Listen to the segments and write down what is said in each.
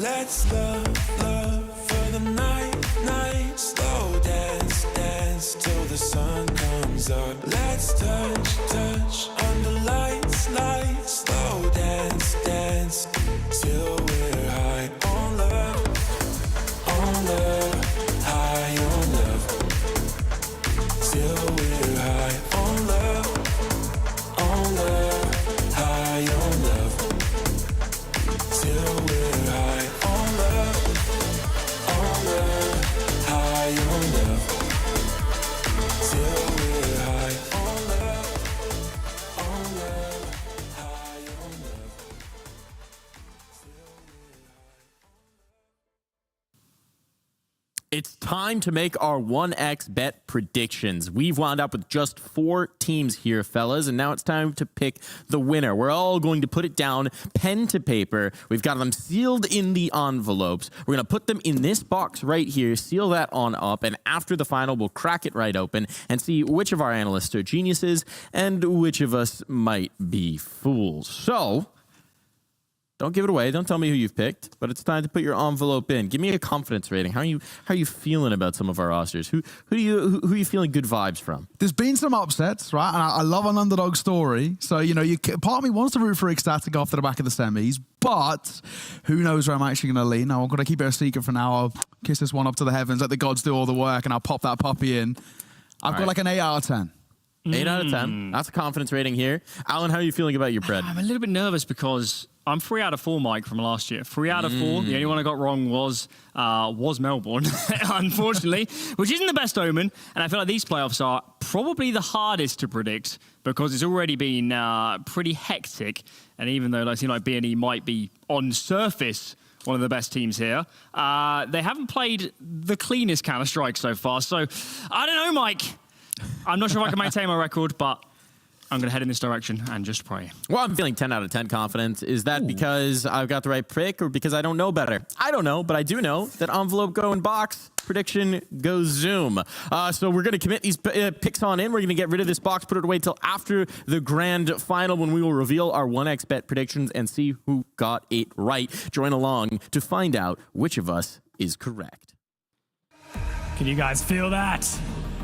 Let's love, love for the night, night. Slow dance, dance till the sun comes up. Let's touch, touch under lights, lights. Slow dance, dance till we're high on love, high on love. Till we're high on love, high on love. Till we're high on love, high on love. Till we're high on love, high on love. It's time to make our 1x bet predictions. We've wound up with just 4 teams here, fellas, and now it's time to pick the winner. We're all going to put it down, pen to paper. We've got them sealed in the envelopes. We're going to put them in this box right here, seal that on up, and after the final, we'll crack it right open and see which of our analysts are geniuses and which of us might be fools. So don't give it away. Don't tell me who you've picked, but it's time to put your envelope in. Give me a confidence rating. How are you feeling about some of our rosters? Who are you feeling good vibes from? There's been some upsets, right? And I love an underdog story. So, you know, part of me wants to root for Ecstatic after the back of the semis, but who knows where I'm actually going to lean. Now, I'm going to keep it a secret for now. I'll kiss this one up to the heavens, let the gods do all the work, and I'll pop that puppy in. I've got like an 8 out of 10. 8 out of 10. That's a confidence rating here. Alan, how are you feeling about your bread? I'm a little bit nervous because I'm 3 out of 4, Mike, from last year. 3 out of 4. The only one I got wrong was Melbourne, unfortunately, which isn't the best omen. And I feel like these playoffs are probably the hardest to predict because it's already been pretty hectic. And even though I seem like B&E might be on surface one of the best teams here, they haven't played the cleanest Counter-Strike so far. So I don't know, Mike. I'm not sure if I can maintain my record, but I'm going to head in this direction and just pray. Well, I'm feeling 10 out of 10 confident. Is that because I've got the right pick or because I don't know better? I don't know, but I do know that envelope go in box, prediction goes zoom. So we're going to commit these picks on in. We're going to get rid of this box, put it away till after the grand final when we will reveal our 1x bet predictions and see who got it right. Join along to find out which of us is correct. Can you guys feel that?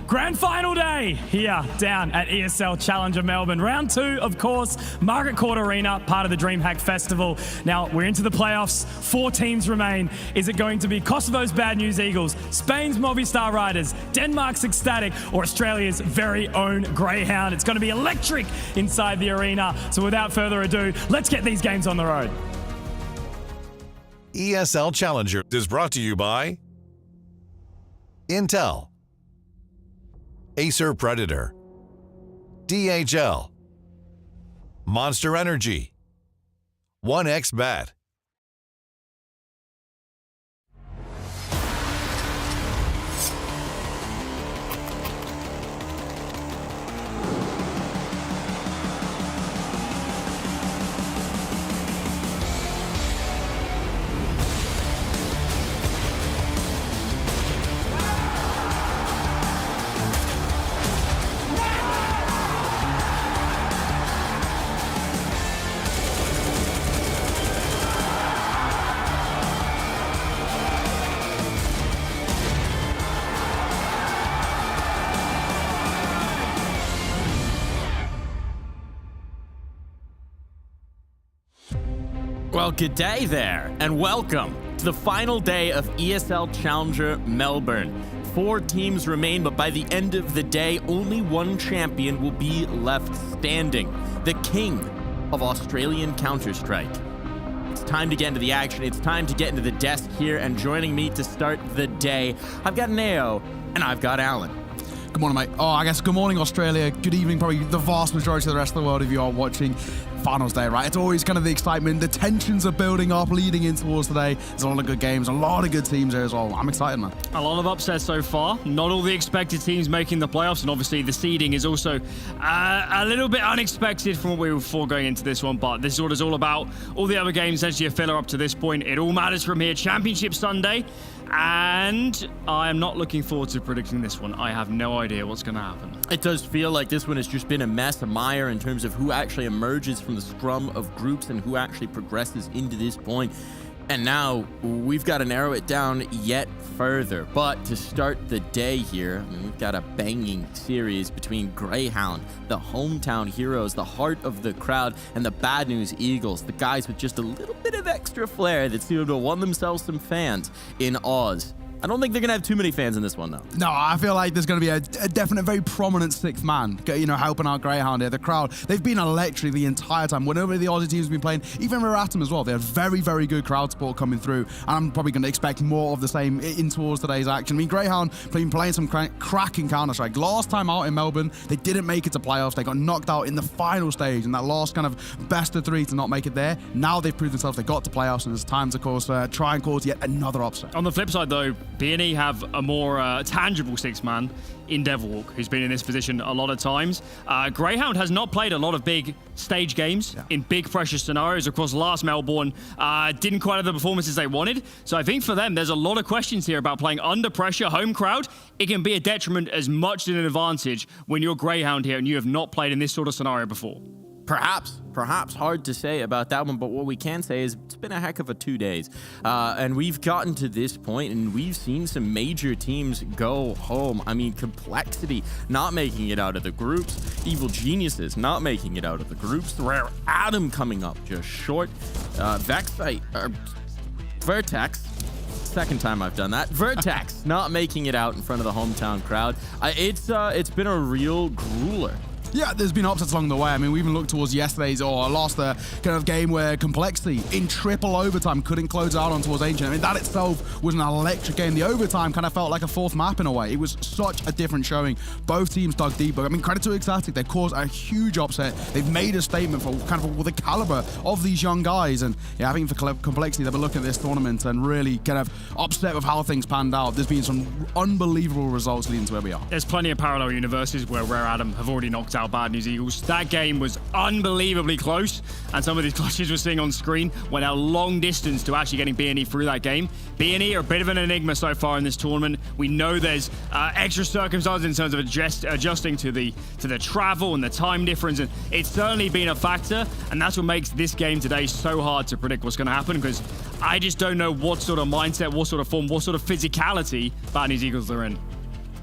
Grand final day here down at ESL Challenger Melbourne. Round 2, of course, Margaret Court Arena, part of the DreamHack Festival. Now, we're into the playoffs. 4 teams remain. Is it going to be Kosovo's Bad News Eagles, Spain's Movistar Riders, Denmark's Ecstatic, or Australia's very own Greyhound? It's going to be electric inside the arena. So without further ado, let's get these games on the road. ESL Challenger is brought to you by Intel, Acer Predator, DHL, Monster Energy, 1xBet. Well, good day there, and welcome to the final day of ESL Challenger Melbourne. 4 teams remain, but by the end of the day, only one champion will be left standing. The king of Australian Counter-Strike. It's time to get into the action. It's time to get into the desk here, and joining me to start the day, I've got Neo, and I've got Alan. Good morning, mate. Oh, I guess good morning, Australia. Good evening, probably the vast majority of the rest of the world if you are watching finals day, right? It's always kind of the excitement. The tensions are building up, leading in towards today. There's a lot of good games, a lot of good teams there as well. I'm excited, man. A lot of upsets so far. Not all the expected teams making the playoffs, and obviously the seeding is also a little bit unexpected from what we were before going into this one, but this is what it's all about. All the other games, essentially a filler up to this point. It all matters from here. Championship Sunday. And I am not looking forward to predicting this one. I have no idea what's going to happen. It does feel like this one has just been a mess, a mire in terms of who actually emerges from the scrum of groups and who actually progresses into this point. And now we've got to narrow it down yet further. But to start the day here, I mean, we've got a banging series between Greyhound, the hometown heroes, the heart of the crowd, and the Bad News Eagles, the guys with just a little bit of extra flair that seem to have won themselves some fans in Oz. I don't think they're going to have too many fans in this one, though. No, I feel like there's going to be a definite, very prominent sixth man, helping out Greyhound here. The crowd, they've been electric the entire time. Whenever the Aussie team's been playing, even Meratum as well, they had very, very good crowd support coming through. And I'm probably going to expect more of the same in towards today's action. I mean, Greyhound been playing some cracking Counter-Strike. Last time out in Melbourne, they didn't make it to playoffs. They got knocked out in the final stage, and that last kind of best of three to not make it there. Now they've proved themselves they got to playoffs, and it's time to, of course, try and cause yet another upset. On the flip side, though, B&E have a more tangible six-man in Devilwalk, who's been in this position a lot of times. Greyhound has not played a lot of big stage games in big pressure scenarios. Of course, last Melbourne didn't quite have the performances they wanted. So I think for them, there's a lot of questions here about playing under pressure, home crowd. It can be a detriment as much as an advantage when you're Greyhound here and you have not played in this sort of scenario before. Perhaps hard to say about that one, but what we can say is it's been a heck of a 2 days. And we've gotten to this point, and we've seen some major teams go home. I mean, Complexity not making it out of the groups. Evil Geniuses not making it out of the groups. Rare Adam coming up just short. Vertex. Second time I've done that. Vertex not making it out in front of the hometown crowd. It's been a real grueler. Yeah, there's been upsets along the way. I mean, we even looked towards yesterday's or last kind of game where Complexity in triple overtime couldn't close out on towards Ancient. I mean, that itself was an electric game. The overtime kind of felt like a fourth map in a way. It was such a different showing. Both teams dug deep, but I mean, credit to Ecstatic. They caused a huge upset. They've made a statement for kind of the caliber of these young guys. And yeah, I think for Complexity, they've been looking at this tournament and really kind of upset with how things panned out. There's been some unbelievable results leading to where we are. There's plenty of parallel universes where Rare Adam have already knocked out Bad News Eagles. That game was unbelievably close, and some of these clutches we're seeing on screen went a long distance to actually getting B&E through that game. B&E are a bit of an enigma so far in this tournament. We know there's extra circumstances in terms of adjusting to the travel and the time difference, and it's certainly been a factor, and that's what makes this game today so hard to predict what's going to happen, because I just don't know what sort of mindset, what sort of form, what sort of physicality Bad News Eagles are in.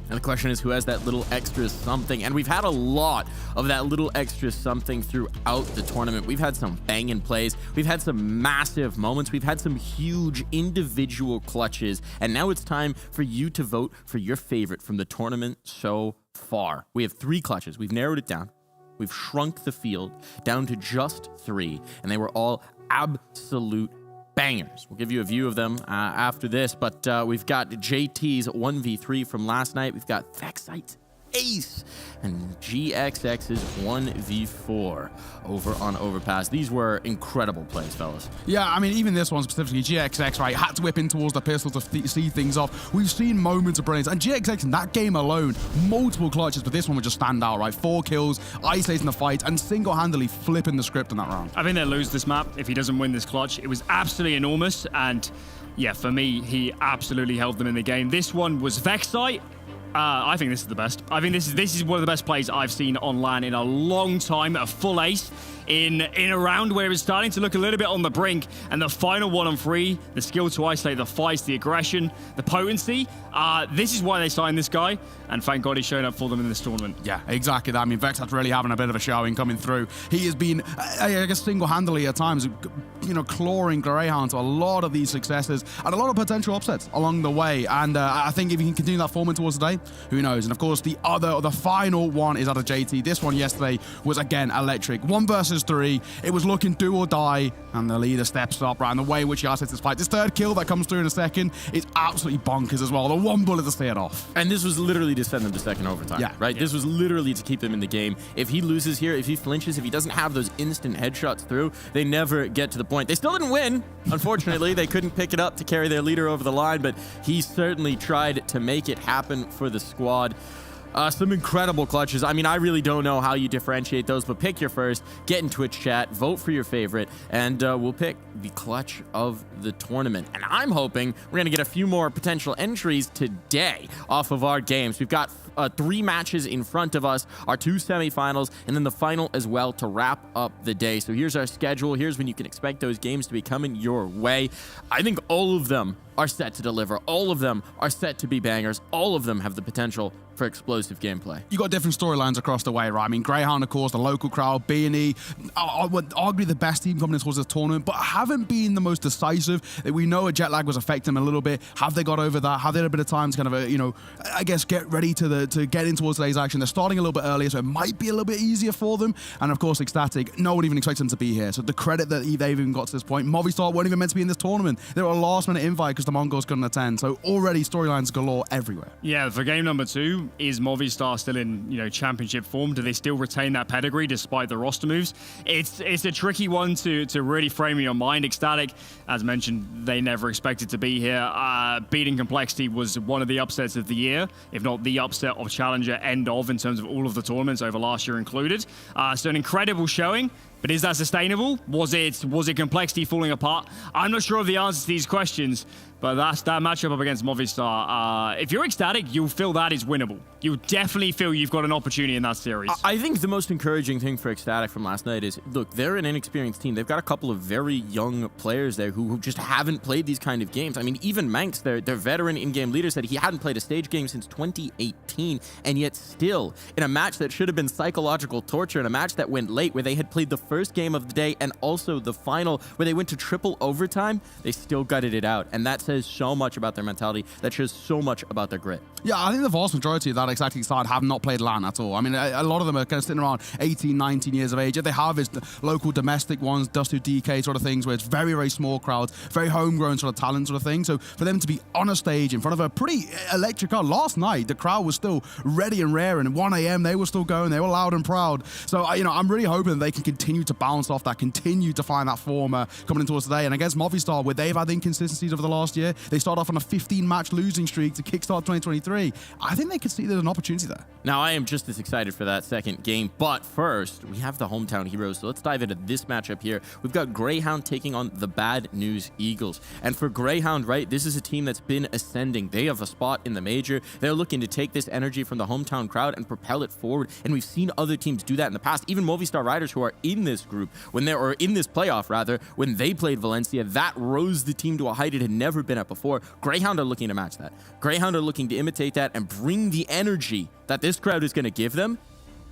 And the question is, who has that little extra something? And we've had a lot of that little extra something throughout the tournament. We've had some banging plays. We've had some massive moments. We've had some huge individual clutches. And now it's time for you to vote for your favorite from the tournament so far. We have 3 clutches. We've narrowed it down. We've shrunk the field down to just 3. And they were all absolute bangers. We'll give you a view of them after this, but we've got JT's 1v3 from last night. We've got Vexite's Ace and GXX's 1v4 over on Overpass. These were incredible plays, fellas. Yeah, I mean, even this one specifically, GXX, right, had to whip in towards the pistol to see things off. We've seen moments of brilliance, and GXX in that game alone, multiple clutches, but this one would just stand out, right? 4 kills, isolating the fight, and single-handedly flipping the script in that round. I think they'll lose this map if he doesn't win this clutch. It was absolutely enormous, and yeah, for me, he absolutely held them in the game. This one was Vexite. I think this is the best. I think this is one of the best plays I've seen on LAN in a long time. A full ace in a round where it was starting to look a little bit on the brink, and the final 1 on 3, the skill to isolate, the fights, the aggression, the potency. This is why they signed this guy, and thank God he's shown up for them in this tournament. Yeah, exactly that. I mean, Vexite's really having a bit of a showing coming through. He has been, I guess, single-handedly at times, clawing Greyhound to a lot of these successes and a lot of potential upsets along the way. And I think if he can continue that form towards today, who knows? And of course, the final one is out of JT. This one yesterday was again electric. 1 versus 3. It was looking do or die, and the leader steps up, right? And the way in which he assets this fight. This third kill that comes through in a second is absolutely bonkers as well. The 1 bullet to stay it off. And this was literally to send them to second overtime, right? Yeah. This was literally to keep them in the game. If he loses here, if he flinches, if he doesn't have those instant headshots through, they never get to the point. They still didn't win. Unfortunately, they couldn't pick it up to carry their leader over the line, but he certainly tried to make it happen for the squad. Some incredible clutches. I mean, I really don't know how you differentiate those, but pick your first, get in Twitch chat, vote for your favorite, and we'll pick the clutch of the tournament. And I'm hoping we're going to get a few more potential entries today off of our games. We've got 3 matches in front of us, our 2 semifinals, and then the final as well to wrap up the day. So here's our schedule. Here's when you can expect those games to be coming your way. I think all of them are set to deliver. All of them are set to be bangers. All of them have the potential for explosive gameplay. You got different storylines across the way, right? I mean, Greyhound, of course, the local crowd, B&E, arguably the best team coming towards this tournament, but haven't been the most decisive. We know a jet lag was affecting them a little bit. Have they got over that? Have they had a bit of time to kind of, I guess, get ready to get in towards today's action? They're starting a little bit earlier, so it might be a little bit easier for them. And of course, Ecstatic, no one even expects them to be here. So the credit that they've even got to this point. Movistar weren't even meant to be in this tournament. They were a last-minute invite because the Mongols couldn't attend. So already storylines galore everywhere. Yeah, for game number 2, is Movistar still in championship form? Do they still retain that pedigree despite the roster moves? It's a tricky one to really frame in your mind. Ecstatic, as mentioned, they never expected to be here. Beating Complexity was one of the upsets of the year, if not the upset of Challenger end of in terms of all of the tournaments over last year included. So an incredible showing. But is that sustainable? Was it Complexity falling apart? I'm not sure of the answers to these questions, but that matchup up against Movistar, if you're Ecstatic, you'll feel that is winnable. You'll definitely feel you've got an opportunity in that series. I think the most encouraging thing for Ecstatic from last night is, look, they're an inexperienced team. They've got a couple of very young players there who just haven't played these kind of games. I mean, even Manx, their veteran in-game leader, said he hadn't played a stage game since 2018, and yet still, in a match that should have been psychological torture, in a match that went late, where they had played the first game of the day and also the final, where they went to triple overtime, they still gutted it out. And that says so much about their mentality. That shows so much about their grit. Yeah, I think the vast majority of that Ecstatic side have not played LAN at all. I mean, a lot of them are kind of sitting around 18, 19 years of age. What they have is the local domestic ones, Dust 2 DK sort of things, where it's very, very small crowds, very homegrown sort of talent sort of thing. So for them to be on a stage in front of a pretty electric crowd, last night, the crowd was still ready and raring. At 1 a.m., they were still going. They were loud and proud. So, I'm really hoping that they can continue to bounce off that, continue to find that form coming into us today. And against Movistar, where they've had inconsistencies over the last year, they start off on a 15-match losing streak to kickstart 2023. I think they could see there's an opportunity there. Now, I am just as excited for that second game, but first, we have the hometown heroes, so let's dive into this matchup here. We've got Greyhound taking on the Bad News Eagles. And for Greyhound, right, this is a team that's been ascending. They have a spot in the major. They're looking to take this energy from the hometown crowd and propel it forward, and we've seen other teams do that in the past. Even Movistar Riders, who are in this group, or in this playoff, rather, when they played Valencia, that rose the team to a height it had never been at before. Greyhound are looking to match that. Greyhound are looking to imitate that and bring the energy that this crowd is going to give them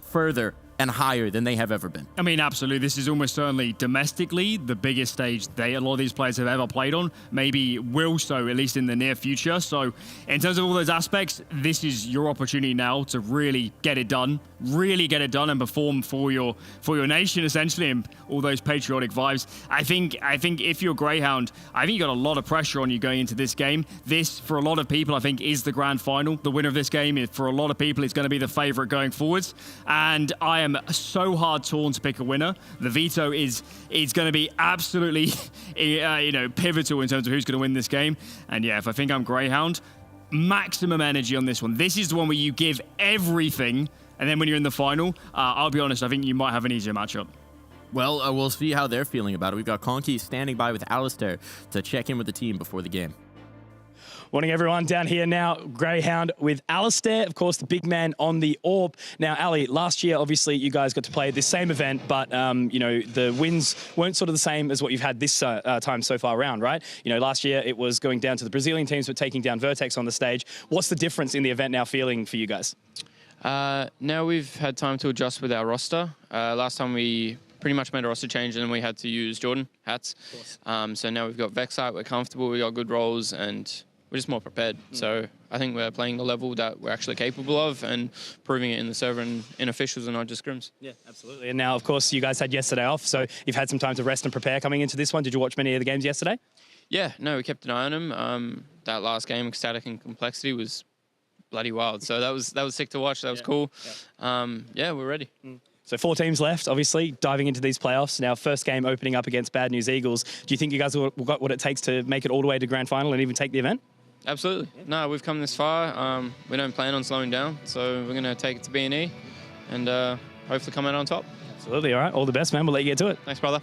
further and higher than they have ever been. I mean, absolutely. This is almost certainly domestically the biggest stage a lot of these players have ever played on, maybe will so, at least in the near future. So in terms of all those aspects, this is your opportunity now to really get it done and perform for your nation, essentially, and all those patriotic vibes. I think if you're Greyhound, I think you got a lot of pressure on you going into this game. This, for a lot of people, I think is the grand final. The winner of this game, for a lot of people, is going to be the favorite going forwards. And I am so hard torn to pick a winner. The veto is going to be absolutely pivotal in terms of who's going to win this game. And yeah, if I think I'm Greyhound, maximum energy on this one. This is the one where you give everything, and then when you're in the final, I'll be honest, I think you might have an easier matchup. Well, we'll see how they're feeling about it. We've got Conky standing by with Alistair to check in with the team before the game. Morning, everyone. Down here now, Greyhound with Alistair, of course, the big man on the AWP. Now, Ali, last year, obviously, you guys got to play this same event, but, the wins weren't sort of the same as what you've had this time so far around, right? Last year, it was going down to the Brazilian teams, but taking down Vertex on the stage. What's the difference in the event now feeling for you guys? Now we've had time to adjust with our roster. Last time we pretty much made a roster change and we had to use Jordan hats. So now we've got Vexite, we're comfortable, we got good roles, and we're just more prepared. So I think we're playing the level that we're actually capable of and proving it in the server and in officials and not just scrims. Yeah, absolutely. And now, of course, you guys had yesterday off, so you've had some time to rest and prepare coming into this one. Did you watch many of the games yesterday? Yeah, no, we kept an eye on them. That last game, Ecstatic and Complexity, was bloody wild. So that was sick to watch. That was cool. Yeah, we're ready. So 4 teams left, obviously, diving into these playoffs. Now, first game opening up against Bad News Eagles. Do you think you guys have got what it takes to make it all the way to grand final and even take the event? Absolutely. No, we've come this far. We don't plan on slowing down, so we're going to take it to B&E and hopefully come out on top. Absolutely. All right. All the best, man. We'll let you get to it. Thanks, brother.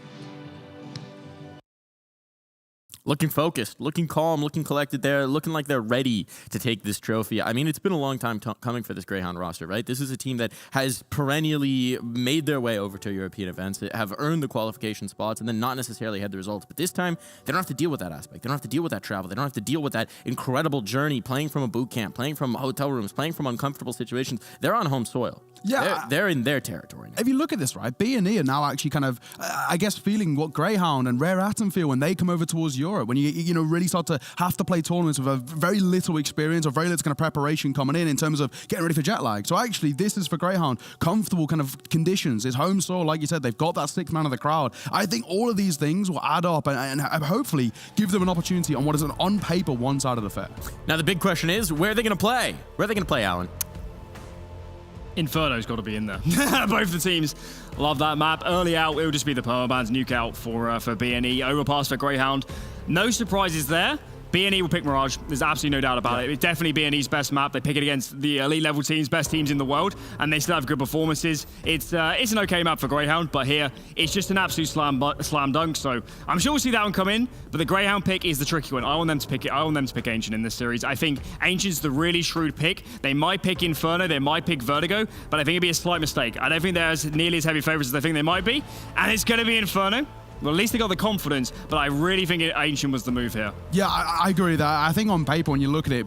Looking focused, looking calm, looking collected there, looking like they're ready to take this trophy. I mean, it's been a long time coming for this Greyhound roster, right? This is a team that has perennially made their way over to European events, have earned the qualification spots, and then not necessarily had the results. But this time, they don't have to deal with that aspect. They don't have to deal with that travel. They don't have to deal with that incredible journey, playing from a boot camp, playing from hotel rooms, playing from uncomfortable situations. They're on home soil. Yeah. They're in their territory now. If you look at this, right, B&E are now actually kind of, I guess, feeling what Greyhound and Rare Atom feel when they come over towards Europe, when you know, really start to have to play tournaments with a very little experience or very little kind of preparation coming in terms of getting ready for jet lag. So actually, this is for Greyhound, comfortable kind of conditions. It's home soil, like you said, they've got that sixth man of the crowd. I think all of these things will add up and hopefully give them an opportunity on what is an on paper one side of the fair. Now, the big question is, where are they going to play? Where are they going to play, Alan? Inferno's got to be in there. Both the teams love that map. Early out, it'll just be the permabans. Nuke out for B&E. Overpass for Greyhound. No surprises there. B&E will pick Mirage. There's absolutely no doubt about it. It's definitely B&E's best map. They pick it against the elite level teams, best teams in the world, and they still have good performances. It's an okay map for Greyhound, but here it's just an absolute slam dunk. So I'm sure we'll see that one come in, but the Greyhound pick is the tricky one. I want them to pick it. I want them to pick Ancient in this series. I think Ancient's the really shrewd pick. They might pick Inferno, they might pick Vertigo, but I think it'd be a slight mistake. I don't think they're nearly as heavy favorites as I think they might be, and it's going to be Inferno. Well, at least they got the confidence, but I really think Ancient was the move here. Yeah, I agree with that. I think on paper, when you look at it,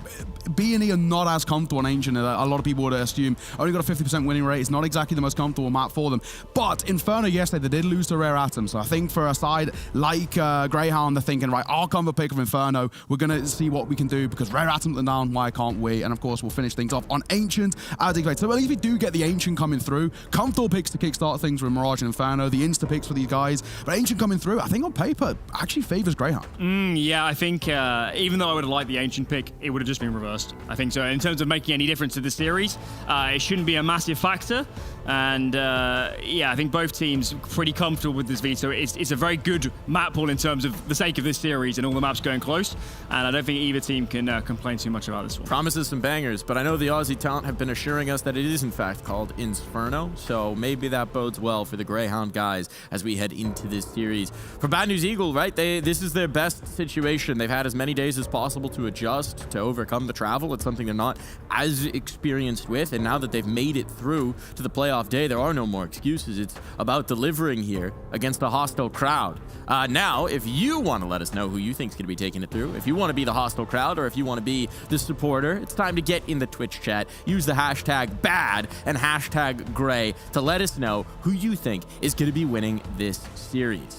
B&E are not as comfortable on Ancient as a lot of people would assume. Only got a 50% winning rate. It's not exactly the most comfortable map for them. But Inferno, yes, they did lose to Rare Atom. So I think for a side like Greyhound, they're thinking, right, I'll come the pick of Inferno. We're going to see what we can do because Rare Atom's are down. Why can't we? And of course, we'll finish things off on Ancient as expected. So at least we do get the Ancient coming through. Comfortable picks to kickstart things with Mirage and Inferno. The insta picks for these guys. But Ancient coming through, I think on paper, actually favors Greyhound. Yeah, I think even though I would have liked the Ancient pick, it would have just been reversed. I think so. In terms of making any difference to the series, it shouldn't be a massive factor. And yeah, I think both teams pretty comfortable with this veto. It's a very good map pool in terms of the sake of this series and all the maps going close. And I don't think either team can complain too much about this one. Promises some bangers, but I know the Aussie talent have been assuring us that it is in fact called Inferno. So maybe that bodes well for the Greyhound guys as we head into this series. For Bad News Eagle, right? This is their best situation. They've had as many days as possible to adjust, to overcome the travel. It's something they're not as experienced with. And now that they've made it through to the playoff day, there are no more excuses. It's about delivering here against a hostile crowd. Now, if you want to let us know who you think is going to be taking it through, if you want to be the hostile crowd or if you want to be the supporter, it's time to get in the Twitch chat. Use the hashtag BAD and hashtag Grey to let us know who you think is going to be winning this series.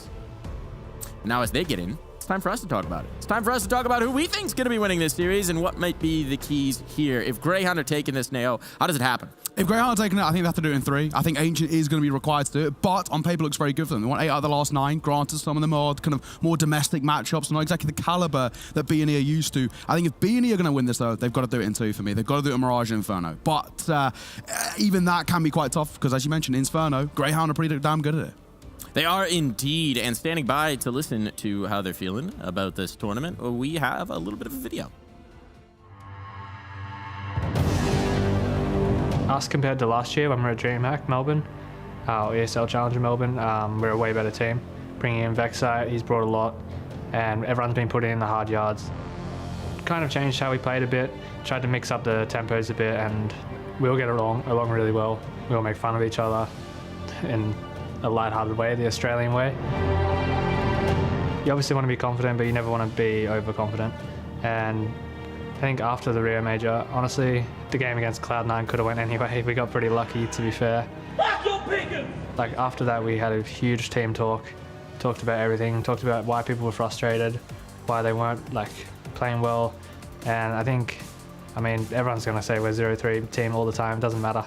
Now, as they get in, it's time for us to talk about it. It's time for us to talk about who we think is going to be winning this series and what might be the keys here. If Greyhound are taking this, Nao, how does it happen? If Greyhound are taking it, I think they have to do it in 3. I think Ancient is going to be required to do it, but on paper looks very good for them. They want 8 out of the last 9. Granted, some of them are kind of more domestic matchups, not exactly the caliber that B&E are used to. I think if B&E are going to win this, though, they've got to do it in 2 for me. They've got to do it in Mirage and Inferno. But even that can be quite tough because, as you mentioned, Inferno, Greyhound are pretty damn good at it. They are indeed, and standing by to listen to how they're feeling about this tournament, we have a little bit of a video. Us compared to last year when we were at DreamHack Melbourne, our ESL Challenger Melbourne, we're a way better team. Bringing in Vexite, he's brought a lot, and everyone's been putting in the hard yards. Kind of changed how we played a bit, tried to mix up the tempos a bit, and we all get along really well. We all make fun of each other in a lighthearted way, the Australian way. You obviously want to be confident, but you never want to be overconfident. And I think after the Rio Major, honestly, the game against Cloud9 could have went anyway. We got pretty lucky, to be fair. Like after that, we had a huge team talk, talked about everything, talked about why people were frustrated, why they weren't like playing well. And I think, I mean, everyone's going to say we're 0-3 team all the time, doesn't matter.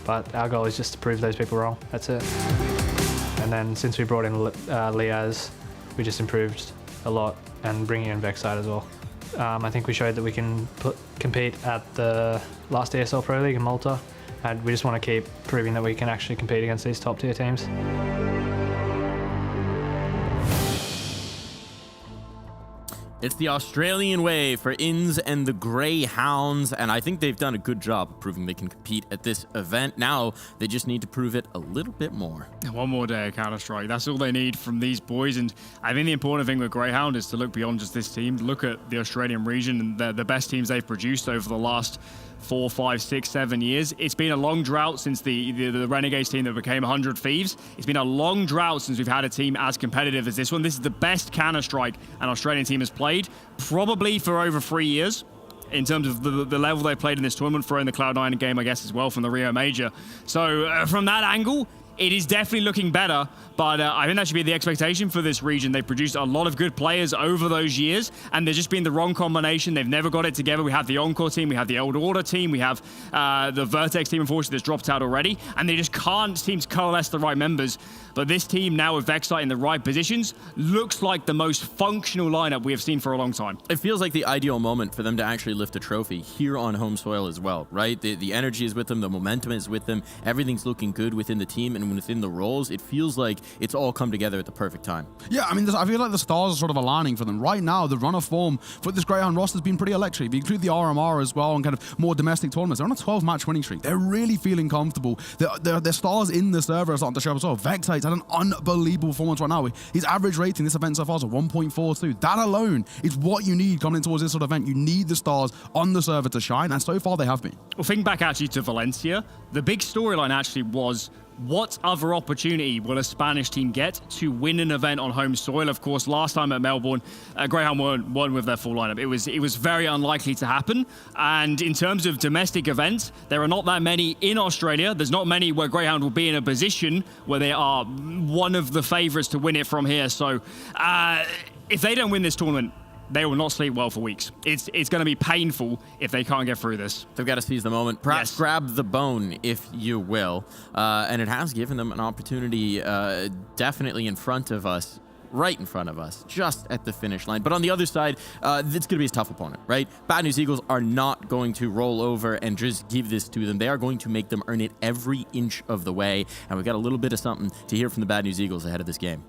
But our goal is just to prove those people wrong, that's it. And then since we brought in Liaz, we just improved a lot, and bringing in Vexite as well. I think we showed that we can compete at the last ESL Pro League in Malta, and we just want to keep proving that we can actually compete against these top tier teams. It's the Australian way for Inns and the Greyhounds, and I think they've done a good job of proving they can compete at this event. Now, they just need to prove it a little bit more. One more day of Counter-Strike. That's all they need from these boys, and I think the important thing with Greyhound is to look beyond just this team, look at the Australian region and the best teams they've produced over the last 4, 5, 6, 7 years. It's been a long drought since the Renegades team that became 100 Thieves. It's been a long drought since we've had a team as competitive as this one. This is the best Counter-Strike an Australian team has played, probably for over 3 years, in terms of the level they played in this tournament, throwing the Cloud9 game, I guess, as well, from the Rio Major. So from that angle, it is definitely looking better, but I think that should be the expectation for this region. They've produced a lot of good players over those years, and there's just been the wrong combination. They've never got it together. We have the Encore team, we have the Old Order team, we have the Vertex team, unfortunately, that's dropped out already, and they just can't seem to coalesce the right members. But this team now with Vexite in the right positions looks like the most functional lineup we have seen for a long time. It feels like the ideal moment for them to actually lift a trophy here on home soil as well, right? The energy is with them, the momentum is with them, everything's looking good within the team and within the roles. It feels like it's all come together at the perfect time. Yeah, I mean, I feel like the stars are sort of aligning for them. Right now, the run of form for this Greyhound roster has been pretty electric. If you include the RMR as well and kind of more domestic tournaments, they're on a 12-match winning streak. They're really feeling comfortable. Their stars in the server are starting to show up as well. Vexite's had an unbelievable performance right now. His average rating this event so far is a 1.42. That alone is what you need coming towards this sort of event. You need the stars on the server to shine, and so far they have been. Well, think back actually to Valencia. The big storyline actually was, what other opportunity will a Spanish team get to win an event on home soil? Of course, last time at Melbourne, Greyhound won with their full lineup. It was very unlikely to happen. And in terms of domestic events, there are not that many in Australia. There's not many where Greyhound will be in a position where they are one of the favourites to win it from here. So if they don't win this tournament, they will not sleep well for weeks. It's going to be painful if they can't get through this. They've got to seize the moment. Perhaps Yes. grab the bone, if you will. And it has given them an opportunity definitely in front of us, right in front of us, just at the finish line. But on the other side, it's going to be a tough opponent, right? Bad News Eagles are not going to roll over and just give this to them. They are going to make them earn it every inch of the way. And we've got a little bit of something to hear from the Bad News Eagles ahead of this game.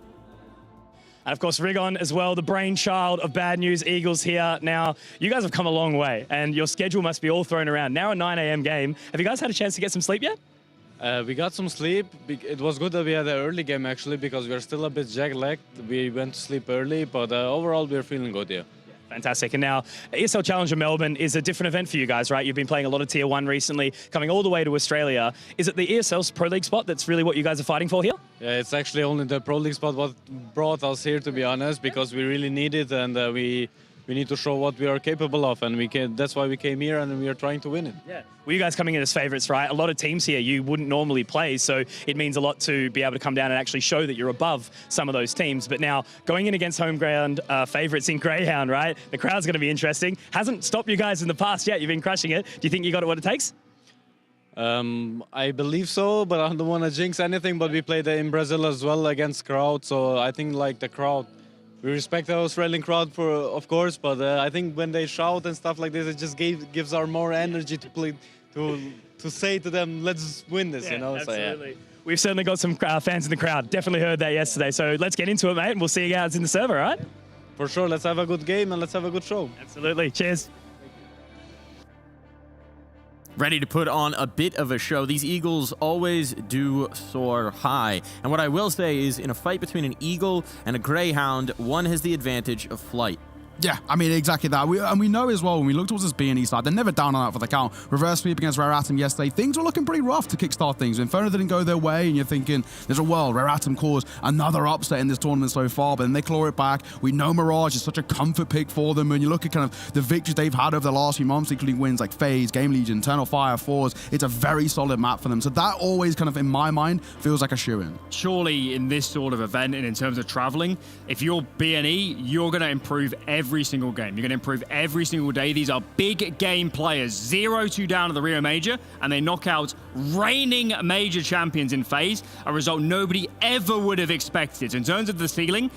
And of course, Rigon as well, the brainchild of Bad News Eagles here. Now, you guys have come a long way, and your schedule must be all thrown around. Now a 9 a.m. game. Have you guys had a chance to get some sleep yet? We got some sleep. It was good that we had an early game, actually, because we're still a bit jet-lagged. We went to sleep early, but overall, we're feeling good, yeah. Fantastic. And now, ESL Challenger Melbourne is a different event for you guys, right? You've been playing a lot of Tier 1 recently, coming all the way to Australia. Is it the ESL Pro League spot that's really what you guys are fighting for here? Yeah, it's actually only the Pro League spot what brought us here, to be honest, because we really need it, and we need to show what we are capable of, and that's why we came here, and we are trying to win it. Yeah. Well, you guys coming in as favourites, right? A lot of teams here you wouldn't normally play, so it means a lot to be able to come down and actually show that you're above some of those teams. But now, going in against home ground favourites in Greyhound, right? The crowd's going to be interesting. Hasn't stopped you guys in the past yet. You've been crushing it. Do you think you got it what it takes? I believe so, but I don't want to jinx anything, but we played in Brazil as well against crowd, so I think like the crowd, we respect the Australian crowd, of course, but I think when they shout and stuff like this, it just gives our more energy to play, to say to them, let's win this, Yeah, you know? absolutely. So, yeah. We've certainly got some fans in the crowd. Definitely heard that yesterday. So let's get into it, mate, and we'll see you guys in the server, all right? For sure, let's have a good game and let's have a good show. Absolutely. Cheers. Ready to put on a bit of a show. These Eagles always do soar high. And what I will say is, in a fight between an Eagle and a Greyhound, one has the advantage of flight. Yeah, I mean, exactly that. And we know as well, when we look towards this B&E side, they're never down on that for the count. Reverse sweep against Rare Atom yesterday. Things were looking pretty rough to kickstart things. Inferno didn't go their way, and you're thinking, there's a world. Rare Atom caused another upset in this tournament so far, but then they claw it back. We know Mirage is such a comfort pick for them, and you look at kind of the victories they've had over the last few months, including wins like FaZe, Game Legion, Eternal Fire, Force. It's a very solid map for them. So that always kind of, in my mind, feels like a shoo-in. Surely in this sort of event and in terms of traveling, if you're B&E, you're going to improve every single game. You're going to improve every single day. These are big game players. 0-2 down at the Rio Major, and they knock out reigning major champions in FaZe, a result nobody ever would have expected. In terms of the ceiling,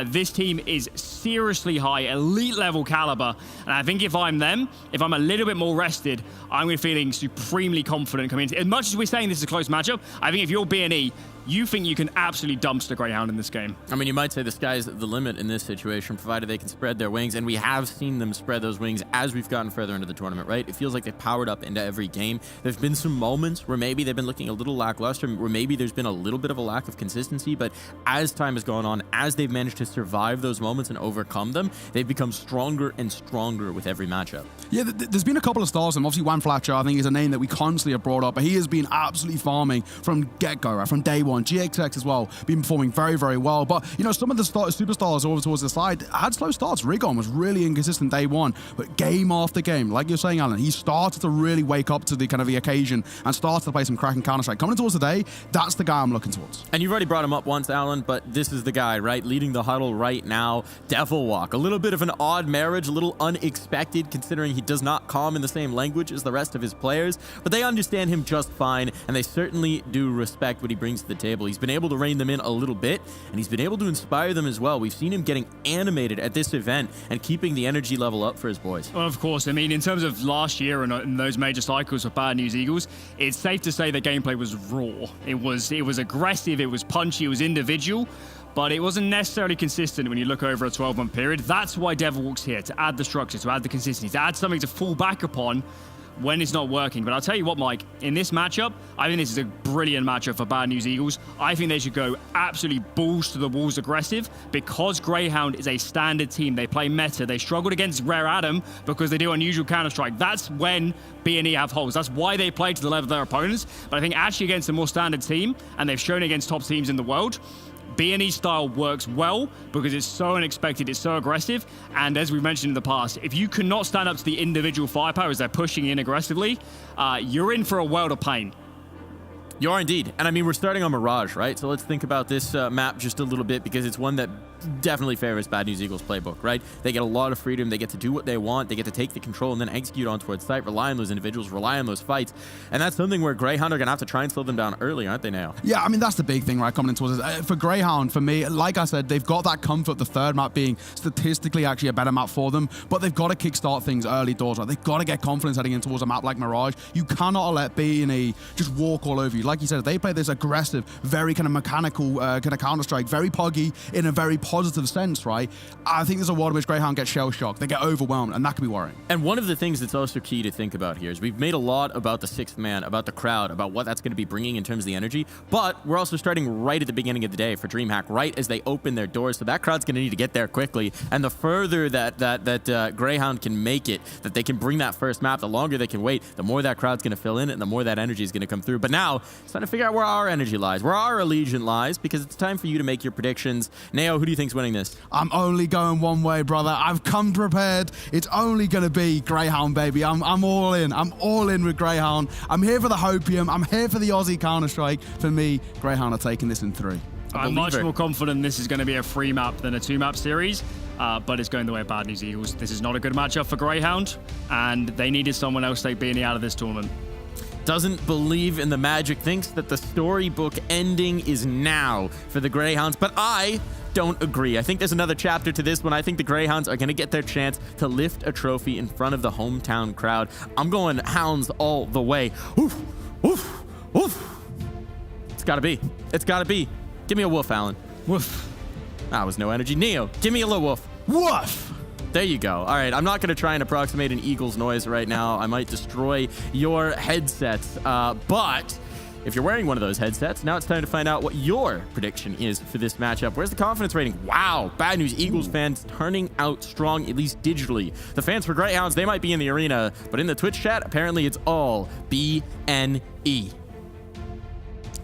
this team is seriously high, elite level caliber, and I think if I'm them, if I'm a little bit more rested, I'm feeling supremely confident coming into. As much as we're saying this is a close matchup, I think if you're B&E, you think you can absolutely dumpster Greyhound in this game. I mean, you might say the sky's the limit in this situation, provided they can spread their wings, and we have seen them spread those wings as we've gotten further into the tournament, right? It feels like they've powered up into every game. There's been some moments where maybe they've been looking a little lackluster, where maybe there's been a little bit of a lack of consistency, but as time has gone on, as they've managed to survive those moments and overcome them, they've become stronger and stronger with every matchup. Yeah, there's been a couple of stars, and obviously Juan Fletcher, I think, is a name that we constantly have brought up, but he has been absolutely farming from get-go, right? From day one. GXX as well, been performing very, very well. But, you know, some of the superstars over towards the side had slow starts. Rigon was really inconsistent day one, but game after game, like you're saying, Alan, he started to really wake up to the kind of the occasion and started to play some cracking Counter-Strike. Coming towards the day, that's the guy I'm looking towards. And you've already brought him up once, Alan, but this is the guy, right? Leading the huddle right now, Devil Walk. A little bit of an odd marriage, a little unexpected, considering he does not calm in the same language as the rest of his players, but they understand him just fine, and they certainly do respect what he brings to the table. He's been able to rein them in a little bit, and he's been able to inspire them as well. We've seen him getting animated at this event and keeping the energy level up for his boys. Well, of course. I mean, in terms of last year and those major cycles of Bad News Eagles, it's safe to say that gameplay was raw. It was aggressive, it was punchy, it was individual, but it wasn't necessarily consistent when you look over a 12-month period. That's why Devil Walk's here, to add the structure, to add the consistency, to add something to fall back upon when it's not working. But I'll tell you what, Mike, in this matchup, I think this is a brilliant matchup for Bad News Eagles. I think they should go absolutely balls to the walls aggressive, because Greyhound is a standard team. They play meta. They struggled against Rare Adam because they do unusual Counter-Strike. That's when B&E have holes. That's why they play to the level of their opponents. But I think actually against a more standard team, and they've shown against top teams in the world, B&E style works well because it's so unexpected, it's so aggressive, and as we've mentioned in the past, if you cannot stand up to the individual firepower as they're pushing in aggressively, you're in for a world of pain. You are indeed. And I mean, we're starting on Mirage, right? So let's think about this map just a little bit, because it's one that definitely favors Bad News Eagles playbook, right? They get a lot of freedom. They get to do what they want. They get to take the control and then execute on towards site, rely on those individuals, rely on those fights. And that's something where Greyhound are going to have to try and slow them down early, aren't they now? Yeah, I mean, that's the big thing, right, coming into it. For Greyhound, for me, like I said, they've got that comfort, the third map being statistically actually a better map for them, but they've got to kickstart things early doors, right? They've got to get confidence heading in towards a map like Mirage. You cannot let B&E just walk all over you. Like you said, they play this aggressive, very kind of mechanical kind of Counter-Strike, very puggy in a very positive sense, right? I think there's a world in which Greyhound gets shell-shocked. They get overwhelmed, and that can be worrying. And one of the things that's also key to think about here is we've made a lot about the sixth man, about the crowd, about what that's going to be bringing in terms of the energy, but we're also starting right at the beginning of the day for DreamHack, right as they open their doors, so that crowd's going to need to get there quickly, and the further that Greyhound can make it, that they can bring that first map, the longer they can wait, the more that crowd's going to fill in, and the more that energy is going to come through. But now, it's time to figure out where our energy lies, where our allegiance lies, because it's time for you to make your predictions. Nao, who do you think's winning this? I'm only going one way, brother. I've come prepared. It's only going to be Greyhound, baby. I'm all in. I'm all in with Greyhound. I'm here for the Hopium. I'm here for the Aussie Counter-Strike. For me, Greyhound are taking this in 3. I'm much more confident this is going to be a 3-map than a 2-map series, but it's going the way of Bad News Eagles. This is not a good matchup for Greyhound, and they needed someone else to take B&E out of this tournament. Doesn't believe in the magic, thinks that the storybook ending is now for the Greyhounds, but I don't agree. I think there's another chapter to this one. I think the Greyhounds are going to get their chance to lift a trophy in front of the hometown crowd. I'm going Hounds all the way. Oof, oof, oof. It's got to be. It's got to be. Give me a woof, Alan. Woof. That was no energy. Neo, give me a little woof. Woof! There you go. All right, I'm not going to try and approximate an Eagles noise right now. I might destroy your headsets. But if you're wearing one of those headsets, now it's time to find out what your prediction is for this matchup. Where's the confidence rating? Wow, Bad News Eagles fans turning out strong, at least digitally. The fans for Greyhounds, they might be in the arena, but in the Twitch chat, apparently it's all B-N-E.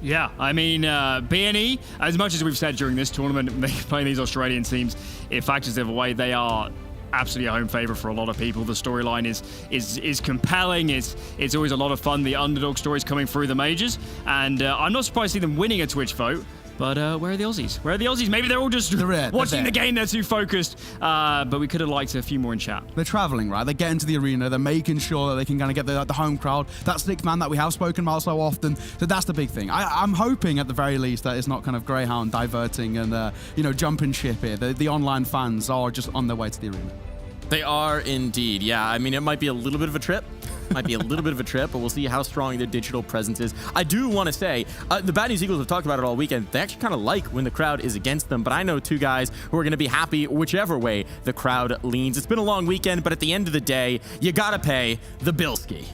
Yeah, I mean, B&E, as much as we've said during this tournament, playing these Australian teams, it factors them away. They are absolutely a home favorite for a lot of people. The storyline is compelling. It's always a lot of fun. The underdog stories coming through the majors, and I'm not surprised to see them winning a Twitch vote. But where are the Aussies? Where are the Aussies? Maybe they're all just They're watching there. the game. They're too focused. But we could have liked a few more in chat. They're traveling, right? They're getting to the arena. They're making sure that they can kind of get the home crowd. That sixth man that we have spoken about so often. So that's the big thing. I'm hoping at the very least that it's not kind of Greyhound diverting and, jumping ship here. The online fans are just on their way to the arena. They are indeed. Yeah, I mean, it might be a little bit of a trip. Might be a little bit of a trip, but we'll see how strong their digital presence is. I do want to say, the Bad News Eagles have talked about it all weekend. They actually kind of like when the crowd is against them, but I know two guys who are going to be happy whichever way the crowd leans. It's been a long weekend, but at the end of the day, you got to pay the Bilski.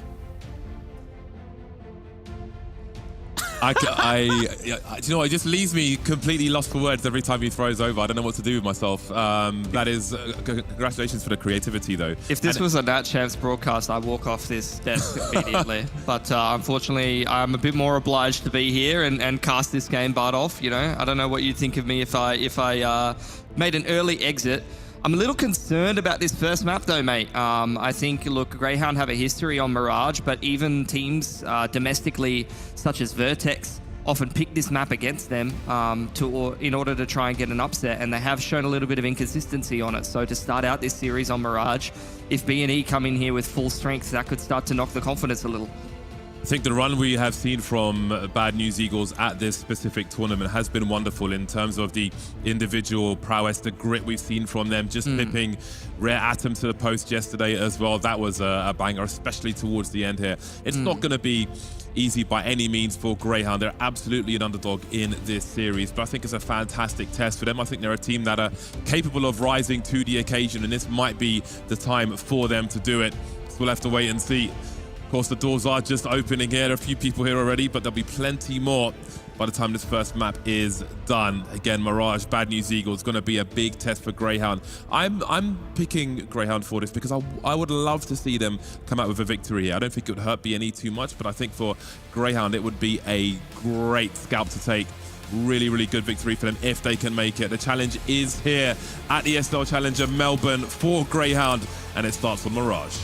It just leaves me completely lost for words every time he throws over. I don't know what to do with myself. That is, congratulations for the creativity, though. If this was a Nat Champs broadcast, I'd walk off this desk immediately. But unfortunately, I'm a bit more obliged to be here and cast this game butt off. I don't know what you'd think of me if I made an early exit. I'm a little concerned about this first map though, mate. I think, look, Greyhound have a history on Mirage, but even teams domestically, such as Vertex, often pick this map against them in order to try and get an upset, and they have shown a little bit of inconsistency on it. So to start out this series on Mirage, if B&E come in here with full strength, that could start to knock the confidence a little. I think the run we have seen from Bad News Eagles at this specific tournament has been wonderful in terms of the individual prowess, the grit we've seen from them, just flipping Rare Atom to the post yesterday as well. That was a banger, especially towards the end here. It's not going to be easy by any means for Greyhound. They're absolutely an underdog in this series, but I think it's a fantastic test for them. I think they're a team that are capable of rising to the occasion, and this might be the time for them to do it. So we'll have to wait and see. Of course, the doors are just opening here. There are a few people here already, but there'll be plenty more by the time this first map is done. Again, Mirage, Bad News Eagles, going to be a big test for Greyhound. I'm picking Greyhound for this because I would love to see them come out with a victory here. I don't think it would hurt B&E too much, but I think for Greyhound, it would be a great scalp to take. Really, really good victory for them if they can make it. The challenge is here at ESL Challenger Melbourne for Greyhound, and it starts on Mirage.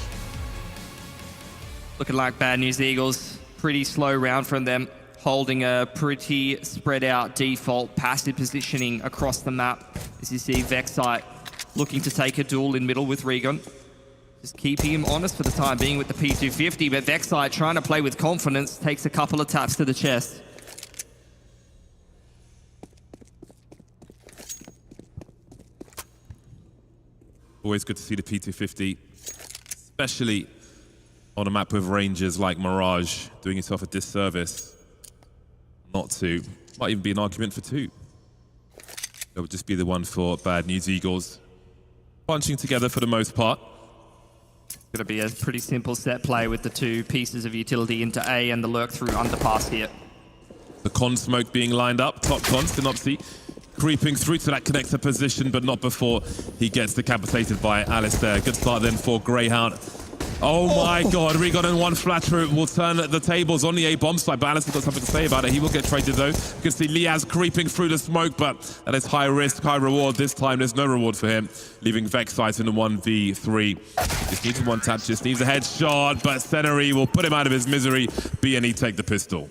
Looking like Bad News Eagles, pretty slow round from them, holding a pretty spread out default passive positioning across the map. As you see Vexite looking to take a duel in middle with Regan. Just keeping him honest for the time being with the P250, but Vexite trying to play with confidence, takes a couple of taps to the chest. Always good to see the P250, especially on a map with rangers like Mirage, doing yourself a disservice not to. Might even be an argument for two. That would just be the one for Bad News Eagles. Bunching together for the most part. Gonna be a pretty simple set play with the two pieces of utility into A and the lurk through underpass here. The con smoke being lined up. Top con, Synopsy creeping through to that connector position, but not before he gets decapitated by Alistair. Good start then for Greyhound. Oh my God, Regan and one flatter will turn the tables on the A bomb side, but Alistair's got something to say about it. He will get traded though. You can see Liaz creeping through the smoke, but that is high risk, high reward. This time there's no reward for him, leaving Vexite in the 1v3. Just needs a one tap, just needs a headshot, but Seneri will put him out of his misery. B&E take the pistol.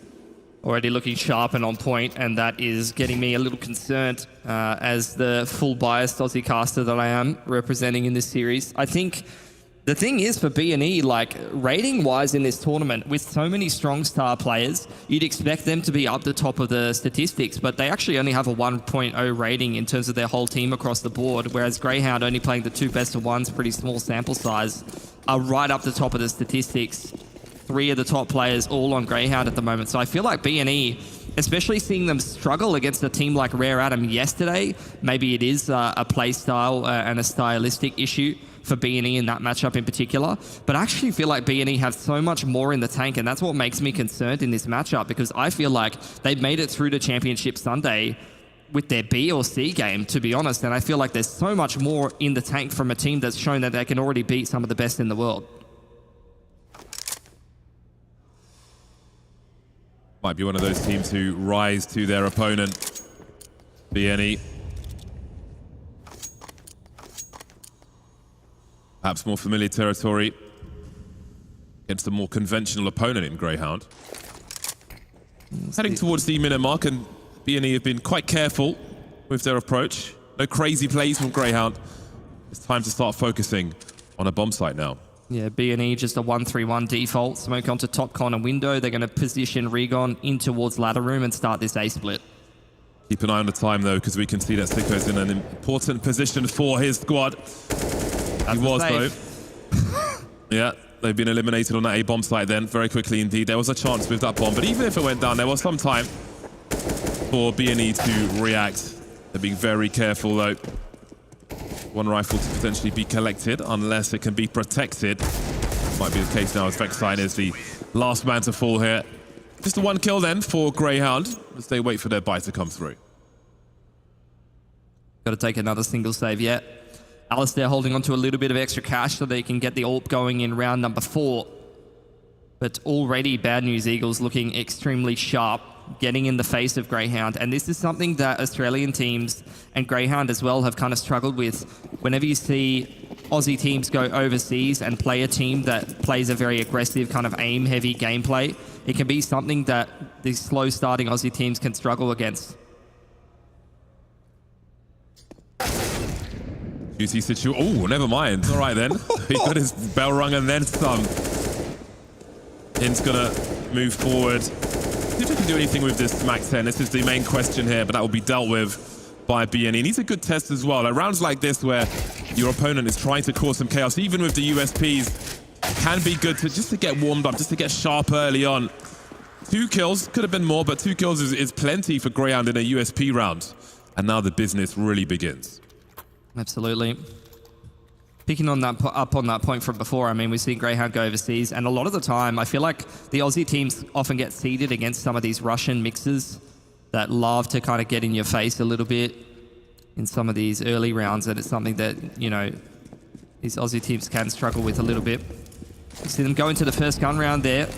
Already looking sharp and on point, and that is getting me a little concerned as the full biased Aussie caster that I am representing in this series. I think the thing is for B&E, like rating-wise in this tournament, with so many strong star players, you'd expect them to be up the top of the statistics, but they actually only have a 1.0 rating in terms of their whole team across the board, whereas Greyhound, only playing the two best of ones, pretty small sample size, are right up the top of the statistics. 3 of the top players all on Greyhound at the moment. So I feel like B&E, especially seeing them struggle against a team like Rare Atom yesterday, maybe it is a play style and a stylistic issue for B&E in that matchup in particular. But I actually feel like B&E have so much more in the tank, and that's what makes me concerned in this matchup, because I feel like they've made it through to Championship Sunday with their B or C game, to be honest, and I feel like there's so much more in the tank from a team that's shown that they can already beat some of the best in the world. Might be one of those teams who rise to their opponent. B&E. Perhaps more familiar territory against a more conventional opponent in Greyhound. Heading towards the minute mark, and B&E have been quite careful with their approach. No crazy plays from Greyhound. It's time to start focusing on a bomb site now. Yeah, B&E just a 1-3-1 default. Smoke onto top corner window. They're going to position Regon in towards ladder room and start this A split. Keep an eye on the time though, because we can see that Sicko's in an important position for his squad. He was though. Yeah, they've been eliminated on that A bomb site then very quickly indeed. There was a chance with that bomb, but even if it went down, there was some time for B&E to react. They're being very careful though. One rifle to potentially be collected unless it can be protected. Might be the case now as Vexine is the last man to fall here. Just the one kill then for Greyhound as they wait for their buy to come through. Got to take another single save yet. Alistair holding on to a little bit of extra cash so they can get the AWP going in round number 4. But already Bad News Eagles looking extremely sharp, getting in the face of Greyhound. And this is something that Australian teams and Greyhound as well have kind of struggled with. Whenever you see Aussie teams go overseas and play a team that plays a very aggressive kind of aim-heavy gameplay, it can be something that these slow-starting Aussie teams can struggle against. Juicy situation. Oh, never mind. All right then. He got his bell rung and then some. In's gonna move forward. See if we can do anything with this Max 10. This is the main question here, but that will be dealt with by B&E. And he's a good test as well. Like rounds like this where your opponent is trying to cause some chaos, even with the USPs, can be good to just to get warmed up, just to get sharp early on. 2 kills, could have been more, but 2 kills is plenty for Greyhound in a USP round. And now the business really begins. Absolutely. Picking on that up on that point from before, I mean, we've seen Greyhound go overseas, and a lot of the time, I feel like the Aussie teams often get seeded against some of these Russian mixers that love to kind of get in your face a little bit in some of these early rounds, and it's something that, you know, these Aussie teams can struggle with a little bit. You see them go into the first gun round there.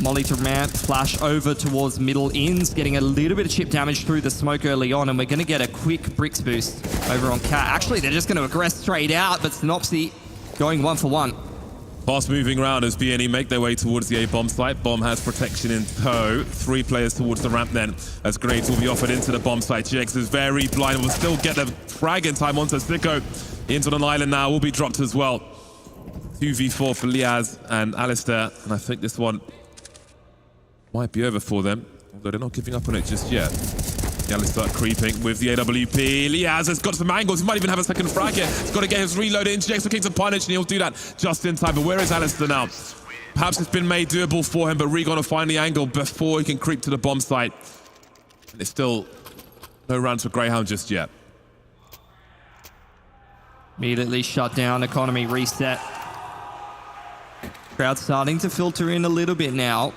Molly to ramp, flash over towards middle ins, getting a little bit of chip damage through the smoke early on, and we're going to get a quick bricks boost over on Cat. Actually, they're just going to aggress straight out, but Synopsy going 1 for 1. Fast moving round as B&E make their way towards the A bomb site. Bomb has protection in tow. 3 players towards the ramp then as grenades will be offered into the bomb site. GX is very blind, will still get the frag in time onto Sicko. Into an island now, will be dropped as well. 2v4 for Liaz and Alistair, and I think this one might be over for them, although they're not giving up on it just yet. Yalis start creeping with the AWP. Liaz has got some angles. He might even have a second frag here. He's got to get his reload in. GX looking to punish, and he'll do that just in time. But where is Alistair now? Perhaps it's been made doable for him, but Regon will find the angle before he can creep to the bomb site. And it's still no rounds for Greyhound just yet. Immediately shut down, economy reset. Crowd starting to filter in a little bit now.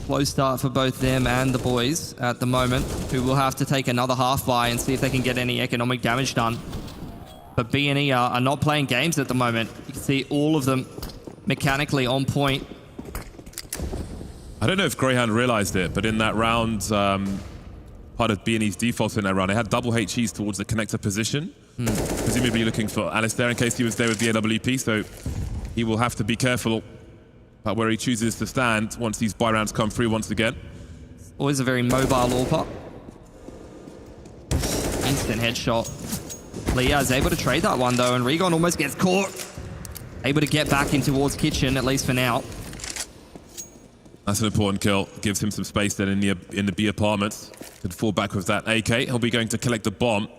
Slow start for both them and the boys at the moment, who will have to take another half buy and see if they can get any economic damage done. But B&E are not playing games at the moment. You can see all of them mechanically on point. I don't know if Greyhound realized it, but in that round, part of B&E's default in that round, they had double HEs towards the connector position. Presumably looking for Alistair in case he was there with the AWP, so he will have to be careful about where he chooses to stand once these buy rounds come through once again. Always a very mobile AWPer. Instant headshot. Leah is able to trade that one though, and Regon almost gets caught. Able to get back in towards kitchen, at least for now. That's an important kill. Gives him some space then in the B apartments. Could fall back with that AK. He'll be going to collect the bomb.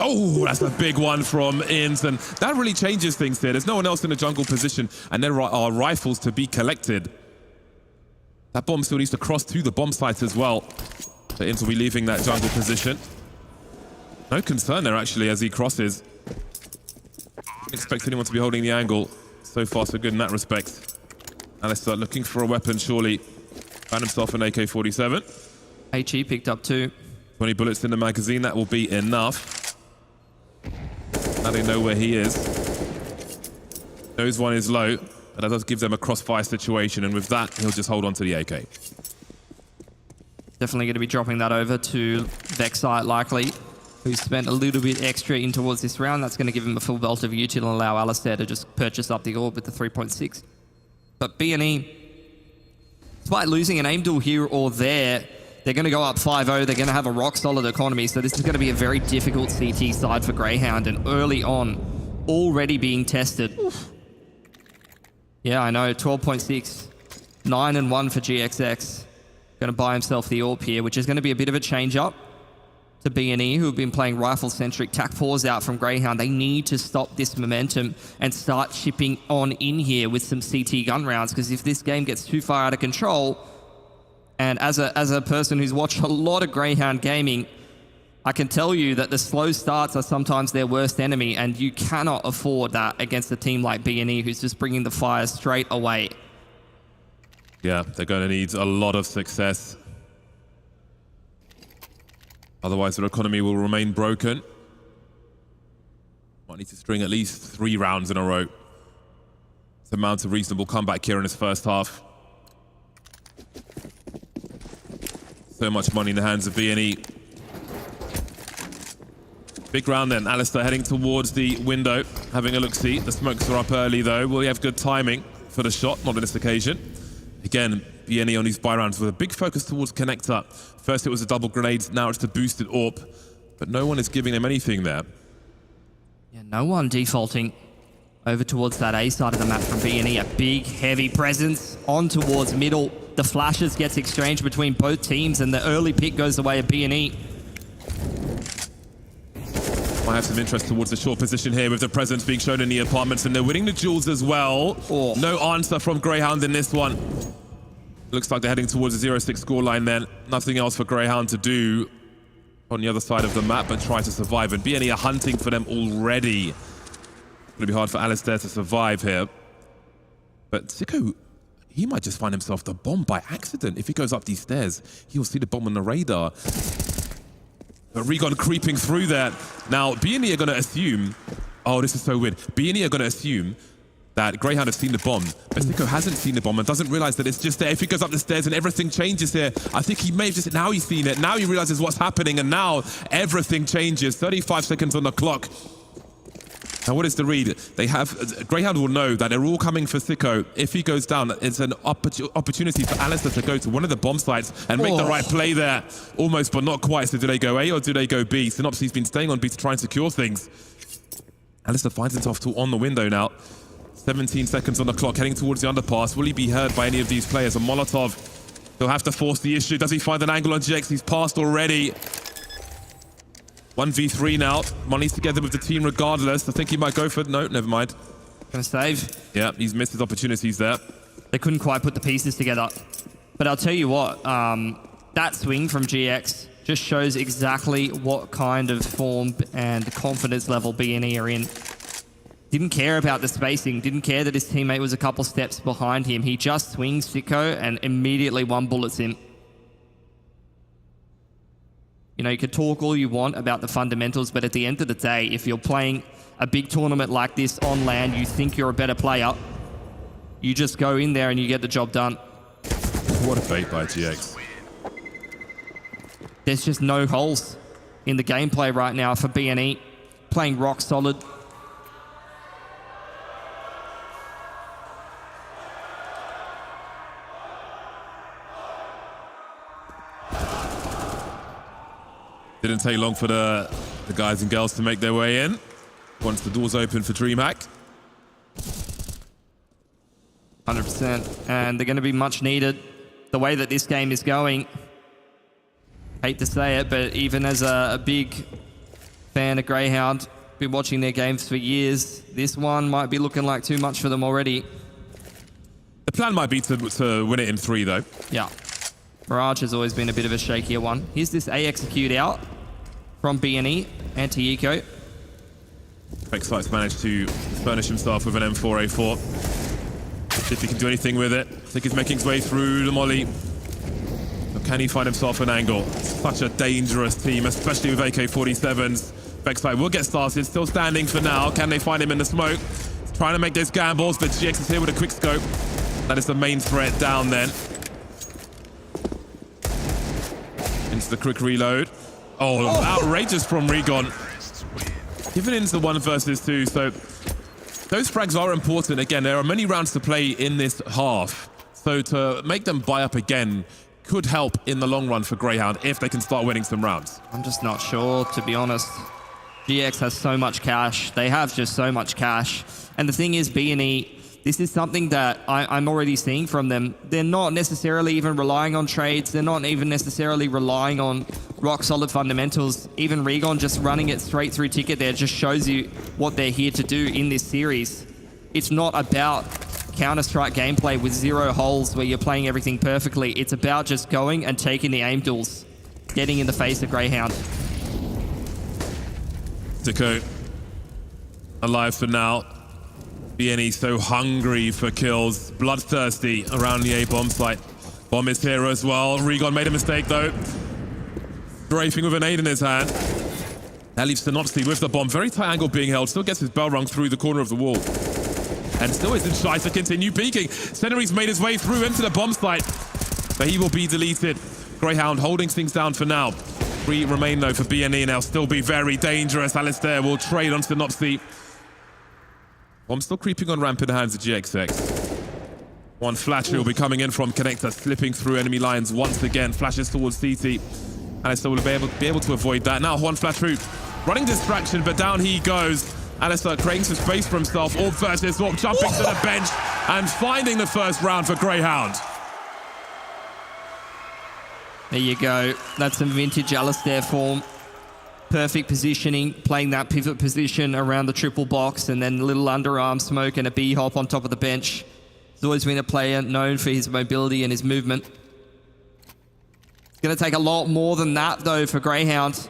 Oh, that's a big one from Inns, and that really changes things here. There's no one else in the jungle position, and there are rifles to be collected. That bomb still needs to cross to the bomb site as well. So Inns will be leaving that jungle position. No concern there, actually, as he crosses. Don't expect anyone to be holding the angle. So far, so good in that respect. Alistair looking for a weapon, surely. Found himself an AK-47. HE picked up 2. 20 bullets in the magazine, that will be enough. Now they know where he is. Knows one is low, but that does give them a crossfire situation, and with that, he'll just hold on to the AK. Definitely going to be dropping that over to Vexite, likely, who spent a little bit extra in towards this round. That's going to give him a full belt of util and allow Alistair to just purchase up the orb with the 3.6. But B&E despite losing an aim duel here or there, they're going to go up 5-0. They're going to have a rock-solid economy. So this is going to be a very difficult CT side for Greyhound. And early on, already being tested. Oof. Yeah, I know. 12.6. 9-1 for GXX. Going to buy himself the AWP here, which is going to be a bit of a change-up to B&E, who have been playing rifle-centric. TAC-4's out from Greyhound. They need to stop this momentum and start chipping on in here with some CT gun rounds, because if this game gets too far out of control, and as a person who's watched a lot of Greyhound gaming, I can tell you that the slow starts are sometimes their worst enemy, and you cannot afford that against a team like B&E, who's just bringing the fire straight away. Yeah, they're going to need a lot of success. Otherwise, their economy will remain broken. Might need to string at least 3 rounds in a row to mount a reasonable comeback here in this first half. So much money in the hands of B&E. Big round then. Alistair heading towards the window, having a look-see. The smokes are up early, though. Will he have good timing for the shot? Not on this occasion. Again, B&E on these buy rounds with a big focus towards connector. First it was the double grenades, now it's the boosted AWP. But no one is giving them anything there. Yeah, no one defaulting over towards that A side of the map from B&E. A big, heavy presence on towards middle. The flashes gets exchanged between both teams, and the early pick goes the way of B&E. Might have some interest towards the short position here with the presence being shown in the apartments, and they're winning the duels as well. Oh. No answer from Greyhound in this one. Looks like they're heading towards the 0-6 scoreline then. Nothing else for Greyhound to do on the other side of the map but try to survive. And B&E are hunting for them already. It's going to be hard for Alistair to survive here. But Sicko, he might just find himself the bomb by accident. If he goes up these stairs, he'll see the bomb on the radar. But Regon creeping through there. Now, B&E are going to assume... Oh, this is so weird. B&E are going to assume that Greyhound has seen the bomb, but Sicko hasn't seen the bomb and doesn't realize that it's just there. If he goes up the stairs and everything changes here, I think he may have just... Now he's seen it. Now he realizes what's happening, and now everything changes. 35 seconds on the clock. Now, what is the read? They have... Greyhound will know that they're all coming for Sicko. If he goes down, it's an opportunity for Alistair to go to one of the bomb sites and make the right play there. Almost, but not quite. So do they go A or do they go B? Synopsy's been staying on B to try and secure things. Alistair finds himself on the window now. 17 seconds on the clock, heading towards the underpass. Will he be heard by any of these players? A Molotov. He'll have to force the issue. Does he find an angle on GX? He's passed already. 1v3 now. Money's together with the team regardless. I think he might go for... No, never mind. Gonna save. Yeah, he's missed his opportunities there. They couldn't quite put the pieces together. But I'll tell you what, that swing from GX just shows exactly what kind of form and confidence level B&E are in. Didn't care about the spacing, didn't care that his teammate was a couple steps behind him. He just swings Sicko and immediately one bullets him. You know, you could talk all you want about the fundamentals, but at the end of the day, if you're playing a big tournament like this on land, you think you're a better player, you just go in there and you get the job done. What a bait by GX. There's just no holes in the gameplay right now for B&E. Playing rock solid. Didn't take long for the guys and girls to make their way in. Once the doors open for DreamHack. 100%. And they're going to be much needed. The way that this game is going, hate to say it, but even as a big fan of Greyhound, been watching their games for years, this one might be looking like too much for them already. The plan might be to win it in 3, though. Yeah. Mirage has always been a bit of a shakier one. Here's this A execute out from B&E, anti-eco. Vexite's managed to furnish himself with an M4A4. See if he can do anything with it. I think he's making his way through the molly. But can he find himself an angle? Such a dangerous team, especially with AK-47s. Vexite will get started, still standing for now. Can they find him in the smoke? He's trying to make those gambles, but GX is here with a quick scope. That is the main threat down then. Into the quick reload. Oh, outrageous from Regon. Giving into the 1 versus 2, so those frags are important. Again, there are many rounds to play in this half. So to make them buy up again could help in the long run for Greyhound if they can start winning some rounds. I'm just not sure, to be honest. GX has so much cash. They have just so much cash. And the thing is, B&E, this is something that I'm already seeing from them. They're not necessarily even relying on trades. They're not even necessarily relying on rock-solid fundamentals. Even Regon just running it straight through ticket there just shows you what they're here to do in this series. It's not about Counter-Strike gameplay with 0 holes where you're playing everything perfectly. It's about just going and taking the aim duels, getting in the face of Greyhound. Zico alive for now. B&E so hungry for kills, bloodthirsty around the A bomb site. Bomb is here as well. Regon made a mistake though. Strafing with an aid in his hand. That leaves Synopsy with the bomb. Very tight angle being held. Still gets his bell rung through the corner of the wall. And still isn't shy to continue peeking. Senary's made his way through into the bomb site, but he will be deleted. Greyhound holding things down for now. 3 remain though for B&E, and they'll still be very dangerous. Alistair will trade on Synopsy. Bomb still creeping on ramp in the hands of GXX. One Flattery will be coming in from Connector, slipping through enemy lines once again. Flashes towards CT. Alistair will be able to avoid that. Now Juan Flattery running distraction, but down he goes. Alistair creating some space for himself. Orb versus Orb, jumping to the bench and finding the first round for Greyhound. There you go. That's some vintage Alistair form. Perfect positioning, playing that pivot position around the triple box, and then a little underarm smoke and a B-hop on top of the bench. He's always been a player known for his mobility and his movement. It's going to take a lot more than that, though, for Greyhound.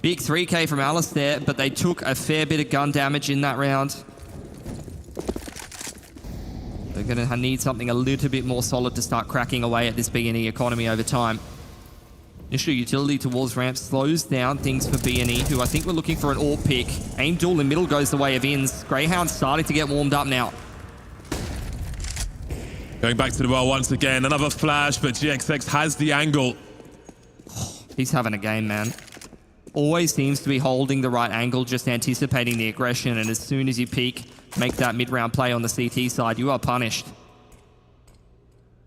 Big 3K from Alistair, but they took a fair bit of gun damage in that round. They're going to need something a little bit more solid to start cracking away at this B&E economy over time. Initial utility towards ramp slows down things for B&E, who I think were looking for an AWP pick. Aim duel in middle goes the way of ins. Greyhound starting to get warmed up now. Going back to the well once again. Another flash, but GXX has the angle. He's having a game, man. Always seems to be holding the right angle, just anticipating the aggression, and as soon as you peek, make that mid-round play on the CT side, you are punished.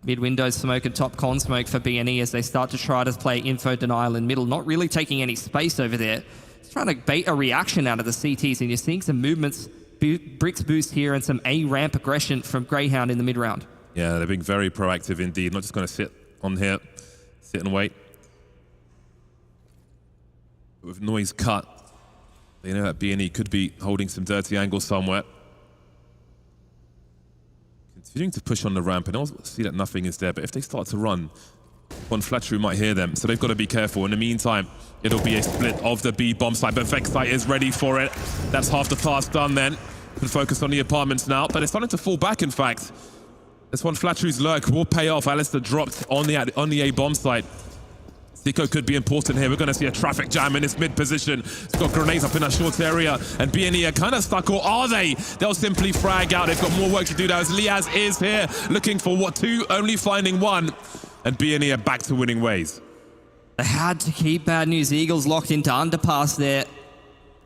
Mid-window smoke and top con smoke for B&E as they start to try to play info denial in middle, not really taking any space over there. Just trying to bait a reaction out of the CTs, and you're seeing some movements, bricks boost here, and some A-ramp aggression from Greyhound in the mid-round. Yeah, they're being very proactive indeed. Not just going to sit on here, sit and wait. With noise cut, they know that B&E could be holding some dirty angles somewhere. Continuing to push on the ramp, and I'll see that nothing is there, but if they start to run, One Flattery might hear them, so they've got to be careful. In the meantime, it'll be a split of the B bomb site, but Vexite is ready for it. That's half the task done then. Can focus on the apartments now, but it's starting to fall back, in fact. This One Flattery's lurk will pay off. Alistair dropped on the A bomb site. Zico could be important here. We're going to see a traffic jam in this mid position. He's got grenades up in a short area, and B&E are kind of stuck, or are they? They'll simply frag out. They've got more work to do now as Liaz is here looking for what, 2, only finding 1, and B&E are back to winning ways. They had to keep Bad News Eagles locked into underpass there.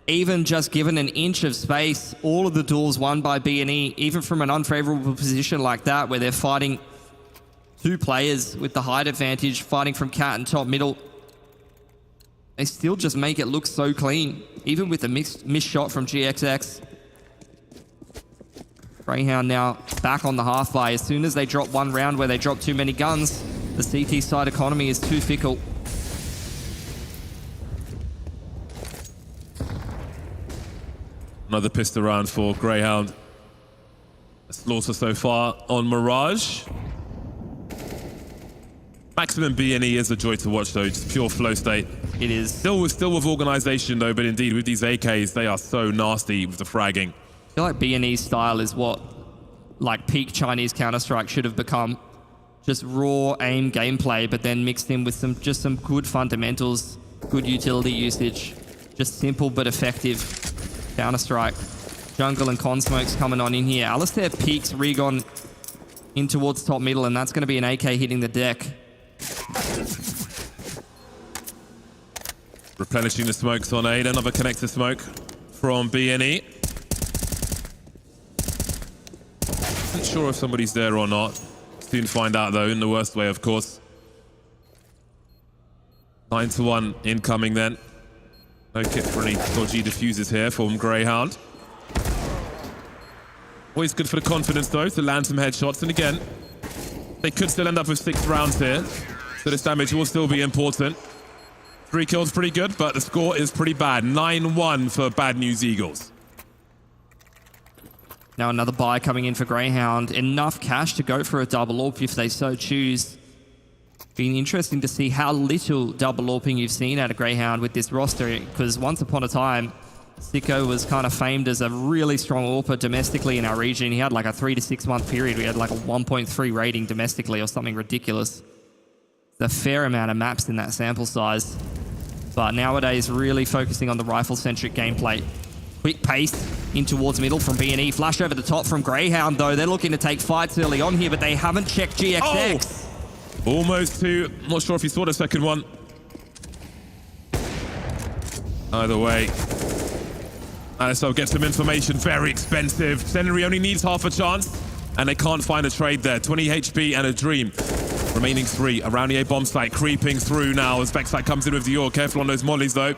Even just given an inch of space, all of the duels won by B&E, even from an unfavorable position like that, where they're fighting 2 players with the height advantage, fighting from cat and top middle. They still just make it look so clean, even with a missed shot from GXX. Greyhound now back on the half-by. As soon as they drop one round where they drop too many guns, the CT side economy is too fickle. Another pistol round for Greyhound. A slaughter so far on Mirage. Maximum B&E is a joy to watch, though. Just pure flow state. It is. Still with organization, though, but indeed, with these AKs, they are so nasty with the fragging. I feel like B&E's style is what, like, peak Chinese Counter-Strike should have become. Just raw aim gameplay, but then mixed in with some good fundamentals, good utility usage. Just simple but effective Counter-Strike. Jungle and con smokes coming on in here. Alistair peeks Regon in towards top middle, and that's going to be an AK hitting the deck. Replenishing the smokes on A. Another connector smoke from B&E. Not sure if somebody's there or not. Soon find out, though, in the worst way, of course. 9-1 incoming then. No kit for any dodgy diffusers here from Greyhound. Always good for the confidence, though, to land some headshots. And again, they could still end up with 6 rounds here. So this damage will still be important. 3 kills pretty good, but the score is pretty bad. 9-1 for Bad News Eagles. Now another buy coming in for Greyhound. Enough cash to go for a double AWP if they so choose. Been interesting to see how little double AWPing you've seen out of Greyhound with this roster, because once upon a time, Sicko was kind of famed as a really strong AWPer domestically in our region. He had like a 3 to 6 month period. We had like a 1.3 rating domestically or something ridiculous. There's a fair amount of maps in that sample size. But nowadays, really focusing on the rifle-centric gameplay. Quick pace in towards middle from B&E. Flash over the top from Greyhound, though. They're looking to take fights early on here, but they haven't checked GXX. Oh! Almost 2. Not sure if you saw the second one. Either way. ISL gets some information. Very expensive. Senary only needs half a chance, and they can't find a trade there. 20 HP and a dream. Remaining 3 around the A bomb site, creeping through now as Vexite comes in with the AWP. Careful on those mollies, though.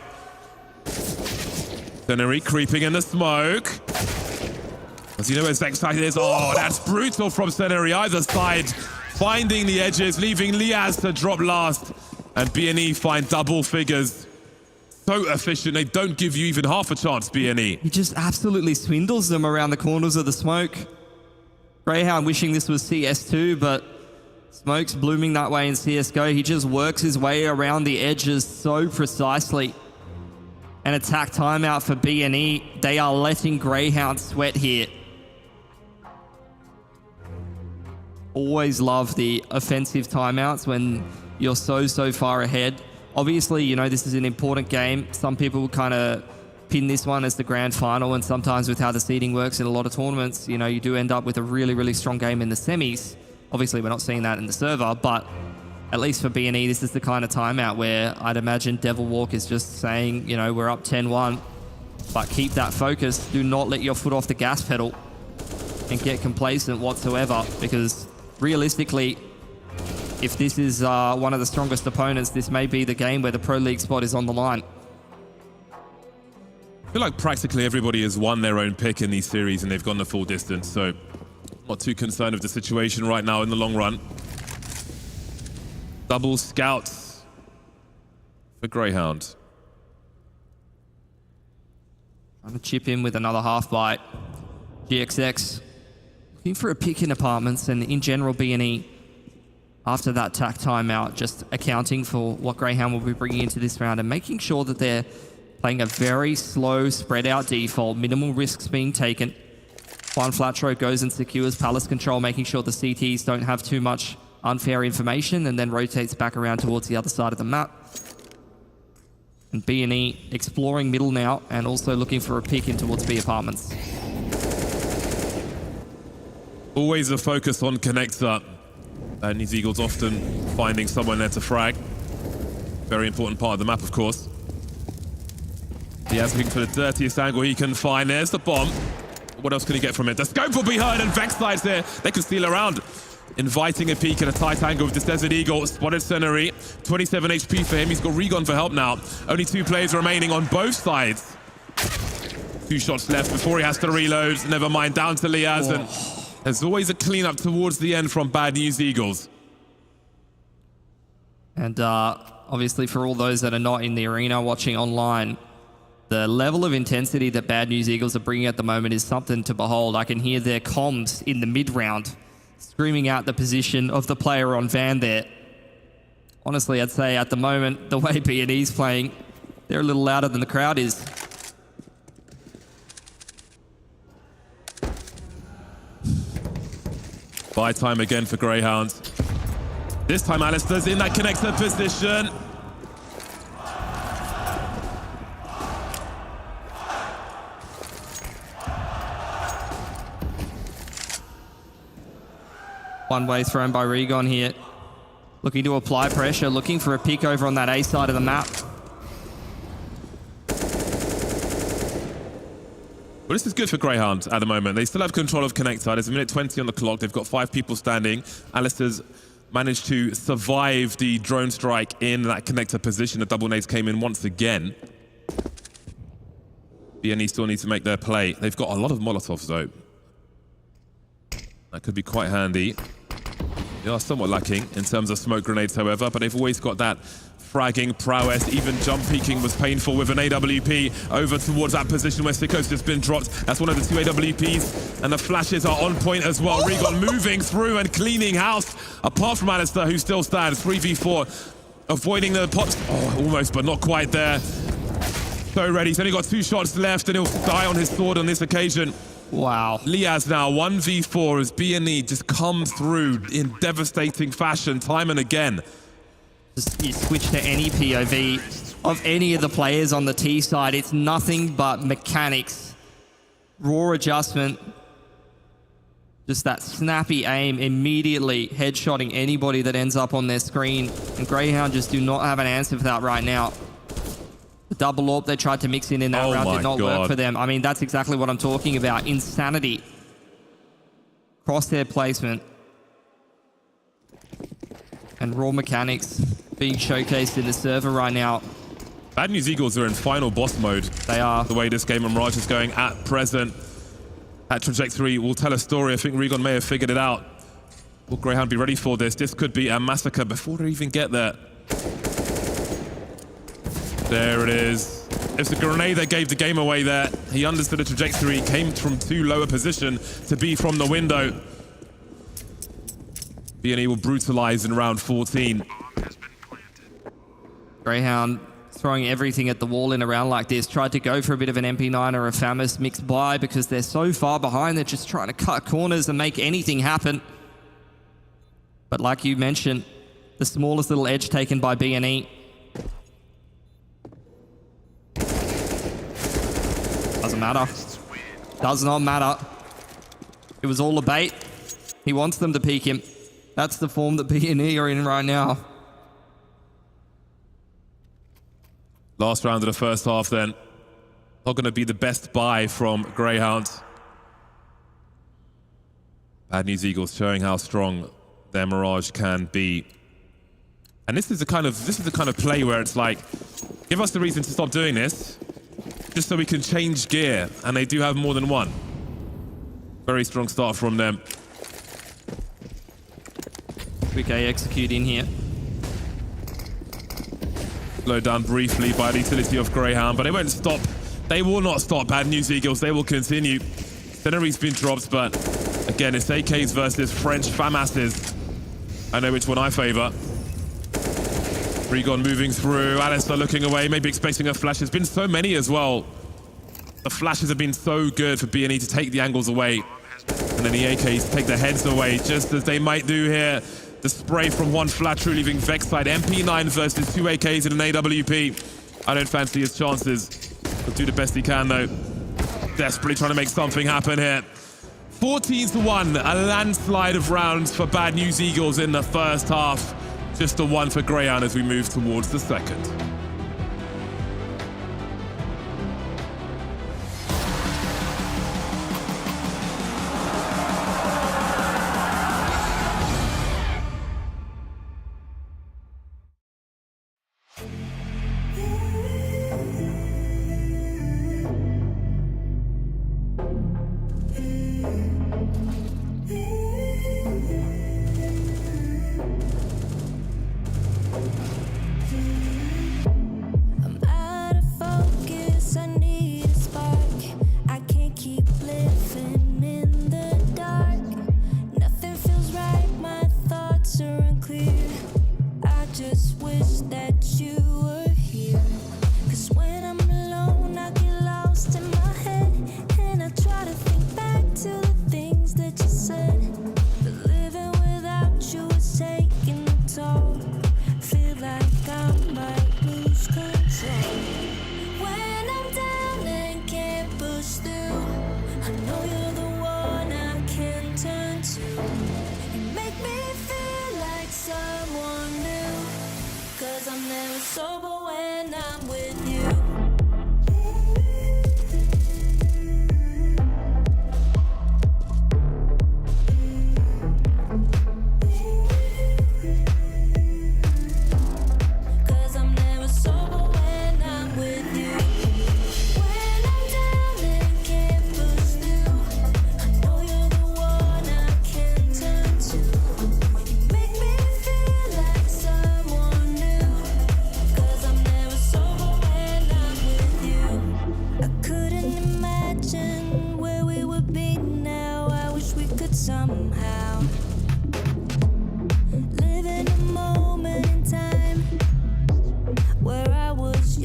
Senary creeping in the smoke. Does he know where Vexite is? Oh, that's brutal from Senary. Either side finding the edges, leaving Liaz to drop last. And B&E find double figures. So efficient, they don't give you even half a chance, B&E. He just absolutely swindles them around the corners of the smoke. Greyhound wishing this was CS2, but smoke's blooming that way in CSGO. He just works his way around the edges so precisely. An attack timeout for B&E. They are letting Greyhound sweat here. Always love the offensive timeouts when you're so far ahead. Obviously, you know, this is an important game. Some people kind of pin this one as the grand final, and sometimes with how the seeding works in a lot of tournaments, you know, you do end up with a really strong game in the semis. Obviously, we're not seeing that in the server, but at least for B&E, this is the kind of timeout where I'd imagine Devil Walk is just saying, you know, we're up 10-1, but keep that focus. Do not let your foot off the gas pedal and get complacent whatsoever, because realistically, if this is one of the strongest opponents, this may be the game where the Pro League spot is on the line. I feel like practically everybody has won their own pick in these series and they've gone the full distance, so not too concerned with the situation right now in the long run. Double scouts for Greyhound. I'm going to chip in with another half bite. GXX looking for a pick in apartments, and in general B&E after that tack timeout, just accounting for what Greyhound will be bringing into this round and making sure that they're playing a very slow, spread out default, minimal risks being taken. One flat row goes and secures palace control, making sure the CTs don't have too much unfair information, and then rotates back around towards the other side of the map. And B&E exploring middle now, and also looking for a pick in towards B apartments. Always a focus on connector. And these Eagles often finding someone there to frag. Very important part of the map, of course. Diaz looking for the dirtiest angle he can find. There's the bomb. What else can he get from it? The scope will be heard, and Vexite's there. They can steal around. Inviting a peek at a tight angle with this Desert Eagle. Spotted Senary. 27 HP for him. He's got Regon for help now. Only 2 players remaining on both sides. 2 shots left before he has to reload. Never mind, down to Liaz. And there's always a cleanup towards the end from Bad News Eagles. And obviously for all those that are not in the arena watching online, the level of intensity that Bad News Eagles are bringing at the moment is something to behold. I can hear their comms in the mid-round screaming out the position of the player on van there. Honestly, I'd say at the moment, the way B&E's playing, they're a little louder than the crowd is. Buy time again for Greyhounds. This time Alistair's in that connector position. One way thrown by Regon here. Looking to apply pressure, looking for a pick over on that A side of the map. Well, this is good for Greyhound at the moment. They still have control of Connector. There's a minute 20 on the clock. They've got 5 people standing. Alistair's managed to survive the drone strike in that Connector position. The double nades came in once again. BNE still need to make their play. They've got a lot of Molotovs, though. That could be quite handy. They are somewhat lacking in terms of smoke grenades, however, but they've always got that fragging prowess. Even jump peeking was painful with an AWP over towards that position where Sicko's just been dropped. That's one of the 2 AWPs, and the flashes are on point as well. Regon moving through and cleaning house, apart from Alistair, who still stands 3v4, avoiding the pots. Oh, almost, but not quite there. So ready. He's only got 2 shots left, and he'll die on his sword on this occasion. Wow. Liaz now 1v4 as BNE just come through in devastating fashion time and again. Just you switch to any POV of any of the players on the T side, it's nothing but mechanics, raw adjustment, just that snappy aim, immediately headshotting anybody that ends up on their screen. And Greyhound just do not have an answer for that right now. The double AWP they tried to mix in that round did not work for them. I mean, that's exactly what I'm talking about. Insanity. Crosshair placement. And raw mechanics being showcased in the server right now. Bad News Eagles are in final boss mode. They are. The way this game of Mirage is going at present. That trajectory will tell a story. I think Regon may have figured it out. Will Greyhound be ready for this? This could be a massacre before they even get there. There it is. It's the grenade that gave the game away there. He understood the trajectory, came from too low a position to be from the window. BNE will brutalize in round 14. Greyhound throwing everything at the wall in a round like this. Tried to go for a bit of an MP9 or a FAMAS mixed by because they're so far behind. They're just trying to cut corners and make anything happen. But like you mentioned, the smallest little edge taken by BNE. Doesn't matter. Does not matter. It was all a bait. He wants them to peek him. That's the form that BNE are in right now. Last round of the first half then. Not going to be the best buy from Greyhound. Bad News Eagles showing how strong their Mirage can be. And this is the kind of play where it's like, give us the reason to stop doing this, just so we can change gear. And they do have more than one. Very strong start from them. Quick A execute in here. Slowed down briefly by the utility of Greyhound, but they won't stop. They will not stop Bad News Eagles. They will continue. Cenery's been dropped, but again, it's AKs versus French FAMASs. I know which one I favor. Regon moving through. Alistair looking away, maybe expecting a flash. There's been so many as well. The flashes have been so good for BNE to take the angles away. And then the AKs take the heads away, just as they might do here. The spray from one flat true leaving Vexside. MP9 versus 2 AKs in an AWP. I don't fancy his chances. He'll do the best he can, though. Desperately trying to make something happen here. 14-1, a landslide of rounds for Bad News Eagles in the first half. Just a 1 for Greyhound as we move towards the second.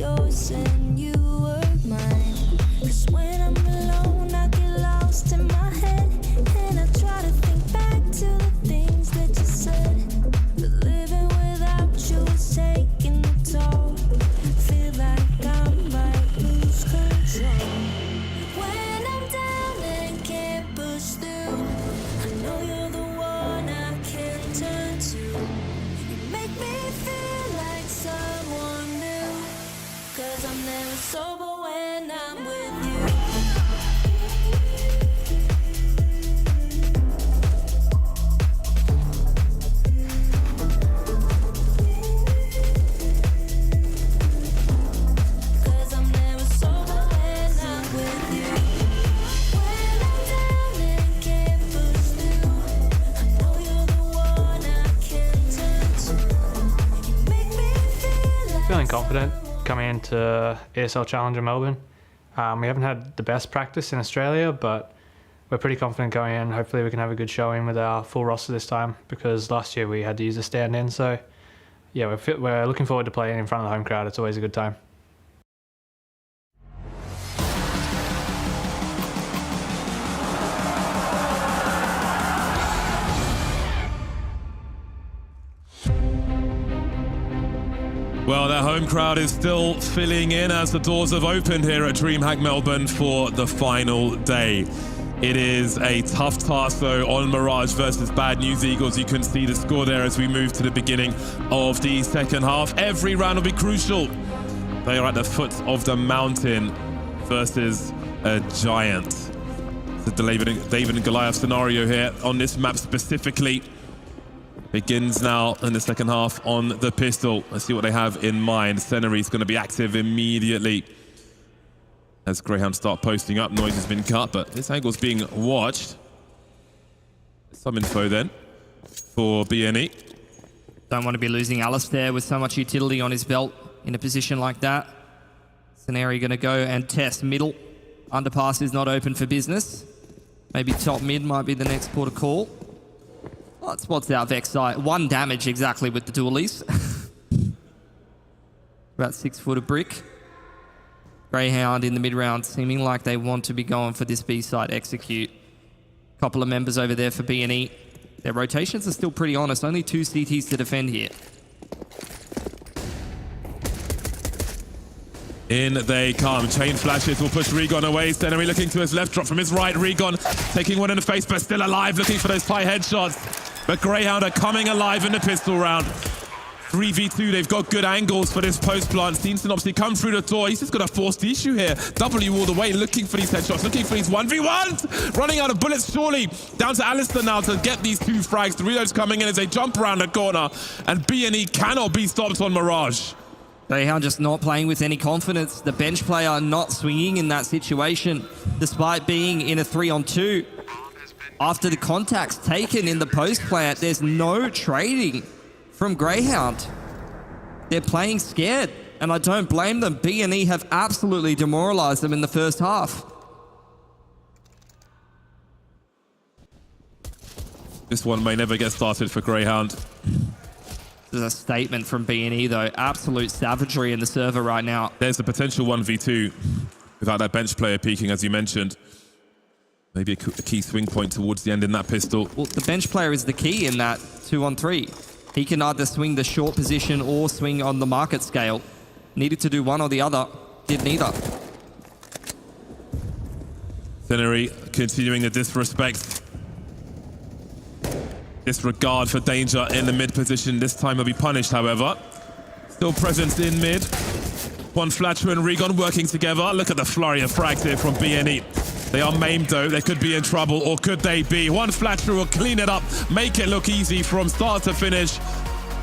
yours and you were mine. 'Cause when I'm alone, I get lost in my head, and I try to think back to the things that you said. But living without you is taking a toll. Feel like I might lose control. When I'm down and can't push through, I know you're the one I can turn to. You make me feel like someone new, 'cause I'm never sober when I'm with you. Feeling confident coming into ESL Challenger Melbourne. We haven't had the best practice in Australia, but we're pretty confident going in. Hopefully we can have a good showing with our full roster this time, because last year we had to use a stand-in. So yeah, we're looking forward to playing in front of the home crowd. It's always a good time. Well, that home crowd is still filling in as the doors have opened here at DreamHack Melbourne for the final day. It is a tough task, though, on Mirage versus Bad News Eagles. You can see the score there as we move to the beginning of the second half. Every round will be crucial. They are at the foot of the mountain versus a giant. It's the David and Goliath scenario here on this map specifically. Begins now in the second half on the pistol. Let's see what they have in mind. Senery's going to be active immediately as Greyhound start posting up. Noise has been cut, but this angle's being watched. Some info then for BNE. Don't want to be losing Alistair with so much utility on his belt in a position like that. Scenario going to go and test middle. Underpass is not open for business. Maybe top mid might be the next port of call. That spots out Vexite. 1 damage exactly with the dualies. About 6 foot of brick. Greyhound in the mid-round, seeming like they want to be going for this B-side execute. Couple of members over there for BNE. Their rotations are still pretty honest. Only 2 CTs to defend here. In they come. Chain flashes will push Regon away. Senery looking to his left, drop from his right. Regon taking one in the face, but still alive, looking for those high headshots. But Greyhound are coming alive in the pistol round. 3v2, they've got good angles for this post plant. Steenson obviously come through the door. He's just got to force the issue here. W all the way, looking for these headshots, looking for these 1v1s. Running out of bullets, surely. Down to Alistair now to get these 2 frags. The reload's coming in as they jump around the corner. And BNE cannot be stopped on Mirage. Greyhound just not playing with any confidence. The bench player not swinging in that situation, despite being in a 3-on-2. After the contacts taken in the post plant, there's no trading from Greyhound. They're playing scared, and I don't blame them. BNE have absolutely demoralized them in the first half. This one may never get started for Greyhound. This is a statement from BNE, though. Absolute savagery in the server right now. There's a potential 1v2 without that bench player peeking, as you mentioned. Maybe a key swing point towards the end in that pistol. Well, the bench player is the key in that 2-on-3. He can either swing the short position or swing on the market scale. Needed to do one or the other. Did neither. Senery continuing the disrespect. Disregard for danger in the mid position. This time he'll be punished, however. Still presence in mid. One Flatcher and Regon working together. Look at the flurry of frags here from BNE. They are maimed, though. They could be in trouble, or could they be? One Flatcher will clean it up, make it look easy from start to finish.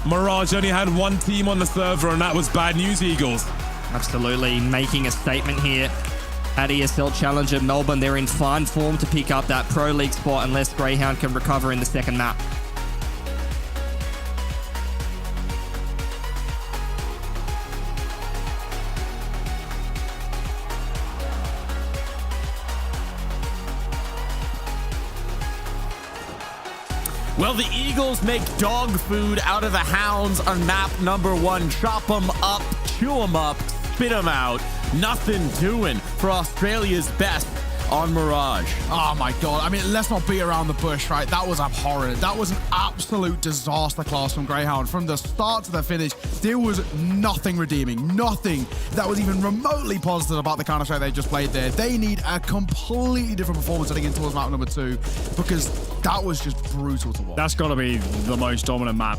Mirage only had 1 team on the server, and that was Bad News Eagles. Absolutely making a statement here at ESL Challenger Melbourne. They're in fine form to pick up that Pro League spot unless Greyhound can recover in the second map. Well, the Eagles make dog food out of the Hounds on map number 1. Chop them up, chew them up, spit him out. Nothing doing for Australia's best on Mirage. Oh my God. I mean, let's not beat around the bush, right? That was abhorrent. That was an absolute disaster class from Greyhound. From the start to the finish, there was nothing redeeming, nothing that was even remotely positive about the Counter-Strike they just played there. They need a completely different performance heading in towards map number 2 because that was just brutal to watch. That's got to be the most dominant map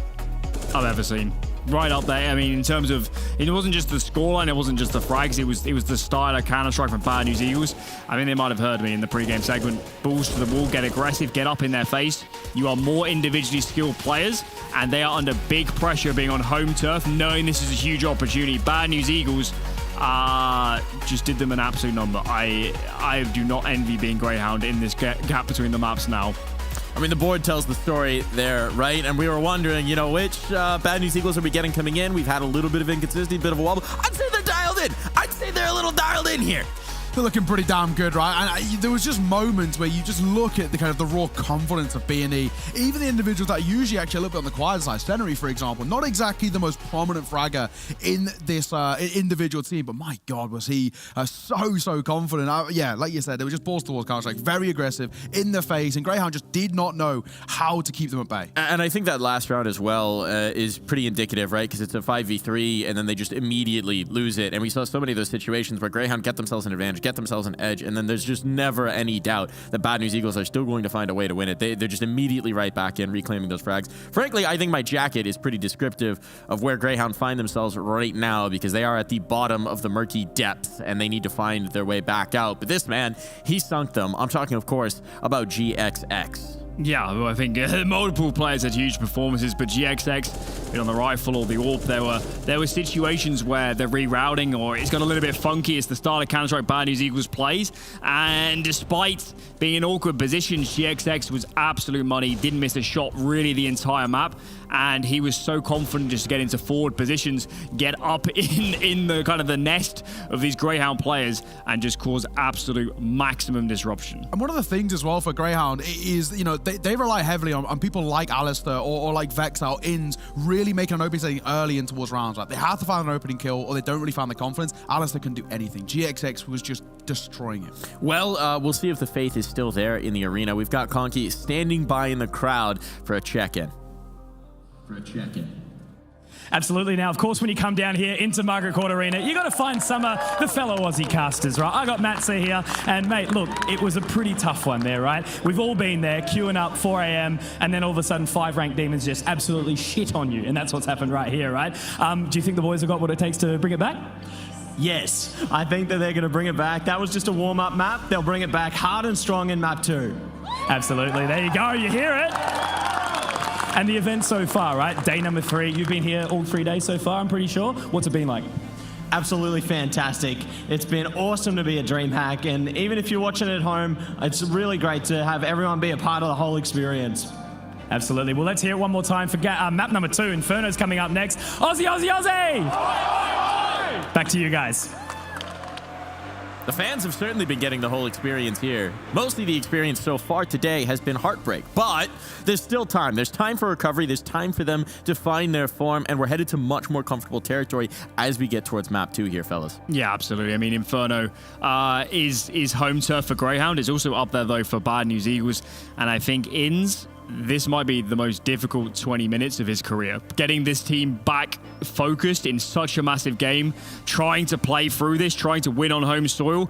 I've ever seen. Right up there. I mean, in terms of, it wasn't just the scoreline, it wasn't just the frags, it was the style of Counter-Strike from Bad News Eagles. I mean, they might have heard me in the pre-game segment. Balls to the wall, get aggressive, get up in their face. You are more individually skilled players, and they are under big pressure being on home turf, knowing this is a huge opportunity. Bad News Eagles just did them an absolute number. I do not envy being Greyhound in this gap between the maps now. I mean, the board tells the story there, right? And we were wondering, you know, which Bad News Eagles are we getting coming in? We've had a little bit of inconsistency, a bit of a wobble. I'd say they're dialed in. I'd say they're a little dialed in here. They're looking pretty damn good, right? And there was just moments where you just look at the kind of the raw confidence of B&E. Even the individuals that are usually actually a little bit on the quiet side, Stenery, for example, not exactly the most prominent fragger in this individual team, but my God, was he so confident. Yeah, like you said, they were just balls towards Counter-Strike, very aggressive, in the face, and Greyhound just did not know how to keep them at bay. And I think that last round as well is pretty indicative, right? Because it's a 5v3, and then they just immediately lose it. And we saw so many of those situations where Greyhound get themselves an advantage, get themselves an edge, and then there's just never any doubt that Bad News Eagles are still going to find a way to win it. They're just immediately right back in, reclaiming those frags. Frankly, I think my jacket is pretty descriptive of where Greyhound find themselves right now, because they are at the bottom of the murky depths, and they need to find their way back out. But this man, he sunk them. I'm talking, of course, about GXX. Yeah, well, I think multiple players had huge performances, but GXX, on the rifle or the AWP, there were situations where the rerouting or it's got a little bit funky. It's the style of Counter-Strike Bad News Eagles plays, and despite being in awkward positions, GXX was absolute money, didn't miss a shot really the entire map, and he was so confident just to get into forward positions, get up in the kind of the nest of these Greyhound players, and just cause absolute maximum disruption. And one of the things as well for Greyhound is, you know, they rely heavily on people like Alistair or like Vex or Inns really making an opening setting early in towards rounds. Like, they have to find an opening kill or they don't really find the confidence. Alistair can do anything. GXX was just destroying it. Well, we'll see if the faith is still there in the arena. We've got Conky standing by in the crowd for a check-in. Absolutely. Now, of course, when you come down here into Margaret Court Arena, you got to find some of the fellow Aussie casters, right? I got Matza here, and mate, look, it was a pretty tough one there, right? We've all been there, queuing up 4 a.m., and then all of a sudden 5 ranked demons just absolutely shit on you, and that's what's happened right here, right? Do you think the boys have got what it takes to bring it back? Yes, I think that they're going to bring it back. That was just a warm-up map. They'll bring it back hard and strong in map 2. Absolutely. There you go. You hear it. And the event so far, right? Day number 3. You've been here all 3 days so far, I'm pretty sure. What's it been like? Absolutely fantastic. It's been awesome to be a DreamHack, and even if you're watching at home, it's really great to have everyone be a part of the whole experience. Absolutely. Well, let's hear it one more time for map number 2. Inferno's coming up next. Aussie, Aussie, Aussie! Back to you guys. The fans have certainly been getting the whole experience here. Mostly the experience so far today has been heartbreak, but there's still time. There's time for recovery. There's time for them to find their form, and we're headed to much more comfortable territory as we get towards map 2 here, fellas. Yeah, absolutely. I mean, Inferno is home turf for Greyhound. It's also up there, though, for Bad News Eagles, and I think Inns, this might be the most difficult 20 minutes of his career. Getting this team back focused in such a massive game, trying to play through this, trying to win on home soil.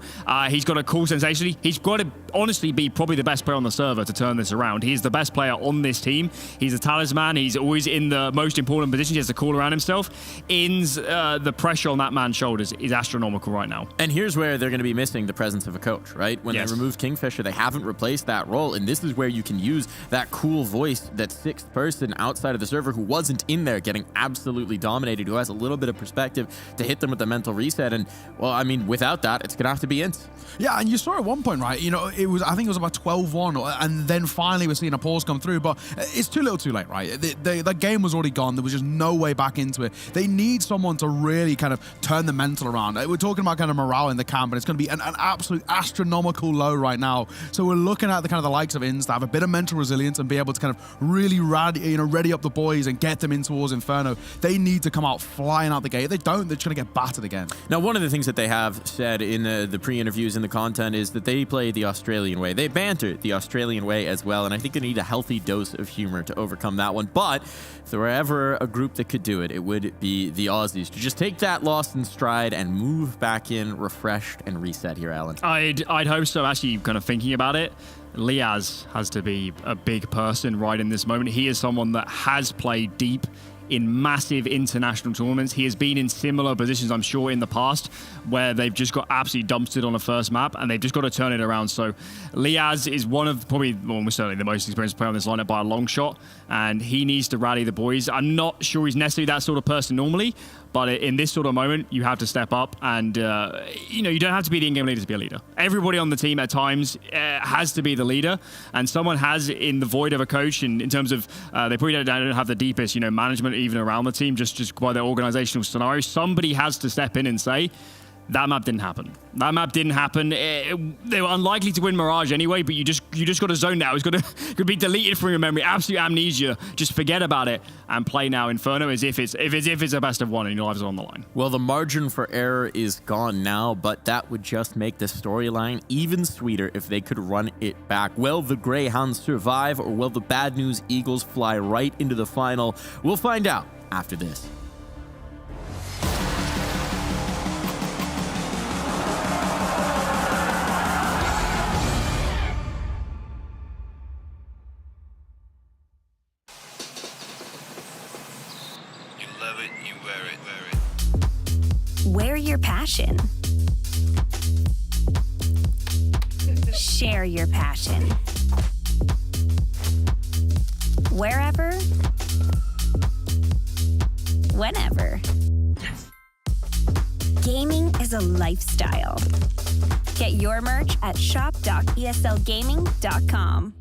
He's got a cool sensationally. He's got to honestly be probably the best player on the server to turn this around. He's the best player on this team. He's a talisman. He's always in the most important position. He has to call around himself. Inns, the pressure on that man's shoulders is astronomical right now. And here's where they're going to be missing the presence of a coach, right? When they remove Kingfisher, they haven't replaced that role, and this is where you can use that cool voice, that sixth person outside of the server who wasn't in there getting absolutely dominated, who has a little bit of perspective to hit them with the mental reset. And, well, I mean, without that, it's going to have to be in. Yeah, and you saw at one point, right? You know, I think it was about 12-1, and then finally we're seeing a pause come through, but it's too little too late, right? The game was already gone. There was just no way back into it. They need someone to really kind of turn the mental around. We're talking about kind of morale in the camp, and it's going to be an absolute astronomical low right now. So we're looking at the likes of Insta, have a bit of mental resilience and be able to kind of really ready up the boys and get them in towards Inferno. They need to come out flying out the gate. If they don't, they're just going to get battered again. Now, one of the things that they have said in the pre-interviews in the content is that they play the Australian way. They banter the Australian way as well, and I think they need a healthy dose of humor to overcome that one. But if there were ever a group that could do it, it would be the Aussies, to just take that loss in stride and move back in refreshed and reset here, Alan. I'd hope so. Actually, kind of thinking about it, Liaz has to be a big person right in this moment. He is someone that has played deep in massive international tournaments. He has been in similar positions, I'm sure, in the past, where they've just got absolutely dumpstered on a first map, and they've just got to turn it around. So Liaz is one of probably, well, certainly the most experienced player on this lineup by a long shot, and he needs to rally the boys. I'm not sure he's necessarily that sort of person normally, but in this sort of moment, you have to step up, and you know, you don't have to be the in-game leader to be a leader. Everybody on the team at times has to be the leader, and someone has, in the void of a coach, in terms of they probably don't have the deepest, you know, management even around the team, just by their organizational scenario. Somebody has to step in and say, that map didn't happen. That map didn't happen. They were unlikely to win Mirage anyway, but you just got to zone out. It's could be deleted from your memory. Absolute amnesia. Just forget about it and play now Inferno as if it's a best of one and your lives are on the line. Well, the margin for error is gone now, but that would just make the storyline even sweeter if they could run it back. Will the Greyhounds survive, or will the Bad News Eagles fly right into the final? We'll find out after this. Wear your passion. Share your passion. Wherever, whenever. Gaming is a lifestyle. Get your merch at shop.eslgaming.com.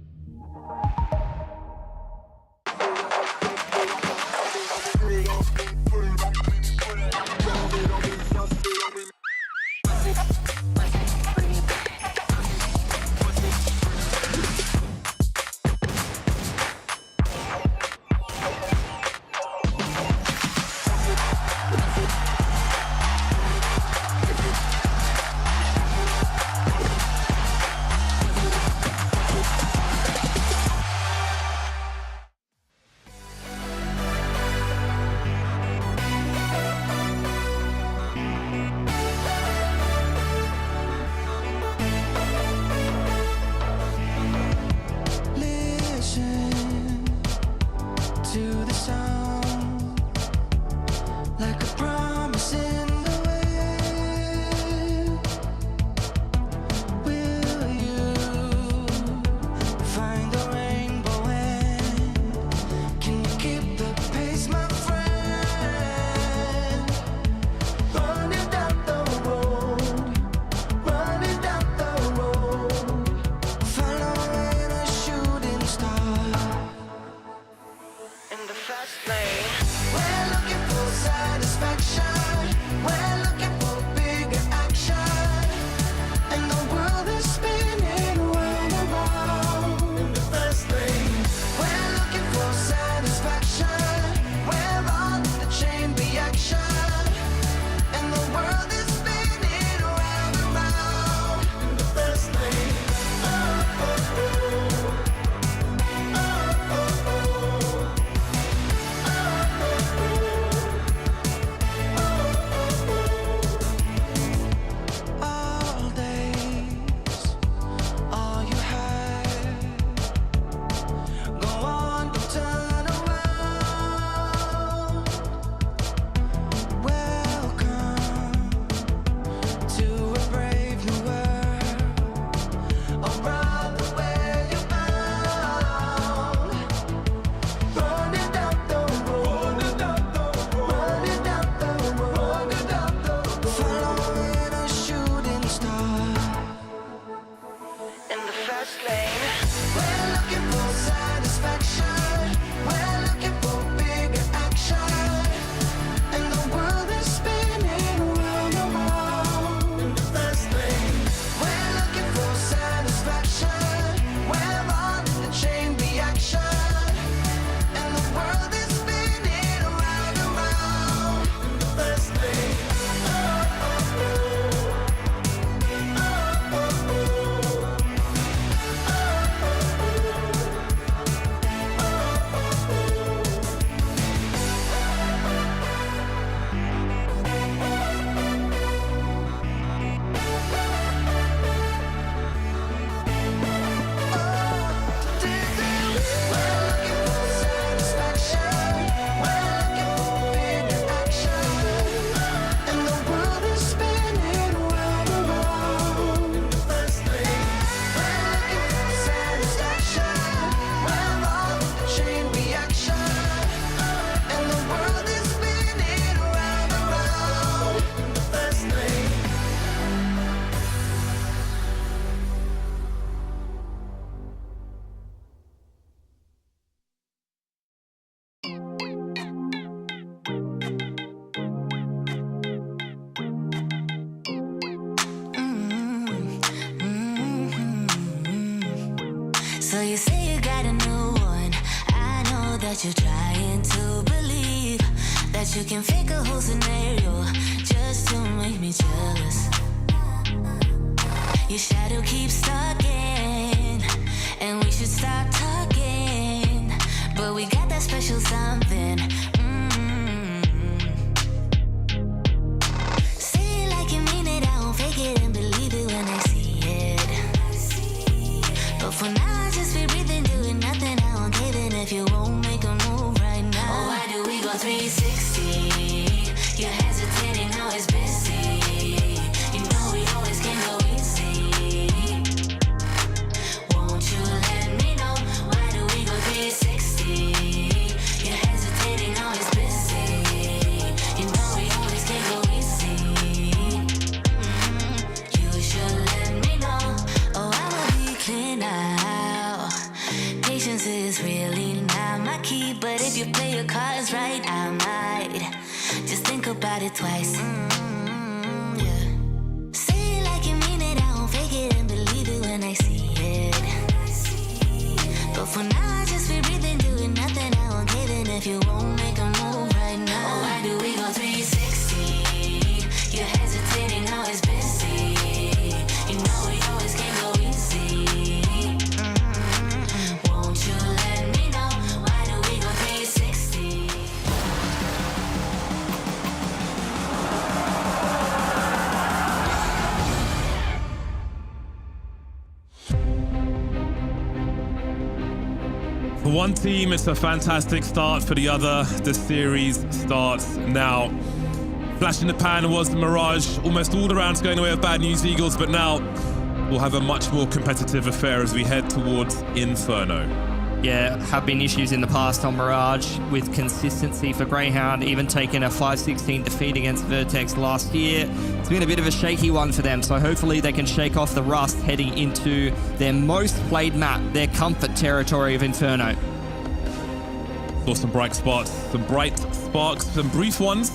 So you say you got a new one. I know that you're trying to believe that you can fake a whole scenario just to make me jealous. Your shadow keeps stalking, and we should stop talking. But we got that special something. Say it like you mean it, I won't fake it and believe it when I see it. But for now, I just be breathing, doing nothing. I won't give in if you won't make a move right now. Oh, why do we go 360? You're hesitating, now it's busy. You know we always can go easy. Won't you let me know? Why do we go 360? You're hesitating, now it's busy. You know we always can go easy. You should let me know. Oh, I will be clear now. Patience is really not my key, but if you play your cards right, I might just think about it twice. Yeah. Say it like you mean it, I won't fake it and believe it when I see it. But for now, I just be breathing, doing nothing. I won't give in if you won't make a move right now. Oh, why do we go 360? You're hesitating, now it's busy. You know we always can go easy. Won't you let me know? Why do we go 360? For one team, it's a fantastic start. For the other, the series starts now. Flash in the pan was Mirage. Almost all the rounds going away with Bad News Eagles, but now we'll have a much more competitive affair as we head towards Inferno. Yeah, have been issues in the past on Mirage with consistency for Greyhound, even taking a 5-16 defeat against Vertex last year. It's been a bit of a shaky one for them, so hopefully they can shake off the rust heading into their most played map, their comfort territory of Inferno. Saw some bright spots, some bright sparks, some brief ones,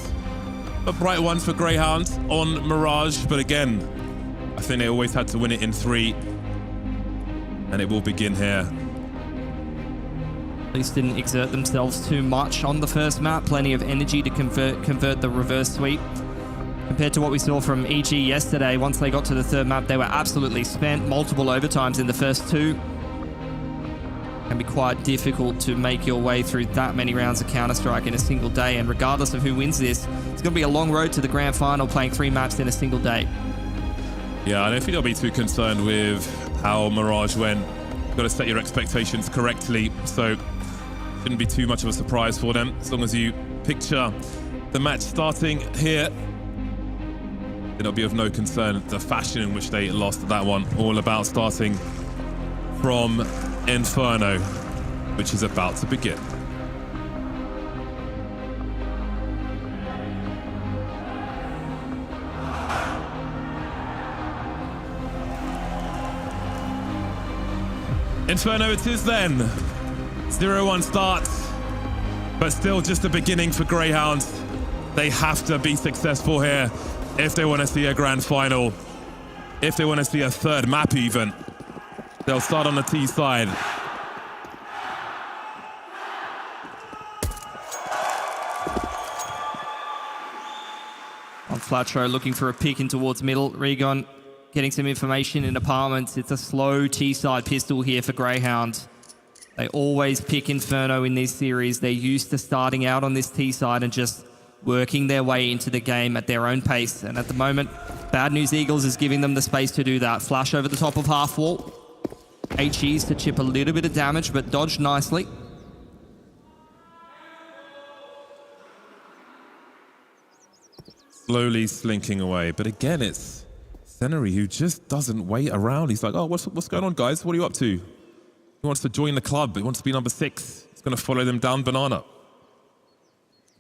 but bright ones for Greyhound on Mirage. But again, I think they always had to win it in 3, and it will begin here. At least didn't exert themselves too much on the first map. Plenty of energy to convert the reverse sweep. Compared to what we saw from EG yesterday, once they got to the third map, they were absolutely spent. Multiple overtimes in the first 2. Can be quite difficult to make your way through that many rounds of Counter-Strike in a single day. And regardless of who wins this, it's going to be a long road to the grand final playing 3 maps in a single day. Yeah, I don't think I'll be too concerned with how Mirage went. Got to set your expectations correctly, so shouldn't be too much of a surprise for them. As long as you picture the match starting here, it'll be of no concern the fashion in which they lost that one. All about starting from Inferno, which is about to begin. Inferno it is then. 0-1 start, but still just the beginning for Greyhounds. They have to be successful here if they want to see a grand final, if they want to see a third map even. They'll start on the T side. On Flatro looking for a pick in towards middle. Regon getting some information in apartments. It's a slow T-side pistol here for Greyhound. They always pick Inferno in this series. They're used to starting out on this T-side and just working their way into the game at their own pace. And at the moment, Bad News Eagles is giving them the space to do that. Flash over the top of half wall. HEs to chip a little bit of damage, but dodged nicely. Slowly slinking away. But again, it's Senary who just doesn't wait around. He's like, oh, what's going on, guys? What are you up to? He wants to join the club. He wants to be number 6. He's going to follow them down Banana.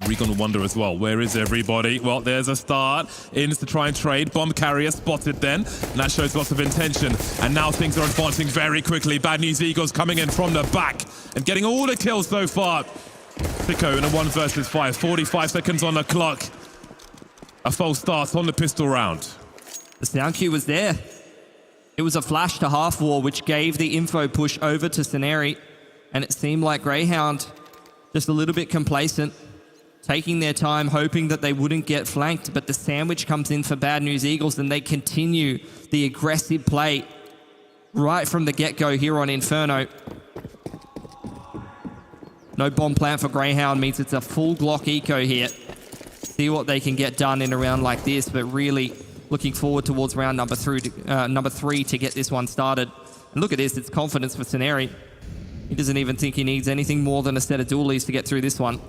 Regon will wonder as well, where is everybody? Well, there's a start. Ins to try and trade. Bomb carrier spotted then. And that shows lots of intention. And now things are advancing very quickly. Bad News Eagles coming in from the back and getting all the kills so far. Pico in a 1 versus 5. 45 seconds on the clock. A false start on the pistol round. The sound cue was there. It was a flash to half wall, which gave the info push over to Sceneri, and it seemed like Greyhound just a little bit complacent, taking their time, hoping that they wouldn't get flanked, but the sandwich comes in for Bad News Eagles, and they continue the aggressive play right from the get-go here on Inferno. No bomb plant for Greyhound means it's a full Glock eco here. See what they can get done in a round like this, but really looking forward towards round number 3 to get this one started. And look at this, it's confidence for Sceneri. He doesn't even think he needs anything more than a set of dualies to get through this one.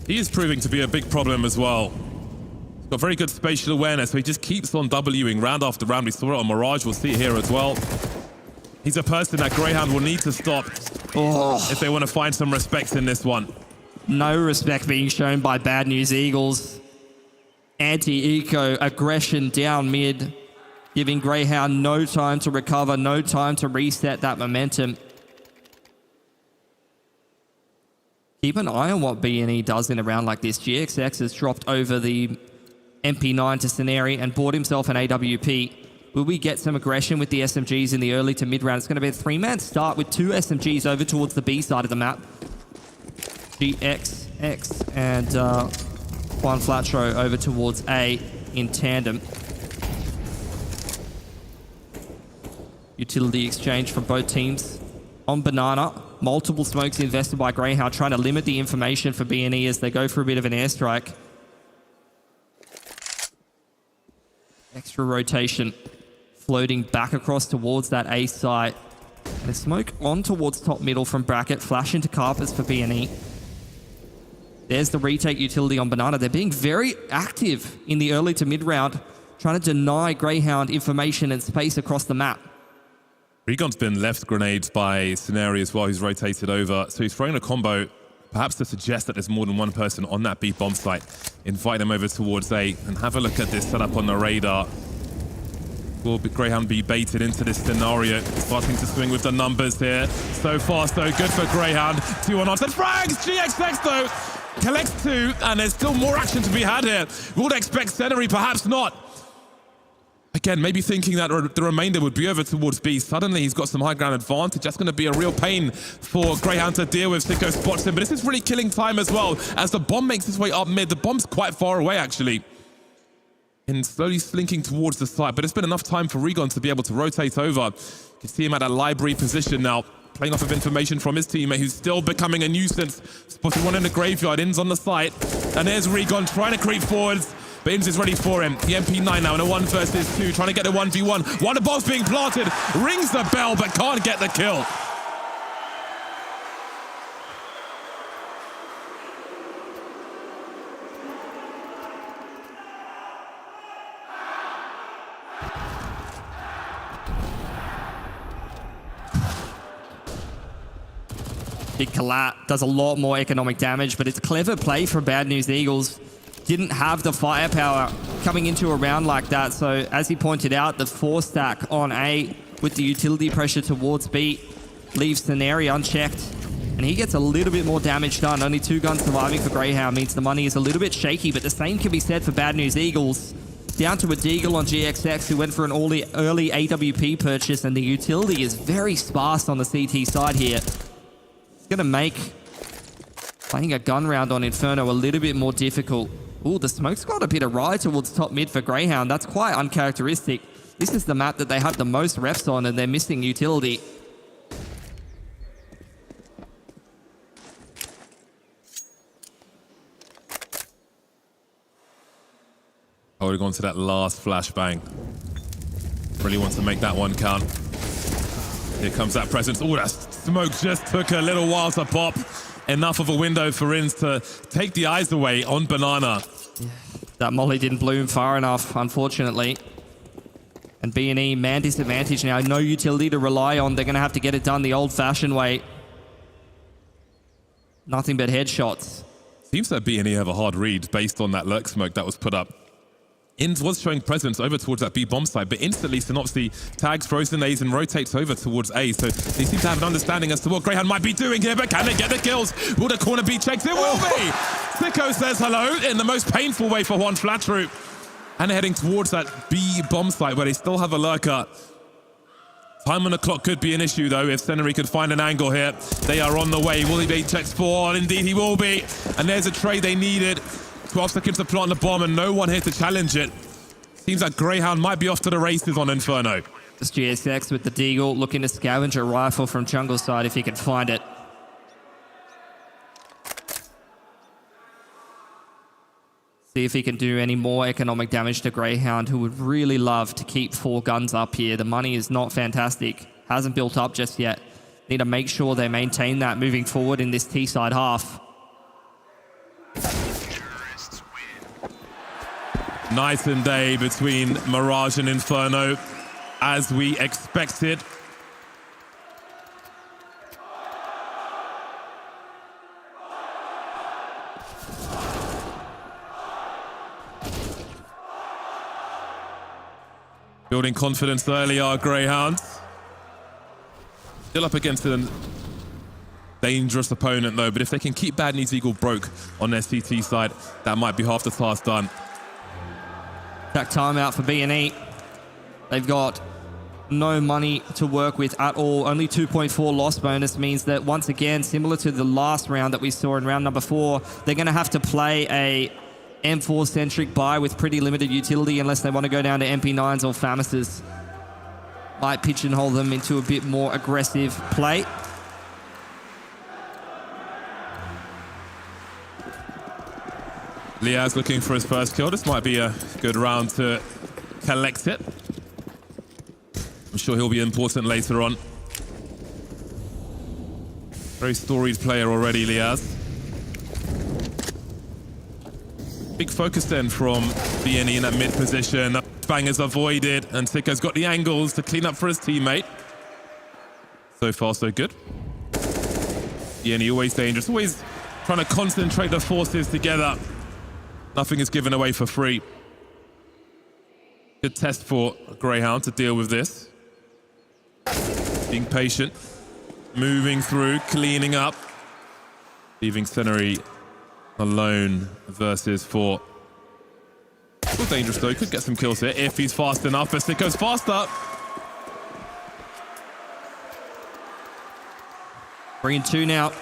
He is proving to be a big problem as well. He's got very good spatial awareness, so he just keeps on Wing round after round. We saw it on Mirage, we'll see it here as well. He's a person that Greyhound will need to stop if they want to find some respect in this one. No respect being shown by Bad News Eagles. Anti-eco aggression down mid, giving Greyhound no time to recover, no time to reset that momentum. Keep an eye on what B&E does in a round like this. GXX has dropped over the MP9 to Sceneri and bought himself an AWP. Will we get some aggression with the SMGs in the early to mid round? It's going to be a 3-man start with 2 SMGs over towards the B side of the map. GXX and one Flatro over towards A in tandem. Utility exchange from both teams. On Banana, multiple smokes invested by Greyhound, trying to limit the information for B&E as they go for a bit of an airstrike. Extra rotation, floating back across towards that A site. And a smoke on towards top middle from Bracket, flash into Carpers for B&E. There's the retake utility on Banana. They're being very active in the early to mid round, trying to deny Greyhound information and space across the map. Regon's been left grenades by Sceneri as well. He's rotated over. So he's throwing a combo, perhaps to suggest that there's more than one person on that B bomb site. Invite them over towards A and have a look at this setup on the radar. Will Greyhound be baited into this scenario? Starting to swing with the numbers here. So far, so good for Greyhound. 2 on odds and frags! GXX though collects 2, and there's still more action to be had here. Would expect Sceneri, perhaps not. Again, maybe thinking that the remainder would be over towards B. Suddenly, he's got some high ground advantage. That's going to be a real pain for Greyhound to deal with. Sicko spots him, but this is really killing time as well as the bomb makes its way up mid. The bomb's quite far away, actually, and slowly slinking towards the site, but it's been enough time for Regon to be able to rotate over. You can see him at a library position now, playing off of information from his teammate, who's still becoming a nuisance. Spotted one in the graveyard, In's on the site, and there's Regon trying to creep forwards. But Inz is ready for him. The MP9 now in a 1 versus 2, trying to get a 1v1. One of bombs being planted, rings the bell, but can't get the kill. Big collat does a lot more economic damage, but it's clever play from Bad News Eagles. Didn't have the firepower coming into a round like that. So as he pointed out, the 4 stack on A with the utility pressure towards B leaves Sceneri unchecked. And he gets a little bit more damage done. Only 2 guns surviving for Greyhound means the money is a little bit shaky, but the same can be said for Bad News Eagles. Down to a Deagle on GXX, who went for an early AWP purchase, and the utility is very sparse on the CT side here. It's going to make playing a gun round on Inferno a little bit more difficult. Ooh, the smoke's got a bit of ride towards top mid for Greyhound. That's quite uncharacteristic. This is the map that they have the most reps on, and they're missing utility. Holding on to that last flashbang. Really wants to make that one count. Here comes that presence. Oh, that smoke just took a little while to pop. Enough of a window for Inz to take the eyes away on Banana. Yeah, that molly didn't bloom far enough, unfortunately. And B&E, man disadvantage now. No utility to rely on. They're going to have to get it done the old-fashioned way. Nothing but headshots. Seems that B&E have a hard read based on that lurk smoke that was put up. Inz was showing presence over towards that B bomb site, but instantly Synopsy tags Frozen A's and rotates over towards A. So they seem to have an understanding as to what Greyhound might be doing here, but can they get the kills? Will the corner be checked? It will be! Sicko says hello in the most painful way for Juan Flattroop. And they're heading towards that B bomb site where they still have a lurker. Time on the clock could be an issue, though, if Seneri could find an angle here. They are on the way. Will he be checks for? Indeed, he will be. And there's a trade they needed. 12 seconds to plant the bomb, and no one here to challenge it. Seems like Greyhound might be off to the races on Inferno. This GSX with the Deagle looking to scavenge a rifle from jungle side if he can find it. See if he can do any more economic damage to Greyhound, who would really love to keep 4 guns up here. The money is not fantastic. Hasn't built up just yet. Need to make sure they maintain that moving forward in this T-side half. Night and day between Mirage and Inferno, as we expected. Building confidence early are Greyhounds. Still up against a dangerous opponent though, but if they can keep Bad News Eagle broke on their CT side, that might be half the task done. Attack timeout for B&E. They've got no money to work with at all. Only 2.4 loss bonus means that once again, similar to the last round that we saw in round number 4, they're going to have to play a M4-centric buy with pretty limited utility unless they want to go down to MP9s or Famises. Might pigeonhole them into a bit more aggressive play. Liaz looking for his first kill. This might be a good round to collect it. I'm sure he'll be important later on. Very storied player already, Liaz. Big focus then from BNE in that mid position. Banger's avoided, and Sicko's got the angles to clean up for his teammate. So far, so good. BNE always dangerous, always trying to concentrate the forces together. Nothing is given away for free. Good test for Greyhound to deal with this. Being patient, moving through, cleaning up, leaving Seneri alone versus 4. Still dangerous though, could get some kills here if he's fast enough, but Sicko's faster. 3-2 now.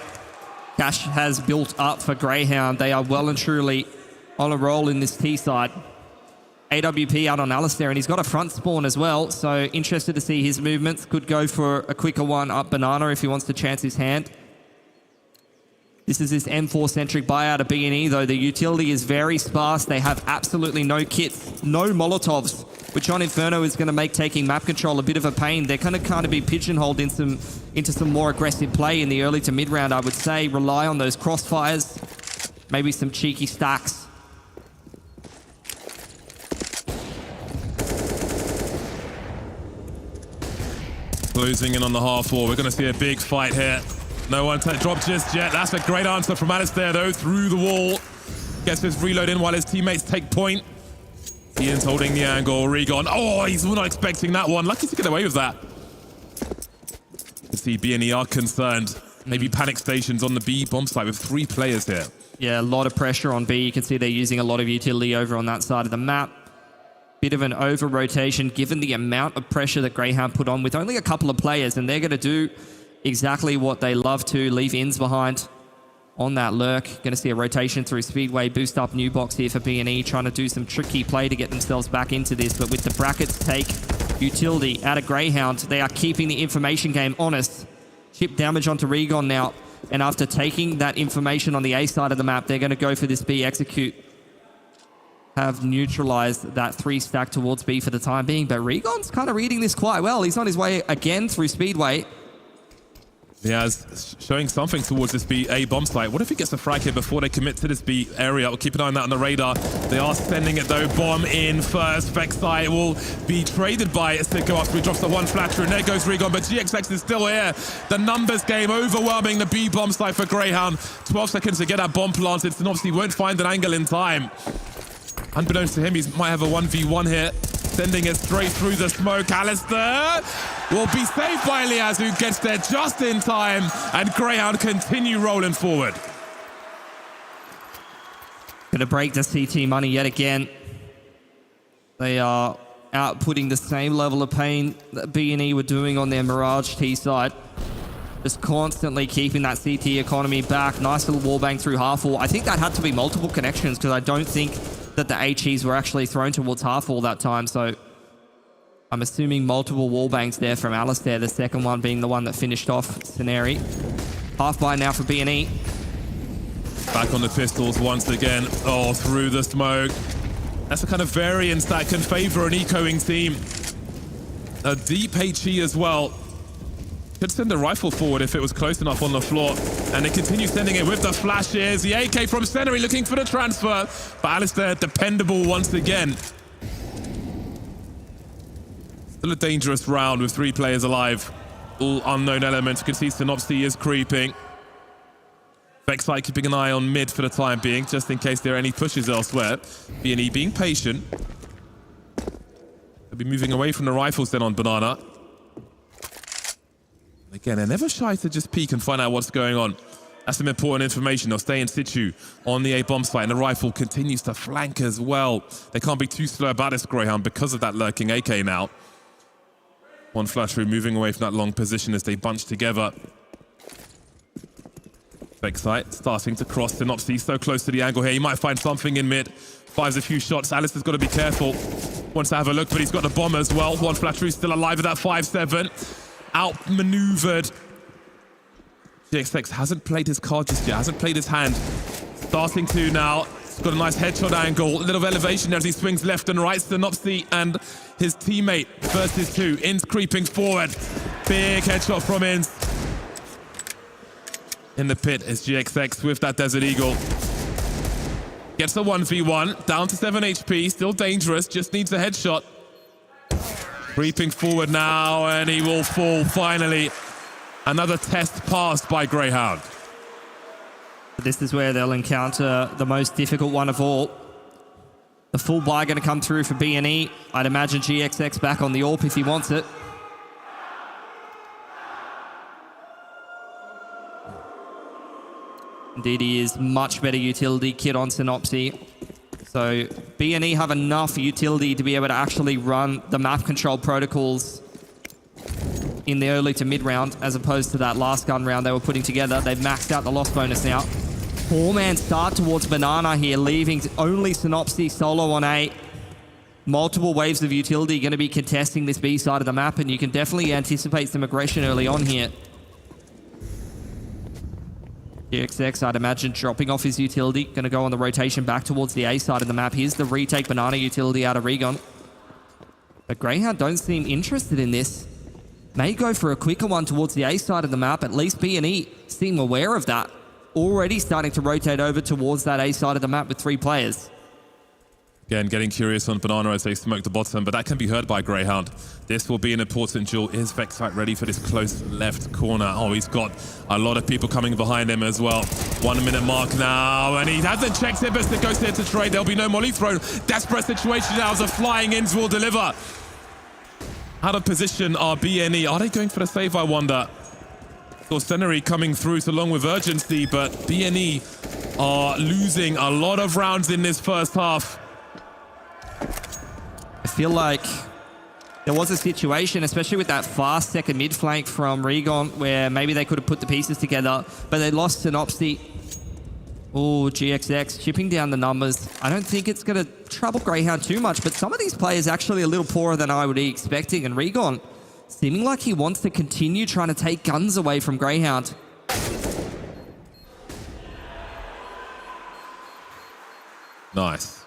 Cash has built up for Greyhound. They are well and truly on a roll in this T side. AWP out on Alistair, and he's got a front spawn as well, so interested to see his movements. Could go for a quicker one up Banana if he wants to chance his hand. This is his M4-centric buyout of B&E, though. The utility is very sparse. They have absolutely no kits, no Molotovs, which on Inferno is going to make taking map control a bit of a pain. They're going to kind of be pigeonholed into some more aggressive play in the early to mid-round, I would say. Rely on those crossfires, maybe some cheeky stacks. Closing in on the half wall. We're going to see a big fight here. No one dropped just yet. That's a great answer from Alistair, though, through the wall. Gets his reload in while his teammates take point. Ian's holding the angle. Regon. Oh, he's not expecting that one. Lucky to get away with that. You see BNE are concerned. Maybe panic stations on the B bomb site with 3 players here. Yeah, a lot of pressure on B. You can see they're using a lot of utility over on that side of the map. Bit of an over-rotation given the amount of pressure that Greyhound put on with only a couple of players, and they're going to do exactly what they love to, leave ins behind on that lurk. Going to see a rotation through Speedway, boost up new box here for B&E, trying to do some tricky play to get themselves back into this, but with the brackets take utility out of Greyhound, they are keeping the information game honest. Chip damage onto Regon now, and after taking that information on the A side of the map, they're going to go for this B execute. Have neutralized that 3 stack towards B for the time being, but Regon's kind of reading this quite well. He's on his way again through Speedway. Yeah, showing something towards this B A bomb site. What if he gets a frag here before they commit to this B area? We'll keep an eye on that on the radar. They are sending it though. Bomb in first. Vexite will be traded by Sicko after he drops the 1 flatter, and there goes Regon, but GXX is still here. The numbers game overwhelming the B bomb site for Greyhound. 12 seconds to get that bomb planted, and obviously won't find an angle in time. Unbeknownst to him, he might have a 1v1 here. Sending it straight through the smoke. Alistair will be saved by Liaz, who gets there just in time. And Greyhound continue rolling forward. Gonna break the CT money yet again. They are outputting the same level of pain that B&E were doing on their Mirage T side. Just constantly keeping that CT economy back. Nice little wallbang through half wall. I think that had to be multiple connections because I don't think that the HEs were actually thrown towards half wall that time. So I'm assuming multiple wallbangs there from Alistair, the second one being the one that finished off Scenari. Half buy now for B&E. Back on the pistols once again. Oh, through the smoke. That's the kind of variance that can favor an ecoing team. A deep HE as well. Could send the rifle forward if it was close enough on the floor. And they continue sending it with the flashes. The AK from Scenari looking for the transfer. But Alistair dependable once again. Still a dangerous round with 3 players alive. All unknown elements. You can see Synopsy is creeping. Vexite keeping an eye on mid for the time being, just in case there are any pushes elsewhere. B&E being patient. They'll be moving away from the rifles then on Banana. Again, they're never shy to just peek and find out what's going on. That's some important information. They'll stay in situ on the A-bomb site, and the rifle continues to flank as well. They can't be too slow about this Greyhound because of that lurking AK now. One flash through, moving away from that long position as they bunch together. Vexite starting to cross Synopsy, so close to the angle here. He might find something in mid. Fires a few shots. Alistair's got to be careful. Wants to have a look, but he's got the bomb as well. One flash through, still alive at that 5-7. Outmaneuvered. GXX hasn't played his card just yet, hasn't played his hand. Starting to now. He's got a nice headshot angle. A little elevation as he swings left and right. Synopsy and his teammate versus 2. Inns creeping forward. Big headshot from Inns. In the pit is GXX with that Desert Eagle. Gets a 1v1. Down to 7 HP. Still dangerous. Just needs a headshot. Creeping forward now, and he will fall finally. Another test passed by Greyhound. This is where they'll encounter the most difficult one of all. The full buy going to come through for B&E. I'd imagine GXX back on the AWP if he wants it. Indeed, he is much better utility kit on Synopsy. So B&E have enough utility to be able to actually run the map control protocols in the early to mid round, as opposed to that last gun round they were putting together. They've maxed out the loss bonus now. 4-man start towards Banana here, leaving only Synopsy solo on A. Multiple waves of utility going to be contesting this B side of the map, and you can definitely anticipate some aggression early on here. GXX, I'd imagine, dropping off his utility. Going to go on the rotation back towards the A side of the map. Here's the retake Banana utility out of Regon. But Greyhound don't seem interested in this. May go for a quicker one towards the A side of the map. At least B&E seem aware of that. Already starting to rotate over towards that A side of the map with 3 players. Again, getting curious on Banana as they smoke the bottom, but that can be heard by Greyhound. This will be an important duel. Is Vexite ready for this close left corner? Oh, he's got a lot of people coming behind him as well. 1 minute mark now, and he hasn't checked it, but it goes there to trade. There'll be no molly thrown. Desperate situation now as the flying Inns will deliver. Out of position are B&E. Are they going for the save, I wonder? Scenari coming through along with urgency, but B&E are losing a lot of rounds in this first half. I feel like there was a situation, especially with that fast second mid flank from Regon, where maybe they could have put the pieces together, but they lost Synopsy. Oh, GXX chipping down the numbers. I don't think it's going to trouble Greyhound too much, but some of these players actually a little poorer than I would be expecting, and Regon seeming like he wants to continue trying to take guns away from Greyhound. Nice.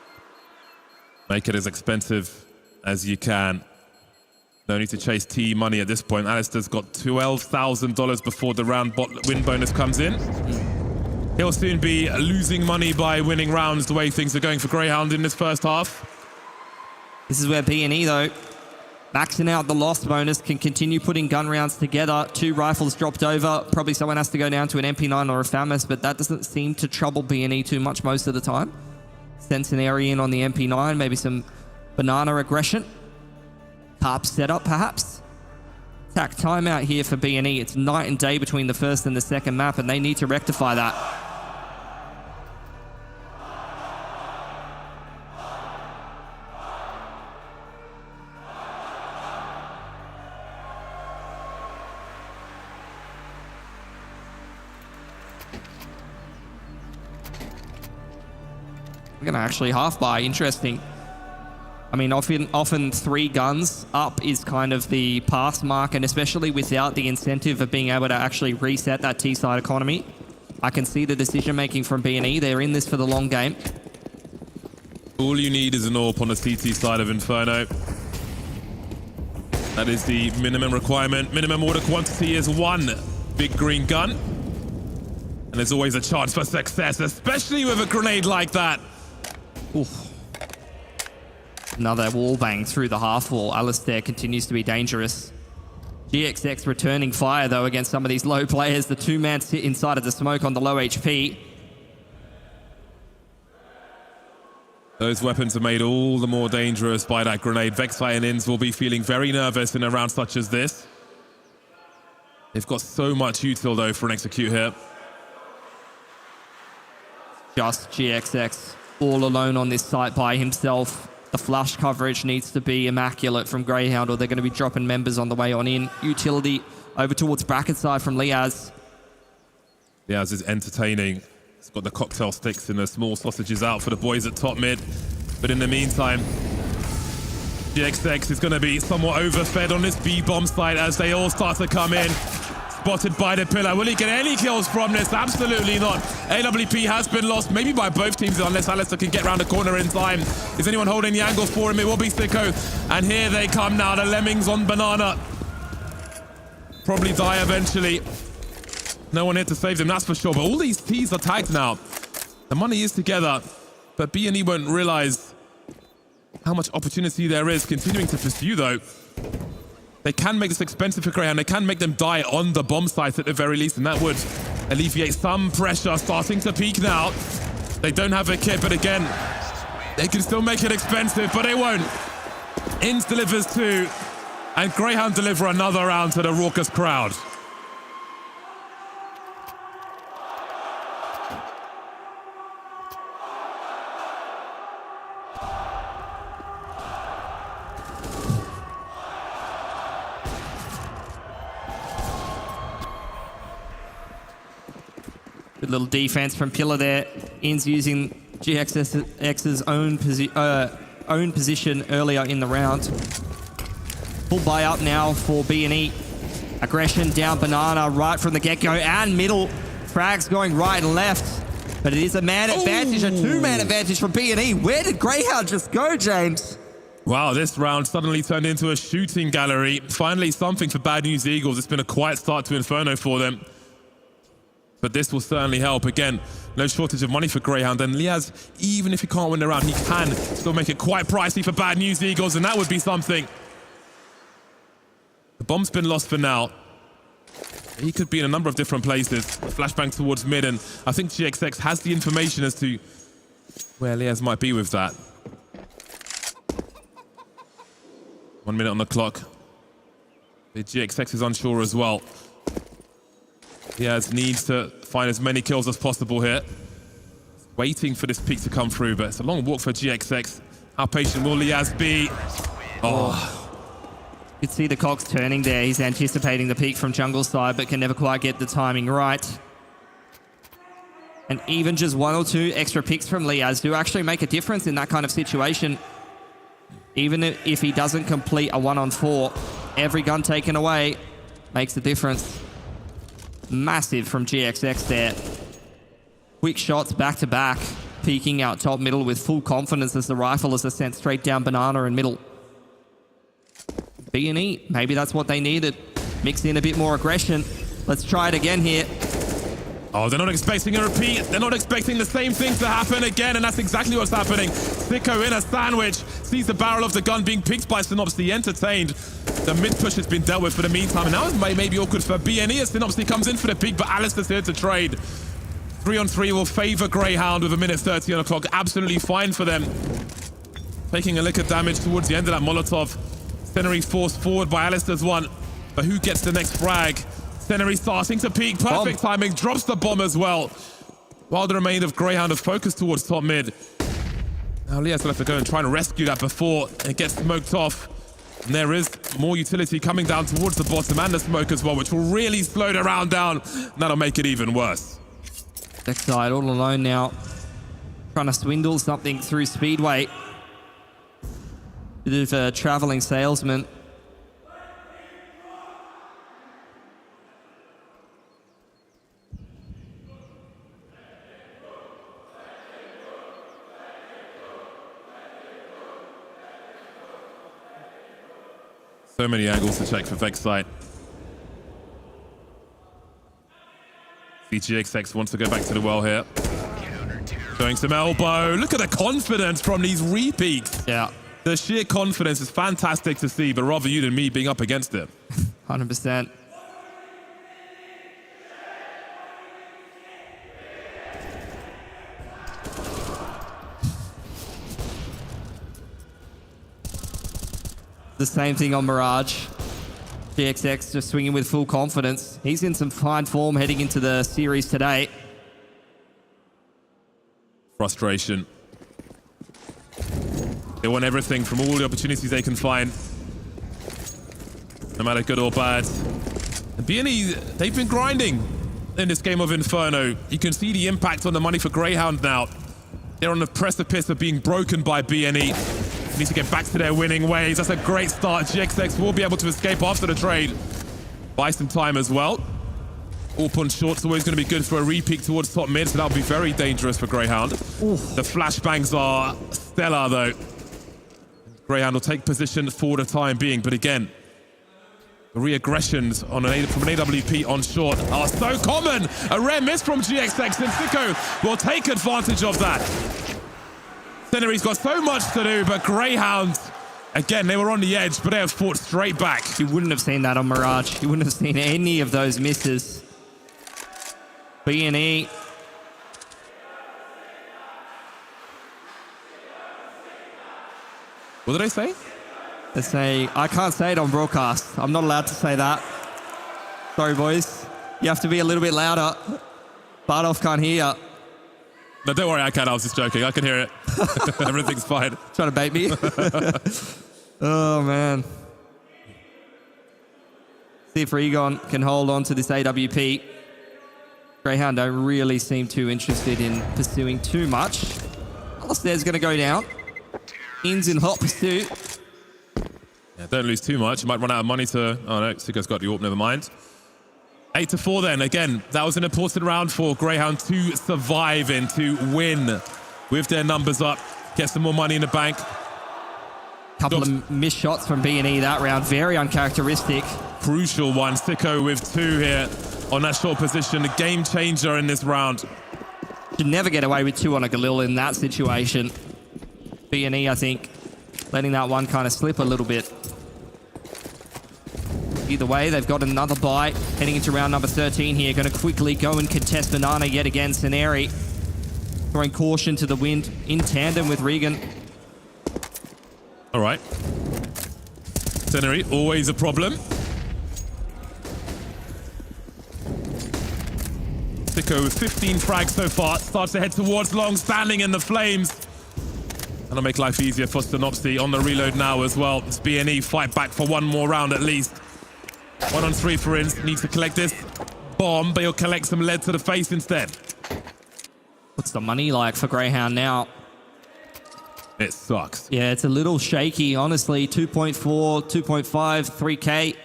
Make it as expensive as you can. No need to chase T money at this point. Alistair's got $12,000 before the round win bonus comes in. He'll soon be losing money by winning rounds the way things are going for Greyhound in this first half. This is where B&E, though, maxing out the loss bonus, can continue putting gun rounds together. 2 rifles dropped over. Probably someone has to go down to an MP9 or a FAMAS, but that doesn't seem to trouble B&E too much most of the time. Sense an area in on the MP9, maybe some Banana aggression. Tarp setup, perhaps. Attack timeout here for B&E. It's night and day between the first and the second map, and they need to rectify that. We're going to actually half buy. Interesting. I mean, often 3 guns up is kind of the pass mark, and especially without the incentive of being able to actually reset that T-side economy. I can see the decision-making from B&E. They're in this for the long game. All you need is an AWP on the CT side of Inferno. That is the minimum requirement. Minimum order quantity is 1 big green gun. And there's always a chance for success, especially with a grenade like that. Oof. Another wall bang through the half wall. Alistair continues to be dangerous. GXX returning fire, though, against some of these low players. The 2-man sit inside of the smoke on the low HP. Those weapons are made all the more dangerous by that grenade. Vexi and Inns will be feeling very nervous in a round such as this. They've got so much util, though, for an execute here. Just GXX all alone on this site by himself. The flush coverage needs to be immaculate from Greyhound, or they're going to be dropping members on the way on in. Utility over towards bracket side from Liaz. Liaz is entertaining. He's got the cocktail sticks and the small sausages out for the boys at top mid. But in the meantime, GXX is going to be somewhat overfed on this B-bomb site as they all start to come in. Spotted by the pillar. Will he get any kills from this? Absolutely not. AWP has been lost, maybe by both teams, unless Alistair can get around the corner in time. Is anyone holding the angle for him? It will be Sicko. And here they come now, the Lemmings on Banana. Probably die eventually. No one here to save them, that's for sure. But all these T's are tagged now. The money is together, but B&E won't realize how much opportunity there is continuing to pursue, though. They can make this expensive for Greyhound. They can make them die on the bomb site at the very least, and that would alleviate some pressure. Starting to peak now. They don't have a kit, but again, they can still make it expensive, but they won't. Inns delivers 2, and Greyhound deliver another round to the raucous crowd. Good little defense from Pillar there. Inns using GXX's own position earlier in the round. Full buy up now for B&E. Aggression down Banana right from the get-go and middle. Frags going right and left. But it is a man advantage, a 2-man advantage for B&E. Where did Greyhound just go, James? Wow, this round suddenly turned into a shooting gallery. Finally something for Bad News Eagles. It's been a quiet start to Inferno for them. But this will certainly help. Again, no shortage of money for Greyhound. And Liaz, even if he can't win the round, he can still make it quite pricey for Bad News Eagles, and that would be something. The bomb's been lost for now. He could be in a number of different places. Flashbang towards mid, and I think GXX has the information as to where Liaz might be with that. 1 minute on the clock. The GXX is unsure as well. Liaz needs to find as many kills as possible here. Waiting for this peak to come through, but it's a long walk for GXX. How patient will Liaz be? Oh. You can see the cogs turning there. He's anticipating the peak from jungle side, but can never quite get the timing right. And even just 1 or 2 extra picks from Liaz do actually make a difference in that kind of situation. Even if he doesn't complete a 1-on-4, every gun taken away makes a difference. Massive from GXX there. Quick shots back to back, peeking out top middle with full confidence as the rifle is sent straight down Banana and middle. B&E, maybe that's what they needed. Mix in a bit more aggression. Let's try it again here. Oh, they're not expecting a repeat. They're not expecting the same thing to happen again, and that's exactly what's happening. Sicko in a sandwich, sees the barrel of the gun being picked by Synopsy, entertained. The mid-push has been dealt with for the meantime, and now it's maybe awkward for B&E as Synopsy comes in for the peak, but Alistair's here to trade. 3-on-3 will favor Greyhound with 1:30 on the clock. Absolutely fine for them. Taking a lick of damage towards the end of that Molotov. Senery forced forward by Alistair's one, but who gets the next frag? Senery starting to peak, perfect timing, drops the bomb as well. While the remainder of Greyhound are focused towards top mid. Now Liaz will have to go and try and rescue that before it gets smoked off. And there is more utility coming down towards the bottom and the smoke as well, which will really slow the round down. That'll make it even worse. Backside all alone now. trying to swindle something through Speedway. Bit of a traveling salesman. So many angles to check for Vexite. GXX wants to go back to the well here. Showing some elbow. Look at the confidence from these repeats. Yeah. The sheer confidence is fantastic to see, but rather you than me being up against it. 100%. The same thing on Mirage. GXX just swinging with full confidence. He's in some fine form heading into the series today. Frustration. They want everything from all the opportunities they can find, no matter good or bad. And B&E, they've been grinding in this game of Inferno. You can see the impact on the money for Greyhound now. They're on the precipice of being broken by B&E. Need to get back to their winning ways. That's a great start. GXX will be able to escape after the trade. Buy some time as well. All punch short's always going to be good for a repeat towards top mid, so that'll be very dangerous for Greyhound. The flashbangs are stellar though. Greyhound will take position for the time being, but again, the re-aggressions on from an AWP on short are so common. A rare miss from GXX, and Sicko will take advantage of that. He's got so much to do, but Greyhound, again, they were on the edge, but they have fought straight back. You wouldn't have seen that on Mirage. You wouldn't have seen any of those misses. B&E. What did they say? They say, I can't say it on broadcast. I'm not allowed to say that. Sorry, boys. You have to be a little bit louder. Bardolph can't hear. No, don't worry, I can. I was just joking. I can hear it. Everything's fine. Trying to bait me? Oh, man. See if Regon can hold on to this AWP. Greyhound don't really seem too interested in pursuing too much. Alistair's going to go down. In's in hot pursuit. Yeah, don't lose too much. You might run out of money to... Oh, no. Sicko's got the AWP. Never mind. 8-4 then. Again, that was an important round for Greyhound to survive in, to win with their numbers up, get some more money in the bank. Couple of missed shots from B&E that round. Very uncharacteristic. Crucial one. Sicko with 2 here on that short position. A game changer in this round. Should never get away with 2 on a Galil in that situation. B&E, I think, letting that one kind of slip a little bit. Either way, they've got another buy heading into round number 13 here. Going to quickly go and contest Banana yet again. Ceneri throwing caution to the wind in tandem with Regan. All right. Ceneri, always a problem. Sicko with 15 frags so far. Starts to head towards long, standing in the flames. That'll make life easier for Stanopsy on the reload now as well. It's B&E fight back for one more round at least. 1 on 3 for Inns. Needs to collect this bomb, but he'll collect some lead to the face instead. What's the money like for Greyhound now? It sucks. Yeah, it's a little shaky, honestly. 2.4, 2.5, 3K.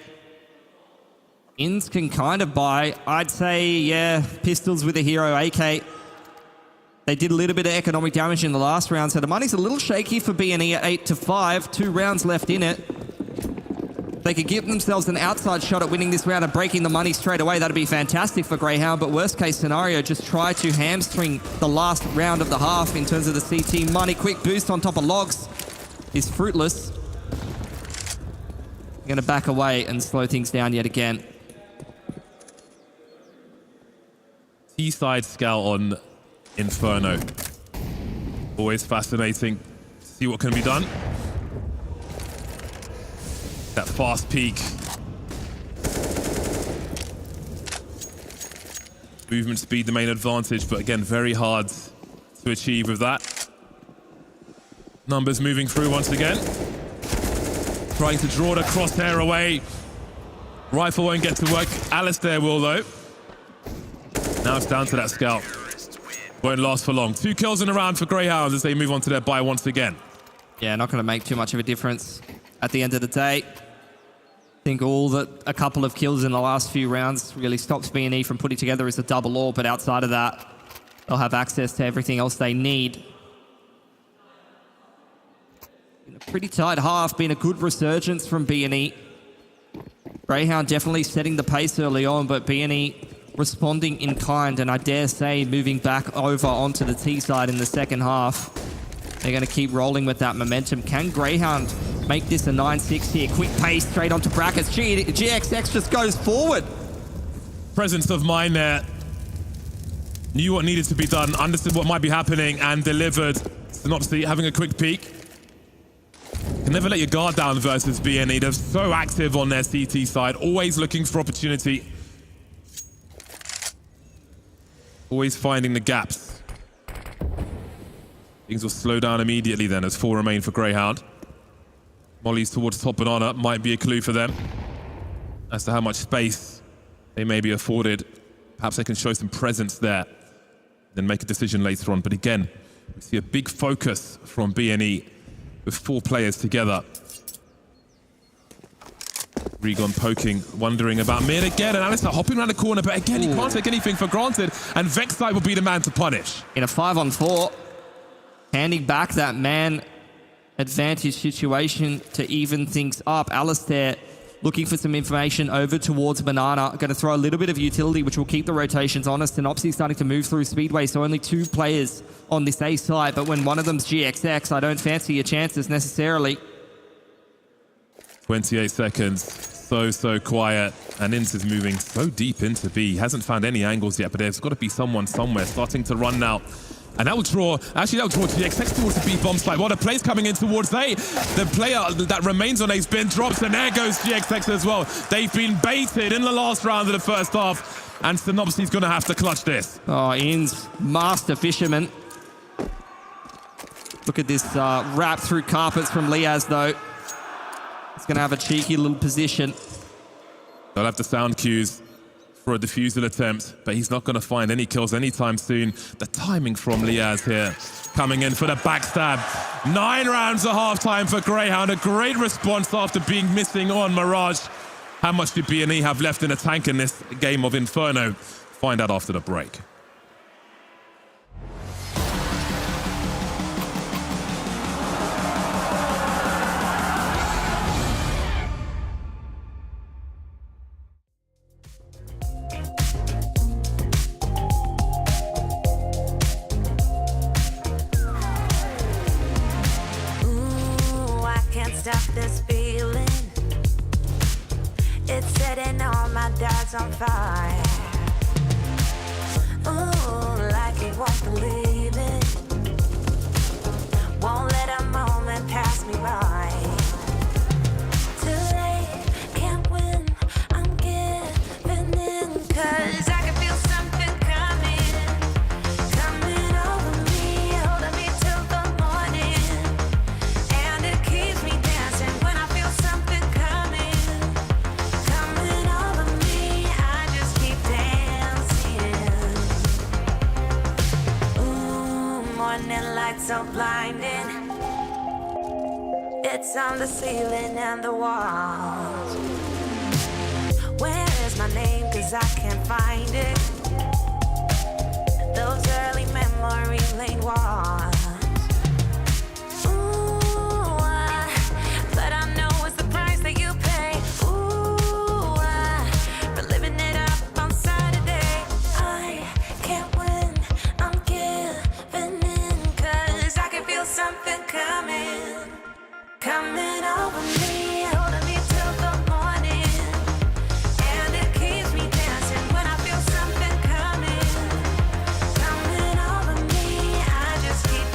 Inns can kind of buy, I'd say, yeah, pistols with a hero AK. They did a little bit of economic damage in the last round, so the money's a little shaky for B&E at 8-5. 2 rounds left in it. They could give themselves an outside shot at winning this round and breaking the money straight away. That'd be fantastic for Greyhound, but worst case scenario, just try to hamstring the last round of the half in terms of the CT money. Quick boost on top of Logs is fruitless. Going to back away and slow things down yet again. T-side scout on Inferno. Always fascinating to see what can be done. That fast peak. Movement speed, the main advantage, but again, very hard to achieve with that. Numbers moving through once again. Trying to draw the crosshair away. Rifle won't get to work. Alistair will, though. Now it's down to that scout. Won't last for long. 2 kills in a round for Greyhounds as they move on to their bye once again. Yeah, not going to make too much of a difference at the end of the day. I think a couple of kills in the last few rounds really stops B&E from putting together as a double AWP, but outside of that, they'll have access to everything else they need. Been a pretty tight half, been a good resurgence from B&E. Greyhound definitely setting the pace early on, but B&E responding in kind, and I dare say moving back over onto the T side in the second half. They're going to keep rolling with that momentum. Can Greyhound make this a 9-6 here? Quick pace straight onto brackets. GXX just goes forward. Presence of mind there. Knew what needed to be done, understood what might be happening, and delivered. Synopsy having a quick peek. Can never let your guard down versus B&E. They're so active on their CT side, always looking for opportunity. Always finding the gaps. Things will slow down immediately then as 4 remain for Greyhound. Mollies towards top banana might be a clue for them as to how much space they may be afforded. Perhaps they can show some presence there, then make a decision later on. But again, we see a big focus from B&E with 4 players together. Regon poking, wondering about mid again, and Alistair hopping around the corner, but again, he can't take anything for granted, and Vexite will be the man to punish. In a 5-on-4, handing back that man advantage situation to even things up. Alistair looking for some information over towards Banana. Going to throw a little bit of utility, which will keep the rotations honest. Synopsy starting to move through Speedway, so only 2 players on this A side, but when one of them's GXX, I don't fancy your chances necessarily. 28 seconds, so quiet, and Ince is moving so deep into B. He hasn't found any angles yet, but there's got to be someone somewhere starting to run now. And that will draw GXX towards the B bomb site. While the play's coming in towards A, the player that remains on A's bin drops, and there goes GXX as well. They've been baited in the last round of the first half, and Synopsy's going to have to clutch this. Oh, Ince, master fisherman. Look at this wrap through carpets from Liaz, though. He's going to have a cheeky little position. They'll have the sound cues for a defusal attempt, but he's not going to find any kills anytime soon. The timing from Liaz here, coming in for the backstab. 9 rounds at halftime for Greyhound. A great response after being missing on Mirage. How much do B&E have left in the tank in this game of Inferno? Find out after the break. Stop this feeling. It's setting all my doubts on fire. Ooh, like you won't believe it. Won't let a moment pass me by. Too late, can't win. I'm giving in, 'cause I can feel something coming over me, holding me till the morning, and it keeps me dancing when I feel something coming over me. I just keep dancing. Ooh, morning light so blinding. It's on the ceiling and the walls. Where is my name? 'Cause I can't find it. Those early memory lane walls. But I know it's the price that you pay. Ooh, for living it up on Saturday. I can't win, I'm giving in, 'cause I can feel something coming over me, holding me till the morning, and it keeps me dancing when I feel something coming over me. I just keep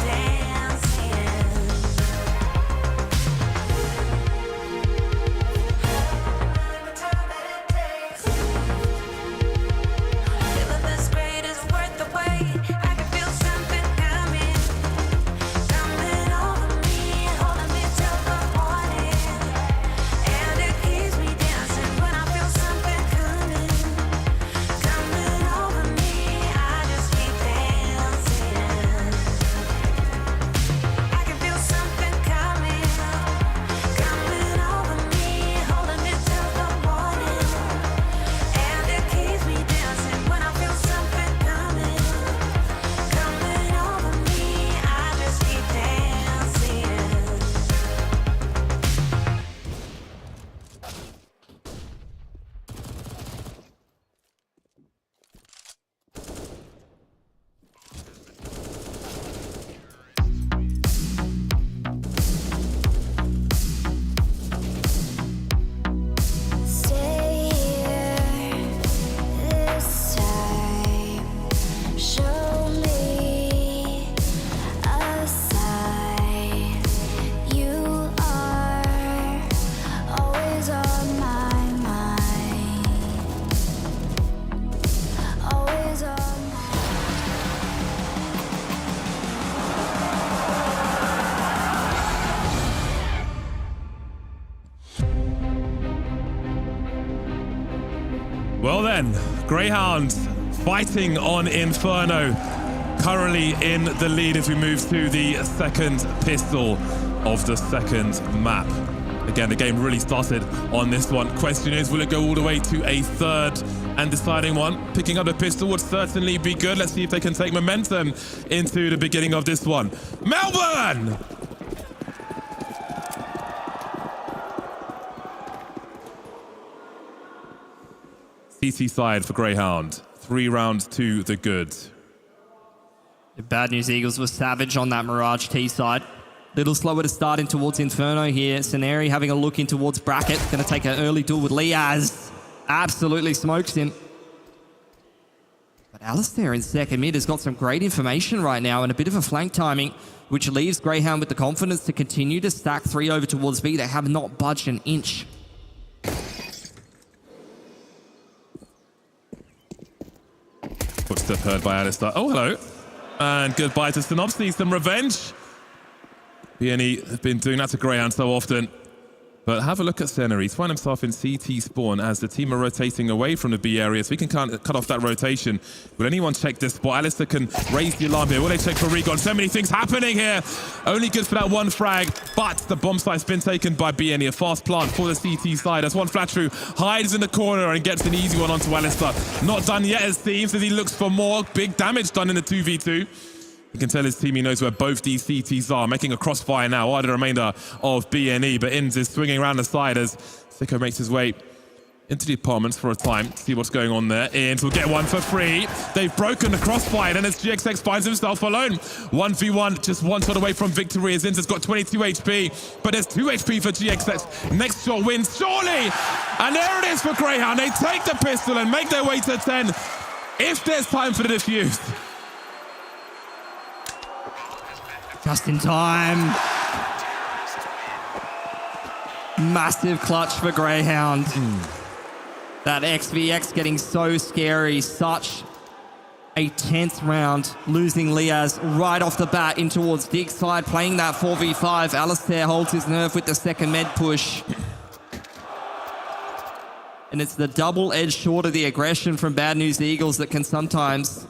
Well then, Greyhound fighting on Inferno. Currently in the lead as we move to the second pistol of the second map. Again, the game really started on this one. Question is, will it go all the way to a third and deciding one? Picking up the pistol would certainly be good. Let's see if they can take momentum into the beginning of this one. Melbourne! CT side for Greyhound. 3 rounds to the good. The Bad News Eagles were savage on that Mirage T side. Little slower to start in towards Inferno here. Scenari having a look in towards Bracket. Going to take an early duel with Liaz. Absolutely smokes him. But Alistair in second mid has got some great information right now and a bit of a flank timing, which leaves Greyhound with the confidence to continue to stack 3 over towards B. They have not budged an inch. Footstep heard by Alistair. Oh, hello. And goodbye to Synopsis. Some revenge. BNE have been doing that to Greyhound so often. But have a look at Senna. He's found himself in CT spawn as the team are rotating away from the B area, so we can cut off that rotation. Will anyone check this spot? Alistair can raise the alarm here. Will they check for Regon? So many things happening here. Only good for that one frag, but the bomb site's been taken by BNE. A fast plant for the CT side as one flat through hides in the corner and gets an easy one onto Alistair. Not done yet, it seems, as he looks for more. Big damage done in the 2v2. You can tell his team he knows where both these CTs are, making a crossfire now are the remainder of BNE, but Inns is swinging around the side as Sicko makes his way into the apartments for a time to see what's going on there. Inns will get one for free. They've broken the crossfire, and as GXX finds himself alone. 1v1, just one shot away from victory as Inns has got 22 HP, but there's 2 HP for GXX. Next shot wins, surely! And there it is for Greyhound. They take the pistol and make their way to 10 if there's time for the defuse. Just in time. Massive clutch for Greyhound. That XVX getting so scary. Such a tense round. Losing Liaz right off the bat in towards Dig's side. Playing that 4v5. Alistair holds his nerve with the second med push. And it's the double-edged sword of the aggression from Bad News Eagles that can sometimes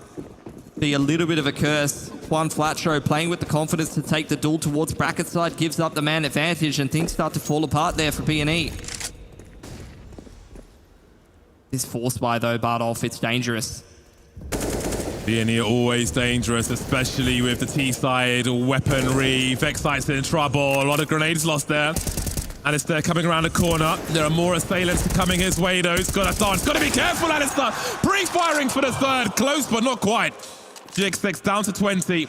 be a little bit of a curse. One flat show playing with the confidence to take the duel towards Bracket side, gives up the man advantage, and things start to fall apart there for BNE. This force buy though, Bardolph, it's dangerous. BNE are always dangerous, especially with the T-side weaponry. Vexite's in trouble, a lot of grenades lost there. Alistair coming around the corner. There are more assailants coming his way though. It's got to dance. Got to be careful, Alistair. Pre-firing for the third. Close, but not quite. GXX down to 20.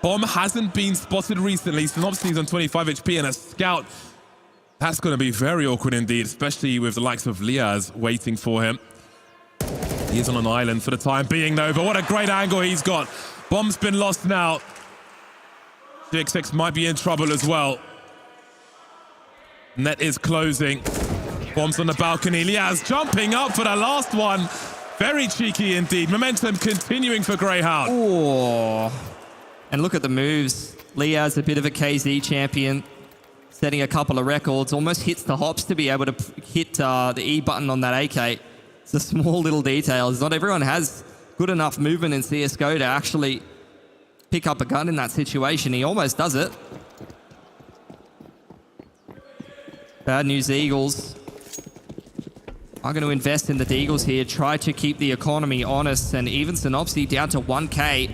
Bomb hasn't been spotted recently. Synopsis on 25 HP and a scout. That's going to be very awkward indeed, especially with the likes of Liaz waiting for him. He is on an island for the time being though, but what a great angle he's got. Bomb's been lost now. GXX might be in trouble as well. Net is closing. Bombs on the balcony. Liaz jumping up for the last one. Very cheeky indeed. Momentum continuing for Greyhound. Oh. And look at the moves. Liaz, a bit of a KZ champion, setting a couple of records. Almost hits the hops to be able to hit the E button on that AK. It's a small little details. Not everyone has good enough movement in CSGO to actually pick up a gun in that situation. He almost does it. Bad News Eagles are going to invest in the Deagles here, try to keep the economy honest, and even Synopsy down to 1k,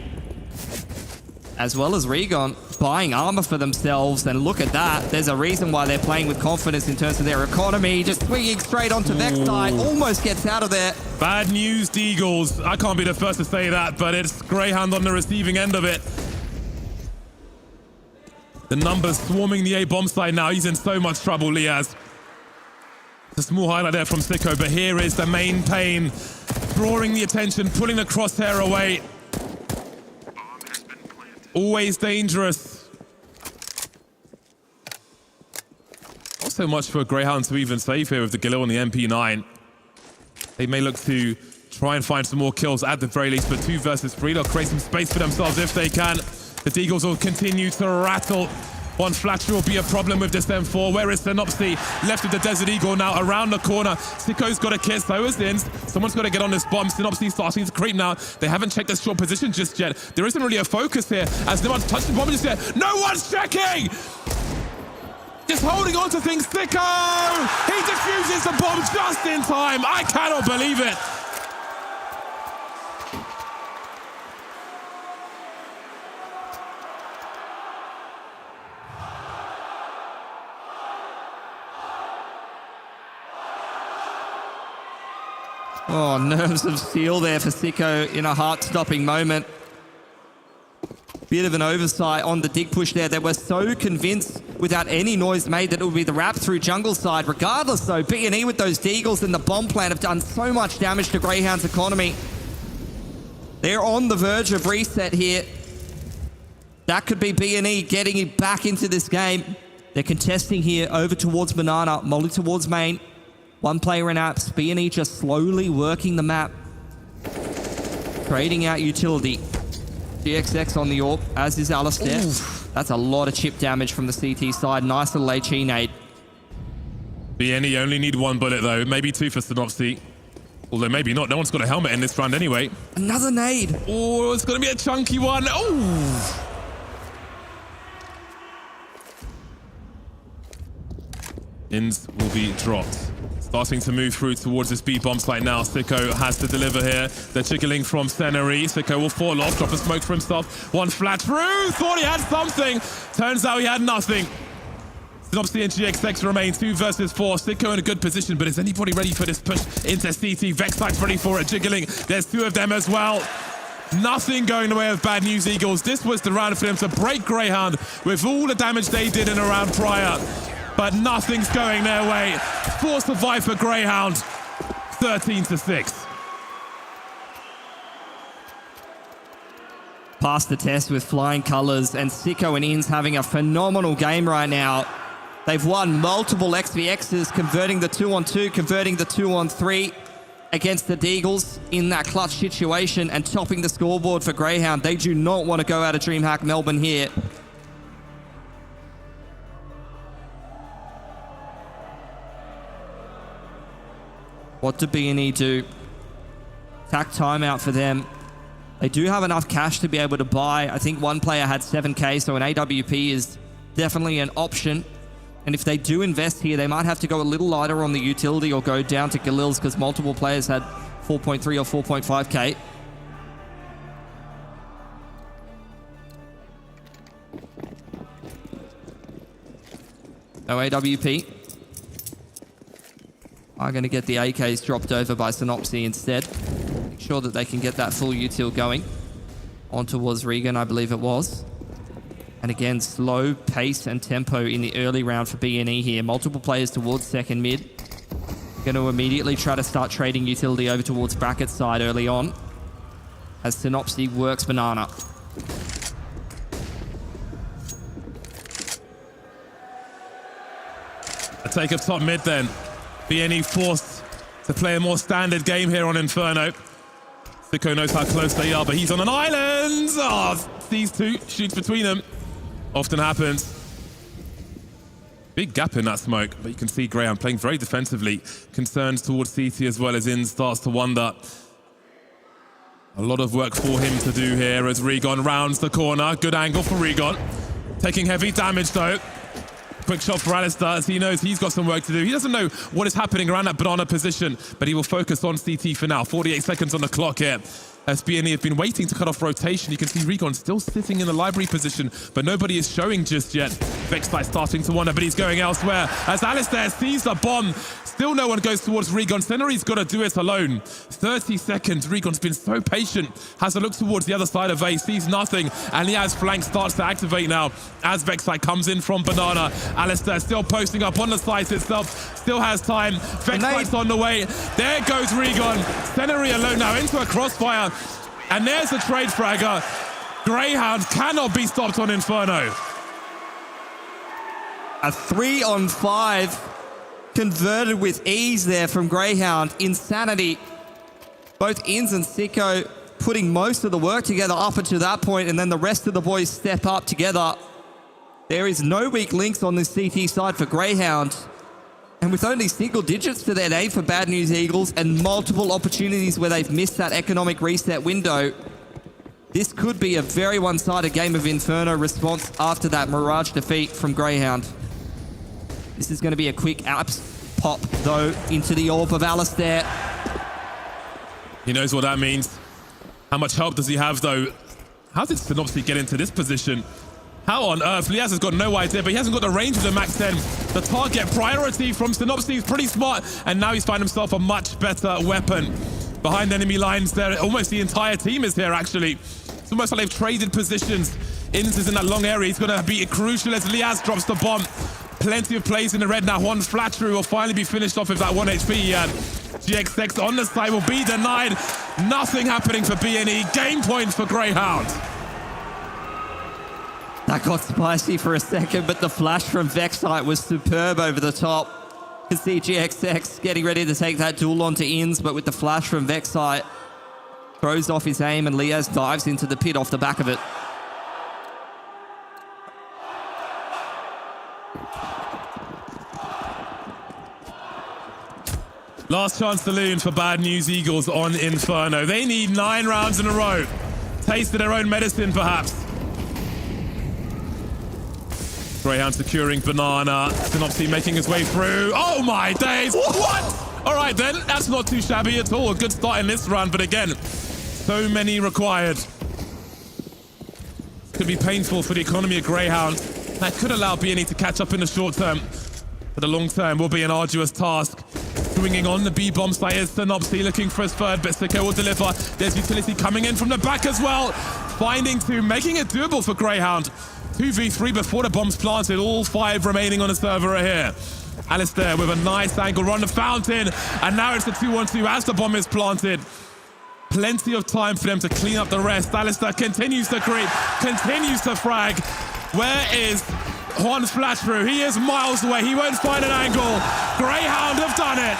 as well as Regon buying armor for themselves. And look at that, there's a reason why they're playing with confidence in terms of their economy. Just swinging straight onto Vexite, almost gets out of there. Bad News Deagles. I can't be the first to say that, but it's Greyhound on the receiving end of it. The numbers swarming the A bomb site now. He's in so much trouble, Liaz. A small highlight there from Sicko, but here is the main pain. Drawing the attention, pulling the crosshair away. Always dangerous. Not so much for Greyhound to even save here with the Galil and the MP9. They may look to try and find some more kills at the very least, but 2 versus 3. They'll create some space for themselves if they can. The Deagles will continue to rattle One flash will be a problem with this M4. Where is Synopsy? Left with the Desert Eagle now around the corner. Sicko's got a kiss, so is Ins. Someone's got to get on this bomb. Synopsy starting to creep now. They haven't checked the short position just yet. There isn't really a focus here as no one's touched the bomb just yet. No one's checking! Just holding on to things. Sicko! He defuses the bomb just in time. I cannot believe it. Oh, nerves of steel there for Sicko in a heart-stopping moment. Bit of an oversight on the dig push there. They were so convinced without any noise made that it would be the wrap through jungle side. Regardless though, B&E with those deagles and the bomb plant have done so much damage to Greyhound's economy. They're on the verge of reset here. That could be B&E getting it back into this game. They're contesting here over towards Banana, Molly towards main. One player in apps, B&E just slowly working the map. Trading out utility. GXX on the AWP, as is Alistair. Oof. That's a lot of chip damage from the CT side. Nice little HE nade. B&E only need one bullet though, maybe two for Synopsy. Although maybe not, no one's got a helmet in this round anyway. Another nade. Oh, it's gonna be a chunky one. Oh! Ins will be dropped. Starting to move through towards this B bomb site now. Sicko has to deliver here. They're jiggling from Seneri. Sicko will fall off, drop a smoke for himself. One flat through. Thought he had something. Turns out he had nothing. Synopsy and GXX remain 2 versus 4. Sicko in a good position, but is anybody ready for this push into CT? Vexite's ready for it, jiggling. There's 2 of them as well. Nothing going the way of Bad News Eagles. This was the round for them to break Greyhound with all the damage they did in a round prior. But nothing's going their way. 4 survive for Greyhound, 13-6. Past the test with flying colors, and Sicko and Ins having a phenomenal game right now. They've won multiple XVXs, converting the 2-on-2, converting the 2-on-3 against the Deagles in that clutch situation and topping the scoreboard for Greyhound. They do not want to go out of DreamHack Melbourne here. What do B&E do? Tack timeout for them. They do have enough cash to be able to buy. I think one player had 7k, so an AWP is definitely an option. And if they do invest here, they might have to go a little lighter on the utility or go down to Galil's because multiple players had 4.3 or 4.5k. No AWP. Are going to get the AKs dropped over by Synopsy instead. Make sure that they can get that full util going. On towards Regan, I believe it was. And again, slow pace and tempo in the early round for B&E here. Multiple players towards second mid. Going to immediately try to start trading utility over towards bracket side early on. As Synopsy works Banana. A take up top mid then. B&E forced to play a more standard game here on Inferno. Sicko knows how close they are, but he's on an island. Oh, these two shoots between them. Often happens. Big gap in that smoke, but you can see Graham playing very defensively. Concerns towards CT as well as In starts to wonder. A lot of work for him to do here as Regon rounds the corner. Good angle for Regon. Taking heavy damage though. Quick shot for Alistair as he knows he's got some work to do. He doesn't know what is happening around that banana position, but he will focus on CT for now. 48 seconds on the clock here. As B&E have been waiting to cut off rotation. You can see Regon still sitting in the library position, but nobody is showing just yet. Vexite starting to wonder, but he's going elsewhere. As Alistair sees the bomb, still no one goes towards Regon. Seneri's got to do it alone. 30 seconds. Regon's been so patient. Has a look towards the other side of A, sees nothing, and Liaz's flank starts to activate now as Vexite comes in from Banana. Alistair still posting up on the site itself. Still has time. Vexite's on the way. There goes Regon. Seneri alone now into a crossfire. And there's a trade fragger. Greyhound cannot be stopped on Inferno. A 3-on-5 converted with ease there from Greyhound. Insanity. Both Ins and Sicko putting most of the work together up until that point, and then the rest of the boys step up together. There is no weak links on this CT side for Greyhound. And with only single digits to their name for Bad News Eagles and multiple opportunities where they've missed that economic reset window, this could be a very one-sided game of Inferno response after that Mirage defeat from Greyhound. This is going to be a quick apps pop, though, into the orb of Alistair. He knows what that means. How much help does he have, though? How did Synopsy get into this position? How on earth? Liaz has got no idea, but he hasn't got the range of the Max 10. The target priority from Synopsy is pretty smart, and now he's found himself a much better weapon. Behind enemy lines there, almost the entire team is here, actually. It's almost like they've traded positions. Inns is in that long area. He's going to be crucial as Liaz drops the bomb. Plenty of plays in the red now. Juan Flattery will finally be finished off with that 1 HP he had. GXX on the side will be denied. Nothing happening for BNE. Game points for Greyhound. That got spicy for a second, but the flash from Vexite was superb over the top. You can see GXX getting ready to take that duel onto Inns, but with the flash from Vexite, throws off his aim and Liaz dives into the pit off the back of it. Last chance saloon for Bad News Eagles on Inferno. They need 9 rounds in a row. Taste of their own medicine, perhaps. Greyhound securing Banana. Synopsy making his way through. Oh my days! What? All right then, that's not too shabby at all. A good start in this round, but again, so many required. Could be painful for the economy of Greyhound. That could allow BNE to catch up in the short term. But the long term will be an arduous task. Swinging on the B-bomb site is Synopsy looking for his third, but Sicko will deliver. There's utility coming in from the back as well. Finding 2, making it doable for Greyhound. 2v3 before the bomb's planted. All 5 remaining on the server are here. Alistair with a nice angle on the fountain. And now it's the 2-1-2 as the bomb is planted. Plenty of time for them to clean up the rest. Alistair continues to creep, continues to frag. Where is Juan Flattery? He is miles away. He won't find an angle. Greyhound have done it.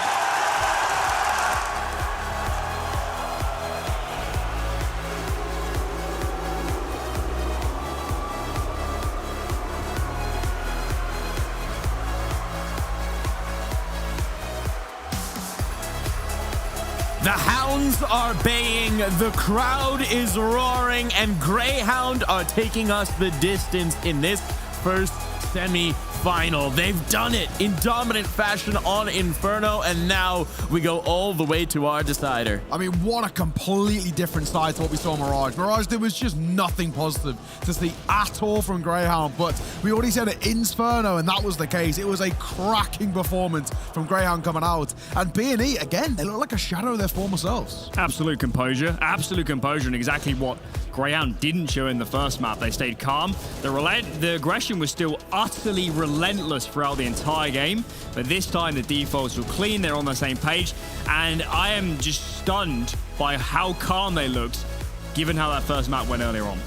The hounds are baying, the crowd is roaring, and Greyhound are taking us the distance in this first semi-final. They've done it in dominant fashion on Inferno, and now we go all the way to our decider. I mean, what a completely different side to what we saw in Mirage. Mirage, there was just nothing positive to see at all from Greyhound, but we already said it, Inferno, and that was the case. It was a cracking performance from Greyhound coming out. And BNE, again, they look like a shadow of their former selves. Absolute composure, and exactly what Greyhound didn't show in the first map. They stayed calm. The aggression was still utterly relentless throughout the entire game, but this time the defaults were clean. They're on the same page, and I am just stunned by how calm they looked, given how that first map went earlier on.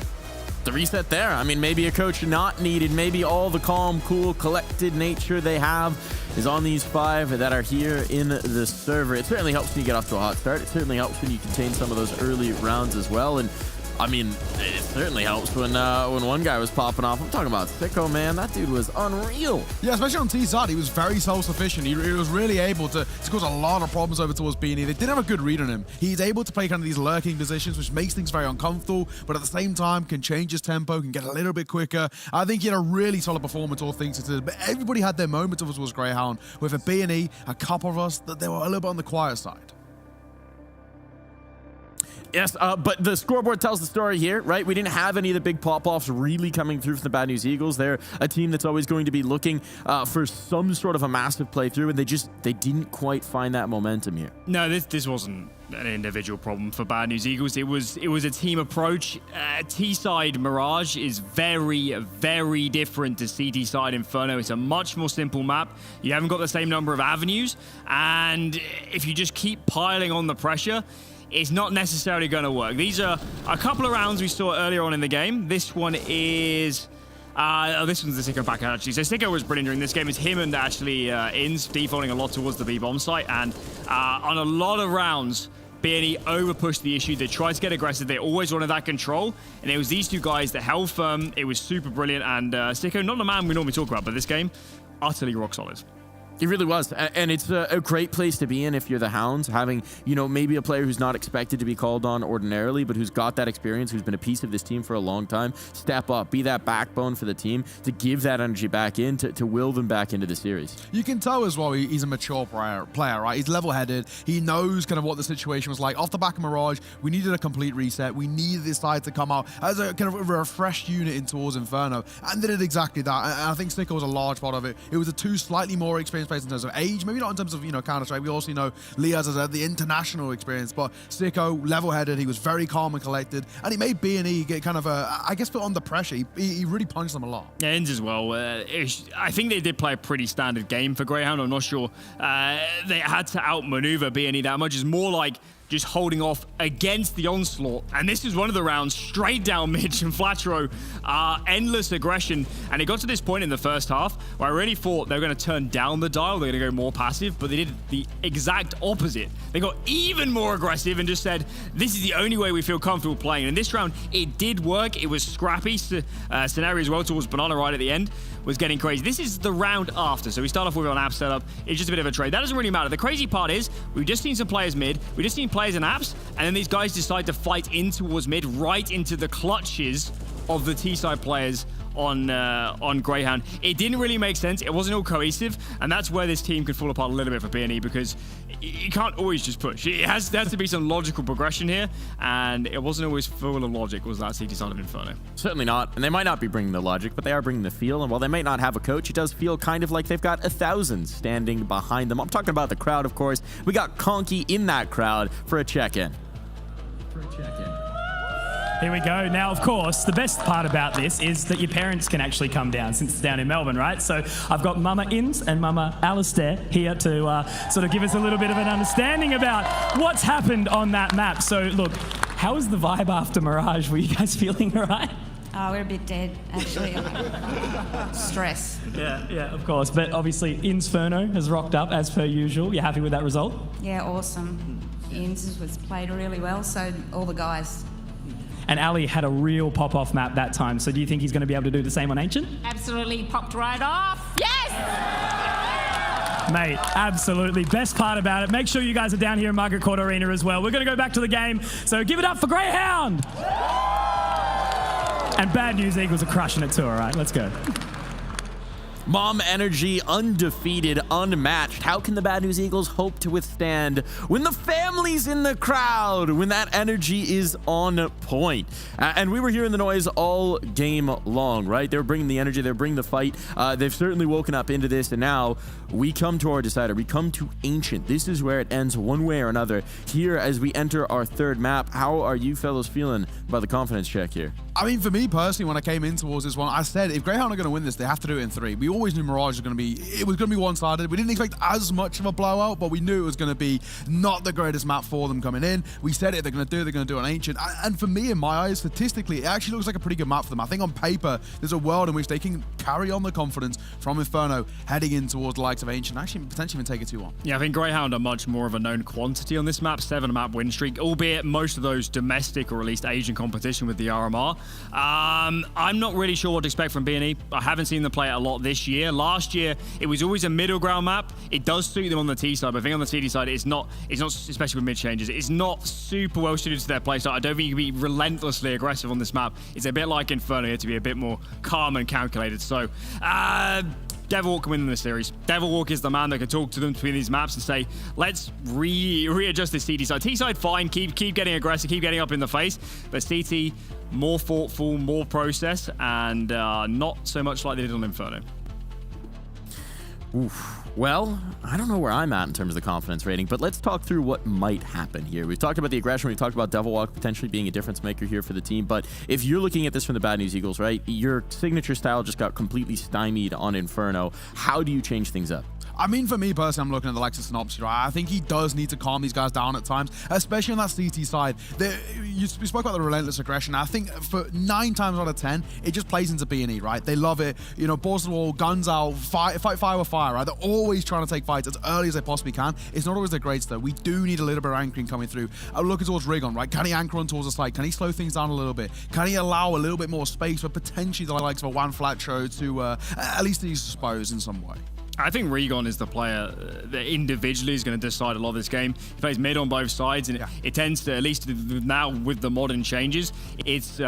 The reset there. I mean, maybe a coach not needed. Maybe all the calm, cool, collected nature they have is on these 5 that are here in the server. It certainly helps when you get off to a hot start. It certainly helps when you contain some of those early rounds as well. And I mean, it certainly helps when one guy was popping off. I'm talking about Sicko, man. That dude was unreal. Yeah, especially on T side, he was very self-sufficient. He was really able to cause a lot of problems over towards BNE. They didn't have a good read on him. He's able to play kind of these lurking positions, which makes things very uncomfortable, but at the same time can change his tempo, can get a little bit quicker. I think he had a really solid performance, all things considered. But everybody had their moments of us was Greyhound. With a BNE, a couple of us, that they were a little bit on the quiet side. Yes, but the scoreboard tells the story here, right? We didn't have any of the big pop-offs really coming through from the Bad News Eagles. They're a team that's always going to be looking for some sort of a massive playthrough, and they didn't quite find that momentum here. No, this wasn't an individual problem for Bad News Eagles. It was a team approach. T-side Mirage is very, very different to CT-side Inferno. It's a much more simple map. You haven't got the same number of avenues, and if you just keep piling on the pressure, it's not necessarily going to work. These are a couple of rounds we saw earlier on in the game. This one is... this one's the Sicko back actually. So Sicko was brilliant during this game. It's him and actually Inns defaulting a lot towards the B-bomb site. And on a lot of rounds, B&E over-pushed the issue. They tried to get aggressive. They always wanted that control. And it was these two guys that held firm. It was super brilliant. And Sicko, not the man we normally talk about, but this game, utterly rock solid. It really was. And it's a great place to be in if you're the Hounds, having, you know, maybe a player who's not expected to be called on ordinarily, but who's got that experience, who's been a piece of this team for a long time, step up, be that backbone for the team, to give that energy back in, to will them back into the series. You can tell as well he's a mature player, right? He's level-headed. He knows kind of what the situation was like. Off the back of Mirage, we needed a complete reset. We needed this side to come out as a kind of a refreshed unit in towards Inferno, and they did exactly that. And I think Sicko was a large part of it. It was the two slightly more experienced players in terms of age, maybe not in terms of, you know, Counter-Strike. We also know Liaz has the international experience, but Sicko, level-headed, he was very calm and collected, and he made B&E get kind of, I guess, put under pressure. He really punched them a lot. Yeah, Inns as well. I think they did play a pretty standard game for Greyhound. I'm not sure they had to outmaneuver B&E that much. It's more like just holding off against the onslaught. And this is one of the rounds straight down Mitch and Flatro. Endless aggression. And it got to this point in the first half where I really thought they were going to turn down the dial. They're going to go more passive, but they did the exact opposite. They got even more aggressive and just said, this is the only way we feel comfortable playing. And in this round, it did work. It was scrappy. Scenario as well towards Banana right at the end was getting crazy. This is the round after. So we start off with an app setup. It's just a bit of a trade. That doesn't really matter. The crazy part is we've just seen some players mid. We've just seen players in apps, and then these guys decide to fight in towards mid, right into the clutches of the T-side players on Greyhound. It didn't really make sense. It wasn't all cohesive, and that's where this team could fall apart a little bit for B&E, because you can't always just push. There has to be some logical progression here, and it wasn't always full of logic, was that CT side of Inferno. Certainly not, and they might not be bringing the logic, but they are bringing the feel, and while they might not have a coach, it does feel kind of like they've got 1,000 standing behind them. I'm talking about the crowd, of course. We got Conky in that crowd for a check-in. Here we go. Now, of course, the best part about this is that your parents can actually come down since it's down in Melbourne, right? So I've got Mama Inns and Mama Alistair here to sort of give us a little bit of an understanding about what's happened on that map. So, look, how was the vibe after Mirage? Were you guys feeling all right? Oh, we're a bit dead, actually. Stress. Yeah, of course. But obviously, Inferno has rocked up as per usual. You happy with that result? Yeah, awesome. Inns was played really well, so all the guys. And Ali had a real pop-off map that time. So do you think he's going to be able to do the same on Ancient? Absolutely popped right off. Yes! Mate, absolutely. Best part about it. Make sure you guys are down here in Margaret Court Arena as well. We're going to go back to the game. So give it up for Greyhound! And Bad News Eagles are crushing it too, all right? Let's go. Mom energy, undefeated, unmatched. How can the Bad News Eagles hope to withstand when the family's in the crowd, when that energy is on point? And we were hearing the noise all game long, right? They were bringing the energy, they were bringing the fight. They've certainly woken up into this, and now we come to our decider. We come to Ancient. This is where it ends one way or another. Here, as we enter our third map, how are you fellows feeling about the confidence check here? I mean, for me personally, when I came in towards this one, I said if Greyhound are going to win this, they have to do it in 3. We always knew Mirage was going to be one-sided. We didn't expect as much of a blowout, but we knew it was going to be not the greatest map for them coming in. We said it, they're going to do it on Ancient. And for me, in my eyes, statistically, it actually looks like a pretty good map for them. I think on paper, there's a world in which they can carry on the confidence from Inferno heading in towards the likes of Ancient, actually potentially even take it 2-1. Yeah, I think Greyhound are much more of a known quantity on this map, 7-map win streak, albeit most of those domestic or at least Asian competition with the RMR. I'm not really sure what to expect from B&E. I haven't seen them play it a lot this year. Last year, it was always a middle ground map. It does suit them on the T side, but I think on the CD side, it's not, especially with mid changes, it's not super well suited to their play style. I don't think you can be relentlessly aggressive on this map. It's a bit like Inferno here to be a bit more calm and calculated. So, Devilwalk can win in this series. Devilwalk is the man that can talk to them between these maps and say, let's readjust this CT side. T side, fine, keep getting aggressive, keep getting up in the face, but CT, more thoughtful, more process, and not so much like they did on Inferno. Oof. Well, I don't know where I'm at in terms of the confidence rating, but let's talk through what might happen here. We've talked about the aggression. We've talked about Devilwalk potentially being a difference maker here for the team. But if you're looking at this from the Bad News Eagles, right, your signature style just got completely stymied on Inferno. How do you change things up? I mean, for me personally, I'm looking at the likes of Synopsy, right? I think he does need to calm these guys down at times, especially on that CT side. You spoke about the relentless aggression. I think for 9 times out of 10, it just plays into B&E, right? They love it. You know, balls to the wall, guns out, fight fire with fire, right? They're always trying to take fights as early as they possibly can. It's not always the greatest, though. We do need a little bit of anchoring coming through. I'm looking towards Rigon, right? Can he anchor on towards the side? Can he slow things down a little bit? Can he allow a little bit more space for potentially the likes of a One Flat Show to at least dispose in some way? I think Rigon is the player that individually is going to decide a lot of this game. He plays mid on both sides, and it tends to, at least now with the modern changes, it's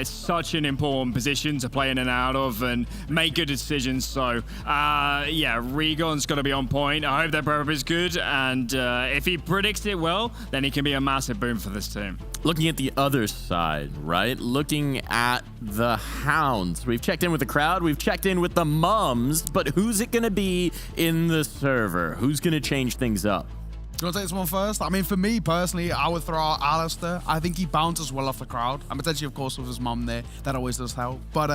such an important position to play in and out of and make good decisions. So, yeah, Rigon's got to be on point. I hope that prep is good, and if he predicts it well, then he can be a massive boom for this team. Looking at the other side, right? Looking at the Hounds. We've checked in with the crowd. We've checked in with the mums. But who's it going to be in the server? Who's going to change things up? Do you want to take this one first? I mean, for me personally, I would throw out Alistair. I think he bounces well off the crowd. And potentially, of course, with his mum there, that always does help. But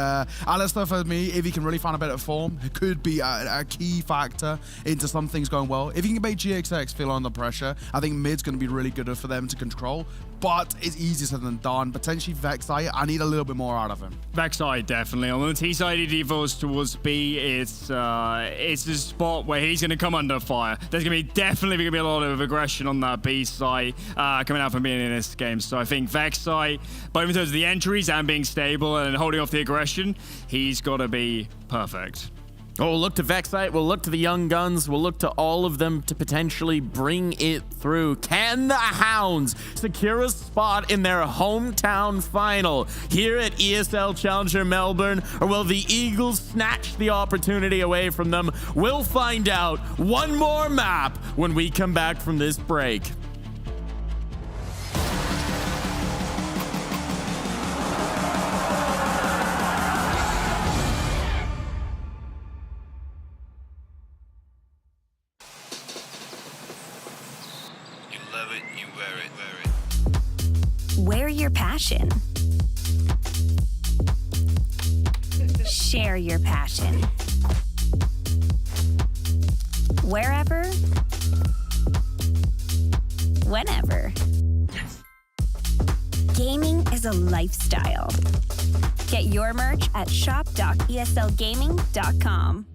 Alistair, for me, if he can really find a bit of form, it could be a key factor into some things going well. If he can make GXX feel under pressure, I think mid's going to be really good for them to control. But it's easier said than done. Potentially Vexai, I need a little bit more out of him. Vexai, definitely. On the T side, he defaults towards B. It's a spot where he's going to come under fire. There's going to be definitely going to be a lot of aggression on that B side coming out from being in this game. So I think Vexai, both in terms of the entries and being stable and holding off the aggression, he's got to be perfect. Oh, we'll look to Vexite, we'll look to the young guns, we'll look to all of them to potentially bring it through. Can the Hounds secure a spot in their hometown final here at ESL Challenger Melbourne, or will the Eagles snatch the opportunity away from them? We'll find out. One more map when we come back from this break. Wear your passion. Share your passion. Wherever, whenever. Gaming is a lifestyle. Get your merch at shop.eslgaming.com.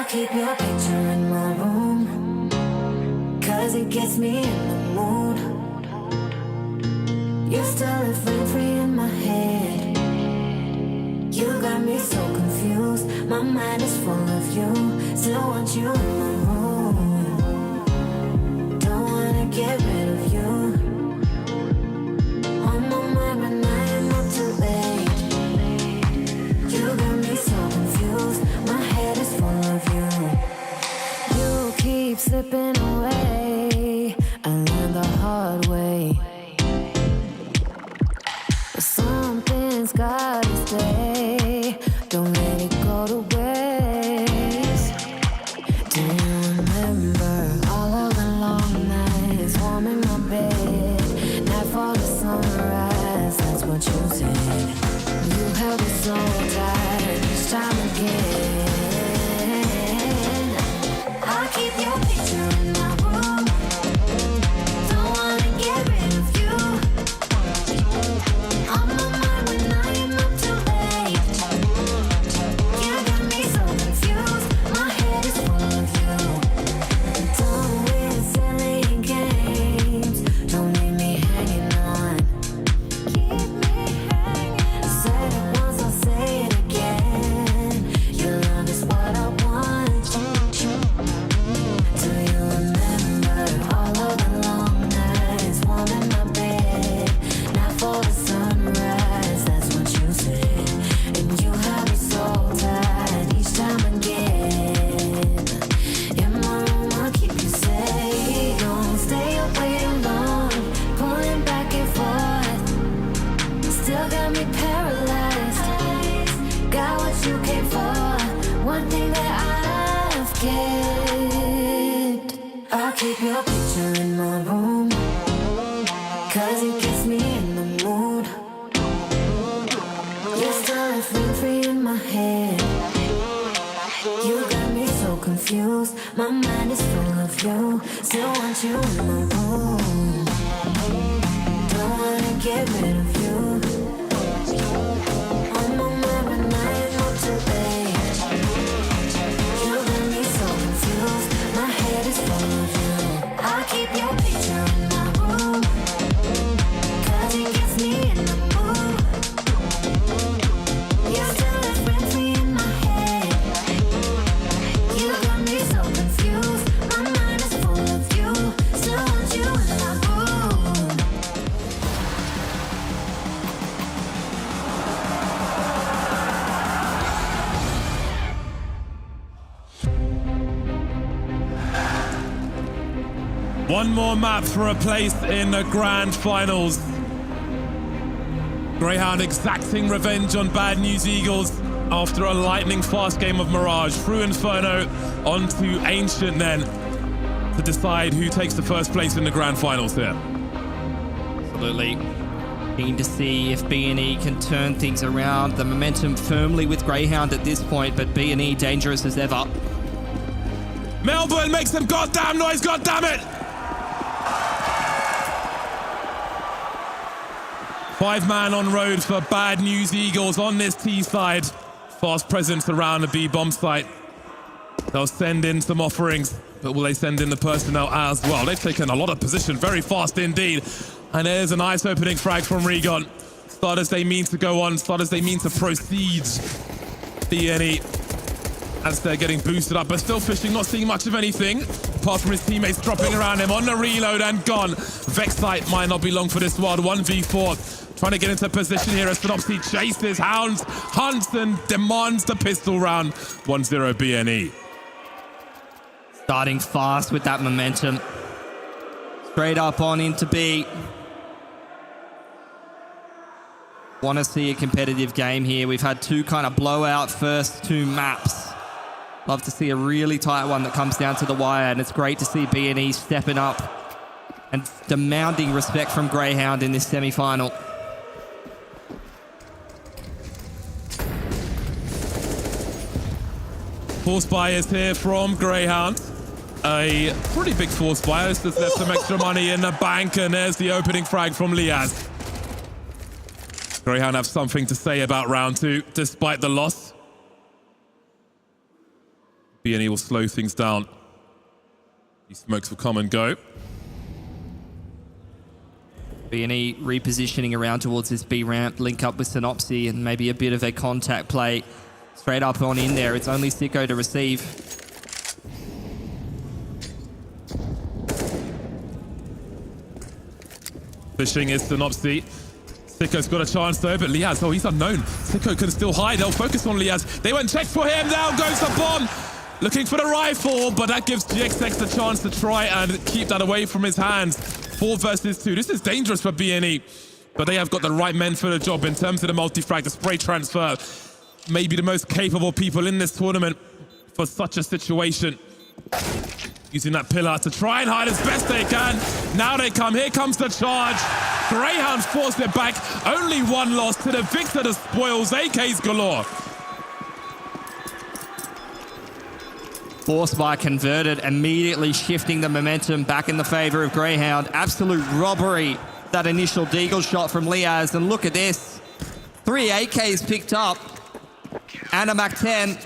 keep your picture in my room, 'cause it gets me in the mood. You still live free in my head. You got me so confused. My mind is full of you. Still want you in my room. Don't wanna get rid of you. On my mind, but I am up too late. You got me so confused. My head is full of you. You keep slipping away. I learned the hard way. But something's gotta stay. Don't let it go to waste. Do you remember all of the long nights, warm in my bed, nightfall to sunrise? That's what you said. You held me so tight each time again. I keep your picture in my room. Don't wanna get rid of you. On my mind when I am up too late. You got me so confused. My head is full of you. Done with silly games. Don't leave me hanging on. Keep me hanging. Said it once, I'll say it again. Your love is what I want. Do you remember all of the long nights, warm in my bed, not for the sunrise? That's what you said. And you have me so tight each time again. In my room, I'll keep you safe. Don't stay up waiting long, pulling back and forth. Still got me paralyzed. Got what you came for. One thing that I've kept. I'll keep your picture in my room, 'cause it gets me in the mood. You're still free in my head. You got me so confused. My mind is full of you. Still want you in my room. Don't wanna get rid of you. On my mind when I am up too late. You got me so confused. My head is full of you. I'll keep your picture in my room, 'cause it gets me in the mood. You're still free in my head. You got me so confused. My mind is full of you. Still want you in my room. One more map for a place in the grand finals. Greyhound exacting revenge on Bad News Eagles after a lightning fast game of Mirage. Through Inferno onto Ancient then to decide who takes the first place in the grand finals here. Absolutely. Keen to see if B&E can turn things around. The momentum firmly with Greyhound at this point, but B&E dangerous as ever. Melbourne, make some goddamn noise, goddammit! 5-man on road for Bad News Eagles on this T side. Fast presence around the B bomb site. They'll send in some offerings, but will they send in the personnel as well? They've taken a lot of position very fast indeed. And there's a nice opening frag from Regon. Starters they mean to go on, starters they mean to proceed. B&E as they're getting boosted up, but still fishing, not seeing much of anything apart from his teammates dropping around him on the reload and gone. Vexite might not be long for this one. 1v4, trying to get into position here as Synopsy chases, hounds, hunts and demands the pistol round. 1-0 B&E. Starting fast with that momentum. Straight up on into B. Want to see a competitive game here. We've had two kind of blowout first two maps. Love to see a really tight one that comes down to the wire, and it's great to see B&E stepping up and demanding respect from Greyhound in this semi-final. Force buy is here from Greyhound. A pretty big force buy. There's left some extra money in the bank, and there's the opening frag from Liaz. Greyhound have something to say about round two, despite the loss. B&E will slow things down. These smokes will come and go. B&E repositioning around towards this B ramp, link up with Synopsy and maybe a bit of a contact play straight up on in there. It's only Sicko to receive. Fishing is Synopsy. Sicko's got a chance though, but Liaz, oh, he's unknown. Sicko can still hide. They'll focus on Liaz. They went check for him. Down goes the bomb. Looking for the rifle, but that gives GXX the chance to try and keep that away from his hands. 4 versus 2. This is dangerous for B&E, but they have got the right men for the job in terms of the multi-frag, the spray transfer. Maybe the most capable people in this tournament for such a situation. Using that pillar to try and hide as best they can. Now they come. Here comes the charge. Greyhound forced it back. Only one loss to the victor the spoils. AKs galore. Force by converted, immediately shifting the momentum back in the favor of Greyhound. Absolute robbery, that initial deagle shot from Liaz. And look at this. 3 AKs picked up. And a Mac-10.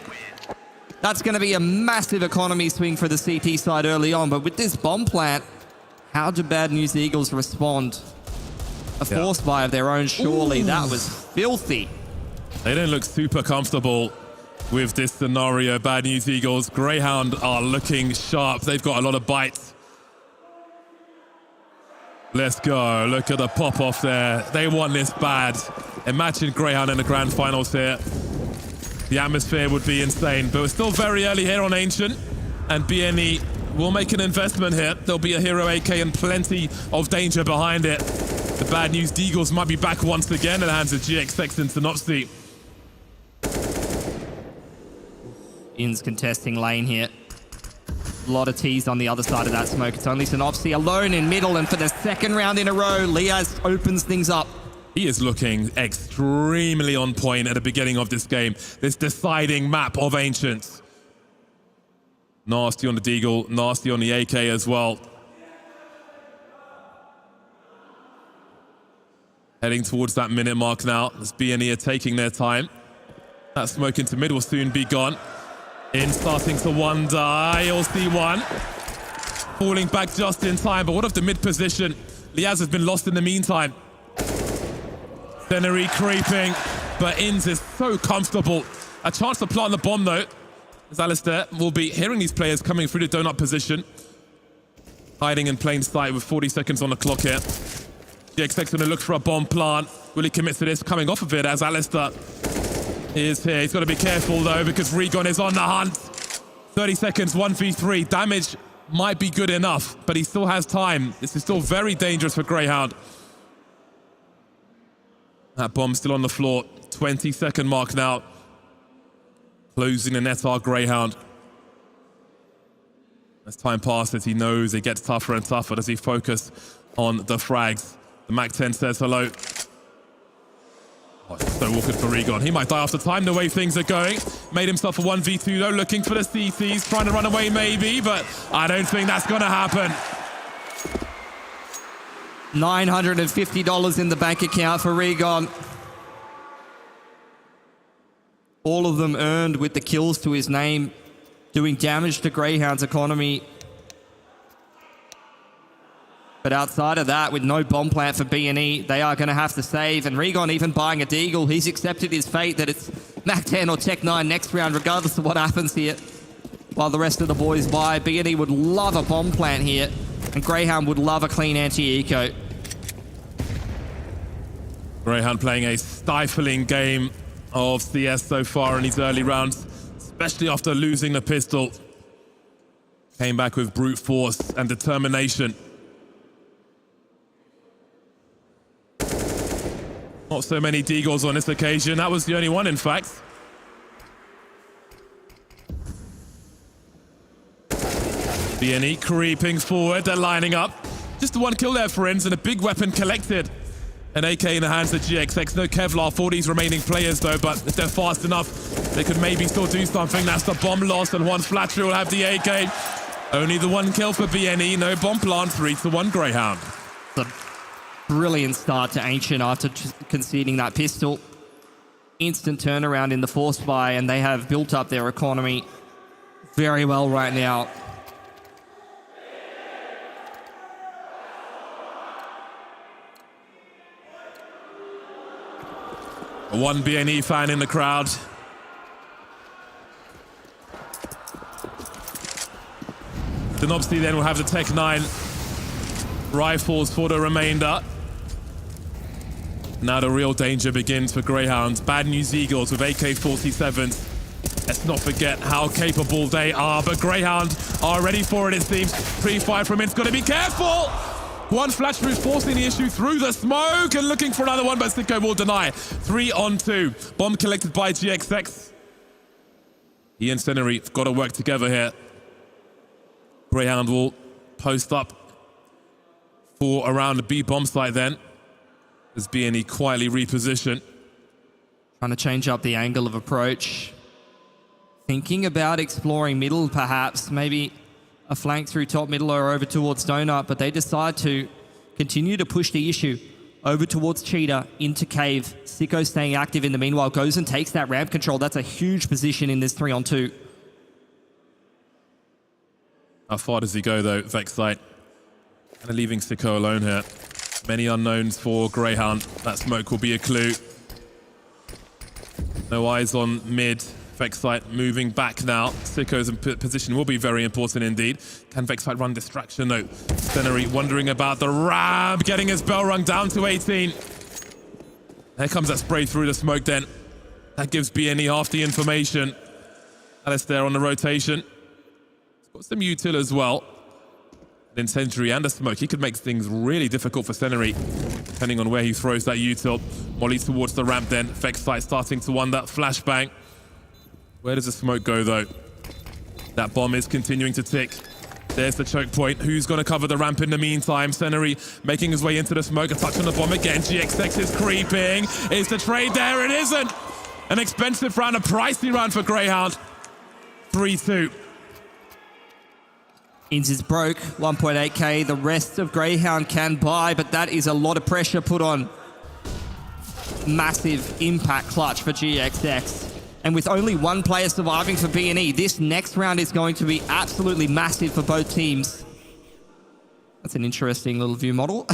That's going to be a massive economy swing for the CT side early on. But with this bomb plant, how do Bad News Eagles respond? A force buy of their own, surely. Ooh. That was filthy. They don't look super comfortable with this scenario. Bad News Eagles. Greyhound are looking sharp. They've got a lot of bites. Let's go. Look at the pop-off there. They want this bad. Imagine Greyhound in the grand finals here. The atmosphere would be insane. But we're still very early here on Ancient. And B&E will make an investment here. There'll be a hero AK and plenty of danger behind it. The Bad News Eagles might be back once again in the hands of GXX and Synopsy. In's contesting lane here. A lot of T's on the other side of that smoke. It's only Synopsy alone in middle, and for the second round in a row, Liaz opens things up. He is looking extremely on point at the beginning of this game. This deciding map of Ancients. Nasty on the Deagle, nasty on the AK as well. Heading towards that minute mark now, as B&E are taking their time. That smoke into mid will soon be gone. In starting to wonder, he'll see one. Falling back just in time, but what of the mid position? Liaz has been lost in the meantime. Dennery creeping, but Inns is so comfortable. A chance to plant the bomb though, as Alistair will be hearing these players coming through the donut position. Hiding in plain sight with 40 seconds on the clock here. GXX going to look for a bomb plant. Will he commit to this? Coming off of it as Alistair is here. He's got to be careful though, because Regon is on the hunt. 30 seconds, 1v3. Damage might be good enough, but he still has time. This is still very dangerous for Greyhound. That bomb still on the floor. 20-second mark now. Closing the net are Greyhound. As time passes, he knows it gets tougher and tougher as he focuses on the frags. The Mac-10 says hello. Oh, it's so awkward for Regon. He might die after time the way things are going. Made himself a 1v2 though, looking for the CCs, trying to run away maybe, but I don't think that's going to happen. $950 in the bank account for Regon. All of them earned with the kills to his name, doing damage to Greyhound's economy. But outside of that, with no bomb plant for B&E, they are going to have to save. And Regon even buying a Deagle, he's accepted his fate that it's Mac-10 or Tech-9 next round, regardless of what happens here. While the rest of the boys buy, B&E would love a bomb plant here, and Greyhound would love a clean anti-eco. Greyhound playing a stifling game of CS so far in these early rounds, especially after losing the pistol. Came back with brute force and determination. Not so many Deagles on this occasion. That was the only one, in fact. B&E creeping forward. They're lining up. Just the one kill there for Inns and a big weapon collected. An AK in the hands of GXX. No Kevlar for these remaining players, though, but if they're fast enough, they could maybe still do something. That's the bomb loss, and one Flattery will have the AK. Only the one kill for B&E. No bomb plant. 3-1 Greyhound. The brilliant start to Ancient after conceding that pistol. Instant turnaround in the force buy, and they have built up their economy very well right now. One BNE fan in the crowd. Denobsky then will have the Tech 9 rifles for the remainder. Now the real danger begins for Greyhounds. Bad News Eagles with AK-47s. Let's not forget how capable they are, but Greyhound are ready for it, it seems. Pre-fire from it's got to be careful! One flash through forcing the issue through the smoke and looking for another one, but Sicko will deny. 3 on 2. Bomb collected by GXX. He and Senery have got to work together here. Greyhound will post up for around the B bomb site then, as BNE quietly reposition. Trying to change up the angle of approach. Thinking about exploring middle, perhaps. Maybe a flank through top middle or over towards Donut, but they decide to continue to push the issue over towards Cheetah, into Cave. Sicko staying active in the meanwhile, goes and takes that ramp control. That's a huge position in this 3 on 2. How far does he go though, Vexite? Kind of leaving Sicko alone here. Many unknowns for Greyhound. That smoke will be a clue. No eyes on mid. Vexite moving back now. Sicko's position will be very important indeed. Can Vexite run distraction though? Senery wondering about the ramp, getting his bell rung down to 18. There comes that spray through the smoke then. That gives BNE half the information. Alistair on the rotation. He's got some util as well. An incendiary and a smoke. He could make things really difficult for Senery, depending on where he throws that util. Molly towards the ramp then. Vexite starting to wonder. Flashbang. Where does the smoke go though? That bomb is continuing to tick. There's the choke point. Who's going to cover the ramp in the meantime? Senery making his way into the smoke. A touch on the bomb again. GXX is creeping. Is the trade there? It isn't. An expensive round, a pricey round for Greyhound. 3-2. Ins is broke, 1.8k. The rest of Greyhound can buy, but that is a lot of pressure put on. Massive impact clutch for GXX. And with only one player surviving for BNE, this next round is going to be absolutely massive for both teams. That's an interesting little view model.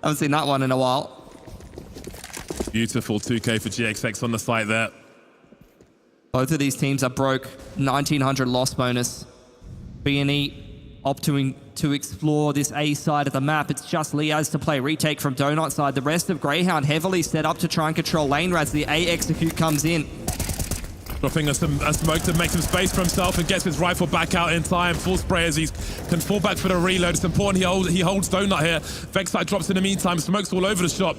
Haven't seen that one in a while. Beautiful 2k for GXX on the site there. Both of these teams are broke. 1900 loss bonus. BNE opting to explore this A side of the map. It's just Liaz to play retake from Donut side. The rest of Greyhound heavily set up to try and control lane as the A execute comes in. Dropping a smoke to make some space for himself and gets his rifle back out in time. Full spray as he can fall back for the reload. It's important he holds Donut here. Vexite drops in the meantime. Smoke's all over the shop.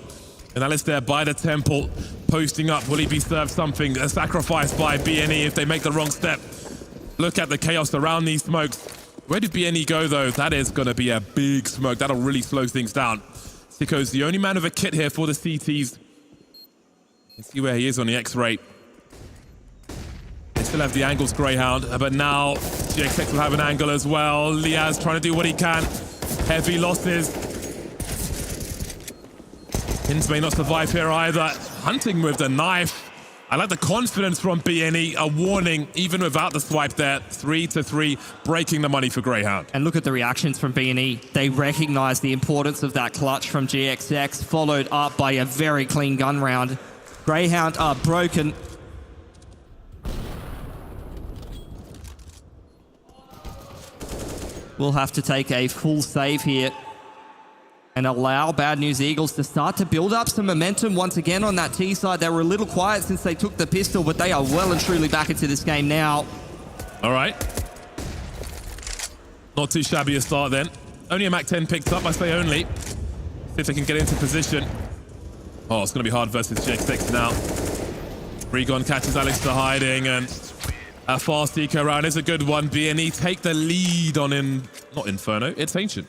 And Alistair by the temple, posting up. Will he be served something? A sacrifice by BNE if they make the wrong step. Look at the chaos around these smokes. Where did BNE go though? That is going to be a big smoke. That'll really slow things down. Sicko's the only man with a kit here for the CTs. Let's see where he is on the X-ray. They still have the angles, Greyhound, but now GXX will have an angle as well. Liaz trying to do what he can. Heavy losses. Pins may not survive here either. Hunting with the knife. I like the confidence from BNE. A warning, even without the swipe there. 3-3, breaking the money for Greyhound. And look at the reactions from BNE. They recognize the importance of that clutch from GXX, followed up by a very clean gun round. Greyhound are broken. We'll have to take a full save here and allow Bad News Eagles to start to build up some momentum once again on that T side. They were a little quiet since they took the pistol, but they are well and truly back into this game now. All right. Not too shabby a start then. Only a MAC-10 picked up, I say only. See if they can get into position. Oh, it's going to be hard versus GXX now. Regon catches Alex to hiding, and a fast eco round is a good one. BNE take the lead on not Inferno, it's Ancient.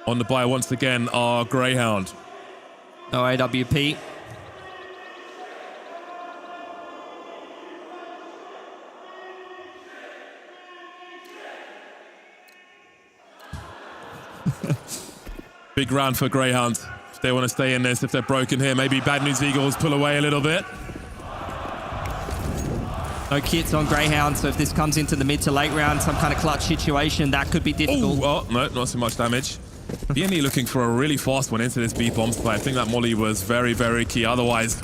On the buy once again are Greyhound. No AWP. Big round for Greyhound. If they want to stay in this, if they're broken here, maybe Bad News Eagles pull away a little bit. No kits on Greyhound, so if this comes into the mid to late round, some kind of clutch situation, that could be difficult. Ooh, oh, no, not so much damage. BNE looking for a really fast one into this B bomb spot. I think that molly was very, very key. Otherwise,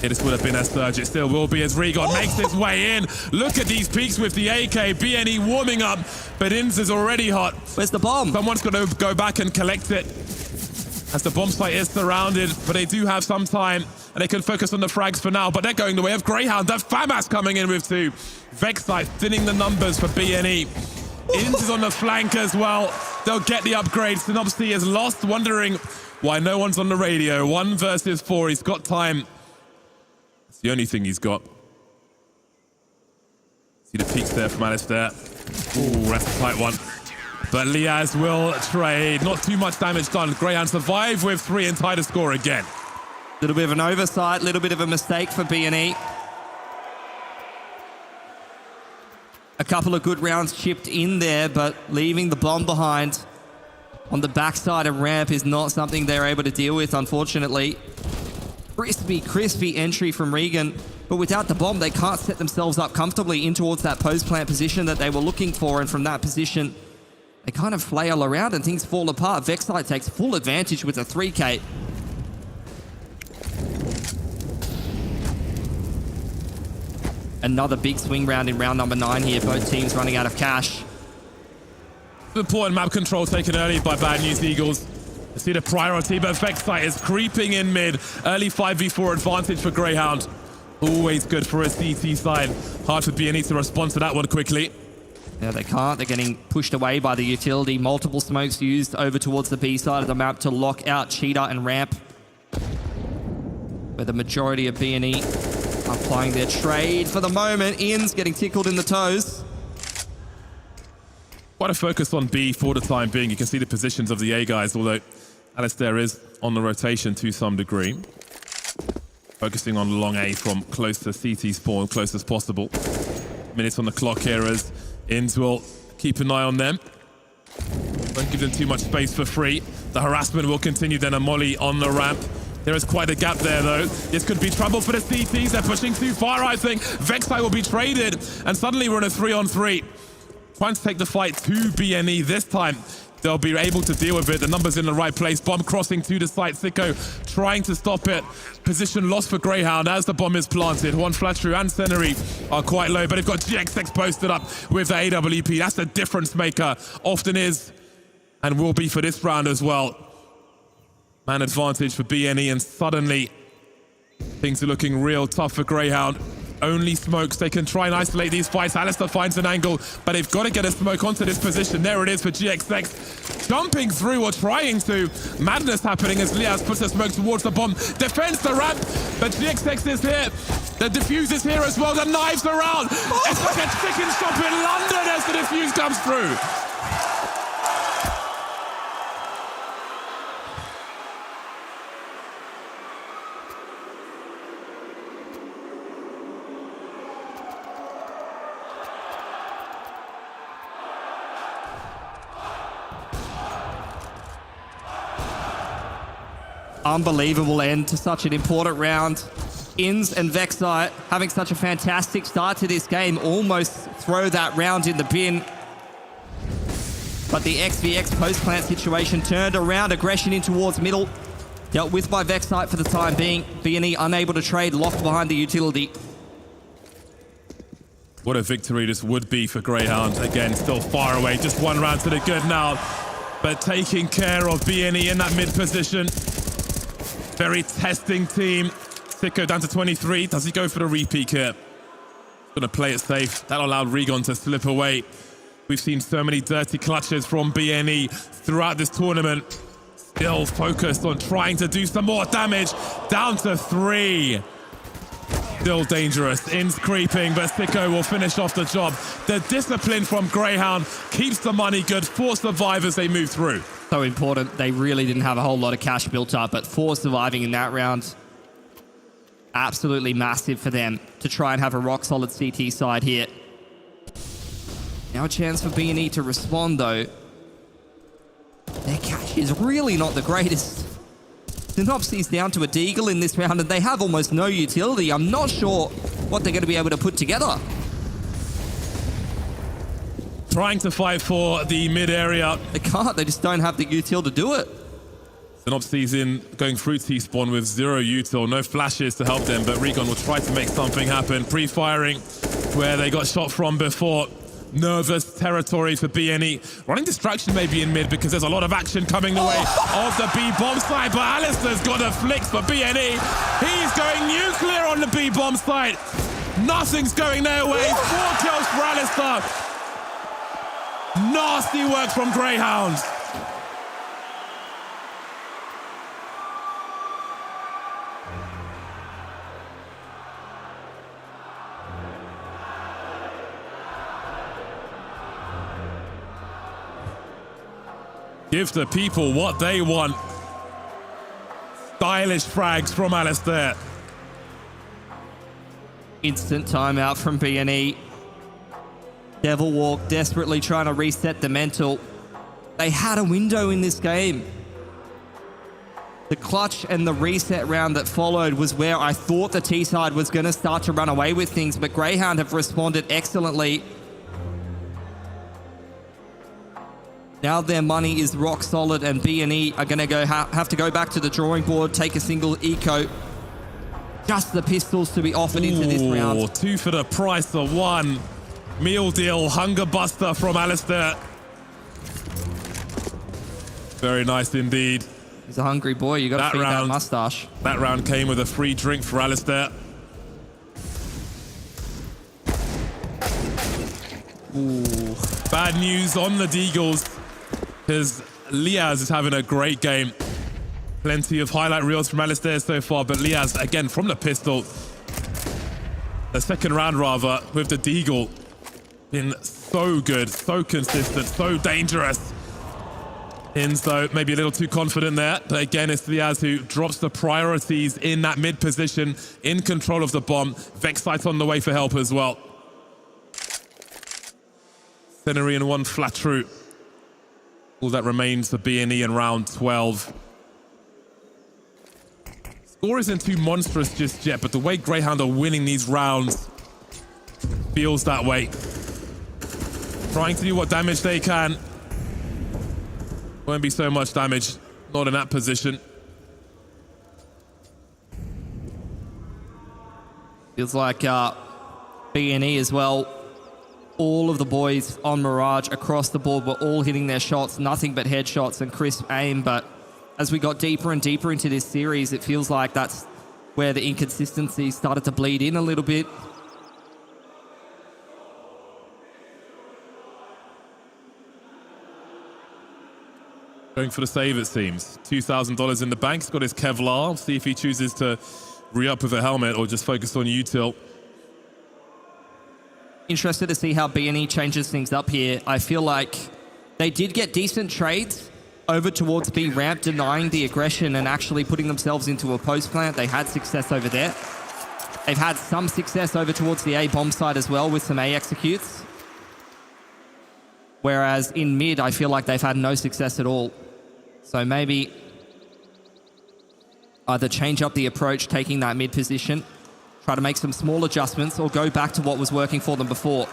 it just would have been a surge. It still will be as Regon makes his way in. Look at these peaks with the AK. BNE warming up, but Inz is already hot. Where's the bomb? Someone's going to go back and collect it as the bomb site is surrounded, but they do have some time and they can focus on the frags for now, but they're going the way of Greyhound. That FAMAS coming in with 2. Vexite thinning the numbers for BNE. Inz is on the flank as well. They'll get the upgrade. Synopsy is lost, wondering why no one's on the radio. 1 versus 4. He's got time. It's the only thing he's got. See the peaks there from Alistair. Ooh, that's a tight one. But Liaz will trade. Not too much damage done. Greyhound survive with 3 and tie the score again. Little bit of an oversight, little bit of a mistake for BNE. A couple of good rounds chipped in there, but leaving the bomb behind on the backside of ramp is not something they're able to deal with, unfortunately. Crispy entry from Regan, but without the bomb, they can't set themselves up comfortably in towards that post plant position that they were looking for, and from that position, they kind of flail around and things fall apart. Vexite takes full advantage with a 3K. Another big swing round in round number 9 here. Both teams running out of cash. Important map control taken early by Bad News Eagles. You see the priority, but Vexite is creeping in mid. Early 5v4 advantage for Greyhound. Always good for a CT side. Hard for BNE to respond to that one quickly. Yeah, they can't. They're getting pushed away by the utility. Multiple smokes used over towards the B side of the map to lock out Cheetah and Ramp, where the majority of BNE are applying their trade for the moment. Ian's getting tickled in the toes. Quite a focus on B for the time being. You can see the positions of the A guys, although Alistair is on the rotation to some degree. Focusing on long A from close to CT spawn, close as possible. Minutes on the clock here as Inz will keep an eye on them. Won't give them too much space for free. The harassment will continue, then a molly on the ramp. There is quite a gap there, though. This could be trouble for the CTs. They're pushing too far, I think. Vexite will be traded, and suddenly we're in a 3-on-3. Trying to take the fight to BNE this time. They'll be able to deal with it. The number's in the right place. Bomb crossing to the site. Sicko trying to stop it. Position lost for Greyhound as the bomb is planted. Juan Flatru and Seneri are quite low, but they've got GXX posted up with the AWP. That's the difference maker. Often is and will be for this round as well. Man advantage for BNE, and suddenly things are looking real tough for Greyhound. Only smokes. They can try and isolate these fights. Alistair finds an angle, but they've got to get a smoke onto this position. There it is for GXX. Jumping through or trying to. Madness happening as Liaz puts a smoke towards the bomb. Defends the ramp, but GXX is here. The defuse is here as well. The knives around. It's like a chicken shop in London as the defuse comes through. Unbelievable end to such an important round. Inz and Vexite having such a fantastic start to this game almost throw that round in the bin. But the XVX post-plant situation turned around. Aggression in towards middle. Dealt with by Vexite for the time being. BNE unable to trade, locked behind the utility. What a victory this would be for Greyhound. Again, still far away. Just one round to the good now. But taking care of BNE in that mid position. Very testing team. Sicko down to 23. Does he go for the repeat here? Gonna play it safe. That allowed Regon to slip away. We've seen so many dirty clutches from BNE throughout this tournament. Still focused on trying to do some more damage. Down to 3. Still dangerous. In's creeping, but Sicko will finish off the job. The discipline from Greyhound keeps the money good for Survive as they move through. So important. They really didn't have a whole lot of cash built up, but for surviving in that round, absolutely massive for them to try and have a rock-solid CT side here. Now a chance for BNE to respond, though. Their cash is really not the greatest. Synopsy's down to a deagle in this round, and they have almost no utility. I'm not sure what they're going to be able to put together. Trying to fight for the mid area. They can't. They just don't have the util to do it. Synopsis in going through T-spawn with 0 util, no flashes to help them, but Recon will try to make something happen. Pre-firing where they got shot from before. Nervous territory for BNE. Running distraction maybe in mid because there's a lot of action coming the way of the B bomb side, but Alistair's got a flicks for BNE. He's going nuclear on the B bomb side. Nothing's going their way. 4 kills for Alistair. Nasty work from Greyhound. Give the people what they want. Stylish frags from Alistair. Instant timeout from BNE. Devil Walk desperately trying to reset the mental. They had a window in this game. The clutch and the reset round that followed was where I thought the T-side was going to start to run away with things, but Greyhound have responded excellently. Now their money is rock solid, and BNE are going to have to go back to the drawing board, take a single eco. Just the pistols to be offered into this round. 2 for the price of 1. Meal deal, hunger buster from Alistair. Very nice indeed. He's a hungry boy. You got to feed that mustache. That round came with a free drink for Alistair. Ooh. Bad news on the Deagles, because Liaz is having a great game. Plenty of highlight reels from Alistair so far, but Liaz, again, from the pistol. The second round, rather, with the Deagle. Been so good, so consistent, so dangerous. Inzo maybe a little too confident there, but again, it's Liaz who drops the priorities in that mid position, in control of the bomb. Vexite on the way for help as well. Scenery and 1 flat true. All that remains for BNE in round 12. Score isn't too monstrous just yet, but the way Greyhound are winning these rounds feels that way. Trying to do what damage they can. Won't be so much damage, not in that position. Feels like BNE as well. All of the boys on Mirage across the board were all hitting their shots, nothing but headshots and crisp aim. But as we got deeper and deeper into this series, it feels like that's where the inconsistency started to bleed in a little bit. Going for the save, it seems. $2,000 in the bank. He's got his Kevlar. See if he chooses to re-up with a helmet or just focus on util. Interested to see how BNE changes things up here. I feel like they did get decent trades over towards B ramp, denying the aggression and actually putting themselves into a post plant. They had success over there. They've had some success over towards the A bomb side as well with some A executes. Whereas in mid, I feel like they've had no success at all. So maybe either change up the approach, taking that mid position, try to make some small adjustments, or go back to what was working for them before.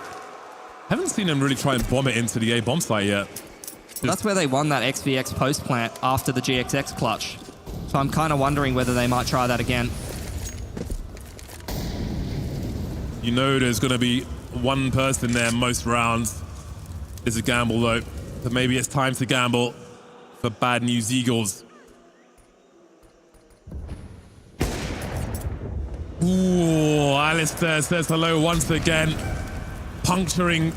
Haven't seen them really try and bomb it into the A bomb site yet. That's where they won that XVX post plant after the GXX clutch. So I'm kind of wondering whether they might try that again. You know there's going to be one person there most rounds. It's a gamble though, but maybe it's time to gamble for Bad News Eagles. Ooh, Alistair says hello once again, puncturing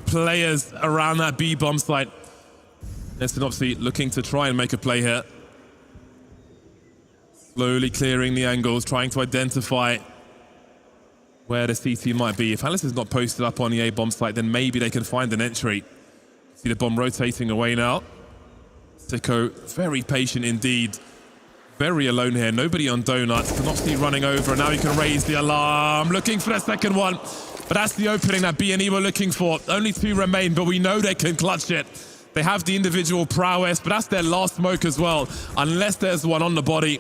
players around that B bomb site. Neston obviously looking to try and make a play here. Slowly clearing the angles, trying to identify where the CT might be. If Alice is not posted up on the A bomb site, then maybe they can find an entry. See the bomb rotating away now. Sicko, very patient indeed. Very alone here, nobody on donuts. Synopsy running over, and now he can raise the alarm. Looking for the second one, but that's the opening that BNE were looking for. Only 2 remain, but we know they can clutch it. They have the individual prowess, but that's their last smoke as well, unless there's one on the body.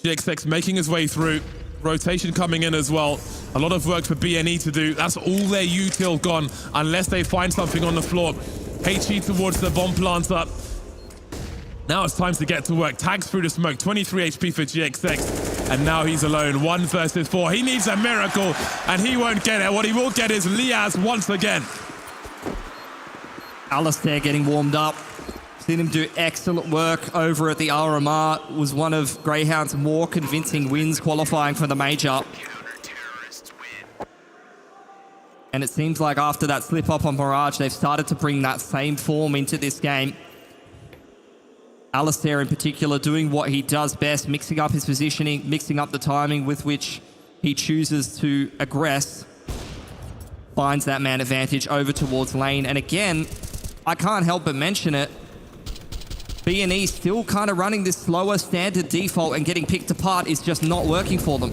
GXX making his way through. Rotation coming in as well. A lot of work for BNE to do. That's all their util gone unless they find something on the floor. HE towards the bomb planter. Now it's time to get to work. Tags through the smoke. 23 HP for GXX. And now he's alone. 1 versus 4. He needs a miracle and he won't get it. What he will get is Liaz once again. Alistair getting warmed up. Seen him do excellent work over at the RMR. Was one of Greyhound's more convincing wins qualifying for the major. And it seems like after that slip up on Mirage, they've started to bring that same form into this game. Alistair in particular doing what he does best, mixing up his positioning, mixing up the timing with which he chooses to aggress. Finds that man advantage over towards lane. And again, I can't help but mention it. BNE still kind of running this slower standard default and getting picked apart is just not working for them.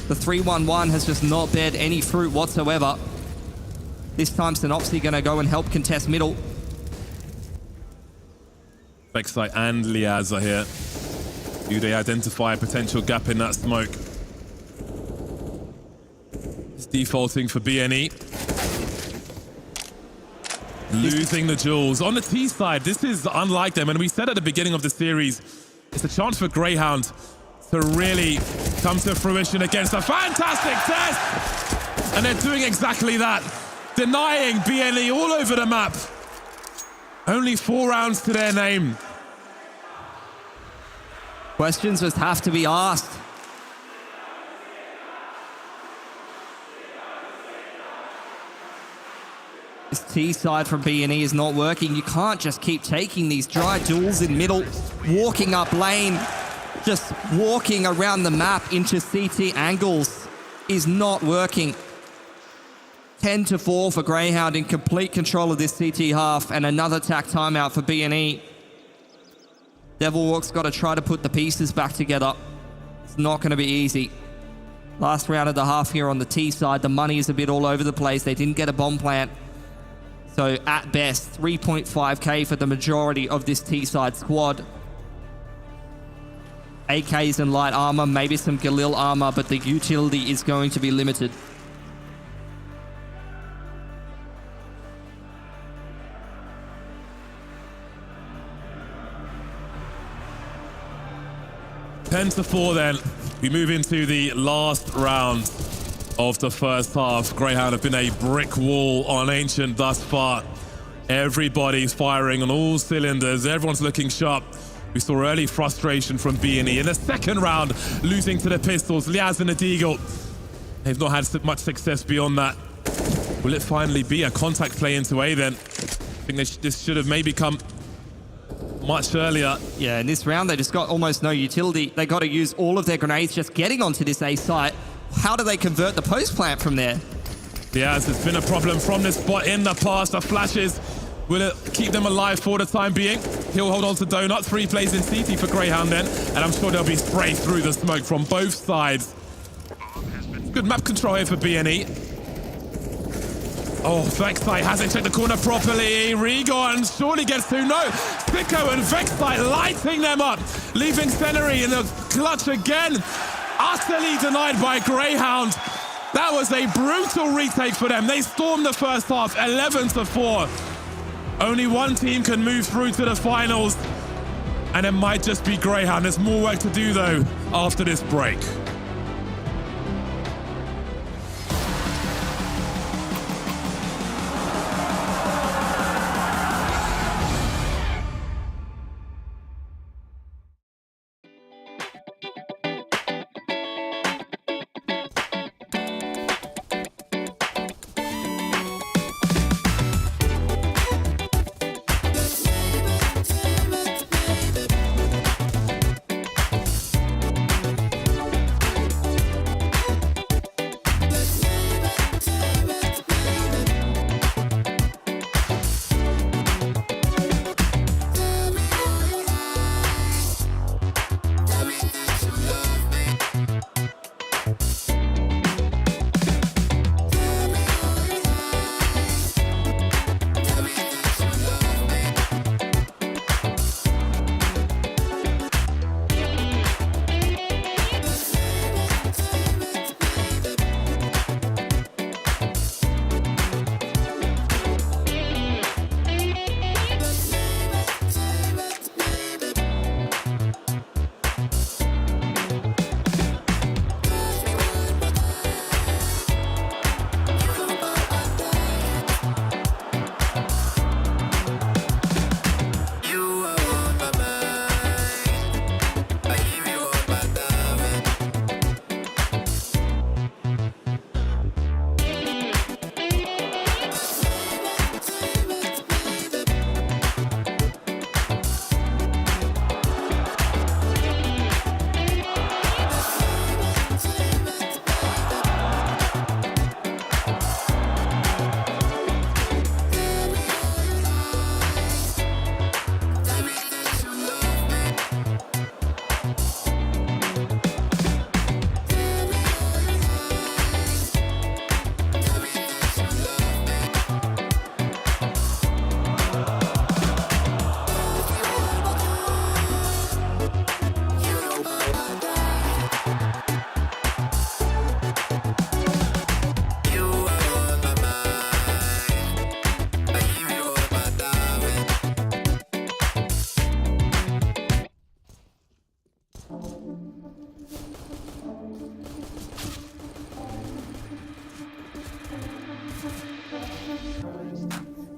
The 3-1-1 has just not bared any fruit whatsoever. This time Synopsy going to go and help contest middle. Vexite and Liaz are here. Do they identify a potential gap in that smoke? It's defaulting for BNE. Losing the jewels. On the T side, this is unlike them. And we said at the beginning of the series, it's a chance for Greyhound to really come to fruition against a fantastic test. And they're doing exactly that. Denying BNE all over the map. Only 4 rounds to their name. Questions just have to be asked. This T side from BNE is not working. You can't just keep taking these dry duels in middle, walking up lane, just walking around the map into CT angles is not working. 10-4 for Greyhound in complete control of this CT half, and another tack timeout for BNE. Devilwalk's got to try to put the pieces back together. It's not going to be easy. Last round of the half here on the T side, the money is a bit all over the place. They didn't get a bomb plant. So at best, 3.5k for the majority of this T side squad. AKs and light armor, maybe some Galil armor, but the utility is going to be limited. Ten to 4 then. We move into the last round of the first half. Greyhound have been a brick wall on Ancient thus far. Everybody's firing on all cylinders. Everyone's looking sharp. We saw early frustration from BNE in the second round, losing to the Pistols, Liaz and the Deagle. They've not had much success beyond that. Will it finally be a contact play into A then? I think this should have maybe come much earlier. Yeah, in this round, they just got almost no utility. They got to use all of their grenades just getting onto this A site. How do they convert the post plant from there? Yes, it's been a problem from this spot in the past. The flashes, will it keep them alive for the time being? He'll hold on to Donut. 3 plays in CT for Greyhound then, and I'm sure they'll be sprayed through the smoke from both sides. Good map control here for BNE. Oh, Vexite hasn't checked the corner properly. Regon surely gets 2. No, Sicko and Vexite lighting them up, leaving Seneri in the clutch again. Utterly denied by Greyhound. That was a brutal retake for them. They stormed the first half, 11-4. Only one team can move through to the finals, and it might just be Greyhound. There's more work to do, though, after this break.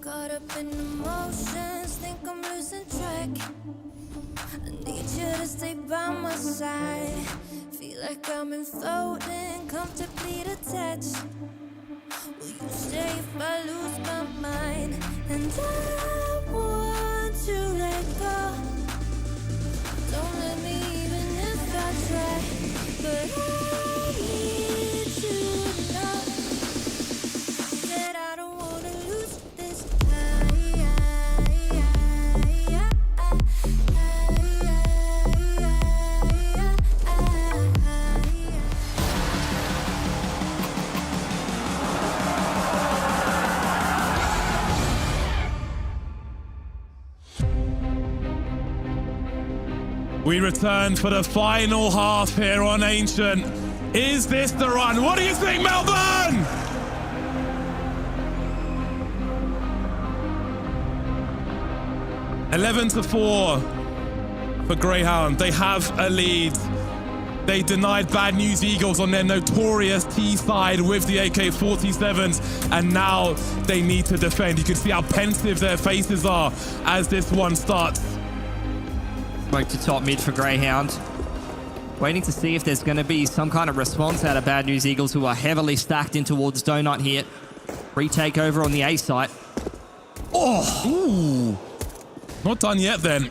Caught up in emotions, think I'm losing track. I need you to stay by my side. Feel like I'm floating, comfortably detached. Will you stay if I lose my mind? And I want to let go. Don't let me even if I try. But I need you to know that I don't want to lose this We return for the final half here on Ancient. Is this the run? What do you think, Melbourne? (11-4) for Greyhound. They have a lead. They denied Bad News Eagles on their notorious T side with the AK-47s, and now they need to defend. You can see how pensive their faces are as this one starts. Smoke to top mid for Greyhound. Waiting to see if there's going to be some kind of response out of Bad News Eagles, who are heavily stacked in towards Donut here. Retake over on the A site. Oh! Ooh. Not done yet then.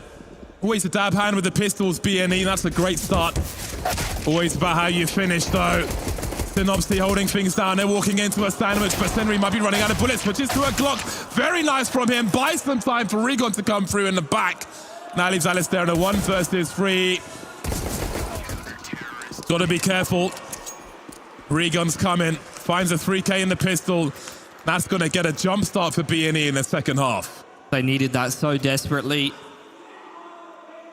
Always a dab hand with the pistols, BNE. That's a great start. Always about how you finish though. Synopsy holding things down. They're walking into a sandwich, but Senri might be running out of bullets. Switches to a Glock. Very nice from him. Buys some time for Regon to come through in the back. Now leaves Alistair in a 1 versus 3. Got to be careful. Regon's coming. Finds a 3K in the pistol. That's going to get a jump start for BNE in the second half. They needed that so desperately.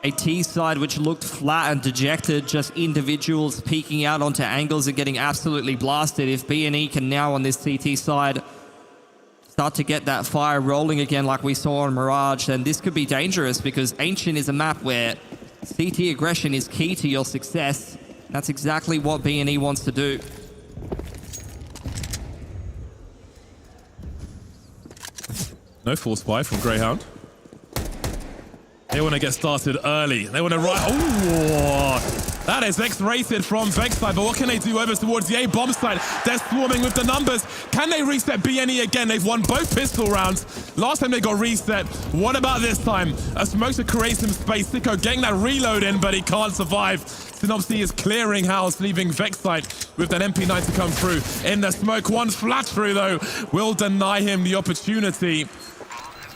A T side which looked flat and dejected, just individuals peeking out onto angles and getting absolutely blasted. If BNE can now on this CT side start to get that fire rolling again like we saw on Mirage, then this could be dangerous, because Ancient is a map where CT aggression is key to your success. That's exactly what BNE wants to do. No force buy from Greyhound. They want to get started early. They want to ride. Oh, that is X-rated from Vexside, but what can they do over towards the A-bomb side? They're swarming with the numbers. Can they reset BNE again? They've won both pistol rounds. Last time they got reset. What about this time? A smoke to create some space. Sicko getting that reload in, but he can't survive. Synopsy is clearing house, leaving Vexside with that MP9 to come through. In the smoke, one flat through though will deny him the opportunity.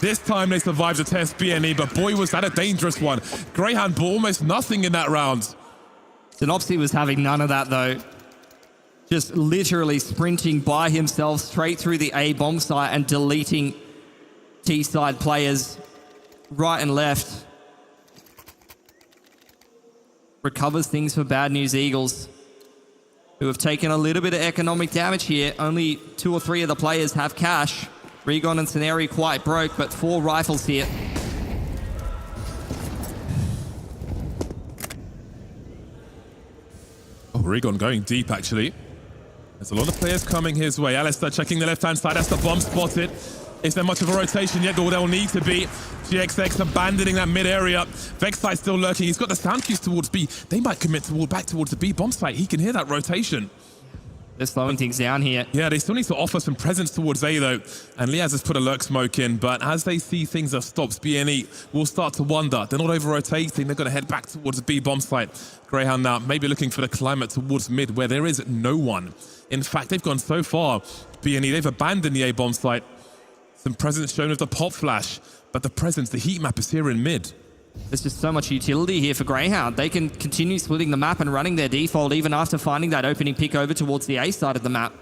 This time they survived the test, BNE, but boy, was that a dangerous one. Greyhound bought almost nothing in that round. Synopsy was having none of that though. Just literally sprinting by himself straight through the A bomb site and deleting T side players right and left. Recovers things for Bad News Eagles, who have taken a little bit of economic damage here. Only 2 or 3 of the players have cash. Regon and Scenari quite broke, but 4 rifles here. Oh, Regon going deep, actually. There's a lot of players coming his way. Alistair checking the left-hand side. That's the bomb spotted. Is there much of a rotation yet? There will need to be. GXX abandoning that mid-area. Vexside still lurking. He's got the sound cues towards B. They might commit back towards the B bomb site. He can hear that rotation. They're slowing things down here. Yeah, they still need to offer some presence towards A though. And Liaz has put a lurk smoke in, but as they see things have stopped, BNE will start to wonder. They're not over-rotating. They're going to head back towards the B bomb site. Greyhound now maybe looking for the climate towards mid, where there is no one. In fact, they've gone so far, BNE, they've abandoned the A bomb site. Some presence shown with the pop flash, but the presence, the heat map is here in mid. There's just so much utility here for Greyhound. They can continue splitting the map and running their default even after finding that opening pick over towards the A side of the map.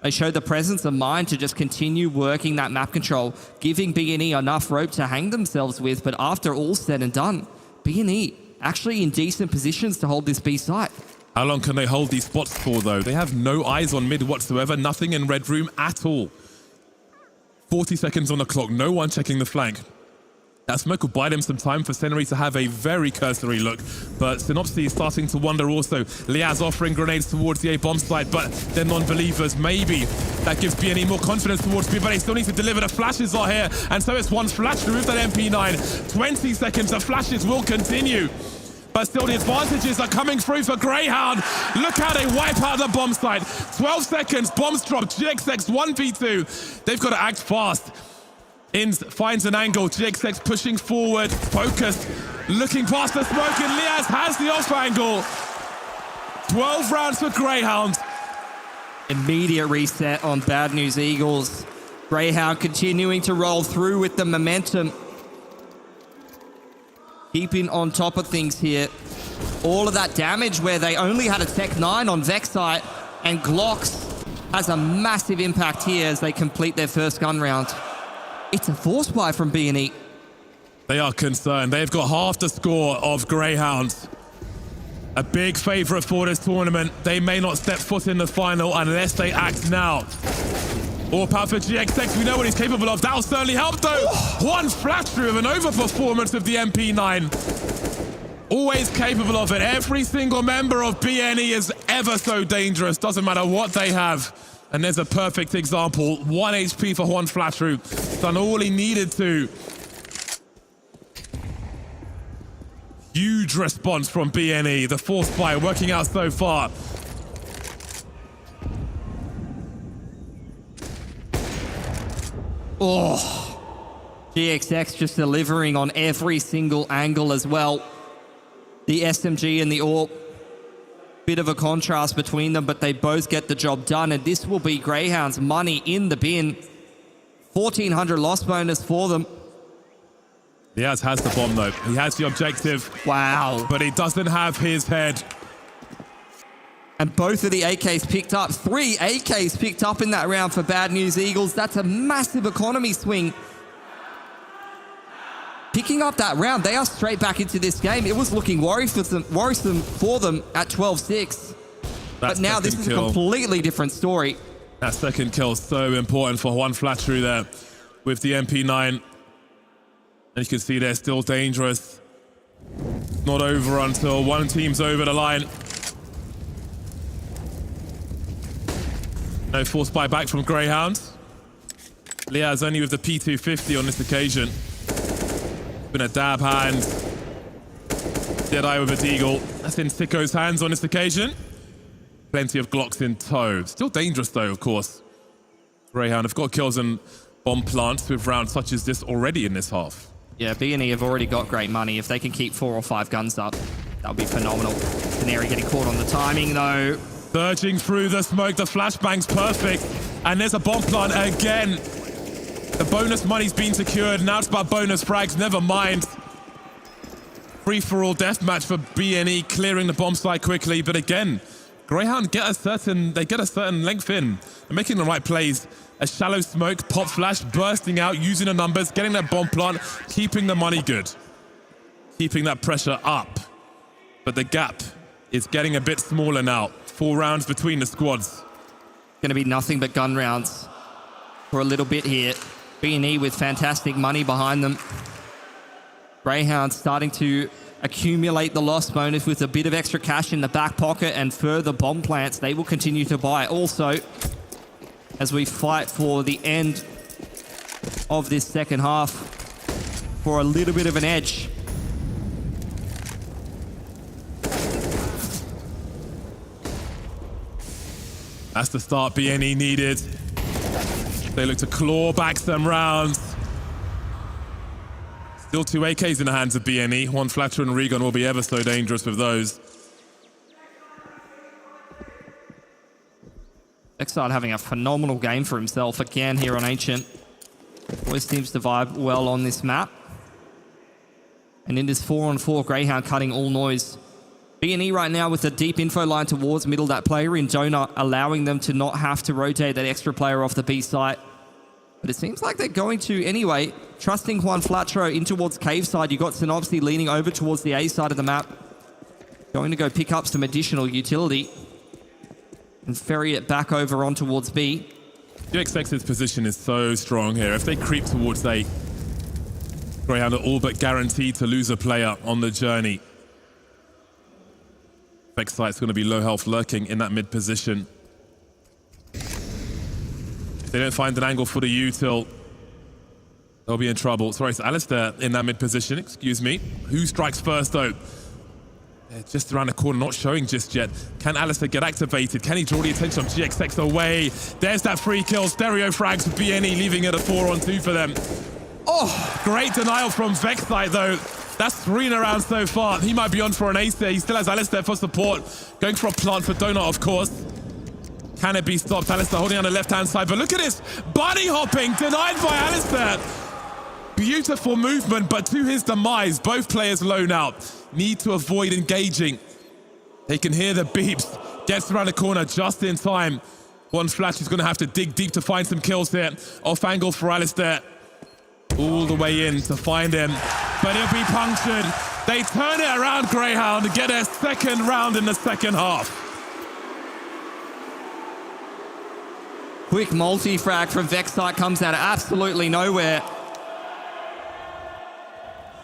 They show the presence of mind to just continue working that map control, giving BNE enough rope to hang themselves with, but after all said and done, BNE actually in decent positions to hold this B site. How long can they hold these spots for though? They have no eyes on mid whatsoever, nothing in red room at all. 40 seconds on the clock, no one checking the flank. That smoke will buy them some time for Seneri to have a very cursory look. But Synopsy is starting to wonder also. Liaz offering grenades towards the A bomb site, but they're non-believers. Maybe that gives BNE more confidence towards B, but they still need to deliver. The flashes are here, and so it's one flash to remove that MP9. 20 seconds, the flashes will continue. But still, the advantages are coming through for Greyhound. Look how they wipe out the bomb site. 12 seconds, bombs drop, GXX 1v2. They've got to act fast. Inns finds an angle, GXX pushing forward, focused, looking past the smoke, and Liaz has the off angle. 12 rounds for Greyhound. Immediate reset on Bad News Eagles. Greyhound continuing to roll through with the momentum. Keeping on top of things here. All of that damage where they only had a Tech 9 on Vexite, and Glocks has a massive impact here as they complete their first gun round. It's a force buy from BNE. They are concerned. They've got half the score of Greyhound. A big favourite for this tournament. They may not step foot in the final unless they act now. All power for GXX. We know what he's capable of. That'll certainly help, though. One flash through of an overperformance of the MP9. Always capable of it. Every single member of BNE is ever so dangerous. Doesn't matter what they have. And there's a perfect example. 1 HP for Juan Flatru. Done all he needed to. Huge response from BNE. The force buy working out so far. Oh, GXX just delivering on every single angle as well. The SMG and the AWP. Bit of a contrast between them, but they both get the job done, and this will be Greyhound's money in the bin. 1,400 loss bonus for them. Diaz has the bomb, though. He has the objective. Wow. But he doesn't have his head. And both of the AKs picked up. 3 AKs picked up in that round for Bad News Eagles. That's a massive economy swing. Picking up that round, they are straight back into this game. It was looking worrisome for them at 12-6. But now this is a completely different story. That second kill is so important for Juan Flatru there with the MP9. And you can see they're still dangerous. Not over until one team's over the line. No force buy back from Greyhound. Liaz only with the P250 on this occasion. Been a dab hand. Deadeye with a deagle. That's in Sicko's hands on this occasion. Plenty of Glocks in tow. Still dangerous though, of course. Greyhound have got kills and bomb plants with rounds such as this already in this half. Yeah, BNE have already got great money. If they can keep 4 or 5 guns up, that would be phenomenal. Canary getting caught on the timing though. Surging through the smoke, the flashbang's perfect. And there's a bomb plant again. The bonus money's been secured. Now it's about bonus frags. Never mind. Free-for-all deathmatch for BNE, clearing the bomb site quickly. But again, Greyhound get a certain length in. They're making the right plays. A shallow smoke, pop flash, bursting out, using the numbers, getting that bomb plant, keeping the money good. Keeping that pressure up. But the gap is getting a bit smaller now. 4 rounds between the squads. Going to be nothing but gun rounds for a little bit here. BNE with fantastic money behind them. Greyhound starting to accumulate the loss bonus with a bit of extra cash in the back pocket and further bomb plants. They will continue to buy. Also, as we fight for the end of this second half for a little bit of an edge. That's the start BNE needed. They look to claw back some rounds. Still 2 AKs in the hands of BNE. Juan Flatru and Regon will be ever so dangerous with those. Exile having a phenomenal game for himself again here on Ancient. Always seems to vibe well on this map. And in this 4-on-4, Greyhound cutting all noise. BNE right now with a deep info line towards middle, that player in Donut, allowing them to not have to rotate that extra player off the B site. But it seems like they're going to anyway. Trusting Juan Flatro in towards cave side. You got Synopsy leaning over towards the A side of the map. Going to go pick up some additional utility and ferry it back over on towards B. GXX's position is so strong here. If they creep towards A, Greyhound are all but guaranteed to lose a player on the journey. Vexite's going to be low health lurking in that mid position. If they don't find an angle for the util, they'll be in trouble. Sorry, it's Alistair in that mid position, excuse me. Who strikes first though? They're just around the corner, not showing just yet. Can Alistair get activated? Can he draw the attention of GXX away? There's that free kill. Stereo frags for BNE, leaving it a 4-on-2 for them. Oh, great denial from Vexite though. That's 3 in a round so far. He might be on for an ace there. He still has Alistair for support. Going for a plant for Donut, of course. Can it be stopped? Alistair holding on the left-hand side. But look at this. Bunny hopping. Denied by Alistair. Beautiful movement, but to his demise. Both players low now. Need to avoid engaging. They can hear the beeps. Gets around the corner just in time. One Flash is going to have to dig deep to find some kills here. Off angle for Alistair. All the way in to find him, but he'll be punctured. They turn it around, Greyhound, to get their second round in the second half. Quick multi-frag from Vexite comes out of absolutely nowhere.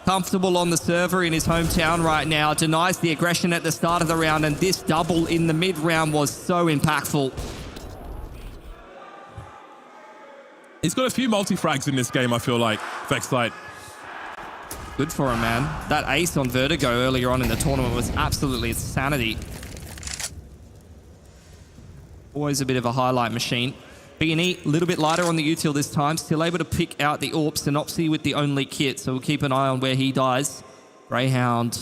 Comfortable on the server in his hometown right now. Denies the aggression at the start of the round, and this double in the mid-round was so impactful. He's got a few multi-frags in this game, I feel like, Vexite. Good for him, man. That ace on Vertigo earlier on in the tournament was absolutely insanity. Always a bit of a highlight machine. BNE, a little bit lighter on the util this time. Still able to pick out the AWP. Synopsy with the only kit, so we'll keep an eye on where he dies. Greyhound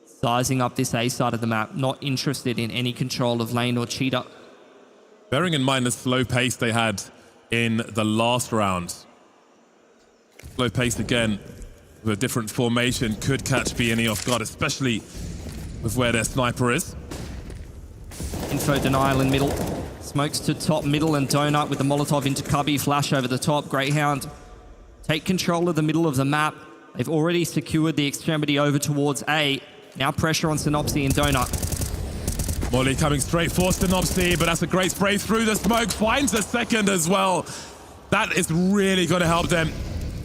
sizing up this A side of the map. Not interested in any control of lane or cheetah. Bearing in mind the slow pace they had in the last round. Slow pace again with a different formation could catch BNE off guard, especially with where their sniper is. Info denial in middle. Smokes to top middle and Donut with the Molotov into cubby. Flash over the top. Greyhound take control of the middle of the map. They've already secured the extremity over towards A. Now pressure on Synopsy and Donut. Molly coming straight for Synopsy, but that's a great spray through the smoke. Finds a second as well. That is really going to help them.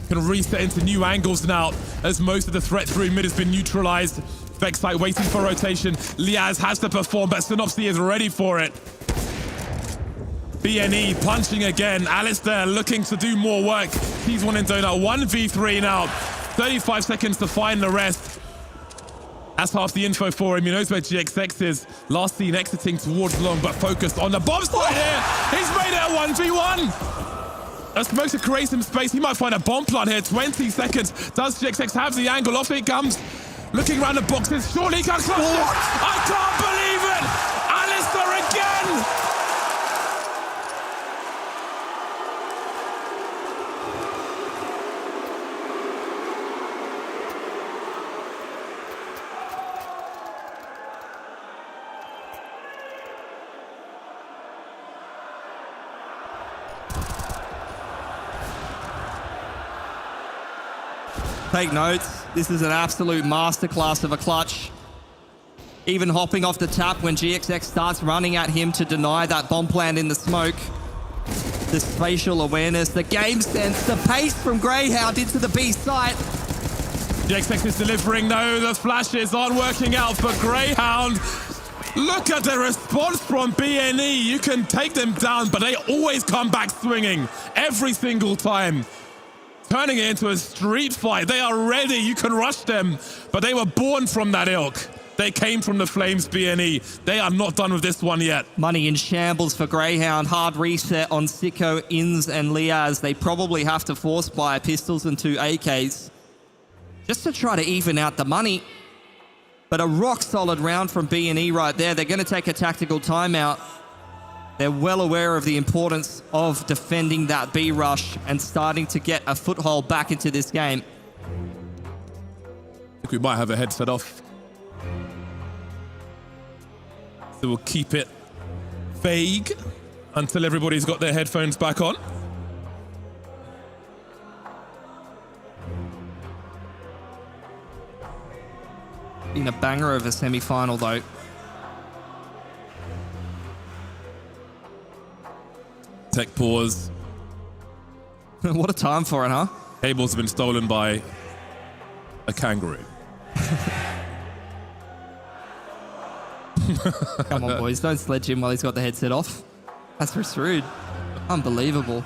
Can reset into new angles now, as most of the threat through mid has been neutralized. Vexite waiting for rotation. Liaz has to perform, but Synopsy is ready for it. BNE punching again. Alistair looking to do more work. He's one in Donut. 1v3 now. 35 seconds to find the rest. That's half the info for him. He knows where GXX is. Last seen exiting towards long, but focused on the bomb slide here. He's made it a 1v1. As Smoke to create some space, he might find a bomb plant here. 20 seconds. Does GXX have the angle? Off it comes. Looking around the boxes. Surely he can clutch it. I can't believe it. Alistair again. Take notes. This is an absolute masterclass of a clutch. Even hopping off the tap when GXX starts running at him to deny that bomb plant in the smoke. The spatial awareness, the game sense, the pace from Greyhound into the B site. GXX is delivering. No, the flashes aren't working out for Greyhound. Look at the response from BNE. You can take them down, but they always come back swinging every single time. Turning it into a street fight. They are ready. You can rush them, but they were born from that ilk. They came from the Flames, BNE. They are not done with this one yet. Money in shambles for Greyhound. Hard reset on Sicko, Inns, and Liaz. They probably have to force buy pistols and 2 AKs just to try to even out the money. But a rock-solid round from BNE right there. They're going to take a tactical timeout. They're well aware of the importance of defending that B rush and starting to get a foothold back into this game. I think we might have a headset off. So we'll keep it vague until everybody's got their headphones back on. Been a banger of a semi-final though. Tech pause. What a time for it, huh? Cables have been stolen by a kangaroo. Come on, boys. Don't sledge him while he's got the headset off. That's just rude. Unbelievable.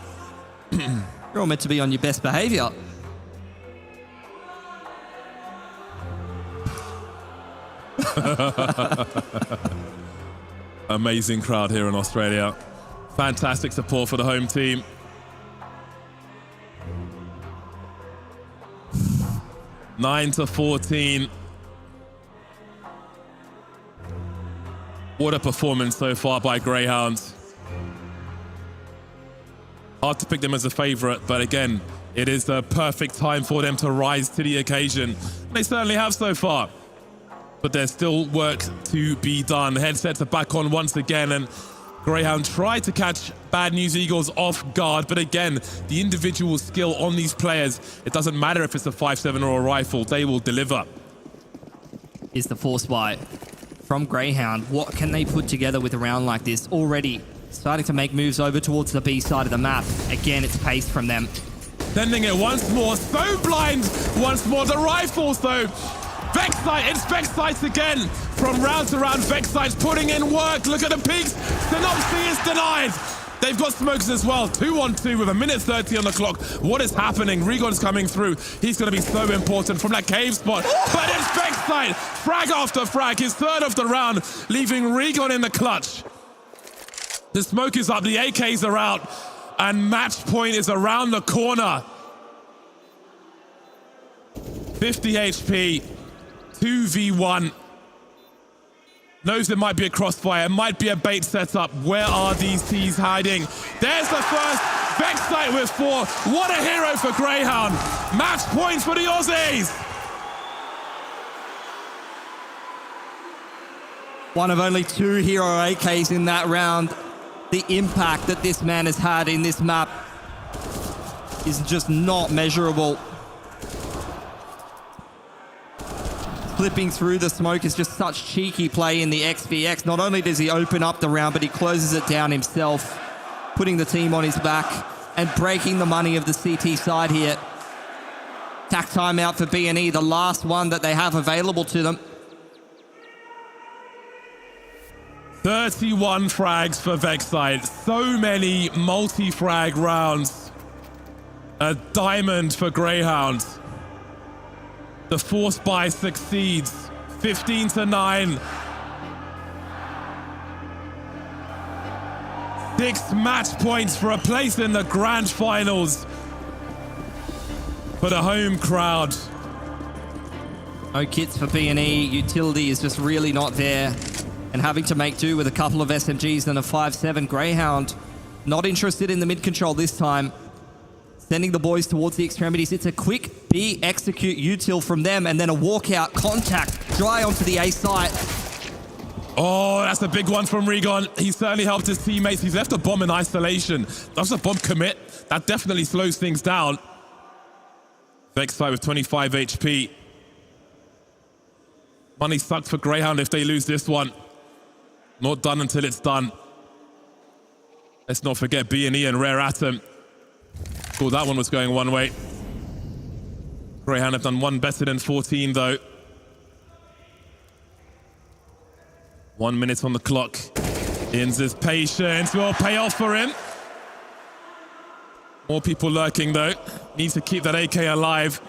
You're all meant to be on your best behavior. Amazing crowd here in Australia. Fantastic support for the home team. Nine to 14. What a performance so far by Greyhounds. Hard to pick them as a favorite, but again, it is the perfect time for them to rise to the occasion. They certainly have so far. But there's still work to be done. Headsets are back on once again, and Greyhound tried to catch Bad News Eagles off guard, but again, the individual skill on these players, it doesn't matter if it's a 5.7 or a rifle, they will deliver. Is the force buy from Greyhound. What can they put together with a round like this? Already starting to make moves over towards the B side of the map. Again, it's pace from them. Sending it once more, so blind once more. The rifles though. Vexite, it's Vexite again. From round to round, Vexite's putting in work. Look at the peaks. Synopsy is denied. They've got smokes as well. 2-on-2 with 1:30 on the clock. What is happening? Regon's coming through. He's going to be so important from that cave spot. But it's Vexite. Frag after frag. His third of the round, leaving Regon in the clutch. The smoke is up. The AKs are out. And match point is around the corner. 50 HP. 2v1. Knows it might be a crossfire, it might be a bait setup. Where are these T's hiding? There's the first. Vexite with 4. What a hero for Greyhound. Match point for the Aussies. One of only 2 hero AKs in that round. The impact that this man has had in this map is just not measurable. Flipping through the smoke is just such cheeky play in the XVX. Not only does he open up the round, but he closes it down himself, putting the team on his back and breaking the money of the CT side here. Tack timeout for B&E, the last one that they have available to them. 31 frags for Vexite. So many multi-frag rounds. A diamond for Greyhound. The force buy succeeds. 15-9. 6 match points for a place in the grand finals for the home crowd. No kits for B&E. Utility is just really not there. And having to make do with a couple of SMGs and a 5.7 Greyhound. Not interested in the mid control this time. Sending the boys towards the extremities. It's a quick B execute util from them, and then a walkout contact dry onto the A site. Oh, that's a big one from Regon. He certainly helped his teammates. He's left a bomb in isolation. That's a bomb commit. That definitely slows things down. Vexite with 25 HP. Money sucks for Greyhound if they lose this one. Not done until it's done. Let's not forget B&E and Rare Atom. Cool, that one was going one way. Greyhound have done one better than 14 though. 1 minute on the clock. Inz's patience will pay off for him. More people lurking though. Needs to keep that AK alive.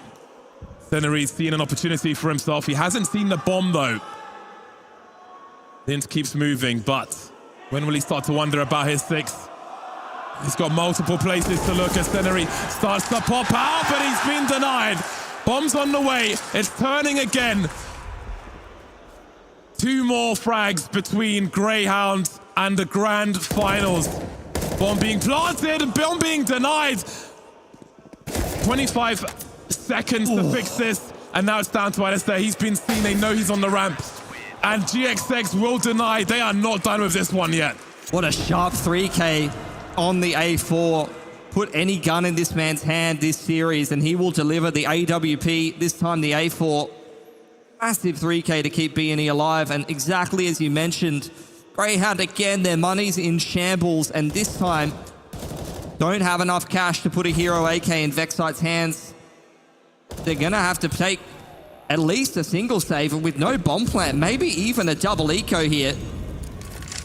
Senery's seen an opportunity for himself. He hasn't seen the bomb though. Inz keeps moving, but when will he start to wonder about his 6? He's got multiple places to look as Senery starts to pop out, but he's been denied. Bomb's on the way. It's turning again. 2 more frags between Greyhound and the grand finals. Bomb being planted and bomb being denied. 25 seconds to fix this, and now it's down to Alistair. He's been seen. They know he's on the ramp. And GXX will deny. They are not done with this one yet. What a sharp 3K on the A4. Put any gun in this man's hand this series and he will deliver the AWP, this time the A4. Massive 3K to keep B&E alive, and exactly as you mentioned, Greyhound again, their money's in shambles, and this time don't have enough cash to put a hero AK in Vexite's hands. They're going to have to take at least a single save, and with no bomb plant, maybe even a double eco here.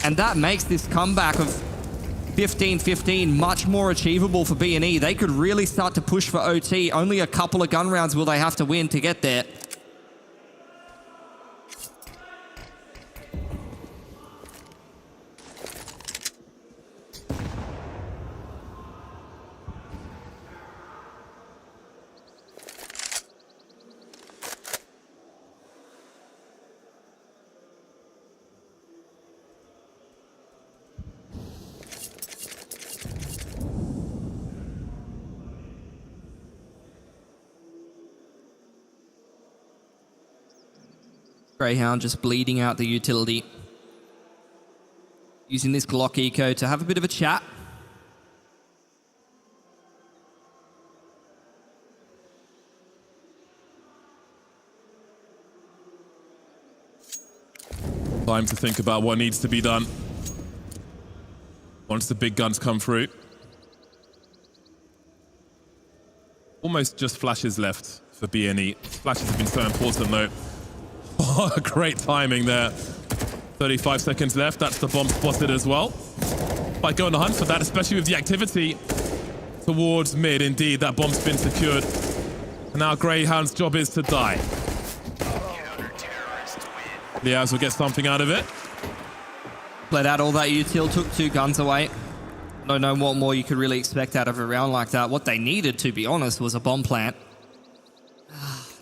And that makes this comeback of 15-15 much more achievable for B&E. They could really start to push for OT. Only a couple of gun rounds will they have to win to get there. Greyhound just bleeding out the utility. Using this Glock eco to have a bit of a chat. Time to think about what needs to be done once the big guns come through. Almost just flashes left for BNE. Flashes have been so important though. Great timing there. 35 seconds left. That's the bomb spotted as well. By going to hunt for that, especially with the activity towards mid. Indeed, that bomb's been secured. And now Greyhound's job is to die. Liaz will get something out of it. Bled out all that util, took 2 guns away. Don't know what more you could really expect out of a round like that. What they needed, to be honest, was a bomb plant.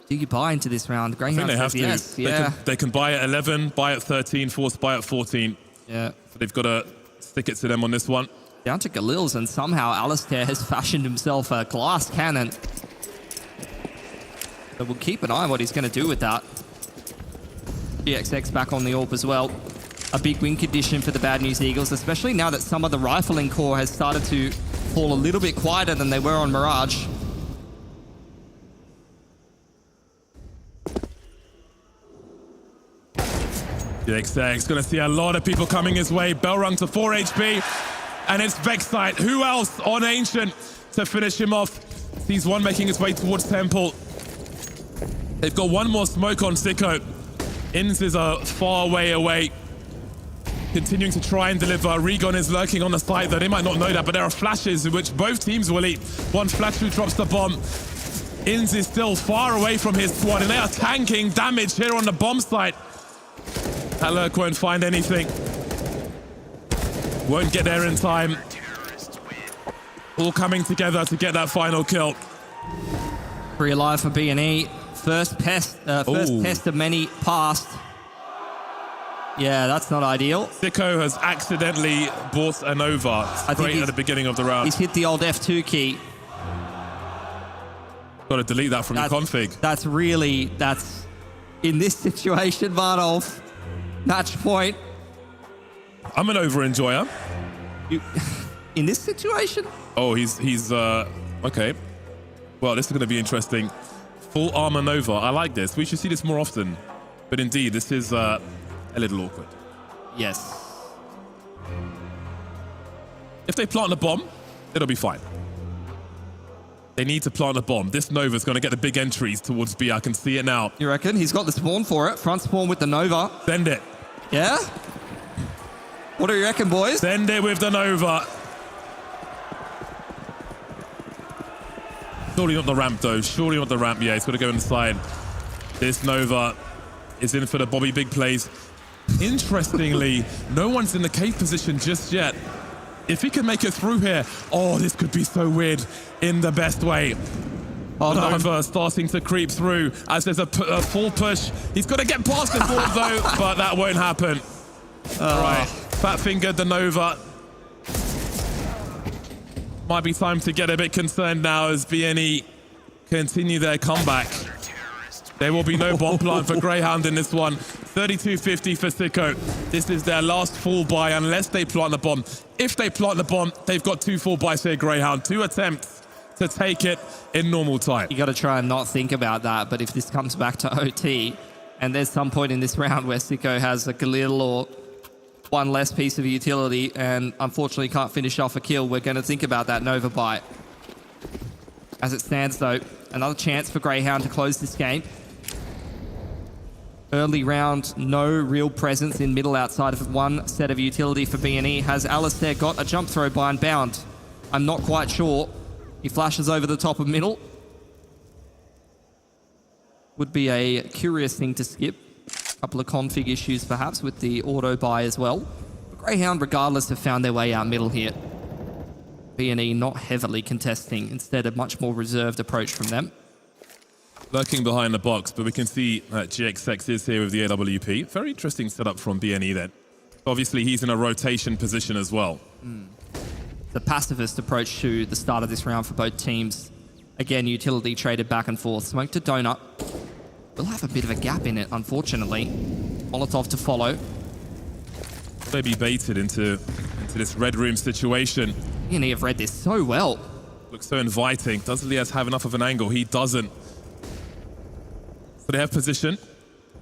Do you buy into this round? I think they have to. Yes. Yeah. They can buy at 11, buy at 13, force buy at 14. Yeah. So they've got to stick it to them on this one. Down to Galil's, and somehow Alistair has fashioned himself a glass cannon. So we'll keep an eye on what he's going to do with that. GXX back on the AWP as well. A big win condition for the Bad News Eagles, especially now that some of the rifling core has started to fall a little bit quieter than they were on Mirage. GXX going to see a lot of people coming his way. Bell rung to 4 HP. And it's Vexite. Who else on Ancient to finish him off? Sees one making his way towards Temple. They've got one more smoke on Sicko. Inns is a far way away. Continuing to try and deliver. Regon is lurking on the side, though. They might not know that, but there are flashes in which both teams will eat. One flash who drops the bomb. Inns is still far away from his squad, and they are tanking damage here on the bomb site. That lurk won't find anything. Won't get there in time. All coming together to get that final kill. 3 alive for B&E. First test of many passed. Yeah, that's not ideal. Sicko has accidentally bought a Nova straight at the beginning of the round. He's hit the old F2 key. Got to delete that from your config. That's in this situation, Varnolf. Match point. I'm an over enjoyer. In this situation? Oh, he's okay. Well, this is going to be interesting. Full armor Nova. I like this. We should see this more often. But indeed, this is a little awkward. Yes. If they plant a bomb, it'll be fine. They need to plant a bomb. This Nova's going to get the big entries towards B. I can see it now. You reckon? He's got the spawn for it. Front spawn with the Nova. Send it. Yeah? What do you reckon, boys? Send it with the Nova. Surely not the ramp, though. Surely not the ramp. Yeah, he's got to go inside. This Nova is in for the Bobby big plays. Interestingly, no one's in the cave position just yet. If he can make it through here, oh, this could be so weird in the best way. Nova starting to creep through as there's a full push. He's got to get past the ball, though, but that won't happen. All right, fat-fingered the Nova. Might be time to get a bit concerned now as BNE continue their comeback. There will be no bomb plant for Greyhound in this one. 32.50 for Sicko. This is their last full buy unless they plant the bomb. If they plant the bomb, they've got 2 full buys here, Greyhound. 2 attempts to take it in normal time. You got to try and not think about that, but if this comes back to OT, and there's some point in this round where Sicko has a Galil one less piece of utility and unfortunately can't finish off a kill. We're going to think about that Nova bite. As it stands, though, another chance for Greyhound to close this game. Early round, no real presence in middle outside of one set of utility for BNE. Has Alistair got a jump throw by Unbound? I'm not quite sure. He flashes over the top of middle. Would be a curious thing to skip. A couple of config issues perhaps with the auto buy as well. But Greyhound, regardless, have found their way out middle here. BNE not heavily contesting, instead a much more reserved approach from them. Lurking behind the box, but we can see that GXX is here with the AWP. Very interesting setup from BNE then. Obviously, he's in a rotation position as well. The pacifist approach to the start of this round for both teams. Again, utility traded back and forth. Smoke to Donut. We'll have a bit of a gap in it, unfortunately. Molotov to follow. Maybe baited into this red room situation. BNE have read this so well. Looks so inviting. Does Elias have enough of an angle? He doesn't. So they have position,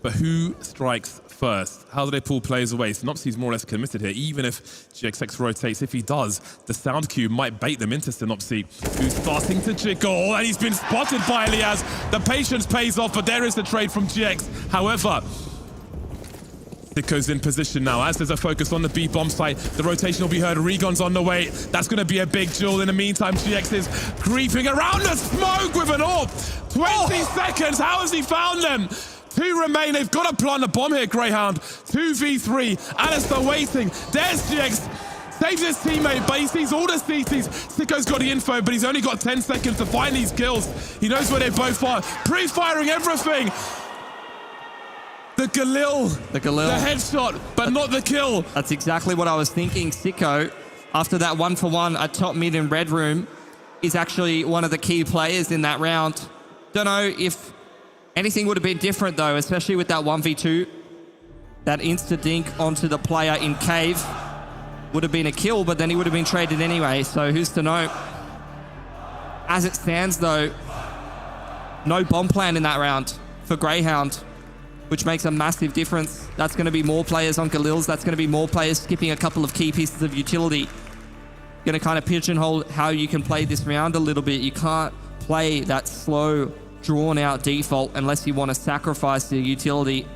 but who strikes first? How do they pull players away? Synopsy's more or less committed here. Even if GXX rotates, if he does, the sound cue might bait them into Synopsy, who's starting to jiggle, and he's been spotted by Elias. The patience pays off, but there is the trade from GX. However, Sicko's in position now. As there's a focus on the B bomb site, the rotation will be heard. Regon's on the way. That's going to be a big duel. In the meantime, GX is creeping around the smoke with an AWP. 20 seconds. How has he found them? 2 remain. They've got to plant the bomb here, Greyhound. 2v3. Alistair waiting. There's GX. Saves his teammate, but he sees all the CTs. Sicko's got the info, but he's only got 10 seconds to find these kills. He knows where they both are. Pre-firing everything. The Galil. The headshot, but not the kill. That's exactly what I was thinking. Sicko, after that 1-for-1 at top mid in red room, is actually one of the key players in that round. Don't know if anything would have been different, though, especially with that 1v2. That insta-dink onto the player in cave would have been a kill, but then he would have been traded anyway, so who's to know? As it stands, though, no bomb plan in that round for Greyhound, which makes a massive difference. That's going to be more players on Galil's. That's going to be more players skipping a couple of key pieces of utility. Going to kind of pigeonhole how you can play this round a little bit. You can't play that slow, drawn-out default unless you want to sacrifice the utility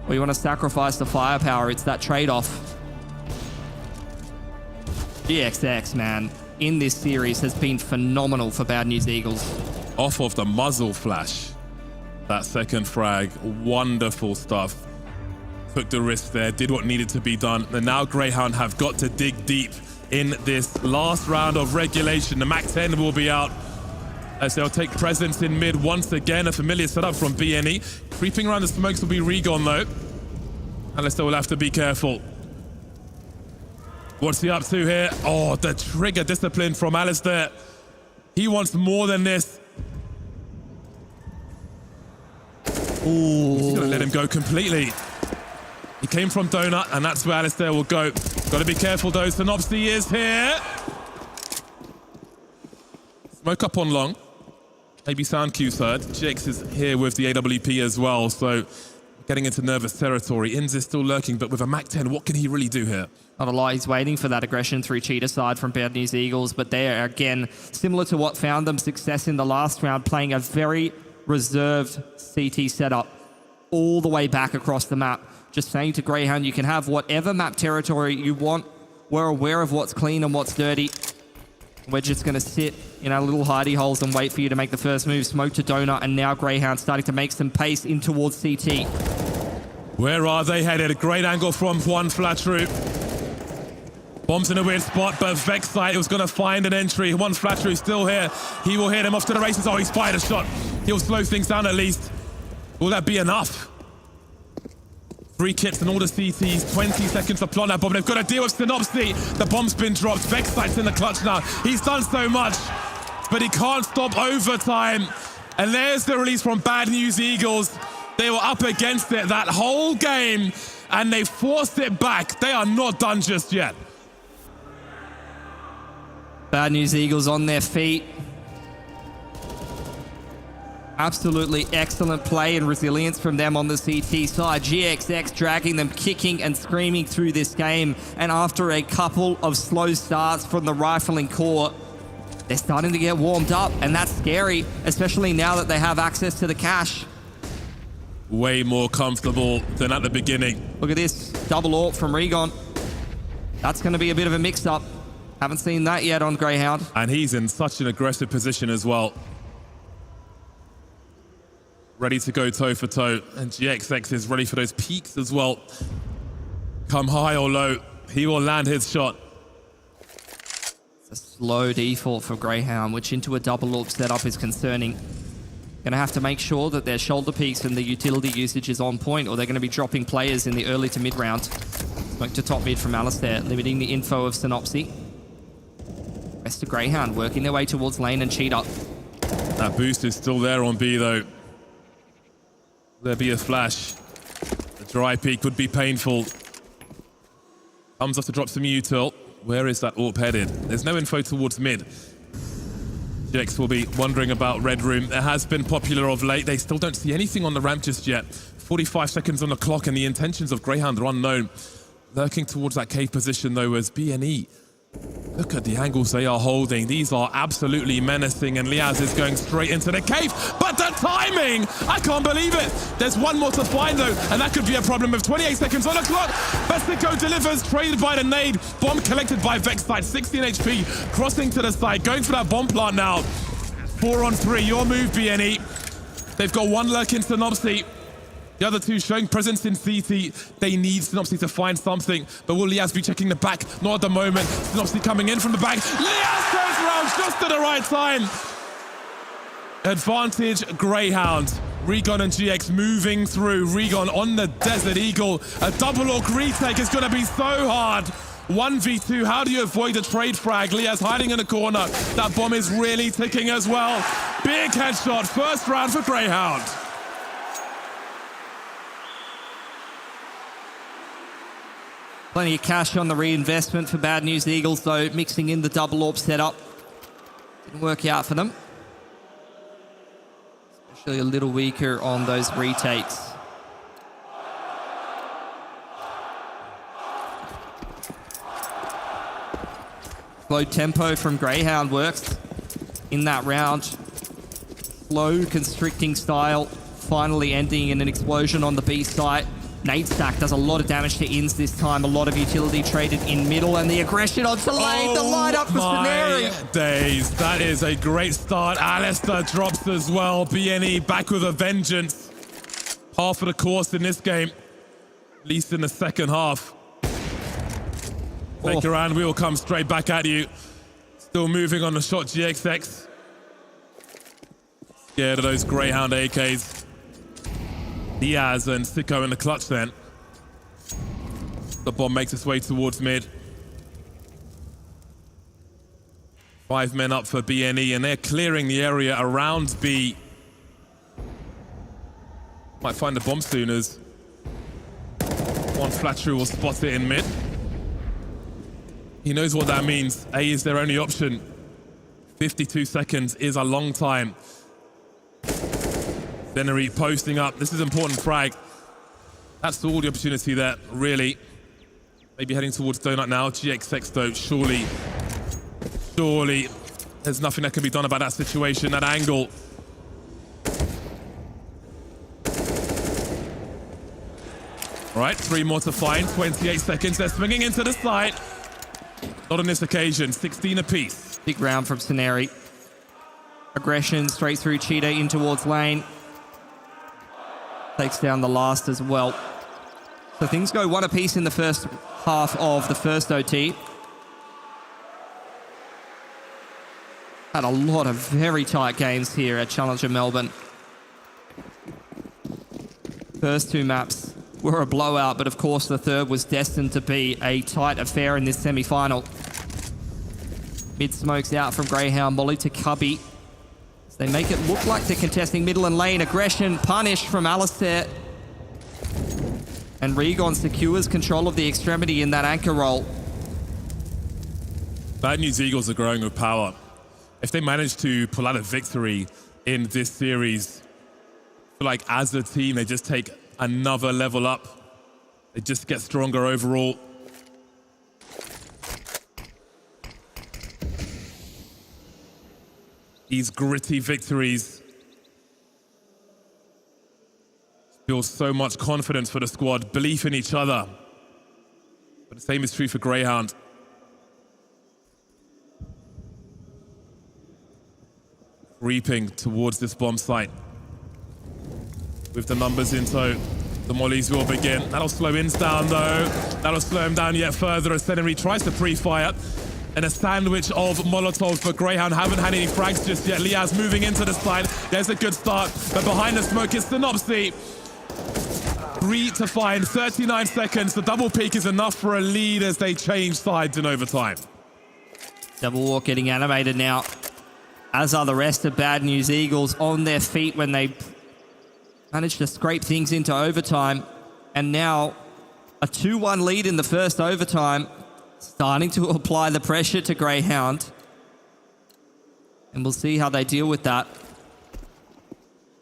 or you want to sacrifice the firepower. It's that trade-off. GXX, man, in this series has been phenomenal for Bad News Eagles. Off of the muzzle flash. That second frag, wonderful stuff. Took the risk there, did what needed to be done. And now Greyhound have got to dig deep in this last round of regulation. The MAC-10 will be out as they'll take presence in mid once again. A familiar setup from BNE. Creeping around the smokes will be Regon though. Alistair will have to be careful. What's he up to here? Oh, the trigger discipline from Alistair. He wants more than this. Ooh. He's gonna let him go completely. He came from Donut, and that's where Alistair will go. Gotta be careful though, Synopsy is here. Smoke up on long. Maybe sound cues heard. GX is here with the AWP as well, so getting into nervous territory. Inz is still lurking, but with a MAC-10, what can he really do here? Not a lot. He's waiting for that aggression through cheater side from Bad News Eagles, but they are, again, similar to what found them success in the last round, playing a very reserved CT setup all the way back across the map. Just saying to Greyhound, you can have whatever map territory you want. We're aware of what's clean and what's dirty. We're just going to sit in our little hidey holes and wait for you to make the first move. Smoke to Donut, and now Greyhound starting to make some pace in towards CT. Where are they headed? A great angle from one flat route. Bombs in a weird spot, but Vexite was going to find an entry. One flat route still here. He will hit him off to the races. Oh, he's fired a shot. He'll slow things down at least. Will that be enough? 3 kits and all the CTs, 20 seconds to plant that bomb. They've got to deal with Synopsy. The bomb's been dropped. Vexite's in the clutch now. He's done so much, but he can't stop overtime. And there's the release from Bad News Eagles. They were up against it that whole game, and they forced it back. They are not done just yet. Bad News Eagles on their feet. Absolutely excellent play and resilience from them on the CT side. GXX dragging them, kicking and screaming through this game. And after a couple of slow starts from the rifling core, they're starting to get warmed up, and that's scary, especially now that they have access to the cash. Way more comfortable than at the beginning. Look at this, double AWP from Regon. That's going to be a bit of a mix-up. Haven't seen that yet on Greyhound. And he's in such an aggressive position as well. Ready to go toe for toe. And GXX is ready for those peaks as well. Come high or low, he will land his shot. It's a slow default for Greyhound, which into a double AWP setup is concerning. Going to have to make sure that their shoulder peaks and the utility usage is on point, or they're going to be dropping players in the early to mid round. Smoke to top mid from Alistair, limiting the info of Synopsy. Rest of Greyhound working their way towards lane and Cheetah. That boost is still there on B though. There'll be a flash. The dry peak would be painful. Comes off to drop some util. Where is that AWP headed? There's no info towards mid. GX will be wondering about Red Room. It has been popular of late. They still don't see anything on the ramp just yet. 45 seconds on the clock and the intentions of Greyhound are unknown. Lurking towards that cave position though as BNE. Look at the angles they are holding. These are absolutely menacing, and Liaz is going straight into the cave. But the timing! I can't believe it! There's one more to find though, and that could be a problem with 28 seconds on the clock. Bestico delivers, traded by the nade. Bomb collected by Vexside, 16 HP, crossing to the side, going for that bomb plant now. 4 on 3, your move, BNE. They've got one lurk in Synopsy. The other two showing presence in CT. They need Synopsy to find something. But will Liaz be checking the back? Not at the moment. Synopsy coming in from the back. Liaz turns around just at the right time. Advantage Greyhound. Regon and GX moving through. Regon on the Desert Eagle. A double AWP retake is going to be so hard. 1v2. How do you avoid a trade frag? Liaz hiding in the corner. That bomb is really ticking as well. Big headshot. First round for Greyhound. Plenty of cash on the reinvestment for Bad News Eagles, though, mixing in the double AWP setup. Didn't work out for them. Especially a little weaker on those retakes. Slow tempo from Greyhound works in that round. Slow, constricting style, finally ending in an explosion on the B site. Nade stack does a lot of damage to Inns this time. A lot of utility traded in middle, and the aggression onto lane. The light up for Scenario. Days. That is a great start. Alistair drops as well. BNE back with a vengeance. Half of the course in this game, at least in the second half. Take around, we will come straight back at you. Still moving on the shot, GXX. Scared of those Greyhound AKs. Diaz and Sicko in the clutch then. The bomb makes its way towards mid. 5 men up for BNE, and they're clearing the area around B. Might find the bomb soon as one Flattery will spot it in mid. He knows what that means. A is their only option. 52 seconds is a long time. Zenery posting up. This is important frag. That's all the opportunity there, really. Maybe heading towards Donut now. GXX though, surely there's nothing that can be done about that situation, that angle. All right, 3 more to find. 28 seconds. They're swinging into the side. Not on this occasion. 16 apiece. Big round from Scenari. Aggression straight through Cheetah in towards lane. Takes down the last as well. So things go 1 apiece in the first half of the first OT. Had a lot of very tight games here at Challenger Melbourne. First 2 maps were a blowout, but of course the third was destined to be a tight affair in this semi-final. Mid smokes out from Greyhound, Molly to Cubby. They make it look like they're contesting middle and lane. Aggression punished from Alistair. And Regon secures control of the extremity in that anchor roll. Bad News Eagles are growing with power. If they manage to pull out a victory in this series, Like as a team, they just take another level up. They just get stronger overall. These gritty victories build so much confidence for the squad, belief in each other. But the same is true for Greyhound. Creeping towards this bomb site. With the numbers in tow, the mollies will begin. That'll slow Inns down though. That'll slow him down yet further as Serenity tries to pre-fire. And a sandwich of Molotovs, but Greyhound haven't had any frags just yet. Liaz moving into the side. There's a good start, but behind the smoke is Synopsy. 3 to find, 39 seconds. The double peak is enough for a lead as they change sides in overtime. Double walk getting animated now, as are the rest of Bad News Eagles on their feet when they managed to scrape things into overtime. And now a 2-1 lead in the first overtime, starting to apply the pressure to Greyhound. And we'll see how they deal with that.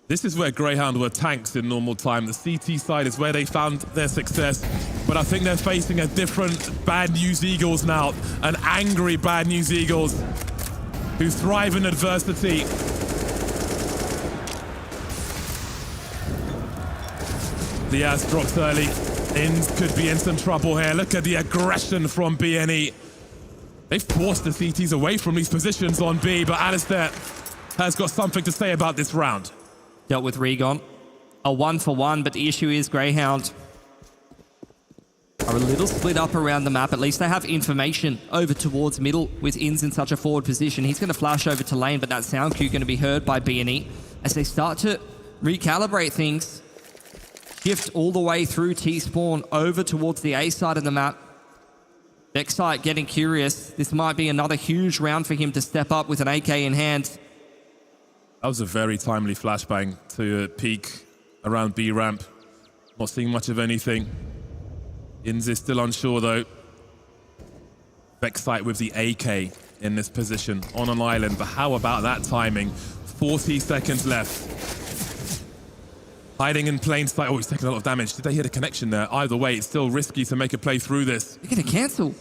This is where Greyhound were tanks in normal time. The CT side is where they found their success. But I think they're facing a different Bad News Eagles now. An angry Bad News Eagles who thrive in adversity. Diaz drops early. Inns could be in some trouble here. Look at the aggression from BNE. They've forced the CTs away from these positions on B, but Alistair has got something to say about this round. Dealt with Regon. A 1-for-1, but the issue is Greyhound are a little split up around the map. At least they have information over towards middle with Inns in such a forward position. He's going to flash over to lane, but that sound cue going to be heard by BNE as they start to recalibrate things. Shift all the way through T-spawn over towards the A side of the map. Vexite getting curious. This might be another huge round for him to step up with an AK in hand. That was a very timely flashbang to peak around B ramp. Not seeing much of anything. Inns is still unsure though. Vexite with the AK in this position on an island, but how about that timing? 40 seconds left. Hiding in plain sight. Oh, he's taking a lot of damage. Did they hear the connection there? Either way, it's still risky to make a play through this. They're going to cancel.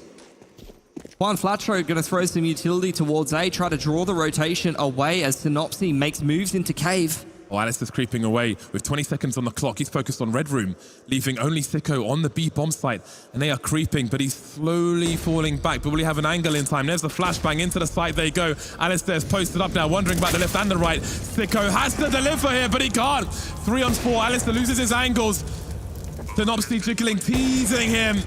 Juan Flatro going to throw some utility towards A, try to draw the rotation away as Synopsy makes moves into cave. Oh, Alistair's creeping away with 20 seconds on the clock. He's focused on Red Room, leaving only Sicko on the B bomb site. And they are creeping, but he's slowly falling back. But will he have an angle in time? There's the flashbang into the site they go. Alistair's posted up now, wondering about the left and the right. Sicko has to deliver here, but he can't. 3 on 4. Alistair loses his angles. Synopsy jiggling, teasing him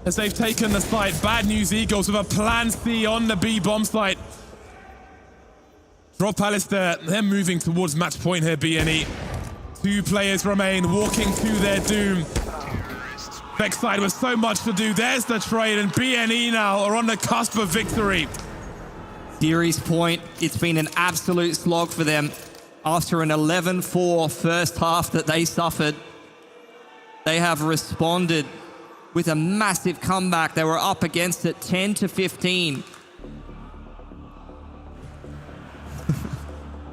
as they've taken the site. Bad News Eagles with a plan C on the B bomb site. Drop Alistair, they're moving towards match point here, BNE. 2 players remain, walking to their doom. Vexite with so much to do. There's the trade, and BNE now are on the cusp of victory. Series point, it's been an absolute slog for them. After an 11-4 first half that they suffered, they have responded with a massive comeback. They were up against it 10-15.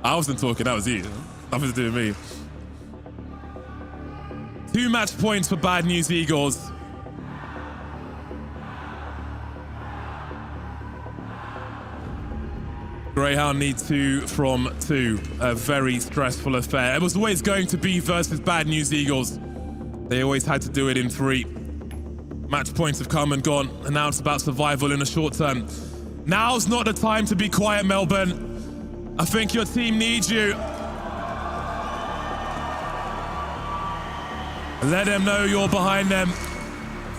I wasn't talking, that was you. Nothing to do with me. 2 match points for Bad News Eagles. Greyhound need 2 from 2. A very stressful affair. It was always going to be versus Bad News Eagles. They always had to do it in 3. Match points have come and gone, and now it's about survival in the short term. Now's not the time to be quiet, Melbourne. I think your team needs you. Let them know you're behind them.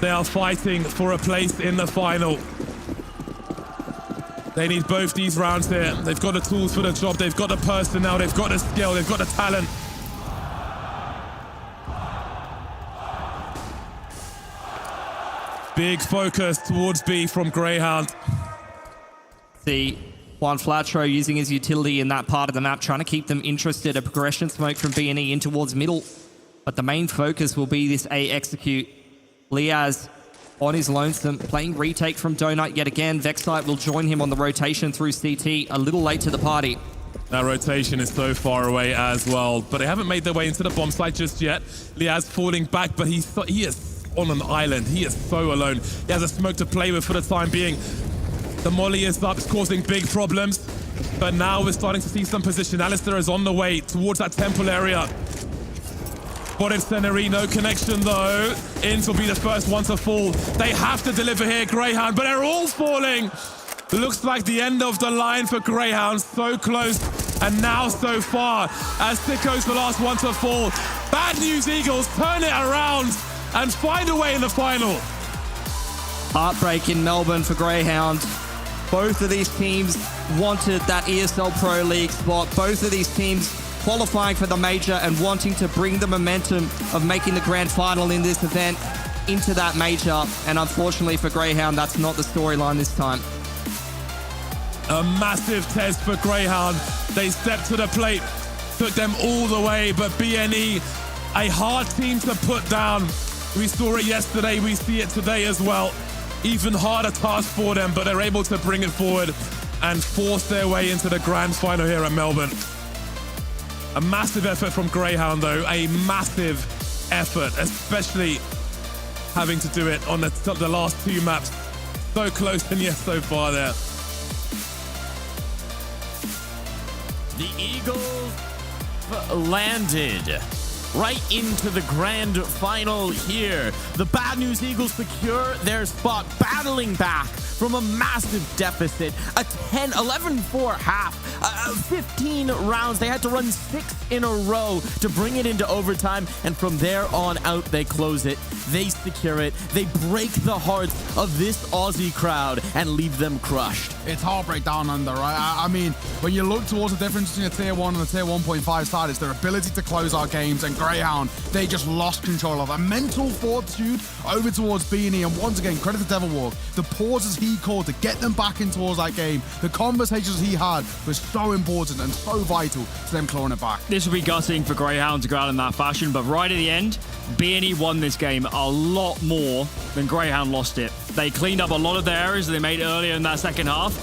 They are fighting for a place in the final. They need both these rounds here. They've got the tools for the job. They've got the personnel. They've got the skill. They've got the talent. Big focus towards B from Greyhound. See Juan Flatro using his utility in that part of the map, trying to keep them interested. A progression smoke from BNE in towards middle. But the main focus will be this A execute. Liaz on his lonesome, playing retake from Donut yet again. Vexite will join him on the rotation through CT, a little late to the party. That rotation is so far away as well, but they haven't made their way into the bomb site just yet. Liaz falling back, but he is on an island. He is so alone. He has a smoke to play with for the time being. The molly is up, it's causing big problems, but now we're starting to see some position. Alistair is on the way towards that temple area. Spotted Seneri, no connection though. Ins will be the first one to fall. They have to deliver here, Greyhound, but they're all falling. Looks like the end of the line for Greyhound. So close and now so far as Sicko's the last one to fall. Bad News Eagles turn it around and find a way in the final. Heartbreak in Melbourne for Greyhound. Both of these teams wanted that ESL Pro League spot. Both of these teams qualifying for the major and wanting to bring the momentum of making the grand final in this event into that major. And unfortunately for Greyhound, that's not the storyline this time. A massive test for Greyhound. They stepped to the plate, took them all the way, but BNE, a hard team to put down. We saw it yesterday, we see it today as well. Even harder task for them, but they're able to bring it forward and force their way into the grand final here at Melbourne. A massive effort from Greyhound though, a massive effort, especially having to do it on the last two maps. So close and yet so far there. The Eagles landed right into the grand final here. The Bad News Eagles secure their spot, battling back from a massive deficit, a 11-4 half, 15 rounds. They had to run 6 in a row to bring it into overtime, and from there on out, they close it. They secure it. They break the hearts of this Aussie crowd and leave them crushed. It's heartbreak down under, right? I mean, when you look towards the difference between a tier 1 and a tier 1.5 side, it's their ability to close out games, and Greyhound, they just lost control of a mental fortitude over towards Beanie. And once again, credit to Devilwalk. The pauses he called to get them back in towards that game, the conversations he had was so important and so vital to them clawing it back. This will be gutting for Greyhound to go out in that fashion, but right at the end, BNE won this game a lot more than Greyhound lost it. They cleaned up a lot of the errors that they made earlier in that second half.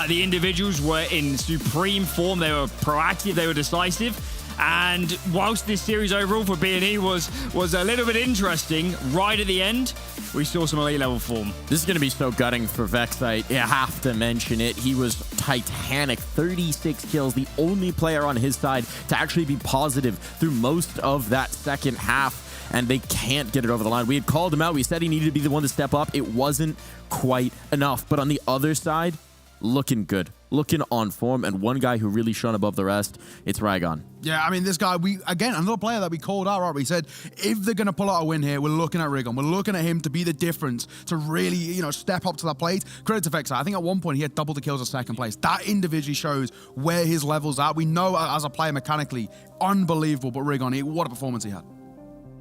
The individuals were in supreme form. They were proactive, they were decisive. And whilst this series overall for BNE was a little bit interesting, right at the end, we saw some elite level form. This is going to be so gutting for Vexite. You have to mention it. He was titanic, 36 kills, the only player on his side to actually be positive through most of that second half. And they can't get it over the line. We had called him out. We said he needed to be the one to step up. It wasn't quite enough. But on the other side, looking good, looking on form, and one guy who really shone above the rest, it's Rygon. Yeah, I mean, this guy, again, another player that we called out, right? We said, if they're going to pull out a win here, we're looking at Rygon. We're looking at him to be the difference, to really, step up to that plate. Credit to Vexite. I think at one point he had double the kills at second place. That individually shows where his level's at. We know as a player mechanically, unbelievable, but Rygon, what a performance he had.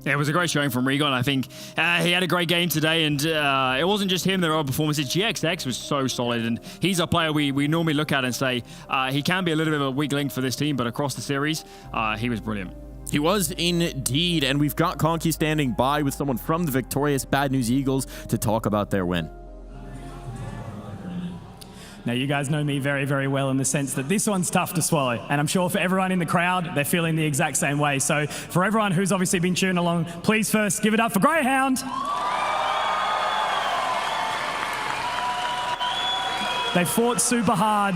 Yeah, it was a great showing from Rygon. I think he had a great game today, and it wasn't just him, there were performances. GXX was so solid, and he's a player we normally look at and say he can be a little bit of a weak link for this team, but across the series, he was brilliant. He was indeed, and we've got Conky standing by with someone from the victorious Bad News Eagles to talk about their win. Now, you guys know me very, very well in the sense that this one's tough to swallow. And I'm sure for everyone in the crowd, they're feeling the exact same way. So for everyone who's obviously been cheering along, please first give it up for Greyhound. They fought super hard,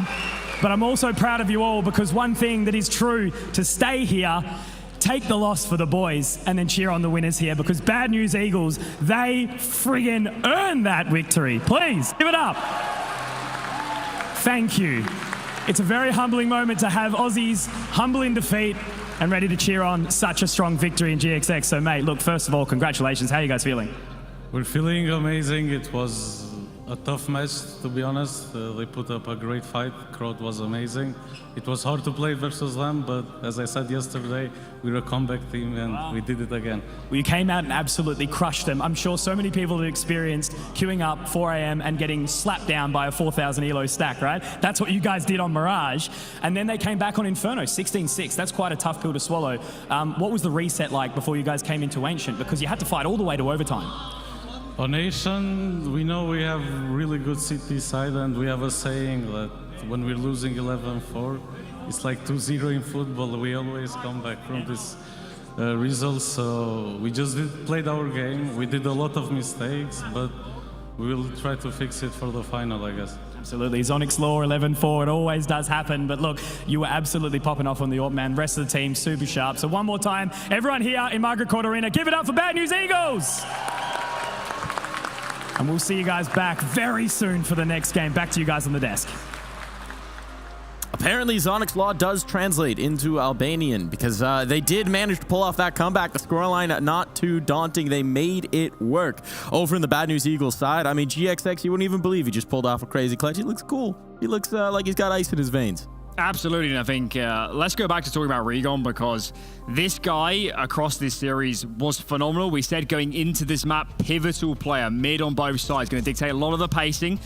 but I'm also proud of you all because one thing that is true, to stay here, take the loss for the boys and then cheer on the winners here because Bad News Eagles, they friggin' earned that victory. Please, give it up. Thank you. It's a very humbling moment to have Aussies humble in defeat and ready to cheer on such a strong victory in GXX. So, mate, look, first of all, congratulations. How are you guys feeling? We're feeling amazing. It was a tough match, to be honest. They put up a great fight. Crowd was amazing. It was hard to play versus them, but as I said yesterday, we're a comeback team and we did it again. Well, you came out and absolutely crushed them. I'm sure so many people have experienced queuing up 4 a.m. and getting slapped down by a 4,000 elo stack, right? That's what you guys did on Mirage. And then they came back on Inferno, 16-6. That's quite a tough pill to swallow. What was the reset like before you guys came into Ancient? Because you had to fight all the way to overtime. On Nation, we know we have really good CT side, and we have a saying that when we're losing 11-4, It's like 2-0 in football. We always come back from this result. So we just played our game. We did a lot of mistakes, but we will try to fix it for the final, I guess. Absolutely. Zonics Law 11-4. It always does happen. But look, you were absolutely popping off on the AWP, man. Rest of the team, super sharp. So one more time, everyone here in Margaret Court Arena, give it up for Bad News Eagles. And we'll see you guys back very soon for the next game. Back to you guys on the desk. Apparently, Zonics Law does translate into Albanian because they did manage to pull off that comeback. The scoreline not too daunting. They made it work. Over in the Bad News Eagles side, I mean, GXX, you wouldn't even believe he just pulled off a crazy clutch. He looks cool. He looks like he's got ice in his veins. Absolutely, and I think let's go back to talking about Regon, because this guy across this series was phenomenal. We said going into this map, pivotal player, mid on both sides, going to dictate a lot of the pacing.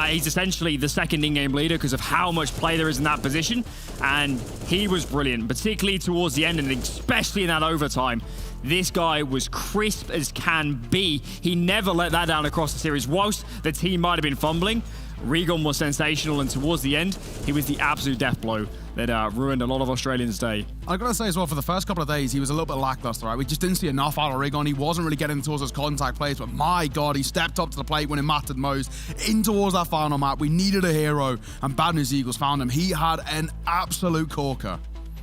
He's essentially the second in-game leader because of how much play there is in that position, and he was brilliant, particularly towards the end and especially in that overtime. This guy was crisp as can be. He never let that down across the series. Whilst the team might have been fumbling, Regon was sensational, and towards the end, he was the absolute death blow that ruined a lot of Australians' day. I've got to say as well, for the first couple of days, he was a little bit lackluster, right? We just didn't see enough out of Regon. He wasn't really getting towards his contact plays, but my God, he stepped up to the plate when it mattered most. In towards that final map, we needed a hero, and Bad News Eagles found him. He had an absolute corker.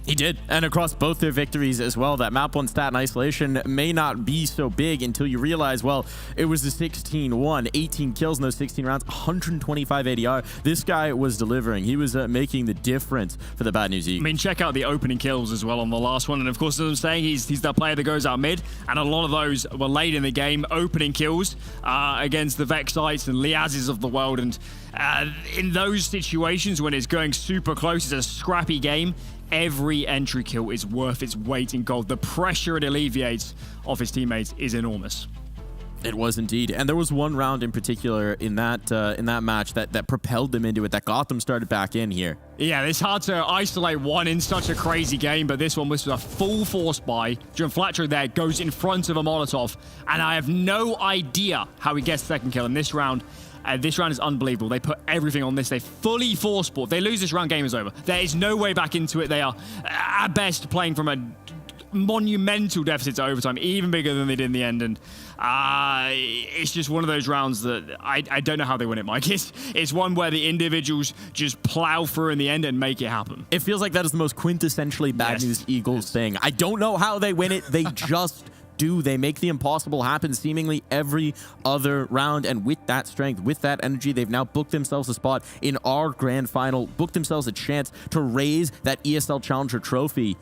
He did, and across both their victories as well. That map 1 stat in isolation may not be so big until you realize, well, it was the 16-1, 18 kills in those 16 rounds, 125 ADR. This guy was delivering. He was making the difference for the Bad News Eagles. I mean, check out the opening kills as well on the last one. And of course, as I'm saying, he's the player that goes out mid, and a lot of those were late in the game, opening kills against the Vexites and Liazes of the world. And in those situations when it's going super close, it's a scrappy game, every entry kill is worth its weight in gold. The pressure it alleviates off his teammates is enormous. It was indeed, and there was one round in particular in that match that propelled them into it, that got them started back in here. Yeah, it's hard to isolate one in such a crazy game, but this one was a full force buy. John Fletcher there goes in front of a Molotov, and I have no idea how he gets the second kill in this round. This round is unbelievable. They put everything on this. They fully force bought. If they lose this round, game is over. There is no way back into it. They are, at best, playing from a monumental deficit to overtime, even bigger than they did in the end. And it's just one of those rounds that I don't know how they win it, Mike. It's one where the individuals just plow through in the end and make it happen. It feels like that is the most quintessentially Bad News Eagles thing. I don't know how they win it. They just do. They make the impossible happen seemingly every other round, and with that strength, with that energy, they've now booked themselves a spot in our grand final, booked themselves a chance to raise that ESL Challenger trophy.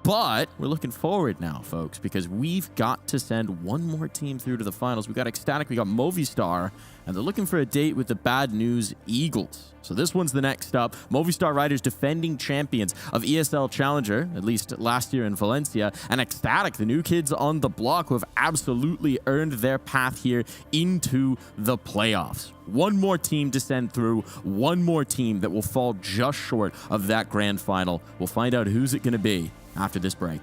But we're looking forward now, folks, because we've got to send one more team through to the finals. We got Ecstatic, we got Movistar, and they're looking for a date with the Bad News Eagles. So this one's the next up. Movistar Riders, defending champions of ESL Challenger, at least last year in Valencia, and Ecstatic, the new kids on the block who have absolutely earned their path here into the playoffs. One more team to send through, one more team that will fall just short of that grand final. We'll find out who's it going to be after this break.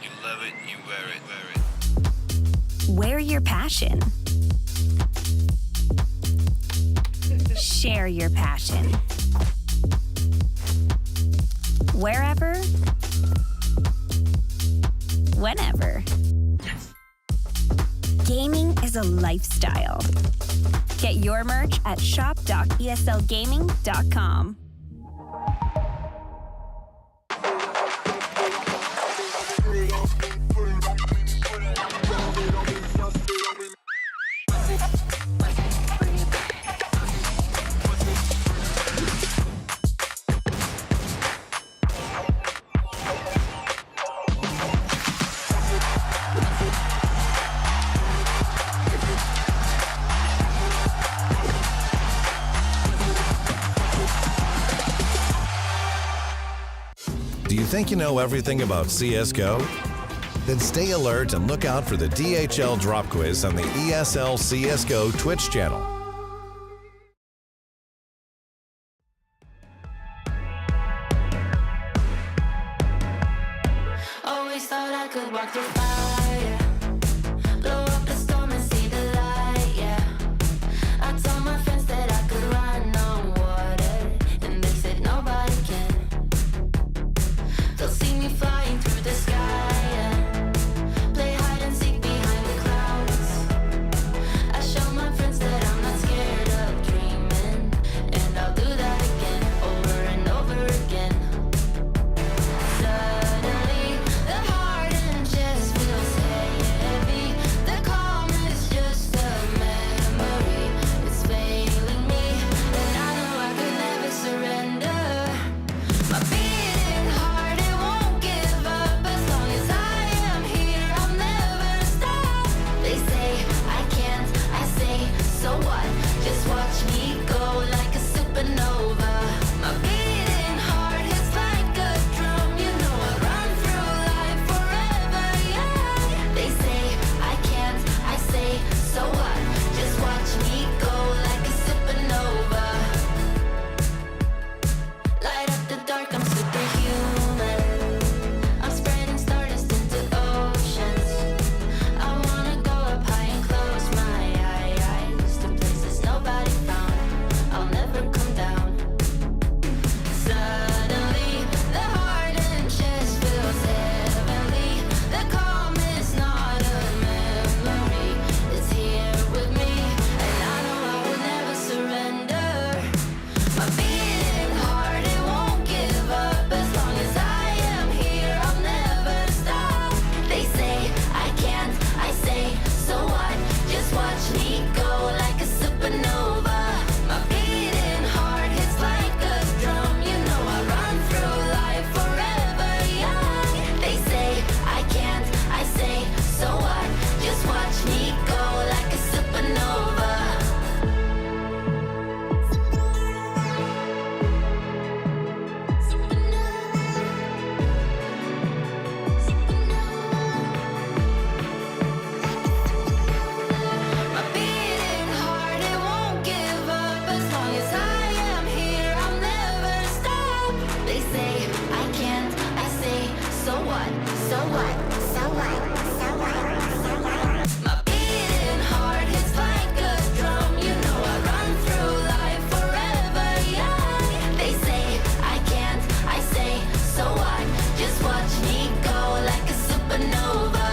You love it, you wear it. Wear your passion. Share your passion. Wherever, whenever. Gaming is a lifestyle. Get your merch at shop.eslgaming.com. Do you think you know everything about CSGO? Then stay alert and look out for the DHL drop quiz on the ESL CSGO Twitch channel. always thought I could walk through fire, blow up the storm and see the light, yeah. I told my friends that I could run on water, and they said nobody can. They'll see me flying through the sky, yeah. Play hide and seek behind the clouds. I show my friends that I'm not scared of dreaming, and I'll do that again, over and over again. Suddenly, the heart and chest feels heavy. The calm is just a memory. It's failing me, and I know I could never surrender. My beating heart, it won't give up. As long as I am here, I'll never stop. They say I can't, I say, so what? Just watch me go like a supernova. My beating heart hits like a drum. You know I run through life forever, yeah. They say I can't, I say, so what? Just watch me go like a supernova. Light up the dark, I'm superhuman. I'm spreading stardust into oceans. I wanna go up high and close my eyes to places nobody found. I'll never come down. Suddenly, the heart and chest feels heavenly. The calm is not a memory. It's here with me, and I know I will never surrender. My beating heart, it won't give up. As long as I am here, I'll never stop. They say I can't, I say, so what? Just watch me go like a supernova. My beating heart hits like a drum. You know I run through life forever young. They say I can't, I say, so what? Just watch me go like a supernova. My beating heart, it won't give up. As long as I am here, I'll never stop. They say I can't, I say, so what? So what? So what? So what? So what? My beating heart hits like a drum. You know I run through life forever young. They say I can't, I say, so what? Just watch me go like a supernova.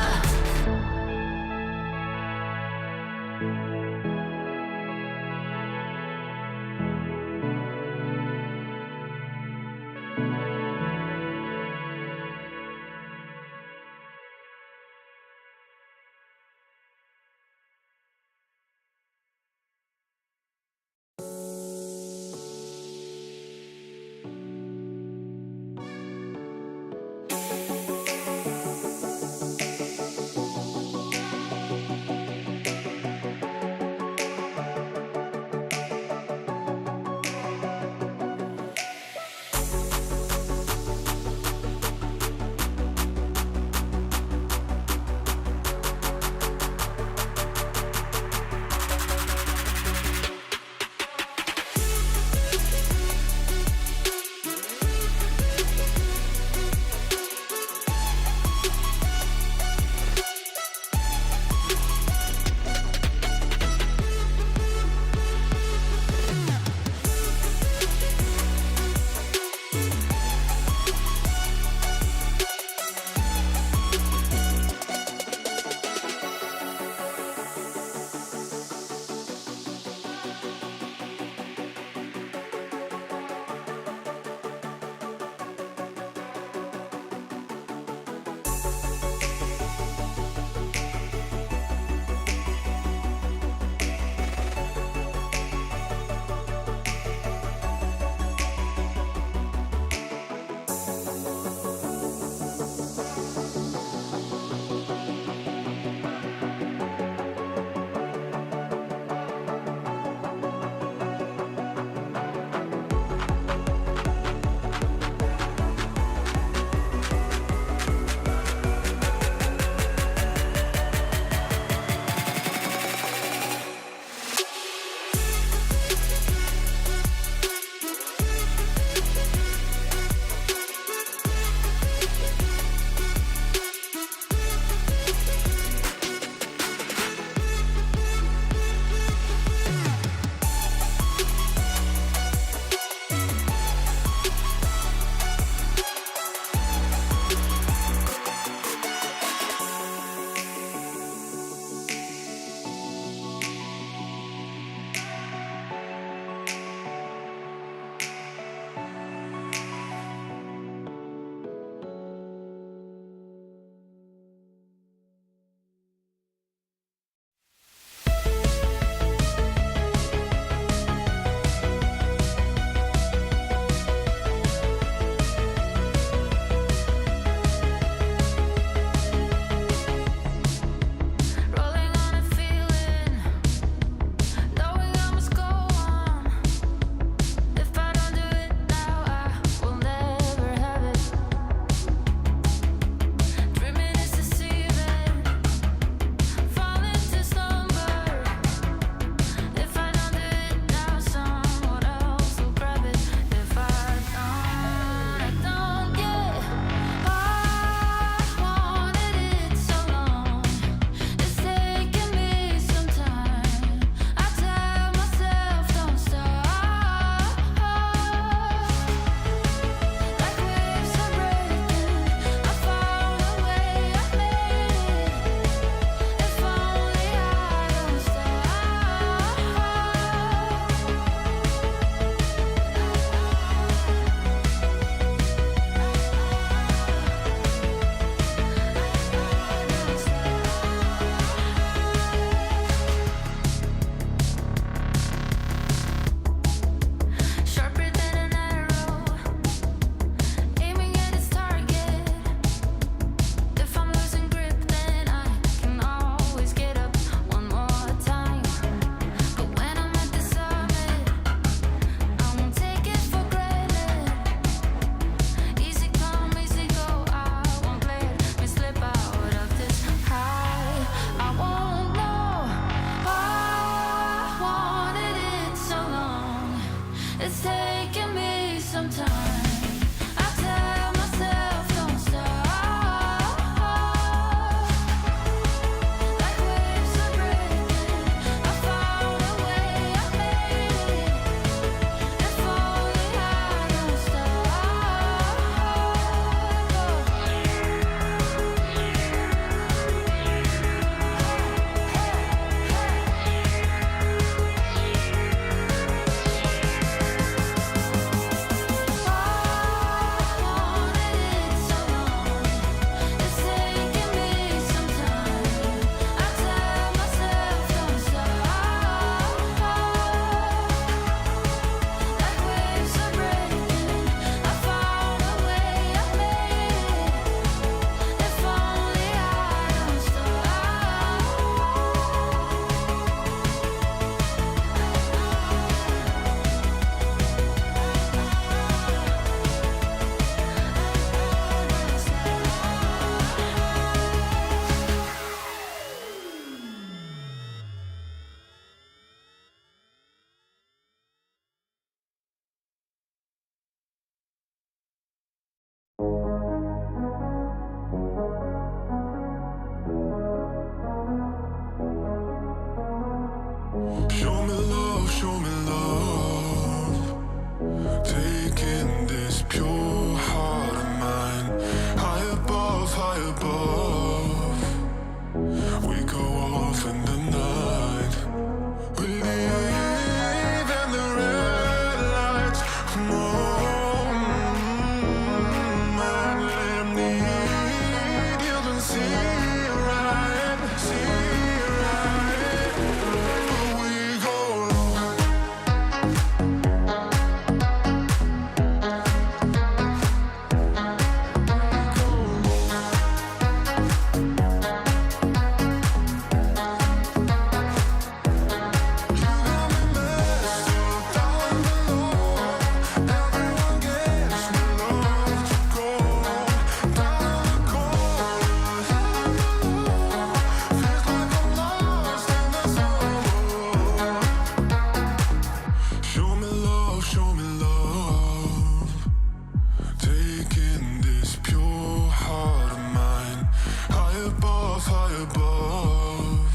stars high above.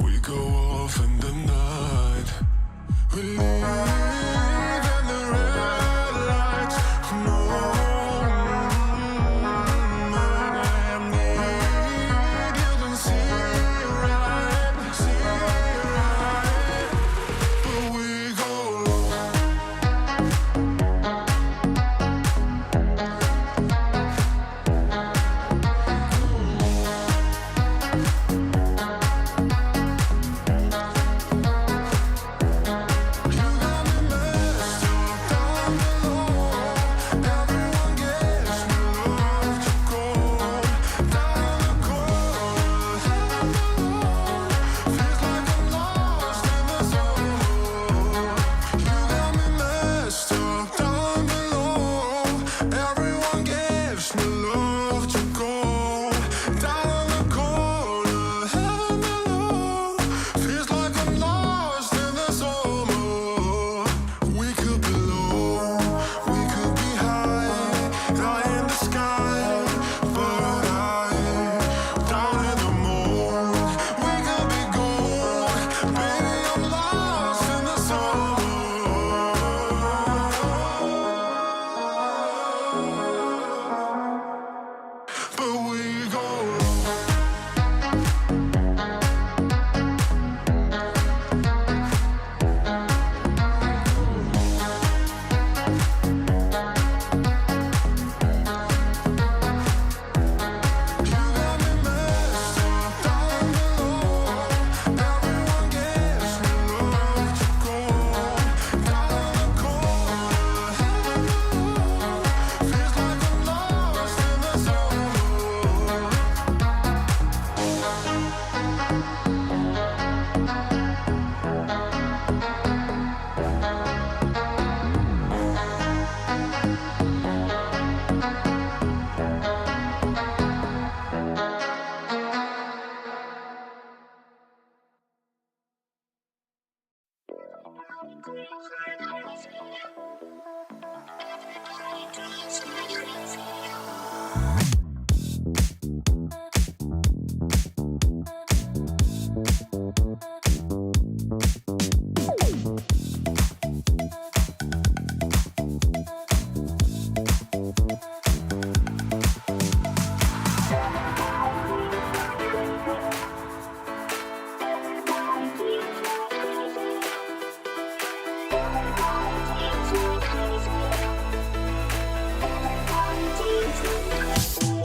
We go off in the night. We leave in the red lights. No, I need you to see right, but we go low.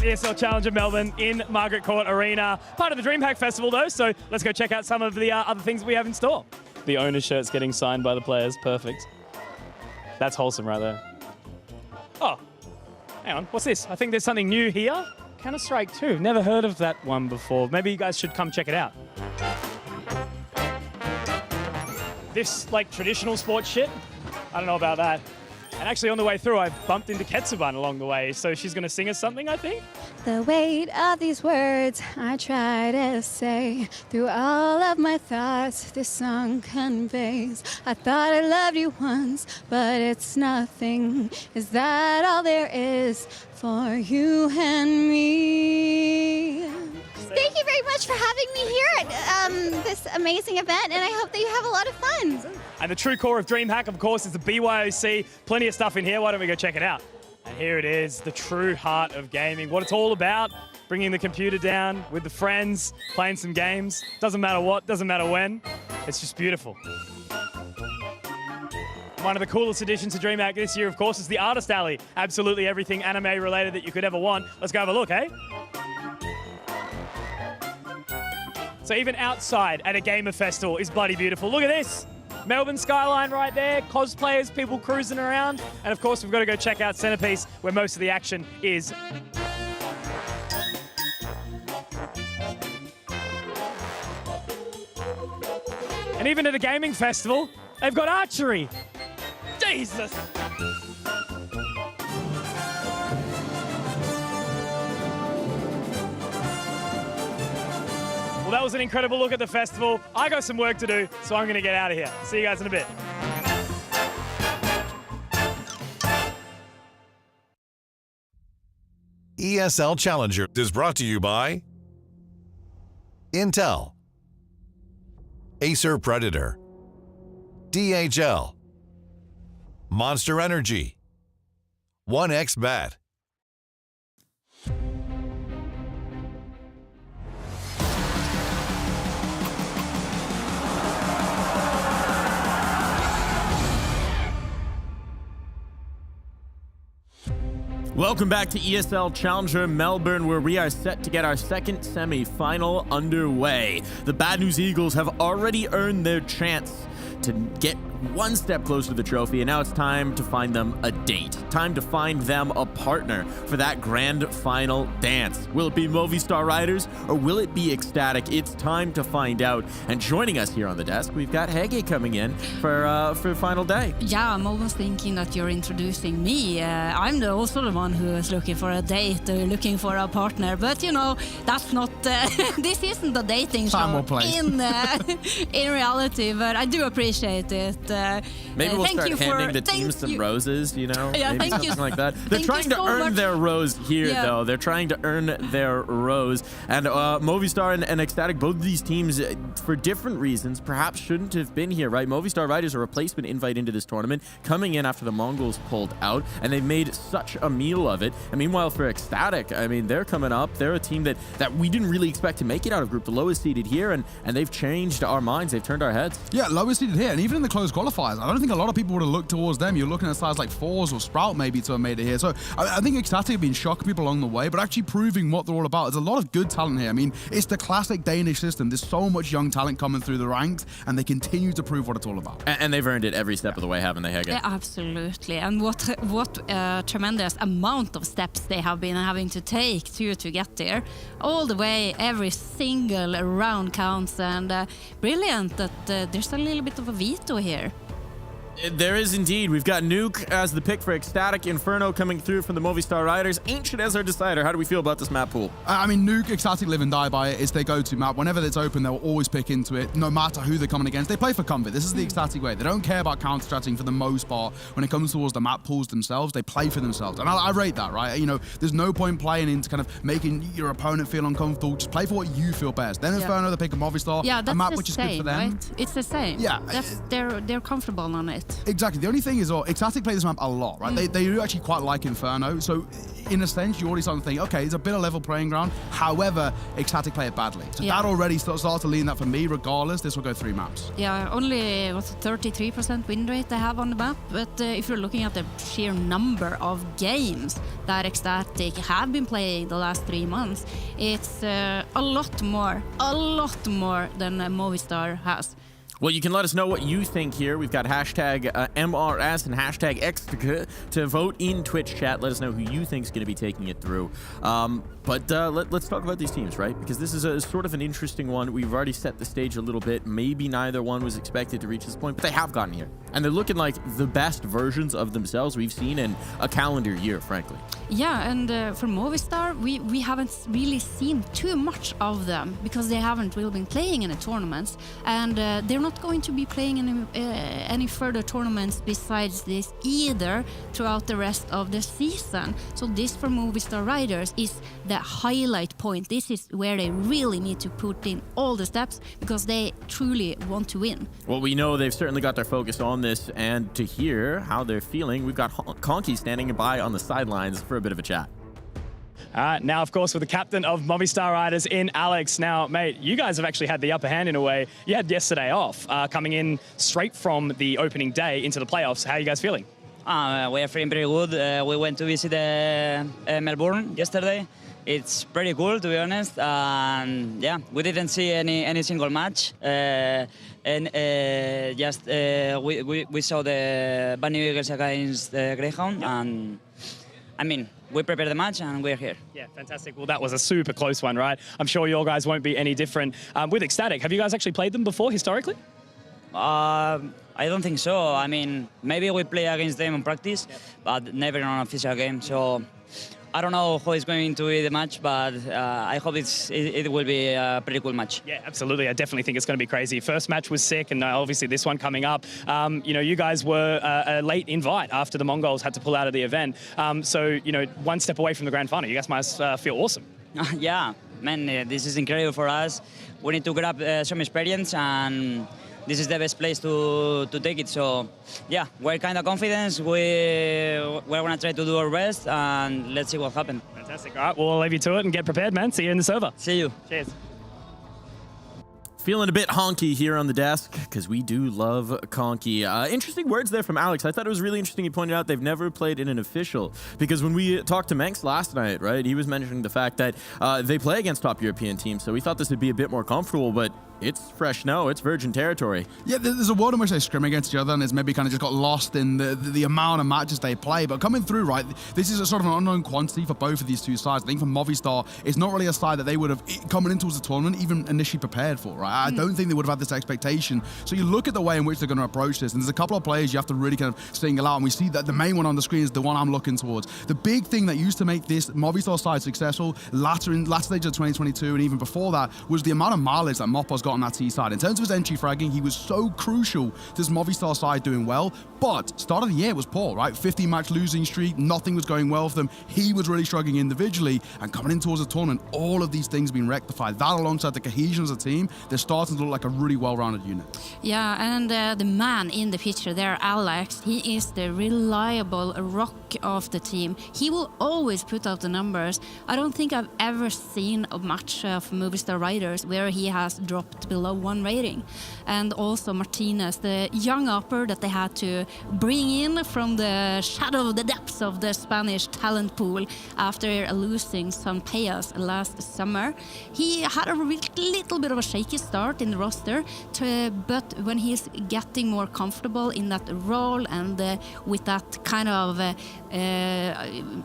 ESL Challenger Melbourne in Margaret Court Arena. Part of the DreamHack Festival though, so let's go check out some of the other things we have in store. The owner's shirt's getting signed by the players, perfect. That's wholesome right there. Oh, hang on, what's this? I think there's something new here. Counter-Strike 2, never heard of that one before. Maybe you guys should come check it out. This, like, traditional sports shit, I don't know about that. And actually on the way through, I bumped into Ketsuban along the way, so she's gonna sing us something, I think? The weight of these words I try to say, through all of my thoughts this song conveys. I thought I loved you once, but it's nothing. Is that all there is for you and me? Thank you very much for having me here at this amazing event, and I hope that you have a lot of fun. And the true core of DreamHack, of course, is the BYOC. Plenty of stuff in here. Why don't we go check it out? And here it is, the true heart of gaming. What it's all about, bringing the computer down with the friends, playing some games. Doesn't matter what, doesn't matter when. It's just beautiful. One of the coolest additions to DreamHack this year, of course, is the Artist Alley. Absolutely everything anime related that you could ever want. Let's go have a look, eh? So even outside at a gamer festival is bloody beautiful. Look at this. Melbourne skyline right there, cosplayers, people cruising around. And of course, we've got to go check out Centerpiece, where most of the action is. And even at a gaming festival, they've got archery. Jesus. Well, that was an incredible look at the festival. I got some work to do, so I'm going to get out of here. See you guys in a bit. ESL Challenger is brought to you by Intel, Acer Predator, DHL, Monster Energy, 1xBet. Welcome back to ESL Challenger Melbourne, where we are set to get our second semi-final underway. The Bad News Eagles have already earned their chance to get one step closer to the trophy, and now it's time to find them a date. Time to find them a partner for that grand final dance. Will it be Movistar Riders or will it be Ecstatic? It's time to find out. And joining us here on the desk, we've got Hege coming in for final day. Yeah, I'm almost thinking that you're introducing me. I'm also the one who is looking for a date, looking for a partner. But you know, that's not. This isn't the dating show in reality. But I do appreciate it. Maybe we'll start handing the team some roses, you know? Yeah, maybe something like that. They're trying to earn their rose here, though. They're trying to earn their rose. And Movistar and Ecstatic, both of these teams, for different reasons, perhaps shouldn't have been here, right? Movistar Riders, a replacement invite into this tournament, coming in after the Mongols pulled out, and they've made such a meal of it. And meanwhile, for Ecstatic, I mean, they're coming up. They're a team that we didn't really expect to make it out of group, the lowest seeded here, and they've changed our minds. They've turned our heads. Yeah, lowest seeded here, and even in the closed qualifiers, I don't think a lot of people would have looked towards them. You're looking at sides like Fours or Sprout maybe to have made it here. So I think Ecstatic have been shocking people along the way, but actually proving what they're all about. There's a lot of good talent here. I mean, it's the classic Danish system. There's so much young talent coming through the ranks, and they continue to prove what it's all about. And they've earned it every step of the way, haven't they, Hege? Yeah, absolutely. And what tremendous amount of steps they have been having to take to get there. All the way, every single round counts, and brilliant that there's a little bit of a veto here. There is indeed. We've got Nuke as the pick for Ecstatic, Inferno coming through from the Movistar Riders, Ancient as our decider. How do we feel about this map pool? I mean, Nuke, Ecstatic live and die by it. It's their go-to map. Whenever it's open, they'll always pick into it, no matter who they're coming against. They play for comfort. This is the Ecstatic way. They don't care about counter-strateging for the most part. When it comes towards the map pools themselves, they play for themselves. And I rate that, right? You know, there's no point playing into kind of making your opponent feel uncomfortable. Just play for what you feel best. Then Inferno, they pick a Movistar, that's a map the which is same, good for them. Right? It's the same. Yeah. They're comfortable on it. Exactly. The only thing is, Ecstatic play this map a lot, right? They do actually quite like Inferno. So in a sense, you already start to think, okay, it's a bit of level playing ground. However, Ecstatic play it badly. So that already starts to lean that for me. Regardless, this will go 3 maps. Yeah, only 33% win rate they have on the map. But if you're looking at the sheer number of games that Ecstatic have been playing the last 3 months, it's a lot more than Movistar has. Well, you can let us know what you think here. We've got hashtag MRS and hashtag Extra to vote in Twitch chat. Let us know who you think is going to be taking it through. But let's talk about these teams, right? Because this is a sort of an interesting one. We've already set the stage a little bit. Maybe neither one was expected to reach this point, but they have gotten here. And they're looking like the best versions of themselves we've seen in a calendar year, frankly. Yeah, and for Movistar, we haven't really seen too much of them because they haven't really been playing in the tournaments. And they're not going to be playing in any further tournaments besides this either throughout the rest of the season. So this for Movistar riders is the highlight point. This is where they really need to put in all the steps because they truly want to win. Well, we know they've certainly got their focus on this, and to hear how they're feeling, we've got Conky standing by on the sidelines for a bit of a chat. Now, of course, with the captain of Movistar Riders in Alex. Now, mate, you guys have actually had the upper hand in a way. You had yesterday off, coming in straight from the opening day into the playoffs. How are you guys feeling? We are feeling pretty good. We went to visit Melbourne yesterday. It's pretty cool, to be honest. And yeah, we didn't see any single match. We saw the Bunny Eagles against Greyhound, and I mean, we prepared the match and we're here. Yeah, fantastic. Well, that was a super close one, right? I'm sure your guys won't be any different. With Ecstatic, have you guys actually played them before historically? I don't think so. I mean, maybe we play against them in practice, but never in an official game. So I don't know who is going to be the match, but I hope it will be a pretty cool match. Yeah, absolutely. I definitely think it's going to be crazy. First match was sick, and obviously this one coming up. You guys were a late invite after the Mongols had to pull out of the event. So, one step away from the grand final. You guys must feel awesome. Yeah, man, this is incredible for us. We need to grab some experience, and this is the best place to take it. So, yeah, we're kind of confident. We're going to try to do our best, and let's see what happens. Fantastic. All right, well, I'll leave you to it and get prepared, man. See you in the server. See you. Cheers. Feeling a bit honky here on the desk because we do love Conky. Interesting words there from Alex. I thought it was really interesting. He pointed out they've never played in an official because when we talked to Menks last night, right, he was mentioning the fact that they play against top European teams. So we thought this would be a bit more comfortable, but it's fresh snow. It's virgin territory. Yeah, there's a world in which they scrim against each other and it's maybe kind of just got lost in the amount of matches they play. But coming through, right, this is a sort of an unknown quantity for both of these two sides. I think for Movistar, it's not really a side that they would have, coming into the tournament, even initially prepared for, right? I don't think they would have had this expectation. So you look at the way in which they're going to approach this, and there's a couple of players you have to really kind of single out, and we see that the main one on the screen is the one I'm looking towards. The big thing that used to make this Movistar side successful last stage of 2022 and even before that was the amount of mileage that Moppa's got on that T side. In terms of his entry fragging, he was so crucial to this Movistar side doing well, but start of the year was poor, right? 15-match losing streak, nothing was going well for them. He was really struggling individually, and coming in towards the tournament, all of these things being rectified. That alongside the cohesion as a team, they're starting to look like a really well-rounded unit. Yeah, and the man in the picture there, Alex, he is the reliable rock of the team. He will always put out the numbers. I don't think I've ever seen a match of Movistar Riders where he has dropped below 1 rating. And also Martinez, the young upper that they had to bring in from the shadow, the depths of the Spanish talent pool after losing some payas last summer. He had a little bit of a shaky start in the roster, but when he's getting more comfortable in that role and with that kind of,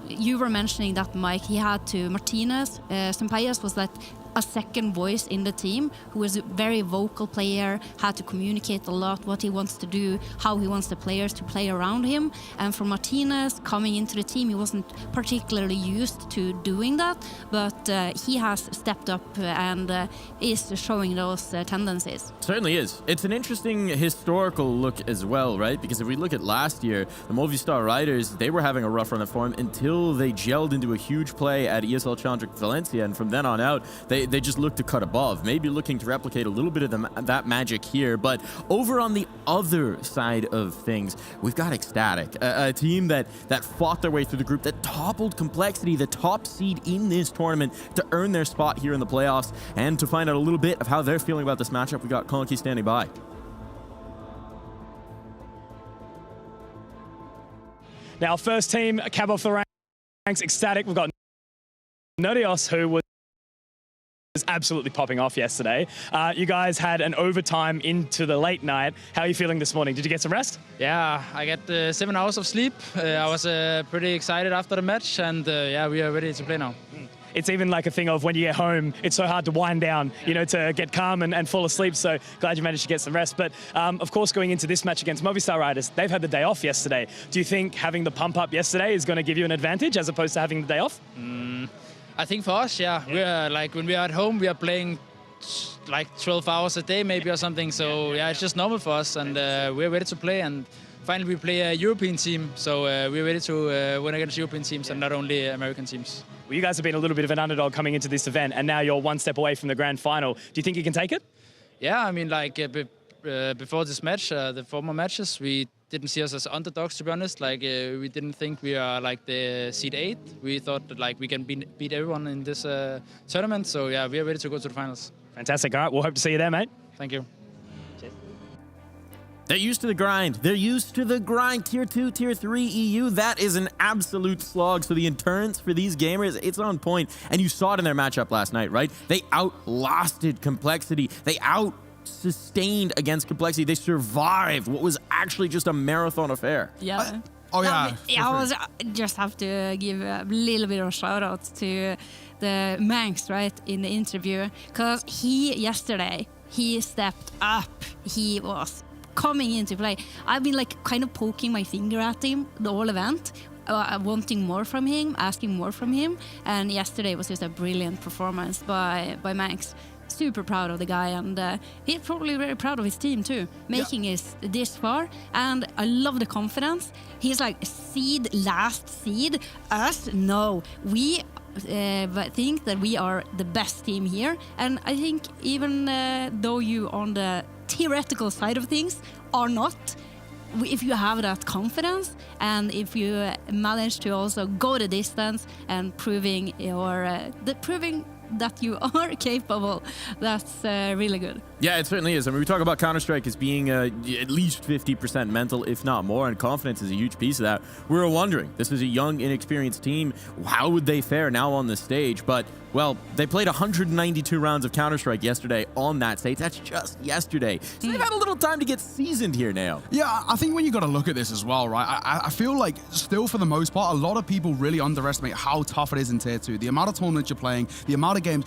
you were mentioning that, Mike, he had to, Martinez, Sampayas was that a second voice in the team who was a very vocal player, had to communicate a lot what he wants to do, how he wants the players to play around him. And for Martinez coming into the team, he wasn't particularly used to doing that, but he has stepped up and is showing those tendencies. Certainly is. It's an interesting historical look as well, right? Because if we look at last year, the Movistar Riders, they were having a rough run of form until they gelled into a huge play at ESL Challenger Valencia, and from then on out, they just looked to cut above, maybe looking to replicate a little bit of that magic here. But over on the other side of things, we've got Ecstatic, a team that fought their way through the group, that toppled Complexity, the top seed in this tournament, to earn their spot here in the playoffs. And to find out a little bit of how they're feeling about this matchup, we got Conky standing by. Now, first team, cab off the ranks, Ecstatic. We've got Nodios, who was absolutely popping off yesterday. You guys had an overtime into the late night. How are you feeling this morning? Did you get some rest? Yeah, I got 7 hours of sleep. I was pretty excited after the match, and yeah, we are ready to play now. It's even like a thing of when you get home, it's so hard to wind down, you know, to get calm and fall asleep. So glad you managed to get some rest. But of course, going into this match against Movistar Riders, they've had the day off yesterday. Do you think having the pump up yesterday is going to give you an advantage as opposed to having the day off? I think for us, yeah. We are like when we are at home, we are playing like 12 hours a day maybe or something. So yeah, it's just normal for us, and we're ready to play. And finally, we play a European team, so we're ready to win against European teams and not only American teams. Well, you guys have been a little bit of an underdog coming into this event, and now you're one step away from the grand final. Do you think you can take it? Yeah, I mean, like before this match, the former matches, we didn't see us as underdogs, to be honest. Like we didn't think we are like the seed 8. We thought that like we can beat everyone in this tournament. So yeah, we are ready to go to the finals. Fantastic. All right, we'll hope to see you there, mate. Thank you. They're used to the grind. They're used to the grind. Tier 2, Tier 3 EU, that is an absolute slog. So the endurance for these gamers, it's on point. And you saw it in their matchup last night, right? They outlasted Complexity. They out-sustained against Complexity. They survived what was actually just a marathon affair. Yeah. Yeah. I just have to give a little bit of a shout out to the Manx, right, in the interview. Because yesterday, he stepped up. He was coming into play. I've been like kind of poking my finger at him the whole event, wanting more from him, asking more from him, and yesterday was just a brilliant performance by Max. Super proud of the guy, and he's probably very proud of his team too, making it this far. And I love the confidence. He's like last seed. Us, no, we think that we are the best team here, and I think even though you on the theoretical side of things are not, if you have that confidence and if you manage to also go the distance and proving that you are capable, that's really good. Yeah, it certainly is. I mean, we talk about Counter-Strike as being at least 50% mental, if not more, and confidence is a huge piece of that. We were wondering, this is a young, inexperienced team. How would they fare now on the stage? But, well, they played 192 rounds of Counter-Strike yesterday on that stage. That's just yesterday. So they've had a little time to get seasoned here now. Yeah, I think when you got to look at this as well, right, I feel like still for the most part, a lot of people really underestimate how tough it is in Tier 2. The amount of tournaments you're playing, the amount of games.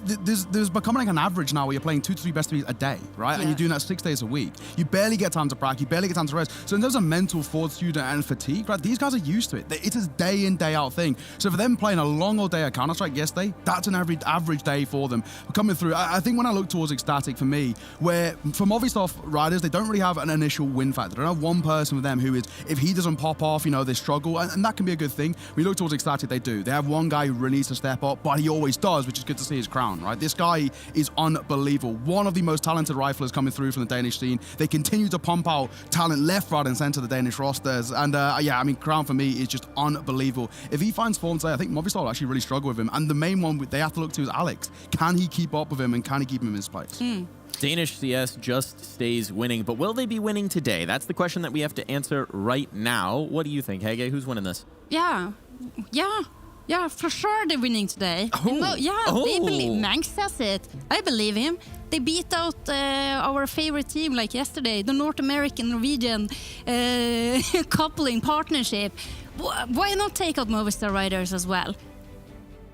There's becoming like an average now where you're playing 2 to 3 best of a day, right? Yeah. And you're doing that 6 days a week. You barely get time to practice, you barely get time to rest. So in terms of mental fortitude and fatigue, right, these guys are used to it. It's a day in, day out thing. So for them playing a long old day of Counter-Strike yesterday, that's an average day for them. Coming through, I think when I look towards Ecstatic for me, where for Movistar Riders, they don't really have an initial win factor. They don't have one person with them who is, if he doesn't pop off, you know, they struggle, and that can be a good thing. When you look towards Ecstatic, they do. They have one guy who really needs to step up, but he always does, which is good to see his crown, right? This guy is unbelievable. One of the most talented riflers coming through from the Danish scene. They continue to pump out talent left, right, and center the Danish rosters. And yeah, I mean, crown for me is just unbelievable. If he finds form today, I think Movistar will actually really struggle with him. And the main one they have to look to is Alex. Can he keep up with him, and can he keep him in his place? Danish CS just stays winning, but will they be winning today? That's the question that we have to answer right now. What do you think, Hege? Who's winning this? Yeah, for sure they're winning today. They believe. Manx says it. I believe him. They beat out our favorite team like yesterday, the North American-Norwegian coupling partnership. Why not take out Movistar Riders as well?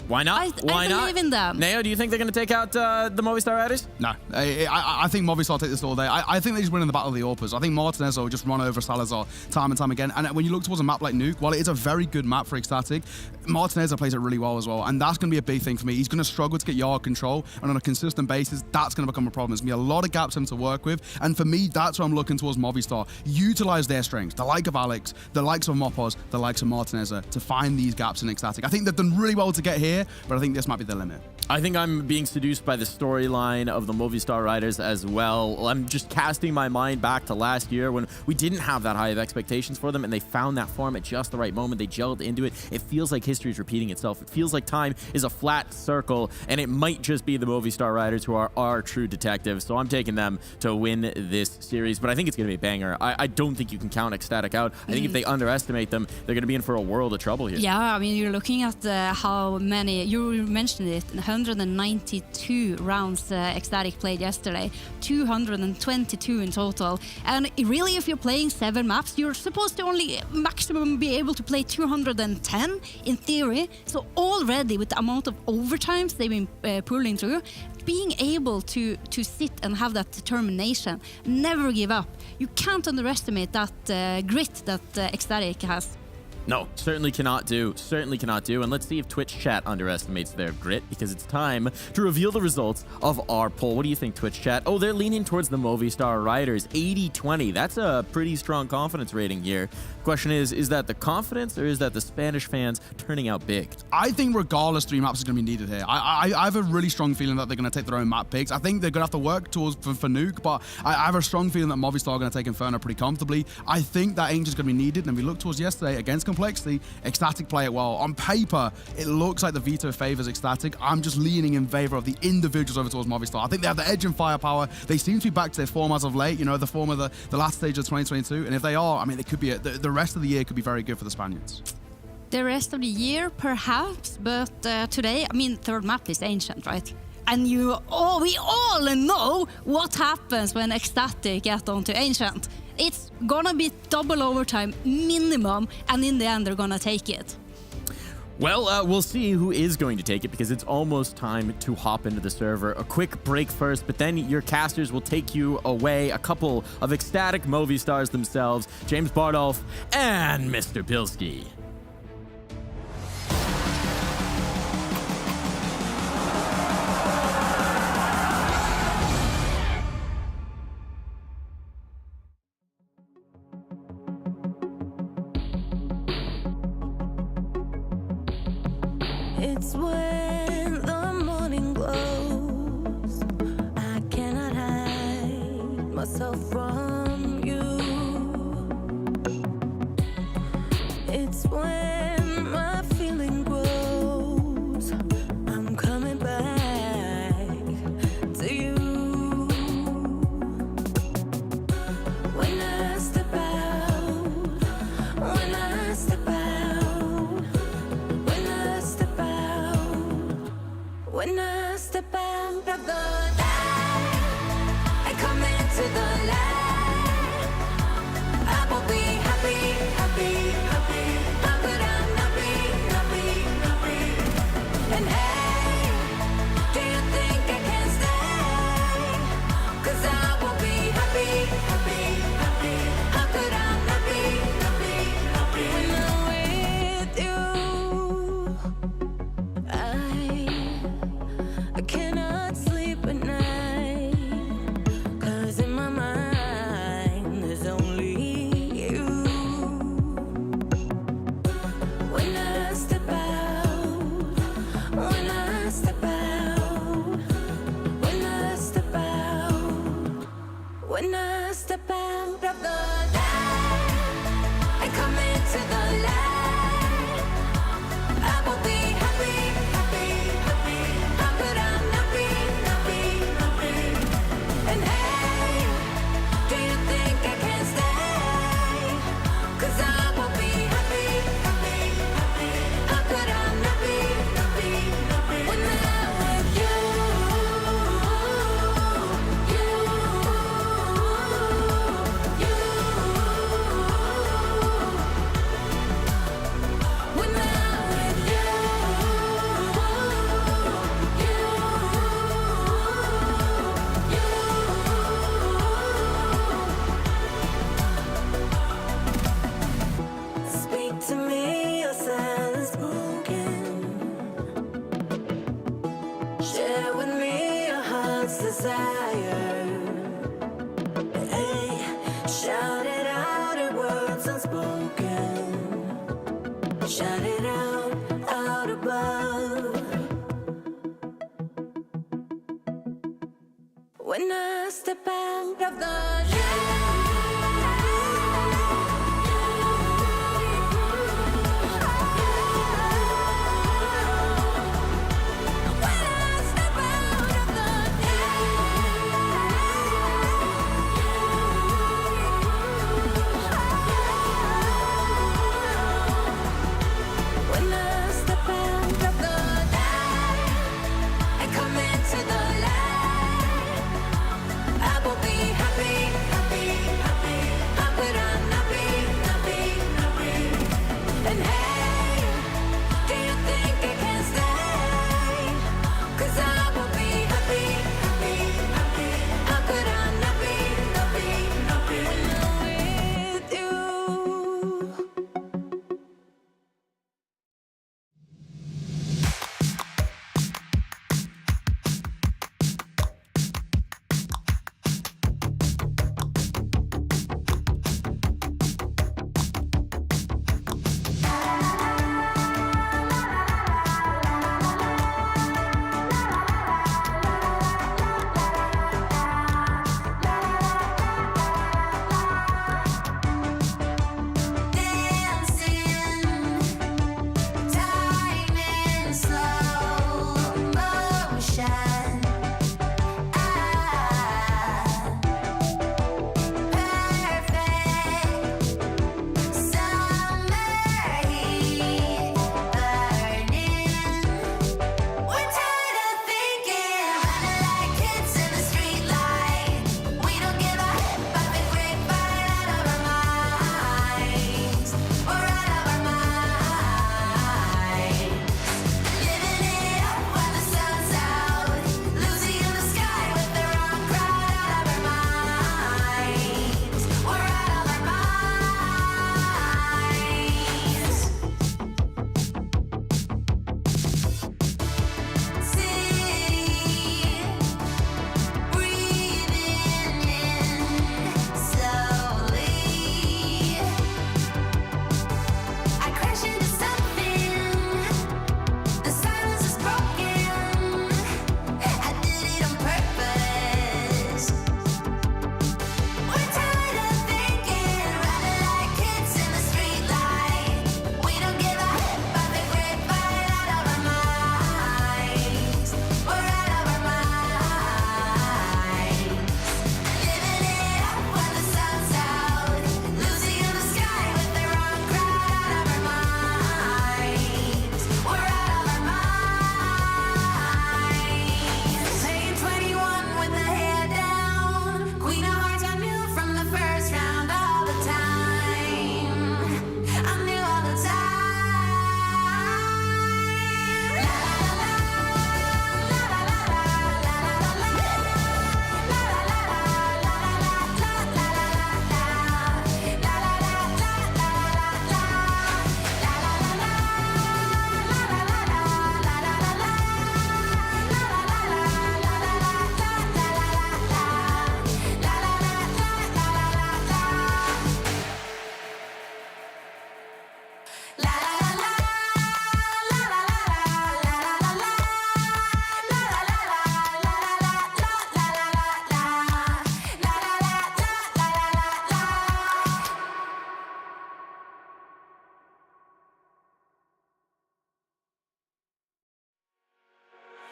Why not? Why I believe in them. Neo, do you think they're going to take out the Movistar Riders? No. I think Movistar take this all day. I think they just win in the Battle of the Orpas. I think Martinez will just run over Salazar time and time again. And when you look towards a map like Nuke, while it is a very good map for Ecstatic, Martinez plays it really well as well. And that's going to be a big thing for me. He's going to struggle to get yard control. And on a consistent basis, that's going to become a problem. There's going to be a lot of gaps for him to work with. And for me, that's where I'm looking towards Movistar. Utilize their strengths. The like of Alex, the likes of Mopos, the likes of Martinez to find these gaps in Ecstatic. I think they've done really well to get here, but I think this might be the limit. I think I'm being seduced by the storyline of the Movistar Riders as well. I'm just casting my mind back to last year when we didn't have that high of expectations for them, and they found that form at just the right moment. They gelled into it. It feels like history is repeating itself. It feels like time is a flat circle, and it might just be the Movistar Riders who are our true detectives. So I'm taking them to win this series, but I think it's going to be a banger. I don't think you can count Ecstatic out. I think if they underestimate them, they're going to be in for a world of trouble here. Yeah, I mean, you're looking at how many, you mentioned it, 192 rounds Ecstatic played yesterday, 222 in total. And really, if you're playing 7 maps, you're supposed to only maximum be able to play 210 in theory. So already with the amount of overtimes they've been pulling through, being able to sit and have that determination, never give up. You can't underestimate that grit that Ecstatic has. No, certainly cannot do. Certainly cannot do. And let's see if Twitch chat underestimates their grit, because it's time to reveal the results of our poll. What do you think, Twitch chat? Oh, they're leaning towards the Movistar Riders. 80-20. That's a pretty strong confidence rating here. Question is that the confidence or is that the Spanish fans turning out big? I think regardless, 3 maps is going to be needed here. I have a really strong feeling that they're going to take their own map picks. I think they're going to have to work towards for Nuke, but I have a strong feeling that Movistar are going to take Inferno pretty comfortably. I think that ain't just going to be needed. And we look towards yesterday against Complexity, Ecstatic play it well. On paper, it looks like the veto favors Ecstatic. I'm just leaning in favor of the individuals over towards Movistar. I think they have the edge and firepower. They seem to be back to their form as of late, you know, the form of the last stage of 2022. And if they are, I mean, it could be the rest of the year could be very good for the Spaniards. The rest of the year, perhaps, but today, I mean, third map is Ancient, right? And we all know what happens when Ecstatic get onto Ancient. It's gonna be double overtime minimum, and in the end, they're gonna take it. Well, we'll see who is going to take it, because it's almost time to hop into the server. A quick break first, but then your casters will take you away. A couple of Ecstatic Movistars themselves, James Bardolph and Mr. Pilski. It's when the morning glows, I cannot hide myself from you. It's when my feeling grows, I'm coming back to you. When I step out, when I step out, when I step out, when I step out of the light, I come into the light. I will be happy, happy, happy. How could I not be, not be, not be? And hey, do you think I can stay? 'Cause I will be happy, happy, happy. How could I not be, not be, not be? When I'm with you, I cannot sleep at night, 'cause in my mind Share with me your heart's desire. Hey, shout it out in words unspoken. Shout it out above. When I step out of the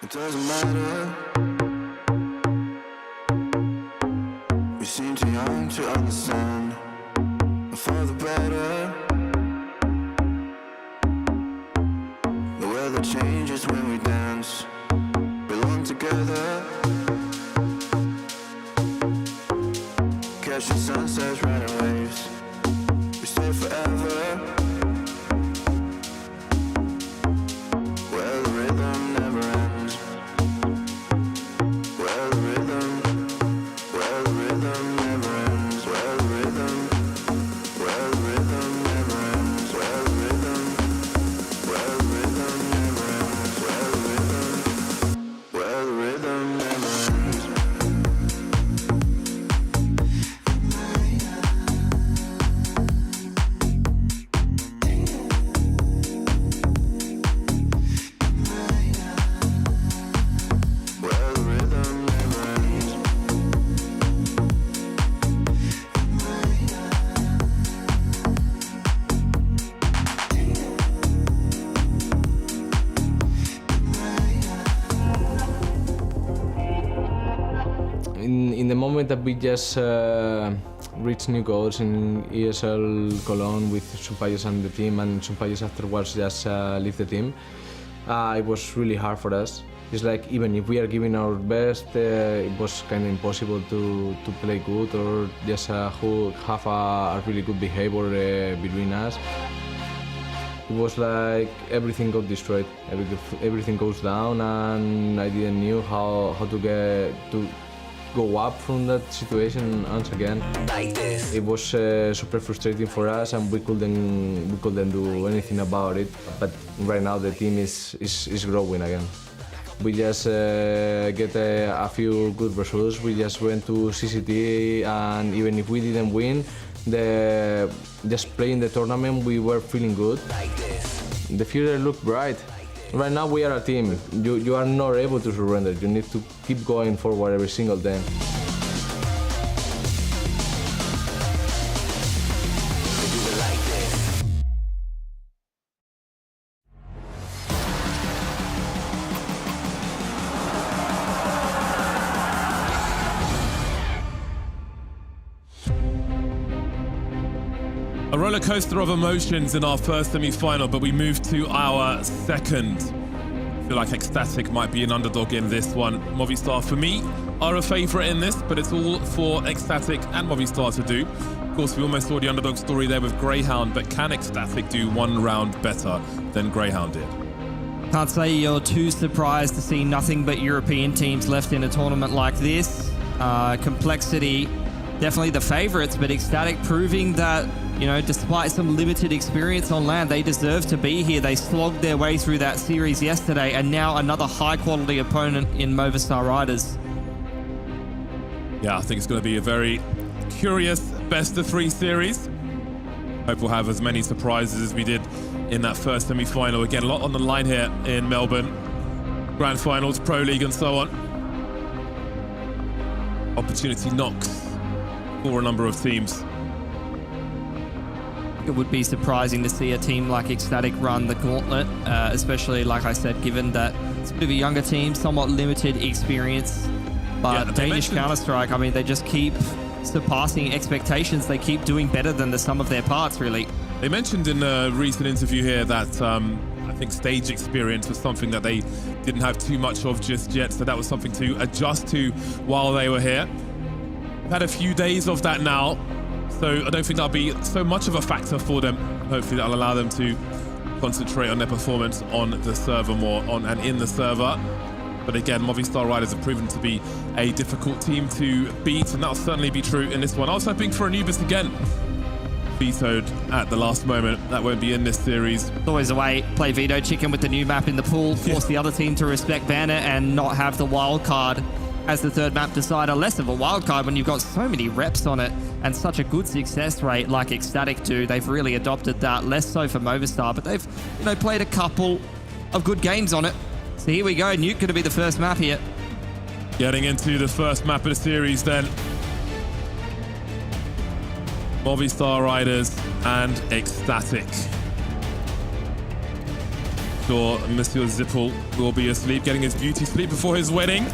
It doesn't matter. We seem too young to understand. For the better. The weather changes when we dance. Belong together. Catching sunsets, riding waves. We stay forever. Where the rhythm never ends. Where the rhythm never ends. Where the rhythm never ends. Where the rhythm never ends. Where the rhythm in the moment that we just reached new goals in ESL Cologne with Sumpayos and the team, and Sumpayos afterwards just leave the team, it was really hard for us. It's like even if we are giving our best, it was kind of impossible to play good or just have a really good behavior between us. It was like everything got destroyed, everything goes down, and I didn't know how to go up from that situation once again. Like this. It was super frustrating for us, and we couldn't do anything about it. But right now the team is growing again. We just get a few good results. We just went to CCT, and even if we didn't win, just playing the tournament, we were feeling good. Like this. The future looked bright. Right now we are a team. You are not able to surrender. You need to keep going forward every single day. A roller coaster of emotions in our first semi-final, but we move to our second. I feel like Ecstatic might be an underdog in this one. Movistar, for me, are a favourite in this, but it's all for Ecstatic and Movistar to do. Of course, we almost saw the underdog story there with Greyhound, but can Ecstatic do one round better than Greyhound did? Can't say you're too surprised to see nothing but European teams left in a tournament like this. Complexity, definitely the favourites, but Ecstatic proving that, you know, despite some limited experience on land, they deserve to be here. They slogged their way through that series yesterday, and now another high-quality opponent in Movistar Riders. Yeah, I think it's going to be a very curious best-of-3 series. Hope we'll have as many surprises as we did in that first semi-final. Again, a lot on the line here in Melbourne. Grand Finals, Pro League, and so on. Opportunity knocks for a number of teams. It would be surprising to see a team like Ecstatic run the gauntlet, especially, like I said, given that it's a bit of a younger team, somewhat limited experience. But yeah, Danish Counter-Strike, I mean, they just keep surpassing expectations. They keep doing better than the sum of their parts, really. They mentioned in a recent interview here that I think stage experience was something that they didn't have too much of just yet, so that was something to adjust to while they were here. We've had a few days of that now, so I don't think that'll be so much of a factor for them. Hopefully that'll allow them to concentrate on their performance on the server more, and in the server. But again, Movistar Riders have proven to be a difficult team to beat, and that'll certainly be true in this one. I was hoping for Anubis again. Vetoed at the last moment. That won't be in this series. It's always a way. Play veto chicken with the new map in the pool. Force the other team to respect banner and not have the wild card as the third map decider. Less of a wild card when you've got so many reps on it and such a good success rate like Ecstatic do. They've really adopted that. Less so for Movistar, but they've, you know, played a couple of good games on it. So here we go. Nuke going to be the first map here. Getting into the first map of the series then. Movistar Riders and Ecstatic. Sure, Monsieur Zippel will be asleep, getting his beauty sleep before his wedding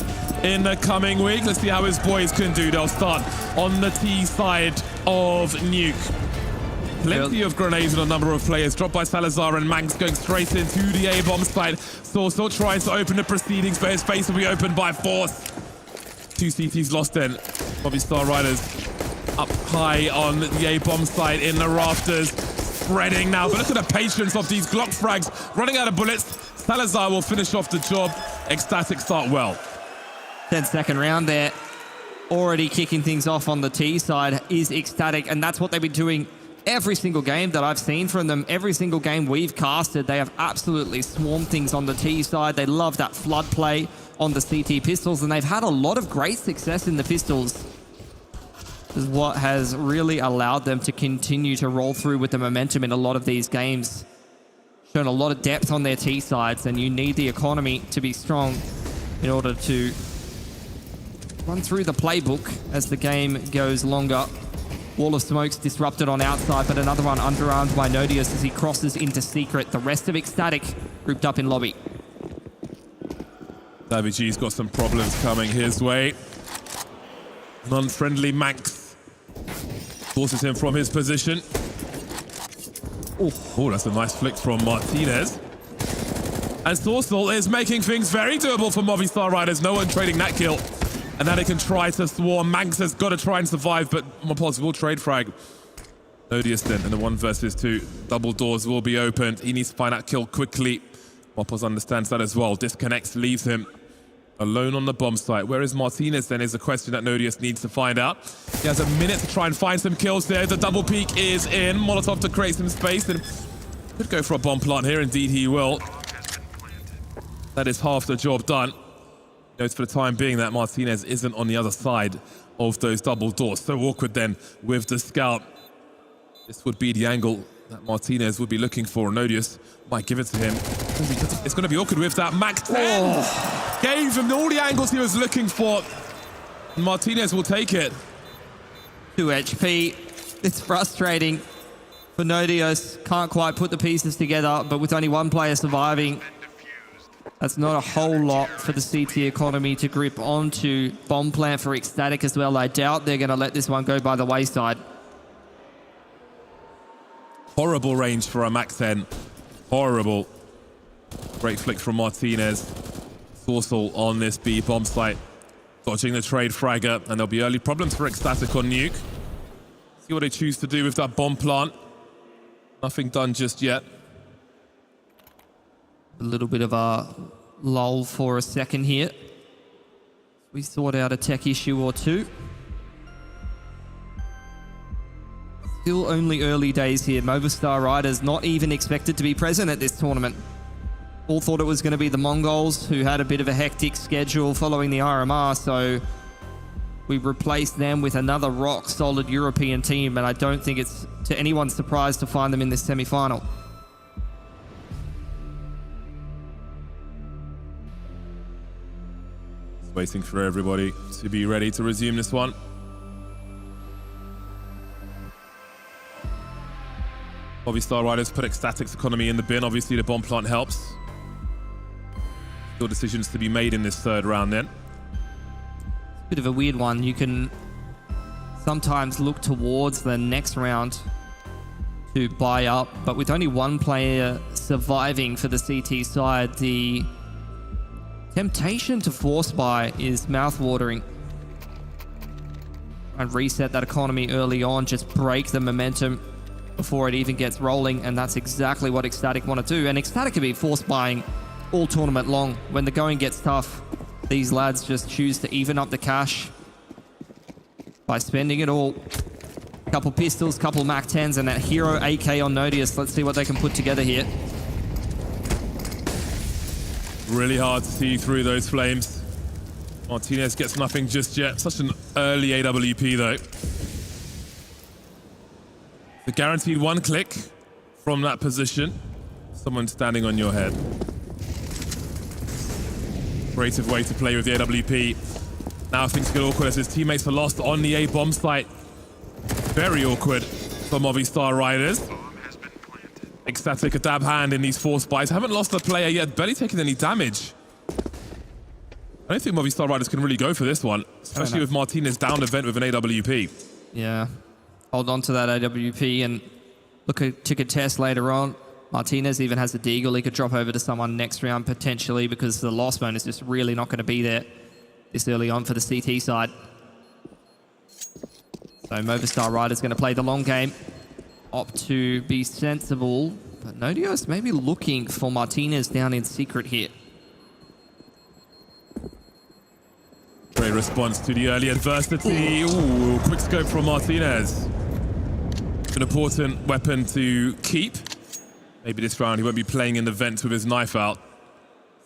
in the coming week. Let's see how his boys can do. They'll start on the T side of Nuke. Plenty of grenades and a number of players. Dropped by Salazar, and Manx going straight into the A-bomb side. Still trying to open the proceedings, but his face will be opened by force. 2 CTs lost then. Movistar Riders up high on the A-bomb side in the rafters. Spreading now, but look at the patience of these Glock frags. Running out of bullets. Salazar will finish off the job. Ecstatic start well. 10-second round there. Already kicking things off on the T side is Ecstatic, and that's what they've been doing every single game that I've seen from them. Every single game we've casted, they have absolutely swarmed things on the T side. They love that flood play on the CT pistols, and they've had a lot of great success in the pistols. This is what has really allowed them to continue to roll through with the momentum in a lot of these games. Shown a lot of depth on their T sides, and you need the economy to be strong in order to run through the playbook as the game goes longer. Wall of Smoke's disrupted on outside, but another one underarmed by Nodius as he crosses into Secret. The rest of Ecstatic grouped up in lobby. David G's got some problems coming his way. Non-friendly Manx forces him from his position. Oh, that's a nice flick from Martinez. And Sorsal is making things very doable for Movistar Riders. No one trading that kill. And now they can try to swarm. Manx has got to try and survive, but more possible trade frag. Odious then, and the 1 versus 2. Double doors will be opened. He needs to find that kill quickly. Mopos understands that as well. Disconnects, leaves him alone on the bomb site. Where is Martinez then is a question that Nodius needs to find out. He has a minute to try and find some kills there. The double peek is in. Molotov to create some space and could go for a bomb plant here. Indeed he will. That is half the job done. Notes for the time being that Martinez isn't on the other side of those double doors. So awkward then with the scout. This would be the angle that Martinez would be looking for. Nodius might give it to him. It's going to be awkward with that. Max 10 gave him all the angles he was looking for. Martinez will take it. 2 HP. It's frustrating for Nodius. Can't quite put the pieces together, but with only 1 player surviving, that's not a whole lot for the CT economy to grip onto. Bomb plant for Ecstatic as well. I doubt they're going to let this one go by the wayside. Horrible range for a Max 10. Horrible. Great flick from Martinez. Sorsal on this B bomb site. Dodging the trade fragger, and there'll be early problems for Ecstatic on Nuke. See what they choose to do with that bomb plant. Nothing done just yet. A little bit of a lull for a second here. We sort out a tech issue or two. Still only early days here. Movistar Riders not even expected to be present at this tournament. All thought it was going to be the Mongols, who had a bit of a hectic schedule following the RMR, so we replaced them with another rock-solid European team, and I don't think it's to anyone's surprise to find them in this semi-final. Waiting for everybody to be ready to resume this one. Movistar Riders put Ecstatic's economy in the bin. Obviously, the bomb plant helps. Still decisions to be made in this 3rd round then. Bit of a weird one. You can sometimes look towards the next round to buy up, but with only 1 player surviving for the CT side, the temptation to force buy is mouthwatering. And reset that economy early on, just break the momentum before it even gets rolling, and that's exactly what Ecstatic want to do. And Ecstatic can be force buying all tournament long. When the going gets tough, these lads just choose to even up the cash by spending it all. Couple pistols, couple Mac 10s, and that hero AK on Nodius. Let's see what they can put together here. Really hard to see through those flames. Martinez gets nothing just yet. Such an early AWP though. The guaranteed 1 click from that position. Someone standing on your head. Creative way to play with the AWP. Now things get awkward as his teammates are lost on the A bomb site. Very awkward for Movistar Riders. Ecstatic a dab hand in these force buys. Haven't lost a player yet, barely taken any damage. I don't think Movistar Riders can really go for this one, especially with Martinez down the vent with an AWP. Yeah, hold on to that AWP and look to contest later on. Martinez even has a deagle. He could drop over to someone next round potentially, because the loss bonus is just really not going to be there this early on for the CT side. So Movistar Riders going to play the long game, opt to be sensible, but Nodios maybe looking for Martinez down in secret here. Great response to the early adversity. Ooh, quick scope from Martinez. An important weapon to keep. Maybe this round he won't be playing in the vent with his knife out.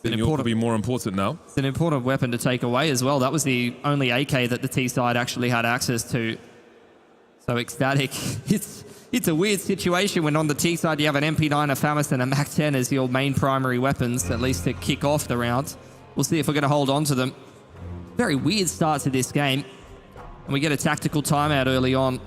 It will be more important now. It's an important weapon to take away as well. That was the only AK that the T side actually had access to. So Ecstatic, it's a weird situation when on the T side you have an MP9, a FAMAS, and a Mac 10 as your main primary weapons, at least to kick off the round. We'll see if we're going to hold on to them. Very weird start to this game. And we get a tactical timeout early on.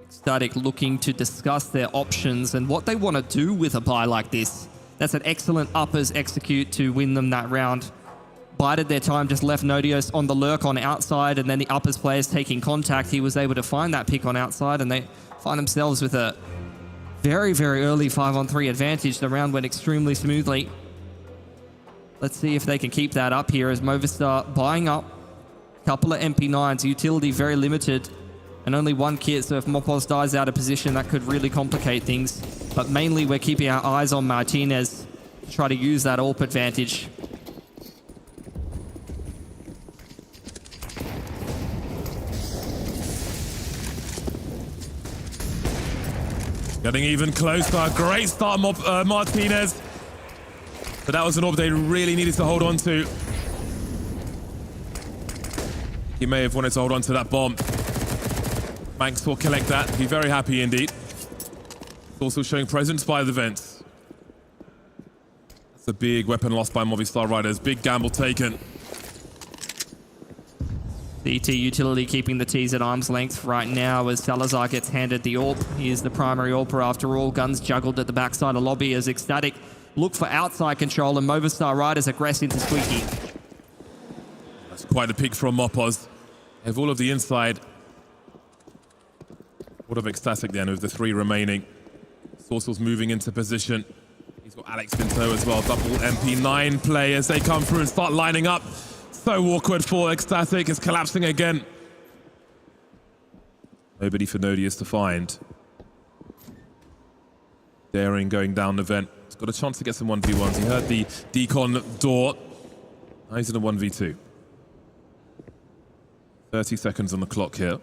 Ecstatic looking to discuss their options and what they want to do with a buy like this. That's an excellent uppers execute to win them that round. bided their time, just left Nodios on the lurk on outside, and then the uppers players taking contact. He was able to find that pick on outside, and they find themselves with a very, very early 5-on-3 advantage. The round went extremely smoothly. Let's see if they can keep that up here as Movistar buying up a couple of MP9s. Utility very limited and only one kit, so if Mopos dies out of position, that could really complicate things. But mainly we're keeping our eyes on Martinez to try to use that AWP advantage. Getting even closer. Great start, Martinez. But that was an AWP they really needed to hold on to. He may have wanted to hold on to that bomb. Manx will collect that. Be very happy indeed. Also showing presence by the vents. That's a big weapon lost by Movistar Riders. Big gamble taken. CT Utility keeping the T's at arm's length right now as Salazar gets handed the AWP. He is the primary AWPer after all. Guns juggled at the backside of lobby as Ecstatic look for outside control and Movistar Riders aggress into Squeaky. That's quite a pick from Mopos. They have all of the inside. What of Ecstatic then with the 3 remaining. Sorcel's moving into position. He's got Alex in tow as well. Double MP9 play as they come through and start lining up. So awkward for Ecstatic. It's collapsing again. Nobody for Nodius to find. Daring going down the vent. He's got a chance to get some 1v1s. He heard the decon door. Now he's in a 1v2. 30 seconds on the clock here.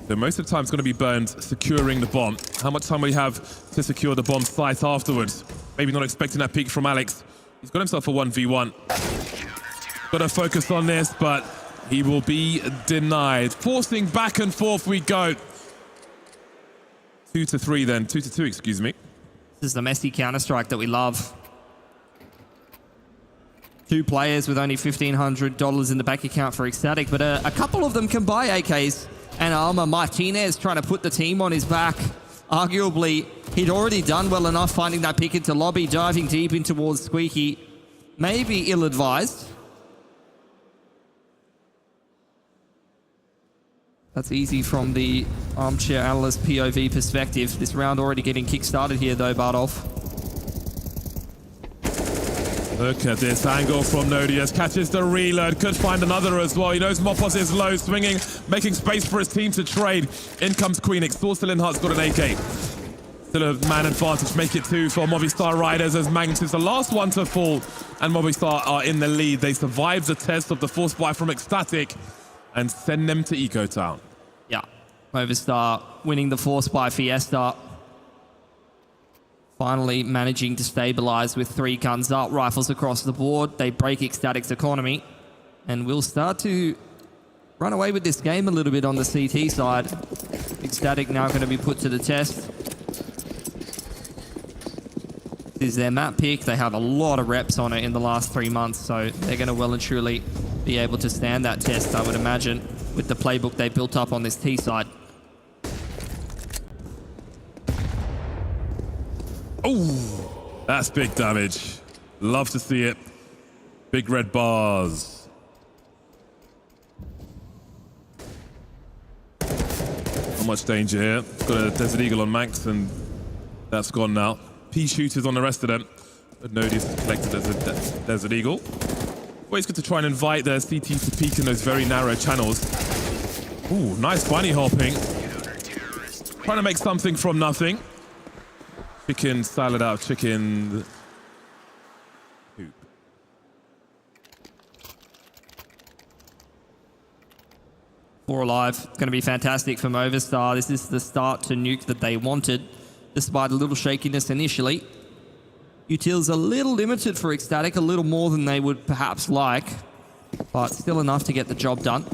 So most of the time it's going to be burned securing the bomb. How much time will he have to secure the bomb site afterwards? Maybe not expecting that peek from Alex. He's got himself a 1v1. Got to focus on this, but he will be denied. Forcing back and forth we go. 2-3 then. 2-2, excuse me. This is the messy Counter-Strike that we love. 2 players with only $1,500 in the bank account for Ecstatic, but a couple of them can buy AKs and armor. Martinez trying to put the team on his back. Arguably, he'd already done well enough finding that pick into lobby, diving deep in towards Squeaky. Maybe ill-advised. That's easy from the armchair analyst POV perspective. This round already getting kick-started here though, Bardolph. Look at this angle from Nodius. Catches the reload. Could find another as well. He knows Mopos is low. Swinging, making space for his team to trade. In comes Queenix. Sorcelinhart's got an AK. Still a man advantage. Make it 2 for Movistar Riders as Manx is the last one to fall. And Movistar are in the lead. They survive the test of the force buy from Ecstatic and send them to Eco Town. Yeah. Movistar winning the force buy Fiesta. Finally managing to stabilize with 3 guns up, rifles across the board. They break Ecstatic's economy and will start to run away with this game a little bit on the CT side. Ecstatic now going to be put to the test. This is their map pick. They have a lot of reps on it in the last 3 months, so they're going to well and truly be able to stand that test, I would imagine, with the playbook they built up on this T side. Oh, that's big damage. Love to see it. Big red bars. Not much danger here. Got a Desert Eagle on Max, and that's gone now. P shooters on the rest of them. But Nodius is collected as a Desert Eagle. Always good to try and invite the CTs to peek in those very narrow channels. Ooh, nice bunny hopping. Trying to make something from nothing. Chicken salad out of chicken hoop. Four alive. It's going to be fantastic for Movistar. This is the start to Nuke that they wanted, despite a little shakiness initially. Util's a little limited for Ecstatic, a little more than they would perhaps like, but still enough to get the job done.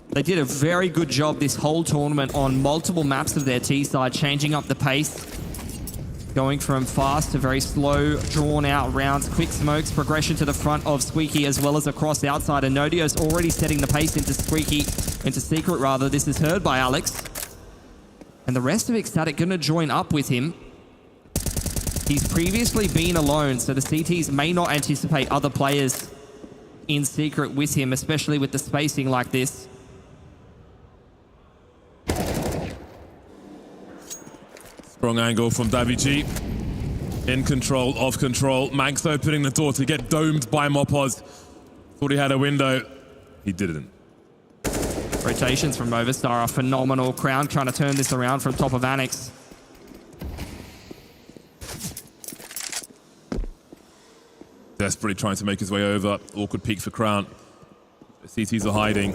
They did a very good job this whole tournament on multiple maps of their T side, changing up the pace. Going from fast to very slow, drawn-out rounds, quick smokes, progression to the front of Squeaky as well as across outside. And Nodio's already setting the pace into Secret rather. This is heard by Alex. And the rest of Ecstatic going to join up with him. He's previously been alone, so the CTs may not anticipate other players in secret with him, especially with the spacing like this. Strong angle from Davy. In control, off control. Manx opening the door to get domed by Mopoz. Thought he had a window. He didn't. Rotations from Movistar are phenomenal. Crown trying to turn this around from top of Annex. Desperately trying to make his way over. Awkward peek for Crown. The CTs are hiding.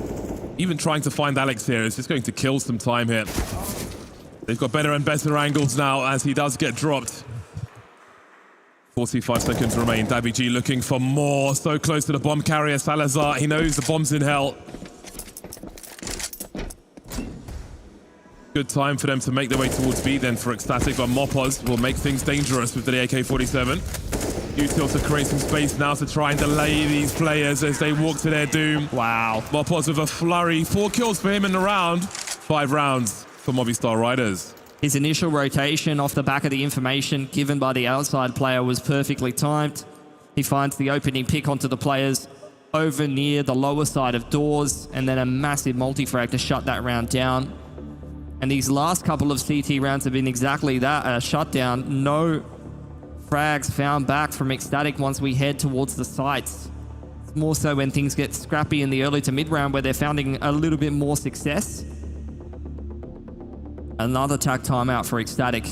Even trying to find Alex here is just going to kill some time here. They've got better and better angles now as he does get dropped. 45 seconds remain. Davy G looking for more. So close to the bomb carrier. Salazar, he knows the bomb's in hell. Good time for them to make their way towards B then for Ecstatic, but Mopoz will make things dangerous with the AK-47. Util to create some space now to try and delay these players as they walk to their doom. Wow. Mopoz with a flurry. 4 kills for him in the round. 5 rounds for Movistar Riders. His initial rotation off the back of the information given by the outside player was perfectly timed. He finds the opening pick onto the players over near the lower side of doors, and then a massive multi-frag to shut that round down. And these last couple of CT rounds have been exactly that, a shutdown. No frags found back from Ecstatic once we head towards the sites. It's more so when things get scrappy in the early to mid round where they're finding a little bit more success. Another tack timeout for Ecstatic.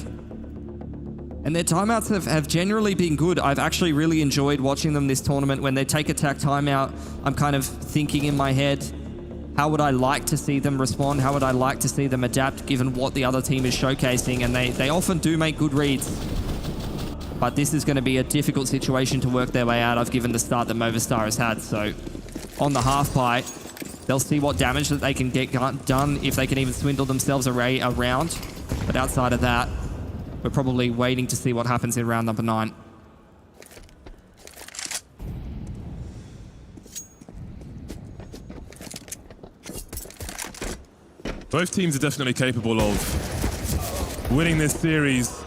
And their timeouts have generally been good. I've actually really enjoyed watching them this tournament. When they take a tack timeout, I'm kind of thinking in my head, how would I like to see them respond? How would I like to see them adapt given what the other team is showcasing? And they often do make good reads. But this is going to be a difficult situation to work their way out of given the start that Movistar has had. So on the half pipe, they'll see what damage that they can get done, if they can even swindle themselves around. But outside of that, we're probably waiting to see what happens in round number 9. Both teams are definitely capable of winning this series,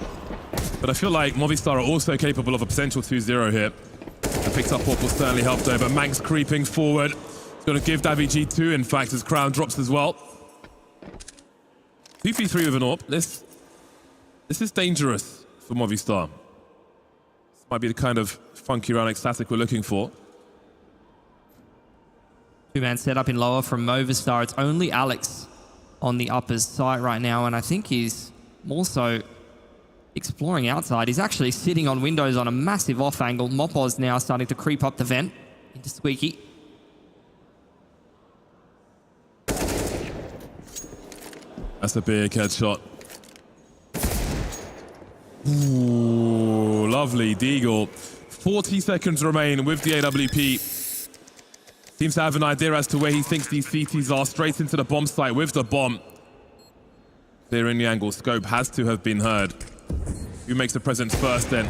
but I feel like Movistar are also capable of a potential 2-0 here. The picked up walk will certainly help though, but Manx creeping forward. He's going to give Davy G 2, in fact, as Crown drops as well. 2v3 with an AWP. This is dangerous for Movistar. This might be the kind of funky round Ecstatic we're looking for. 2-man setup in lower from Movistar. It's only Alex on the uppers site right now, and I think he's more so exploring outside. He's actually sitting on windows on a massive off angle. Mopoz now starting to creep up the vent into Squeaky. That's a big headshot. Ooh, lovely Deagle. 40 seconds remain with the AWP. Seems to have an idea as to where he thinks these CTs are. Straight into the bomb site with the bomb. Clearing the angle. Scope has to have been heard. Who makes the presence first then?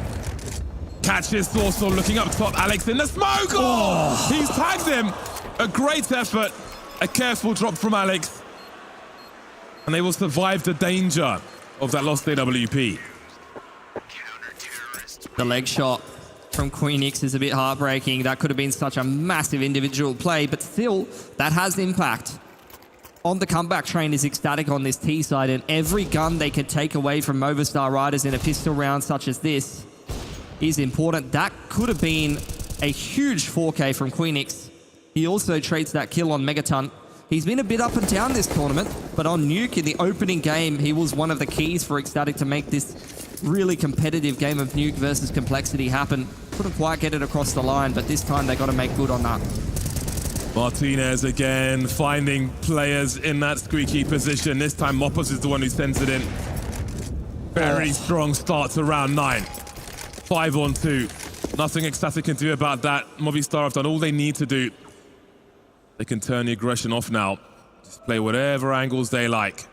Catches also looking up top. Alex in the smoke. Oh, he's tagged him. A great effort. A careful drop from Alex. And they will survive the danger of that lost AWP. The leg shot from Queenix is a bit heartbreaking. That could have been such a massive individual play, but still, that has impact. On the comeback train is Ecstatic on this T side, and every gun they can take away from Movistar Riders in a pistol round such as this is important. That could have been a huge 4K from Queenix. He also trades that kill on Megaton. He's been a bit up and down this tournament, but on Nuke in the opening game, he was one of the keys for Ecstatic to make this really competitive game of Nuke versus Complexity happen. Couldn't quite get it across the line, but this time they got to make good on that. Martinez again finding players in that squeaky position. This time Mopoz is the one who sends it in. Very strong start to round 9. 5-on-2. Nothing Ecstatic can do about that. Movistar have done all they need to do. They can turn the aggression off now. Just play whatever angles they like.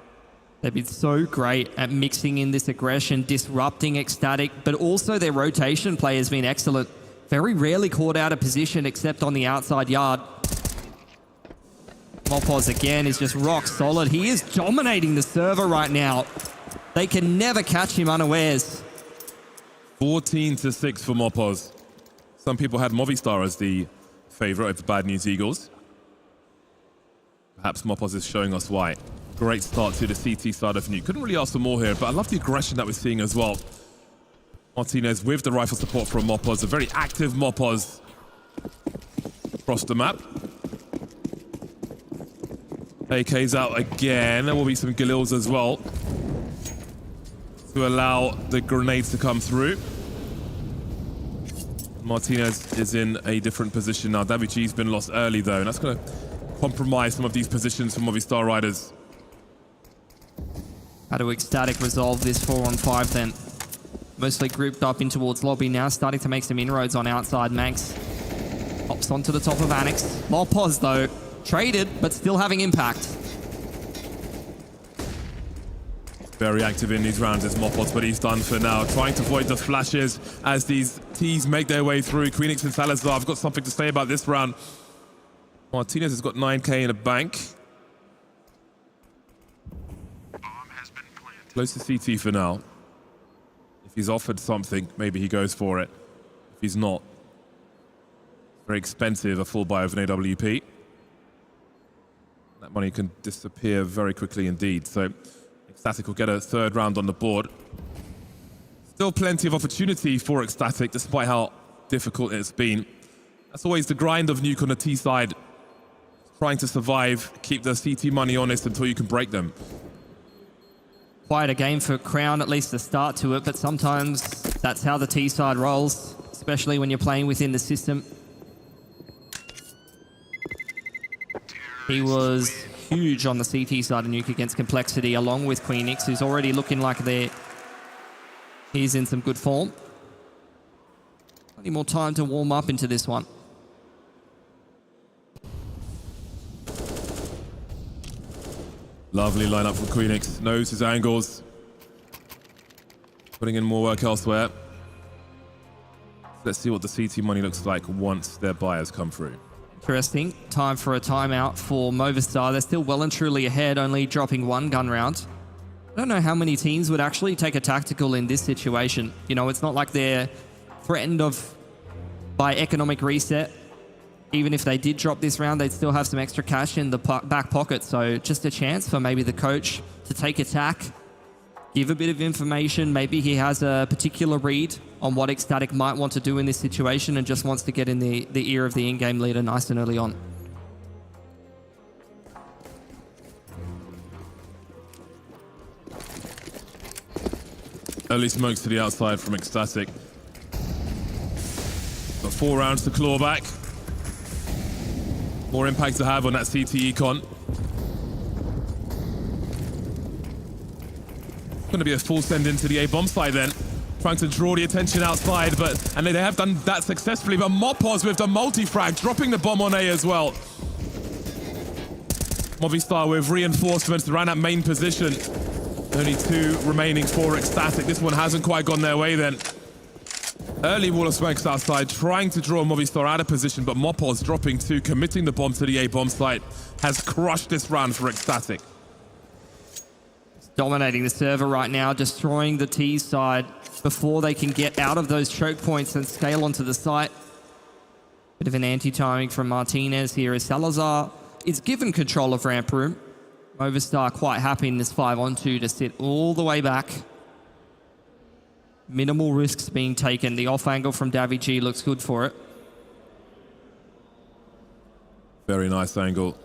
They've been so great at mixing in this aggression, disrupting Ecstatic, but also their rotation play has been excellent. Very rarely caught out of position except on the outside yard. Mopoz again is just rock solid. He is dominating the server right now. They can never catch him unawares. 14-6 for Mopoz. Some people had Movistar as the favorite of the Bad News Eagles. Perhaps Mopoz is showing us why. Great start to the CT side of Nuke. Couldn't really ask for more here, but I love the aggression that we're seeing as well. Martinez with the rifle support from Mopoz, a very active Mopoz across the map. AK's out again. There will be some Galils as well to allow the grenades to come through. Martinez is in a different position now. Davici's been lost early though, and that's going to compromise some of these positions for Movistar riders. How do Ecstatic resolve this 4-on-5 then? Mostly grouped up in towards lobby now, starting to make some inroads on outside. Manx hops onto the top of Annex. Mopoz though, traded, but still having impact. Very active in these rounds is Mopoz, but he's done for now. Trying to avoid the flashes as these T's make their way through. Queenix and Salazar have got something to say about this round. Martinez has got 9k in the bank. Close to CT for now. If he's offered something, maybe he goes for it. If he's not, very expensive, a full buy of an AWP. That money can disappear very quickly indeed. So Ecstatic will get a third round on the board. Still plenty of opportunity for Ecstatic, despite how difficult it's been. That's always the grind of Nuke on the T side. Trying to survive, keep the CT money honest until you can break them. Quite a game for Crown, at least the start to it, but sometimes that's how the T side rolls, especially when you're playing within the system. He was huge on the CT side of Nuke against Complexity, along with Queenix, who's already looking like he's in some good form. Plenty more time to warm up into this one. Lovely lineup from Queenix. Knows his angles. Putting in more work elsewhere. Let's see what the CT money looks like once their buyers come through. Interesting. Time for a timeout for Movistar. They're still well and truly ahead, only dropping one gun round. I don't know how many teams would actually take a tactical in this situation. You know, it's not like they're threatened by economic reset. Even if they did drop this round, they'd still have some extra cash in the back pocket. So just a chance for maybe the coach to take attack, give a bit of information. Maybe he has a particular read on what Ecstatic might want to do in this situation and just wants to get in the ear of the in-game leader nice and early on. Early smokes to the outside from Ecstatic. Got 4 rounds to claw back. More impact to have on that CT econ. Going to be a full send into the A-bomb side then. Trying to draw the attention outside, and they have done that successfully. But Mopoz with the multi-frag, dropping the bomb on A as well. Movistar with reinforcements around that main position. Only 2 remaining for Ecstatic. This one hasn't quite gone their way then. Early wall of smokes outside, trying to draw Movistar out of position, but Mopoz dropping 2, committing the bomb to the A-bomb site, has crushed this round for Ecstatic. Dominating the server right now, destroying the T side before they can get out of those choke points and scale onto the site. Bit of an anti-timing from Martinez here as Salazar is given control of ramp room. Movistar quite happy in this 5-on-2 to sit all the way back. Minimal risks being taken. The off angle from Davi looks good for it. Very nice angle.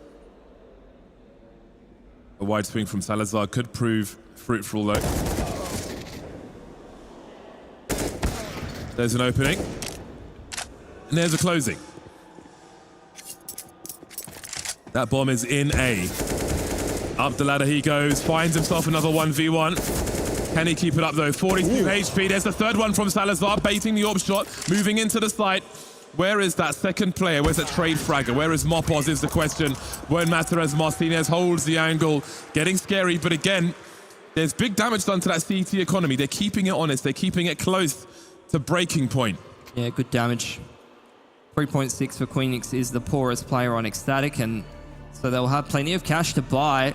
A wide swing from Salazar could prove fruitful though. There's an opening. And there's a closing. That bomb is in A. Up the ladder he goes, finds himself another 1v1. Can he keep it up though? 42 HP. There's the third one from Salazar, baiting the orb shot, moving into the site. Where is that second player? Where's that trade fragger? Where is Mopoz is the question. Won't matter as Martinez holds the angle. Getting scary, but again, there's big damage done to that CT economy. They're keeping it honest. They're keeping it close to breaking point. Yeah, good damage. 3.6 for Queenix is the poorest player on Ecstatic, and so they'll have plenty of cash to buy.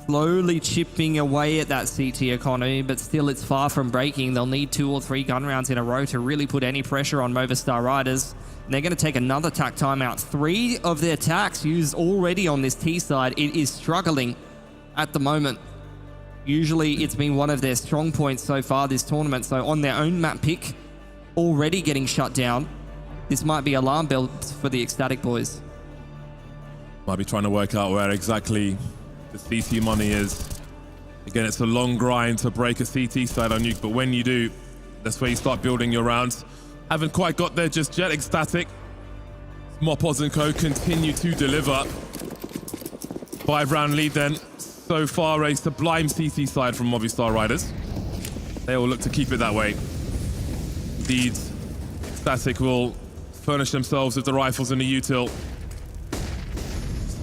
slowly chipping away at that CT economy, but still it's far from breaking. They'll need 2 or 3 gun rounds in a row to really put any pressure on Movistar Riders. And they're going to take another tack timeout. 3 of their tacks used already on this T side. It is struggling at the moment. Usually it's been one of their strong points so far this tournament. So on their own map pick, already getting shut down. This might be alarm bells for the Ecstatic boys. Might be trying to work out where exactly the CT money is. Again, it's a long grind to break a CT side on Nuke, but when you do, that's where you start building your rounds. Haven't quite got there just yet. Ecstatic. Mopoz and Co continue to deliver. 5-round lead then. So far, a sublime CT side from Movistar Riders. They will look to keep it that way. Indeed, Ecstatic will furnish themselves with the rifles and the util.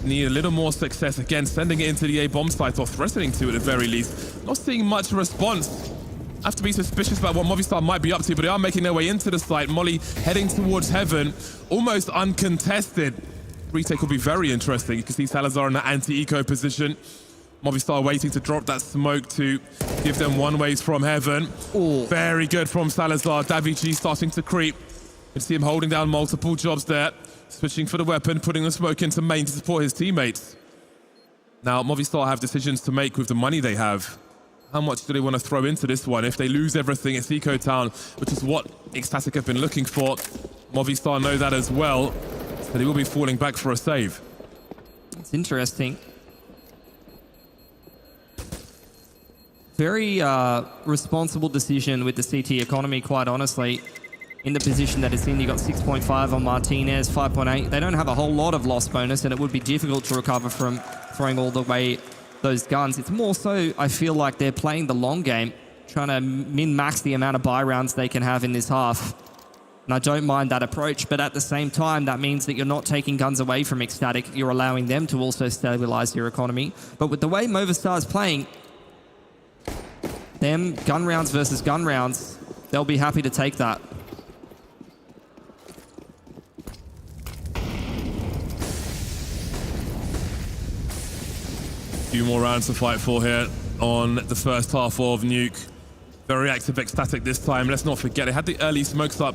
Need a little more success again, sending it into the A bomb site, or threatening to at the very least. Not seeing much response. Have to be suspicious about what Movistar might be up to, but they are making their way into the site. Molly heading towards heaven, almost uncontested. Retake will be very interesting. You can see Salazar in the anti-eco position. Movistar waiting to drop that smoke to give them one ways from heaven. Ooh. Very good from Salazar. Davichi starting to creep. You can see him holding down multiple jobs there. Switching for the weapon, putting the smoke into main to support his teammates. Now, Movistar have decisions to make with the money they have. How much do they want to throw into this one? If they lose everything, it's Eco Town, which is what Ecstatic have been looking for. Movistar know that as well, so they will be falling back for a save. It's interesting. Very responsible decision with the CT economy, quite honestly. In the position that it's in, you got 6.5 on Martinez, 5.8. They don't have a whole lot of loss bonus, and it would be difficult to recover from throwing all the way those guns. It's more so, I feel like they're playing the long game, trying to min-max the amount of buy rounds they can have in this half. And I don't mind that approach, but at the same time, that means that you're not taking guns away from Ecstatic. You're allowing them to also stabilize your economy. But with the way Movistar is playing, them gun rounds versus gun rounds, they'll be happy to take that. Few more rounds to fight for here on the first half of Nuke. Very active Ecstatic this time. Let's not forget, they had the early smokes up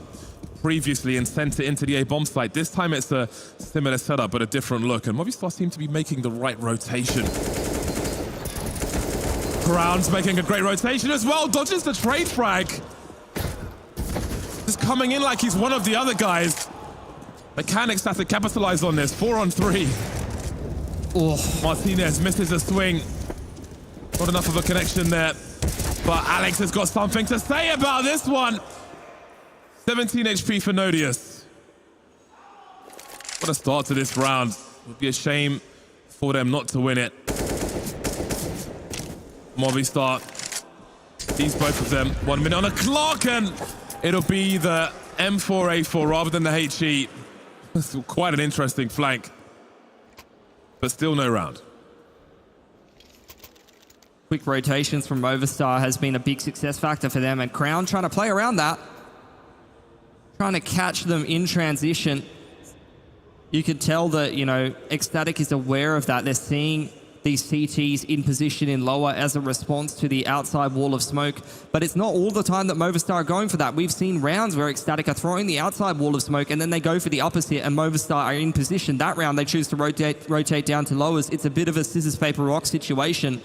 previously and sent it into the A bomb site. This time it's a similar setup, but a different look. And Movistar seem to be making the right rotation. Crown's making a great rotation as well. Dodges the trade frag. Just coming in like he's one of the other guys. But can Ecstatic capitalize on this? 4 on 3. Oh, Martinez misses a swing. Not enough of a connection there. But Alex has got something to say about this one. 17 HP for Nodius. What a start to this round. It would be a shame for them not to win it. Movistar. These both of them. 1 minute on the clock, and it'll be the M4A4 rather than the HE. It's quite an interesting flank. But still no round. Quick rotations from Movistar has been a big success factor for them, and Crown trying to play around that. Trying to catch them in transition. You could tell that, you know, Ecstatic is aware of that. They're seeing these CTs in position in lower as a response to the outside wall of smoke. But it's not all the time that Movistar are going for that. We've seen rounds where Ecstatic are throwing the outside wall of smoke and then they go for the opposite, and Movistar are in position. That round they choose to rotate down to lowers. It's a bit of a scissors, paper, rock situation,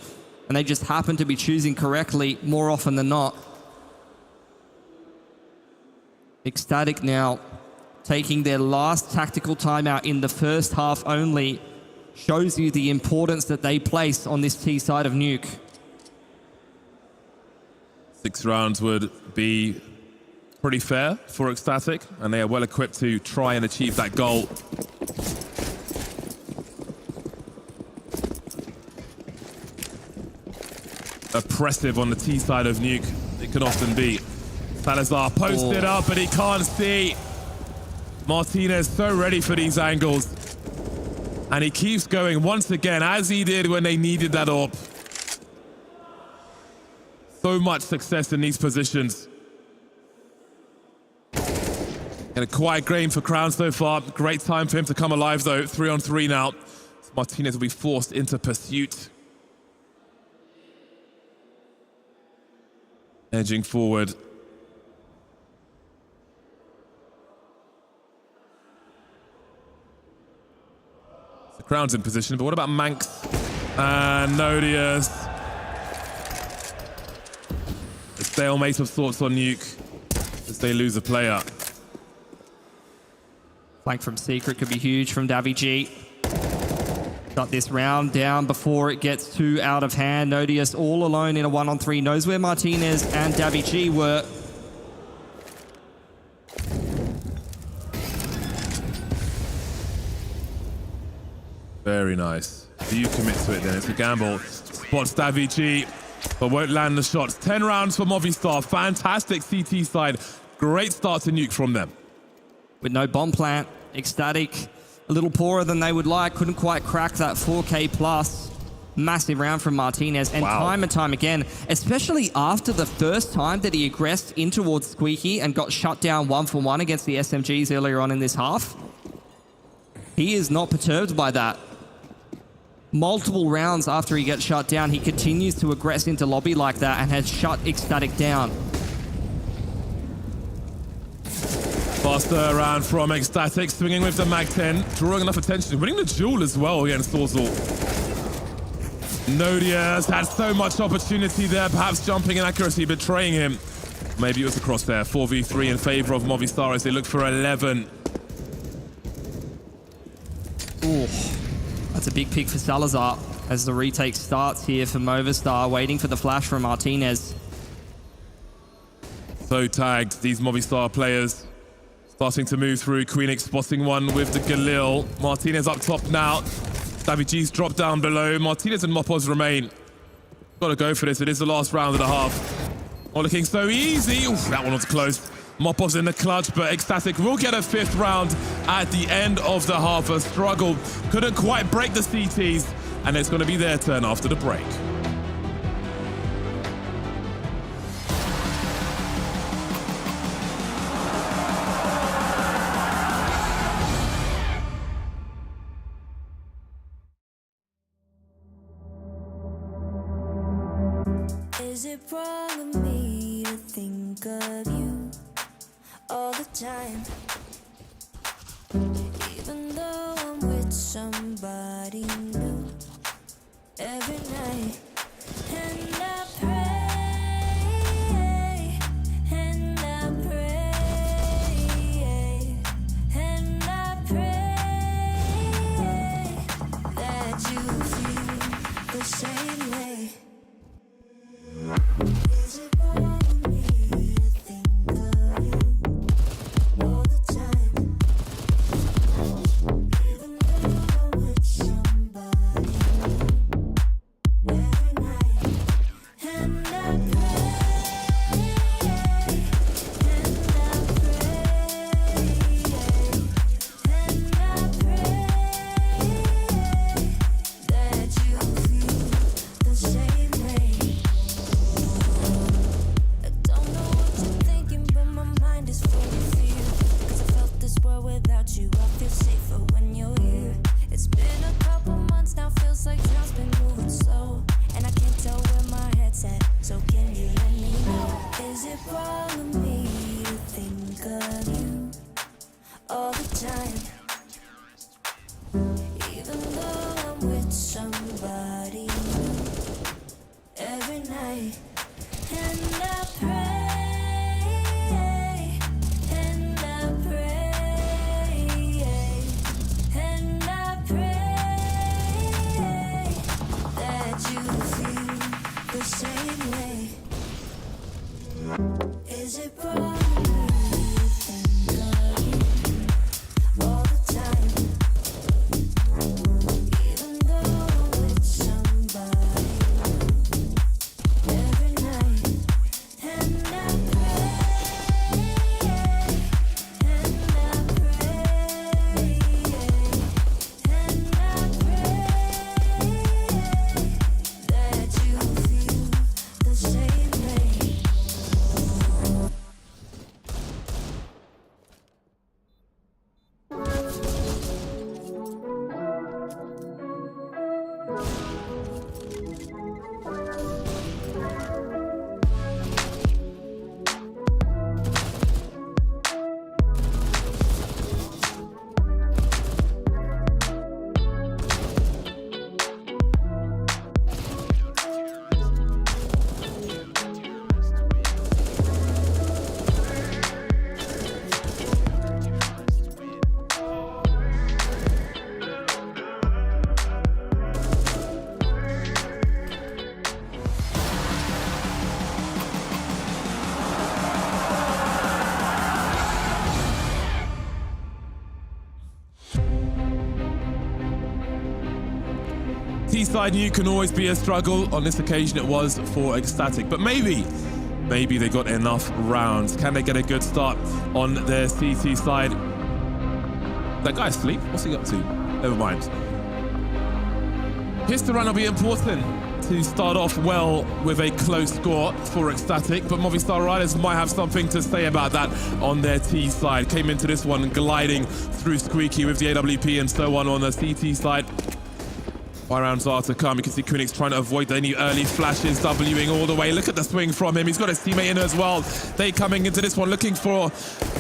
and they just happen to be choosing correctly more often than not. Ecstatic now taking their last tactical timeout in the first half only. Shows you the importance that they place on this T side of Nuke. 6 rounds would be pretty fair for Ecstatic, and they are well equipped to try and achieve that goal. Oppressive on the T side of Nuke, it could often be. Salazar posted up, but he can't see. Martinez so ready for these angles. And he keeps going once again, as he did when they needed that AWP. So much success in these positions. And a quiet game for Crown so far. Great time for him to come alive though. 3 on 3 now. Martinez will be forced into pursuit. edging forward. The Crown's in position, but what about Manx and Nodius? A stalemate of sorts on Nuke as they lose a player. Flank from Secret could be huge from Davy G. Got this round down before it gets too out of hand. Nodius all alone in a 1-on-3. Knows where Martinez and Davy G were. Very nice. Do you commit to it then? It's a gamble. Spots Davy G, but won't land the shots. 10 rounds for Movistar. Fantastic CT side. Great start to Nuke from them. With no bomb plant, ecstatic. A little poorer than they would like. Couldn't quite crack that 4K plus. Massive round from Martinez. And time and time again, especially after the first time that he aggressed in towards Squeaky and got shut down 1-for-1 against the SMGs earlier on in this half. He is not perturbed by that. Multiple rounds after he gets shut down, he continues to aggress into lobby like that and has shut Ecstatic down. Faster round from Ecstatic, swinging with the Mag 10, drawing enough attention, winning the duel as well against Zorzal. Nodius had so much opportunity there, perhaps jumping in accuracy, betraying him. Maybe it was a crosshair. 4v3 in favor of Movistar as they look for 11. Ooh, that's a big pick for Salazar as the retake starts here for Movistar, waiting for the flash from Martinez. So tagged, these Movistar players. Starting to move through. Queenix spotting one with the Galil. Martinez up top now. Davy G's dropped down below. Martinez and Mopos remain. Got to go for this. It is the last round of the half. Not looking so easy. Oof, that one was close. Mopos in the clutch, but Ecstatic will get a 5th round at the end of the half. A struggle. Couldn't quite break the CTs, and it's going to be their turn after the break. Is it wrong of me to think of you all the time? Even though I'm with somebody new every night, and I pray, and I pray, and I pray that you feel the same way. Is it wrong of me to think of you all the time? Even though I'm with somebody every night, and I pray, and I pray, that you feel the same way. Without you, I feel safer when you're here. It's been a couple months now, feels like time's been moving slow, and I can't tell where my head's at, so can you let me know? Is it wrong of me to think of you all the time? Even though I'm with somebody new every night, and I pray. Same way. Is it wrong to think of you all the time? Even though I'm with somebody every night, and I pray, and I pray, and I pray that you feel the same way. CT side, Nuke can always be a struggle. On this occasion, it was for Ecstatic, but maybe they got enough rounds. Can they get a good start on their CT side? That guy asleep? What's he up to? Never mind. Pistol round will be important to start off well with a close score for Ecstatic, but Movistar Riders might have something to say about that on their T side. Came into this one gliding through Squeaky with the AWP and so on the CT side. Why rounds are to come. You can see Kunix trying to avoid any early flashes, Wing all the way. Look at the swing from him. He's got his teammate in as well. They coming into this one looking for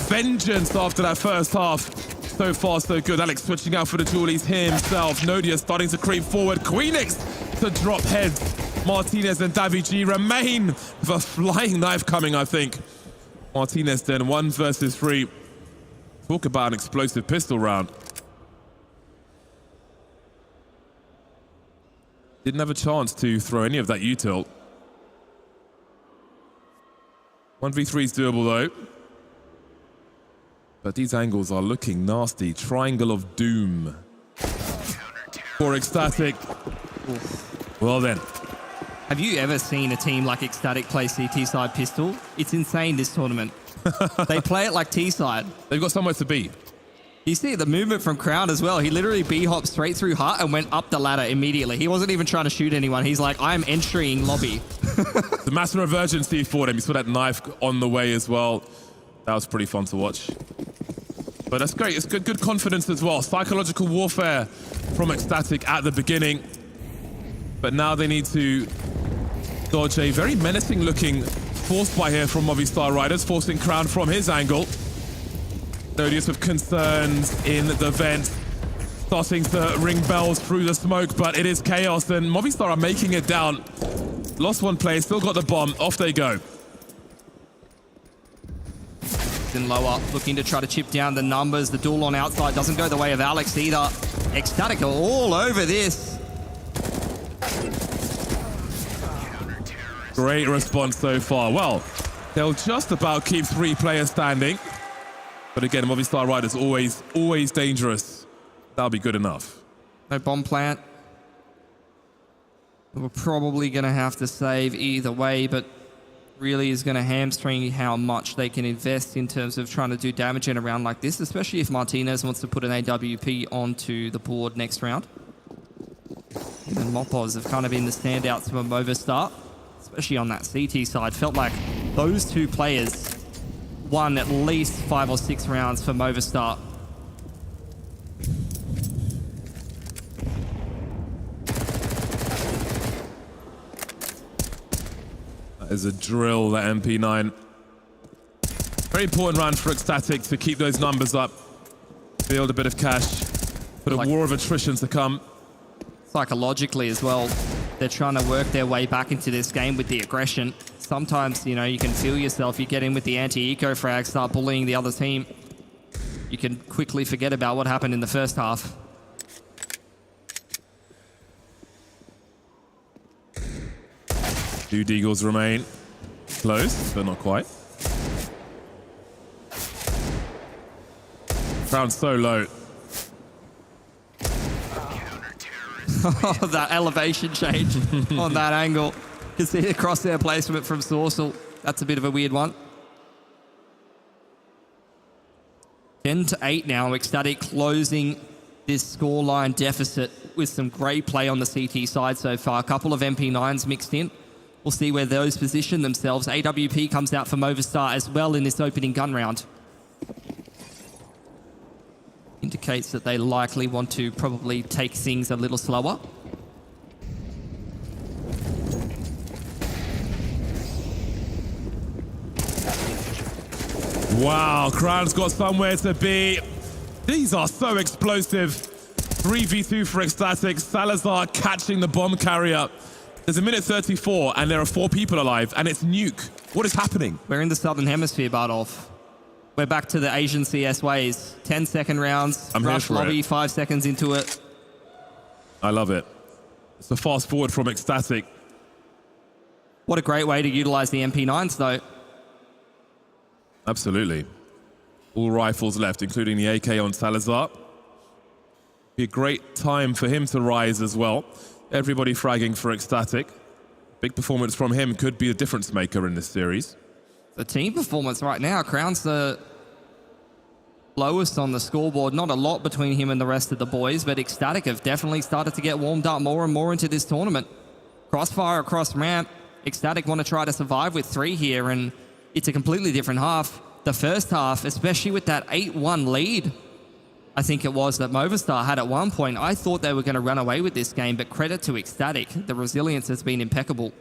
vengeance after that first half. So far, so good. Alex switching out for the Julies himself. Nodia starting to creep forward. Queenix to drop heads. Martinez and Davi G remain with a flying knife coming, I think. Martinez then 1 versus 3. Talk about an explosive pistol round. Didn't have a chance to throw any of that util. 1v3 is doable though. But these angles are looking nasty. Triangle of doom for Ecstatic. Well then. Have you ever seen a team like Ecstatic play CT side pistol? It's insane this tournament. They play it like T side. They've got somewhere to be. You see the movement from Crown as well. He literally B-hopped straight through hut and went up the ladder immediately. He wasn't even trying to shoot anyone. He's like, I'm entering lobby. The master of urgency for them. He saw that knife on the way as well. That was pretty fun to watch. But that's great. It's good confidence as well. Psychological warfare from Ecstatic at the beginning. But now they need to dodge a very menacing looking force buy here from Movistar Riders, forcing Crown from his angle. Nodius with concerns in the vent, starting to ring bells through the smoke, but it is chaos and Movistar are making it down. Lost one player, still got the bomb, off they go. Then lower, looking to try to chip down the numbers. The duel on outside doesn't go the way of Alex either. Ecstatic are all over this. Great response so far. Well, they'll just about keep 3 players standing. But again, Movistar Riders always dangerous. That'll be good enough. No bomb plant. We're probably going to have to save either way, but really is going to hamstring how much they can invest in terms of trying to do damage in a round like this, especially if Martinez wants to put an AWP onto the board next round. And Mopos have kind of been the standouts for Movistar, especially on that CT side. Felt like those 2 players won at least 5 or 6 rounds for Movistar. That is a drill, that MP9. Very important round for Ecstatic to keep those numbers up, build a bit of cash, put a war of attrition to come. Psychologically as well, they're trying to work their way back into this game with the aggression. Sometimes, you know, you can feel yourself, you get in with the anti-eco frag, start bullying the other team. You can quickly forget about what happened in the first half. Two Deagles remain close, but not quite. Crown's so low. That elevation change on that angle. You can see the crosshair placement from Sorsal. That's a bit of a weird one. 10-8 now. Ecstatic closing this scoreline deficit with some great play on the CT side so far. A couple of MP9s mixed in. We'll see where those position themselves. AWP comes out for Movistar as well in this opening gun round. Indicates that they likely want to probably take things a little slower. Wow, Crown's got somewhere to be. These are so explosive. 3v2 for Ecstatic. Salazar catching the bomb carrier. There's a minute 34 and there are 4 people alive and it's Nuke. What is happening? We're in the Southern Hemisphere, Bardolph. We're back to the Asian CS ways. 10-second rounds. I'm rush here for lobby, it. 5 seconds into it. I love it. It's a fast forward from Ecstatic. What a great way to utilize the MP9s, though. Absolutely. All rifles left, including the AK on Salazar. Be a great time for him to rise as well. Everybody fragging for Ecstatic. Big performance from him could be a difference maker in this series. The team performance right now, Crown's the lowest on the scoreboard. Not a lot between him and the rest of the boys, but Ecstatic have definitely started to get warmed up more and more into this tournament. Crossfire across ramp. Ecstatic want to try to survive with 3 here, and it's a completely different half. The first half, especially with that 8-1 lead, I think it was, that Movistar had at one point. I thought they were going to run away with this game, but credit to Ecstatic. The resilience has been impeccable.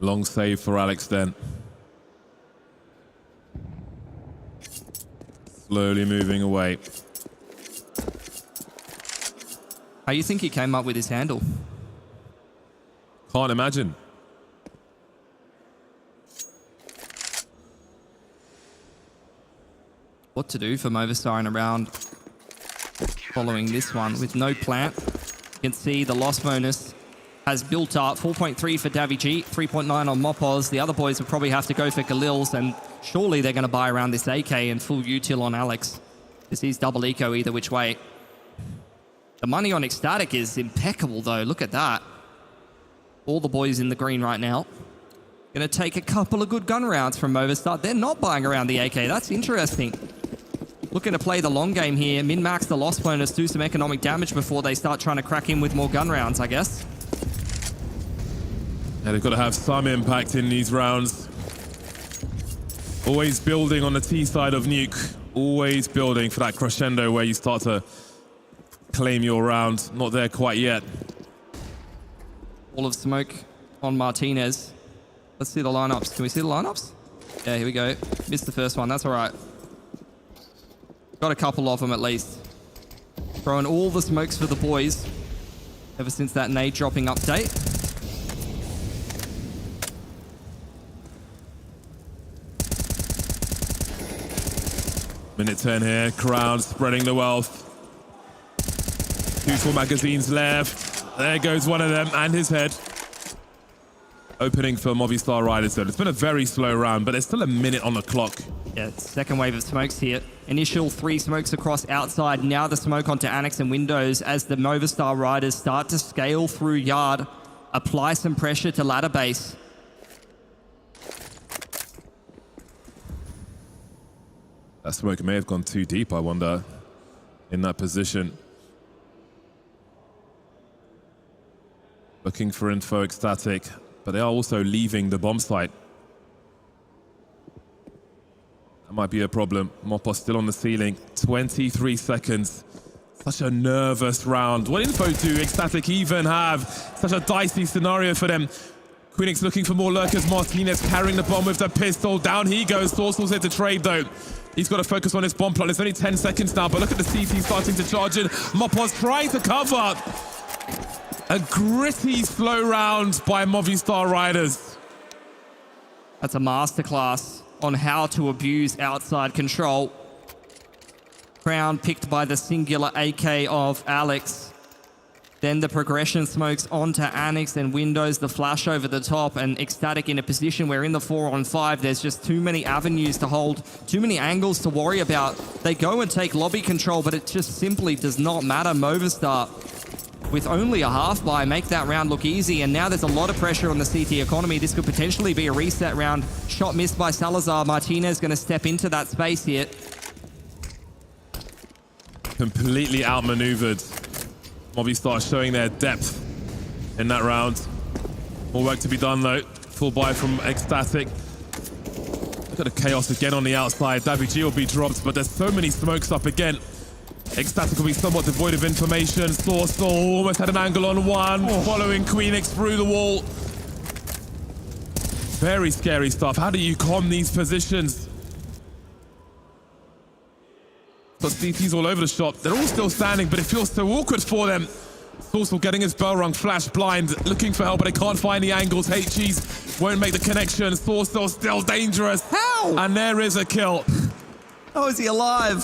Long save for Alex then. Slowly moving away. How do you think he came up with his handle? Can't imagine. What to do for Movistar in a round following this one with no plant. You can see the loss bonus has built up. 4.3 for Davy G, 3.9 on Mopos. The other boys will probably have to go for Galils, and surely they're going to buy around this AK and full util on Alex. This is double eco either which way. The money on Ecstatic is impeccable though. Look at that. All the boys in the green right now. Going to take a couple of good gun rounds from Movistar. They're not buying around the AK. That's interesting. Looking to play the long game here. Min-max the loss bonus, do some economic damage before they start trying to crack in with more gun rounds, I guess. Yeah, they've got to have some impact in these rounds. Always building on the T side of Nuke. Always building for that crescendo where you start to claim your round. Not there quite yet. Wall of smoke on Martinez. Let's see the lineups. Can we see the lineups? Yeah, here we go. Missed the first one. That's all right. Got a couple of them at least. Throwing all the smokes for the boys ever since that nade dropping update. Minute 10 here. Crowd spreading the wealth. 2 full magazines left. There goes one of them and his head. Opening for Movistar Riders though. It's been a very slow round, but there's still a minute on the clock. Yeah, second wave of smokes here. Initial 3 smokes across outside. Now the smoke onto Annex and windows as the Movistar Riders start to scale through yard. Apply some pressure to ladder base. That smoke may have gone too deep, I wonder, in that position. Looking for info Ecstatic, but they are also leaving the bomb site. That might be a problem. Mopos still on the ceiling. 23 seconds. Such a nervous round. What info do Ecstatic even have? Such a dicey scenario for them. Queenix looking for more lurkers. Martinez carrying the bomb with the pistol. Down he goes. Sorcel's here to trade though. He's got to focus on his bomb plot. There's only 10 seconds now, but look at the CT starting to charge in. Mopos trying to cover. A gritty, slow round by Movistar Riders. That's a masterclass on how to abuse outside control. Crown picked by the singular AK of Alex. Then the progression smokes onto Annex and windows, the flash over the top, and Ecstatic in a position where in the 4-on-5, there's just too many avenues to hold, too many angles to worry about. They go and take lobby control, but it just simply does not matter. Movistar, with only a half buy, make that round look easy, and now there's a lot of pressure on the CT economy. This could potentially be a reset round. Shot missed by Salazar. Martinez going to step into that space here. Completely outmaneuvered. Movistar showing their depth in that round. More work to be done though. Full buy from Ecstatic. Look at the chaos again on the outside. Davy G will be dropped, but there's so many smokes up again. Ecstatic will be somewhat devoid of information. Sourcel almost had an angle on one, following Queenix through the wall. Very scary stuff. How do you calm these positions? Got CTs all over the shop. They're all still standing, but it feels so awkward for them. Sourcel getting his bell rung, flash blind, looking for help, but they can't find the angles. HGs won't make the connection. Sourcel still dangerous. How? And there is a kill. How is he alive?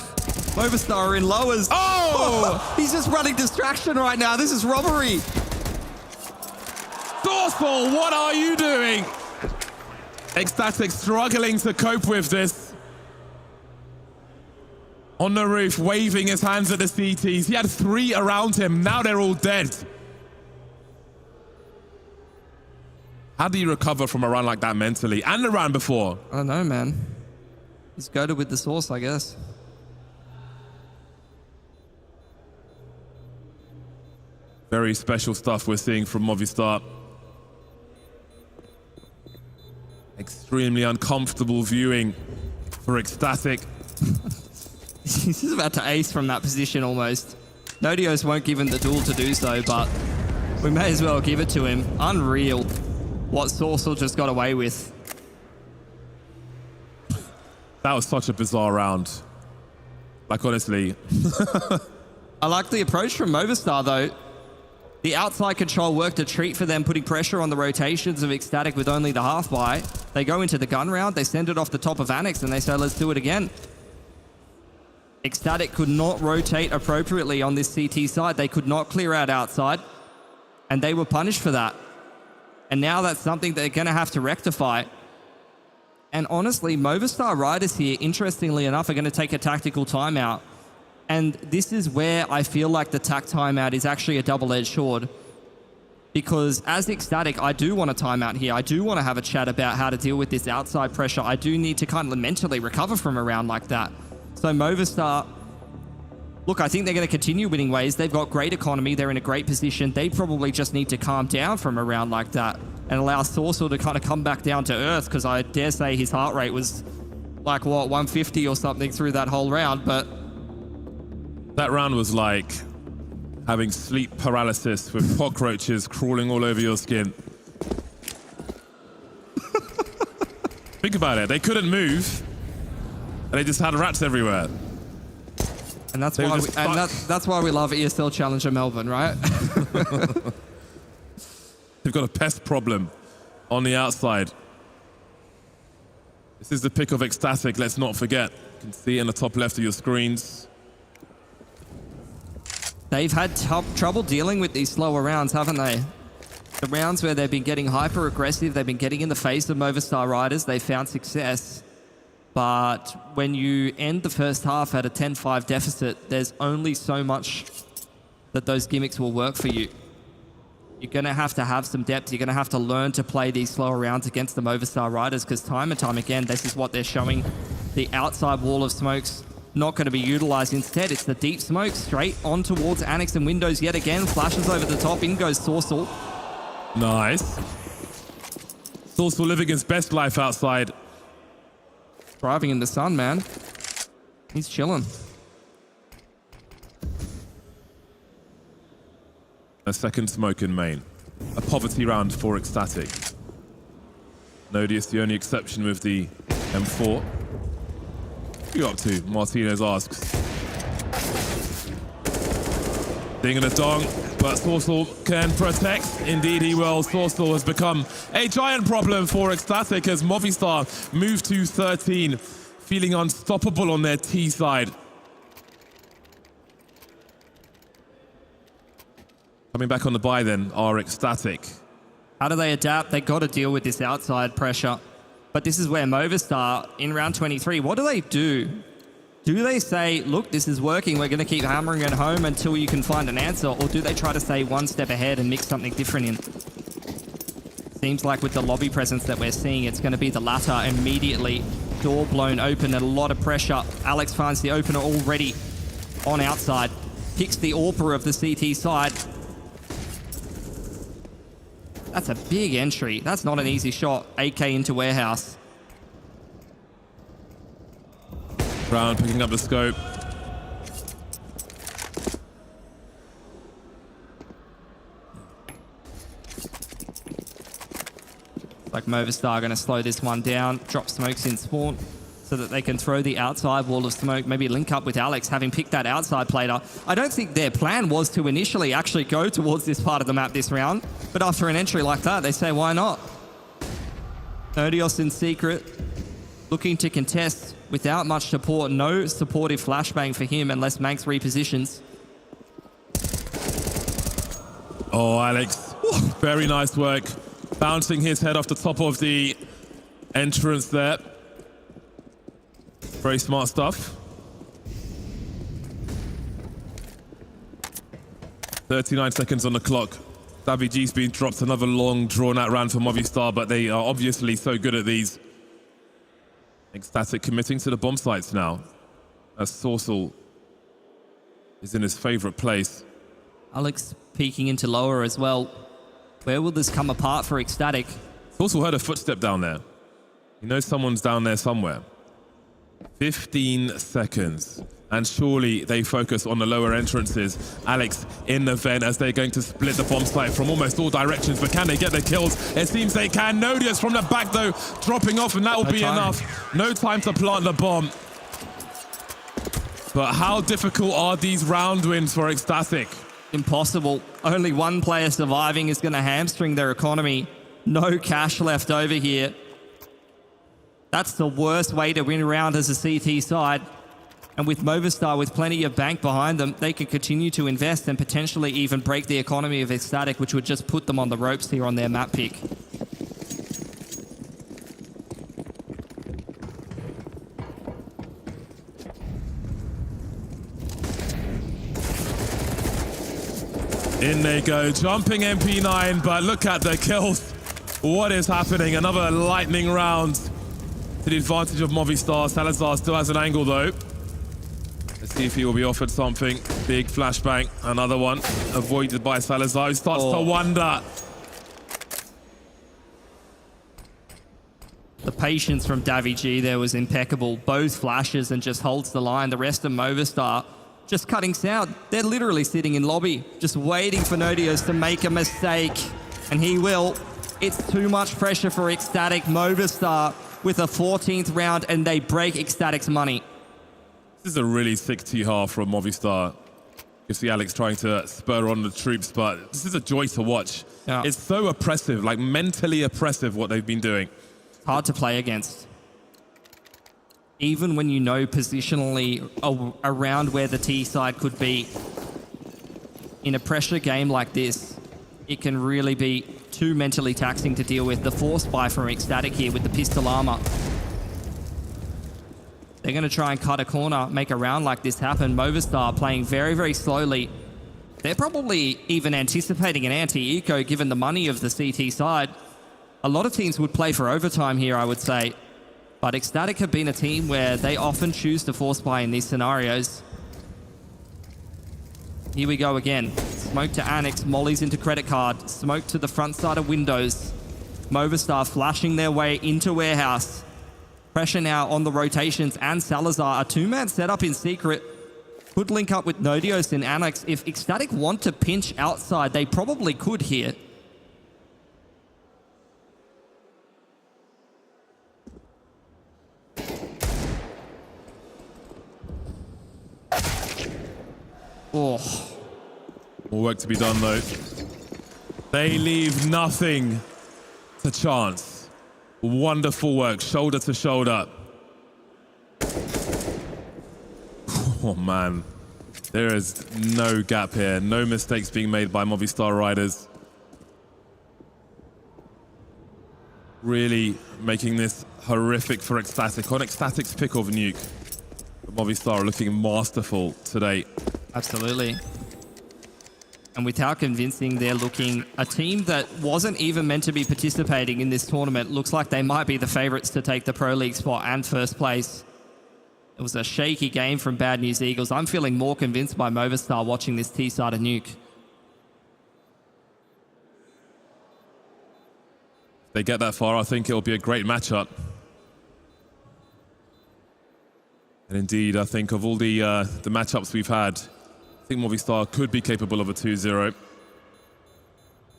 Movistar are in lowers. Oh! He's just running distraction right now. This is robbery. Sourcel, what are you doing? Ecstatic struggling to cope with this. on the roof, waving his hands at the CTs. He had 3 around him. Now they're all dead. How do you recover from a run like that mentally? And the round before? I don't know, man. He's goated with the sauce, I guess. Very special stuff we're seeing from Movistar. Extremely uncomfortable viewing for Ecstatic. He's about to ace from that position almost. Nodios won't give him the duel to do so, but we may as well give it to him. Unreal what Sorsal just got away with. That was such a bizarre round. Like, honestly. I like the approach from Movistar, though. The outside control worked a treat for them, putting pressure on the rotations of Ecstatic with only the half buy. They go into the gun round, they send it off the top of Annex, and they say, let's do it again. Ecstatic could not rotate appropriately on this CT side. They could not clear out outside, and they were punished for that. And now that's something they're going to have to rectify. And honestly, Movistar Riders here, interestingly enough, are going to take a tactical timeout. And this is where I feel like the tac timeout is actually a double-edged sword. Because as Ecstatic, I do want a timeout here. I do want to have a chat about how to deal with this outside pressure. I do need to kind of mentally recover from a round like that. So Movistar, look, I think they're going to continue winning ways. They've got great economy. They're in a great position. They probably just need to calm down from a round like that and allow Sorsal to kind of come back down to earth, because I dare say his heart rate was like, what, 150 or something through that whole round. But that round was like having sleep paralysis with cockroaches crawling all over your skin. Think about it. They couldn't move, and they just had rats everywhere. And that's why that's why we love ESL Challenger Melbourne, right? They've got a pest problem on the outside. This is the pick of Ecstatic, let's not forget. You can see it in the top left of your screens. They've had trouble dealing with these slower rounds, haven't they? The rounds where they've been getting hyper aggressive, they've been getting in the face of Movistar Riders, they found success. But when you end the first half at a 10-5 deficit, there's only so much that those gimmicks will work for you. You're going to have some depth. You're going to have to learn to play these slower rounds against the Movistar Riders, because time and time again, this is what they're showing. The outside wall of smoke's not going to be utilized. Instead, it's the deep smoke straight on towards Annex and Windows yet again. Flashes over the top. In goes Sorsal. Nice. Sorsal living his best life outside. Driving in the sun, man. He's chilling. A second smoke in main. A poverty round for Ecstatic. Nodius the only exception with the M4. What are you up to? Martinez asks. Ding and a dong, but Sorsal can protect. Indeed he will. Sorsal has become a giant problem for Ecstatic as Movistar move to 13, feeling unstoppable on their T side. Coming back on the buy then are Ecstatic. How do they adapt? They got to deal with this outside pressure. But this is where Movistar, in round 23, what do they do? Do they say, look, this is working, we're going to keep hammering it home until you can find an answer? Or do they try to stay one step ahead and mix something different in? Seems like with the lobby presence that we're seeing, it's going to be the latter immediately. Door blown open and a lot of pressure. Alex finds the opener already on outside. Picks the AWPer of the CT side. That's a big entry. That's not an easy shot. AK into warehouse. Brown picking up the scope. Like Movistar going to slow this one down. Drop smokes in spawn so that they can throw the outside wall of smoke. Maybe link up with Alex, having picked that outside plater. I don't think their plan was to initially actually go towards this part of the map this round. But after an entry like that, they say, why not? Nodios in secret, looking to contest without much support. No supportive flashbang for him unless Manx repositions. Oh, Alex. Very nice work. Bouncing his head off the top of the entrance there. Very smart stuff. 39 seconds on the clock. Savvy G's been dropped another long, drawn-out round for Movistar, but they are obviously so good at these. Ecstatic committing to the bomb sites now, as Sorsal is in his favorite place. Alex peeking into lower as well. Where will this come apart for Ecstatic? Sorsal heard a footstep down there. He knows someone's down there somewhere. 15 seconds. And surely they focus on the lower entrances. Alex in the vent as they're going to split the bomb site from almost all directions. But can they get the kills? It seems they can. Nodius from the back, though, dropping off, and that will be enough. No time to plant the bomb. But how difficult are these round wins for Ecstatic? Impossible. Only one player surviving is going to hamstring their economy. No cash left over here. That's the worst way to win a round as a CT side. And with Movistar, with plenty of bank behind them, they can continue to invest and potentially even break the economy of Ecstatic, which would just put them on the ropes here on their map pick. In they go, jumping MP9, but look at the kills. What is happening? Another lightning round to the advantage of Movistar. Salazar still has an angle, though. Let's see if he will be offered something. Big flashbang. Another one avoided by Salazar, who starts to wonder. The patience from Davy G there was impeccable. Both flashes and just holds the line. The rest of Movistar just cutting sound. They're literally sitting in lobby, just waiting for Nodios to make a mistake. And he will. It's too much pressure for Ecstatic. Movistar with a 14th round, and they break Ecstatic's money. This is a really sick T-half from Movistar. You see Alex trying to spur on the troops, but this is a joy to watch. Yeah. It's so oppressive, like mentally oppressive what they've been doing. Hard to play against. Even when you know positionally around where the T side could be, in a pressure game like this, it can really be too mentally taxing to deal with. The force buy from Ecstatic here with the pistol armor. They're going to try and cut a corner, make a round like this happen. Movistar playing very, very slowly. They're probably even anticipating an anti-eco given the money of the CT side. A lot of teams would play for overtime here, I would say. But Ecstatic have been a team where they often choose to force buy in these scenarios. Here we go again. Smoke to Annex, mollies into credit card. Smoke to the front side of windows. Movistar flashing their way into warehouse. Pressure now on the rotations, and Salazar, a two-man setup in secret. Could link up with Nodios and Annex. If Ecstatic want to pinch outside, they probably could here. Oh. More work to be done, though. They leave nothing to chance. Wonderful work, shoulder to shoulder. Oh, man. There is no gap here. No mistakes being made by Movistar riders. Really making this horrific for Ecstatic. On Ecstatic's pick of Nuke. But Movistar looking masterful today. Absolutely. And with how convincing they're looking, a team that wasn't even meant to be participating in this tournament looks like they might be the favorites to take the Pro League spot and first place. It was a shaky game from Bad News Eagles. I'm feeling more convinced by Movistar watching this T-side of Nuke. If they get that far, I think it'll be a great matchup. And indeed, I think of all the matchups we've had, I think Movistar could be capable of a 2-0.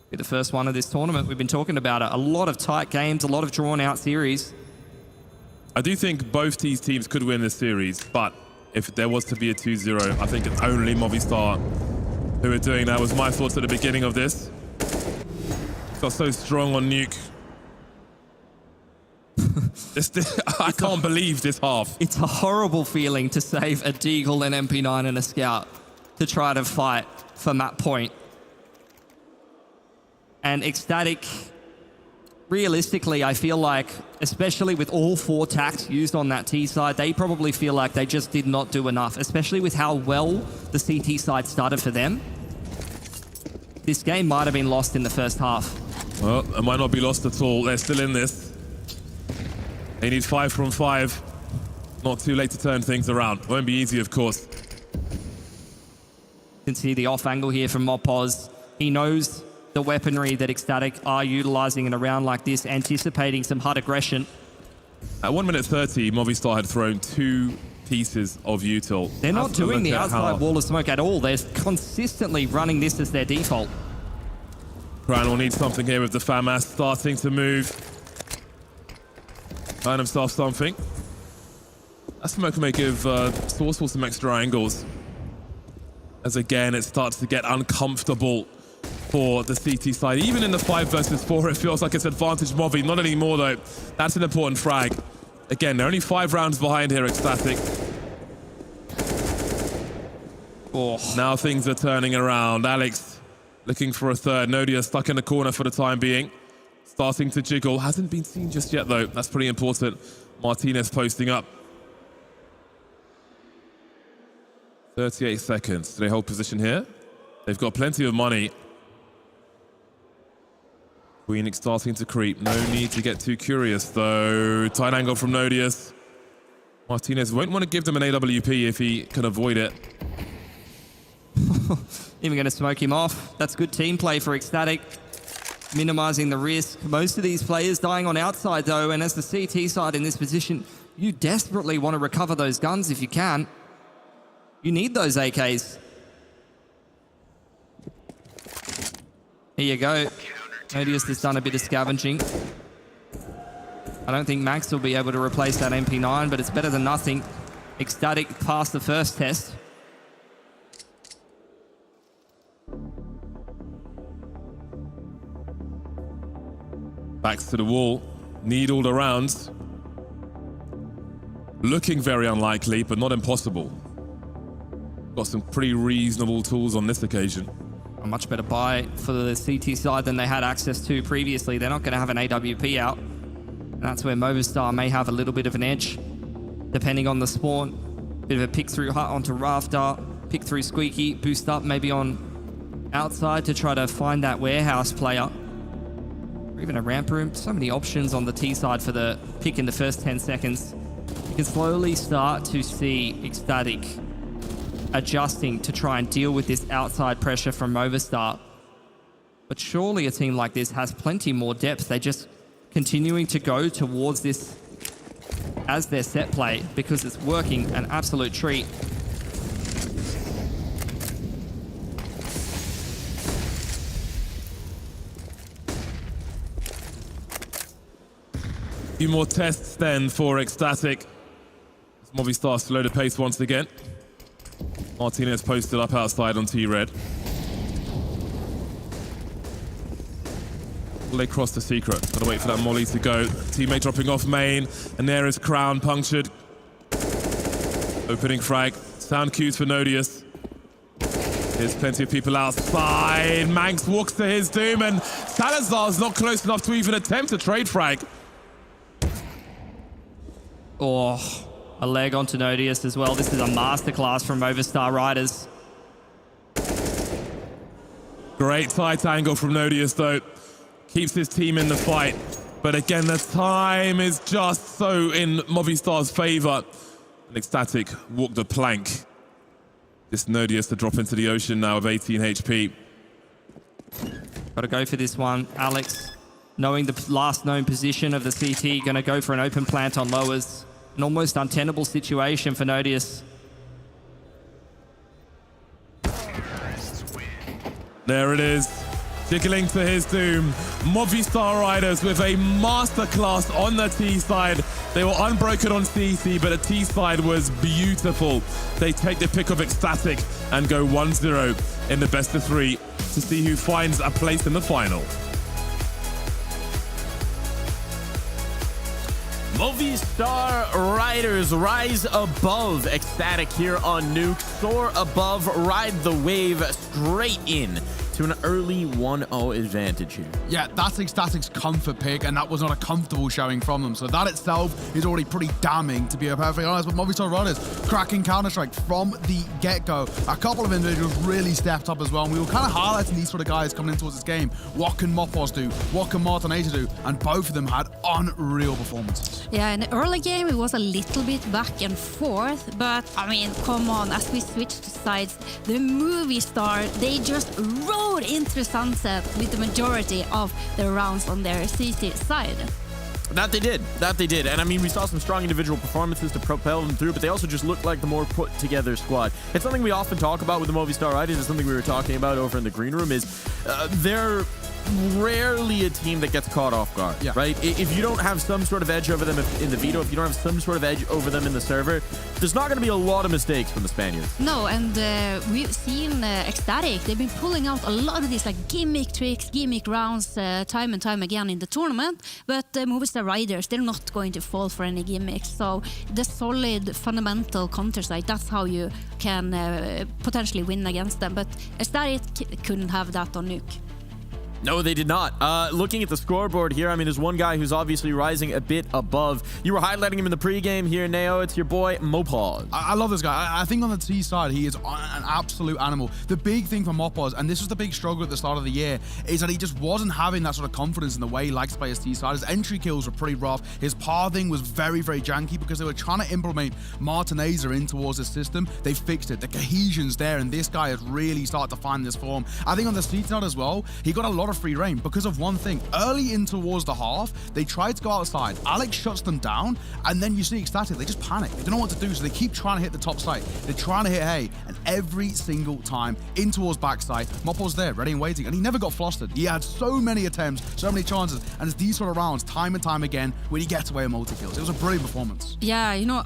Be the first one of this tournament. We've been talking about it. A lot of tight games, a lot of drawn-out series. I do think both these teams could win this series, but if there was to be a 2-0, I think it's only Movistar who are doing that. Was my thoughts at the beginning of this. Got so strong on Nuke. I can't believe this half. It's a horrible feeling to save a Deagle, an MP9, and a Scout to try to fight for map point. And Ecstatic, realistically, I feel like, especially with all 4 tacks used on that T side, they probably feel like they just did not do enough, especially with how well the CT side started for them. this game might have been lost in the first half. Well, it might not be lost at all. They're still in this. They need 5 from 5. Not too late to turn things around. Won't be easy, of course. You can see the off angle here from Mopoz. He knows the weaponry that Ecstatic are utilizing in a round like this, anticipating some hard aggression. At 1 minute 30, Movistar had thrown 2 pieces of util. They're not doing the outside wall of smoke at all. They're consistently running this as their default. Crown will need something here with the FAMAS starting to move. Find himself something. That smoke may give Sourceful some extra angles. As again, it starts to get uncomfortable for the CT side. Even in the 5 versus 4, it feels like it's advantage Movi. Not anymore, though. That's an important frag. Again, they're only 5 rounds behind here, Ecstatic. Oh. Now things are turning around. Alex looking for a third. Nodia stuck in the corner for the time being. Starting to jiggle. Hasn't been seen just yet, though. That's pretty important. Martinez posting up. 38 seconds. Do they hold position here? They've got plenty of money. Queenic starting to creep. No need to get too curious, though. Tight angle from Nodius. Martinez won't want to give them an AWP if he can avoid it. Even going to smoke him off. That's good team play for Ecstatic. Minimizing the risk. Most of these players dying on outside, though, and as the CT side in this position, you desperately want to recover those guns if you can. You need those AKs. Here you go. Nodius has done a bit of scavenging. I don't think Max will be able to replace that MP9, but it's better than nothing. Ecstatic passed the first test. Backs to the wall. Need all the rounds. Looking very unlikely, but not impossible. Got some pretty reasonable tools on this occasion. A much better buy for the CT side than they had access to previously. They're not going to have an AWP out. And that's where Movistar may have a little bit of an edge, depending on the spawn. Bit of a pick through hut onto Rafter, pick through Squeaky, boost up maybe on outside to try to find that warehouse player. Or even a ramp room. So many options on the T side for the pick in the first 10 seconds. You can slowly start to see Ecstatic adjusting to try and deal with this outside pressure from Movistar. But surely a team like this has plenty more depth. They're just continuing to go towards this as their set play because it's working an absolute treat. A few more tests then for Ecstatic. As Movistar slow the pace once again. Martinez posted up outside on T-Red. Will they cross the secret? Gotta wait for that molly to go. Teammate dropping off main, and there is Crown punctured. Opening frag. Sound cues for Nodius. There's plenty of people outside. Manx walks to his doom, and Salazar's not close enough to even attempt a trade frag. Oh. A leg onto Nodius as well. This is a masterclass from Movistar Riders. Great tight angle from Nodius, though. Keeps his team in the fight. But again, the time is just so in Movistar's favor. And Ecstatic walk the plank. This Nodius to drop into the ocean now with 18 HP. Got to go for this one. Alex, knowing the last known position of the CT, going to go for an open plant on lowers. An almost untenable situation for Nodius. There it is. Jiggling to his doom. Movistar Riders with a masterclass on the T side. They were unbroken on CT, but the T side was beautiful. They take the pick of Ecstatic and go 1-0 in the best of 3 to see who finds a place in the final. Movistar Riders rise above Ecstatic here on Nuke. Soar above, ride the wave straight in to an early 1-0 advantage here. Yeah, that's Ecstatic's comfort pick, and that was not a comfortable showing from them. So that itself is already pretty damning, to be perfectly honest. But Movistar Runners cracking Counter-Strike from the get-go. A couple of individuals really stepped up as well, and we were kind of highlighting these sort of guys coming in towards this game. What can Mopos do? What can Martinez do? And both of them had unreal performances. Yeah, in the early game it was a little bit back and forth, but I mean, come on, as we switched sides, the Movistar, they just rode into the sunset with the majority of the rounds on their CT side. That they did. And I mean, we saw some strong individual performances to propel them through, but they also just looked like the more put together squad. It's something we often talk about with the Movistar Riders. It's something we were talking about over in the green room is they're rarely a team that gets caught off guard, right? If you don't have some sort of edge over them in the veto, if you don't have some sort of edge over them in the server, there's not going to be a lot of mistakes from the Spaniards. No, and we've seen Ecstatic. They've been pulling out a lot of these like gimmick tricks, gimmick rounds time and time again in the tournament, but Movistar Riders, they're not going to fall for any gimmicks. So the solid fundamental counter side, that's how you can potentially win against them. But Ecstatic couldn't have that on Nuke. No, they did not. Looking at the scoreboard here, I mean, there's one guy who's obviously rising a bit above. You were highlighting him in the pregame here, Neo. It's your boy, Mopos. I love this guy. I think on the T side, he is an absolute animal. The big thing for Mopos, and this was the big struggle at the start of the year, is that he just wasn't having that sort of confidence in the way he likes to play his T side. His entry kills were pretty rough. His pathing was very, very janky because they were trying to implement Martinez in towards his system. They fixed it. The cohesion's there, and this guy has really started to find this form. I think on the C side as well, he got a lot of free reign because of one thing. Early in towards the half, they tried to go outside. Alex shuts them down, and then you see Ecstatic. They just panic. They don't know what to do, so they keep trying to hit the top side. They're trying to hit Hay, and every single time in towards backside, Mopos there, ready and waiting, and he never got flustered. He had so many attempts, so many chances, and it's these sort of rounds, time and time again, when he gets away with multi-kills. It was a brilliant performance. Yeah, you know,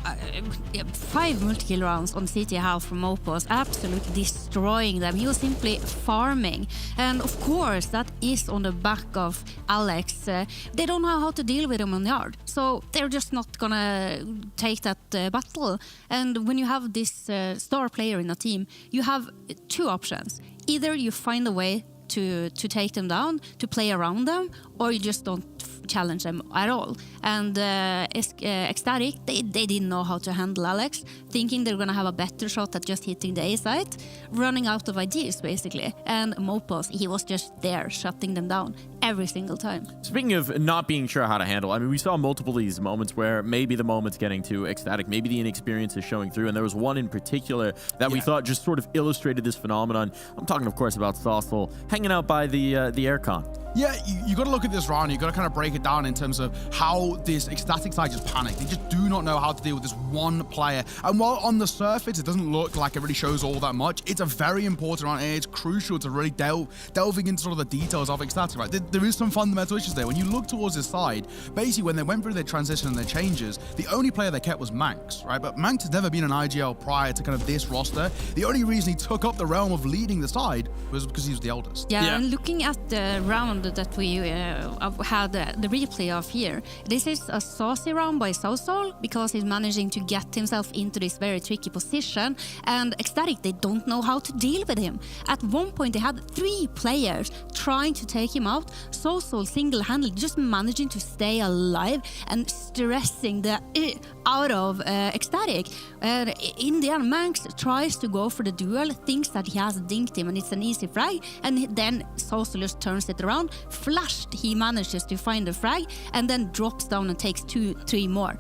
5 multi-kill rounds on CT half from Mopos, absolutely destroying them. He was simply farming, and of course, that is on the back of Alex. They don't know how to deal with him on yard, so they're just not gonna take that battle. And when you have this star player in a team, you have 2 options. Either you find a way to take them down, to play around them, or you just don't challenge them at all. And Ecstatic, they didn't know how to handle Alex, thinking they're going to have a better shot at just hitting the A side, running out of ideas, basically. And Mopos, he was just there, shutting them down every single time. Speaking of not being sure how to handle, I mean, we saw multiple of these moments where maybe the moment's getting too Ecstatic, maybe the inexperience is showing through, and there was one in particular that we thought just sort of illustrated this phenomenon. I'm talking, of course, about Saucel hanging out by the aircon. Yeah, you got to look at this round. You got to kind of break it down in terms of how this Ecstatic side just panicked. They just do not know how to deal with this one player. And while on the surface it doesn't look like it really shows all that much, it's a very important round, and it's crucial to really delving into sort of the details of Ecstatic. Right, there is some fundamental issues there. When you look towards this side, basically when they went through their transition and their changes, the only player they kept was Manx, right? But Manx has never been an IGL prior to kind of this roster. The only reason he took up the realm of leading the side was because he was the eldest. Yeah, and looking at the round that we had the replay of here, this is a saucy round by Saucel because he's managing to get himself into this very tricky position, and Ecstatic, they don't know how to deal with him. At one point they had 3 players trying to take him out. Saucel single-handedly just managing to stay alive and stressing the out of Ecstatic. In the end, Manx tries to go for the duel, thinks that he has dinked him and it's an easy frag, and then Saucel just turns it around. Flashed, he manages to find the frag and then drops down and takes 2-3 more.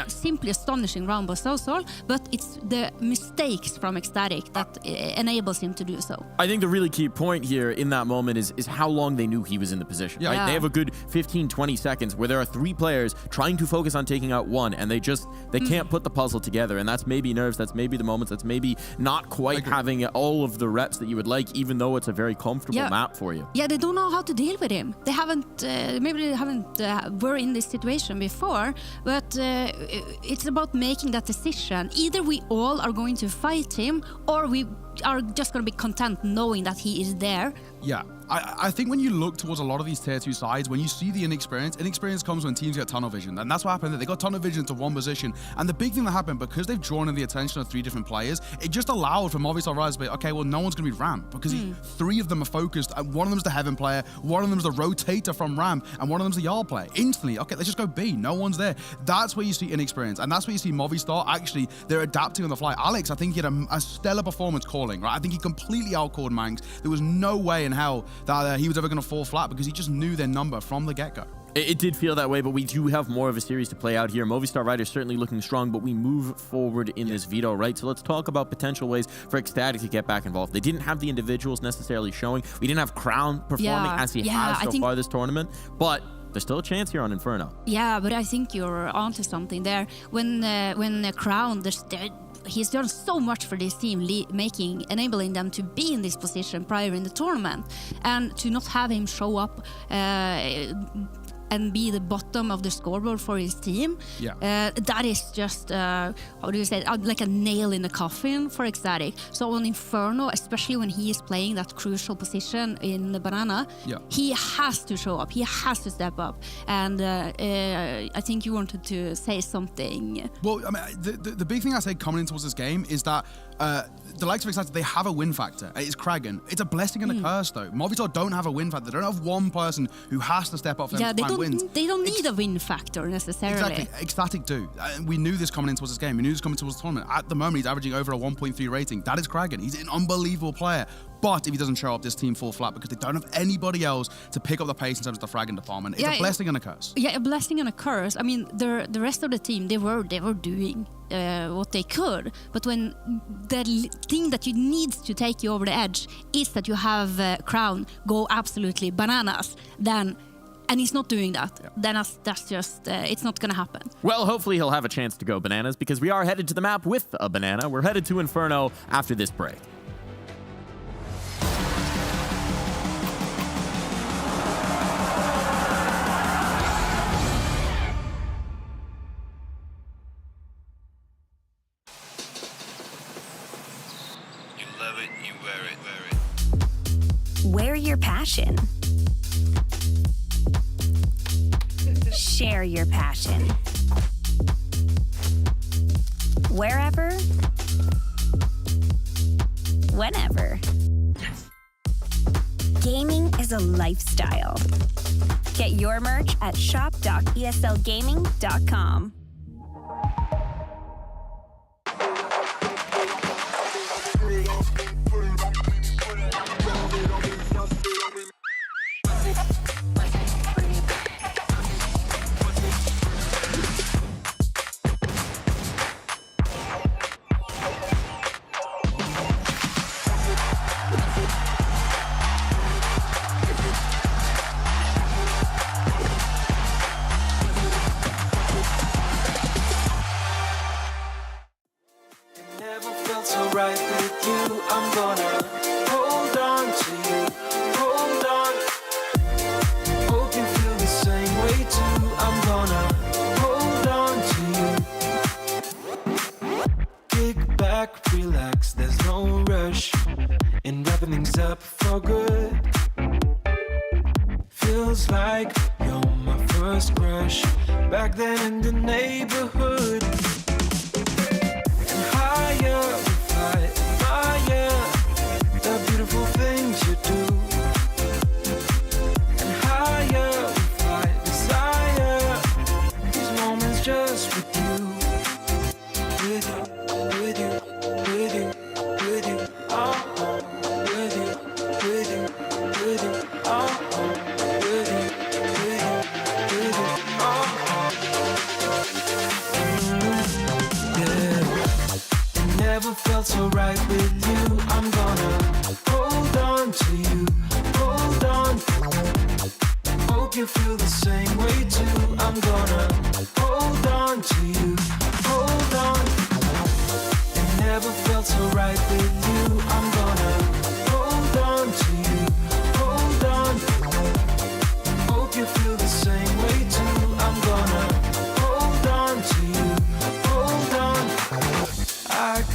Simply astonishing round by Saucel, but it's the mistakes from Ecstatic that enables him to do so. I think the really key point here in that moment is how long they knew he was in the position. Right? They have a good 15-20 seconds where there are 3 players trying to focus on taking out one, and they can't put the puzzle together, and that's maybe nerves, that's maybe the moments, that's maybe not quite having all of the reps that you would like, even though it's a very comfortable map for you. Yeah, they don't know how to deal with him. They haven't, maybe they haven't were in this situation before, but it's about making that decision. Either we all are going to fight him, or we are just going to be content knowing that he is there. Yeah, I think when you look towards a lot of these tier 2 sides, when you see the inexperience comes when teams get tunnel vision. And that's what happened. They got tunnel vision to one position. And the big thing that happened, because they've drawn in the attention of 3 different players, it just allowed for Movistar Rise to be, okay, well, no one's going to be ramp, because 3 of them are focused. And one of them's the Heaven player, one of them's the rotator from ramp, and one of them's the Jarl player. Instantly, okay, let's just go B. No one's there. That's where you see inexperience. And that's where you see Movistar. Actually, they're adapting on the fly. Alex, I think he had a stellar performance calling, right? I think he completely outcalled Manx. There was no way in hell that he was ever going to fall flat, because he just knew their number from the get-go. It did feel that way, but we do have more of a series to play out here. Movistar Riders certainly looking strong, but we move forward in this veto, right? So let's talk about potential ways for Ecstatic to get back involved. They didn't have the individuals necessarily showing. We didn't have Crown performing as he has so far this tournament, but there's still a chance here on Inferno. Yeah, but I think you're onto something there. When Crown, he's done so much for this team, enabling them to be in this position prior in the tournament, and to not have him show up and be the bottom of the scoreboard for his team, that is just, how do you say it? Like a nail in the coffin for Ecstatic. So on Inferno, especially when he is playing that crucial position in the banana, he has to show up, he has to step up. And I think you wanted to say something. Well, I mean, the big thing I say coming into this game is that the likes of Ecstatic, they have a win factor. It's Kragan. It's a blessing and a curse, though. Movistar don't have a win factor. They don't have one person who has to step up and wins. They don't need a win factor necessarily. Exactly. Ecstatic do. We knew this coming into this game. We knew this coming into this tournament. At the moment, he's averaging over a 1.3 rating. That is Kragan. He's an unbelievable player. But if he doesn't show up, this team fall flat, because they don't have anybody else to pick up the pace in terms of the fragging department. It's a blessing and a curse. Yeah, a blessing and a curse. I mean, the rest of the team, they were doing what they could. But when the thing that you need to take you over the edge is that you have Crown go absolutely bananas, then, and he's not doing that, then that's just, it's not going to happen. Well, hopefully he'll have a chance to go bananas, because we are headed to the map with a banana. We're headed to Inferno after this break. Wear your passion. Share your passion. Wherever, whenever. Gaming is a lifestyle. Get your merch at shop.eslgaming.com.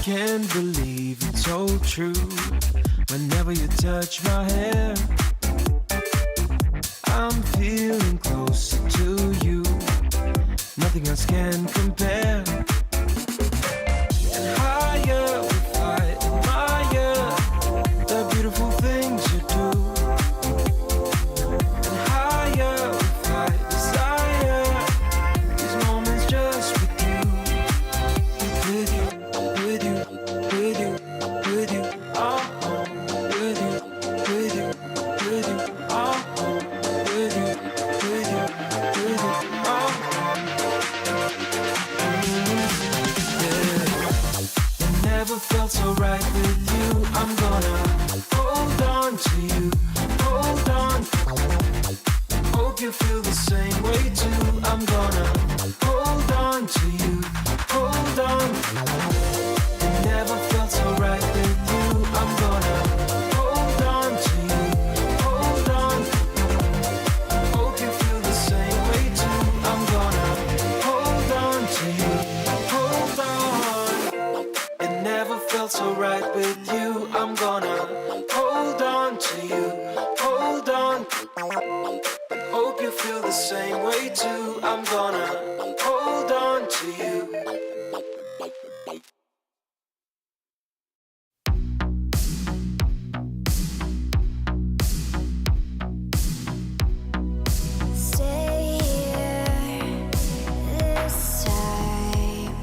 Can't believe it's so true. Whenever you touch my hair, I'm feeling closer to you. Nothing else can compare. And higher we fly, admire the beautiful things you do. And higher we fly, desire these moments just with you. With you, with you, with you, with you, oh, with you, with you, with you, oh, with you, with you, with you, oh. It never felt so right with you. I'm gonna hold on to you, hold on. Hope you feel the same way too. I'm gonna hold on to you, hold on. It never felt so right with you. I'm gonna hold on to you, hold on. Hope you feel the same way too. I'm gonna hold on to you, hold on. It never felt so right with you. I'm gonna hold on to you, hold on. Hope you feel the same way too. I'm gonna hold on to you. Stay here this time.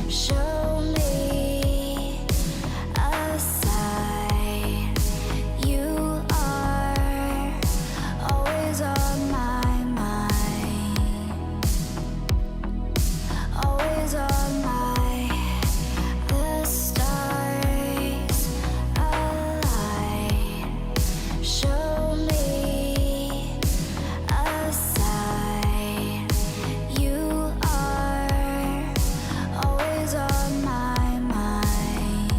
Show me a sign. You are always on my mind. Always on my. The stars align. Show me a sign. You are always on my mind.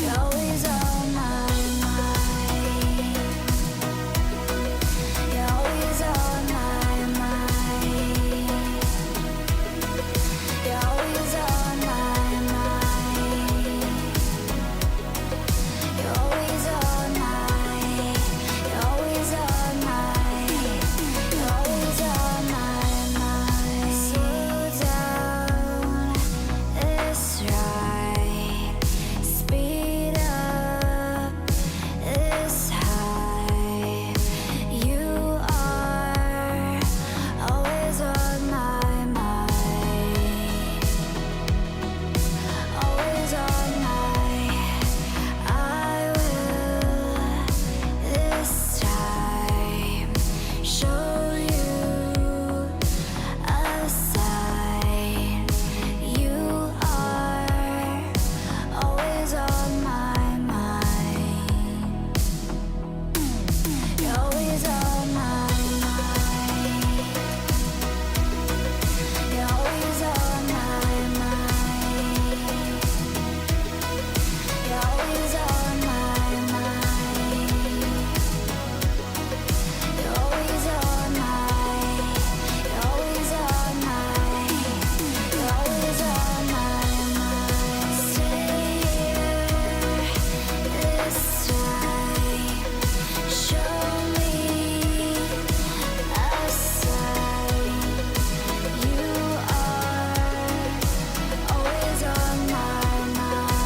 You're always on my mind. You're always on my mind. You're always on my mind. You're always on my. You're always on my. You're always on my mind. Slow down this ride. Speed up this high. You are always on my mind. Always on my. I will this time show you a sign. You are always on my mind. You're always on my mind. You're always on my mind. You're always on my mind. You're always on my. You're always on my. You're always on my mind. Stay here this time. Show me a sign. You are always on my mind.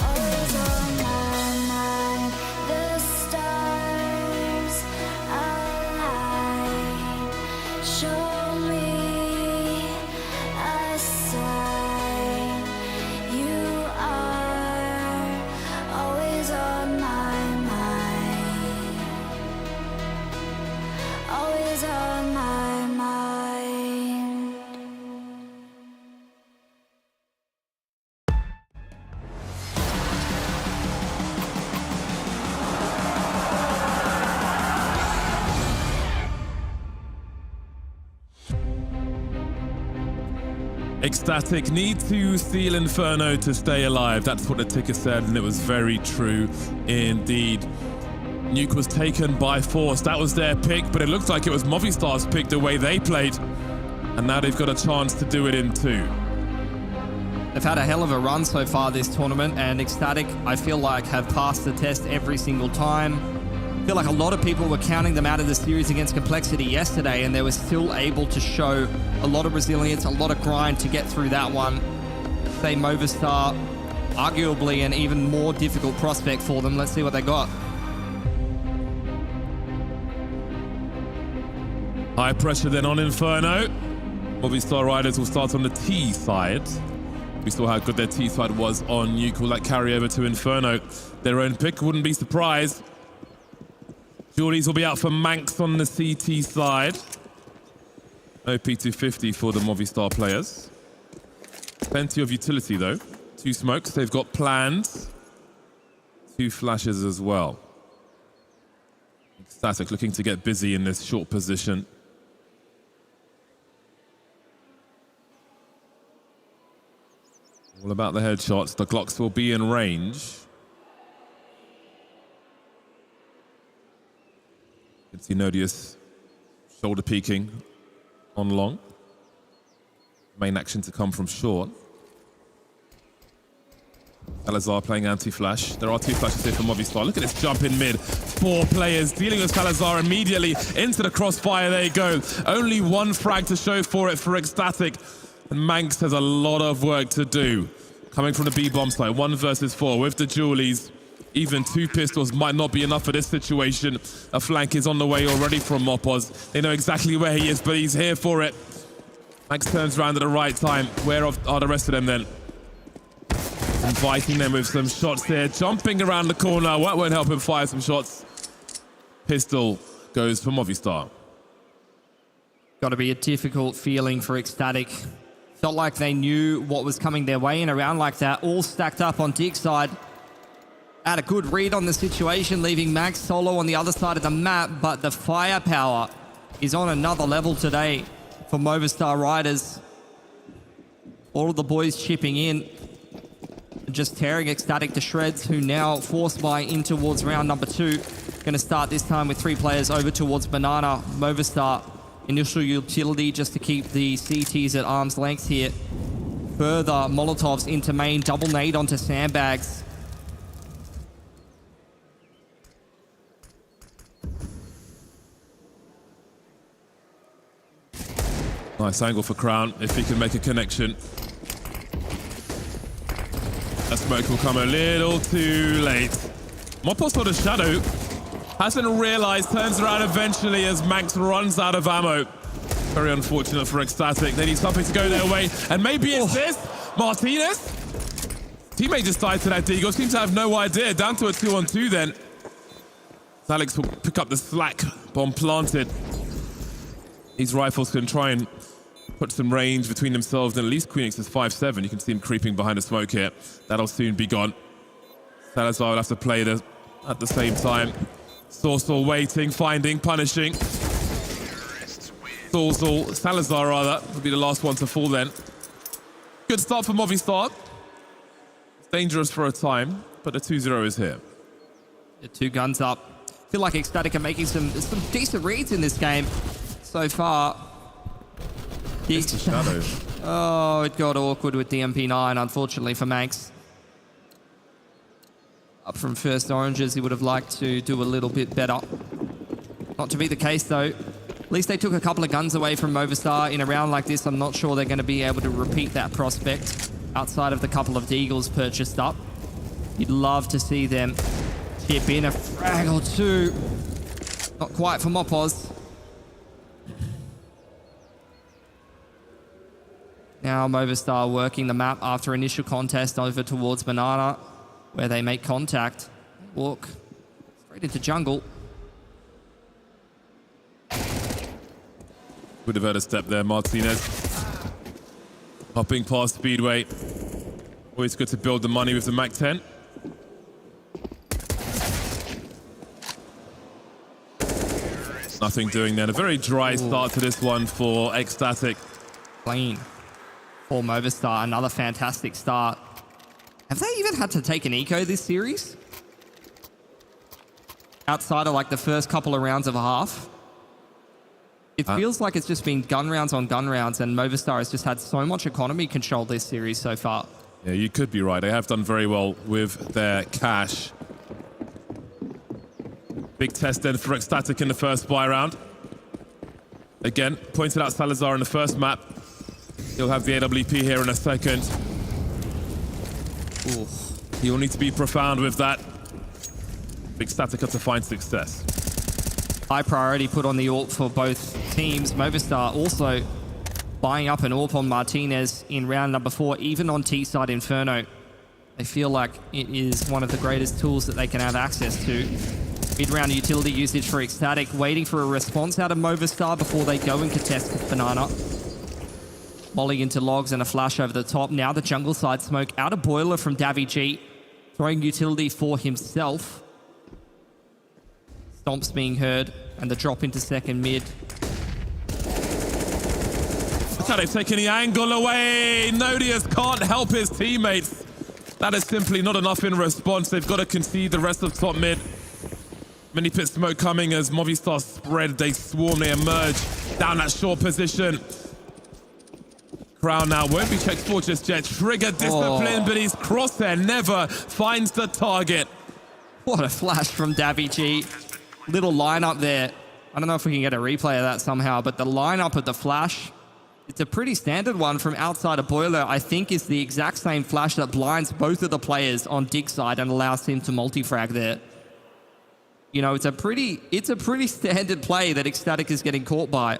Always on my mind. The stars align. Show me a sign. You are always on my mind. Always on my mind. Ecstatic, need to steal Inferno to stay alive. That's what the ticker said, and it was very true indeed. Nuke was taken by force. That was their pick, but it looked like it was Movistar's pick the way they played. And now they've got a chance to do it in two. They've had a hell of a run so far this tournament, and Ecstatic, I feel like, have passed the test every single time. I feel like a lot of people were counting them out of the series against Complexity yesterday, and they were still able to show a lot of resilience, a lot of grind to get through that one. Say Movistar, arguably an even more difficult prospect for them. Let's see what they got. High pressure then on Inferno. Movistar Riders will start on the T side. We saw how good their T side was on Nuke. Will that carry over to Inferno? Their own pick, wouldn't be surprised. Julies will be out for Manx on the CT side. No P250 for the Movistar players. Plenty of utility though. 2 smokes, they've got plans. 2 flashes as well. Static looking to get busy in this short position. All about the headshots. The Glocks will be in range. You can see Nodius shoulder peeking on long. Main action to come from short. Salazar playing anti-flash. There are 2 flashes here for Movistar. Look at this jump in mid. 4 players dealing with Salazar immediately into the crossfire. There you go. Only 1 frag to show for it for Ecstatic. And Manx has a lot of work to do. Coming from the B-bomb side, 1 versus 4 with the Julies. Even 2 pistols might not be enough for this situation. A flank is on the way already from Mopoz. They know exactly where he is, but he's here for it. Manx turns around at the right time. Where are the rest of them then? Inviting them with some shots there. Jumping around the corner. That won't help him fire some shots. Pistol goes for Movistar. Got to be a difficult feeling for Ecstatic. Felt like they knew what was coming their way in a round like that. All stacked up on Dick's side. Had a good read on the situation, leaving Max solo on the other side of the map, but the firepower is on another level today for Movistar Riders. All of the boys chipping in, just tearing Ecstatic to shreds, who now force buy in towards round number 2. Going to start this time with 3 players over towards Banana. Movistar, initial utility just to keep the CTs at arm's length here. Further Molotovs into main, double nade onto sandbags. Nice angle for Crown, if he can make a connection. That smoke will come a little too late. Mopo saw the shadow. Hasn't realized, turns around eventually as Manx runs out of ammo. Very unfortunate for Ecstatic. They need something to go their way. And maybe it's this. Martinez. Teammate just died to that Deagle. Seems to have no idea. Down to a 2-on-2 then. Alex will pick up the slack. Bomb planted. These rifles can try and put some range between themselves, and at least Queenix is 5'7". You can see him creeping behind the smoke here. That'll soon be gone. Salazar will have to play at the same time. Sorsal waiting, finding, punishing. Salazar rather, will be the last one to fall then. Good start for Movistar. It's dangerous for a time, but the 2-0 is here. The 2 guns up. Feel like Ecstatic are making some decent reads in this game so far. It's the shadow. Oh, it got awkward with the MP9, unfortunately for Manx. Up from first oranges, he would have liked to do a little bit better. Not to be the case though. At least they took a couple of guns away from Movistar. In a round like this, I'm not sure they're going to be able to repeat that prospect outside of the couple of Deagles purchased up. You'd love to see them chip in a frag or 2. Not quite for Mopoz. Now Movistar working the map after initial contest over towards Banana, where they make contact. Walk straight into jungle. Would have had a step there, Martinez. Hopping past Speedway. Always good to build the money with the Mac 10. Nothing doing there. A very dry start to this one for Ecstatic. Clean. For Movistar, another fantastic start. Have they even had to take an eco this series? Outside of like the first couple of rounds of a half? It feels like it's just been gun rounds on gun rounds, and Movistar has just had so much economy control this series so far. Yeah, you could be right. They have done very well with their cash. Big test then for Ecstatic in the first buy round. Again, pointed out Salazar in the first map. He'll have the AWP here in a second. Ooh. He'll need to be profound with that. Big Statica to find success. High priority put on the AWP for both teams. Movistar also buying up an AWP on Martinez in round number 4, even on T-side Inferno. They feel like it is one of the greatest tools that they can have access to. Mid-round utility usage for Ecstatic, waiting for a response out of Movistar before they go and contest with Banana. Molly into logs and a flash over the top. Now the jungle side smoke out of boiler from Davy G. Throwing utility for himself. Stomps being heard and the drop into second mid. Look how they've taken the angle away. Nodius can't help his teammates. That is simply not enough in response. They've got to concede the rest of top mid. Mini pit smoke coming as Movistar spread. They swarm, they emerge down that short position. Crown now won't be checked for just yet. Trigger discipline, but his crosshair never finds the target. What a flash from Davy G. Little lineup there. I don't know if we can get a replay of that somehow, but the lineup of the flash, it's a pretty standard one from outside of boiler. I think is the exact same flash that blinds both of the players on dig side and allows him to multi-frag there. You know, it's a pretty standard play that Ecstatic is getting caught by.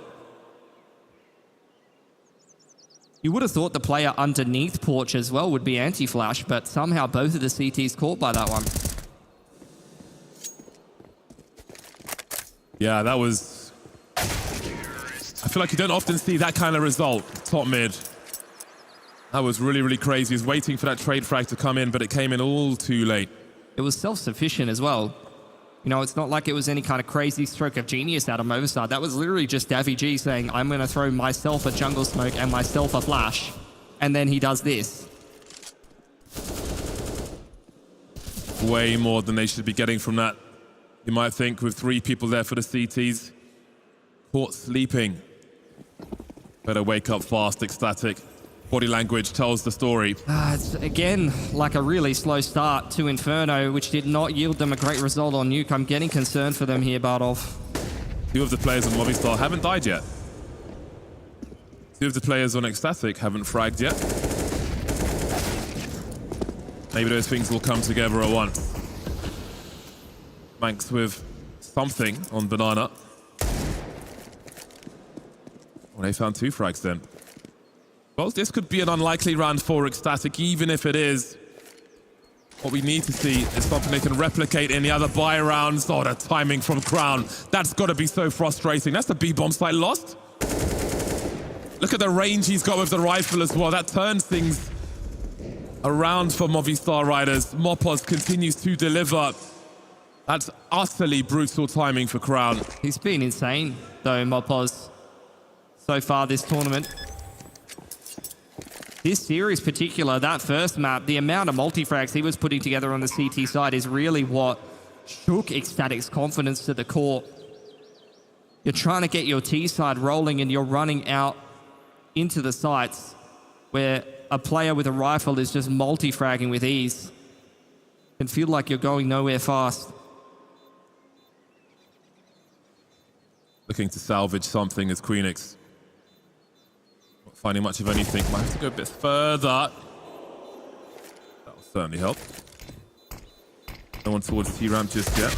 You would have thought the player underneath Porch as well would be anti-flash, but somehow both of the CTs caught by that one. Yeah, that was... I feel like you don't often see that kind of result, top mid. That was really, really crazy. He was waiting for that trade frag to come in, but it came in all too late. It was self-sufficient as well. You know, it's not like it was any kind of crazy stroke of genius out of Movistar. That was literally just Davy G saying, I'm going to throw myself a jungle smoke and myself a flash. And then he does this. Way more than they should be getting from that. You might think with 3 people there for the CTs. Caught sleeping. Better wake up fast, Ecstatic. Body language tells the story. It's, again, like a really slow start to Inferno, which did not yield them a great result on Nuke. I'm getting concerned for them here, Bardolph. 2 of the players on Movistar haven't died yet. 2 of the players on Ecstatic haven't fragged yet. Maybe those things will come together at once. Manx with something on Banana. Well, they found 2 frags then. Well, this could be an unlikely round for Ecstatic, even if it is. What we need to see is something they can replicate in the other buy rounds. Oh, the timing from Crown. That's got to be so frustrating. That's the B-bomb site lost. Look at the range he's got with the rifle as well. That turns things around for Movistar riders. Mopos continues to deliver. That's utterly brutal timing for Crown. He's been insane, though, Mopos, so far this tournament. This series particular, that first map, the amount of multi-frags he was putting together on the CT side is really what shook Ecstatic's confidence to the core. You're trying to get your T side rolling and you're running out into the sites where a player with a rifle is just multi-fragging with ease. It can feel like you're going nowhere fast. Looking to salvage something as Queenix. Not finding much of anything. Might have to go a bit further. That will certainly help. No one towards T-ramp just yet.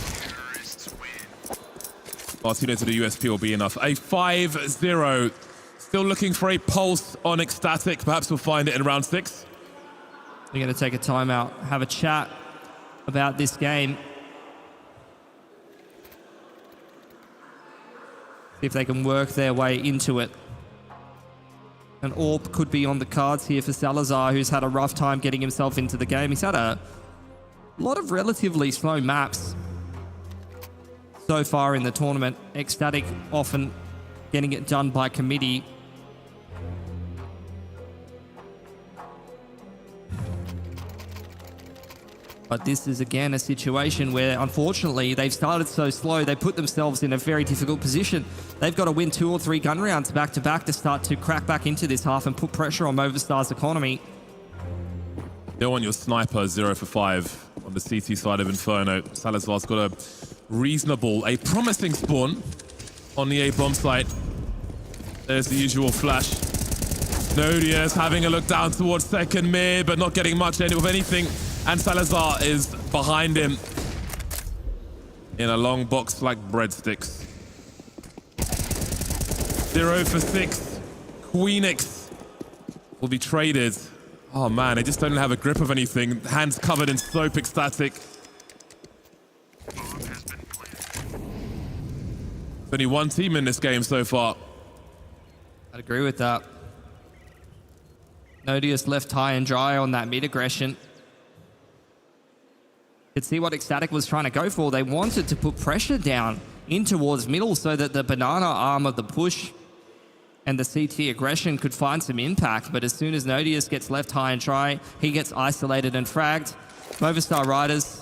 Martino to the USP will be enough. A 5-0. Still looking for a pulse on Ecstatic. Perhaps we'll find it in round 6. We're going to take a timeout, have a chat about this game. See if they can work their way into it. An AWP could be on the cards here for Salazar, who's had a rough time getting himself into the game. He's had a lot of relatively slow maps so far in the tournament. Ecstatic often getting it done by committee. But this is again a situation where, unfortunately, they've started so slow, they put themselves in a very difficult position. They've got to win 2 or 3 gun rounds back-to-back to start to crack back into this half and put pressure on Movistar's economy. don't want your sniper 0 for 5 on the CT side of Inferno. Salazar's got a promising spawn on the A-bomb site. There's the usual flash. Nodius having a look down towards second mid, but not getting much of anything. And Salazar is behind him in a long box like breadsticks. 0 for 6. Queenix will be traded. Oh man, they just don't have a grip of anything. Hands covered in soap, ecstatic. Only one team in this game so far. I'd agree with that. Nodius left high and dry on that mid aggression. Could see what Ecstatic was trying to go for. They wanted to put pressure down in towards middle so that the banana arm of the push and the CT aggression could find some impact. But as soon as Nodius gets left high and dry, he gets isolated and fragged. Movistar Riders,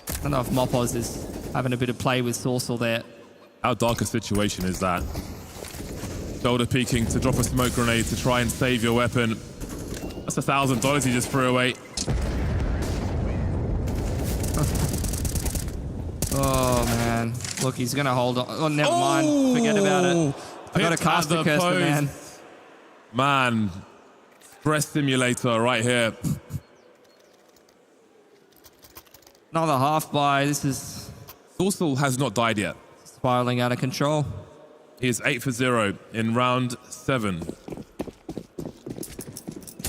I don't know if Mopoz is having a bit of play with Sourcel there. How dark a situation is that? Shoulder peeking to drop a smoke grenade to try and save your weapon. That's $1,000 he just threw away. Oh man, look, he's gonna hold on. Oh, never mind, forget about it. I got a caster curse, man. Man, stress simulator right here. Another half buy. This is... Sourcel has not died yet. Spiraling out of control. He is 8 for 0 in round 7.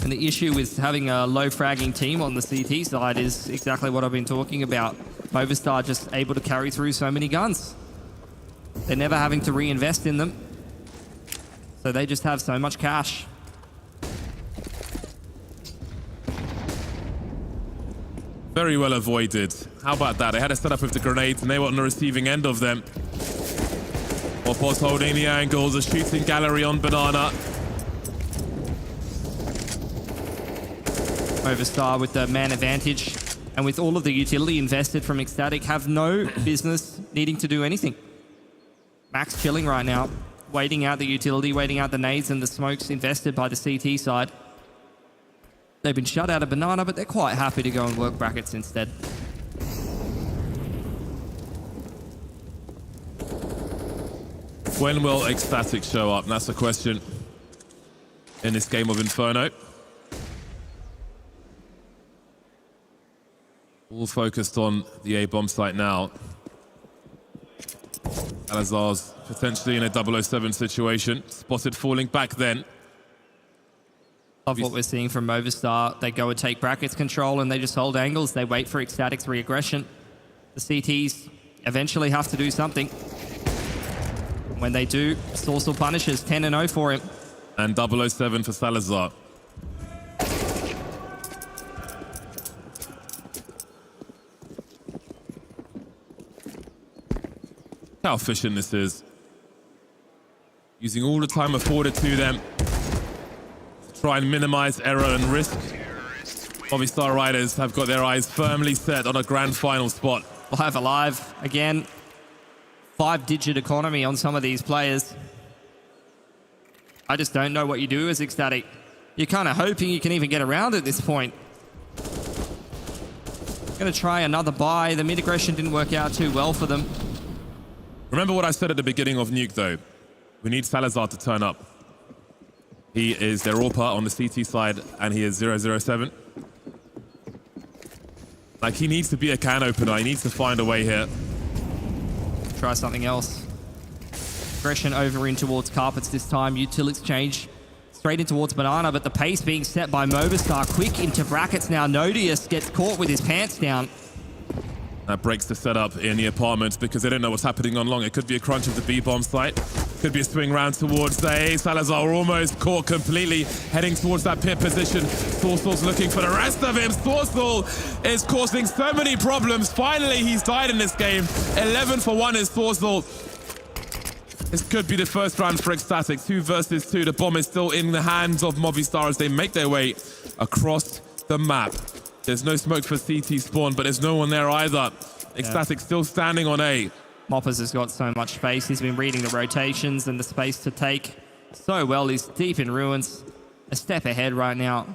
And the issue with having a low fragging team on the CT side is exactly what I've been talking about. Movistar just able to carry through so many guns. They're never having to reinvest in them. So they just have so much cash. Very well avoided. How about that? They had a setup with the grenades and they were on the receiving end of them. Mopoz holding the angles, a shooting gallery on Banana. Movistar with the man advantage and with all of the utility invested from Ecstatic have no business needing to do anything. Max chilling right now, waiting out the utility, waiting out the nades and the smokes invested by the CT side. They've been shut out of Banana, but they're quite happy to go and work brackets instead. When will Ecstatic show up? And that's the question in this game of Inferno. All focused on the A-bomb site now. Salazar's potentially in a 007 situation. Spotted falling back then. Love what we're seeing from Movistar. They go and take brackets control and they just hold angles. They wait for Ecstatic's re-aggression. The CTs eventually have to do something. When they do, Sourcel punishes 10-0 for him. And 007 for Salazar. How efficient this is. Using all the time afforded to them to try and minimize error and risk. Movistar Riders have got their eyes firmly set on a grand final spot. Live alive again. 5-digit economy on some of these players. I just don't know what you do as Ecstatic. You're kind of hoping you can even get around at this point. Gonna try another buy. The mid aggression didn't work out too well for them. Remember what I said at the beginning of Nuke, though. We need Salazar to turn up. He is their AWPer on the CT side, and he is 007. Like, he needs to be a can opener. He needs to find a way here. Try something else. Aggression over in towards carpets this time. Util exchange straight in towards Banana, but the pace being set by Movistar. Quick into brackets now. Nodius gets caught with his pants down. That breaks the setup in the apartment because they don't know what's happening on long. It could be a crunch of the B-bomb site. Could be a swing round towards the A. Salazar almost caught completely, heading towards that pit position. Sourcel's looking for the rest of him. Sourcel is causing so many problems. Finally, he's died in this game. 11 for 1 is Sourcel. This could be the first round for Ecstatic. 2 versus 2. The bomb is still in the hands of Movistar as they make their way across the map. There's no smoke for CT spawn, but there's no one there either. Ecstatic still standing on A. Moppers has got so much space. He's been reading the rotations and the space to take so well. He's deep in ruins. A step ahead right now.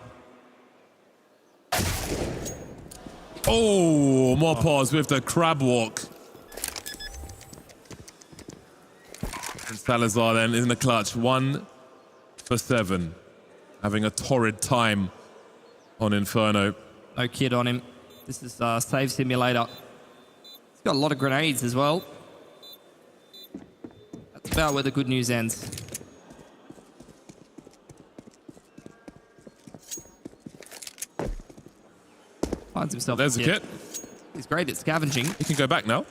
Oh, more pause with the crab walk. And Salazar then in the clutch. 1 for 7. Having a torrid time on Inferno. No kid on him. This is Save Simulator. He's got a lot of grenades as well. That's about where the good news ends. Finds himself. There's a kit. He's great at scavenging. He can go back now.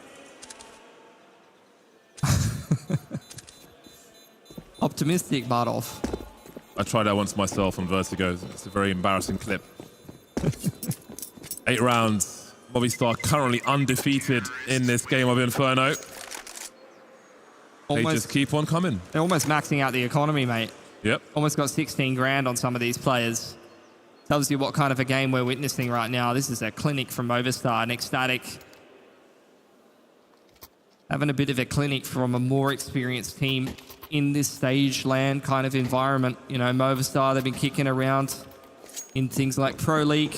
Optimistic, Bardolph. I tried that once myself on Vertigo. It's a very embarrassing clip. 8 rounds. Movistar currently undefeated in this game of Inferno. They just keep on coming. They're almost maxing out the economy, mate. Yep. Almost got 16 grand on some of these players. Tells you what kind of a game we're witnessing right now. This is a clinic from Movistar, an ecstatic. Having a bit of a clinic from a more experienced team in this stage land kind of environment. You know, Movistar, they've been kicking around in things like Pro League.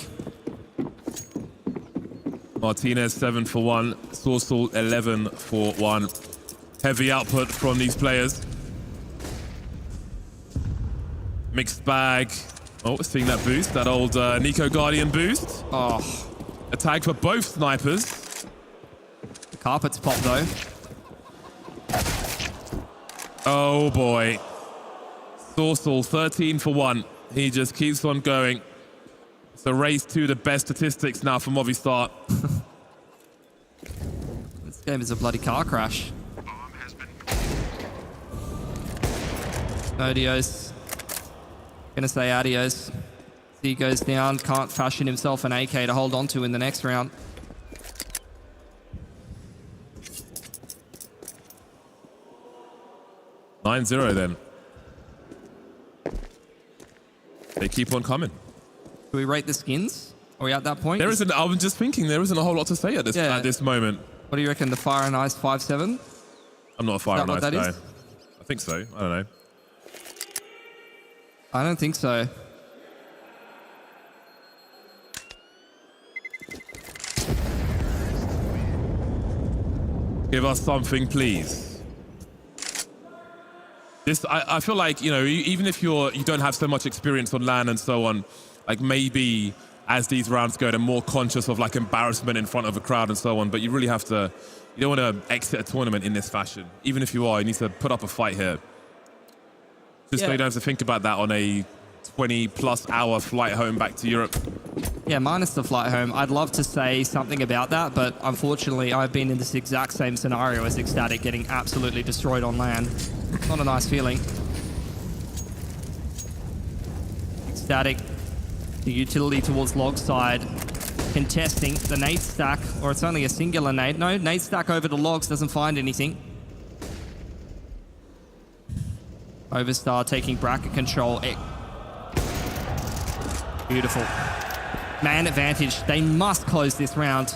Martinez 7 for 1. Sorsal 11 for 1. Heavy output from these players. Mixed bag. Oh, we're seeing that boost, that old Nico Guardian boost. Oh. A tag for both snipers. The carpet's popped though. Oh boy. Sorsal 13 for 1. He just keeps on going. It's a race to the best statistics now for Movistar. This game is a bloody car crash. Odios. Gonna say adios. Z goes down, can't fashion himself an AK to hold on to in the next round. (9-0) then. They keep on coming. Do we rate the skins? Are we at that point? There isn't. I was just thinking there isn't a whole lot to say at this moment. What do you reckon? The Fire and Ice 5-7? I'm not a Fire and Ice guy. Is? I think so. I don't know. I don't think so. Give us something, please. This, I feel like, you know, even if you don't have so much experience on LAN and so on, like maybe as these rounds go, they're more conscious of like embarrassment in front of a crowd and so on. But you really have to, you don't want to exit a tournament in this fashion. Even if you are, you need to put up a fight here. Just so you don't have to think about that on a 20+ hour flight home back to Europe. Yeah, minus the flight home. I'd love to say something about that, but unfortunately I've been in this exact same scenario as Ecstatic, getting absolutely destroyed on land. Not a nice feeling. Ecstatic, the utility towards log side, contesting the nade stack, or it's only a singular nade. No, nade stack over the logs, doesn't find anything. Movistar taking bracket control. Beautiful. Man advantage. They must close this round.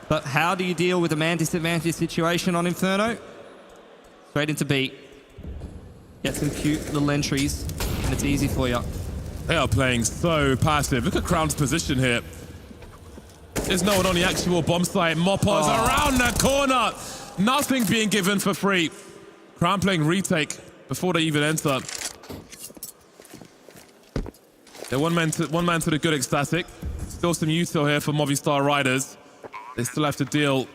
But how do you deal with a man disadvantage situation on Inferno? Straight into B. Get some cute little entries, and it's easy for you. They are playing so passive. Look at Crown's position here. There's no one on the actual bomb site. Mopper's around the corner. Nothing being given for free. Crown playing retake before they even enter. They're one man to the good Ecstatic. Still some util here for Movistar Riders. They still have to deal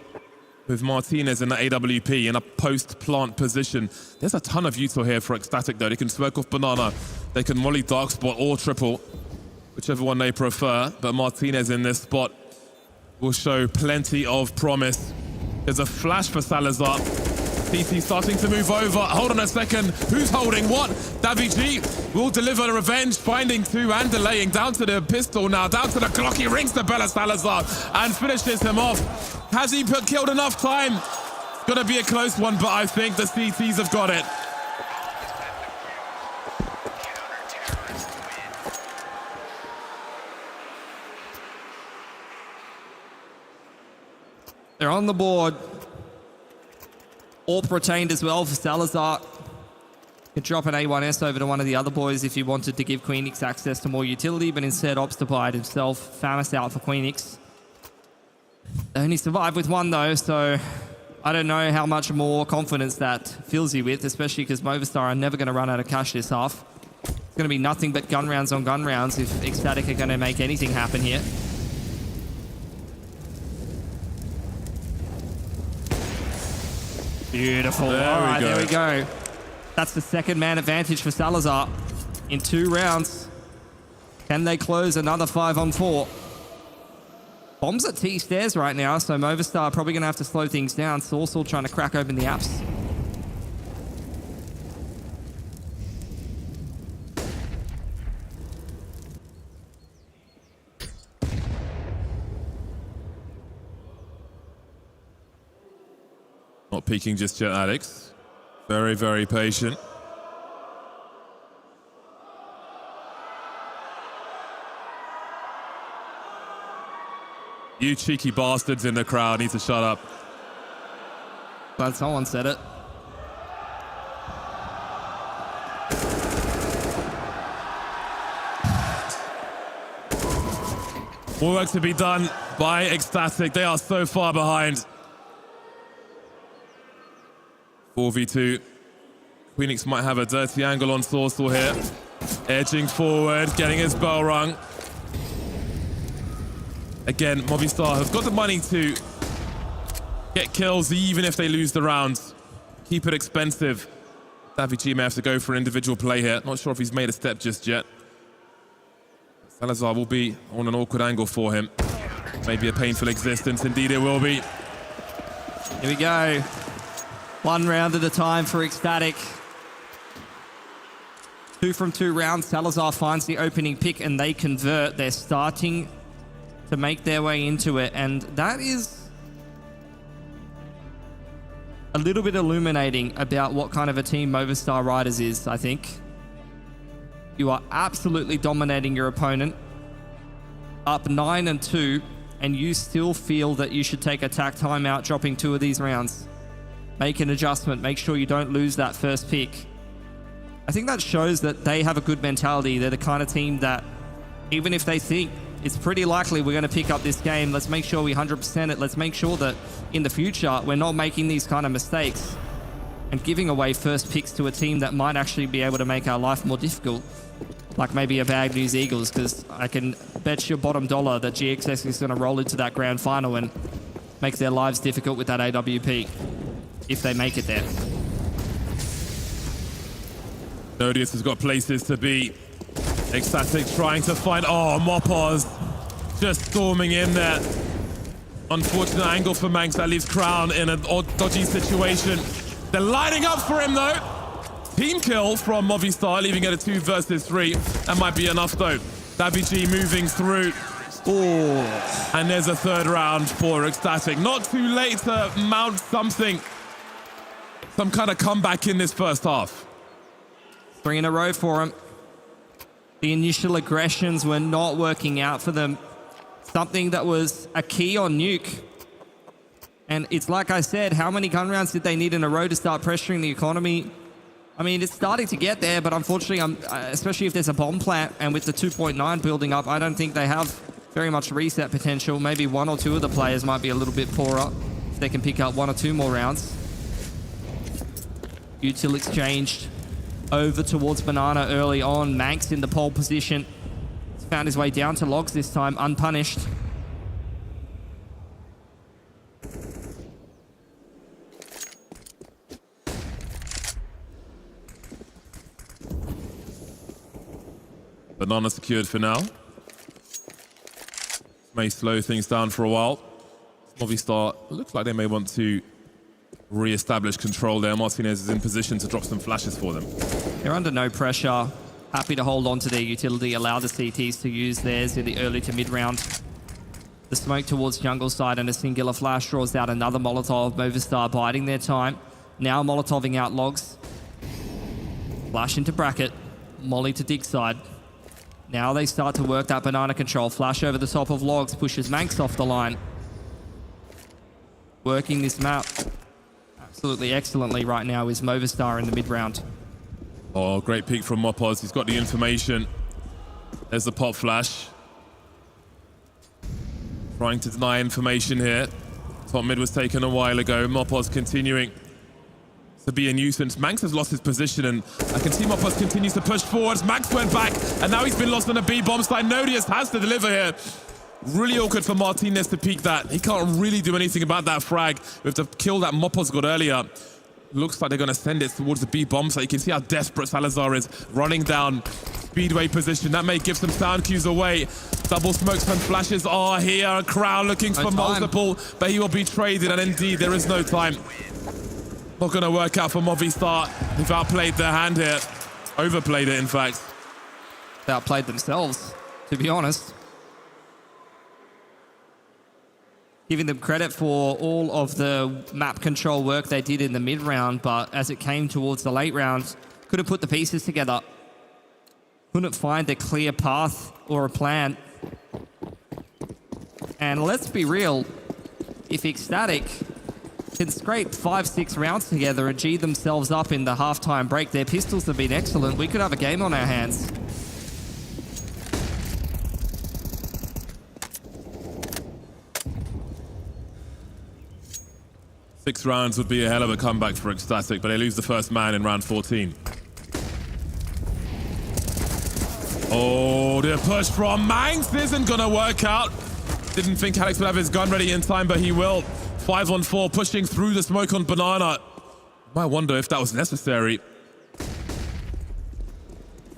with Martinez in the AWP in a post-plant position. There's a ton of util here for Ecstatic though. They can smoke off Banana. They can molly dark spot or triple, whichever one they prefer. But Martinez in this spot will show plenty of promise. There's a flash for Salazar. TT starting to move over. Hold on a second. Who's holding what? Davi G will deliver the revenge, finding 2 and delaying. Down to the pistol now, down to the clock. He rings the bell of Salazar and finishes him off. Has he killed enough time? It's going to be a close one, but I think the CTs have got it. They're on the board. AWP retained as well for Salazar. Could drop an A1S over to one of the other boys if he wanted to give Queenix access to more utility, but instead opts to buy it himself. Famis out for Queenix. They only survived with one though, so I don't know how much more confidence that fills you with, especially because Movistar are never going to run out of cash this half. It's going to be nothing but gun rounds on gun rounds if Ecstatic are going to make anything happen here. Beautiful. All right, there we go. That's the second man advantage for Salazar in 2 rounds. Can they close another 5-on-4? Bombs at T stairs right now, so Movistar probably going to have to slow things down. Sourcel trying to crack open the apps. Not peeking just yet, Alex. Very, very patient. You cheeky bastards in the crowd need to shut up. Glad someone said it. More work to be done by Ecstatic. They are so far behind. 4v2. Queenix might have a dirty angle on Sourcel here. Edging forward, getting his bell rung. Again, Movistar have got the money to get kills even if they lose the rounds. Keep it expensive. Davy may have to go for an individual play here. Not sure if he's made a step just yet. Salazar will be on an awkward angle for him. Maybe a painful existence. Indeed it will be. Here we go. 1 round at a time for Ecstatic. 2 from 2 rounds. Salazar finds the opening pick and they convert. They're starting to make their way into it, and that is a little bit illuminating about what kind of a team Movistar Riders is, I think. You are absolutely dominating your opponent, up 9-2, and you still feel that you should take a tack timeout, dropping 2 of these rounds. Make an adjustment, make sure you don't lose that first pick. I think that shows that they have a good mentality. They're the kind of team that, even if they think it's pretty likely we're going to pick up this game, let's make sure we 100% it. Let's make sure that in the future we're not making these kind of mistakes and giving away first picks to a team that might actually be able to make our life more difficult, like maybe a Bad News Eagles, because I can bet your bottom dollar that GXS is going to roll into that grand final and make their lives difficult with that AWP if they make it there. Nodius has got places to be. Ecstatic trying to find... Oh, Mopoz just storming in there. Unfortunate angle for Manx. That leaves Crown in a dodgy situation. They're lining up for him, though. Team kill from Movistar, leaving it a 2 versus 3. That might be enough, though. Davy moving through. Oh, and there's a 3rd round for Ecstatic. Not too late to mount something. Some kind of comeback in this first half. 3 in a row for him. The initial aggressions were not working out for them. Something that was a key on Nuke. And it's like I said, how many gun rounds did they need in a row to start pressuring the economy? I mean, it's starting to get there, but unfortunately, especially if there's a bomb plant and with the 2.9 building up, I don't think they have very much reset potential. Maybe 1 or 2 of the players might be a little bit poorer if they can pick up 1 or 2 more rounds. Util exchanged over towards Banana early on. Manx in the pole position. He's found his way down to Logs this time, unpunished. Banana secured for now. May slow things down for a while. Movistar looks like they may want to re-establish control there. Martinez is in position to drop some flashes for them. They're under no pressure. Happy to hold on to their utility, allow the CTs to use theirs in the early to mid-round. The smoke towards jungle side and a singular flash draws out another Molotov. Movistar biding their time. Now Molotoving out Logs. Flash into bracket. Molly to dig side. Now they start to work that banana control. Flash over the top of Logs, pushes Manx off the line. Working this map absolutely excellently right now is Movistar in the mid-round. Oh, great peek from Mopoz. He's got the information. There's the pop flash. Trying to deny information here. Top mid was taken a while ago. Mopos continuing to be a nuisance. Manx has lost his position, and I can see Mopos continues to push forwards. Manx went back, and now he's been lost on a B bomb site. Nodius has to deliver here. Really awkward for Martinez to peek that. He can't really do anything about that frag. We have to kill that Mopos got earlier. Looks like they're going to send it towards the B bomb site. You can see how desperate Salazar is, running down Speedway position. That may give some sound cues away. Double smokes and flashes are here. Crown looking for multiple, but he will be traded, and indeed there is no time. Not going to work out for Movistar. They've outplayed their hand here. Overplayed it, in fact. They outplayed themselves, to be honest. Giving them credit for all of the map control work they did in the mid round, but as it came towards the late rounds, couldn't put the pieces together. Couldn't find a clear path or a plan. And let's be real, if Ecstatic can scrape 5-6 rounds together and G themselves up in the halftime break, their pistols have been excellent. We could have a game on our hands. Six rounds would be a hell of a comeback for Ecstatic, but they lose the first man in round 14. Oh, the push from Manx isn't gonna work out. Didn't think Alex would have his gun ready in time, but he will. 5-on-4, pushing through the smoke on Banana. Might wonder if that was necessary.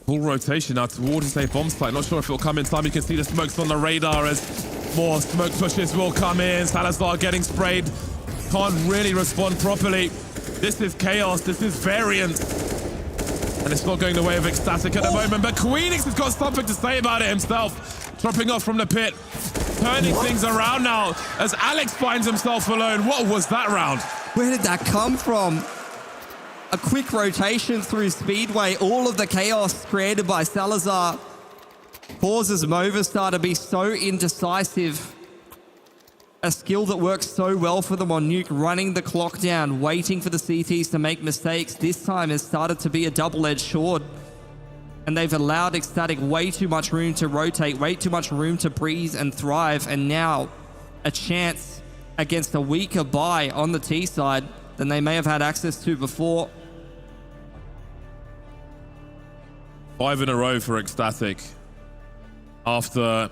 Full rotation now towards a bomb site. Not sure if it'll come in time. You can see the smokes on the radar as more smoke pushes will come in. Salazar getting sprayed. Can't really respond properly. This is chaos. This is variance. And it's not going the way of Ecstatic at the moment. But Queenix has got something to say about it himself. Dropping off from the pit. Turning things around now as Alex finds himself alone. What was that round? Where did that come from? A quick rotation through Speedway. All of the chaos created by Salazar causes Movistar to be so indecisive. A skill that works so well for them on Nuke, running the clock down, waiting for the CTs to make mistakes. This time has started to be a double-edged sword. And they've allowed Ecstatic way too much room to rotate, way too much room to breathe and thrive. And now a chance against a weaker buy on the T side than they may have had access to before. 5 in a row for Ecstatic after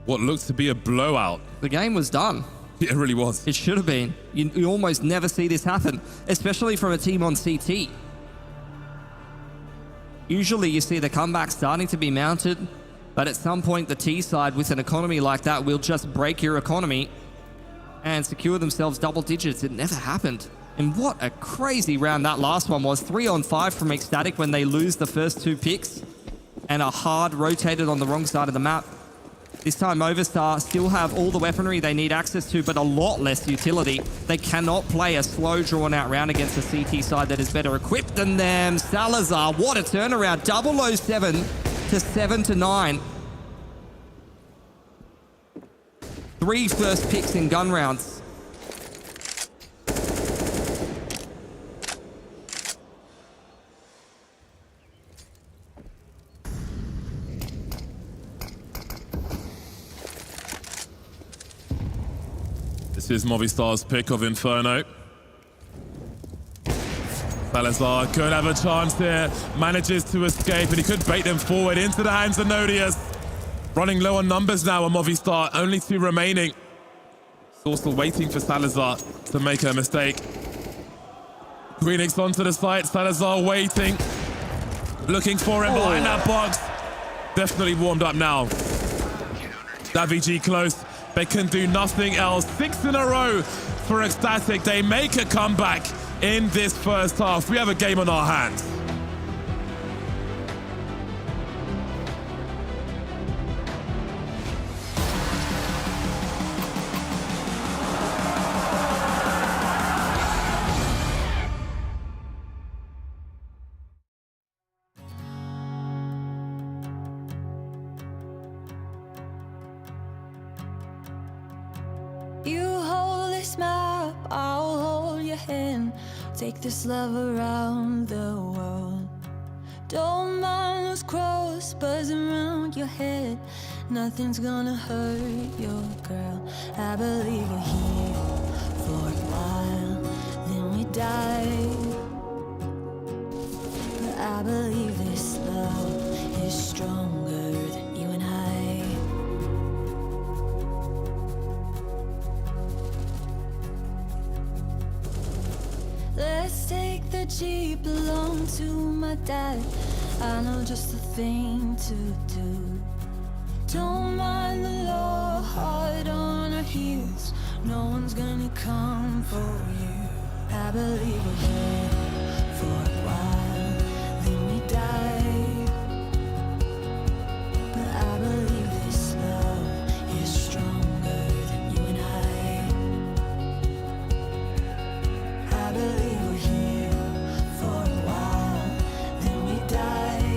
what looks to be a blowout. The game was done. It really was. It should have been. You almost never see this happen, especially from a team on CT. Usually you see the comeback starting to be mounted, but at some point the T side with an economy like that will just break your economy and secure themselves double digits. It never happened. And what a crazy round that last one was. 3-on-5 from Ecstatic when they lose the first 2 picks and are hard rotated on the wrong side of the map. This time Movistar still have all the weaponry they need access to, but a lot less utility. They cannot play a slow, drawn-out round against a CT side that is better equipped than them. Salazar, what a turnaround. 007 to 7-9. 3 first picks in gun rounds. This is Movistar's pick of Inferno. Salazar could have a chance here, manages to escape, and he could bait them forward into the hands of Nodius. Running low on numbers now on Movistar, only 2 remaining. Still waiting for Salazar to make a mistake. Queenix onto the site, Salazar waiting, looking for him behind that box. Definitely warmed up now. That VG close. They can do nothing else. 6 in a row for Ecstatic. They make a comeback in this first half. We have a game on our hands. You hold this map, I'll hold your hand. Take this love around the world. Don't mind those crows buzzing around your head. Nothing's gonna hurt your girl. I believe we're here for a while, then we die. But I believe this love is stronger than you and I. Let's take the Jeep along to my dad. I know just the thing to do. Don't mind the law, hard on our heels. No one's gonna come for you. I believe we're here for a while, then we die. But I believe this love is stronger than you and I. I believe we're here for a while, then we die.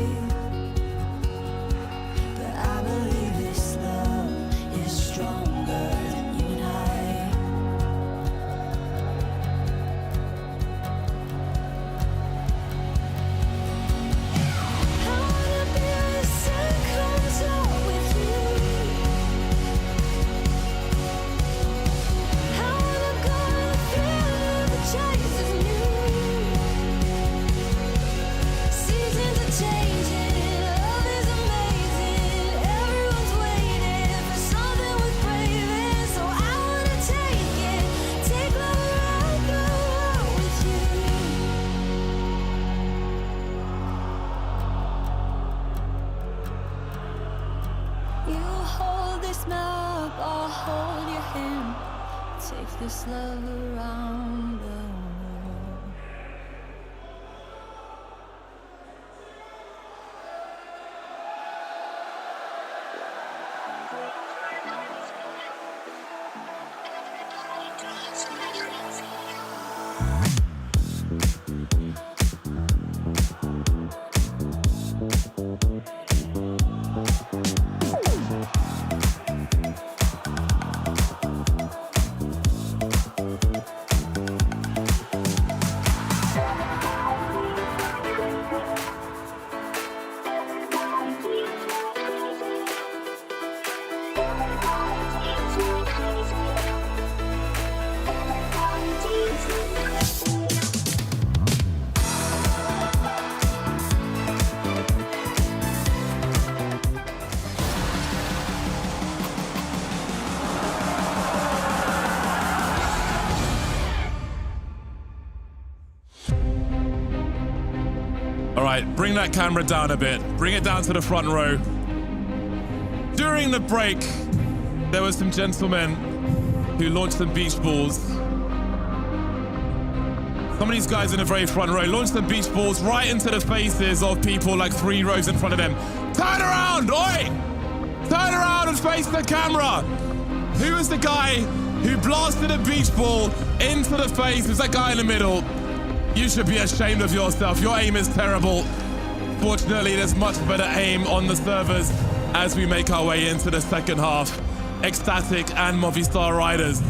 But I believe this love is stronger than you and I. I wanna be where the sun comes out with you. I wanna go where the feeling of the chase is new. Seasons are changing, love is amazing. Everyone's waiting for something worth braving. So I wanna take it, take love around the world with you. You hold this map, I'll hold your hand. Take this love around the world. All right, bring that camera down a bit. Bring it down to the front row. During the break, there were some gentlemen who launched some beach balls. Some of these guys in the very front row launched some beach balls right into the faces of people like 3 rows in front of them. Turn around, oi! Turn around and face the camera. Who was the guy who blasted a beach ball into the face? It was that guy in the middle. You should be ashamed of yourself. Your aim is terrible. Fortunately, there's much better aim on the servers as we make our way into the second half. Ecstatic and Movistar Riders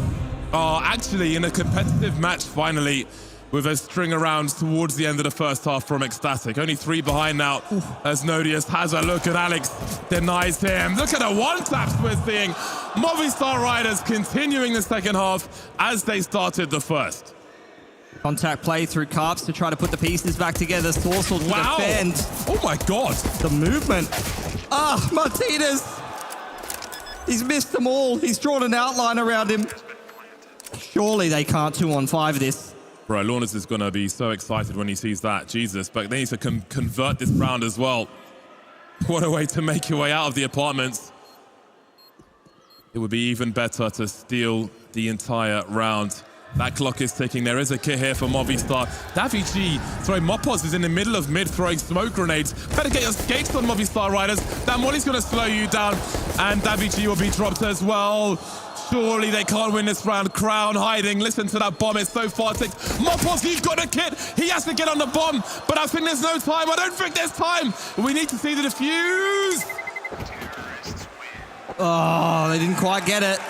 are actually in a competitive match finally, with a string of rounds towards the end of the first half from Ecstatic. Only 3 behind now as Nodius has a look at Alex, denies him. Look at the one-taps we're seeing. Movistar Riders continuing the second half as they started the first. Contact play through Carps to try to put the pieces back together. Sourcel to defend. Oh my God. The movement. Ah, Martinez. He's missed them all. He's drawn an outline around him. Surely they can't 2-on-5 this. Bro, Lawrence is going to be so excited when he sees that. Jesus, but they need to convert this round as well. What a way to make your way out of the apartments. It would be even better to steal the entire round. That clock is ticking. There is a kit here for Movistar. Davy sorry, Mopos is in the middle of mid throwing smoke grenades. Better get your skates on, Movistar Riders. That Molly's going to slow you down. And Davy will be dropped as well. Surely they can't win this round. Crown hiding. Listen to that bomb. It's so far. Mopos, he's got a kit. He has to get on the bomb. But I think there's no time. I don't think there's time. We need to see the defuse. Oh, they didn't quite get it.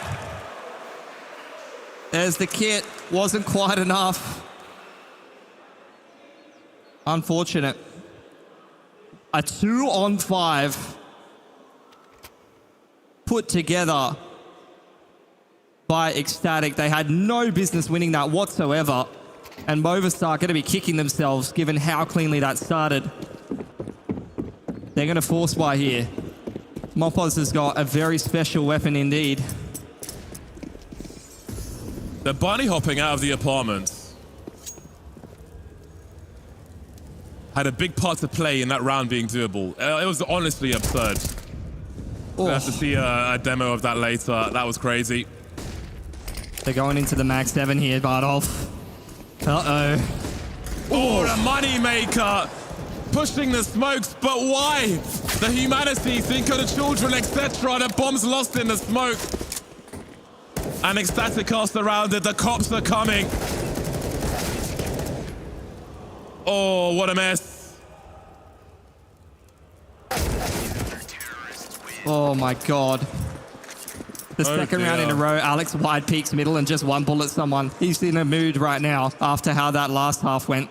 There's the kit. Wasn't quite enough. Unfortunate. A 2-on-5. put together by Ecstatic. They had no business winning that whatsoever. And Movistar going to be kicking themselves given how cleanly that started. They're going to force buy here. Mopos has got a very special weapon indeed. They're bunny hopping out of the apartments. Had a big part to play in that round being doable. It was honestly absurd. We'll have to see a demo of that later. That was crazy. They're going into the Mag 7 here, Bardolph. Uh-oh. Oh, the money maker. Pushing the smokes, but why? The humanity, think of the children, etc. The bomb's lost in the smoke. And Ecstatic are surrounded. The cops are coming. Oh, what a mess. Oh my God. The second round in a row, Alex wide peaks middle and just one bullet someone. He's in a mood right now after how that last half went.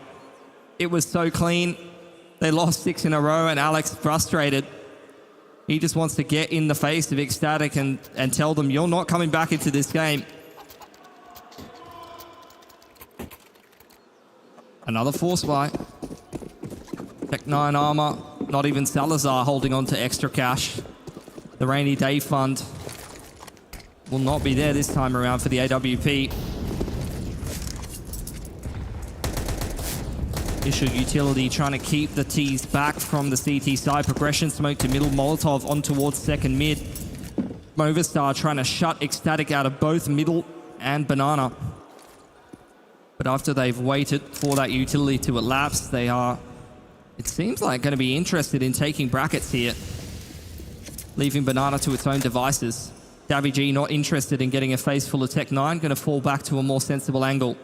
It was so clean. They lost 6 in a row and Alex frustrated. He just wants to get in the face of Ecstatic and tell them, you're not coming back into this game. Another force buy. Tech 9 armor. Not even Salazar holding on to extra cash. The rainy day fund will not be there this time around for the AWP. Issue utility trying to keep the T's back from the CT side. Progression smoke to middle. Molotov on towards second mid. Movistar trying to shut Ecstatic out of both middle and banana. But after they've waited for that utility to elapse, they are, it seems like, going to be interested in taking brackets here. Leaving banana to its own devices. Davy G not interested in getting a face full of Tech 9. Going to fall back to a more sensible angle.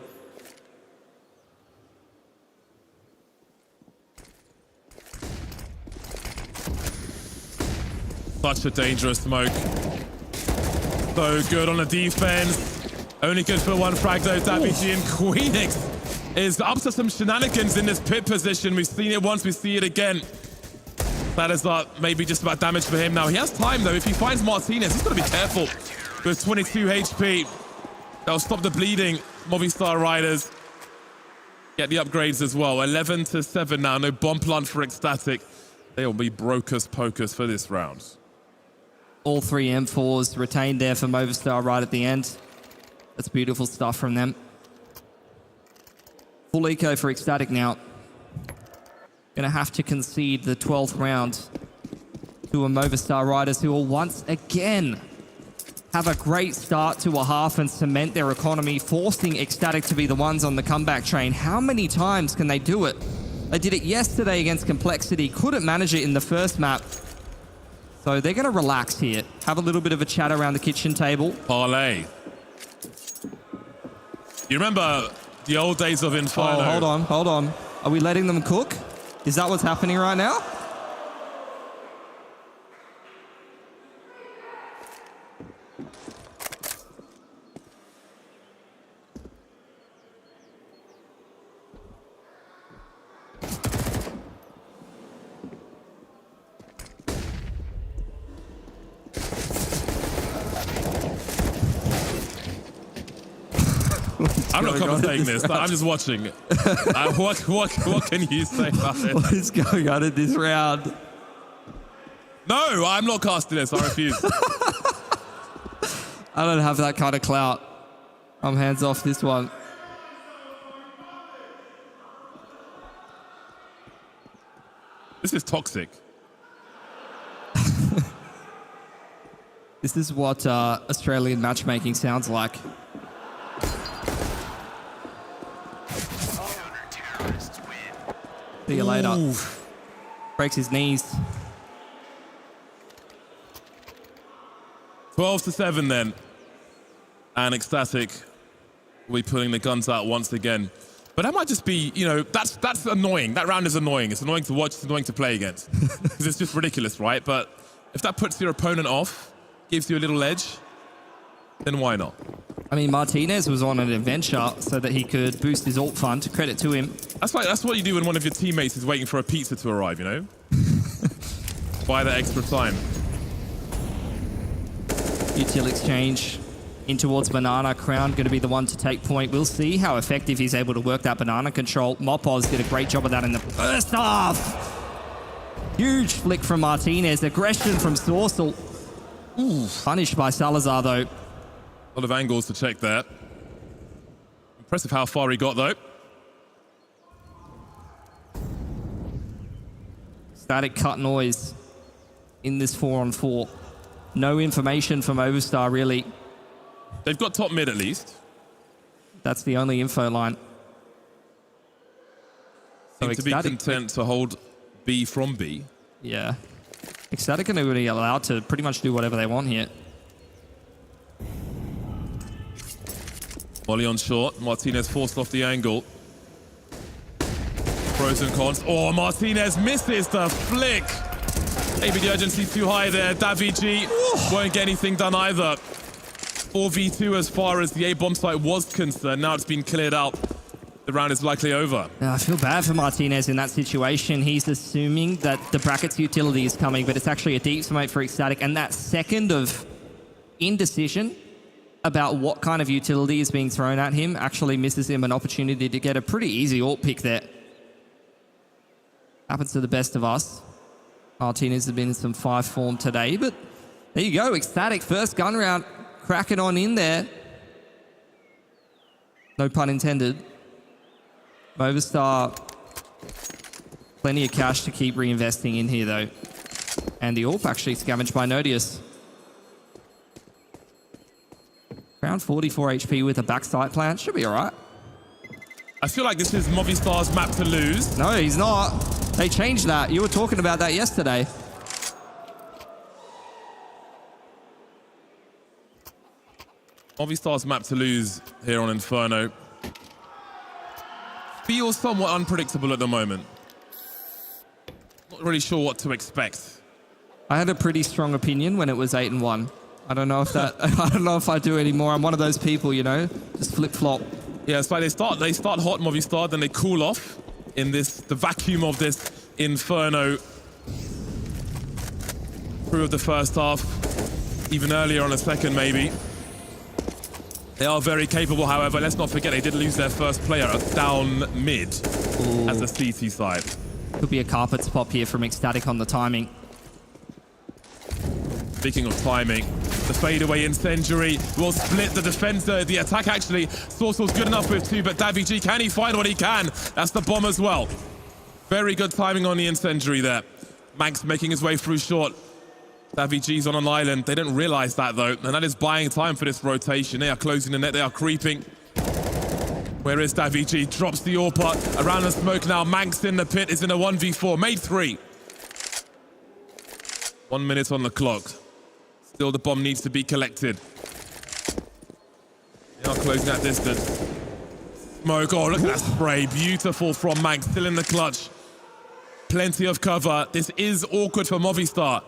Such a dangerous smoke. So good on the defense. Only good for one frag though, Davy G, and Queenix is up to some shenanigans in this pit position. We've seen it once, we see it again. That is maybe just about damage for him now. He has time though. If he finds Martinez, he's got to be careful. With 22 HP, that'll stop the bleeding. Movistar Riders get the upgrades as well. 11-7 now. No bomb plant for Ecstatic. They'll be brocus pocus for this round. All 3 M4s retained there for Movistar right at the end. That's beautiful stuff from them. Full eco for Ecstatic now. Gonna have to concede the 12th round to a Movistar Riders who will once again have a great start to a half and cement their economy, forcing Ecstatic to be the ones on the comeback train. How many times can they do it? They did it yesterday against Complexity, couldn't manage it in the first map. So they're gonna relax here, have a little bit of a chat around the kitchen table. Parlay. You remember the old days of Inferno? Oh, hold on. Are we letting them cook? Is that what's happening right now? I'm not commentating this. I'm just watching. What can you say about it? What is going on in this round? No, I'm not casting this. I refuse. I don't have that kind of clout. I'm hands off this one. This is toxic. This is what Australian matchmaking sounds like. See you later. Oof. Breaks his knees. 12-7 then. And Ecstatic will be pulling the guns out once again. But that might just be, you know, that's annoying. That round is annoying. It's annoying to watch. It's annoying to play against. Because it's just ridiculous, right? But if that puts your opponent off, gives you a little edge, then why not? I mean, Martinez was on an adventure so that he could boost his ult fund. Credit to him. That's what you do when one of your teammates is waiting for a pizza to arrive, you know? Buy that extra time. Util exchange in towards Banana. Crown going to be the one to take point. We'll see how effective he's able to work that Banana control. Mopoz did a great job of that in the first half. Huge flick from Martinez. Aggression from Sorsel. Ooh, punished by Salazar, though. A lot of angles to check there. Impressive how far he got, though. Static cut noise in this 4-on-4. No information from Movistar, really. They've got top mid, at least. That's the only info line. Seem to be content to hold B from B. Yeah. Ecstatic are going to be allowed to pretty much do whatever they want here. Molly on short. Martinez forced off the angle. Pros and cons. Oh, Martinez misses the flick. Maybe the urgency too high there. Davigi won't get anything done either. 4v2 as far as the A-bomb site was concerned. Now it's been cleared out. The round is likely over. I feel bad for Martinez in that situation. He's assuming that the brackets utility is coming, but it's actually a deep smoke for Ecstatic. And that second of indecision about what kind of utility is being thrown at him actually misses him an opportunity to get a pretty easy ult pick there. Happens to the best of us. Martinez has been in some 5 form today, but there you go. Ecstatic first gun round, cracking on in there. No pun intended. Movistar, plenty of cash to keep reinvesting in here, though. And the AWP actually scavenged by Nodius. Around 44 HP with a backside plant. Should be all right. I feel like this is Movistar's map to lose. No, he's not. They changed that. You were talking about that yesterday. Movistar's map to lose here on Inferno feels somewhat unpredictable at the moment. Not really sure what to expect. I had a pretty strong opinion when it was 8-1. I don't know if that. I don't know if I do anymore. I'm one of those people, you know, just flip flop. Yeah, it's like they start hot Movistar, then they cool off in the vacuum of this Inferno through of the first half, even earlier on the second maybe. They are very capable, however. Let's not forget they did lose their first player down mid as a CT side. Could be a carpets pop here from Ecstatic on the timing. Speaking of timing, the fadeaway incendiary will split the defender. The attack actually, Sorcel's good enough with 2, but Davigi, can he find what he can? That's the bomb as well. Very good timing on the incendiary there. Manx making his way through short. Davigi's on an island. They didn't realize that though, and that is buying time for this rotation. They are closing the net, they are creeping. Where is Davigi? Drops the AWP around the smoke now. Manx in the pit is in a 1v4, made 3. 1 minute on the clock. Still the bomb needs to be collected. They are closing that distance. Smoke, oh look at that spray. Beautiful from Manx, still in the clutch. Plenty of cover. This is awkward for Movistar.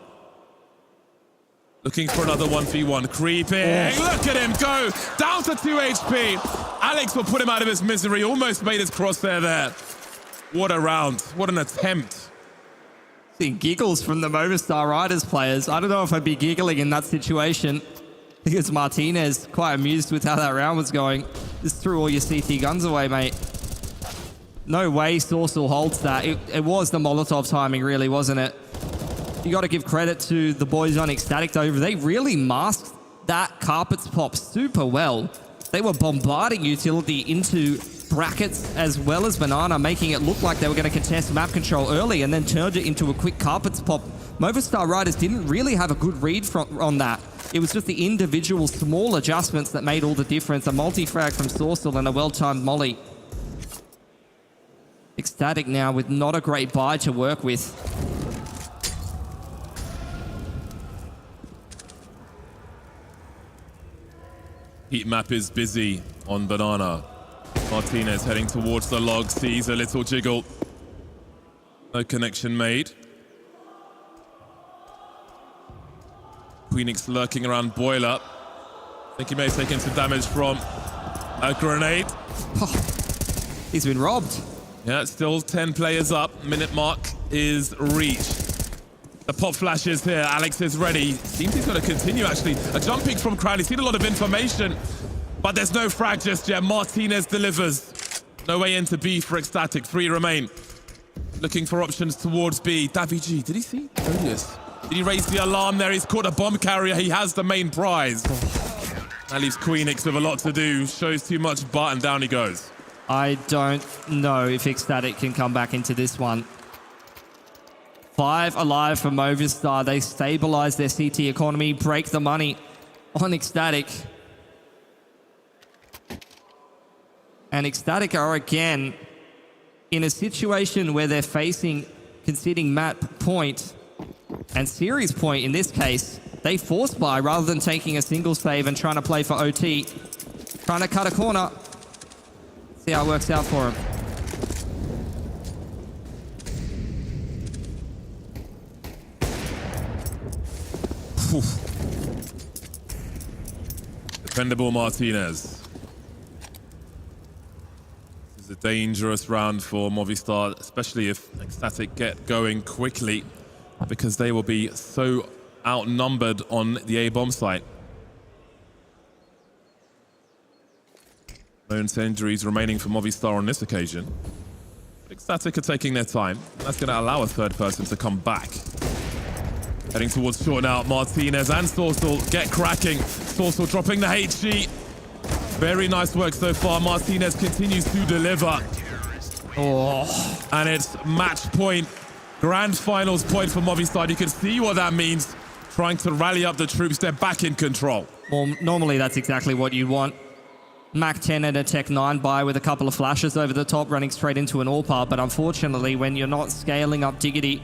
Looking for another 1v1. Creeping. Look at him go. Down to 2 HP. Alex will put him out of his misery. Almost made his crosshair there. What a round. What an attempt. Seeing giggles from the Movistar Riders players. I don't know if I'd be giggling in that situation. I think it's Martinez quite amused with how that round was going. Just threw all your CT guns away, mate. No way Sorcel holds that. It was the Molotov timing, really, wasn't it? You got to give credit to the boys on Ecstatic, though. They really masked that carpets pop super well. They were bombarding utility into brackets as well as Banana, making it look like they were going to contest map control early and then turned it into a quick carpets pop. Movistar Riders didn't really have a good read on that. It was just the individual small adjustments that made all the difference. A multi-frag from Sorcel and a well-timed molly. Ecstatic now with not a great buy to work with. Heat map is busy on Banana. Martinez heading towards the log, sees a little jiggle. No connection made. Queenix lurking around Boiler. I think he may have taken some damage from a grenade. He's been robbed. Yeah, it's still 10 players up. Minute mark is reached. The pop flashes here. Alex is ready. Seems he's going to continue, actually. A jump peek from Crowd. He's seen a lot of information, but there's no frag just yet. Martinez delivers. No way into B for Ecstatic. 3 remain. Looking for options towards B. Davy-G, did he see Odious? Did he raise the alarm there? He's caught a bomb carrier. He has the main prize. That leaves Queenix with a lot to do. Shows too much butt, and down he goes. I don't know if Ecstatic can come back into this one. 5 alive for Movistar. They stabilize their CT economy, break the money on Ecstatic. And Ecstatic are again in a situation where they're facing conceding map point and series point in this case. They force buy rather than taking a single save and trying to play for OT. Trying to cut a corner. See how it works out for him. Dependable Martinez. This is a dangerous round for Movistar, especially if Ecstatic get going quickly, because they will be so outnumbered on the A-bomb site. No incendiaries remaining for Movistar on this occasion. Ecstatic are taking their time. That's going to allow a third person to come back. Heading towards short now. Martinez and Sorsal get cracking. Sorsal dropping the HG. Very nice work so far. Martinez continues to deliver. Oh, and it's match point. Grand finals point for Movistar. You can see what that means. Trying to rally up the troops. They're back in control. Well, normally that's exactly what you want. Mac 10 and a Tech 9 buy with a couple of flashes over the top, running straight into an all-par. But unfortunately, when you're not scaling up Diggity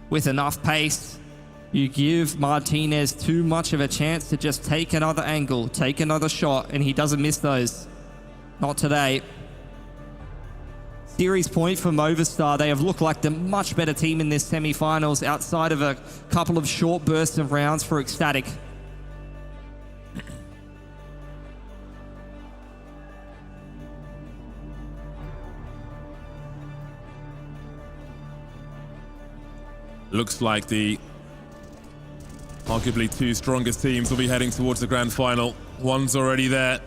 with enough pace, you give Martinez too much of a chance to just take another angle, take another shot, and he doesn't miss those. Not today. Series point for Movistar. They have looked like the much better team in this semi-finals outside of a couple of short bursts of rounds for Ecstatic. Looks like the arguably 2 strongest teams will be heading towards the grand final. One's already there.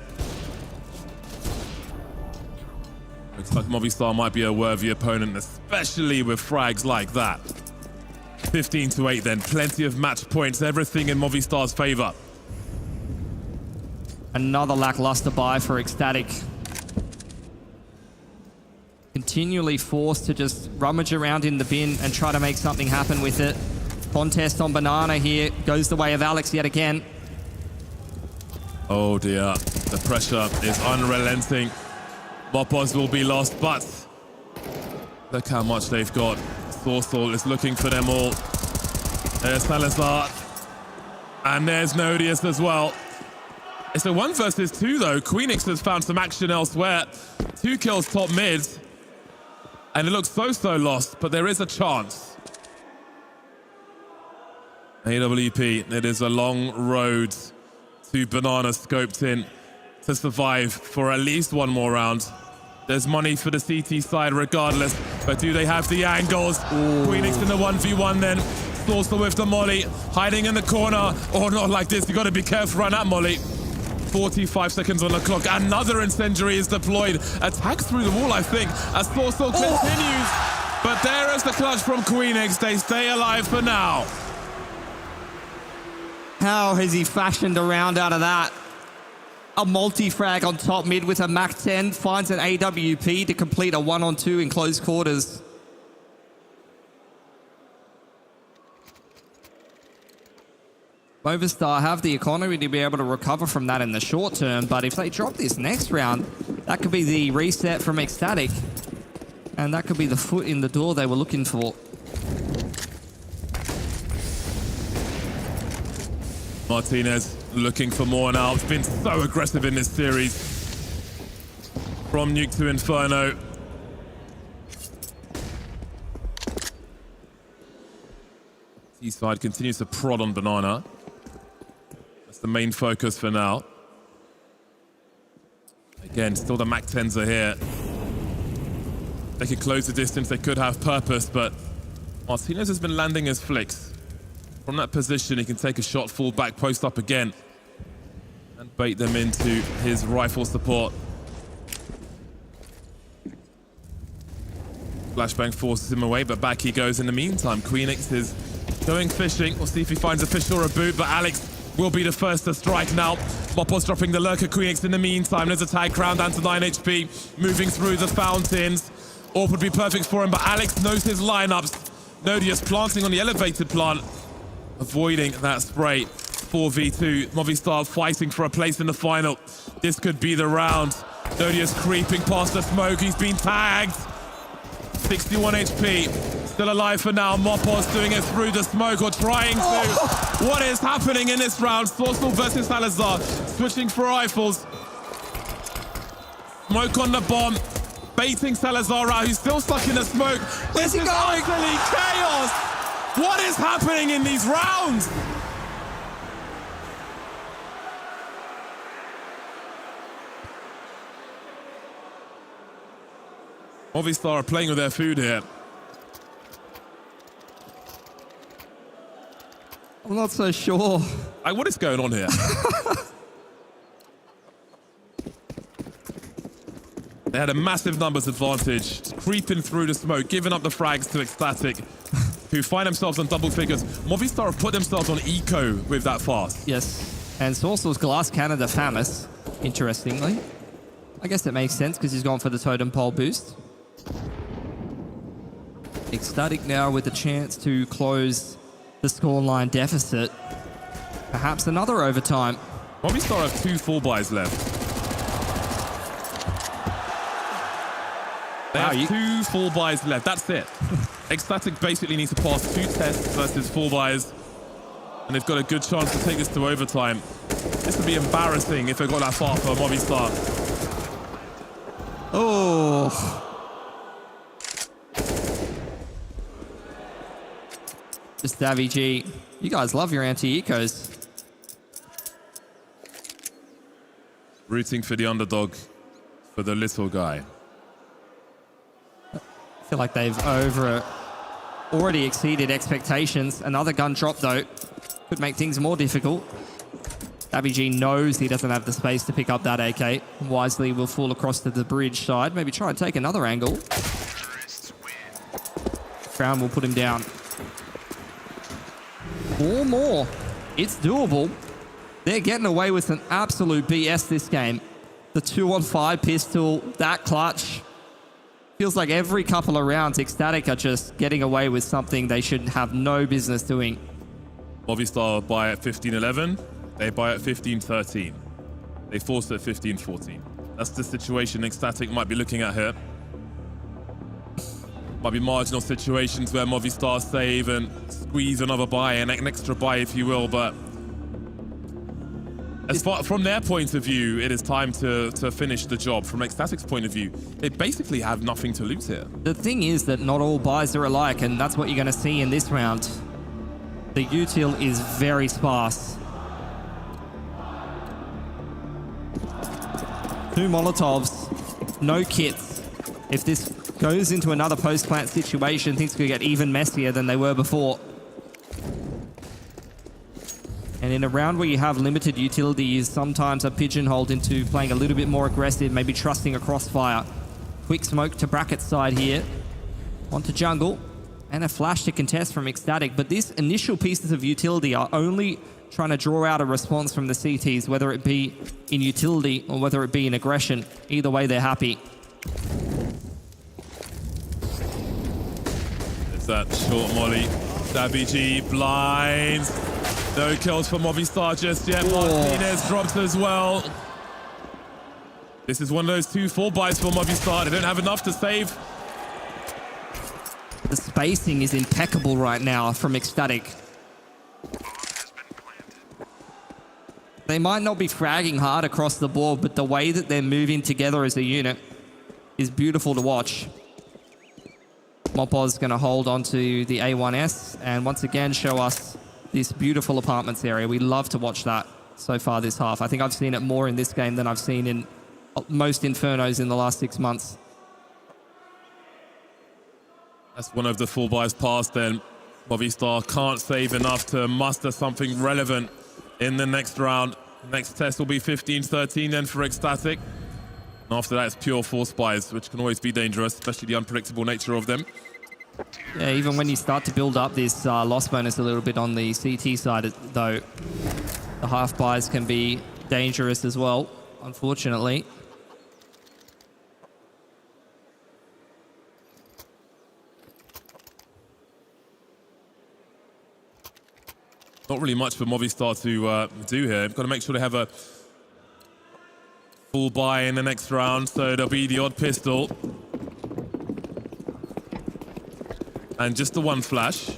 Looks like Movistar might be a worthy opponent, especially with frags like that. 15-8 then, plenty of match points, everything in Movistar's favor. Another lackluster buy for Ecstatic. Continually forced to just rummage around in the bin and try to make something happen with it. Contest on Banana here. Goes the way of Alex yet again. Oh dear. The pressure is unrelenting. Mopos will be lost, but look how much they've got. Sorsal is looking for them all. There's Salazar. And there's Nodius as well. It's a 1 versus 2 though. Queenix has found some action elsewhere. 2 kills top mid. And it looks so lost, but there is a chance. AWP, it is a long road to Banana scoped in to survive for at least 1 more round. There's money for the CT side regardless, but do they have the angles? Queenix in the 1v1 then. Sorsal with the molly, hiding in the corner. Oh, not like this, you gotta be careful around that molly. 45 seconds on the clock. Another incendiary is deployed. Attack through the wall, I think, as Sorsal continues. But there is the clutch from Queenix. They stay alive for now. How has he fashioned a round out of that? A multi-frag on top mid with a Mac 10. Finds an AWP to complete a 1-on-2 in close quarters. Movistar have the economy to be able to recover from that in the short term, but if they drop this next round, that could be the reset from Ecstatic, and that could be the foot in the door they were looking for. Martinez looking for more now. It's been so aggressive in this series. From Nuke to Inferno. T-side continues to prod on Banana. The main focus for now. Again, still the Mac 10s are here. They could close the distance, they could have purpose, but Martinez has been landing his flicks. From that position, he can take a shot, fall back, post up again, and bait them into his rifle support. Flashbang forces him away, but back he goes in the meantime. Queenix is going fishing. We'll see if he finds a fish or a boot, but Alex will be the first to strike now. Mopos dropping the lurker. Queenix in the meantime. There's a tag crown down to 9 HP. Moving through the fountains. AWP would be perfect for him, but Alex knows his lineups. Nodius planting on the elevated plant, avoiding that spray. 4v2. Movistar fighting for a place in the final. This could be the round. Nodius creeping past the smoke. He's been tagged. 61 HP. Still alive for now. Mopos doing it through the smoke, or trying to. What is happening in this round? Sorsal versus Salazar. Switching for rifles. Smoke on the bomb. Baiting Salazar out. He's still stuck in the smoke. This is utterly chaos. What is happening in these rounds? Movistar are playing with their food here. I'm not so sure. What is going on here? They had a massive numbers advantage, creeping through the smoke, giving up the frags to Ecstatic, who find themselves on double figures. Movistar have put themselves on eco with that fast. Yes, and Sorcel's Glass Canada Famus, interestingly. I guess it makes sense because he's gone for the totem pole boost. Ecstatic now with the chance to close the scoreline deficit. Perhaps another overtime. Movistar have 2 full buys left. They have 2 full buys left. That's it. Ecstatic basically needs to pass 2 tests versus 4 buys, and they've got a good chance to take this to overtime. This would be embarrassing if they got that far for Movistar. Oh. Just Davy G. You guys love your anti-ecos. Rooting for the underdog, for the little guy. I feel like they've already exceeded expectations. Another gun drop, though, could make things more difficult. Davy G knows he doesn't have the space to pick up that AK. Wisely will fall across to the bridge side. Maybe try and take another angle. Crown will put him down. 4 more. It's doable. They're getting away with an absolute BS this game. The 2-on-5 pistol, that clutch. Feels like every couple of rounds, Ecstatic are just getting away with something they should have no business doing. Movistar buy at 15-11. They buy at 15-13. They force at 15-14. That's the situation Ecstatic might be looking at here. Might be marginal situations where Movistar save and squeeze another buy, an extra buy, if you will, but from their point of view, it is time to finish the job. From Ecstatic's point of view, they basically have nothing to lose here. The thing is that not all buys are alike, and that's what you're going to see in this round. The util is very sparse. 2 Molotovs, no kits. If this goes into another post-plant situation, things could get even messier than they were before. And in a round where you have limited utility, you sometimes are pigeonholed into playing a little bit more aggressive, maybe trusting a crossfire. Quick smoke to bracket side here. Onto jungle. And a flash to contest from Ecstatic. But these initial pieces of utility are only trying to draw out a response from the CTs, whether it be in utility or whether it be in aggression. Either way, they're happy. It's that short molly. Davy G blinds. No kills for Movistar just yet. Martinez drops as well. This is one of those 2 full buys for Movistar. They don't have enough to save. The spacing is impeccable right now from Ecstatic. They might not be fragging hard across the board, but the way that they're moving together as a unit is beautiful to watch. Mopo's going to hold onto the A1S and once again show us this beautiful apartments area. We love to watch that so far this half. I think I've seen it more in this game than I've seen in most Infernos in the last 6 months. That's one of the full buys past then. Movistar can't save enough to muster something relevant in the next round. Next test will be 15-13 then for Ecstatic. And after that, it's pure force buys, which can always be dangerous, especially the unpredictable nature of them. Yeah, even when you start to build up this loss bonus a little bit on the CT side, though, the half buys can be dangerous as well, unfortunately. Not really much for Movistar to do here. Got to make sure they have a full buy in the next round, so there'll be the odd pistol. And just the one flash.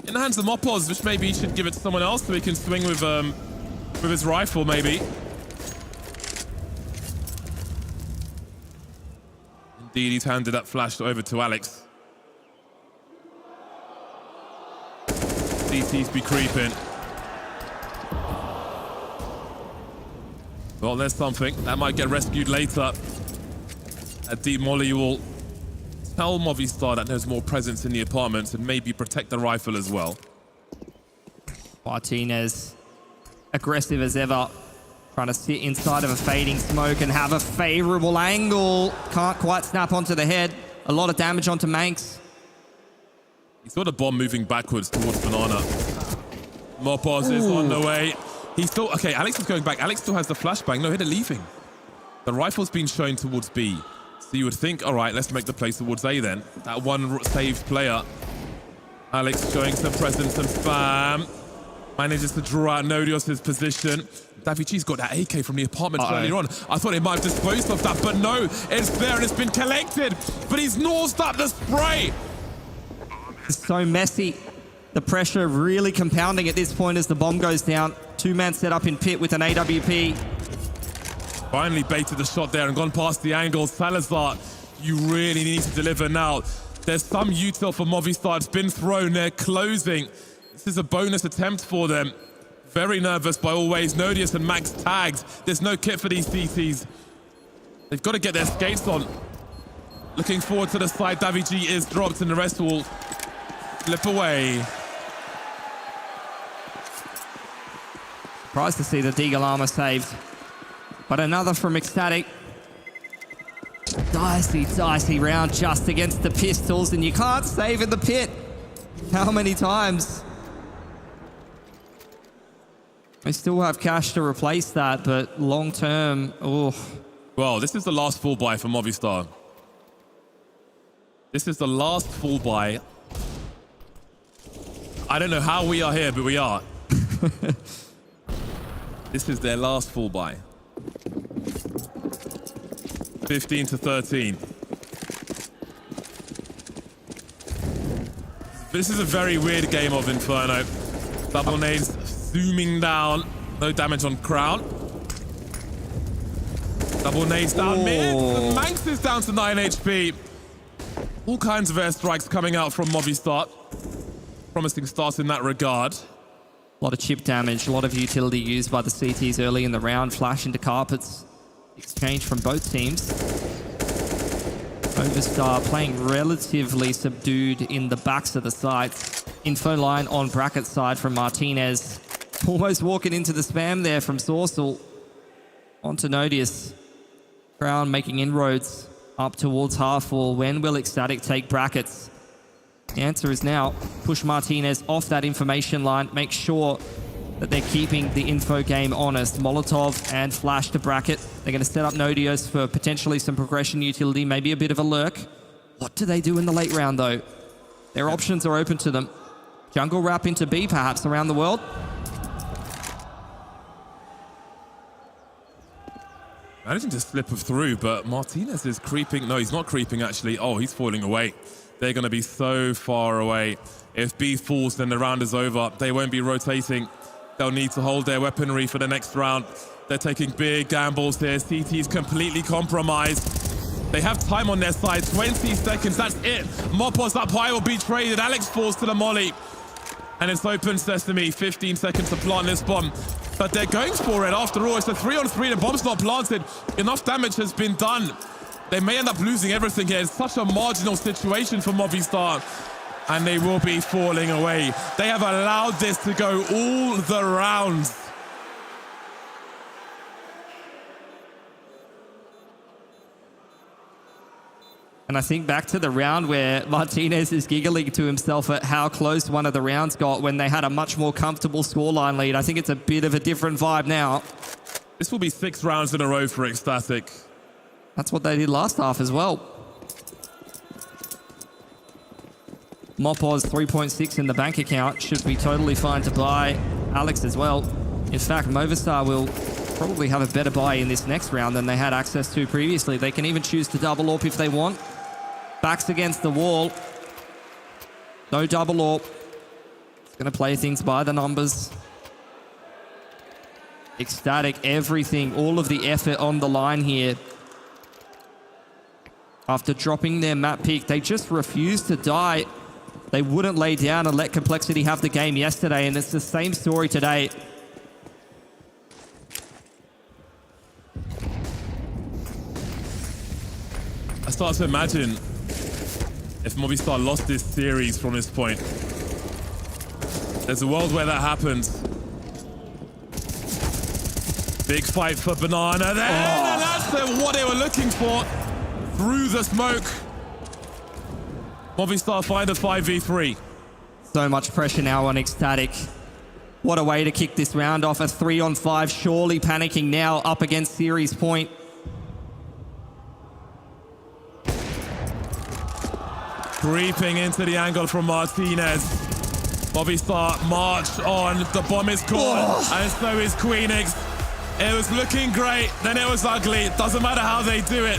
In the hands of Mopos, which maybe he should give it to someone else so he can swing with his rifle, maybe. Indeed, he's handed that flash over to Alex. CT's be creeping. Well, there's something. That might get rescued later. A deep molly will tell Movistar that there's more presence in the apartments and maybe protect the rifle as well. Martinez, aggressive as ever, trying to sit inside of a fading smoke and have a favorable angle. Can't quite snap onto the head. A lot of damage onto Manx. He saw the bomb moving backwards towards Banana. Mopos is on the way. He's still... Okay, Alex is going back. Alex still has the flashbang. No, they're leaving. The rifle's been shown towards B. So you would think, all right, let's make the play towards A then. That one saved player. Alex showing some presence and spam. Manages to draw out Nodios' position. Davichi's got that AK from the apartment earlier on. I thought he might have disposed of that, but no. It's there and it's been collected. But he's nosed up the spray. It's so messy. The pressure really compounding at this point as the bomb goes down. Two-man set up in pit with an AWP. Finally baited the shot there and gone past the angle. Salazar, you really need to deliver now. There's some util for Movistar. It's been thrown. They're closing. This is a bonus attempt for them. Very nervous by all ways. Nodius and Max tagged. There's no kit for these CTs. They've got to get their skates on. Looking forward to the side. Davigi is dropped and the rest will slip away. Surprised to see the Deagle armor saved. But another from Ecstatic. Dicey round just against the pistols, and you can't save in the pit. How many times? We still have cash to replace that, but long term, oh. Well, this is the last full buy for Movistar. This is the last full buy. I don't know how we are here, but we are. This is their last full buy. 15-13. This is a very weird game of Inferno. Double nades zooming down. No damage on Crown. Double nades down mid. And Manx is down to 9 HP. All kinds of airstrikes coming out from Movistar. Promising start in that regard. A lot of chip damage, a lot of utility used by the CTs early in the round. Flash into carpets. Exchange from both teams. Movistar playing relatively subdued in the backs of the sites. Info line on bracket side from Martinez. Almost walking into the spam there from Sorcel. Onto Nodius. Crown making inroads up towards half wall. When will Ecstatic take brackets? The answer is now. Push Martinez off that information line. Make sure that they're keeping the info game honest. Molotov and Flash to bracket. They're going to set up Nodios for potentially some progression utility, maybe a bit of a lurk. What do they do in the late round, though? Their options are open to them. Jungle wrap into B, perhaps, around the world. Managing to slip through, but Martinez is creeping. No, he's not creeping, actually. Oh, he's falling away. They're going to be so far away. If B falls, then the round is over. They won't be rotating. They'll need to hold their weaponry for the next round. They're taking big gambles here. CT's completely compromised. They have time on their side. 20 seconds, that's it. Mopos up high will be traded. Alex falls to the molly. And it's open sesame. 15 seconds to plant this bomb. But they're going for it after all. It's a 3-on-3. The bomb's not planted. Enough damage has been done. They may end up losing everything here. It's such a marginal situation for Movistar. And they will be falling away. They have allowed this to go all the rounds. And I think back to the round where Martinez is giggling to himself at how close one of the rounds got when they had a much more comfortable scoreline lead. I think it's a bit of a different vibe now. This will be 6 rounds in a row for Ecstatic. That's what they did last half as well. Mopoz 3.6 in the bank account. Should be totally fine to buy. Alex as well. In fact, Movistar will probably have a better buy in this next round than they had access to previously. They can even choose to double AWP if they want. Backs against the wall. No double AWP. It's going to play things by the numbers. Ecstatic, everything, all of the effort on the line here. After dropping their map pick, they just refused to die. They wouldn't lay down and let Complexity have the game yesterday, and it's the same story today. I start to imagine if Movistar lost this series from this point. There's a world where that happens. Big fight for Banana there, and that's what they were looking for. Through the smoke. Movistar find a 5v3. So much pressure now on Ecstatic. What a way to kick this round off. A 3-on-5, surely panicking now up against series point. Creeping into the angle from Martinez. Movistar march on. The bomb is caught, and so is Queenix. It was looking great, then it was ugly. Doesn't matter how they do it.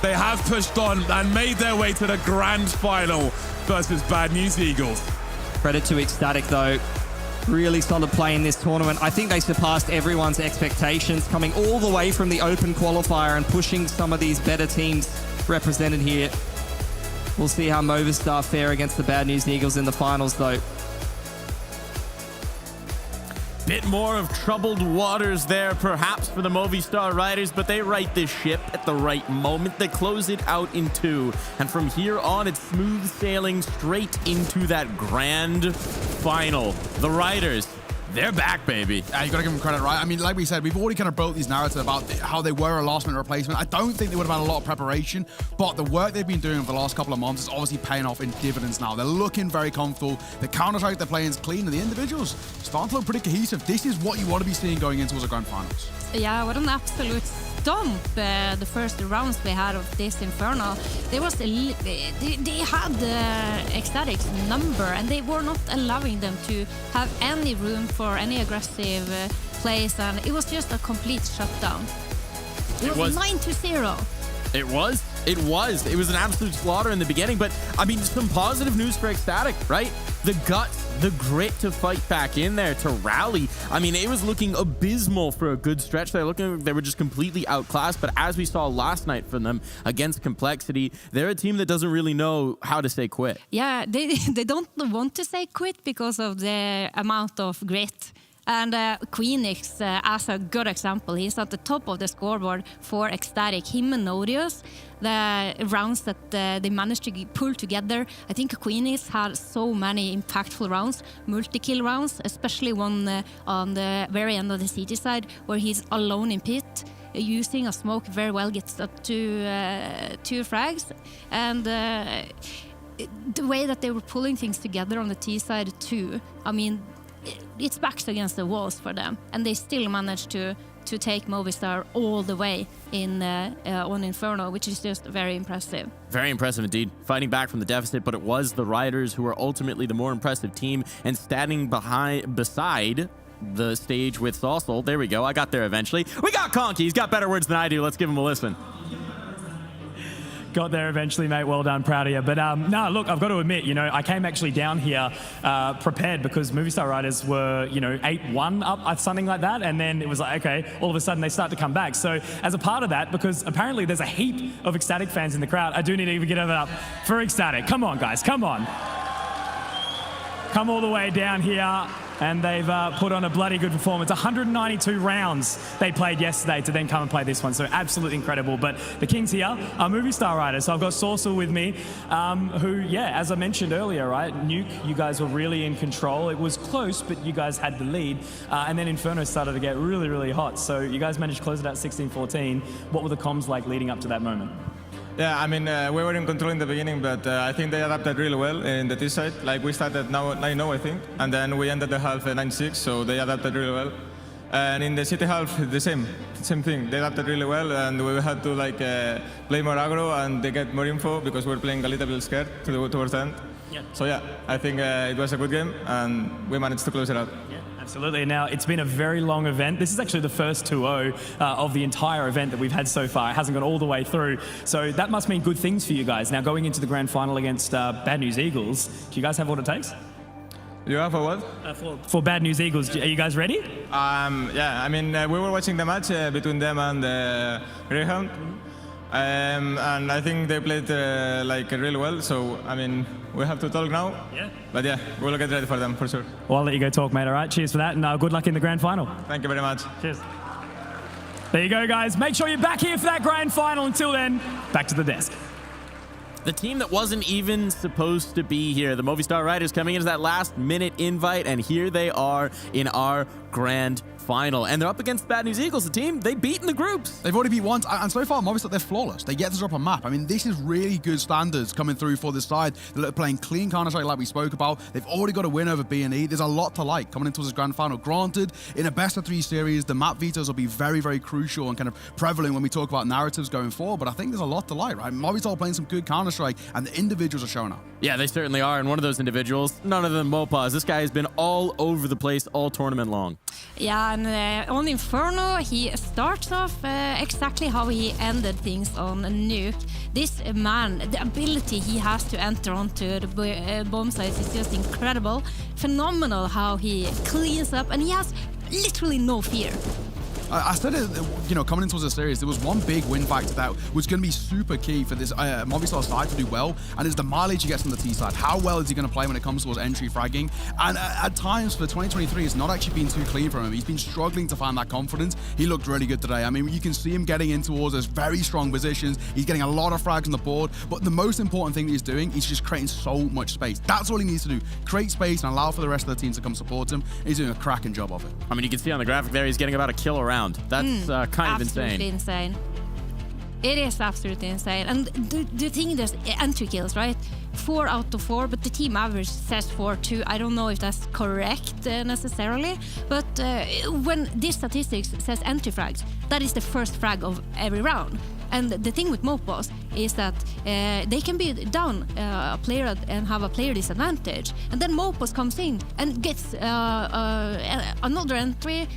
They have pushed on and made their way to the grand final versus Bad News Eagles. Credit to Ecstatic though. Really solid play in this tournament. I think they surpassed everyone's expectations, coming all the way from the open qualifier and pushing some of these better teams represented here. We'll see how Movistar fare against the Bad News Eagles in the finals though. Bit more of troubled waters there, perhaps, for the Movistar Riders, but they right this ship at the right moment. They close it out in 2, and from here on, it's smooth sailing straight into that grand final. The Riders, they're back, baby. You got to give them credit, right? I mean, like we said, we've already kind of built these narratives about how they were a last-minute replacement. I don't think they would have had a lot of preparation, but the work they've been doing over the last couple of months is obviously paying off in dividends now. They're looking very comfortable. The counter-strike they're playing is clean, and the individuals starting to look pretty cohesive. This is what you want to be seeing going into the grand finals. Yeah, what an absolute stomp the first rounds we had of this Inferno. They had Ecstatic's number, and they were not allowing them to have any room for any aggressive plays, and it was just a complete shutdown. It was 9-0. It was. It was an absolute slaughter in the beginning, but I mean, some positive news for Ecstatic, right? The guts, the grit to fight back in there, to rally. I mean, it was looking abysmal for a good stretch. They were just completely outclassed, but as we saw last night from them against Complexity, they're a team that doesn't really know how to say quit. Yeah, they don't want to say quit because of the amount of grit. And Queenix, as a good example, he's at the top of the scoreboard for Ecstatic. Him and Nodius, the rounds that they managed to pull together. I think Queenix had so many impactful rounds, multi-kill rounds, especially one on the very end of the CT side where he's alone in pit, using a smoke very well, gets up to 2 frags. And the way that they were pulling things together on the T side too, I mean, it's backs against the walls for them, and they still managed to take Movistar all the way in on Inferno, which is just very impressive. Very impressive indeed. Fighting back from the deficit, but it was the Riders who were ultimately the more impressive team, and standing beside the stage with Saucel. There we go. I got there eventually. We got Conky. He's got better words than I do. Let's give him a listen. Got there eventually, mate. Well done. Proud of you. But no, look, I've got to admit, I came actually down here prepared because Movistar Riders were, 8-1 up, something like that. And then it was like, okay, all of a sudden they start to come back. So as a part of that, because apparently there's a heap of Ecstatic fans in the crowd, I do need to give it up for Ecstatic. Come on, guys. Come on. Come all the way down here. and they've put on a bloody good performance. 192 rounds they played yesterday to then come and play this one, so absolutely incredible. But the Kings here are Movistar riders, so I've got Saucer with me, who, yeah, as I mentioned earlier, right, Nuke, you guys were really in control. It was close, but you guys had the lead, and then Inferno started to get really, really hot, so you guys managed to close it at 16-14. What were the comms like leading up to that moment? Yeah, I mean, we were in control in the beginning, but I think they adapted really well in the T side. Like, we started now 9-0, I think, and then we ended the half 9-6, so they adapted really well. And in the city half, the same thing. They adapted really well, and we had to like play more aggro and they get more info because we're playing a little bit scared towards the end. Yeah. So yeah, I think it was a good game, and we managed to close it out. Yeah. Absolutely. Now, it's been a very long event. This is actually the first 2-0 of the entire event that we've had so far. It hasn't gone all the way through. So that must mean good things for you guys. Now, going into the grand final against Bad News Eagles, do you guys have what it takes? You have for what? For Bad News Eagles. Are you guys ready? Yeah, I mean, we were watching the match between them and Greyhound. And I think they played like really well. So, I mean, we have to talk now. Yeah. But yeah, we'll get ready for them for sure. Well, I'll let you go talk, mate. All right. Cheers for that, and good luck in the grand final. Thank you very much. Cheers. There you go, guys. Make sure you're back here for that grand final. Until then, back to the desk. The team that wasn't even supposed to be here, the Movistar Riders, coming into that last-minute invite, and here they are in our grand final. And they're up against Bad News Eagles, the team they beat in the groups. They've already beat once, and so far, Movistar, they're flawless. They get to drop a map. I mean, this is really good standards coming through for this side. They're playing clean Counter-Strike like we spoke about. They've already got a win over B&E. There's a lot to like coming into this grand final. Granted, in a best-of-3 series, the map vetoes will be very, very crucial and kind of prevalent when we talk about narratives going forward, but I think there's a lot to like, right? Movistar playing some good Counter-Strike, and the individuals are showing up. Yeah, they certainly are, and one of those individuals, none other than Mopaz. This guy has been all over the place all tournament long. Yeah, and on Inferno, he starts off exactly how he ended things on Nuke. This man, the ability he has to enter onto the bomb sites is just incredible. Phenomenal how he cleans up, and he has literally no fear. I said it, you know, coming into the series, there was one big win factor that was going to be super key for this Movistar side to do well, and it's the mileage he gets from the T side. How well is he going to play when it comes towards entry fragging? And at times for 2023, it's not actually been too clean for him. He's been struggling to find that confidence. He looked really good today. I mean, you can see him getting in towards those very strong positions. He's getting a lot of frags on the board, but the most important thing that he's doing is just creating so much space. That's all he needs to do. Create space and allow for the rest of the team to come support him. He's doing a cracking job of it. I mean, you can see on the graphic there, he's getting about a kill around. That's kind of absolutely insane. It is absolutely insane. And do you think there's entry kills, right? 4 out of 4, but the team average says 4-2. I don't know if that's correct necessarily, but when this statistics says entry frags, that is the first frag of every round. And the thing with Mopos is that they can be down a player and have a player disadvantage, and then Mopos comes in and gets another entry,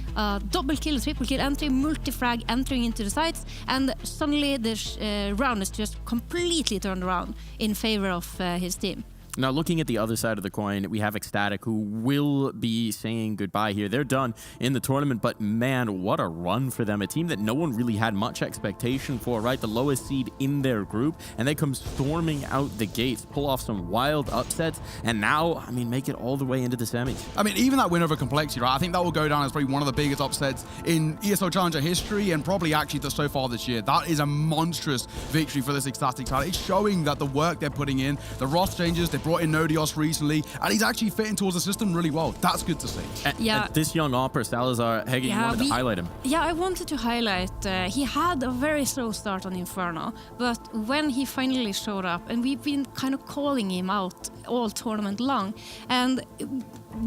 double kill, triple kill entry, multi-frag entering into the sites, and suddenly the round is just completely turned around in favor of his team. Now, looking at the other side of the coin, we have Ecstatic, who will be saying goodbye here. They're done in the tournament, but man, what a run for them. A team that no one really had much expectation for, right? The lowest seed in their group, and they come storming out the gates, pull off some wild upsets, and now, I mean, make it all the way into the semis. I mean, even that win over Complexity, right? I think that will go down as probably one of the biggest upsets in ESL Challenger history, and probably actually so far this year. That is a monstrous victory for this Ecstatic side. It's showing that the work they're putting in, the roster changes, they brought in Nodios recently, and he's actually fitting towards the system really well. That's good to see. Yeah. This young opera, Salazar, Hege, you wanted to highlight him. Yeah, I wanted to highlight, he had a very slow start on Inferno, but when he finally showed up, and we've been kind of calling him out all tournament long, and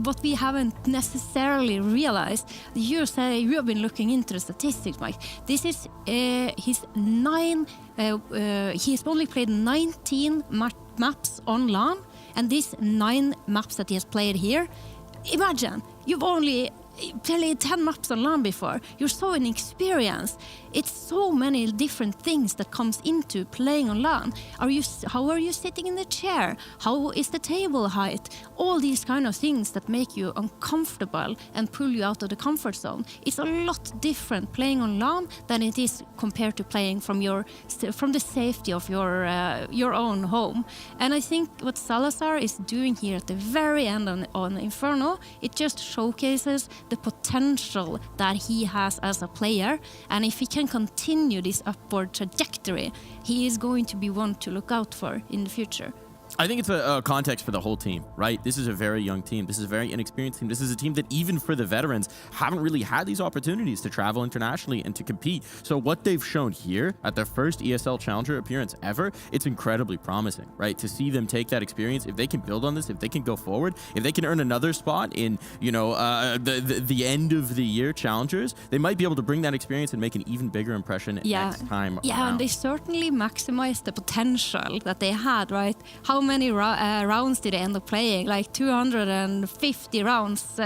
what we haven't necessarily realized, you say you have been looking into the statistics, Mike. This is his he has only played 19 maps on LAN, and these 9 maps that he has played here, imagine, you've only played 10 maps on LAN before. You're so inexperienced. It's so many different things that comes into playing on LAN. How are you sitting in the chair? How is the table height? All these kind of things that make you uncomfortable and pull you out of the comfort zone. It's a lot different playing on LAN than it is compared to playing from the safety of your own home. And I think what Salazar is doing here at the very end on Inferno, it just showcases the potential that he has as a player. And if he can continue this upward trajectory, he is going to be one to look out for in the future. I think it's a context for the whole team, right? This is a very young team. This is a very inexperienced team. This is a team that even for the veterans haven't really had these opportunities to travel internationally and to compete. So what they've shown here at their first ESL Challenger appearance ever, it's incredibly promising, right? To see them take that experience, if they can build on this, if they can go forward, if they can earn another spot in, the end of the year Challengers, they might be able to bring that experience and make an even bigger impression next time Yeah, around. and they certainly maximized the potential that they had, right? How many rounds did they end up playing? Like 250 rounds.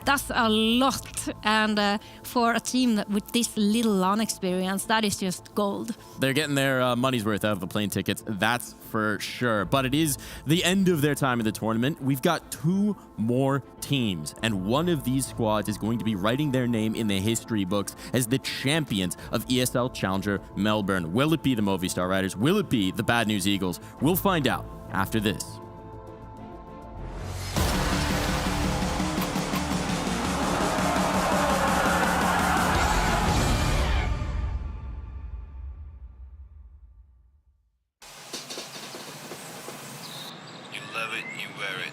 That's a lot. And for a team with this little LAN experience, that is just gold. They're getting their money's worth out of the plane tickets, that's for sure. But it is the end of their time in the tournament. We've got 2 more teams, and one of these squads is going to be writing their name in the history books as the champions of ESL Challenger Melbourne. Will it be the Movistar Riders? Will it be the Bad News Eagles? We'll find out after this. You love it, you wear it.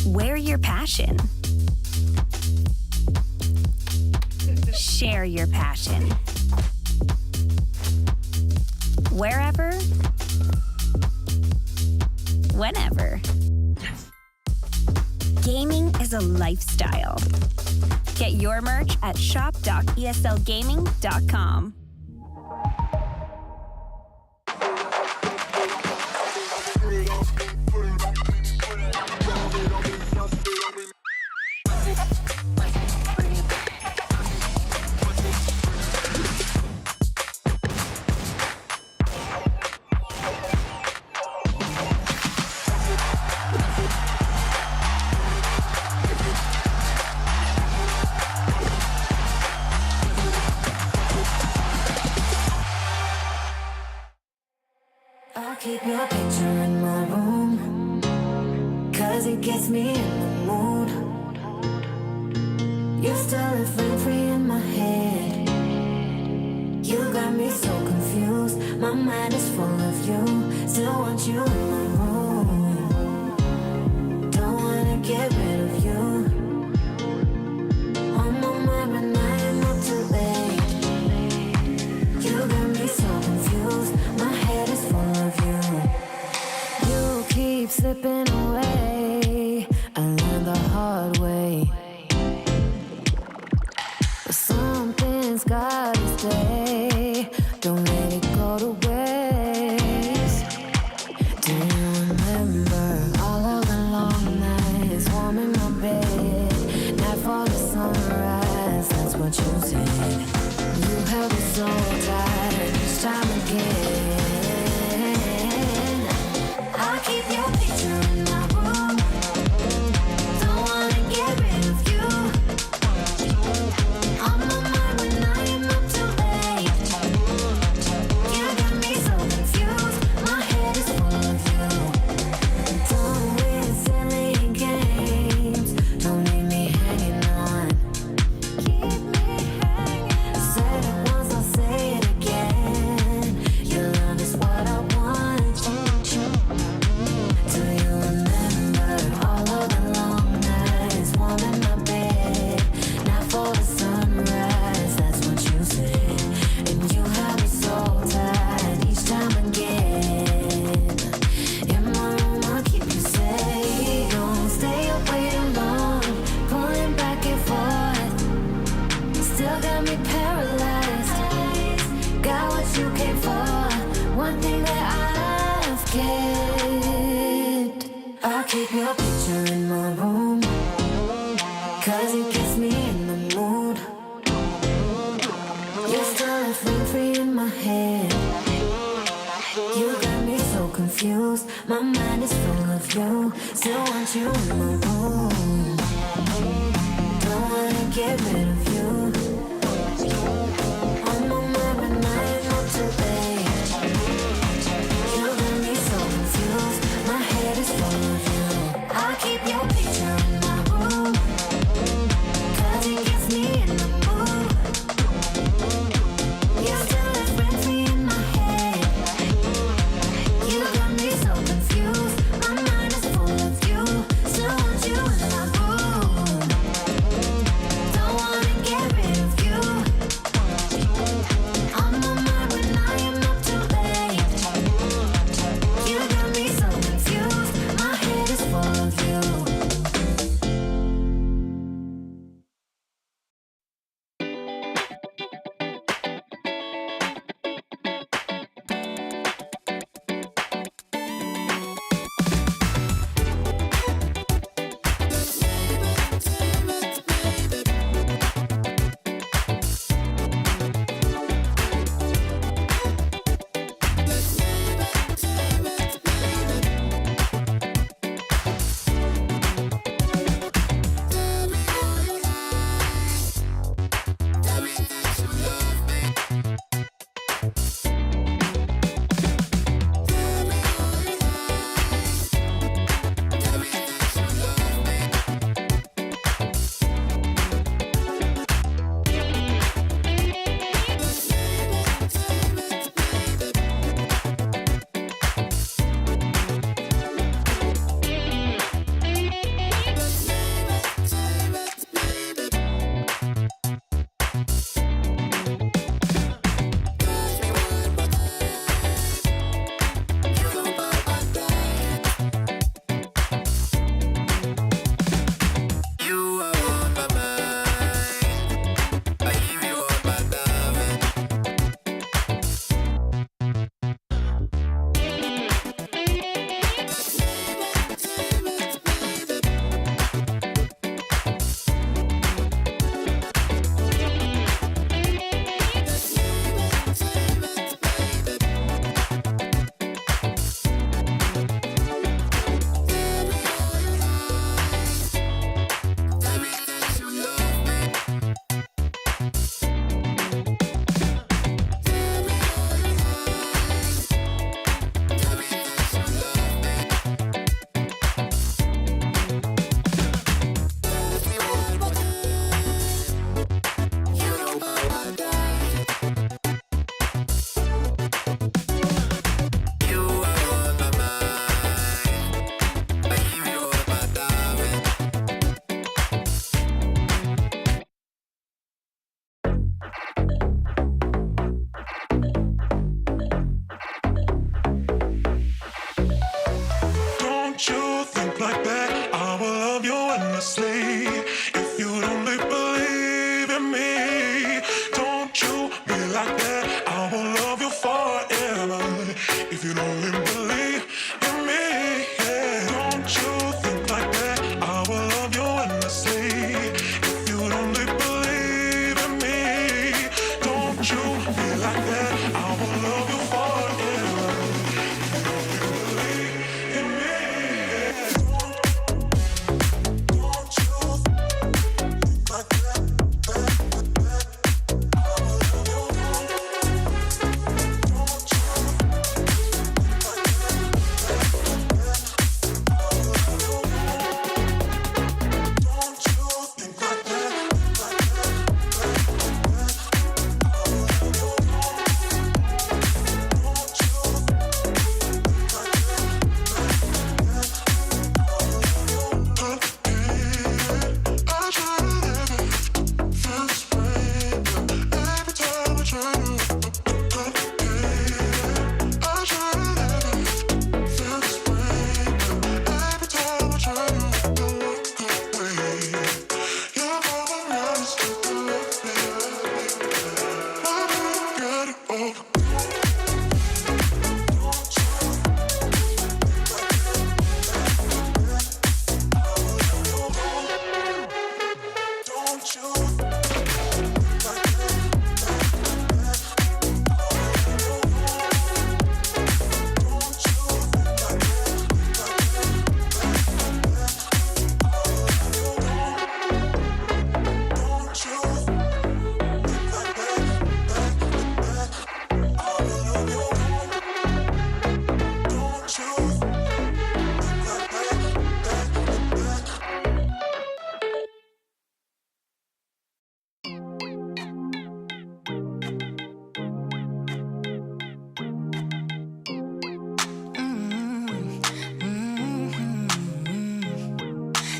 Wear your passion. Share your passion. Wherever, whenever. Gaming is a lifestyle. Get your merch at shop.eslgaming.com. I'll keep your picture in my room, 'cause it gets me in the mood. You're still living free in my head. You got me so confused. My mind is full of you. Still want you in my room. Don't wanna get rid of you. On my mind when I am up too late. You got me so confused. My head is full of you. You keep slipping away. I learned the hard way. But something's gotta stay. Don't let it go to waste. Do you remember all of the long nights, warm in my bed, night for the sunrise? That's what you said. You held me so tight each time again. I'll keep your picture in my room. Don't wanna get rid of you. On my mind when I am up too late. You got me so confused. My head is full of you. Don't win silly games. Don't leave me hanging on. Keep me hanging. I said it once, I'll say it again. Your love is what I want. Do you remember all of the long nights, warm in my bed, not for the sunrise? That's what you said. And you held me so tight each time again. In my room, I'll keep you safe. Don't stay up way too long, pulling back and forth. Still got me paralyzed. Got what you came for. One thing that I've kept. I'll keep your picture in my room, 'cause it My mind is full of you. Still want you in my room. Don't wanna get rid of you. On my mind when I am up too late. You got me so confused. My head is full of you. I keep your picture in my room, 'cause it gets me in the mood. You're still a friend free in my head. You got me so confused. My mind is full of you. Still want you in my room. Don't wanna get rid of you. On my mind when I am up too late. You got me so confused. My head is full of you. Don't you think like that? I will love you endlessly. If you only believe in me. Don't you be like that? I will love you forever. If you only believe in me. Yeah. Don't you think like that? I will love you endlessly. If you only believe in me. Don't you be like that? I will love you forever.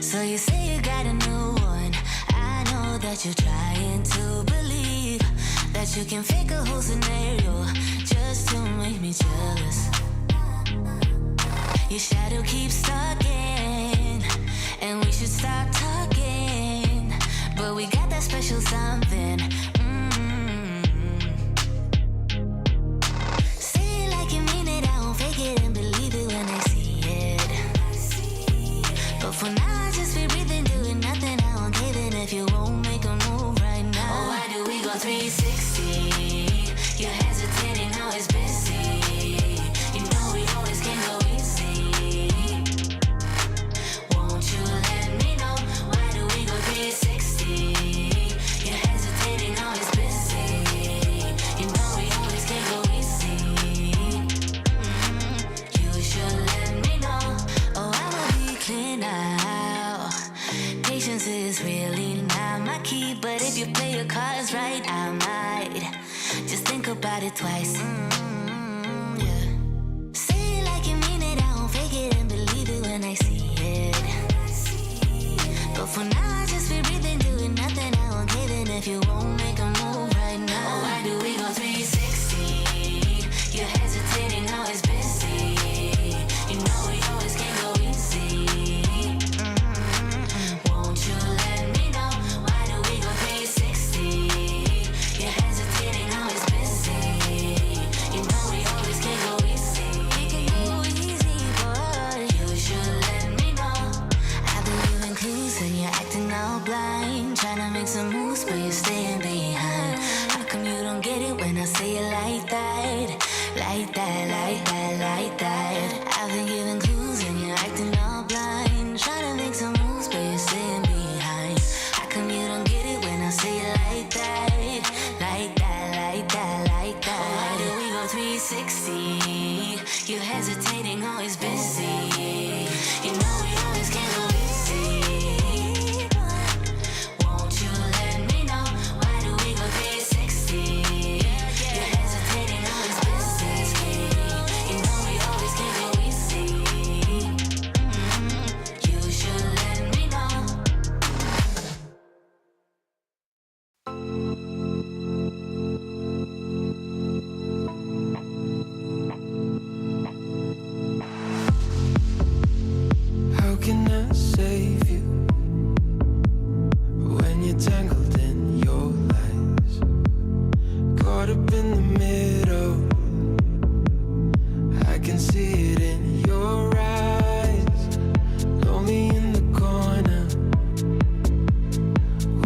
So you say you got a new one. I know that you're trying to believe that you can fake a whole scenario just to make me jealous. Your shadow keeps stalking, and we should stop talking. But we got that special something. Say it like you mean it, I won't fake it and believe it when I see it. But for now, I just be breathing, doing nothing. I won't give in if you won't make a move right now. Oh, why do we go 360? You're hesitating, now it's busy. You know we always can go easy. Won't you let me know? Why do we go 360? You're hesitating, now it's busy. You know we always can go easy. You should let me know. Oh, I will be clear now. Patience is really not my key, but if you play your cards right, I might just think about it twice. Yeah. Say it like you mean it, I won't fake it and believe it when I see it. But for now, I just be breathing, doing nothing. I won't give in if you won't make a move right now. Oh, why do we go 360? You're hesitating, now it's busy. You know we always can go easy. Won't you let me know? Why do we go 360? You're hesitating, now it's busy. You know we always can go easy. We can go easy, but you should let me know. I've been giving clues and you're acting all blind, trying to make some moves, but you're staying behind. How come you don't get it when I say it like that? Like that, like that, like that. I've been giving clues and you're acting all blind, trying to make some moves, but you're staying behind. How come you don't get it when I say it like that? Like that, like that, like that. Oh, why do we go 360? You're hesitating, always busy. You know we always can go easy. Won't you let me know? Why do we go 360? You're hesitating, always busy. You know we always can go easy. You should let me know. How can I save you when you're tangled in your lies? Caught up in the middle, I can see it in your eyes. Lonely in the corner,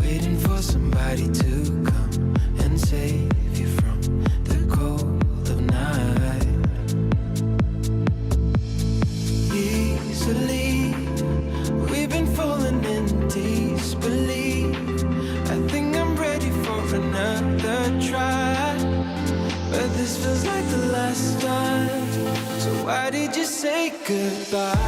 waiting for somebody to come and save you from the cold of night. Easily, we've been falling in disbelief. I think I'm ready for another try, but this feels like the last time. So why did you say goodbye?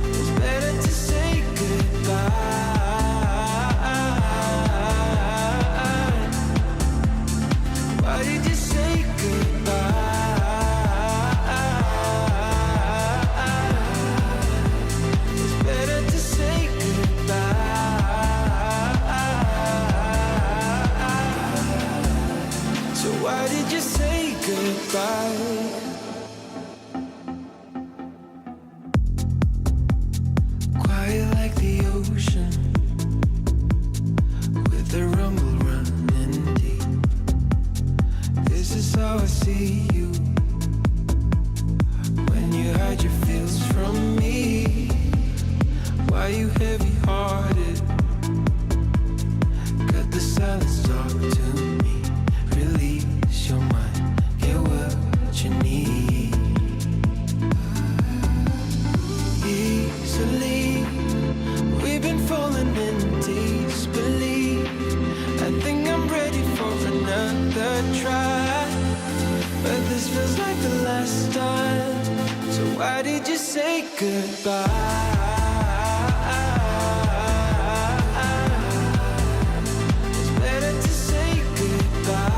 It's better to say goodbye. Why did you say goodbye? It's better to say goodbye. So why did you say goodbye? Quiet like the ocean, with the rumble running deep. This is how I see you, when you hide your feels from me. Why you heavy-hearted? Cut the silence, talk to me. Release your mind, get what you need. Easily, we've been falling in disbelief. I think I'm ready for another try, but this feels like the last time. So why did you say goodbye? It's better to say goodbye.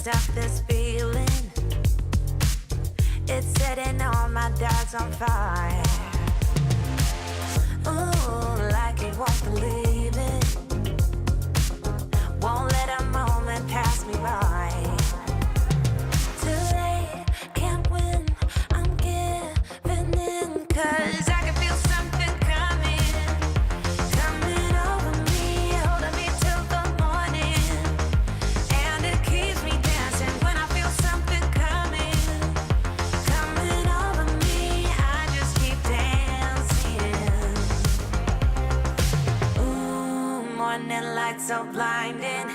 stop this feeling. It's setting all my doubts on fire. Ooh, like you won't believe it. Won't let a moment pass me by. Too late, can't win, I'm giving in. Cause I can feel something coming over me, holding me till the morning. And it keeps me dancing when I feel something coming over me. I just keep dancing. Ooh, morning light so blinding.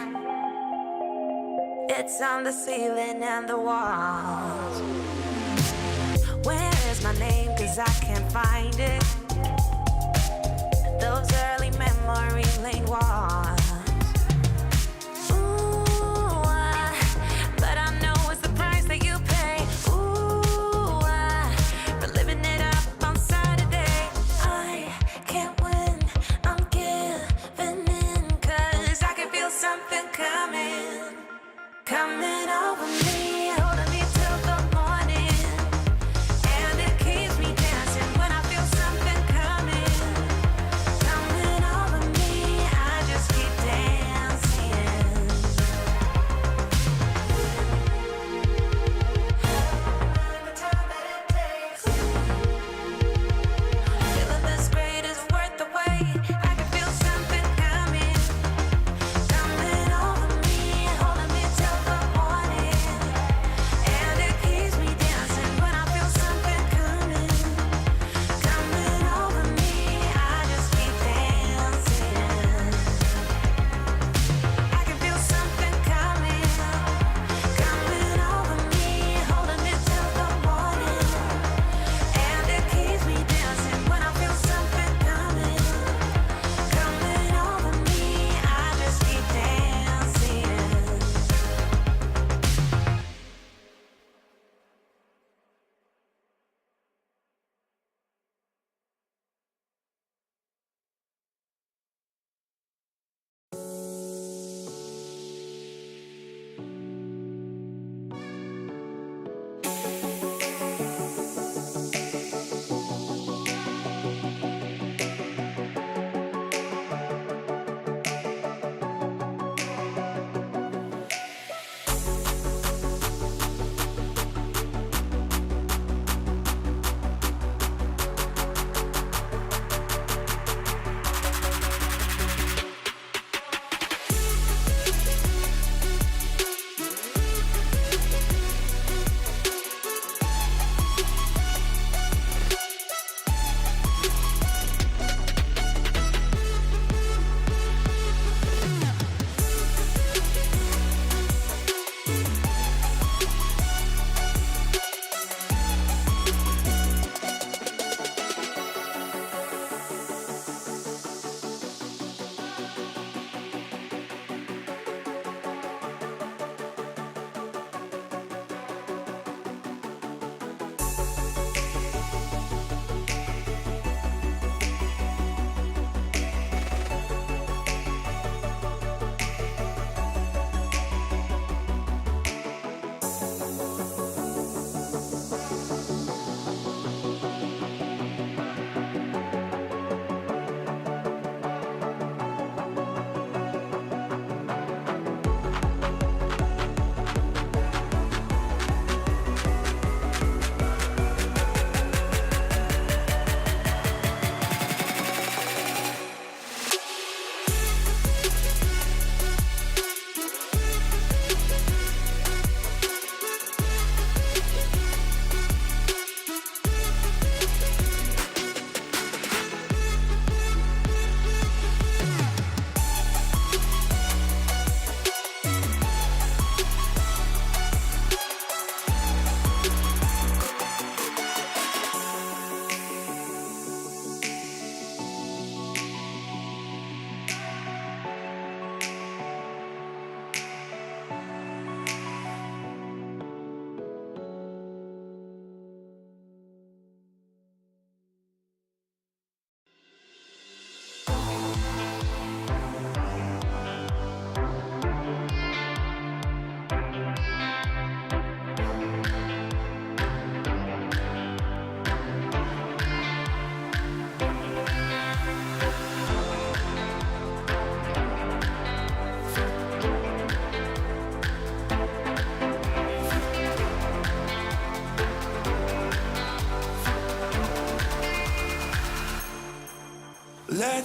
It's on the ceiling and the walls. Where is my name? Cause I can't find it. Those early memory lane walls. Ooh, but I know it's the price that you pay. Ooh, for living it up on Saturday. I can't win, I'm giving in. Cause I can feel something coming over me, holding me till the morning. And it keeps me dancing when I feel something coming over me. I just keep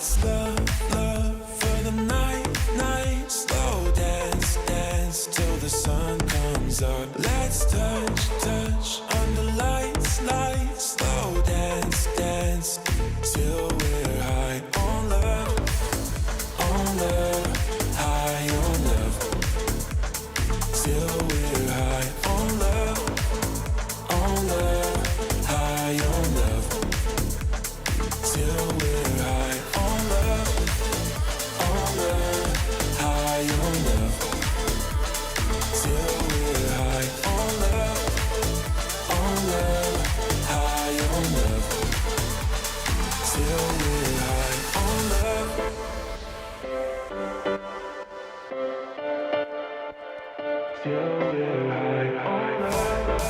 Let's love for the night. Slow dance till the sun comes up. Let's touch under lights. Slow dance till we're high on love, high on love. Till we're high on love, high on love. Till we're high on love, high on love. Till we're high on love, high on love. Till we're high on love. Till we're high on love.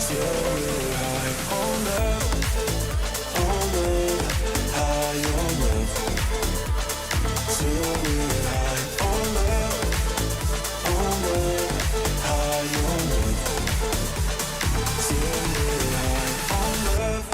Till we're high on love, high on love. Till we're high on love, high on love. Till we're high on love.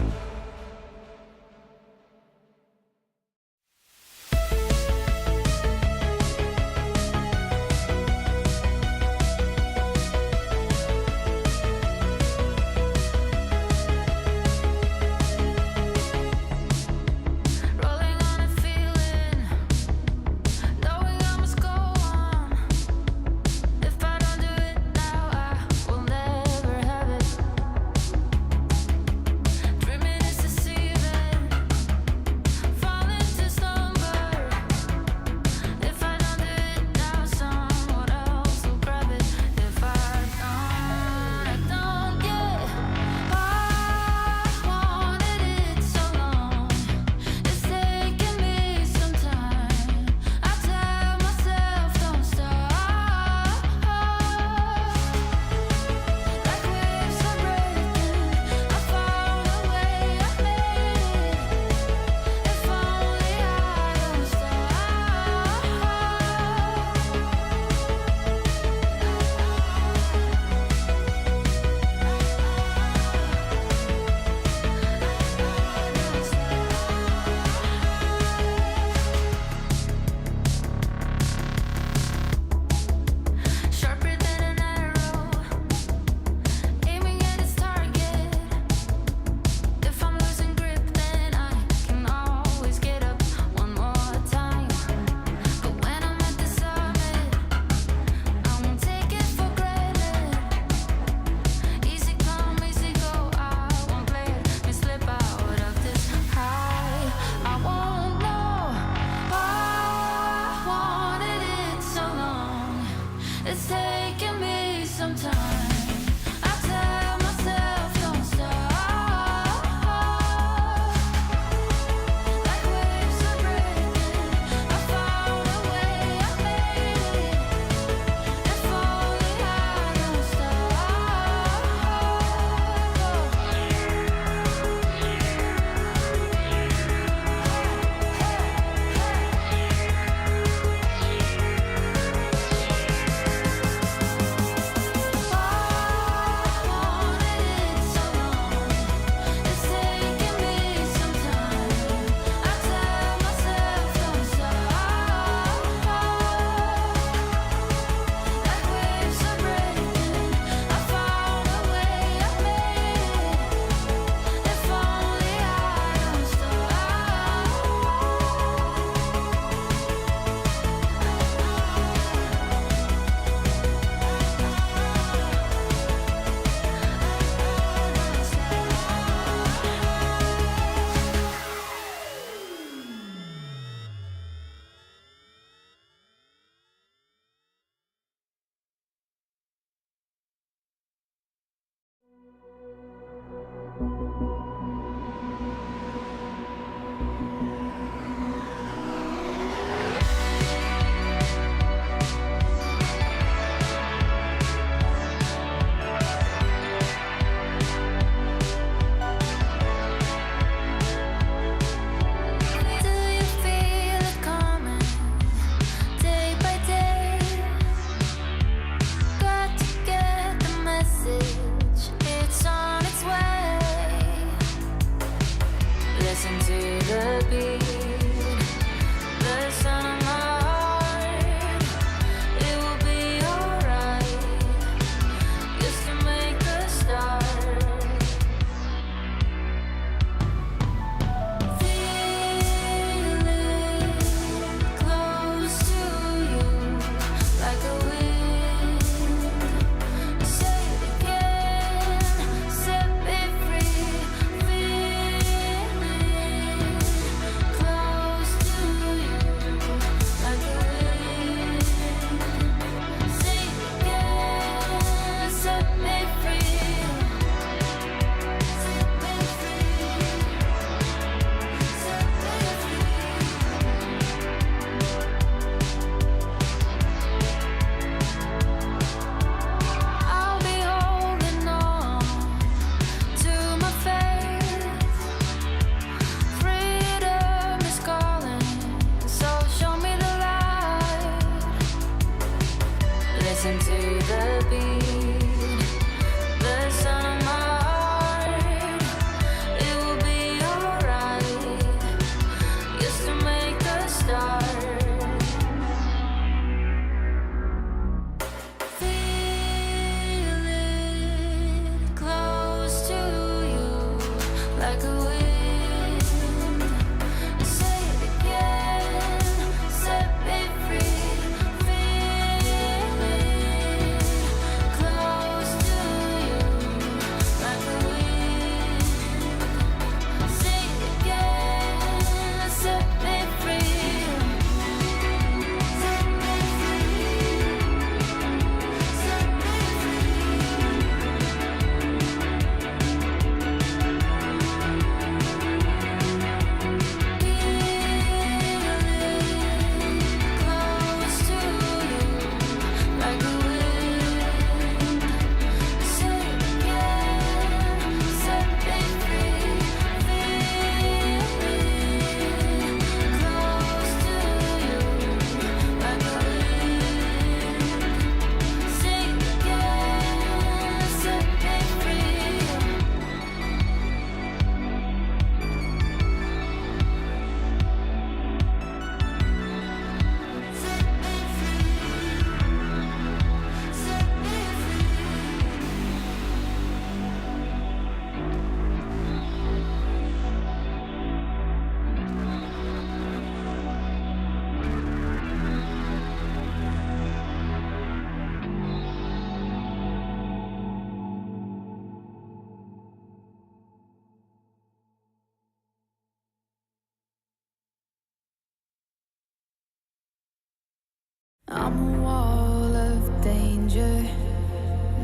I'm a wall of danger.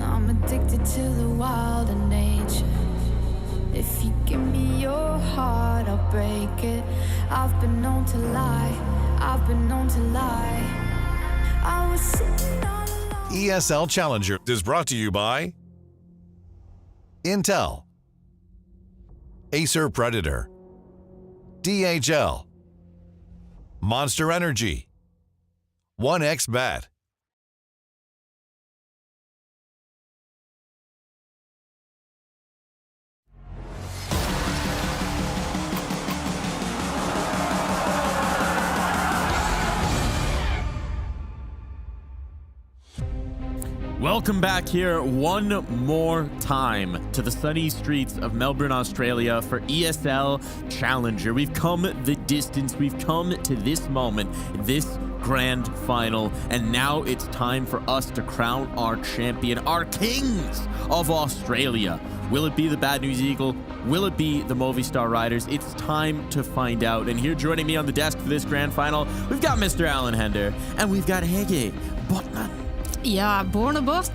I'm addicted to the wild and nature. If you give me your heart, I'll break it. I've been known to lie. I've been known to lie. I was sitting all alone. ESL Challenger is brought to you by Intel, Acer Predator, DHL, Monster Energy, 1xBet. Welcome back here one more time to the sunny streets of Melbourne, Australia for ESL Challenger. We've come the distance. We've come to this moment, this grand final, and now it's time for us to crown our champion, our kings of Australia. Will it be the Bad News Eagle? Will it be the Movistar Riders? It's time to find out. And here joining me on the desk for this grand final, we've got Mr. Alan Hender, and we've got Hege Botman. Yeah, born a bot,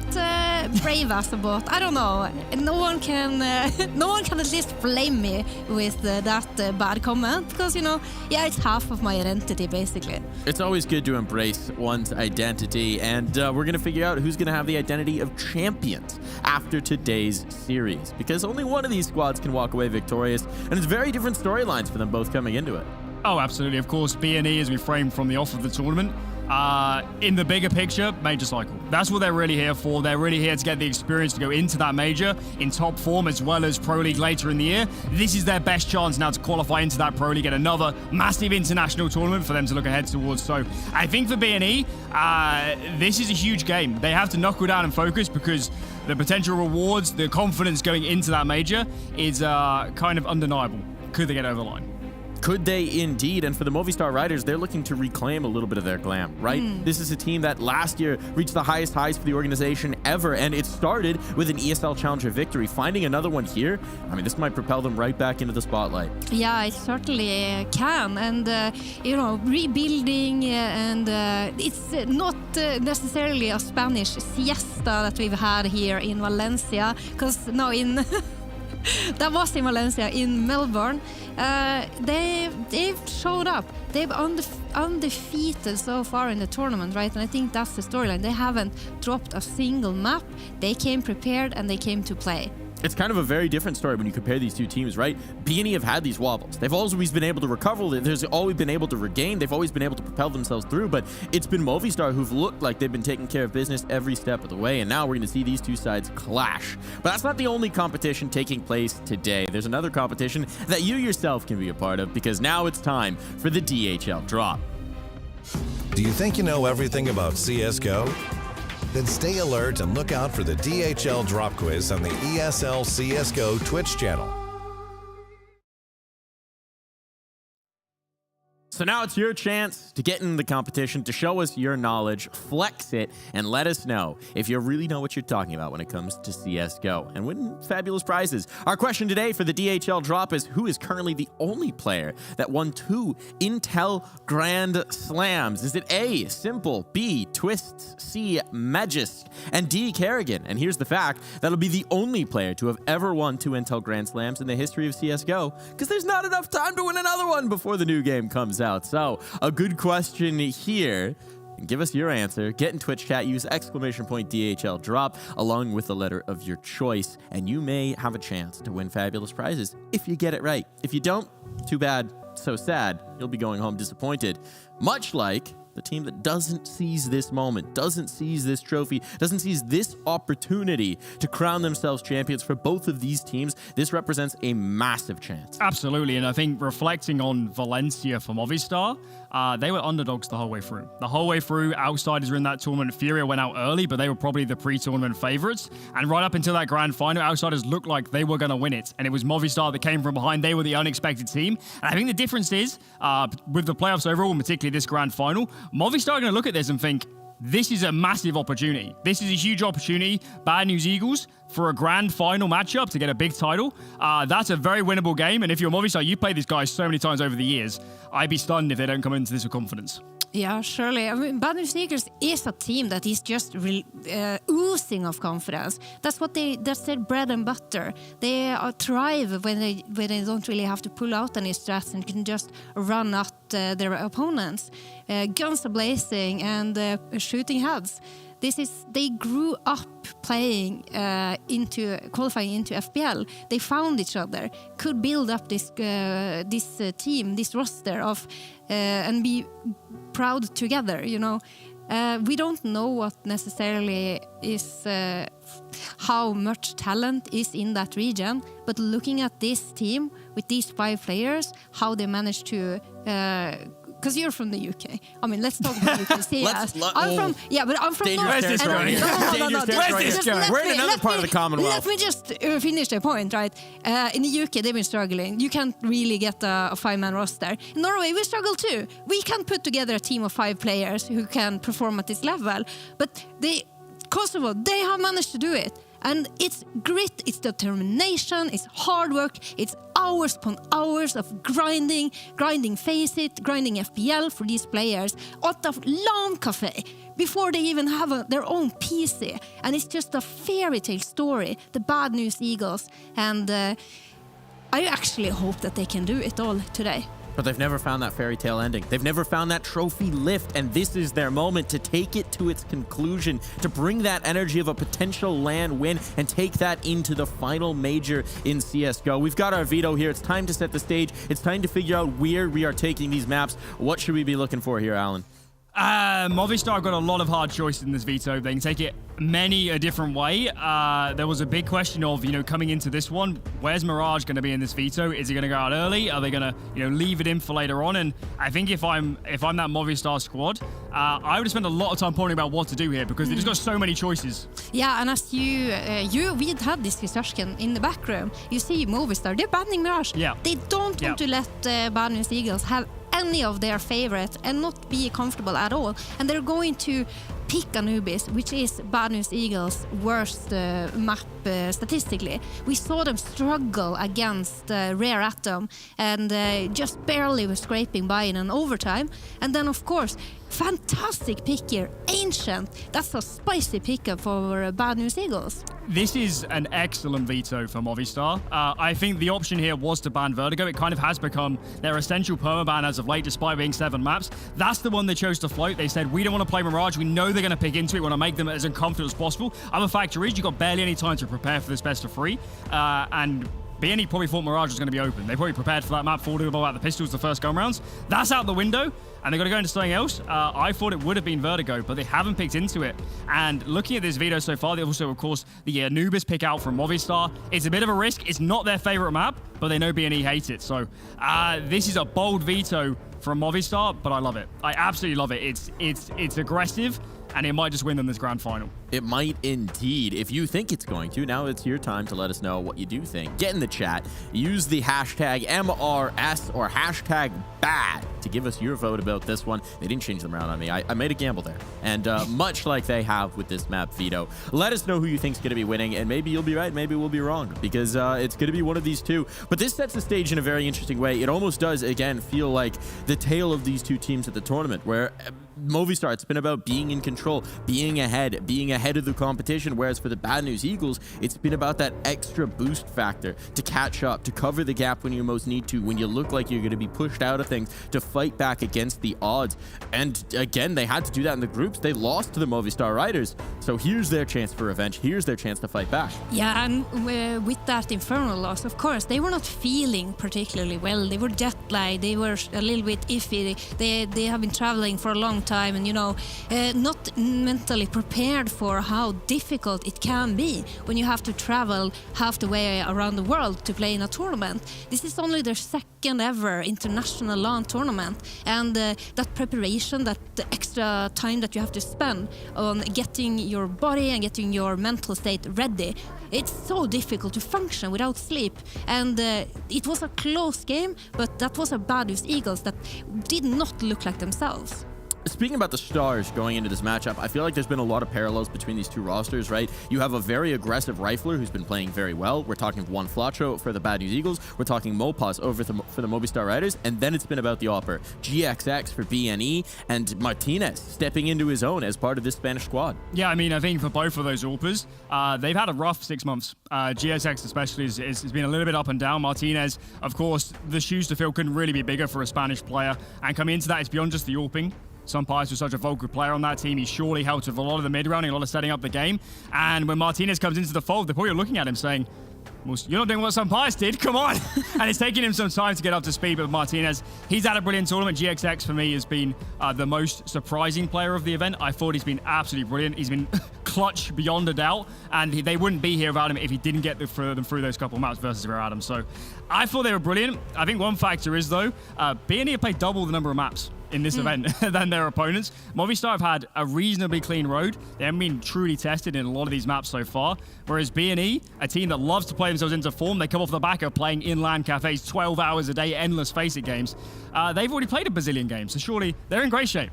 brave as a bot. I don't know. No one can at least blame me with that bad comment because, you know, yeah, it's half of my identity basically. It's always good to embrace one's identity, and we're going to figure out who's going to have the identity of champions after today's series, because only one of these squads can walk away victorious, and it's very different storylines for them both coming into it. Oh, absolutely. Of course, B&E, as we framed from the off of the tournament, in the bigger picture, major cycle. That's what they're really here for. They're really here to get the experience to go into that major in top form, as well as Pro League later in the year. This is their best chance now to qualify into that Pro League, get another massive international tournament for them to look ahead towards. So I think for B&E, this is a huge game. They have to knuckle down and focus because the potential rewards, the confidence going into that major is kind of undeniable. Could they get over the line? Could they indeed? And for the Movistar Riders, they're looking to reclaim a little bit of their glam, right? This is a team that last year reached the highest highs for the organization ever, and it started with an ESL Challenger victory. Finding another one here, I mean, this might propel them right back into the spotlight. Yeah, it certainly can. And, you know, rebuilding, and it's not necessarily a Spanish siesta that we've had here in Valencia, because no, in... That was in Valencia, in Melbourne. They've showed up. They've undefeated so far in the tournament, right? And I think that's the storyline. They haven't dropped a single map. They came prepared and they came to play. It's kind of a very different story when you compare these two teams, right? B&E have had these wobbles. They've always been able to recover. There's always been able to regain. They've always been able to propel themselves through, but it's been Movistar who've looked like they've been taking care of business every step of the way, and now we're going to see these two sides clash. But that's not the only competition taking place today. There's another competition that you yourself can be a part of, because now it's time for the DHL drop. Do you think you know everything about CSGO? Then stay alert and look out for the DHL drop quiz on the ESL CSGO Twitch channel. So now it's your chance to get in the competition, to show us your knowledge, flex it, and let us know if you really know what you're talking about when it comes to CSGO, and win fabulous prizes. Our question today for the DHL drop is, who is currently the only player that won 2 Intel Grand Slams? Is it A, Simple, B, Twists, C, Magisk, and D, Kerrigan? And here's the fact, that'll be the only player to have ever won 2 Intel Grand Slams in the history of CSGO, because there's not enough time to win another one before the new game comes out. So, a good question here. Give us your answer. Get in Twitch chat, use !DHL drop along with the letter of your choice, and you may have a chance to win fabulous prizes if you get it right. If you don't, too bad, so sad. You'll be going home disappointed. Much like the team that doesn't seize this moment, doesn't seize this trophy, doesn't seize this opportunity to crown themselves champions. For both of these teams, this represents a massive chance. Absolutely, and I think reflecting on Valencia for Movistar, they were underdogs the whole way through. The whole way through, outsiders were in that tournament. Furia went out early, but they were probably the pre-tournament favorites. And right up until that grand final, outsiders looked like they were going to win it. And it was Movistar that came from behind. They were the unexpected team. And I think the difference is, with the playoffs overall, and particularly this grand final, Movistar are going to look at this and think, this is a massive opportunity. This is a huge opportunity. Bad News Eagles for a grand final matchup to get a big title. That's a very winnable game. And if you're Movistar, you played these guys so many times over the years. I'd be stunned if they don't come into this with confidence. Yeah, surely. I mean, Bad News Eagles is a team that is just oozing of confidence. That's their bread and butter. They thrive when they don't really have to pull out any strats and can just run at their opponents. Guns are blazing and shooting heads. They grew up playing qualifying into FPL. They found each other, could build up this team, this roster of and be proud together. We don't know what necessarily is how much talent is in that region, but looking at this team with these 5 players, how they managed to. Because you're from the UK. I mean, let's talk about UK. I'm from Where's this going? We're in another part of the Commonwealth. Let me just finish the point, right? In the UK, they've been struggling. You can't really get a 5-man roster. In Norway, we struggle too. We can't put together a team of 5 players who can perform at this level. But Kosovo, they have managed to do it. And it's grit, it's determination, it's hard work, it's hours upon hours of grinding Face It, grinding FPL for these players out of LAN cafe before they even have their own PC. And it's just a fairy tale story, the Bad News Eagles. And I actually hope that they can do it all today. But they've never found that fairy tale ending. They've never found that trophy lift, and this is their moment to take it to its conclusion, to bring that energy of a potential LAN win and take that into the final major in CSGO. We've got our veto here. It's time to set the stage. It's time to figure out where we are taking these maps. What should we be looking for here, Alan? Movistar got a lot of hard choices in this veto. They can take it many a different way. There was a big question of, coming into this one, where's Mirage going to be in this veto? Is he going to go out early? Are they going to, leave it in for later on? And I think if I'm that Movistar squad, I would have spent a lot of time pondering about what to do here because they just got so many choices. Yeah, and as we had this discussion in the back room. You see Movistar, they're banning Mirage. Yeah. They don't want to let Bad News Eagles have any of their favorites and not be comfortable at all. And they're going to pick Anubis, which is Bad News Eagles' worst map statistically. We saw them struggle against Rare Atom and just barely were scraping by in an overtime. And then, of course, fantastic pick here, Ancient. That's a spicy pickup for Bad News Eagles. This is an excellent veto for Movistar. I think the option here was to ban Vertigo. It kind of has become their essential permaban as of late, despite being 7 maps. That's the one they chose to float. They said, we don't want to play Mirage. We know they're going to pick into it. We want to make them as uncomfortable as possible. Other factor is you've got barely any time to prepare for this best of 3. And BNE probably thought Mirage was going to be open. They probably prepared for that map, thought about the pistols the first go-rounds. That's out the window, and they're going to go into something else. I thought it would have been Vertigo, but they haven't picked into it. And looking at this video so far, they also, of course, the Anubis pick out from Movistar. It's a bit of a risk. It's not their favorite map, but they know BNE hate it. So this is a bold veto from Movistar, but I love it. I absolutely love it. It's aggressive, and it might just win them this grand final. It might indeed. If you think it's going to, now it's your time to let us know what you do think. Get in the chat. Use the hashtag MRS or hashtag BAD to give us your vote about this one. They didn't change them around on me. I made a gamble there. And much like they have with this map veto, let us know who you think's going to be winning. And maybe you'll be right, maybe we'll be wrong, because it's going to be one of these two. But this sets the stage in a very interesting way. It almost does, again, feel like the tale of these two teams at the tournament, where Movistar, it's been about being in control, being ahead of the competition, whereas for the Bad News Eagles, it's been about that extra boost factor to catch up, to cover the gap when you most need to, when you look like you're going to be pushed out of things, to fight back against the odds. And again, they had to do that in the groups. They lost to the Movistar Riders. So here's their chance for revenge. Here's their chance to fight back. Yeah, and with that Inferno loss, of course, they were not feeling particularly well. They were jet lagged. They were a little bit iffy. They have been traveling for a long time and, not mentally prepared for how difficult it can be when you have to travel half the way around the world to play in a tournament. This is only their second ever international LAN tournament, and that preparation, that the extra time that you have to spend on getting your body and getting your mental state ready, it's so difficult to function without sleep. And it was a close game, but that was a Bad News Eagles that did not look like themselves. Speaking about the stars going into this matchup, I feel like there's been a lot of parallels between these two rosters, right? You have a very aggressive rifler who's been playing very well. We're talking Juan Flacho for the Bad News Eagles. We're talking Mopaz for the Movistar Riders. And then it's been about the Opper. GXX for BNE and Martinez stepping into his own as part of this Spanish squad. Yeah, I mean, I think for both of those Orpers, they've had a rough 6 months. GXX especially has been a little bit up and down. Martinez, of course, the shoes to fill couldn't really be bigger for a Spanish player. And coming into that, it's beyond just the Orping. Sampaio was such a vocal player on that team. He surely helped with a lot of the mid-rounding, a lot of setting up the game. And when Martinez comes into the fold, they're probably looking at him saying, well, you're not doing what Sampaio did, come on. And it's taking him some time to get up to speed, but Martinez, he's had a brilliant tournament. GXX for me has been the most surprising player of the event. I thought he's been absolutely brilliant. He's been clutch beyond a doubt, and they wouldn't be here without him if he didn't get them through those couple of maps versus without him. So I thought they were brilliant. I think one factor is, though, BNE have played double the number of maps in this event than their opponents. Movistar have had a reasonably clean road. They haven't been truly tested in a lot of these maps so far. Whereas BNE, a team that loves to play themselves into form, they come off the back of playing inland cafes 12 hours a day, endless Face It games. They've already played a bazillion games, so surely they're in great shape.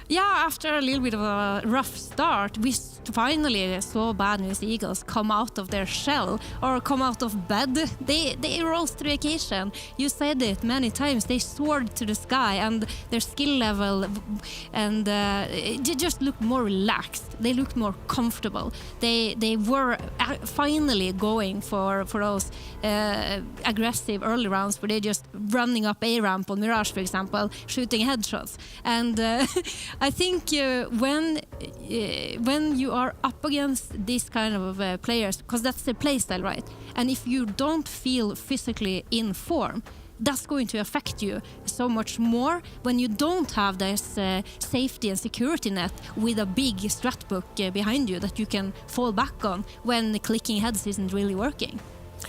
Yeah, after a little bit of a rough start, we finally saw Bad News Eagles come out of their shell or come out of bed. They rose to the occasion. You said it many times. They soared to the sky, and their skill level and they just looked more relaxed. They looked more comfortable. They were finally going for those aggressive early rounds where they're just running up A ramp on Mirage, for example, shooting headshots. And I think when you are up against these kind of players, because that's their playstyle, right? And if you don't feel physically in form, that's going to affect you so much more when you don't have this safety and security net with a big strat book behind you that you can fall back on when clicking heads isn't really working.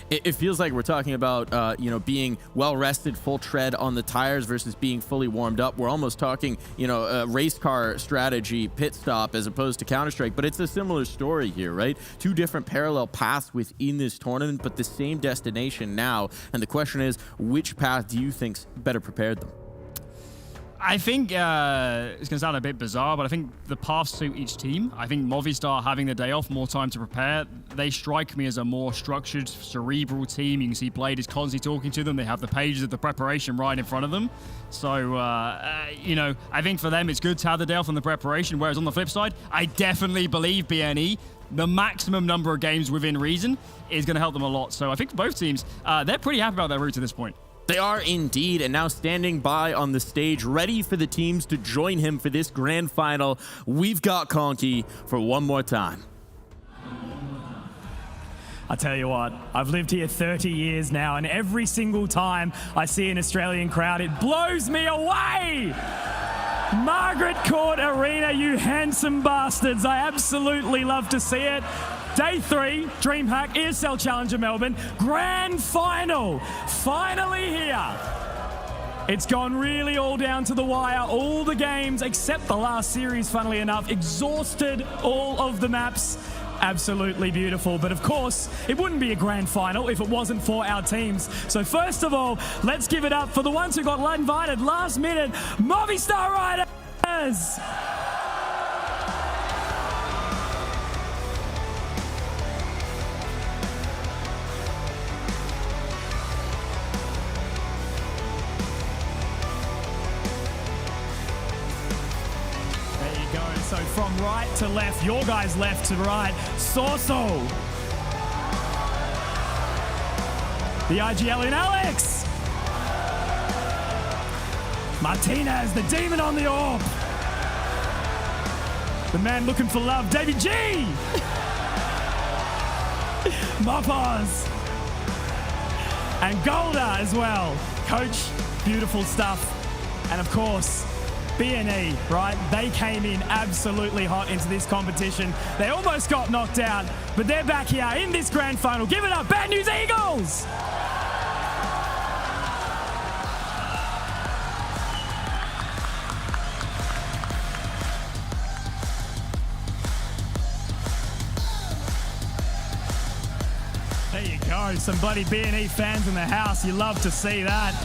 It feels like we're talking about, being well-rested, full tread on the tires versus being fully warmed up. We're almost talking, a race car strategy pit stop as opposed to Counter-Strike, but it's a similar story here, right? Two different parallel paths within this tournament, but the same destination now. And the question is, which path do you think's better prepared them? I think it's going to sound a bit bizarre, but I think the paths suit each team. I think Movistar having the day off, more time to prepare, they strike me as a more structured, cerebral team. You can see Blade is constantly talking to them. They have the pages of the preparation right in front of them. So, I think for them it's good to have the day off on the preparation, whereas on the flip side, I definitely believe BNE, the maximum number of games within reason, is going to help them a lot. So I think for both teams, they're pretty happy about their route to this point. They are indeed, and now standing by on the stage, ready for the teams to join him for this grand final, we've got Conky for one more time. I tell you what, I've lived here 30 years now, and every single time I see an Australian crowd, it blows me away! Margaret Court Arena, you handsome bastards. I absolutely love to see it. Day 3, DreamHack ESL Challenger Melbourne, grand final, finally here. It's gone really all down to the wire. All the games, except the last series, funnily enough, exhausted all of the maps. Absolutely beautiful. But of course, it wouldn't be a grand final if it wasn't for our teams. So first of all, let's give it up for the ones who got invited last minute, Movistar Riders. So from right to left, your guys left to right, Sorso. The IGL in Alex. Martinez, the demon on the orb. The man looking for love, David G. Mopaz. And Golda as well. Coach, beautiful stuff. And of course, BNE, right? They came in absolutely hot into this competition. They almost got knocked out, but they're back here in this grand final. Give it up, Bad News Eagles! There you go, some bloody BNE fans in the house. You love to see that.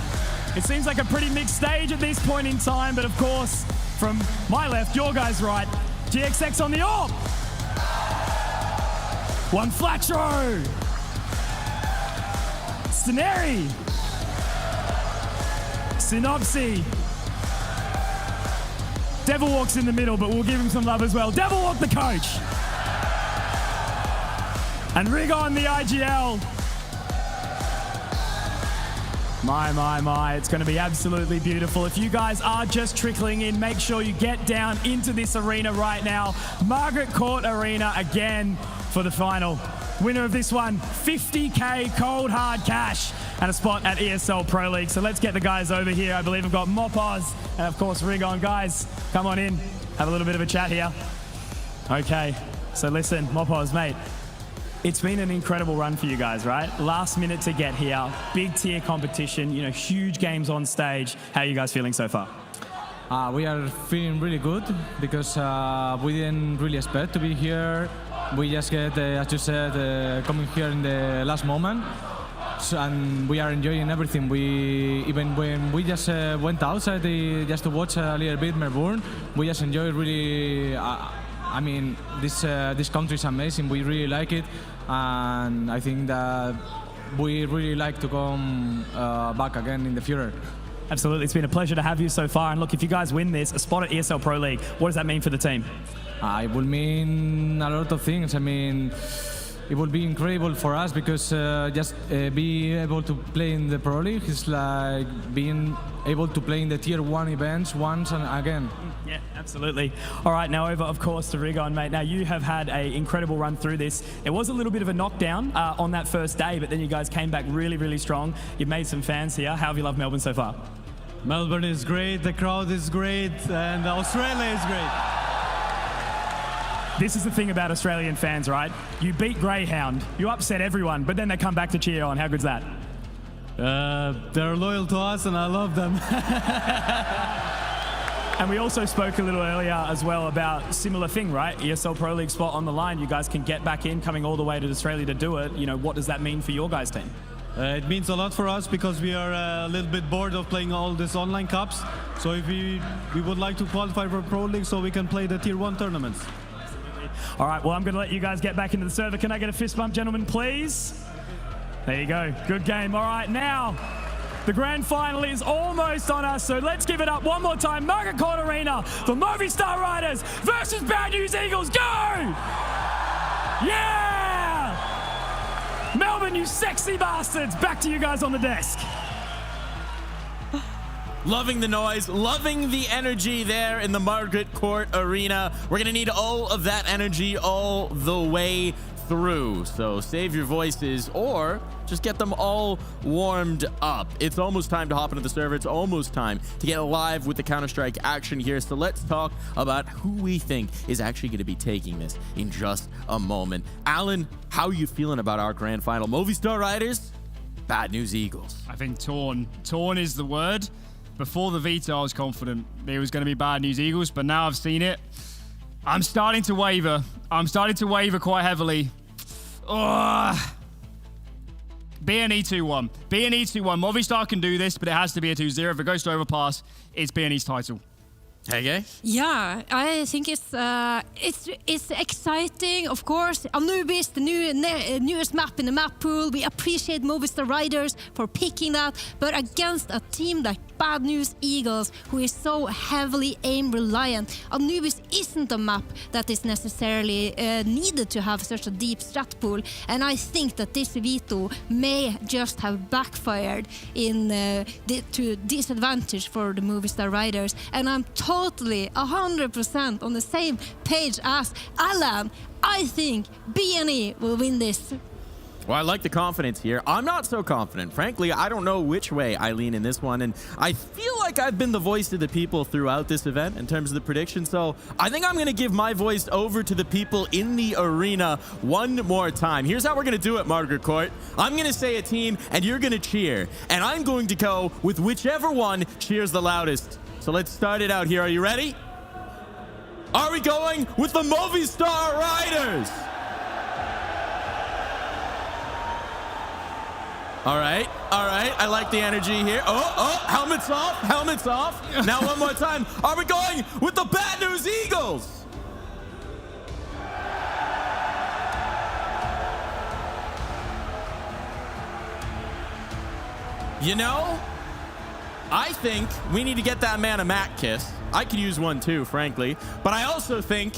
It seems like a pretty mixed stage at this point in time, but of course, from my left, your guy's right. GXX on the AWP. One Flatro. Staneri. Synopsy. Devil Walk's in the middle, but we'll give him some love as well. Devil Walk the coach. And Rigon the IGL. My, it's going to be absolutely beautiful. If you guys are just trickling in, make sure you get down into this arena right now. Margaret Court Arena again for the final. Winner of this one, 50K cold hard cash and a spot at ESL Pro League. So let's get the guys over here. I believe I've got Mopoz and of course Rigon. Guys, come on in, have a little bit of a chat here. Okay, so listen, Mopoz, mate. It's been an incredible run for you guys, right? Last minute to get here, big tier competition, you know, huge games on stage. How are you guys feeling so far? We are feeling really good because we didn't really expect to be here. We just get, as you said, coming here in the last moment. So, and we are enjoying everything. Even when we just went outside just to watch a little bit Melbourne, we just enjoyed really. I mean, this country is amazing. We really like it, and I think that we really like to come back again in the future. Absolutely, it's been a pleasure to have you so far. And look, if you guys win this, a spot at ESL Pro League, what does that mean for the team? It will mean a lot of things. I mean, it will be incredible for us because just be able to play in the Pro League is like being able to play in the Tier 1 events once and again. Yeah, absolutely. All right, now over, of course, to Rigon, mate. Now, you have had an incredible run through this. It was a little bit of a knockdown on that first day, but then you guys came back really, really strong. You've made some fans here. How have you loved Melbourne so far? Melbourne is great, the crowd is great, and Australia is great. This is the thing about Australian fans, right? You beat Greyhound, you upset everyone, but then they come back to cheer on. How good's that? They're loyal to us, and I love them. And we also spoke a little earlier as well about similar thing, right? ESL Pro League spot on the line. You guys can get back in, coming all the way to Australia to do it. You know, what does that mean for your guys' team? It means a lot for us because we are a little bit bored of playing all these online cups. So if we would like to qualify for Pro League so we can play the Tier 1 tournaments. All right, well, I'm going to let you guys get back into the server. Can I get a fist bump, gentlemen, please? There you go. Good game. All right, now the grand final is almost on us, so let's give it up one more time. Margaret Court Arena for Movistar Riders versus Bad News Eagles. Go! Yeah! Melbourne, you sexy bastards. Back to you guys on the desk. Loving the noise, loving the energy there in the Margaret Court Arena. We're going to need all of that energy all the way through. So save your voices or just get them all warmed up. It's almost time to hop into the server. It's almost time to get live with the Counter-Strike action here. So let's talk about who we think is actually going to be taking this in just a moment. Alan, how are you feeling about our grand final? Movistar Riders, Bad News Eagles. I think torn. Torn is the word. Before the veto, I was confident it was going to be Bad News Eagles, but now I've seen it. I'm starting to waver. I'm starting to waver quite heavily. BNE 2-1. BNE 2-1. Movistar can do this, but it has to be a 2-0. If it goes to overpass, it's BNE's title. Hey, yeah, I think it's exciting, of course. Anubis, the newest map in the map pool. We appreciate Movistar Riders for picking that, but against a team like Bad News Eagles, who is so heavily aim reliant, Anubis isn't a map that is necessarily needed to have such a deep strat pool, and I think that this veto may just have backfired to disadvantage for the Movistar Riders, and I'm totally 100% on the same page as Alan. I think BNE will win this. Well, I like the confidence here. I'm not so confident. Frankly, I don't know which way I lean in this one, and I feel like I've been the voice of the people throughout this event in terms of the prediction, so I think I'm going to give my voice over to the people in the arena one more time. Here's how we're going to do it, Margaret Court. I'm going to say a team, and you're going to cheer, and I'm going to go with whichever one cheers the loudest. So let's start it out here. Are you ready? Are we going with the Movistar Riders? All right. I like the energy here. Oh, helmets off. Now one more time. Are we going with the Bad News Eagles? You know, I think we need to get that man a Mac kiss. I could use one too, frankly. But I also think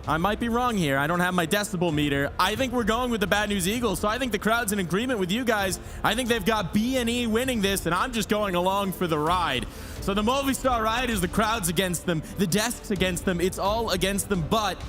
I might be wrong here. I don't have my decibel meter. I think we're going with the Bad News Eagles, so I think the crowd's in agreement with you guys. I think they've got B&E winning this, and I'm just going along for the ride. So the Movistar Riders, the crowd's against them, the desk's against them, it's all against them, but,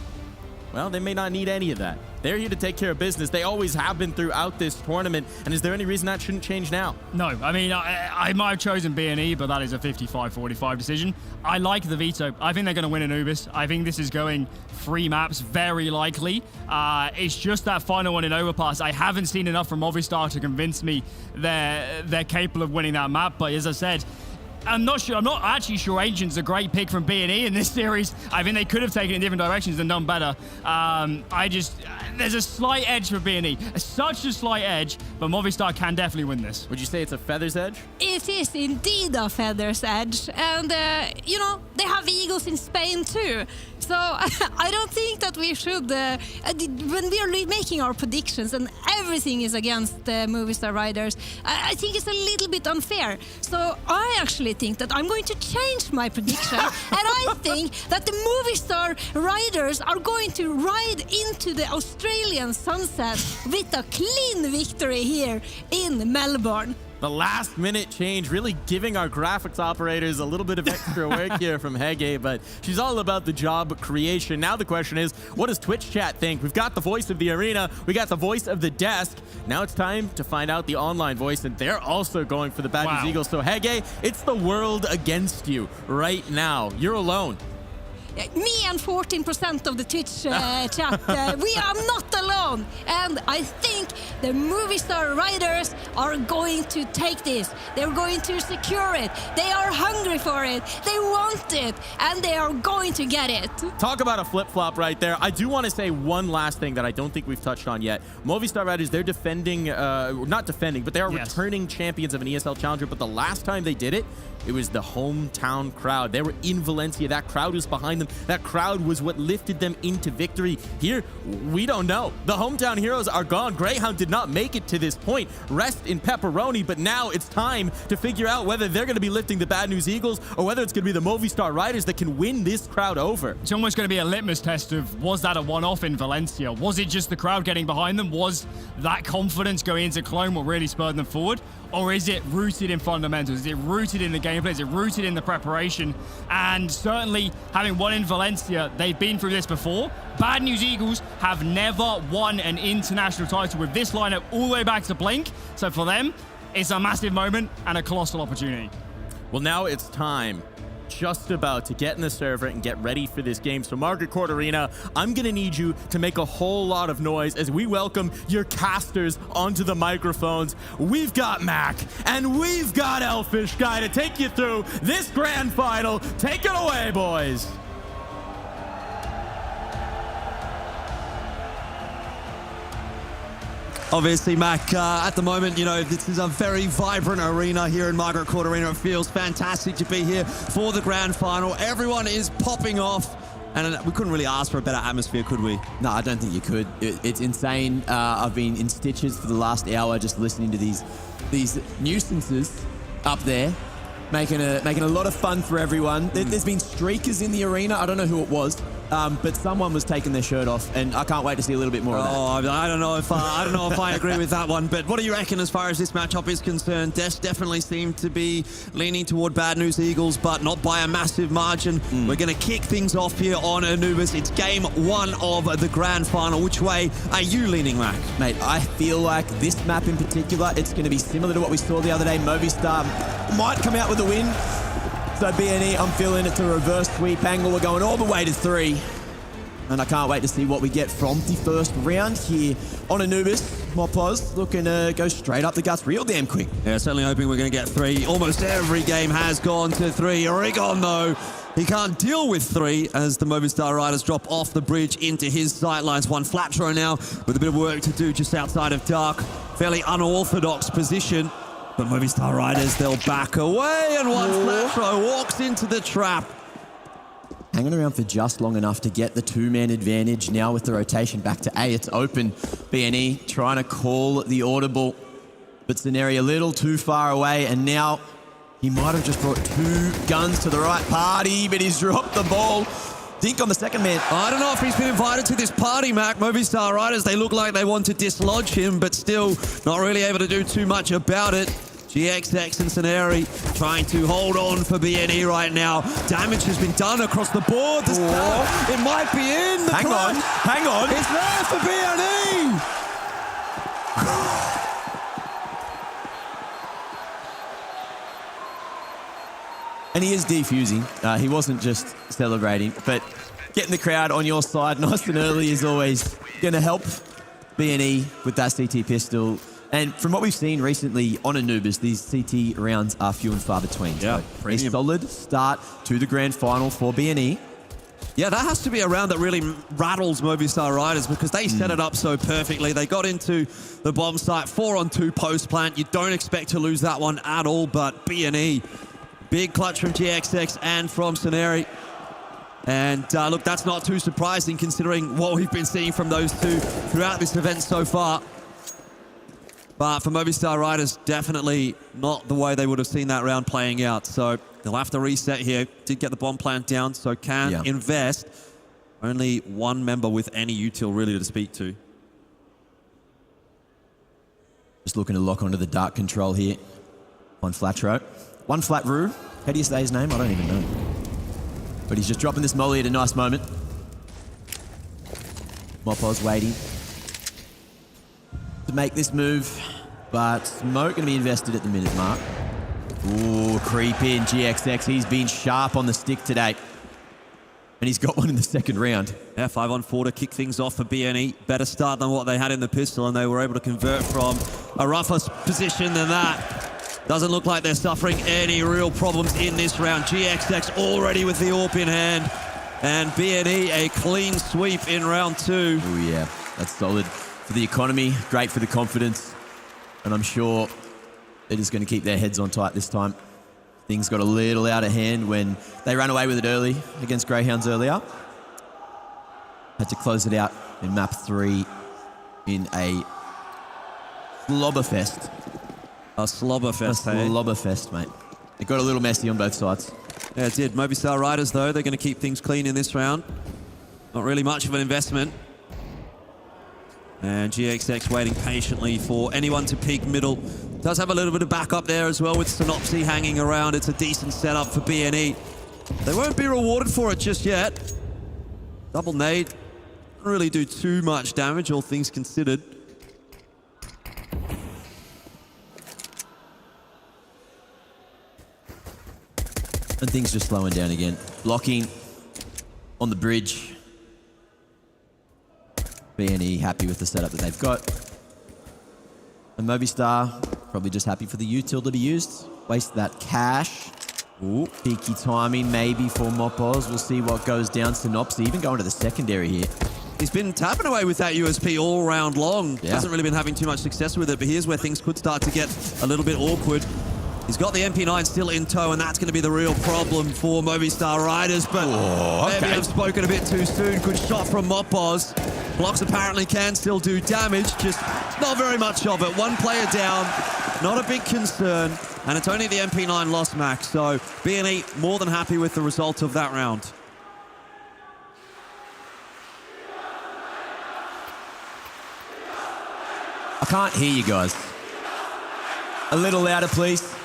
well, they may not need any of that. They're here to take care of business. They always have been throughout this tournament, and is there any reason that shouldn't change now? No, I mean, I might have chosen B&E, but that is a 55-45 decision. I like the veto. I think they're going to win Anubis. I think this is going 3 maps, very likely. It's just that final one in Overpass. I haven't seen enough from Movistar to convince me they're capable of winning that map, but as I said, I'm not actually sure Ancient's a great pick from B&E in this series. I think they could have taken it in different directions and done better. There's a slight edge for B&E. Such a slight edge, but Movistar can definitely win this. Would you say it's a feather's edge? It is indeed a feather's edge. And, you know, they have Eagles in Spain too. So I don't think that we should, when we are making our predictions and everything is against the Movistar Riders, I think it's a little bit unfair. So I actually think that I'm going to change my prediction. And I think that the Movistar Riders are going to ride into the Australian sunset with a clean victory here in Melbourne. The last minute change really giving our graphics operators a little bit of extra work here from Hege, but she's all about the job creation. Now the question is, what does Twitch chat think? We've got the voice of the arena, we got the voice of the desk. Now it's time to find out the online voice, and they're also going for the Bad News Eagles. So Hege, it's the world against you right now. You're alone. Me and 14% of the Twitch chat, we are not alone. And I think the Movistar Riders are going to take this. They're going to secure it. They are hungry for it. They want it. And they are going to get it. Talk about a flip-flop right there. I do want to say one last thing that I don't think we've touched on yet. Movistar Riders, they're defending, not defending, but they are returning champions of an ESL Challenger. But the last time they did it, it was the hometown crowd. They were in Valencia. That crowd was behind them. That crowd was what lifted them into victory. Here, we don't know. The hometown heroes are gone. Greyhound did not make it to this point. Rest in pepperoni, but now it's time to figure out whether they're going to be lifting the Bad News Eagles or whether it's going to be the Movistar Riders that can win this crowd over. It's almost going to be a litmus test of, was that a one-off in Valencia? Was it just the crowd getting behind them? Was that confidence going into Cologne what really spurred them forward? Or is it rooted in fundamentals? Is it rooted in the gameplay? Is it rooted in the preparation? And certainly, having won in Valencia, they've been through this before. Bad News Eagles have never won an international title with this lineup all the way back to Blink. So for them, it's a massive moment and a colossal opportunity. Well, now it's time just about to get in the server and get ready for this game. So Margaret Court Arena, I'm going to need you to make a whole lot of noise as we welcome your casters onto the microphones. We've got Mac and we've got Elfish Guy to take you through this grand final. Take it away, boys. Obviously, Mac, at the moment, you know, this is a very vibrant arena here in Margaret Court Arena. It feels fantastic to be here for the grand final. Everyone is popping off, and we couldn't really ask for a better atmosphere, could we? No, I don't think you could. It's insane. I've been in stitches for the last hour just listening to these nuisances up there, making a lot of fun for everyone. There's been streakers in the arena. I don't know who it was. But someone was taking their shirt off, and I can't wait to see a little bit more of that. Oh, I don't know if I agree with that one. But what do you reckon as far as this matchup is concerned? Des definitely seemed to be leaning toward Bad News Eagles, but not by a massive margin. We're going to kick things off here on Anubis. It's game 1 of the grand final. Which way are you leaning, Mac? Mate, I feel like this map in particular, it's going to be similar to what we saw the other day. Movistar might come out with a win. So B&E, I'm feeling it's a reverse sweep angle. We're going all the way to 3. And I can't wait to see what we get from the first round here on Anubis. Mopos looking to go straight up the guts real damn quick. Yeah, certainly hoping we're going to get 3. Almost every game has gone to 3. Oregon, though, he can't deal with 3 as the Movistar Riders drop off the bridge into his sightlines. One flat throw now with a bit of work to do just outside of dark. Fairly unorthodox position. But Movistar Riders, they'll back away, and one flat throw walks into the trap. Hanging around for just long enough to get the 2-man advantage. Now with the rotation back to A, it's open. BNE trying to call the audible, but Scenario a little too far away, and now he might have just brought 2 guns to the right party, but he's dropped the ball. Dink on the second man. I don't know if he's been invited to this party, Mac. Movistar Riders, they look like they want to dislodge him, but still not really able to do too much about it. GXX and Scenari trying to hold on for BNE right now. Damage has been done across the board. It might be in. Hang on. It's there for BNE. And he is defusing. He wasn't just celebrating, but getting the crowd on your side nice and early is always going to help BNE with that CT pistol. And from what we've seen recently on Anubis, these CT rounds are few and far between. Yeah, so a solid start to the grand final for BNE. Yeah, that has to be a round that really rattles Movistar Riders because they set it up so perfectly. They got into the bomb site, 4-on-2 post plant. You don't expect to lose that one at all, but BNE, big clutch from GXX and from Scenari. And look, that's not too surprising considering what we've been seeing from those two throughout this event so far. But for Movistar Riders, definitely not the way they would have seen that round playing out. So they'll have to reset here. Did get the bomb plant down, so can invest. Only one member with any util really to speak to. Just looking to lock onto the dark control here. One flat row. One flat roo. How do you say his name? I don't even know. But he's just dropping this molly at a nice moment. Mopo's waiting to make this move, but Smoke going to be invested at the minute mark. Ooh, creep in GXX. He's been sharp on the stick today. And he's got one in the second round. Yeah, 5-on-4 to kick things off for BNE. Better start than what they had in the pistol, and they were able to convert from a rougher position than that. Doesn't look like they're suffering any real problems in this round. GXX already with the AWP in hand. And BNE a clean sweep in round 2. Oh yeah, that's solid for the economy, great for the confidence. And I'm sure they're just going to keep their heads on tight this time. Things got a little out of hand when they ran away with it early against Greyhounds earlier. Had to close it out in map 3 in a slobberfest. A slobberfest, A slobberfest, mate. It got a little messy on both sides. Yeah, it did. Movistar Riders, though, they're going to keep things clean in this round. Not really much of an investment. And GXX waiting patiently for anyone to peek middle. Does have a little bit of backup there as well with Synopsy hanging around. It's a decent setup for BNE. They won't be rewarded for it just yet. Double nade. Doesn't really do too much damage, all things considered. And things just slowing down again. Blocking on the bridge. BNE happy with the setup that they've got. And Movistar probably just happy for the util to be used. Waste that cash. Ooh, peaky timing maybe for Mopos. We'll see what goes down. Synopsy even going to the secondary here. He's been tapping away with that USP all round long. Yeah. Hasn't really been having too much success with it, but here's where things could start to get a little bit awkward. He's got the MP9 still in tow, and that's going to be the real problem for Movistar Riders, but maybe I've spoken a bit too soon. Good shot from Mopos. Blocks apparently can still do damage, just not very much of it. One player down, not a big concern, and it's only the MP9 loss, Max, so BNE more than happy with the result of that round. I can't hear you guys. A little louder, please.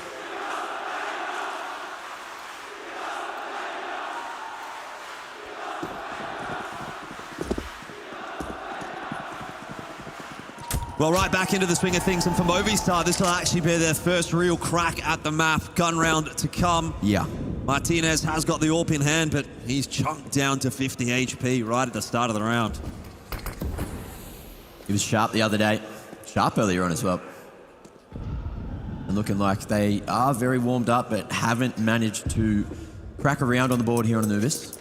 Well, right back into the swing of things, and for Movistar, this will actually be their first real crack at the map. Gun round to come. Yeah. Martinez has got the AWP in hand, but he's chunked down to 50 HP right at the start of the round. He was sharp the other day. Sharp earlier on as well. And looking like they are very warmed up, but haven't managed to crack a round on the board here on Anubis.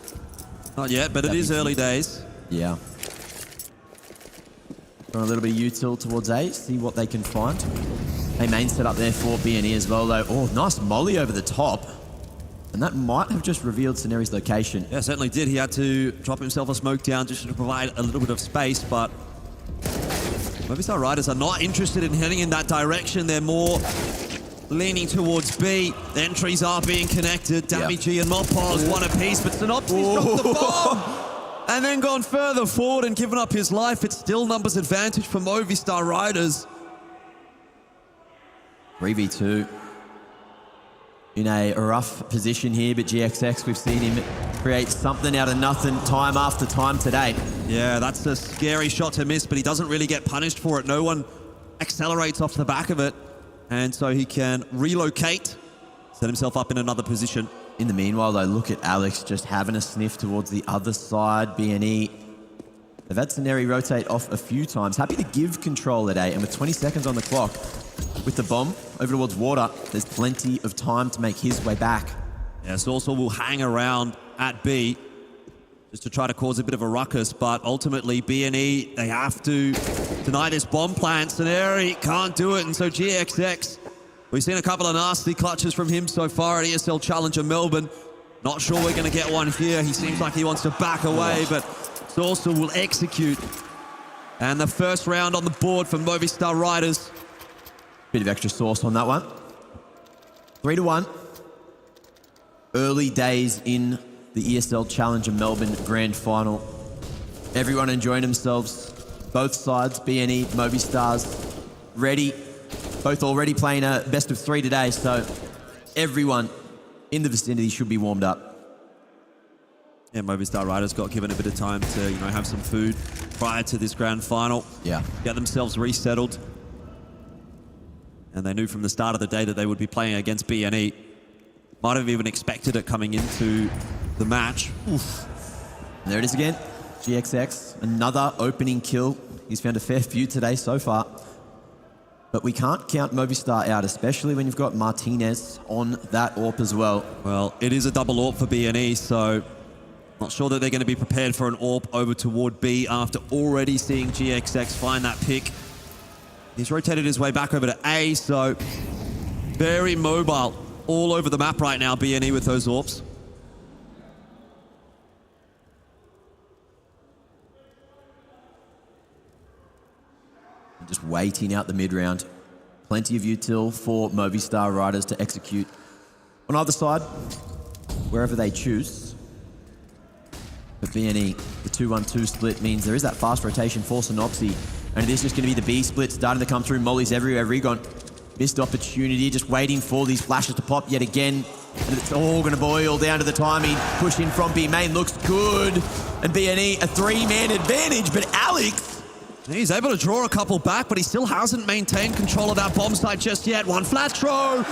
Not yet, but it is early days. Yeah. Throwing a little bit of util towards A, see what they can find. A main set up there for BNE as well, though. Oh, nice molly over the top. And that might have just revealed Sceneri's location. Yeah, certainly did. He had to drop himself a smoke down just to provide a little bit of space, but Movistar Riders are not interested in heading in that direction. They're more leaning towards B. The entries are being connected. Damage and Mopos one apiece, but Synopsis dropped the bomb! And then gone further forward and given up his life. It's still numbers advantage for Movistar Riders. 3v2. In a rough position here, but GXX, we've seen him create something out of nothing time after time today. Yeah, that's a scary shot to miss, but he doesn't really get punished for it. No one accelerates off the back of it. And so he can relocate, set himself up in another position. In the meanwhile, though, look at Alex just having a sniff towards the other side. BNE, they've had Sceneri rotate off a few times. Happy to give control at A, and with 20 seconds on the clock, with the bomb over towards water, there's plenty of time to make his way back. Yeah, Sorsal will hang around at B just to try to cause a bit of a ruckus, but ultimately BNE, they have to deny this bomb plant. Sceneri can't do it, and so GXX, we've seen a couple of nasty clutches from him so far at ESL Challenger Melbourne. Not sure we're going to get one here. He seems like he wants to back away, but Sorsal will execute. And the first round on the board for Movistar Riders. Bit of extra sauce on that one. 3-1. Early days in the ESL Challenger Melbourne Grand Final. Everyone enjoying themselves. Both sides, BNE, Movistars, ready. Both already playing a best of 3 today, so everyone in the vicinity should be warmed up. Yeah, Movistar Riders got given a bit of time to, have some food prior to this grand final. Yeah. Get themselves resettled. And they knew from the start of the day that they would be playing against BNE. Might have even expected it coming into the match. Oof. And there it is again. GXX, another opening kill. He's found a fair few today so far. But we can't count Movistar out, especially when you've got Martinez on that AWP as well. Well, it is a double AWP for BNE, so not sure that they're going to be prepared for an AWP over toward B after already seeing GXX find that pick. He's rotated his way back over to A, so very mobile all over the map right now, BNE with those AWPs. Just waiting out the mid-round. Plenty of util for Movistar Riders to execute on either side, wherever they choose. But BNE, the 2-1-2 split means there is that fast rotation for Synopsy. And it is just going to be the B split starting to come through. Molly's everywhere. Rigon, missed opportunity, just waiting for these flashes to pop yet again. And it's all going to boil down to the timing. Push in from B main looks good. And BNE, a 3-man advantage, but Alex, he's able to draw a couple back, but he still hasn't maintained control of that bomb site just yet. One flat throw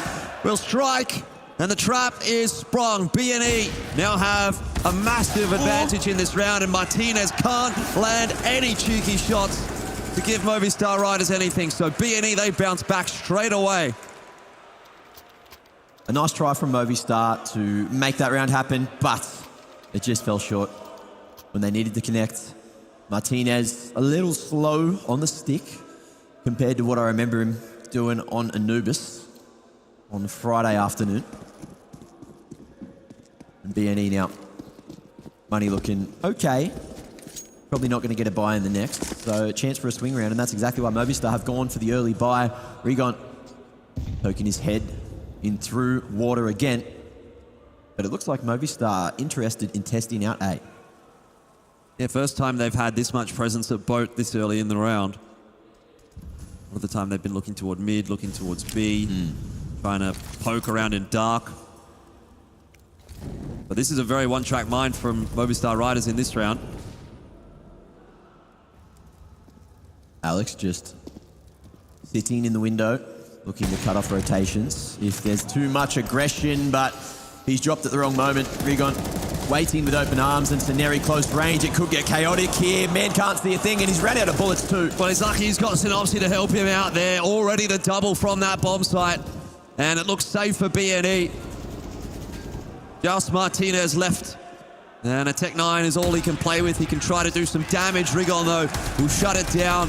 will strike, and the trap is sprung. BNE now have a massive advantage in this round, and Martinez can't land any cheeky shots to give Movistar Riders anything. So BNE, they bounce back straight away. a nice try from Movistar to make that round happen, but it just fell short when they needed to connect. Martinez a little slow on the stick compared to what I remember him doing on Anubis on Friday afternoon. And BNE now, money looking okay. Probably not going to get a buy in the next, so a chance for a swing round, and that's exactly why Movistar have gone for the early buy. Rigon poking his head in through water again, but it looks like Movistar interested in testing out A. Yeah, first time they've had this much presence at boat this early in the round. A lot of the time they've been looking toward mid, looking towards B, trying to poke around in dark. But this is a very one-track mind from Movistar Riders in this round. Alex just sitting in the window, looking to cut off rotations if there's too much aggression, but He's dropped at the wrong moment. Rigon waiting with open arms, and Saneri close range. It could get chaotic here. Man can't see a thing, and he's ran out of bullets too. Well, he's lucky he's got Synopsy to help him out there. All ready to double from that bomb site. And it looks safe for BNE. Just Martinez left. And a Tech 9 is all he can play with. He can try to do some damage. Rigon, though, will shut it down.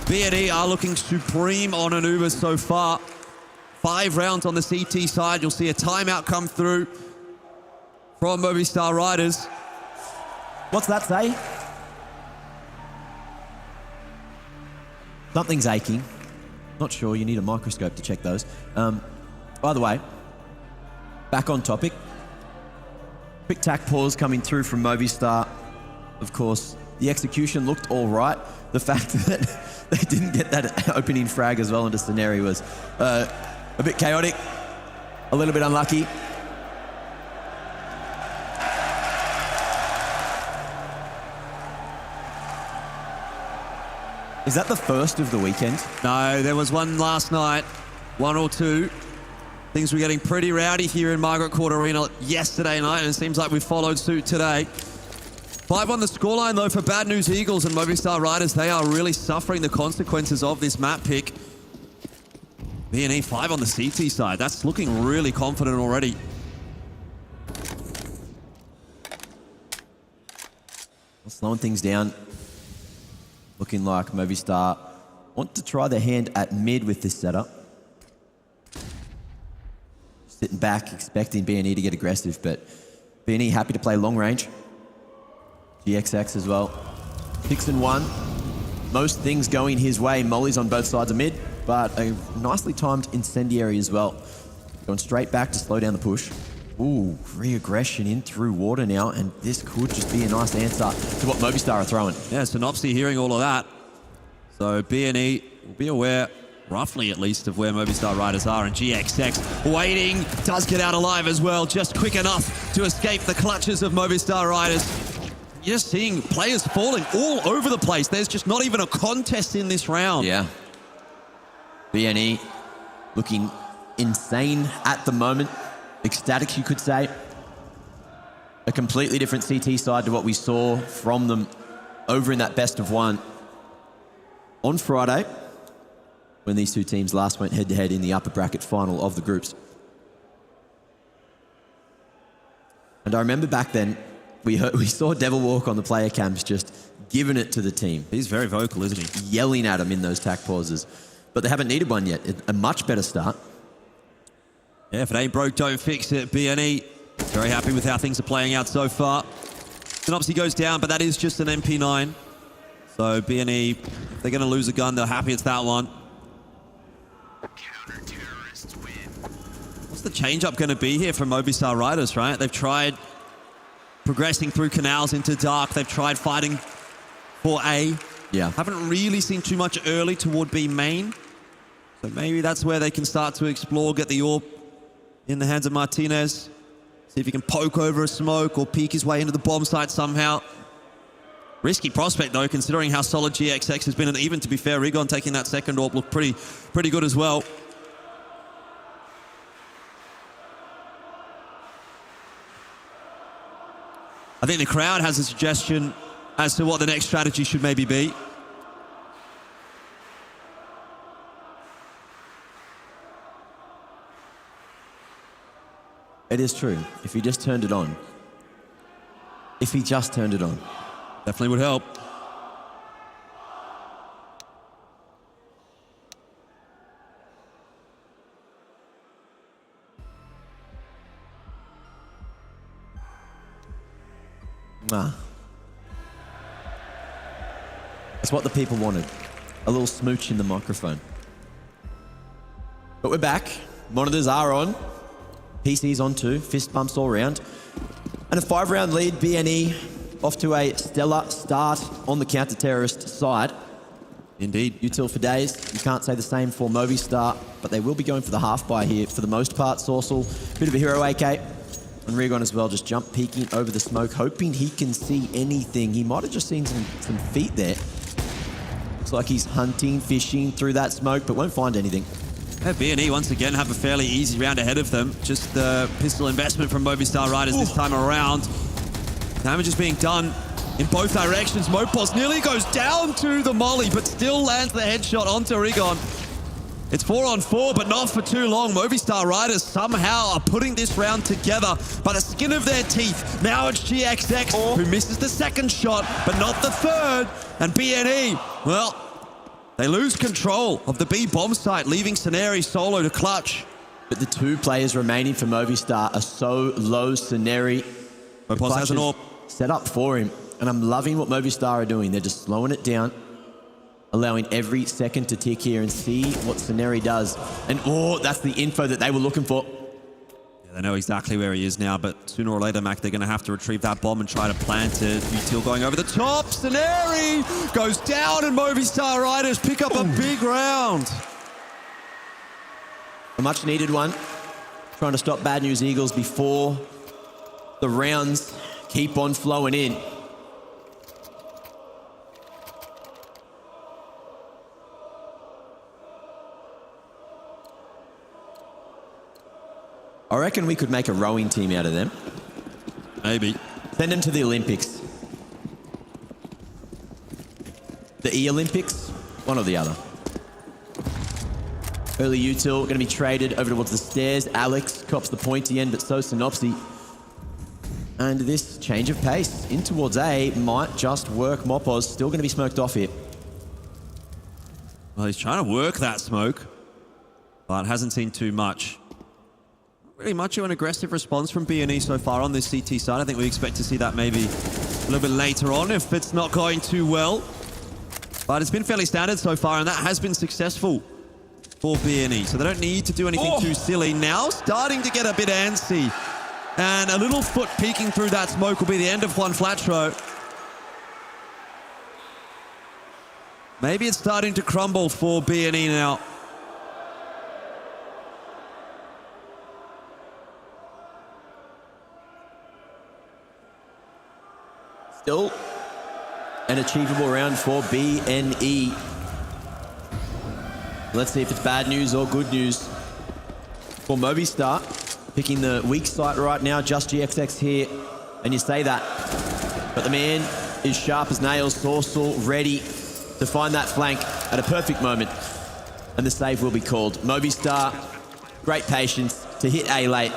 BNE are looking supreme on Anubis so far. 5 rounds on the CT side. You'll see a timeout come through from Movistar Riders. What's that say? Something's aching. Not sure, you need a microscope to check those. By the way, back on topic. Quick tack pause coming through from Movistar. Of course, the execution looked all right. The fact that they didn't get that opening frag as well into Saneri was a bit chaotic, a little bit unlucky. Is that the first of the weekend? No, there was one last night, 1 or 2. Things were getting pretty rowdy here in Margaret Court Arena yesterday night, and it seems like we followed suit today. 5 on the scoreline, though, for Bad News Eagles and Movistar Riders. They are really suffering the consequences of this map pick. BNE 5 on the CT side. That's looking really confident already. Slowing things down. Looking like Movistar want to try their hand at mid with this setup. Sitting back, expecting BNE to get aggressive, but BNE happy to play long range. GXX as well. 6 and 1. Most things going his way. Molly's on both sides of mid, but a nicely timed incendiary as well. Going straight back to slow down the push. Ooh, re-aggression in through water now, and this could just be a nice answer to what Movistar are throwing. Yeah, Synopsy hearing all of that. So BNE will be aware, roughly at least, of where Movistar Riders are, and GXX waiting, does get out alive as well, just quick enough to escape the clutches of Movistar Riders. You're just seeing players falling all over the place. There's just not even a contest in this round. Yeah. BNE looking insane at the moment. Ecstatic, you could say. A completely different CT side to what we saw from them over in that best of 1 on Friday, when these two teams last went head-to-head in the upper bracket final of the groups. And I remember back then, we saw Devil Walk on the player cams just giving it to the team. He's very vocal, isn't he? Yelling at them in those tack pauses. But they haven't needed one yet. A much better start. Yeah, if it ain't broke, don't fix it. BNE very happy with how things are playing out so far. Synopsy goes down, but that is just an MP9. So BNE, if they're going to lose a gun, they're happy it's that one. What's the change-up going to be here from Movistar Riders, right? They've tried progressing through canals into dark. They've tried fighting for A. Yeah. Haven't really seen too much early toward B main. So maybe that's where they can start to explore, get the AWP in the hands of Martinez. See if he can poke over a smoke or peek his way into the bomb site somehow. Risky prospect, though, considering how solid GXX has been. And even, to be fair, Rigon taking that second AWP looked pretty good as well. I think the crowd has a suggestion as to what the next strategy should maybe be. It is true. If he just turned it on. If he just turned it on. Definitely would help. That's what the people wanted. A little smooch in the microphone. But we're back. Monitors are on. PC's on too. Fist bumps all round. And a 5-round lead. BNE off to a stellar start on the counter-terrorist side. Indeed. Util for days. You can't say the same for Movistar, but they will be going for the half-buy here for the most part. Sourcel, bit of a hero AK. And Rigon as well, just jump peeking over the smoke, hoping he can see anything. He might have just seen some feet there. Looks like he's hunting, fishing through that smoke, but won't find anything. Yeah, B&E once again have a fairly easy round ahead of them. Just the pistol investment from Movistar Riders this time around. Damage is being done in both directions. Mopos nearly goes down to the molly, but still lands the headshot onto Rigon. It's 4-on-4, but not for too long. Movistar Riders somehow are putting this round together by the skin of their teeth. Now it's GXX who misses the second shot, but not the third. And BNE, well, they lose control of the B bomb site, leaving Ceneri solo to clutch. But the two players remaining for Movistar are so low. Ceneri has an AWP set up for him. And I'm loving what Movistar are doing. They're just slowing it down, allowing every second to tick here and see what Ceneri does. And that's the info that they were looking for. Yeah, they know exactly where he is now, but sooner or later, Mac, they're going to have to retrieve that bomb and try to plant it. Util going over the top. Ceneri goes down, and Movistar Riders pick up a big round. A much needed one. Trying to stop Bad News Eagles before the rounds keep on flowing in. I reckon we could make a rowing team out of them. Maybe. Send them to the Olympics. The E-Olympics? One or the other. Early Util going to be traded over towards the stairs. Alex cops the pointy end, but so Synopsy. And this change of pace in towards A might just work. Mopos still going to be smoked off here. Well, he's trying to work that smoke, but hasn't seen too much. Really much of an aggressive response from B&E so far on this CT side. I think we expect to see that maybe a little bit later on if it's not going too well. But it's been fairly standard so far, and that has been successful for B&E. So they don't need to do anything too silly. Now starting to get a bit antsy. And a little foot peeking through that smoke will be the end of Juan Flatro. Maybe it's starting to crumble for B&E now. Still an achievable round for BNE. Let's see if it's bad news or good news for Movistar. Picking the weak side right now, just GXX here. And you say that. But the man is sharp as nails, Sorsal ready to find that flank at a perfect moment. And the save will be called. Movistar, great patience to hit A late.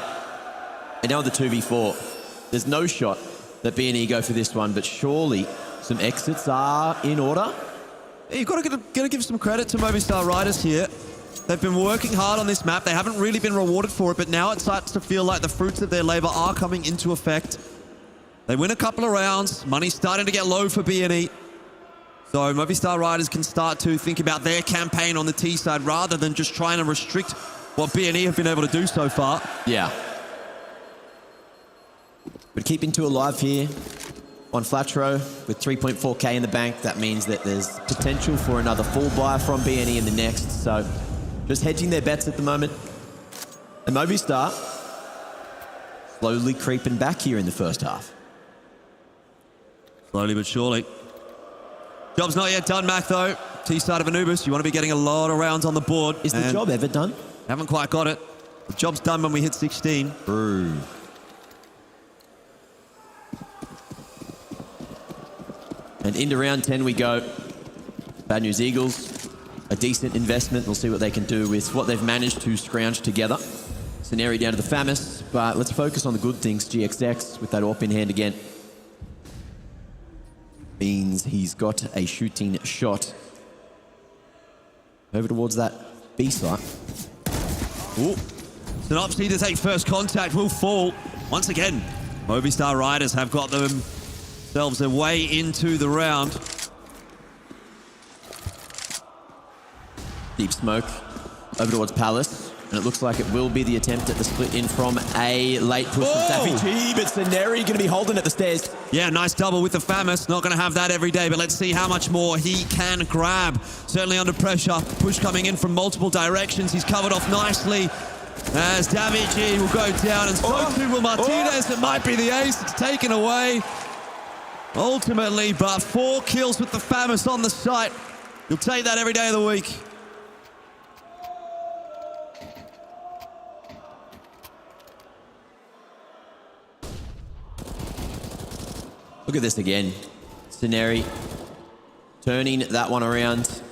And now the 2v4. There's no shot that B&E go for this one, but surely some exits are in order. Yeah, you've got to give some credit to Movistar Riders here. They've been working hard on this map. They haven't really been rewarded for it, but now it starts to feel like the fruits of their labor are coming into effect. They win a couple of rounds. Money's starting to get low for B&E. So Movistar Riders can start to think about their campaign on the T side rather than just trying to restrict what B&E have been able to do so far. Yeah. But keeping two alive here on Flatro with 3.4k in the bank. That means that there's potential for another full buy from BNE in the next. So just hedging their bets at the moment. And Movistar slowly creeping back here in the first half. Slowly but surely. Job's not yet done, Mac, though. T-side of Anubis, you want to be getting a lot of rounds on the board. Is the job ever done? Haven't quite got it. The job's done when we hit 16. True. And into round 10 we go. Bad News Eagles, a decent investment. We'll see what they can do with what they've managed to scrounge together. Scenario down to the Famis, but let's focus on the good things. GXX with that AWP in hand again. Means he's got a shooting shot over towards that B site. Ooh. Synopsy to take first contact will fall. Once again, Movistar Riders have got themselves a way into the round. Deep smoke over towards Palace. And it looks like it will be the attempt at the split in from a late push from Savvy, but Ceneri going to be holding at the stairs. Yeah, nice double with the Famis. Not going to have that every day, but let's see how much more he can grab. Certainly under pressure. Push coming in from multiple directions. He's covered off nicely as Davichi will go down, and so too will Martinez. It might be the ace. It's taken away ultimately, but 4 kills with the Famis on the site. You'll take that every day of the week. Look at this again. Sceneri turning that one around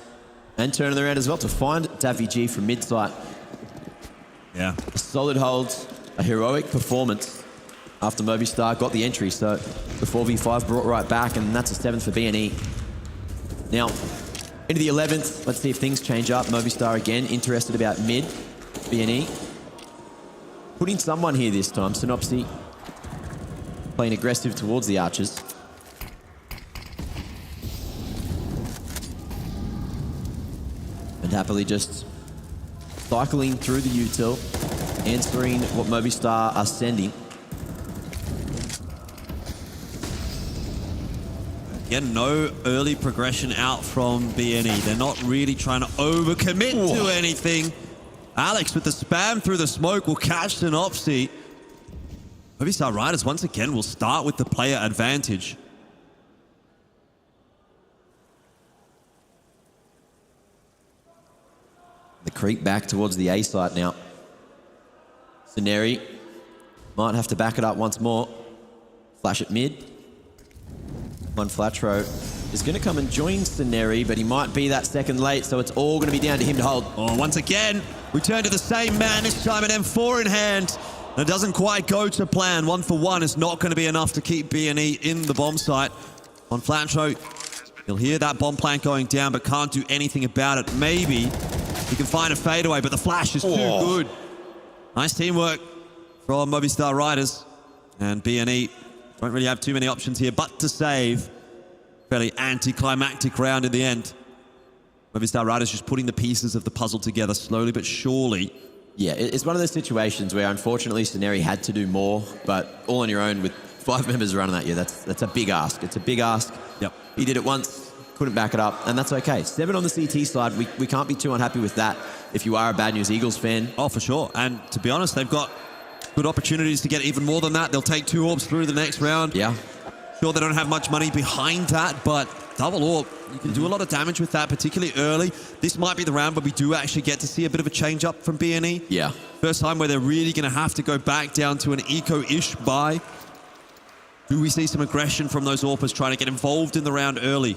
and turning around as well to find Daffy G from mid-site. Yeah. A solid hold, a heroic performance after Movistar got the entry. So the 4v5 brought right back, and that's a 7th for BNE. Now, into the 11th, let's see if things change up. Movistar again, interested about mid. BNE putting someone here this time. Synopsy playing aggressive towards the Archers. And happily just cycling through the util, answering what Movistar are sending. Again, no early progression out from BNE. They're not really trying to overcommit to anything. Alex with the spam through the smoke will catch Synopsy. Movistar Riders once again will start with the player advantage. The creep back towards the A site now. Sceneri might have to back it up once more. Flash at mid. One Flatro is going to come and join Sceneri, but he might be that second late, so it's all going to be down to him to hold. Oh, once again, we turn to the same man, this time an M4 in hand. And it doesn't quite go to plan. 1 for 1 is not going to be enough to keep BNE in the bomb site. On Flatro, he'll hear that bomb plant going down, but can't do anything about it. Maybe he can find a fadeaway, but the flash is too good. Nice teamwork from Movistar Riders. And BNE don't really have too many options here, but to save. Fairly anticlimactic round in the end. Movistar Riders just putting the pieces of the puzzle together slowly but surely. Yeah, it's one of those situations where unfortunately Sceneri had to do more, but all on your own with 5 members running at you, that's a big ask. It's a big ask. Yep. He did it once, couldn't back it up, and that's okay. 7 on the CT side, we can't be too unhappy with that if you are a Bad News Eagles fan. Oh, for sure. And to be honest, they've got good opportunities to get even more than that. They'll take 2 orbs through the next round. Yeah. Sure, they don't have much money behind that, but double orb, you can do a lot of damage with that, particularly early. This might be the round where we do actually get to see a bit of a change up from BNE. Yeah. First time where they're really going to have to go back down to an eco-ish buy. Do we see some aggression from those AWPers trying to get involved in the round early?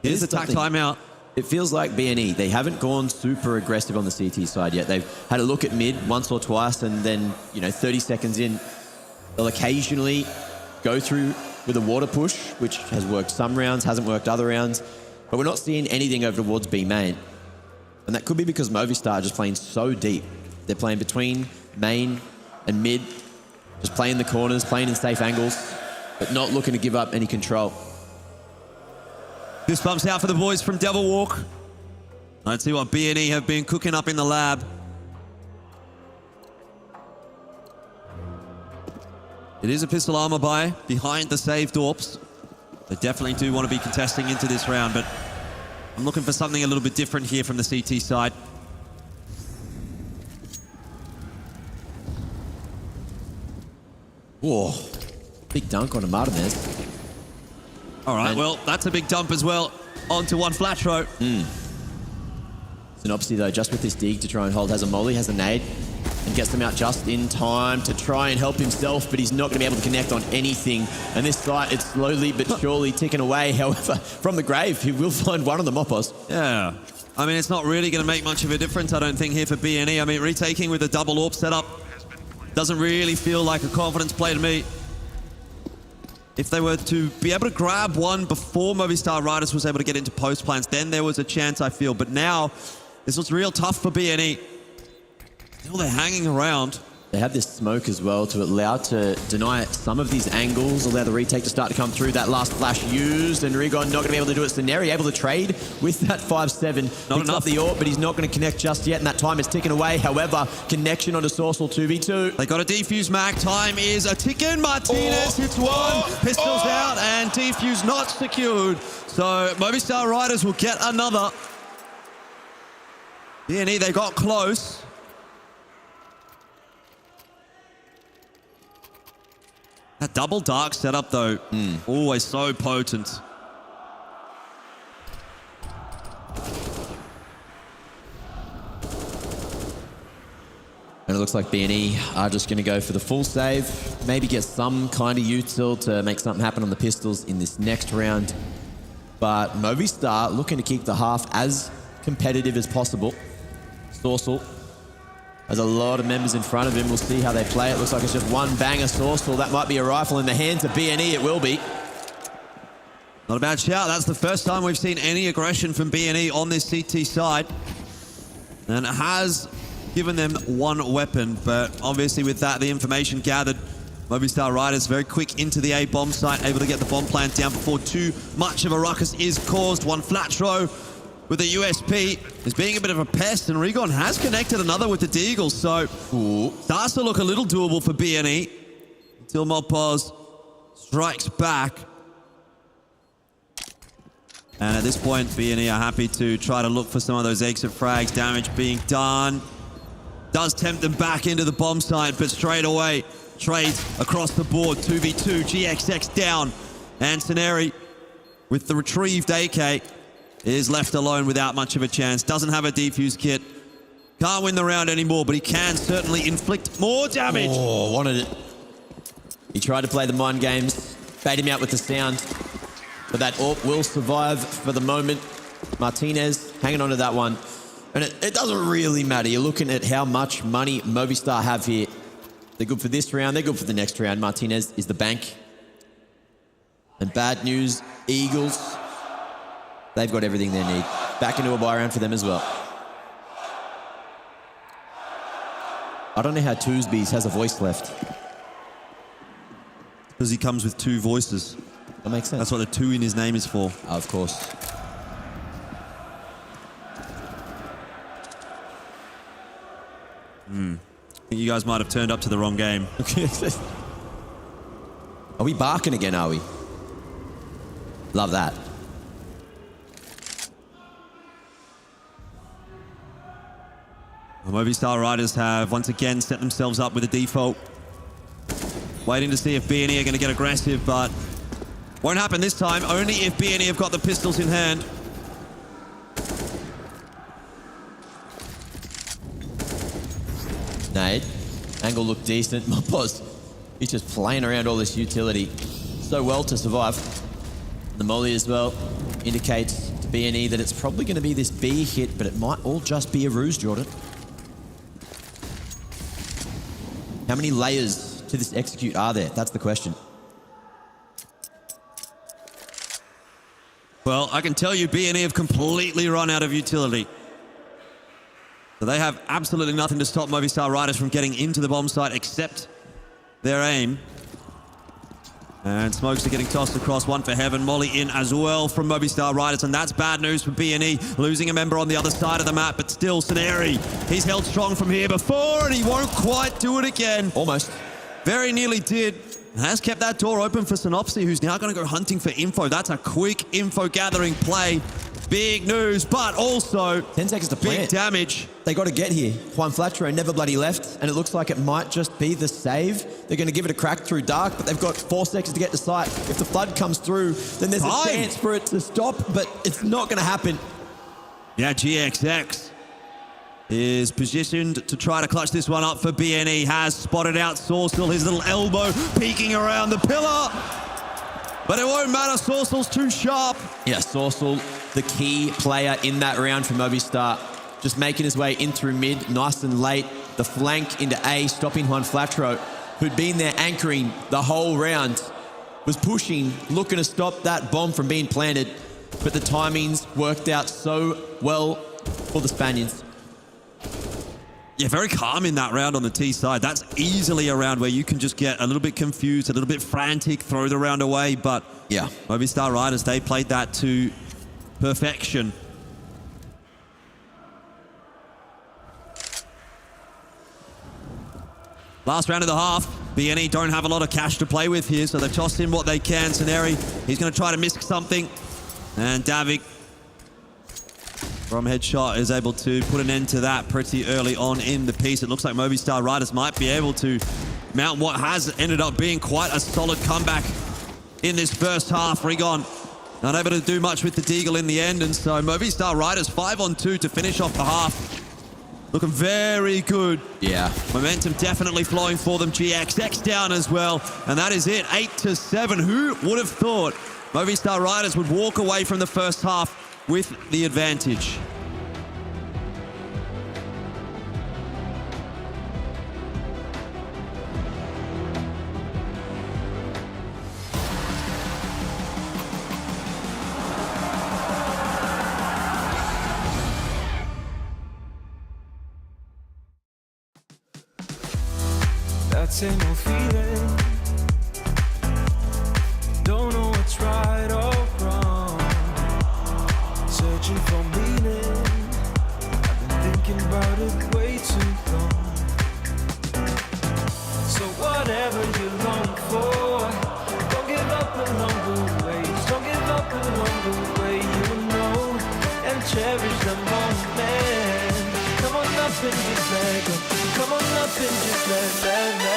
Here's the attack timeout. It feels like BNE, they haven't gone super aggressive on the CT side yet. They've had a look at mid once or twice, and then, 30 seconds in, they'll occasionally go through with a water push, which has worked some rounds, hasn't worked other rounds. But we're not seeing anything over towards B main. And that could be because Movistar are just playing so deep. They're playing between main and mid, just playing the corners, playing in safe angles, but not looking to give up any control. This bumps out for the boys from Devil Walk. Let's see what BNE have been cooking up in the lab. It is a pistol armor buy behind the saved AWPs. They definitely do want to be contesting into this round, but I'm looking for something a little bit different here from the CT side. Whoa, big dunk on a Martinez. All right, well, that's a big dump as well. Onto one Flatro. Synopsy, though, just with this dig to try and hold, has a molly, has a nade, and gets them out just in time to try and help himself, but he's not going to be able to connect on anything. And this site, it's slowly but surely ticking away. However, from the grave, he will find one on the Moppos. Yeah. I mean, it's not really going to make much of a difference, I don't think, here for BNE. I mean, retaking with a double AWP setup doesn't really feel like a confidence play to me. If they were to be able to grab one before Movistar Riders was able to get into post plans, then there was a chance, I feel. But now, this looks real tough for BNE. Still, they're hanging around. They have this smoke as well to allow to deny some of these angles, allow the retake to start to come through. That last flash used, and Rigon not going to be able to do it. Sceneri able to trade with that 5-7. Not enough. Up the AWP, but he's not going to connect just yet, and that time is ticking away. However, connection onto Sourcel 2v2. They got a defuse mag. Time is a ticking. Martinez hits one. Pistols out, and defuse not secured. So Movistar Riders will get another. BNE, they got close. That double dark setup, though, always so potent. And looks like B&E are just going to go for the full save. Maybe get some kind of util to make something happen on the pistols in this next round. But Movistar looking to keep the half as competitive as possible. Sorsal has a lot of members in front of him. We'll see how they play. It looks like it's just one banger Sorsal. That might be a rifle in the hands of B&E. It will be. Not a bad shout. That's the first time we've seen any aggression from B&E on this CT side. And it has given them one weapon, but obviously with that, the information gathered, Movistar Riders very quick into the A bomb site, able to get the bomb plant down before too much of a ruckus is caused. One flat throw with a USP is being a bit of a pest, and Regon has connected another with the Deagle, so starts to look a little doable for B&E until Mopaz strikes back. And at this point, B&E are happy to try to look for some of those exit frags. Damage being done. Does tempt them back into the bomb site, but straight away, trades across the board. 2v2, GXX down. And Saneri, with the retrieved AK, is left alone without much of a chance. Doesn't have a defuse kit. Can't win the round anymore, but he can certainly inflict more damage. Oh, wanted it. He tried to play the mind games, bait him out with the sound. But that AWP will survive for the moment. Martinez hanging on to that one. And it doesn't really matter. You're looking at how much money Movistar have here. They're good for this round. They're good for the next round. Martinez is the bank. And bad news, Eagles. They've got everything they need. Back into a buy round for them as well. I don't know how Toosby's has a voice left. Because he comes with two voices. That makes sense. That's what the 2 in his name is for. Of course. I think you guys might have turned up to the wrong game. Are we barking again, are we? Love that. The Movistar Riders have once again set themselves up with a default. Waiting to see if B&E are going to get aggressive, but won't happen this time. Only if B&E have got the pistols in hand. Nade. Angle looked decent. Mopaz, he's just playing around all this utility so well to survive. The molly as well indicates to B&E that it's probably going to be this B hit, but it might all just be a ruse, Jordan. How many layers to this execute are there? That's the question. Well, I can tell you B&E have completely run out of utility. So they have absolutely nothing to stop Movistar Riders from getting into the bomb site except their aim. And smokes are getting tossed across, one for Heaven. Molly in as well from Movistar Riders, and that's bad news for B&E. Losing a member on the other side of the map, but still Saneri. He's held strong from here before, and he won't quite do it again. Almost. Very nearly did. Has kept that door open for Synopsy, who's now going to go hunting for info. That's a quick info gathering play. Big news, but also 10 seconds to play. Big damage. They got to get here. Juan Flatro never bloody left, and it looks like it might just be the save. They're going to give it a crack through dark, but they've got 4 seconds to get to site. If the flood comes through, then there's a chance for it to stop, but it's not going to happen. Yeah, GXX is positioned to try to clutch this one up for B&E. Has spotted out Sorsal, his little elbow peeking around the pillar. But it won't matter, Sorsal's too sharp. Yeah, Sorsal, the key player in that round for Movistar. Just making his way in through mid, nice and late. The flank into A, stopping Juan Flatro, who'd been there anchoring the whole round, was pushing, looking to stop that bomb from being planted. But the timings worked out so well for the Spaniards. Yeah, very calm in that round on the T side. That's easily a round where you can just get a little bit confused, a little bit frantic, throw the round away. But yeah, Movistar Riders, they played that to perfection. Last round of the half. B&E don't have a lot of cash to play with here, so they've tossed in what they can. Saneri, he's going to try to miss something. And Davik from headshot is able to put an end to that pretty early on in the piece. It looks like Movistar Riders might be able to mount what has ended up being quite a solid comeback in this first half. Rigon not able to do much with the Deagle in the end, and so Movistar Riders 5-on-2 to finish off the half. looking very good. Yeah. Momentum definitely flowing for them. GXX down as well. And that is it, 8-7. Who would have thought Movistar Riders would walk away from the first half with the advantage? That same old feeling. Don't know what's right or wrong. Searching for meaning. I've been thinking about it way too long. So whatever you long for, don't give up along the way. Don't give up along the way, you know, and cherish the moment. Come on up and just let go. Come on up and just let go.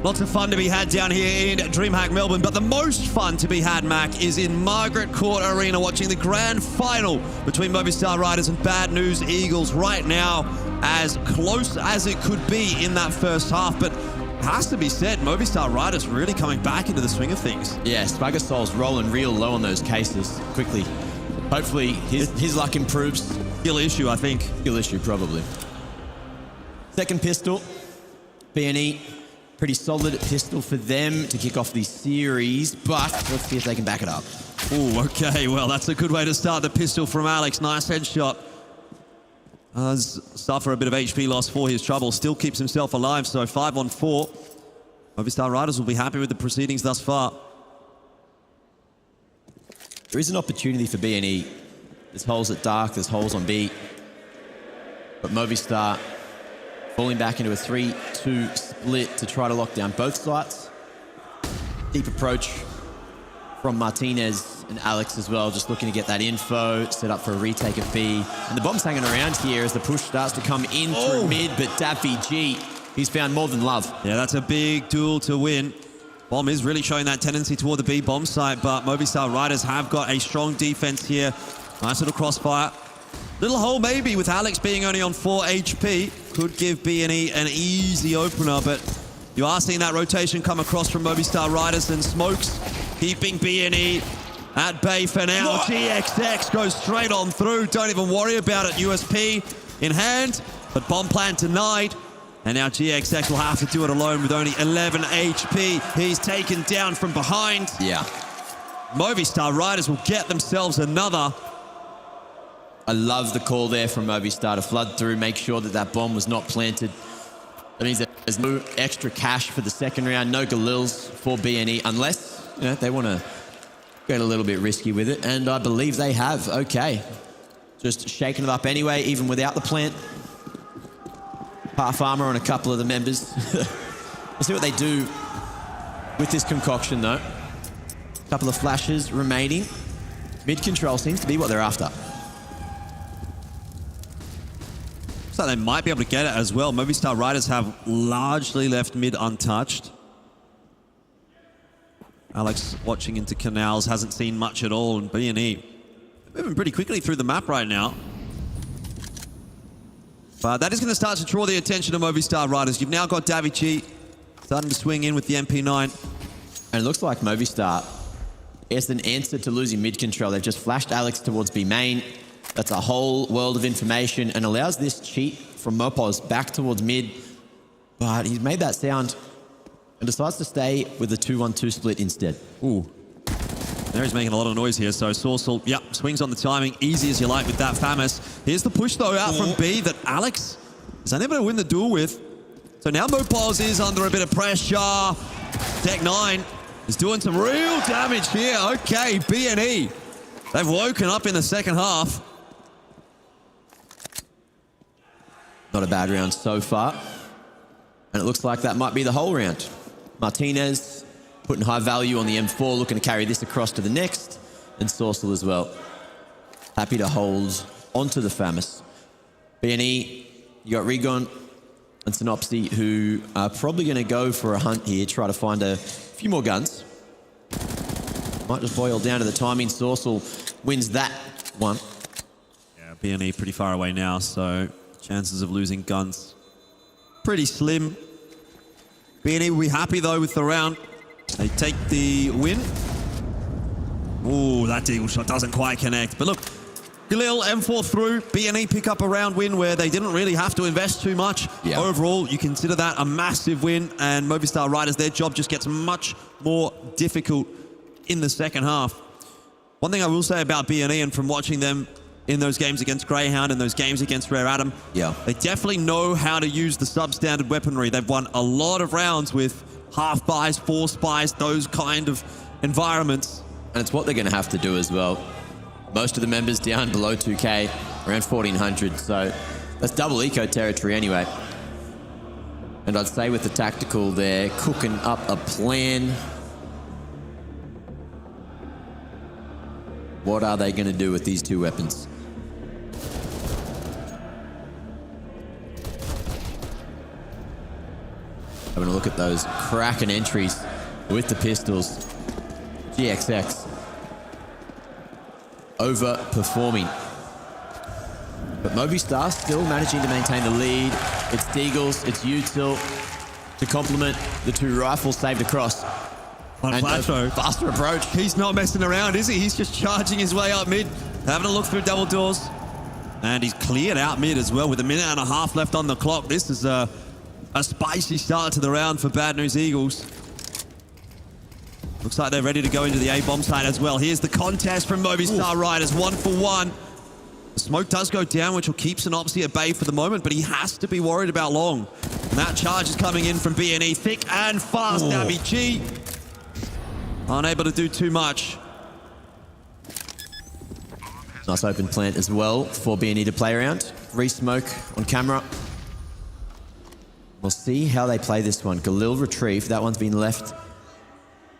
Lots of fun to be had down here in DreamHack Melbourne, but the most fun to be had, Mac, is in Margaret Court Arena watching the grand final between Movistar Riders and Bad News Eagles right now, as close as it could be in that first half. But has to be said, Movistar Riders really coming back into the swing of things. Yeah, Spagasol's rolling real low on those cases quickly. Hopefully his luck improves. Skill issue, I think. Skill issue, probably. Second pistol, B&E. Pretty solid pistol for them to kick off the series, but let's see if they can back it up. Oh, okay. Well, that's a good way to start the pistol from Alex. Nice headshot. Suffer a bit of HP loss for his trouble. Still keeps himself alive, so 5-on-4. Movistar Riders will be happy with the proceedings thus far. There is an opportunity for B&E. There's holes at dark, there's holes on B. But Movistar falling back into a 3-2 split to try to lock down both sites. Deep approach from Martinez and Alex as well, just looking to get that info, set up for a retake of B. And the bomb's hanging around here as the push starts to come in through mid, but Daffy G, he's found more than love. Yeah, that's a big duel to win. Bomb is really showing that tendency toward the B bomb site, but Movistar Riders have got a strong defense here. Nice little crossfire. Little hole maybe with Alex being only on 4 HP. Could give B&E an easy opener, but you are seeing that rotation come across from Movistar Riders, and Smokes keeping B&E at bay for now. GXX goes straight on through. Don't even worry about it. USP in hand, but bomb plan denied. And now GXX will have to do it alone with only 11 HP. He's taken down from behind. Yeah. Movistar Riders will get themselves another. I love the call there from Movistar to flood through, make sure that that bomb was not planted. That means that there's no extra cash for the second round, no Galils for B&E, unless they want to get a little bit risky with it. And I believe they have. Okay. Just shaking it up anyway, even without the plant. Half armor on a couple of the members. We'll see what they do with this concoction, though. A couple of flashes remaining. Mid control seems to be what they're after. So they might be able to get it as well. Movistar Riders have largely left mid untouched. Alex watching into canals, hasn't seen much at all, and B&E moving pretty quickly through the map right now. But that is going to start to draw the attention of Movistar Riders. You've now got Davichi starting to swing in with the MP9. And it looks like Movistar is an answer to losing mid control. They've just flashed Alex towards B main. That's a whole world of information and allows this cheat from Mopos back towards mid. But he's made that sound and decides to stay with the 2-1-2 split instead. Ooh. There he's making a lot of noise here, so Sorsal, yep, swings on the timing, easy as you like with that Famous. Here's the push, though, out from B that Alex is unable to win the duel with. So now Mopos is under a bit of pressure. Tech 9 is doing some real damage here. Okay, B&E. They've woken up in the second half. Not a bad round so far. And it looks like that might be the whole round. Martinez putting high value on the M4, looking to carry this across to the next. And Sorsal as well. Happy to hold onto the Famous. B&E, you got Rigon and Synopsy, who are probably going to go for a hunt here, try to find a few more guns. Might just boil down to the timing. Sorsal wins that one. Yeah, B&E pretty far away now, so chances of losing guns pretty slim. B&E will be happy, though, with the round. They take the win. Ooh, that deagle shot doesn't quite connect. But look, Galil, M4 through. B&E pick up a round win where they didn't really have to invest too much. Yeah. Overall, you consider that a massive win. And Movistar Riders, their job just gets much more difficult in the second half. One thing I will say about B&E, and from watching them in those games against Greyhound and those games against Rare Atom, they definitely know how to use the substandard weaponry. They've won a lot of rounds with half buys, 4 spies, those kind of environments. And it's what they're going to have to do as well. Most of the members down below 2K, around 1,400, so that's double eco territory anyway. And I'd say with the tactical, they're cooking up a plan. What are they going to do with these 2 weapons? Having a look at those cracking entries with the pistols. GXX overperforming. But Movistar still managing to maintain the lead. It's Deagles, it's Util to complement the 2 rifles saved across. Faster approach. He's not messing around, is he? He's just charging his way up mid, having a look through double doors. And he's cleared out mid as well with 1.5 minutes left on the clock. This is a spicy start to the round for Bad News Eagles. Looks like they're ready to go into the A-bomb side as well. Here's the contest from Movistar Riders, 1 for 1. The smoke does go down, which will keep Synopsy at bay for the moment, but he has to be worried about long. And that charge is coming in from B&E, thick and fast. Navi G unable to do too much. Nice open plant as well for B&E to play around. Re-smoke on camera. We'll see how they play this one. Galil retrieve. That one's been left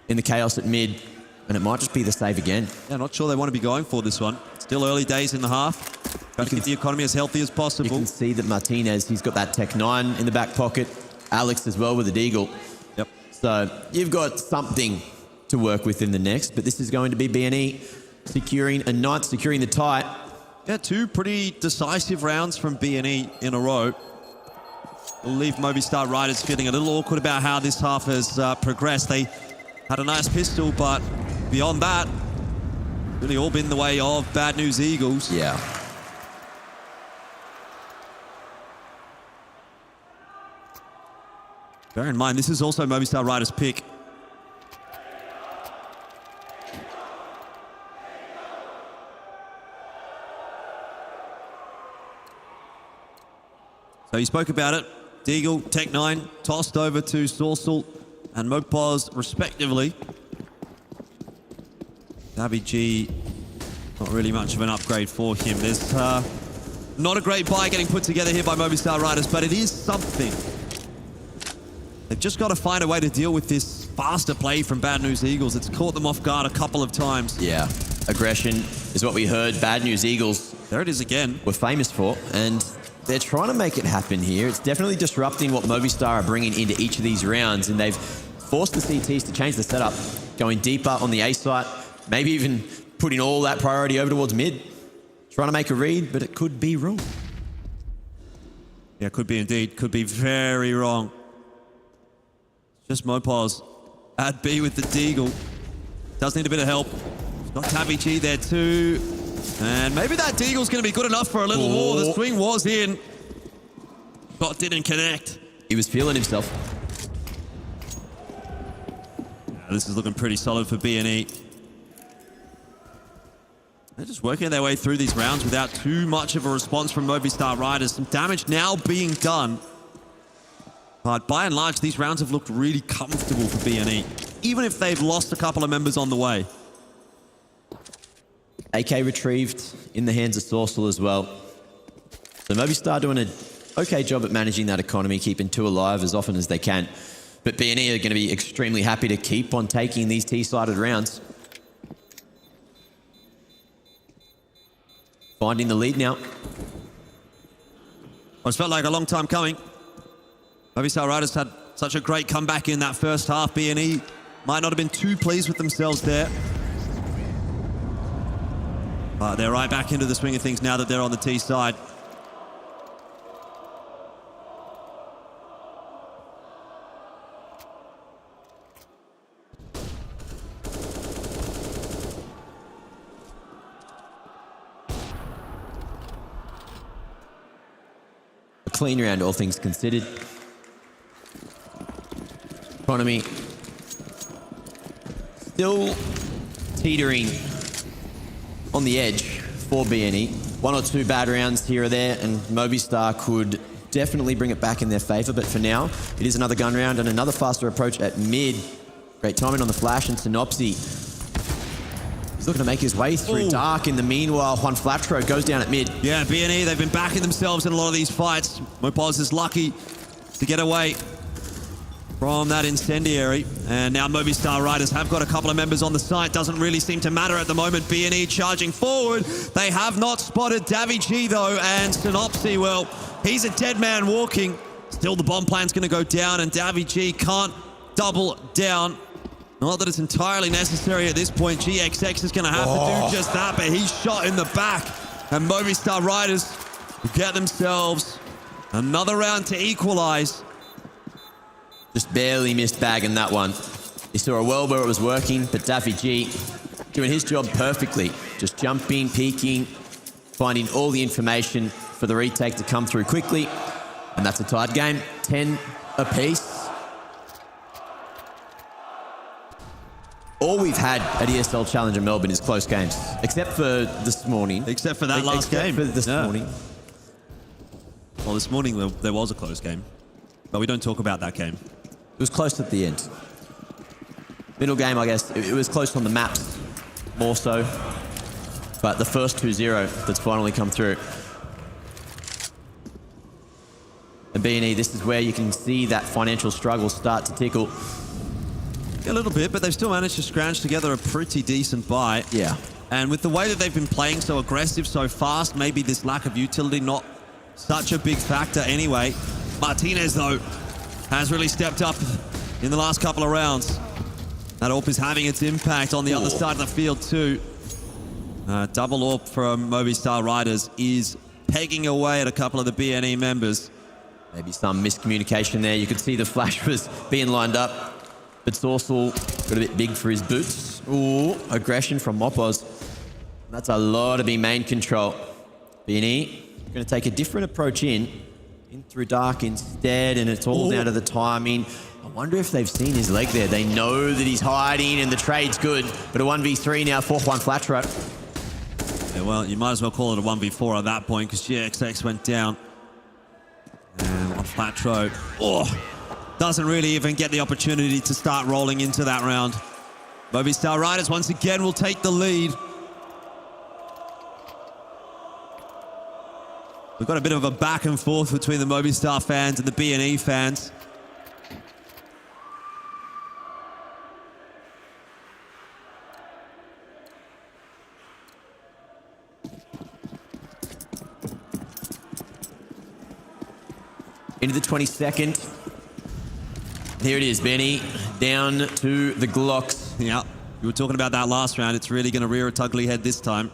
in the chaos at mid. And it might just be the save again. Yeah, not sure they want to be going for this one. Still early days in the half. Trying to keep the economy as healthy as possible. You can see that Martinez, he's got that Tech 9 in the back pocket. Alex as well with the Deagle. Yep. So you've got something to work with in the next, but this is going to be BNE securing a 9th, securing the tie. Yeah, 2 pretty decisive rounds from BNE in a row. We'll leave Movistar Riders feeling a little awkward about how this half has progressed. They had a nice pistol, but beyond that, really all been the way of Bad News Eagles. Yeah. Bear in mind, this is also Movistar Riders' pick. So you spoke about it. Deagle, Tech 9, tossed over to Sorsal and Mopaz, respectively. Davy G, not really much of an upgrade for him. There's not a great buy getting put together here by Movistar Riders, but it is something. They've just got to find a way to deal with this faster play from Bad News Eagles. It's caught them off guard a couple of times. Yeah, aggression is what we heard Bad News Eagles. There it is again. We're famous for, and they're trying to make it happen here. It's definitely disrupting what Movistar are bringing into each of these rounds, and they've forced the CTs to change the setup, going deeper on the A site, maybe even putting all that priority over towards mid. Trying to make a read, but it could be wrong. Yeah, could be indeed. Could be very wrong. Just Mopaz at B with the Deagle. Does need a bit of help. Got Tavi G there too. And maybe that Deagle's going to be good enough for a little more. The swing was in, but didn't connect. He was feeling himself. Yeah, this is looking pretty solid for BNE. They're just working their way through these rounds without too much of a response from Movistar Riders. Some damage now being done. But by and large, these rounds have looked really comfortable for BNE, even if they've lost a couple of members on the way. AK retrieved in the hands of Sorsal as well. So Movistar doing an okay job at managing that economy, keeping 2 alive as often as they can. But BNE are going to be extremely happy to keep on taking these T-sided rounds. Finding the lead now. Well, it's felt like a long time coming. Movistar Riders had such a great comeback in that first half. BNE might not have been too pleased with themselves there. But they're right back into the swing of things now that they're on the T side. A clean round, all things considered. Economy still teetering on the edge for BNE. 1 or 2 bad rounds here or there, and Movistar could definitely bring it back in their favor. But for now, it is another gun round and another faster approach at mid. Great timing on the flash, and Synopsy is looking to make his way through dark. In the meanwhile, Juan Flatro goes down at mid. Yeah, BNE, they've been backing themselves in a lot of these fights. Mopaz is lucky to get away from that incendiary. And now Movistar Riders have got a couple of members on the site. Doesn't really seem to matter at the moment. BNE charging forward. They have not spotted Davy G though, and Synopsy, well, he's a dead man walking. Still the bomb plan's going to go down, and Davy G can't double down. Not that it's entirely necessary at this point. GXX is going to have to do just that, but he's shot in the back. And Movistar Riders get themselves another round to equalize. Just barely missed bagging that one. He saw a world where it was working, but Daffy G doing his job perfectly. Just jumping, peeking, finding all the information for the retake to come through quickly. And that's a tied game, 10 apiece. All we've had at ESL Challenger Melbourne is close games, except for this morning. Except for that last game. Except for this morning. Well, this morning there was a close game, but we don't talk about that game. It was close at the end. Middle game, I guess, it was close on the maps, more so. But the first 2-0 that's finally come through. And BNE, this is where you can see that financial struggle start to tickle. Get little bit, but they've still managed to scrounge together a pretty decent buy. Yeah. And with the way that they've been playing so aggressive, so fast, maybe this lack of utility not such a big factor anyway. Martinez, though, has really stepped up in the last couple of rounds. That AWP is having its impact on the other side of the field, too. Double AWP from Movistar Riders is pegging away at a couple of the BNE members. Maybe some miscommunication there. You could see the flash was being lined up, but Sorsal got a bit big for his boots. Ooh, aggression from Mopos. That's a lot of main control. BNE going to take a different approach in through dark instead, and it's all down to the timing. I wonder if they've seen his leg there. They know that he's hiding and the trade's good, but a 1v3 now, 4-1 flat row. Yeah, well, you might as well call it a 1v4 at that point, because GXX went down. And one flat throw. Doesn't really even get the opportunity to start rolling into that round. Movistar Riders once again will take the lead. We've got a bit of a back and forth between the Movistar fans and the BNE fans. Into the 22nd. Here it is, Benny, down to the Glocks. Yeah, you were talking about that last round. It's really going to rear its ugly head this time.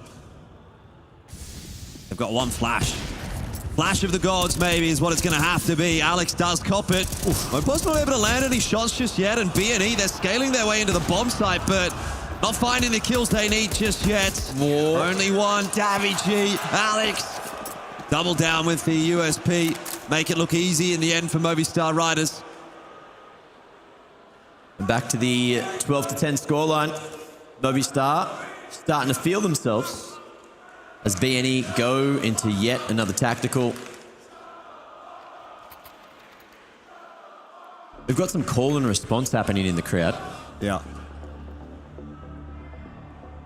They've got one flash. Flash of the gods, maybe, is what it's going to have to be. Alex does cop it. Mopos not able to land any shots just yet, and BNE, they're scaling their way into the bomb site, but not finding the kills they need just yet. Only one, Davy Alex. Double down with the USP. Make it look easy in the end for Movistar Riders. And back to the 12-10 scoreline. Movistar starting to feel themselves as BNE go into yet another tactical. We've got some call and response happening in the crowd. Yeah.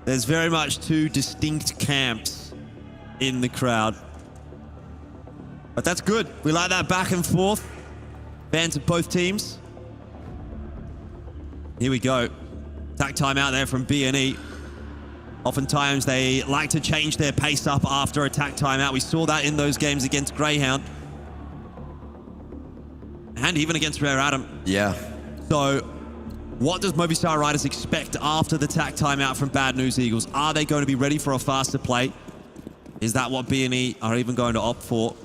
There's very much two distinct camps in the crowd. But that's good. We like that back and forth. Fans of both teams. Here we go. Attack timeout there from BNE. Oftentimes they like to change their pace up after attack timeout. We saw that in those games against Greyhound. And even against Rare Atom. Yeah. So what does Movistar Riders expect after the attack timeout from Bad News Eagles? Are they going to be ready for a faster play? Is that what BNE are even going to opt for?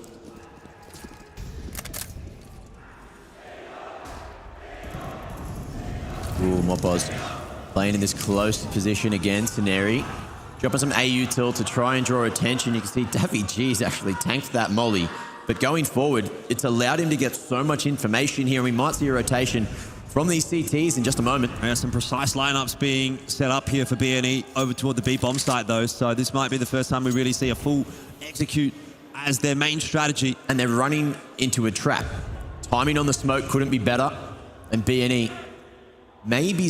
Ooh, Mopos playing in this close position again. Sceneri dropping some AU tilt to try and draw attention. You can see Davy G's actually tanked that molly. But going forward, it's allowed him to get so much information here. We might see a rotation from these CTs in just a moment. There's some precise lineups being set up here for BNE over toward the B bomb site, though. So this might be the first time we really see a full execute as their main strategy. And they're running into a trap. Timing on the smoke couldn't be better. And BNE maybe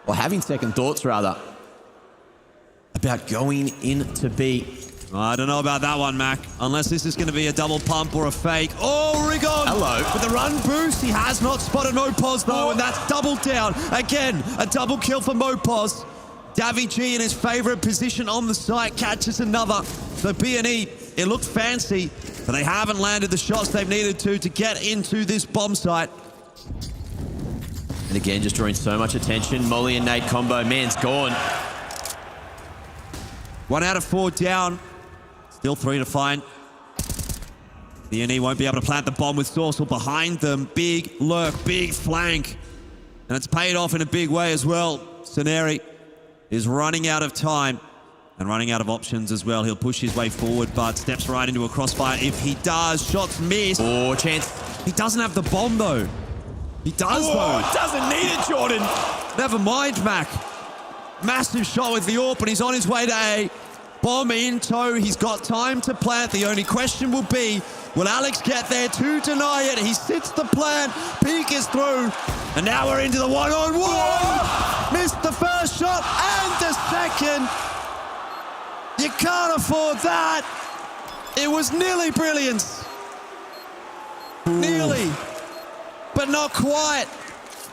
having second thoughts rather, about going into B. I don't know about that one, Mac. Unless this is going to be a double pump or a fake. Oh, Rigon! Hello. With the run boost, he has not spotted Mopos, though, and that's double down. Again, a double kill for Mopos. Davy G in his favorite position on the site catches another. So BNE, it looked fancy, but they haven't landed the shots they've needed to get into this bomb site. And again, just drawing so much attention. Molly and Nate combo, man's gone. 1 out of 4 down. Still 3 to find. BNE won't be able to plant the bomb with Sorsal behind them. Big lurk, big flank. And it's paid off in a big way as well. Sceneri is running out of time and running out of options as well. He'll push his way forward, but steps right into a crossfire. If he does, shots missed. Oh, chance. He doesn't have the bomb, though. He does, though. Doesn't need it, Jordan. Never mind, Mac. Massive shot with the AWP, and he's on his way to A. Bomb in tow. He's got time to plant. The only question will be, will Alex get there to deny it? He sits the plant. Peek is through. And now we're into the one-on-one. Missed the first shot and the second. You can't afford that. It was nearly brilliance. Nearly. But not quite.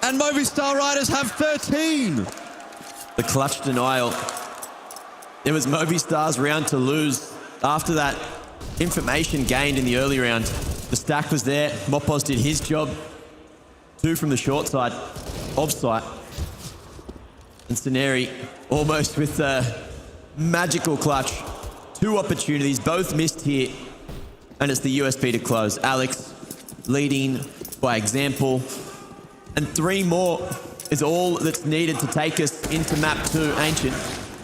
And Movistar Riders have 13. The clutch denial. It was Movistar's round to lose. After that information gained in the early round, the stack was there. Mopos did his job. 2 from the short side, off-site. And Ceneri almost with a magical clutch. 2 opportunities, both missed here. And it's the USP to close. Alex leading by example. And 3 more is all that's needed to take us into map 2, Ancient.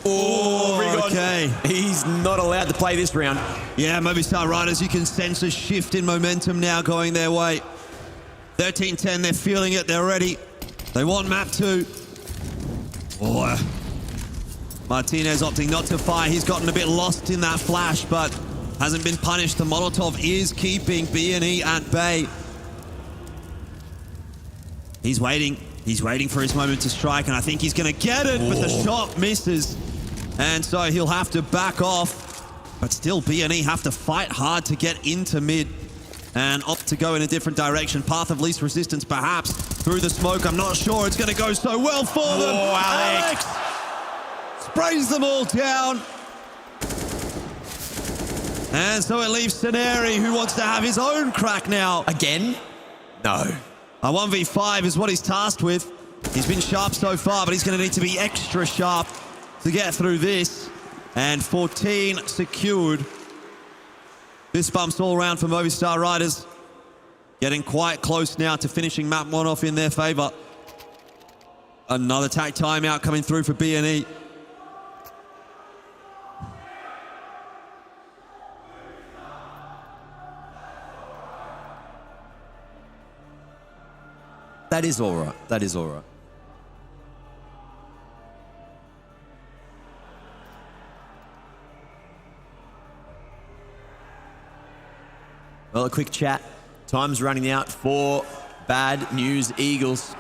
Oh, okay. He's not allowed to play this round. Yeah, Movistar Riders, you can sense a shift in momentum now going their way. 13-10, they're feeling it, they're ready. They want map 2. Oh, Martinez opting not to fire. He's gotten a bit lost in that flash, but hasn't been punished. The Molotov is keeping B&E at bay. He's waiting. He's waiting for his moment to strike, and I think he's going to get it, but the shot misses. And so he'll have to back off. But still, B&E have to fight hard to get into mid and opt to go in a different direction. Path of least resistance, perhaps, through the smoke. I'm not sure it's going to go so well for them. Oh, Alex sprays them all down. And so it leaves Ceneri, who wants to have his own crack now. Again? No. A 1v5 is what he's tasked with. He's been sharp so far, but he's going to need to be extra sharp to get through this. And 14 secured. This bumps all around for Movistar Riders. Getting quite close now to finishing map 1 off in their favor. Another tack timeout coming through for B&E. That is all right. That is all right. Well, a quick chat. Time's running out for Bad News Eagles.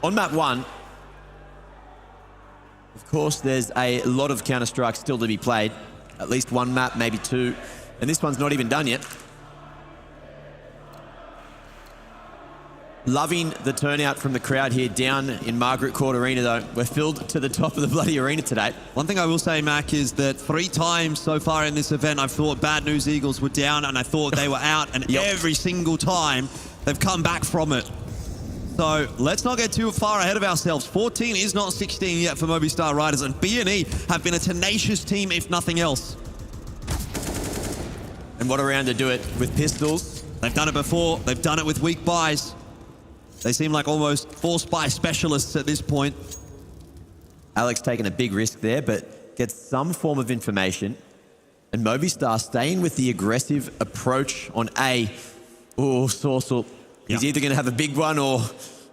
On map 1, of course, there's a lot of Counter-Strike still to be played. At least 1 map, maybe 2. And this one's not even done yet. Loving the turnout from the crowd here down in Margaret Court Arena, though. We're filled to the top of the bloody arena today. One thing I will say, Mac, is that 3 times so far in this event, I've thought Bad News Eagles were down and I thought they were out, and every single time they've come back from it. So let's not get too far ahead of ourselves. 14 is not 16 yet for Movistar Riders, and B&E have been a tenacious team, if nothing else. And what a round to do it with pistols. They've done it before. They've done it with weak buys. They seem like almost 4 spy specialists at this point. Alex taking a big risk there, but gets some form of information. And Movistar staying with the aggressive approach on A. Oh, Sorsel. He's either going to have a big one or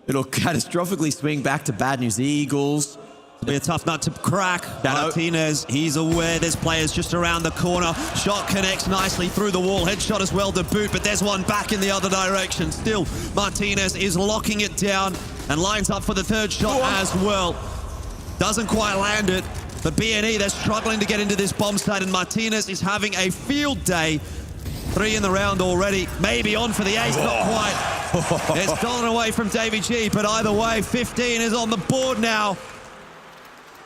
it'll catastrophically swing back to Bad News Eagles. It'll be a tough nut to crack. Martinez, he's aware there's players just around the corner. Shot connects nicely through the wall. Headshot as well to boot, but there's one back in the other direction. Still, Martinez is locking it down and lines up for the 3rd shot as well. Doesn't quite land it, but B&E, they're struggling to get into this bomb site, and Martinez is having a field day. 3 in the round already. Maybe on for the ace, not quite. It's stolen away from Davy G, but either way, 15 is on the board now.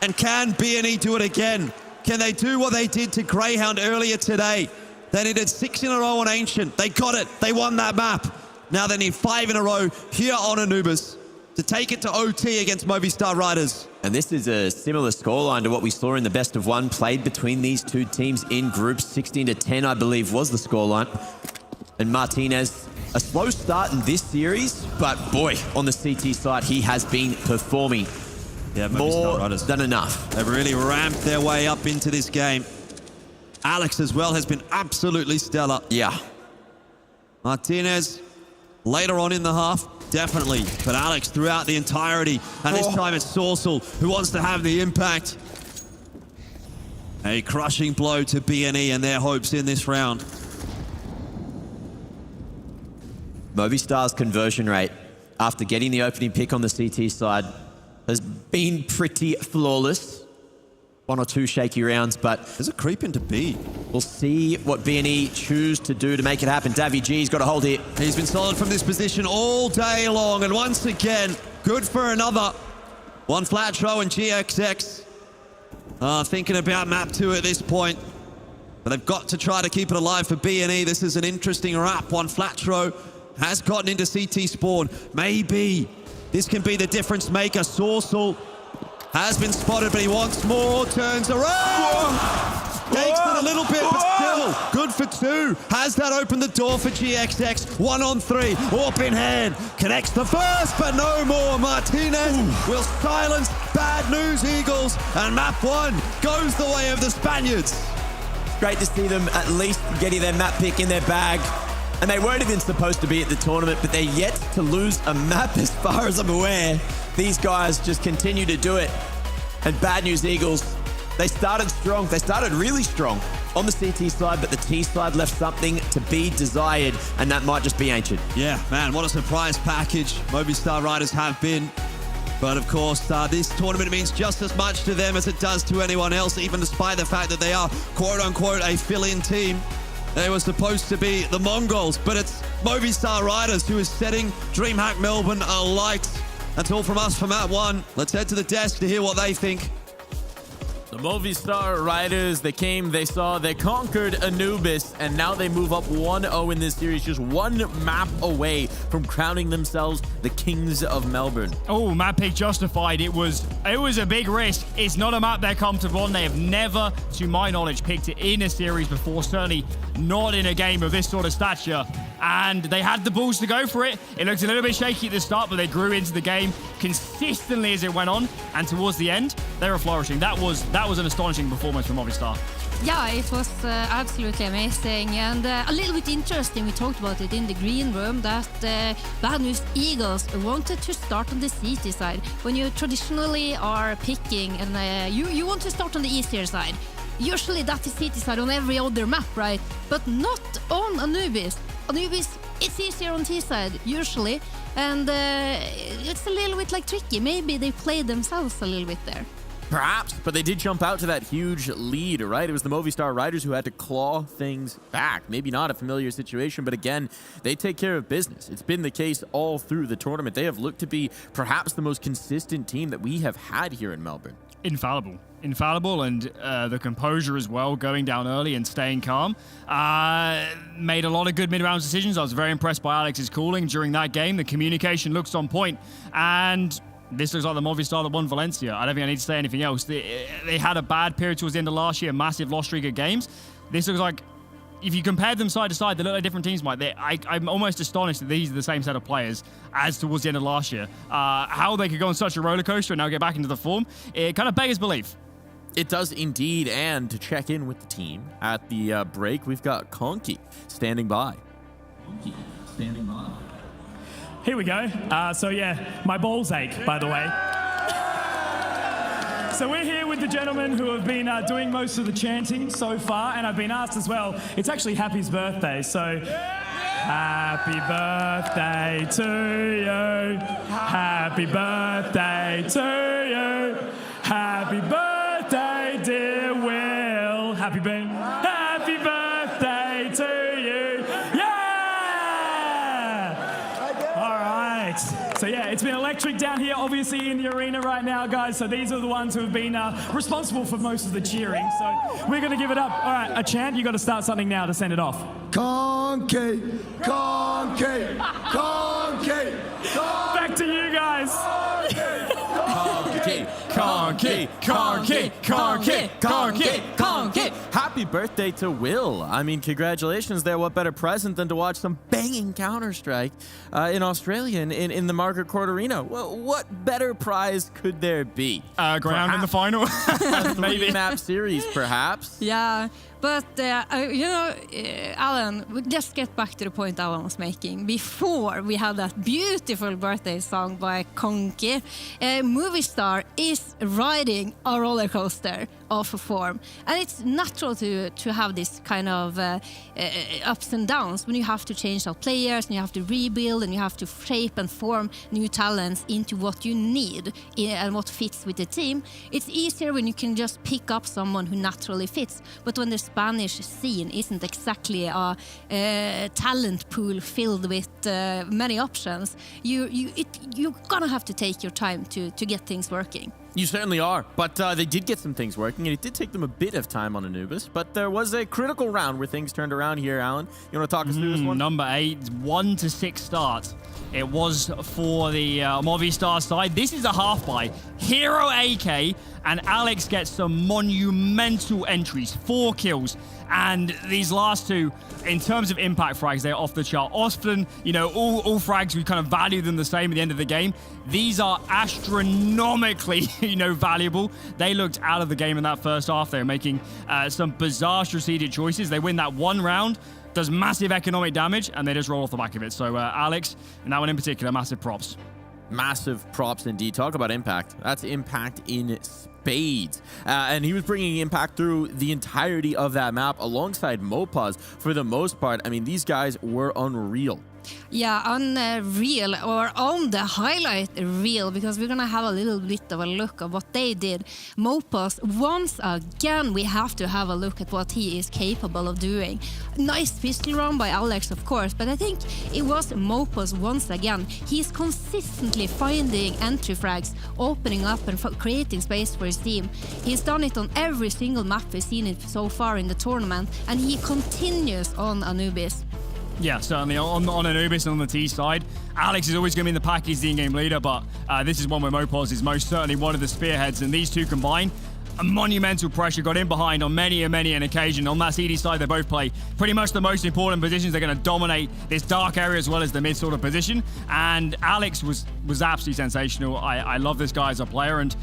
And can B&E do it again? Can they do what they did to Greyhound earlier today? They needed 6 in a row on Ancient. They got it. They won that map. Now they need 5 in a row here on Anubis to take it to OT against Movistar Riders. And this is a similar scoreline to what we saw in the best of 1 played between these 2 teams in groups. 16-10, I believe, was the scoreline. And Martinez, a slow start in this series, but boy, on the CT side, he has been performing. Yeah, more than enough. They've really ramped their way up into this game. Alex as well has been absolutely stellar. Yeah. Martinez, later on in the half, definitely. But Alex throughout the entirety. And this time it's Sorsel who wants to have the impact. A crushing blow to B&E and their hopes in this round. Movistar's conversion rate after getting the opening pick on the CT side has been pretty flawless. 1 or 2 shaky rounds, but there's a creep into B. We'll see what B&E choose to do to make it happen. Davy G's got a hold here. He's been solid from this position all day long, and once again, Good for another. One flat throw and GXX thinking about map 2 at this point. But they've got to try to keep it alive for B&E. This is an interesting wrap. One flat throw has gotten into CT spawn. Maybe this can be the difference maker. Sorsal has been spotted, but he wants more. Turns around. Takes it a little bit, but still good for 2. Has that opened the door for GXX? 1 on 3. Orp in hand. Connects the first, but no more. Martinez will silence Bad News Eagles. And map 1 goes the way of the Spaniards. Great to see them at least getting their map pick in their bag. And they weren't even supposed to be at the tournament, but they're yet to lose a map as far as I'm aware. These guys just continue to do it. And Bad News Eagles, they started strong. They started really strong on the CT side, but the T side left something to be desired, and that might just be Ancient. Yeah, man, what a surprise package Movistar Riders have been. But of course, this tournament means just as much to them as it does to anyone else, even despite the fact that they are quote-unquote a fill-in team. They were supposed to be the Mongols, but it's Movistar Riders who is setting DreamHack Melbourne alight. That's all from us for map 1. Let's head to the desk to hear what they think. The Movistar Riders, they came, they saw, they conquered Anubis, and now they move up 1-0 in this series, just one map away from crowning themselves the Kings of Melbourne. Oh, map pick justified. It was a big risk. It's not a map they're comfortable on. They have never, to my knowledge, picked it in a series before, certainly not in a game of this sort of stature. And they had the balls to go for it. It looked a little bit shaky at the start, but they grew into the game consistently as it went on. And towards the end, they were flourishing. That was an astonishing performance from Movistar. Yeah, it was absolutely amazing and a little bit interesting. We talked about it in the green room that Bad News Eagles wanted to start on the CT side. When you traditionally are picking and you want to start on the easier side, usually that is CT side on every other map, right? But not on Anubis. Anubis, it's easier on T side, usually. And it's a little bit like tricky. Maybe they played themselves a little bit there. Perhaps, but they did jump out to that huge lead, right? It was the Movistar Riders who had to claw things back. Maybe not a familiar situation, but again, they take care of business. It's been the case all through the tournament. They have looked to be perhaps the most consistent team that we have had here in Melbourne. Infallible, and the composure as well, going down early and staying calm. Made a lot of good mid-round decisions. I was very impressed by Alex's calling during that game. The communication looks on point, and this looks like the Movistar that won Valencia. I don't think I need to say anything else. They had a bad period towards the end of last year, massive loss streak of games. This looks like, if you compare them side to side, they look like different teams, Mike. I'm almost astonished that these are the same set of players as towards the end of last year. How they could go on such a roller coaster and now get back into the form, it kind of beggars belief. It does indeed, and to check in with the team at the break, we've got Conky standing by. Here we go. So yeah, my balls ache, by the way. So we're here with the gentlemen who have been doing most of the chanting so far, and I've been asked as well. It's actually Happy's birthday, so happy birthday to you. Happy birthday to you. Happy birthday, dear Will. Happy birthday to you. Yeah! All right. So yeah, it's been electric down here, obviously in the arena right now, guys. So these are the ones who have been responsible for most of the cheering. So we're going to give it up. All right, a chant. You got to start something now to send it off. Conky, conky, conky, conky. Back to you guys. Conky, conky, conky, conky, conky, conky. Happy birthday to Will. I mean, congratulations there. What better present than to watch some banging Counter-Strike in Australia in the Margaret Court Arena? Well, what better prize could there be? Ground in the final. Maybe map series, perhaps. Yeah. But, Alan, we'll just get back to the point Alan was making. Before we had that beautiful birthday song by Conky, Movistar is riding a roller coaster. of form. And it's natural to have this kind of ups and downs when you have to change out players and you have to rebuild and you have to shape and form new talents into what you need and what fits with the team. It's easier when you can just pick up someone who naturally fits. But when the Spanish scene isn't exactly a talent pool filled with many options, you're gonna have to take your time to get things working. You certainly are, but they did get some things working, and it did take them a bit of time on Anubis, but there was a critical round where things turned around here, Alan. You want to talk us through this one? Number 8, 1-6 start. It was for the Movistar side. This is a half by Hero AK, and Alex gets some monumental entries, 4 kills. And these last 2, in terms of impact frags, they're off the chart. Often, all frags, we kind of value them the same at the end of the game. These are astronomically, valuable. They looked out of the game in that first half. They were making some bizarre strategic choices. They win that one round, does massive economic damage, and they just roll off the back of it. So Alex, and that one in particular, massive props. Massive props indeed. Talk about impact. That's impact in spades. And he was bringing impact through the entirety of that map alongside Mopaz for the most part. I mean, these guys were unreal. Yeah, unreal, or on the highlight reel, because we're gonna have a little bit of a look at what they did. Mopaz, once again, we have to have a look at what he is capable of doing. Nice pistol round by Alex, of course, but I think it was Mopaz once again. He's consistently finding entry frags, opening up and creating space for his team. He's done it on every single map we've seen it so far in the tournament, and he continues on Anubis. Yeah, certainly on Anubis and on the T side. Alex is always going to be in the pack, he's the in-game leader, but this is one where Mopaz is most certainly one of the spearheads, and these two combined, a monumental pressure, got in behind on many an occasion. On that CD side, they both play pretty much the most important positions. They're going to dominate this dark area as well as the mid sort of position, and Alex was absolutely sensational. I love this guy as a player, and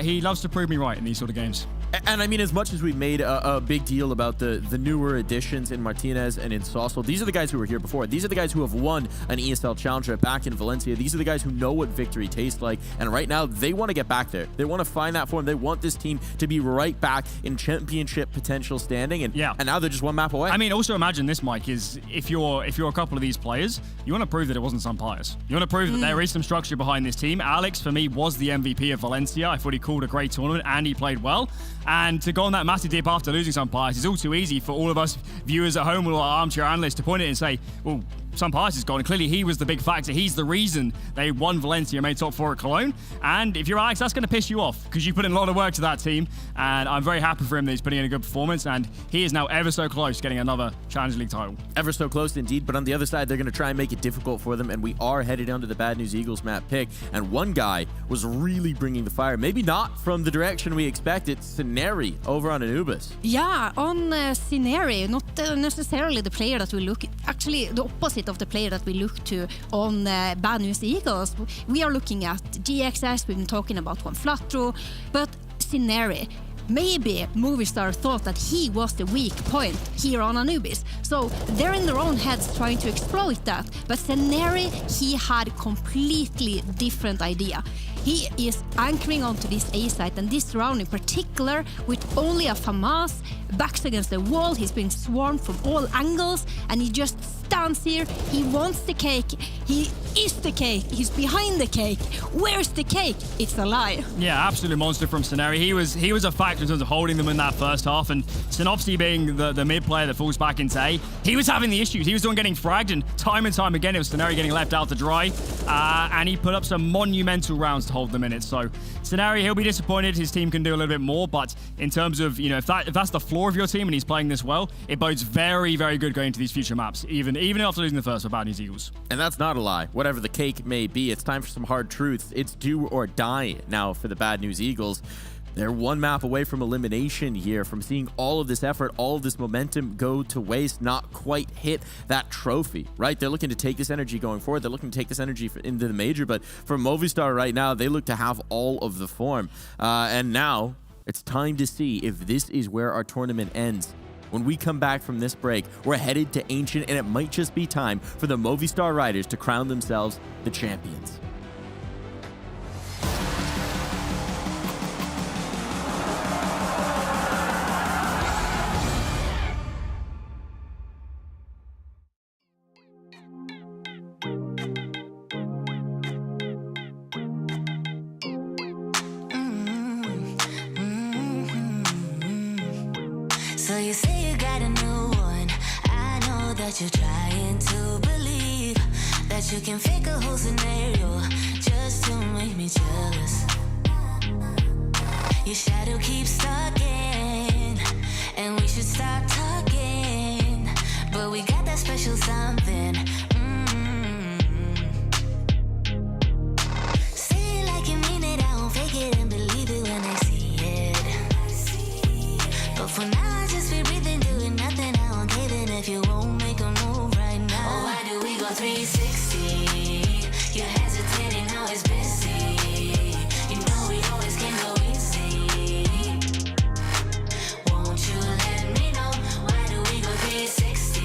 he loves to prove me right in these sort of games. And I mean, as much as we've made a big deal about the newer additions in Martinez and in Saucel, these are the guys who were here before. These are the guys who have won an ESL Challenger back in Valencia. These are the guys who know what victory tastes like. And right now, they want to get back there. They want to find that form. They want this team to be right back in championship potential standing. And now they're just one map away. I mean, also imagine this, Mike, is if you're a couple of these players, you want to prove that it wasn't some bias. You want to prove that there is some structure behind this team. Alex, for me, was the MVP of Valencia. I thought he called a great tournament and he played well. And to go on that massive dip after losing some bias is all too easy for all of us viewers at home, or our armchair analysts, to point it and say, well, some bias is gone. And clearly he was the big factor. He's the reason they won Valencia, made top 4 at Cologne. And if you're Alex, that's going to piss you off because you put in a lot of work to that team. And I'm very happy for him that he's putting in a good performance. And he is now ever so close to getting another Challenger League title. Ever so close indeed. But on the other side, they're going to try and make it difficult for them. And we are headed down to the Bad News Eagles map pick. And one guy was really bringing the fire. Maybe not from the direction we expected. Sceneri over on Anubis. Yeah, on Sceneri, not necessarily the player that we look, actually the opposite of the player that we look to on Bad News Eagles. We are looking at GXS, we've been talking about Juan Flatro, but Sceneri, maybe Movistar thought that he was the weak point here on Anubis. So they're in their own heads trying to exploit that. But Sceneri, he had a completely different idea. He is anchoring onto this A site, and this round in particular, with only a FAMAS, backs against the wall. He's being swarmed from all angles, and he just stands here. He wants the cake. He is the cake. He's behind the cake. Where's the cake? It's a lie. Yeah, absolute monster from Sceneri. He was a factor in terms of holding them in that first half, and Synopsy being the mid player that falls back into A, he was having the issues. He was getting fragged, and time again, it was Sceneri getting left out to dry, and he put up some monumental rounds to hold them in it. So Sceneri, he'll be disappointed. His team can do a little bit more, but in terms of, if that's the floor of your team and he's playing this well, it bodes very, very good going into these future maps, even after losing the first for Bad News Eagles. And that's not a lie. Whatever the cake may be, it's time for some hard truths. It's do or die now for the Bad News Eagles. They're one map away from elimination here, from seeing all of this effort, all of this momentum go to waste, not quite hit that trophy, right? They're looking to take this energy going forward. They're looking to take this energy into the major, but for Movistar right now, they look to have all of the form. And now it's time to see if this is where our tournament ends. When we come back from this break, we're headed to Ancient, and it might just be time for the Movistar Riders to crown themselves the champions. you say you got a new one. I know that you're trying to believe that you can fake a whole scenario just to make me jealous. Your shadow keeps stalking, and we should stop talking. But we got that special something. Say it like you mean it, I won't fake it and believe it when I see it. But for now, I just be breathing, doing nothing. I won't cave in if you won't make a move right now. Oh, why do we go 360? You're hesitating, now it's busy. You know we always can go easy. Won't you let me know? Why do we go 360?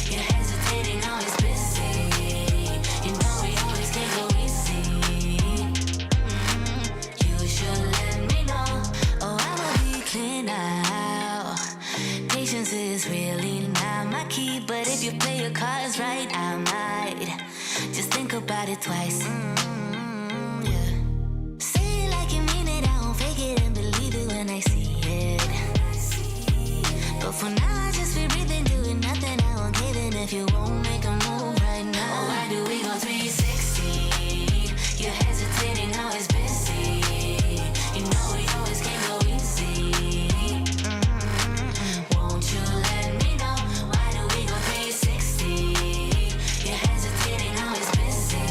You're hesitating, now it's busy. You know we always can go easy. You should let me know. Oh, I will be clear now. Patience is really not my key, but if you play your cards right, I might just think about it twice. Yeah. Say it like you mean it, I won't fake it and believe it when I see it. But for now, I just be breathing, doing nothing. I won't give in if you won't make a move right now. Oh, why do we go 360? You're hesitating, now it's busy. You know we always can go easy. Won't you let me know? Why do we go 360? You're hesitating, now it's busy.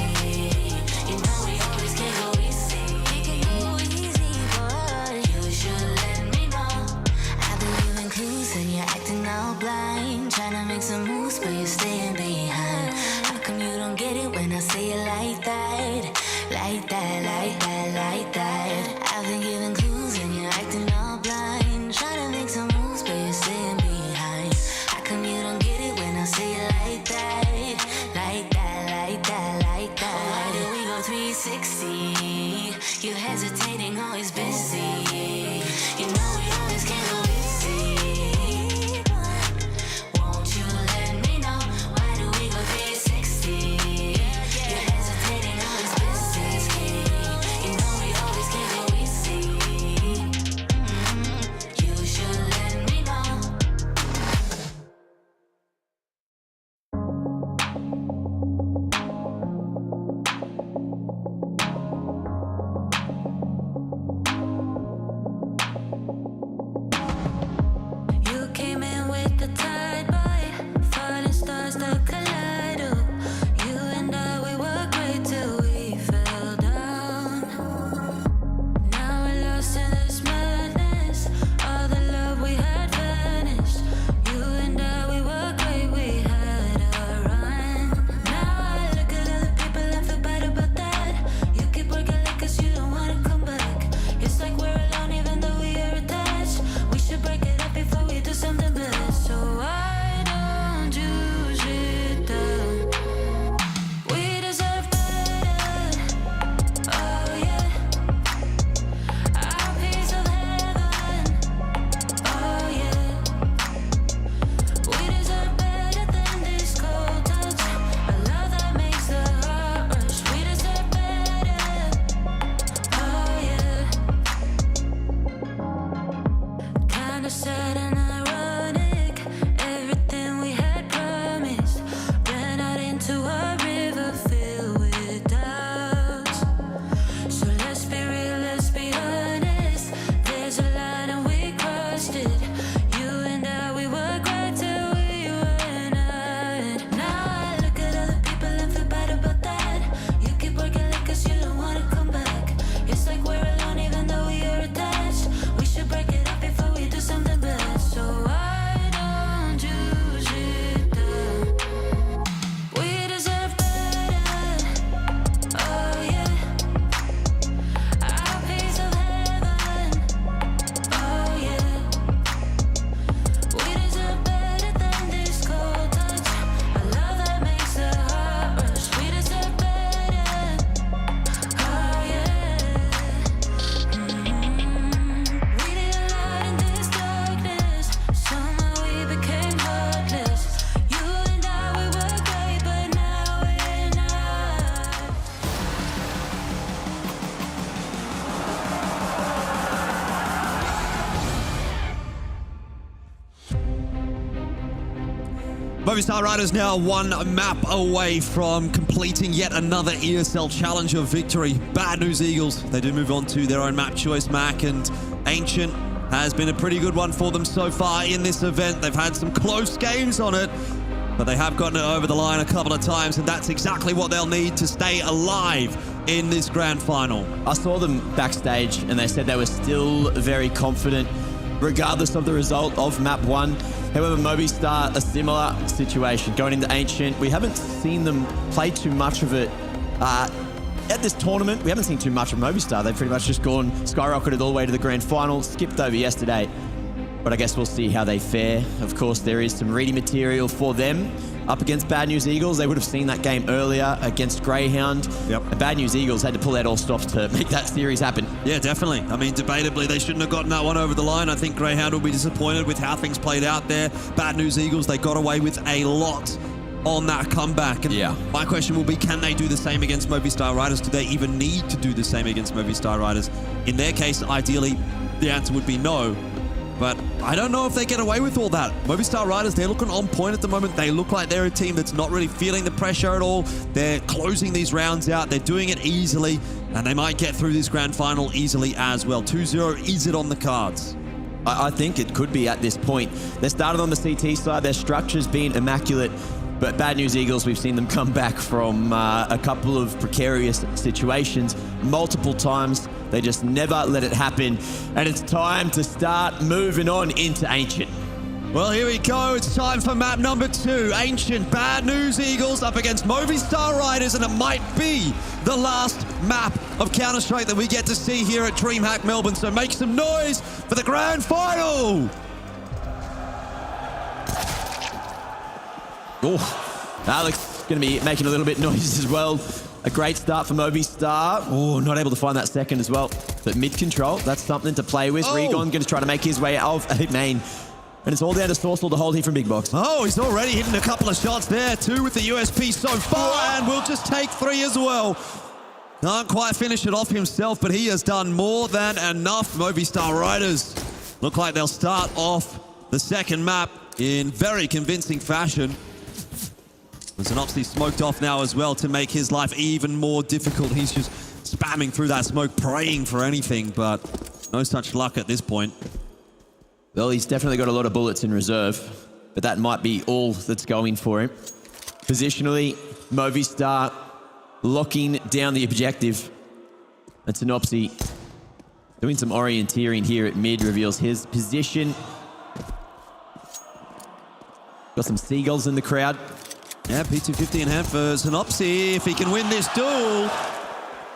Movistar Riders now one map away from completing yet another ESL Challenger victory. Bad News Eagles, they do move on to their own map choice, Mac, and Ancient has been a pretty good one for them so far in this event. They've had some close games on it, but they have gotten it over the line a couple of times, and that's exactly what they'll need to stay alive in this grand final. I saw them backstage, and they said they were still very confident, regardless of the result of map 1. However, Movistar, a similar situation. Going into Ancient, we haven't seen them play too much of it at this tournament. We haven't seen too much of Movistar. They've pretty much just gone skyrocketed all the way to the grand final, skipped over yesterday. But I guess we'll see how they fare. Of course, there is some ready material for them up against Bad News Eagles. They would have seen that game earlier against Greyhound. Yep. And Bad News Eagles had to pull out all stops to make that series happen. Yeah, definitely. I mean, debatably, they shouldn't have gotten that one over the line. I think Greyhound will be disappointed with how things played out there. Bad News Eagles, they got away with a lot on that comeback. And my question will be, can they do the same against Movistar Riders? Do they even need to do the same against Movistar Riders? In their case, ideally, the answer would be no. But I don't know if they get away with all that. Movistar Riders, they're looking on point at the moment. They look like they're a team that's not really feeling the pressure at all. They're closing these rounds out. They're doing it easily, and they might get through this grand final easily as well. 2-0, is it on the cards? I think it could be at this point. They started on the CT side. Their structure's been immaculate. But Bad News Eagles, we've seen them come back from a couple of precarious situations multiple times. They just never let it happen. And it's time to start moving on into Ancient. Well, here we go. It's time for map number 2. Ancient Bad News Eagles up against Movistar Riders, and it might be the last map of Counter-Strike that we get to see here at DreamHack Melbourne. So make some noise for the grand final. Oh, Alex going to be making a little bit noise as well. A great start for Movistar. Oh, not able to find that second as well. But mid-control, that's something to play with. Regon going to try to make his way out of a main. And it's all down to Sourcewell to hold here from Big Box. Oh, he's already hitting a couple of shots there. 2 with the USP so far, and will just take 3 as well. Can't quite finish it off himself, but he has done more than enough. Movistar Riders look like they'll start off the second map in very convincing fashion. There's an Opsy smoked off now as well to make his life even more difficult. He's just spamming through that smoke, praying for anything, but no such luck at this point. Well, he's definitely got a lot of bullets in reserve, but that might be all that's going for him. Positionally, Movistar locking down the objective. And Synopsy doing some orienteering here at mid, reveals his position. Got some seagulls in the crowd. Yeah, P250 in hand for Synopsy. If he can win this duel,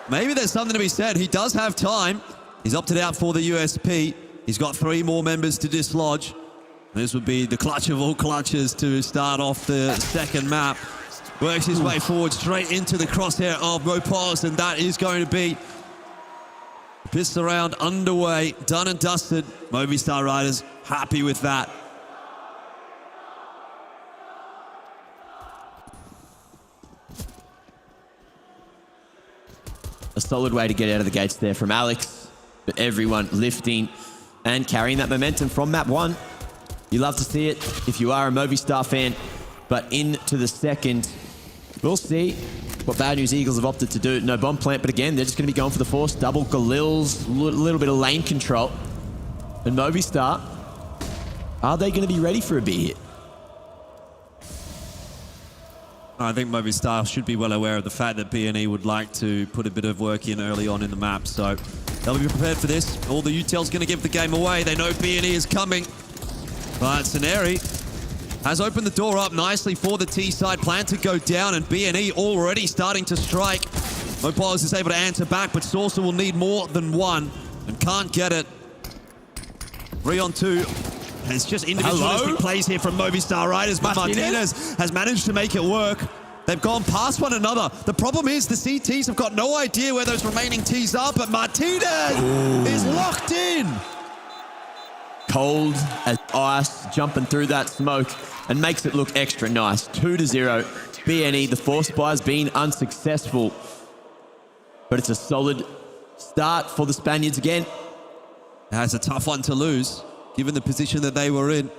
maybe there's something to be said. He does have time. He's opted out for the USP. He's got 3 more members to dislodge. This would be the clutch of all clutches to start off the second map. Works his way forward straight into the crosshair of Mopos, and that is going to be pistol round underway, done and dusted. Movistar Riders happy with that. A solid way to get out of the gates there from Alex, but everyone lifting and carrying that momentum from map 1. You love to see it if you are a Movistar fan, but into the second, we'll see what Bad News Eagles have opted to do. No bomb plant, but again, they're just going to be going for the force. Double Galils, a little bit of lane control. And Movistar, are they going to be ready for a big hit? I think Movistar should be well aware of the fact that BNE would like to put a bit of work in early on in the map, so they'll be prepared for this. All the utel's going to give the game away. They know BNE is coming, but Saneri has opened the door up nicely for the T side. Plan to go down, and BNE already starting to strike. Mopos is able to answer back, but Saucer will need more than 1 and can't get it. 3 on 2. It's just individualistic plays here from Movistar Riders, but Martinez has managed to make it work. They've gone past one another. The problem is the CTs have got no idea where those remaining Ts are, but Martinez is locked in. Cold as ice, jumping through that smoke, and makes it look extra nice. 2-0. BNE, the force buy's been unsuccessful, but it's a solid start for the Spaniards again. That's a tough one to lose, given the position that they were in.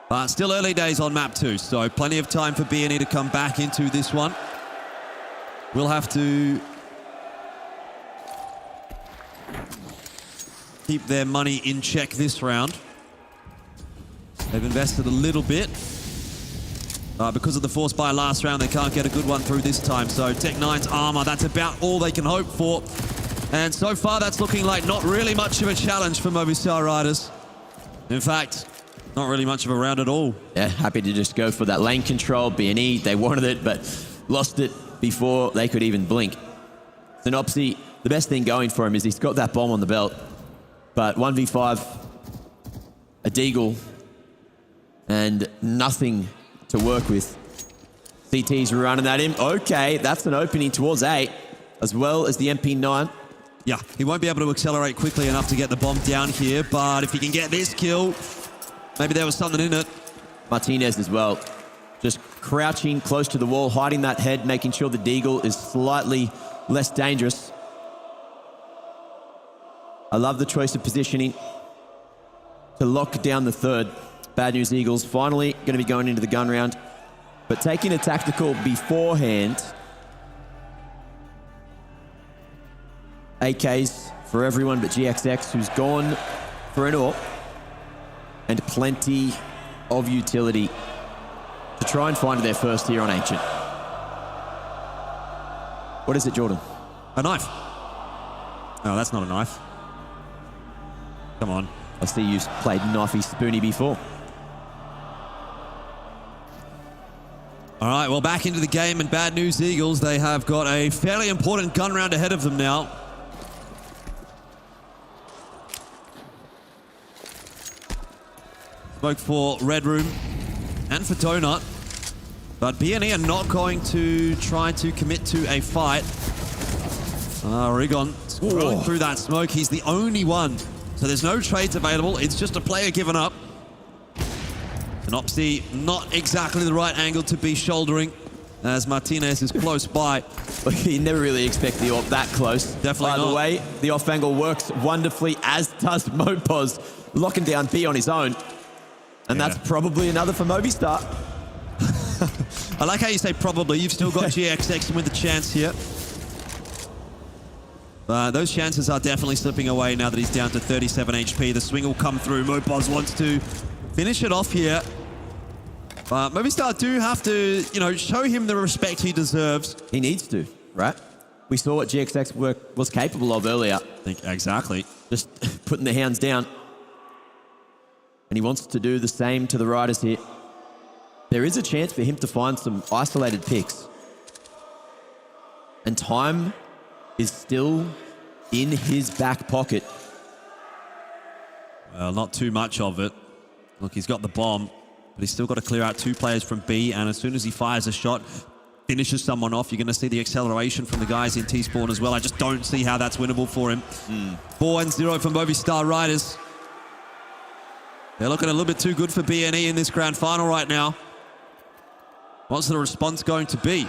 But still early days on map 2, so plenty of time for BNE to come back into this one. We'll have to keep their money in check this round. They've invested a little bit. Because of the force buy last round, they can't get a good one through this time. So Tech9's armor, that's about all they can hope for. And so far, that's looking like not really much of a challenge for Movistar Riders. In fact, not really much of a round at all. Yeah, happy to just go for that lane control. BNE, they wanted it, but lost it before they could even blink. Synopsy, the best thing going for him is he's got that bomb on the belt. But 1v5, a deagle, and nothing to work with. CT's running at him. Okay, that's an opening towards 8, as well as the MP9. Yeah, he won't be able to accelerate quickly enough to get the bomb down here, but if he can get this kill, maybe there was something in it. Martinez as well, just crouching close to the wall, hiding that head, making sure the deagle is slightly less dangerous. I love the choice of positioning to lock down the third. Bad News Eagles finally going to be going into the gun round, but taking a tactical beforehand. AKs for everyone but GXX, who's gone for an AWP, and plenty of utility to try and find their first here on Ancient. What is it, Jordan? A knife. Oh, that's not a knife. Come on. I see you played knifey spoony before. All right, well, back into the game, and Bad News Eagles, they have got a fairly important gun round ahead of them now. Smoke for Red Room and for Donut. But BNE are not going to try to commit to a fight. Rigon scrolling through that smoke. He's the only one. So there's no trades available. It's just a player given up. Synopsy, not exactly the right angle to be shouldering, as Martinez is close by. You never really expect the AWP that close. Definitely not. By the way, the off angle works wonderfully, as does Mopos, locking down B on his own. And that's probably another for Movistar. I like how you say probably. You've still got GXX with the chance here. Those chances are definitely slipping away now that he's down to 37 HP. The swing will come through. Mopos wants to finish it off here. But Movistar do have to, show him the respect he deserves. He needs to, right? We saw what GXX was capable of earlier. Exactly. Just putting the hounds down. And he wants to do the same to the riders here. There is a chance for him to find some isolated picks. And time is still in his back pocket. Well, not too much of it. Look, he's got the bomb, but he's still got to clear out 2 players from B, and as soon as he fires a shot, finishes someone off, you're going to see the acceleration from the guys in T-Spawn as well. I just don't see how that's winnable for him. 4-0 for Movistar Riders. They're looking a little bit too good for BNE in this grand final right now. What's the response going to be?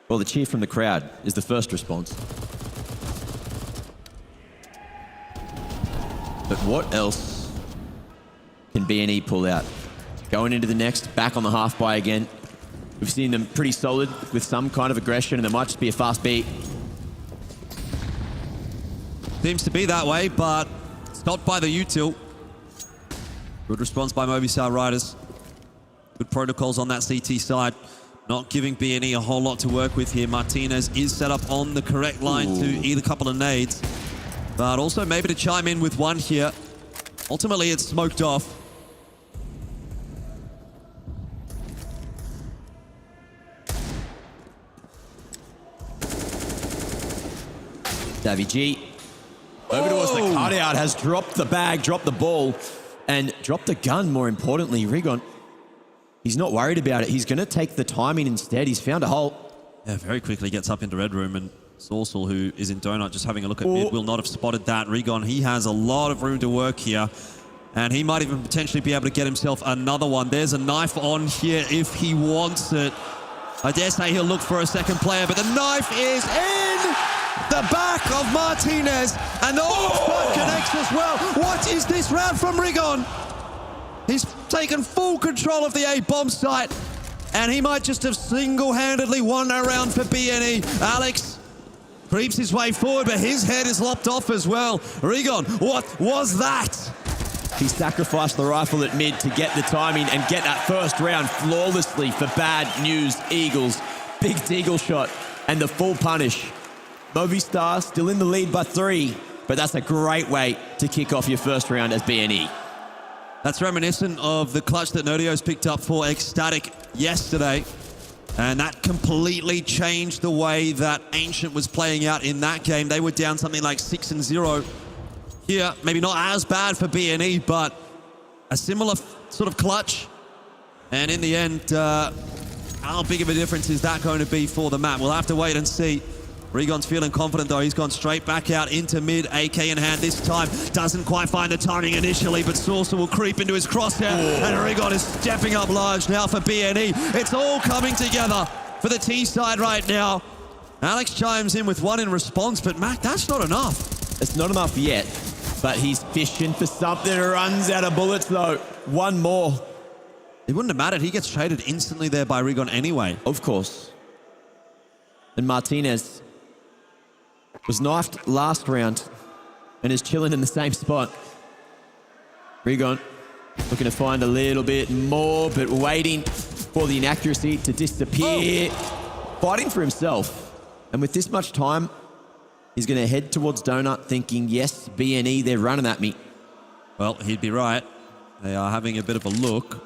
Well, the cheer from the crowd is the first response. But what else can BNE pull out? Going into the next, back on the half buy again. We've seen them pretty solid with some kind of aggression, and there might just be a fast beat. Seems to be that way, but stopped by the util. Good response by Movistar Riders. Good protocols on that CT side. Not giving BNE a whole lot to work with here. Martinez is set up on the correct line to eat a couple of nades, but also maybe to chime in with one here. Ultimately, it's smoked off. Davy G over towards the cutout, has dropped the bag, dropped the ball, and dropped the gun, more importantly. Rigon, he's not worried about it. He's going to take the timing instead. He's found a hole. Yeah, very quickly gets up into Red Room, and Sorsal, who is in Donut, just having a look at mid, will not have spotted that. Rigon, he has a lot of room to work here, and he might even potentially be able to get himself another one. There's a knife on here if he wants it. I dare say he'll look for a second player, but the knife is in! the back of Martinez, and the shot connects as well. What is this round from Rigon? He's taken full control of the A bomb site, and he might just have single-handedly won a round for BNE. Alex creeps his way forward, but his head is lopped off as well. Rigon, what was that? He sacrificed the rifle at mid to get the timing and get that first round flawlessly for Bad News Eagles. Big Deagle shot and the full punish. Movistar still in the lead by 3, but that's a great way to kick off your first round as BNE. That's reminiscent of the clutch that Nerdio's picked up for Ecstatic yesterday. And that completely changed the way that Ancient was playing out in that game. They were down something like 6-0. Here, maybe not as bad for BNE, but a similar sort of clutch. And in the end, how big of a difference is that going to be for the map? We'll have to wait and see. Rigon's feeling confident, though. He's gone straight back out into mid, AK in hand this time. Doesn't quite find the timing initially, but Saucer will creep into his crosshair. And Rigon is stepping up large now for BNE. It's all coming together for the T side right now. Alex chimes in with one in response, but Mac, that's not enough. It's not enough yet, but he's fishing for something. Runs out of bullets, though. One more. It wouldn't have mattered. He gets traded instantly there by Rigon anyway. Of course. And Martinez was knifed last round and is chilling in the same spot. Rigon looking to find a little bit more, but waiting for the inaccuracy to disappear. Fighting for himself. And with this much time, he's going to head towards Donut thinking, yes, BNE, they're running at me. Well, he'd be right. They are having a bit of a look.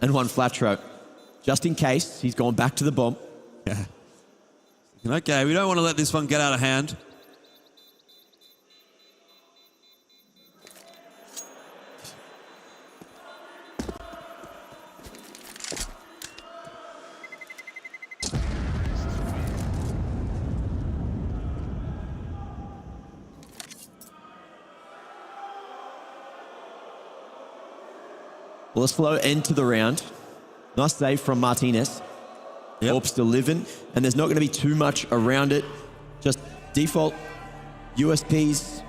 And one flat throw. Just in case, he's gone back to the bomb. Yeah. Okay, we don't want to let this one get out of hand. Well, a slow end to the round. Nice save from Martinez. Orb still living, and there's not going to be too much around it. Just default USPs,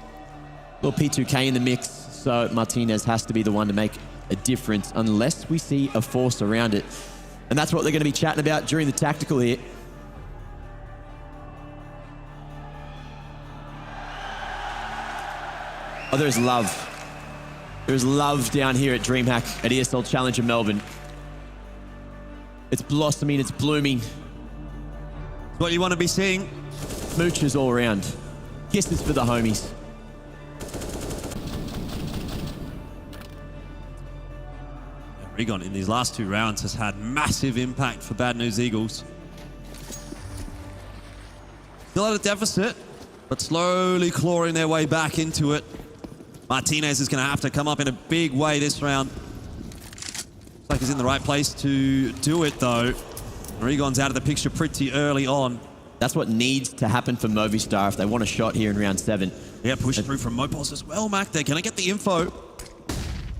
little P2K in the mix, so Martinez has to be the one to make a difference unless we see a force around it. And that's what they're going to be chatting about during the tactical here. Oh, there's love. There's love down here at DreamHack at ESL Challenger Melbourne. It's blossoming, it's blooming. What you want to be seeing. Mooches all around. Kisses for the homies. Rigon in these last 2 rounds has had massive impact for Bad News Eagles. Still at a deficit, but slowly clawing their way back into it. Martinez is going to have to come up in a big way this round. Looks like he's in the right place to do it, though. Rigon's out of the picture pretty early on. That's what needs to happen for Movistar if they want a shot here in round 7. Yeah, push through from Mopos as well, Mac. They're going to get the info.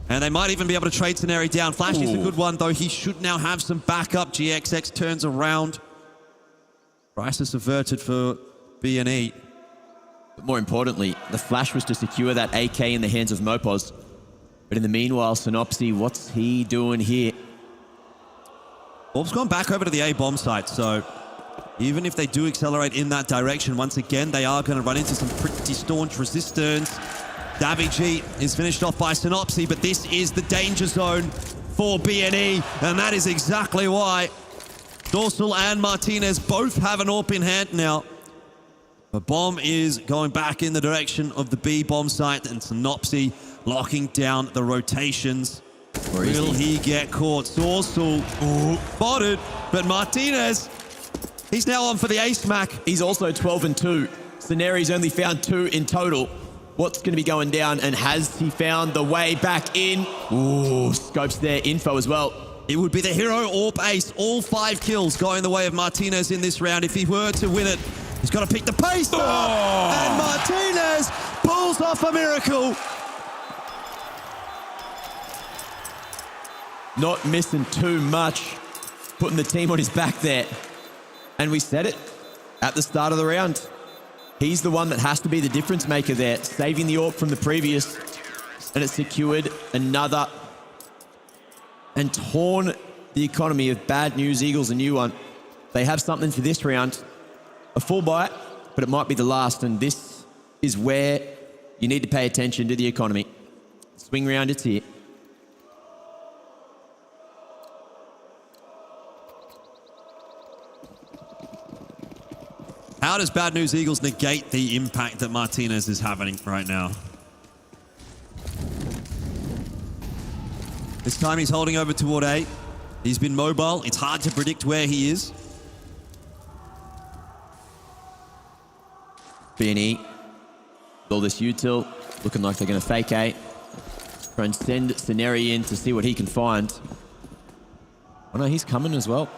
And they might even be able to trade Scenario down. Flash is a good one, though. He should now have some backup. GXX turns around. Crisis averted for BNE. But more importantly, the flash was to secure that AK in the hands of Mopos. But in the meanwhile, Synopsy, what's he doing here? Orb's gone back over to the A bomb site, so even if they do accelerate in that direction, once again, they are going to run into some pretty staunch resistance. Davy G is finished off by Synopsy, but this is the danger zone for BNE, and that is exactly why Dorsal and Martinez both have an AWP in hand now. The bomb is going back in the direction of the B bomb site, and Synopsy locking down the rotations. Will he get caught? Dorsal spotted, but Martinez, he's now on for the ace smack. He's also 12-2. Scenari's only found 2 in total. What's going to be going down, and has he found the way back in? Ooh, scopes their info as well. It would be the hero AWP ace. All 5 kills going the way of Martinez in this round. If he were to win it, he's got to pick the pace up. And Martinez pulls off a miracle. Not missing too much. Putting the team on his back there. And we said it at the start of the round. He's the one that has to be the difference maker there, saving the AWP from the previous, and it secured another and torn the economy of Bad News Eagles a new one. They have something for this round, a full bite, but it might be the last, and this is where you need to pay attention to the economy. Swing round, it's here. How does Bad News Eagles negate the impact that Martinez is having right now? This time he's holding over toward A. He's been mobile. It's hard to predict where he is. B&E, all this util, looking like they're going to fake A. Try and send Sceneri in to see what he can find. Oh no, he's coming as well.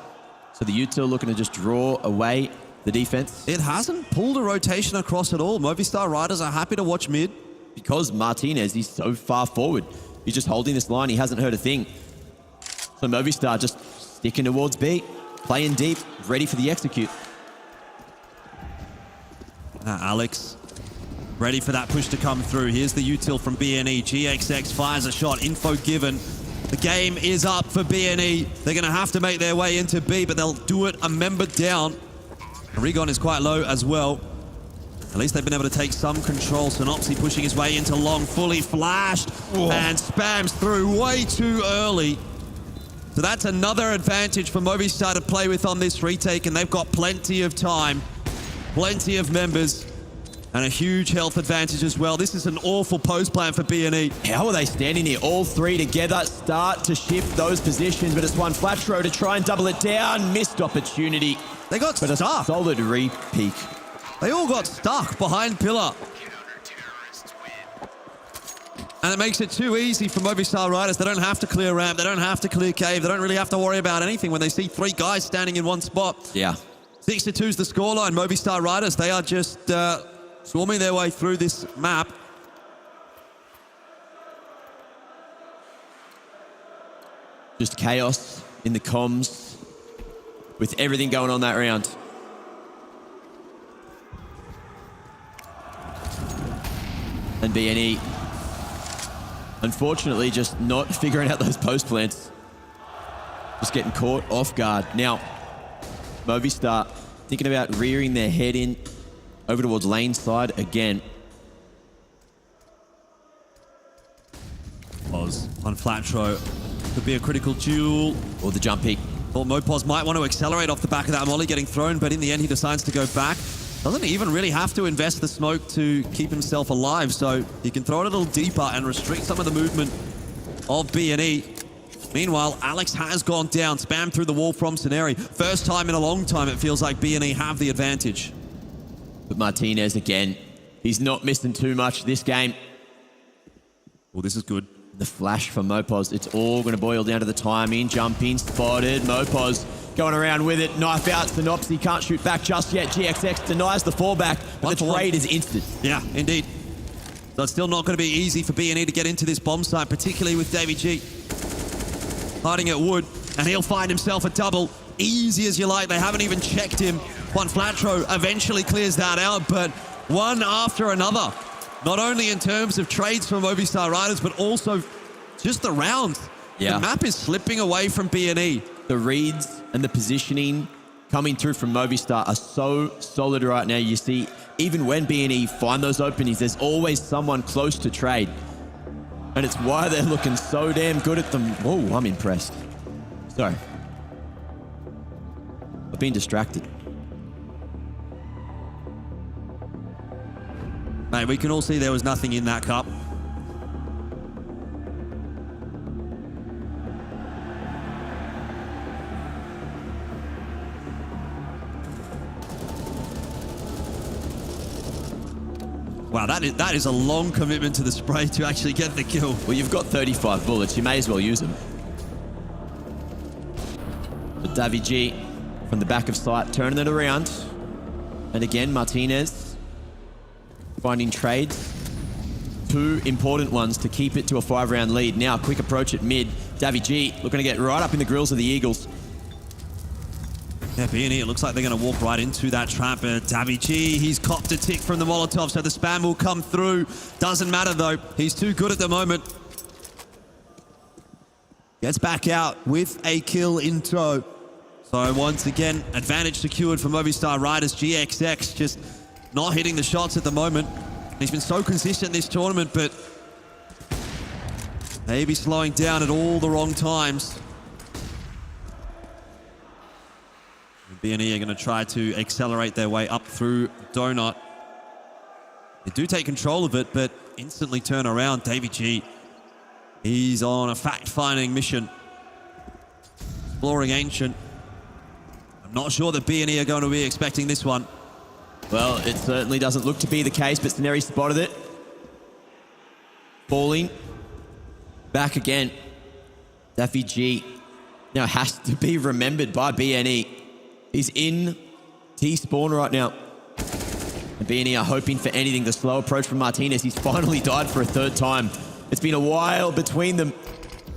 So the util looking to just draw away the defense. It hasn't pulled a rotation across at all. Movistar Riders are happy to watch mid. Because Martinez, he's so far forward. He's just holding this line. He hasn't heard a thing. So Movistar just sticking towards B, playing deep, ready for the execute. Alex, ready for that push to come through. Here's the util from BNE. GXX fires a shot. Info given. The game is up for BNE. They're going to have to make their way into B, but they'll do it a member down. Regon is quite low as well. At least they've been able to take some control. Synopsy pushing his way into long, fully flashed, and spams through way too early. So that's another advantage for Movistar to play with on this retake, and they've got plenty of time, plenty of members, and a huge health advantage as well. This is an awful post plan for BNE. How are they standing here? All three together start to shift those positions, but it's one Flatro to try and double it down. Missed opportunity. They got but stuck. A solid re-peak. They all got stuck behind Pillar. And it makes it too easy for Movistar Riders. They don't have to clear ramp. They don't have to clear cave. They don't really have to worry about anything when they see three guys standing in one spot. Yeah. 6-2 is the scoreline. Movistar Riders, they are just swarming their way through this map. Just chaos in the comms with everything going on that round. And BNE, unfortunately, just not figuring out those post plants. Just getting caught off guard. Now, Movistar thinking about rearing their head in over towards lane side again. Pause on Flatro. Could be a critical duel. Or the jump peak. Thought Mopos might want to accelerate off the back of that molly getting thrown, but in the end he decides to go back. Doesn't even really have to invest the smoke to keep himself alive, so he can throw it a little deeper and restrict some of the movement of B&E. Meanwhile, Alex has gone down, spammed through the wall from Sceneri. First time in a long time it feels like B&E have the advantage. But Martinez again, he's not missing too much this game. Well, this is good. The flash from Mopos, it's all going to boil down to the timing. Jumping, spotted. Mopos going around with it. Knife out. Synopsy can't shoot back just yet. GXX denies the fallback, but the trade is instant. Yeah, indeed. So it's still not going to be easy for B&E to get into this bomb site, particularly with Davey G hiding at wood, and he'll find himself a double. Easy as you like. They haven't even checked him. Juan Flatro eventually clears that out, but one after another. Not only in terms of trades from Movistar Riders, but also just the round. Yeah. The map is slipping away from B&E. The reads and the positioning coming through from Movistar are so solid right now. You see, even when B&E find those openings, there's always someone close to trade. And it's why they're looking so damn good at them. Oh, I'm impressed. Sorry. I've been distracted. Mate, we can all see there was nothing in that cup. Wow, that is a long commitment to the spray to actually get the kill. Well, you've got 35 bullets. You may as well use them. But Davy G from the back of sight, turning it around. And again, Martinez finding trades. Two important ones to keep it to a 5-round lead. Now, quick approach at mid. Davy G looking to get right up in the grills of the Eagles. Yeah, B&E, it looks like they're going to walk right into that trap. Davy G, he's copped a tick from the Molotov, so the spam will come through. Doesn't matter, though. He's too good at the moment. Gets back out with a kill in tow. So once again, advantage secured for Movistar Riders. GXX just not hitting the shots at the moment. He's been so consistent this tournament, but maybe slowing down at all the wrong times. B&E are going to try to accelerate their way up through Donut. They do take control of it, but instantly turn around. Davy G, he's on a fact-finding mission. Exploring Ancient. I'm not sure that B&E are going to be expecting this one. Well, it certainly doesn't look to be the case, but Scenery spotted it. Falling. Back again. Daffy G now has to be remembered by B&E. He's in T-spawn right now. And B&E are hoping for anything. The slow approach from Martinez. He's finally died for a third time. It's been a while between them,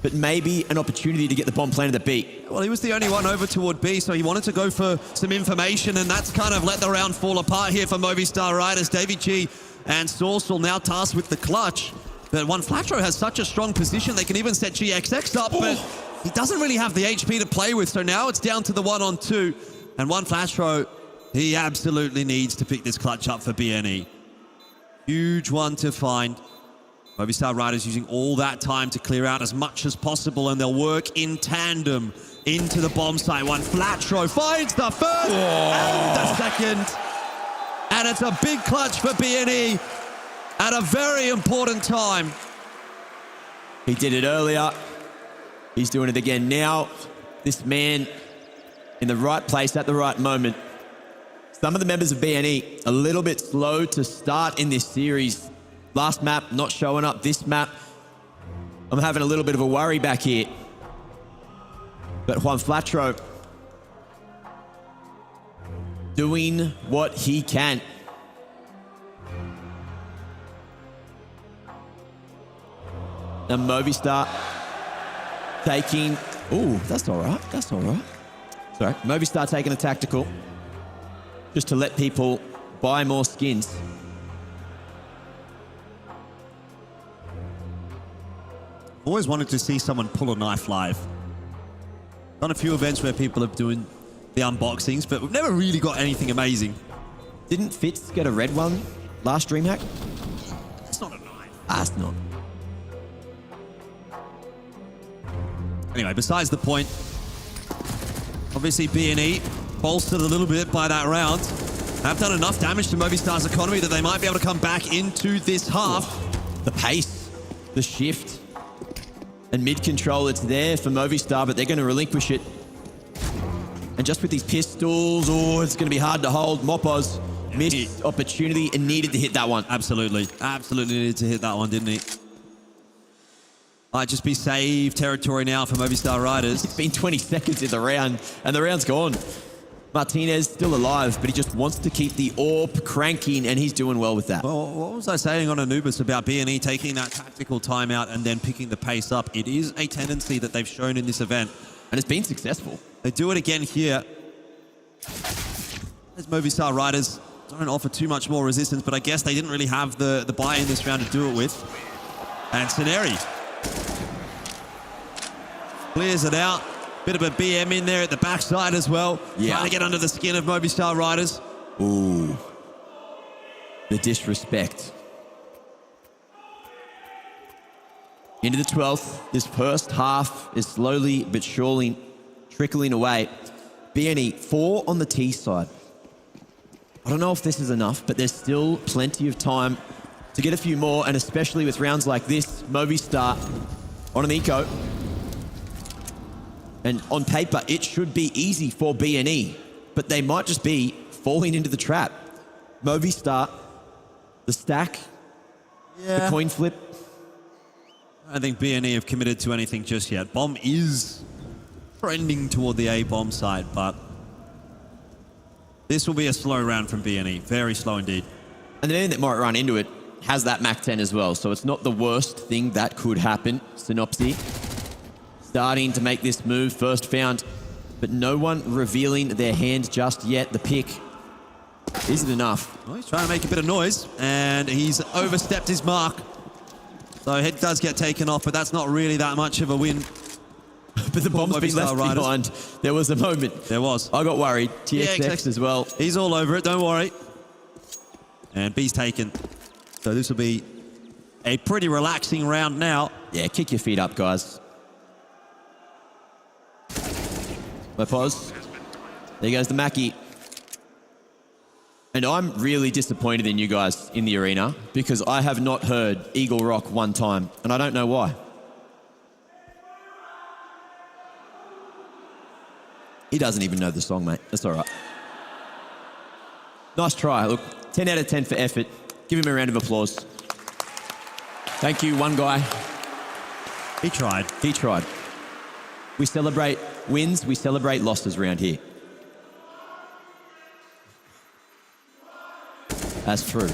but maybe an opportunity to get the bomb planted at B. Well, he was the only one over toward B, so he wanted to go for some information, and that's kind of let the round fall apart here for Movistar Riders. Davy G and Sourcel now tasked with the clutch. But One Flatro has such a strong position, they can even set GXX up, but he doesn't really have the HP to play with, so now it's down to the 1-on-2. And One Flatro, he absolutely needs to pick this clutch up for B&E. Huge one to find. Movistar Riders using all that time to clear out as much as possible, and they'll work in tandem into the bomb site. One Flatro finds the first and the second. And it's a big clutch for B&E at a very important time. He did it earlier. He's doing it again now. This man in the right place at the right moment. Some of the members of B&E a little bit slow to start in this series. Last map not showing up. This map, I'm having a little bit of a worry back here. But Juan Flatro doing what he can. And Movistar taking... Ooh, that's all right. That's all right. Sorry. Movistar taking a tactical just to let people buy more skins. Always wanted to see someone pull a knife live. Done a few events where people are doing the unboxings, but we've never really got anything amazing. Didn't Fitz get a red one last DreamHack? It's not a knife. Ah, it's not. Anyway, besides the point, obviously B&E bolstered a little bit by that round. Have done enough damage to Movistar's economy that they might be able to come back into this half. The pace, the shift, and mid-control, it's there for Movistar, but they're going to relinquish it. And just with these pistols, it's going to be hard to hold. Mopos missed opportunity and needed to hit that one. Absolutely. Absolutely needed to hit that one, didn't he? Might just be save territory now for Movistar Riders. It's been 20 seconds in the round, and the round's gone. Martinez still alive, but he just wants to keep the AWP cranking, and he's doing well with that. Well, what was I saying on Anubis about B&E taking that tactical timeout and then picking the pace up? It is a tendency that they've shown in this event. And it's been successful. They do it again here. As Movistar Riders don't offer too much more resistance, but I guess they didn't really have the buy in this round to do it with. And Scenery clears it out. Bit of a BM in there at the backside as well. Yeah. Trying to get under the skin of Movistar Riders. Ooh. The disrespect. Into the 12th. This first half is slowly but surely trickling away. B&E 4 on the T side. I don't know if this is enough, but there's still plenty of time to get a few more, and especially with rounds like this, Movistar on an eco. And on paper, it should be easy for B&E, but they might just be falling into the trap. Movistar, the stack, the coin flip. I don't think B&E have committed to anything just yet. Bomb is trending toward the A bomb side, but this will be a slow round from B&E. Very slow indeed. And the man that might run into it has that Mac 10 as well, so it's not the worst thing that could happen. Synopsy starting to make this move. First found but no one revealing their hand just yet. The pick isn't enough. Well, he's trying to make a bit of noise, and he's overstepped his mark. So head does get taken off, but that's not really that much of a win. But the bomb's been left behind. There was a moment. There was. I got worried. TXX as well. He's all over it, don't worry. And B's taken. So this will be a pretty relaxing round now. Yeah, kick your feet up, guys. My pause. There goes the Mackie. And I'm really disappointed in you guys in the arena because I have not heard Eagle Rock one time, and I don't know why. He doesn't even know the song, mate. That's all right. Nice try. Look, 10 out of 10 for effort. Give him a round of applause. Thank you, one guy. He tried. He tried. We celebrate wins, we celebrate losses around here. That's true.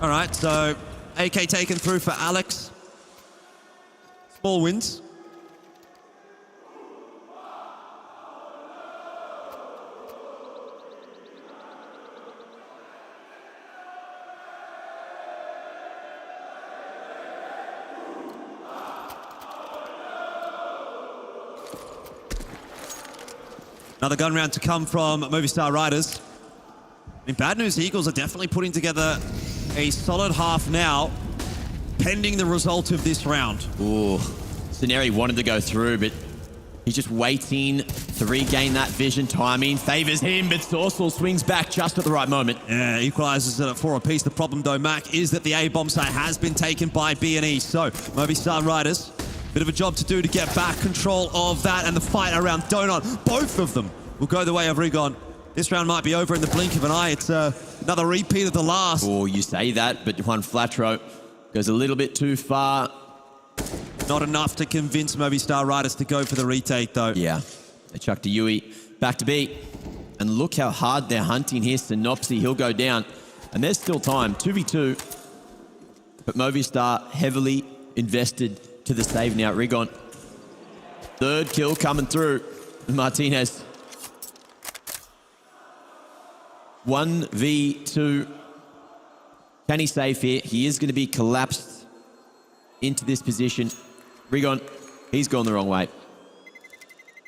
All right, so AK taken through for Alex. Small wins. Another gun round to come from Movistar Riders. I mean, Bad News Eagles are definitely putting together a solid half now, pending the result of this round. Ooh, Sceneri wanted to go through, but he's just waiting to regain that vision. Timing favors him, but Sourcewell swings back just at the right moment. Yeah, equalizes it at 4 apiece. The problem, though, Mac, is that the A-bomb site has been taken by B&E. So, Movistar Riders, bit of a job to do to get back control of that and the fight around Donut. Both of them will go the way of Rigon. This round might be over in the blink of an eye. It's another repeat of the last. Oh, you say that, but Juan Flatro goes a little bit too far. Not enough to convince Movistar Riders to go for the retake, though. Yeah, they chuck to Yui. Back to B. And look how hard they're hunting here. Synopsy, he'll go down. And there's still time. 2v2. But Movistar heavily invested to the save now. Rigon. Third kill coming through. Martinez. 1v2. Can he save here? He is going to be collapsed into this position. Rigon, he's gone the wrong way.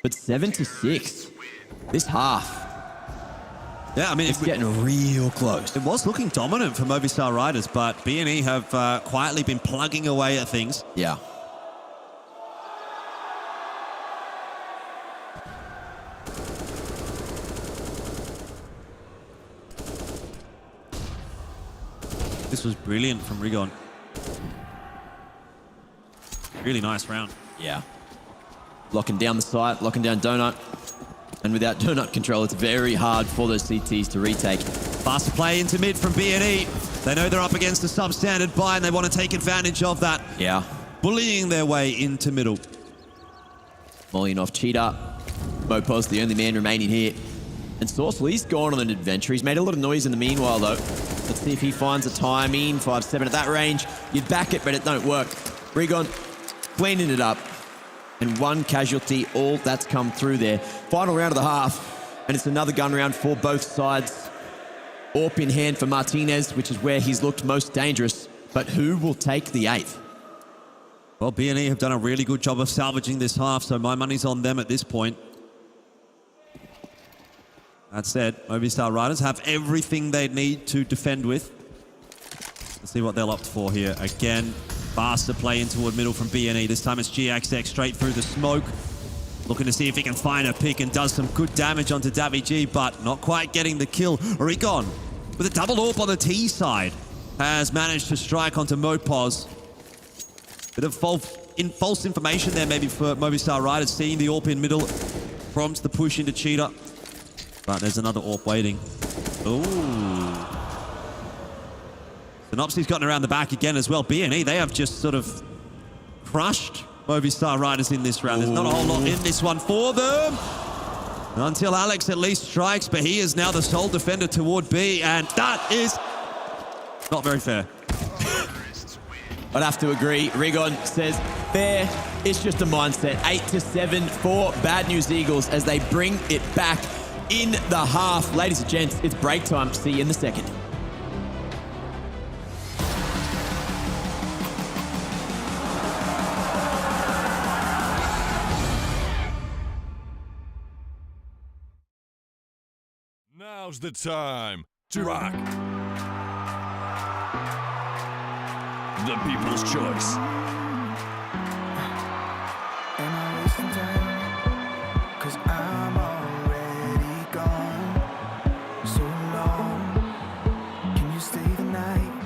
But 7-6. This half. Yeah, I mean, it's getting real close. It was looking dominant for Movistar Riders, but B&E have quietly been plugging away at things. Yeah. This was brilliant from Rigon. Really nice round. Yeah. Locking down the site, locking down Donut. And without Donut control, it's very hard for those CTs to retake. Faster play into mid from B&E. They know they're up against a substandard buy and they want to take advantage of that. Yeah. Bullying their way into middle. Mollying off Cheetah. Mopos, the only man remaining here. And Sourcewell, he's gone on an adventure. He's made a lot of noise in the meanwhile, though. Let's see if he finds a timing. 5-7 at that range. You'd back it, but it don't work. Rigon cleaning it up. And one casualty, all that's come through there. Final round of the half. And it's another gun round for both sides. AWP in hand for Martinez, which is where he's looked most dangerous. But who will take the 8th? Well, B&E have done a really good job of salvaging this half, so my money's on them at this point. That said, Movistar Riders have everything they need to defend with. Let's see what they'll opt for here. Again, faster play in toward middle from B&E. This time it's GXX straight through the smoke. Looking to see if he can find a pick and does some good damage onto Davy G, but not quite getting the kill. Rigon, with a double AWP on the T side, has managed to strike onto Mopos. Bit of false information there maybe for Movistar Riders. Seeing the AWP in middle prompts the push into Cheetah. But there's another AWP waiting. Ooh. Synopsy's gotten around the back again as well. B&E, they have just sort of crushed Movistar Riders in this round. There's not a whole lot in this one for them. Until Alex at least strikes, but he is now the sole defender toward B, and that is not very fair. I'd have to agree. Rigon says, fair, it's just a mindset. 8-7 for Bad News Eagles as they bring it back in the half. Ladies and gents, it's break time. See you in the second. Now's the time to rock. The people's choice. Am I wasting time? 'Cause I'm already gone. So long. Can you stay the night?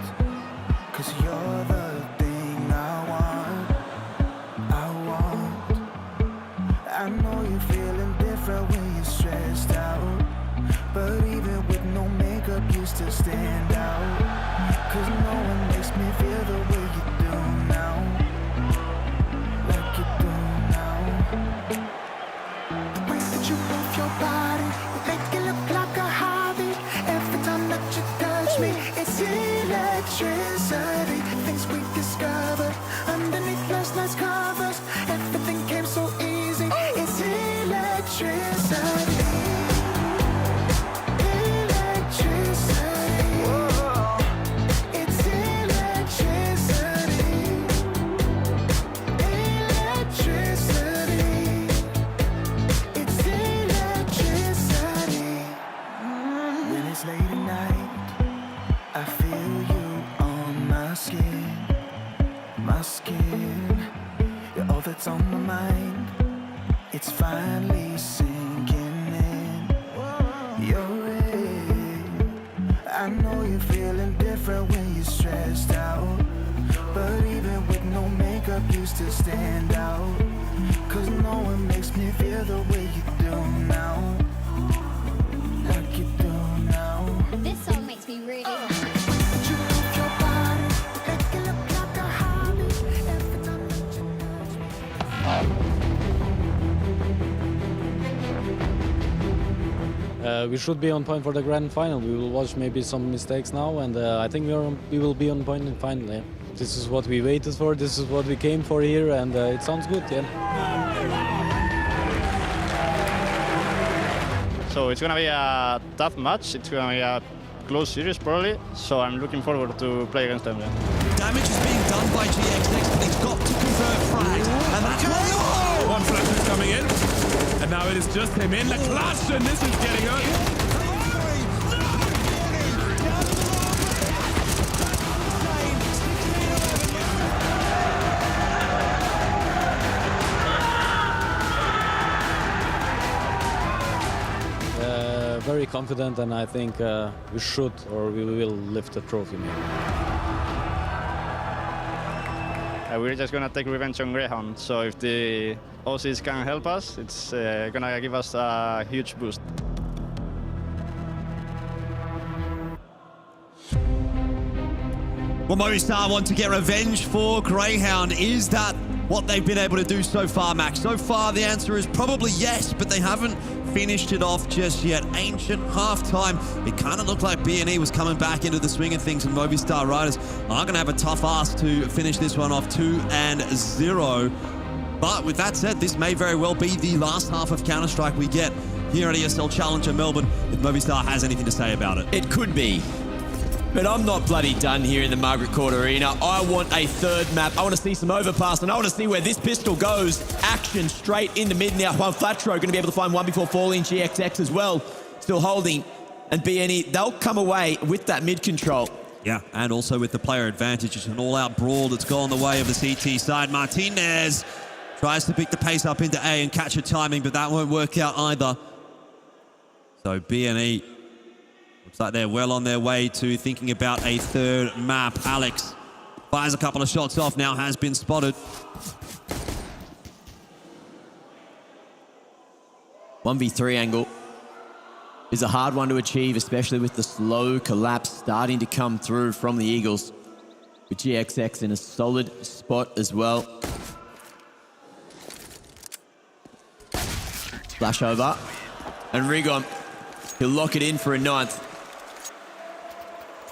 'Cause you're the thing I want. I know you're feeling different when you're stressed out. But even with no makeup, you still stand out. 'Cause no one makes me feel the way you do now. Like you do now. The way that you move your body, you make it look like a hobby. Every time that you touch me, it's electricity. Things we discovered underneath last night's covers. Everything came so easy. It's electricity. That's on my mind. It's finally sinking in. You're in. I know you're feeling different when you're stressed out. But even with no makeup, you still stand out. 'Cause no one makes me feel the way you do now. Like you do now. This song makes me really happy. We should be on point for the grand final. We will watch maybe some mistakes now, and I think we will be on point in final. Yeah. This is what we waited for. This is what we came for here, and it sounds good. Yeah. So it's gonna be a tough match. It's gonna be a close series probably. So I'm looking forward to play against them. Yeah. Damage is being done by GXX, but he's got to convert frags. And that's One flash is coming in. And now it is just him in the clutch, and this is getting up. Very confident, and I think we should, or we will lift the trophy. Maybe. We're just gonna take revenge on Greyhound. So if the Aussies can help us, it's gonna give us a huge boost. Well, Movistar want to get revenge for Greyhound. Is that what they've been able to do so far, Max? So far, the answer is probably yes, but they haven't finished it off just yet. Ancient halftime. It kind of looked like B&E was coming back into the swing of things, and Movistar Riders are going to have a tough ask to finish this one off 2-0. But with that said, this may very well be the last half of Counter-Strike we get here at ESL Challenger Melbourne, if Movistar has anything to say about it. It could be. But I'm not bloody done here in the Margaret Court Arena. I want a third map. I want to see some overpass, and I want to see where this pistol goes. Action straight into mid now. Juan Flatro going to be able to find one before falling. GXX as well, still holding. And BNE, they'll come away with that mid control. Yeah, and also with the player advantage. It's an all-out brawl that's gone the way of the CT side. Martinez tries to pick the pace up into A and catch a timing, but that won't work out either. So BNE looks like they're well on their way to thinking about a third map. Alex fires a couple of shots off, now has been spotted. 1v3 angle is a hard one to achieve, especially with the slow collapse starting to come through from the Eagles. With GXX in a solid spot as well. Flash over. And Rigon, he'll lock it in for a 9th.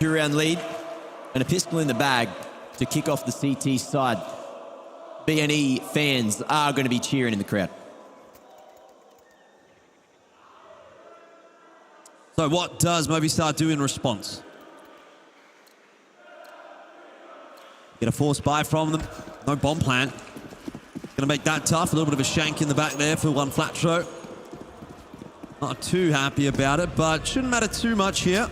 2-round lead and a pistol in the bag. to kick off the CT side. BNE fans are going to be cheering in the crowd. So what does Movistar do in response? Get a force buy from them. No bomb plant. Going to make that tough. A little bit of a shank in the back there for one flat throw. Not too happy about it, but shouldn't matter too much here.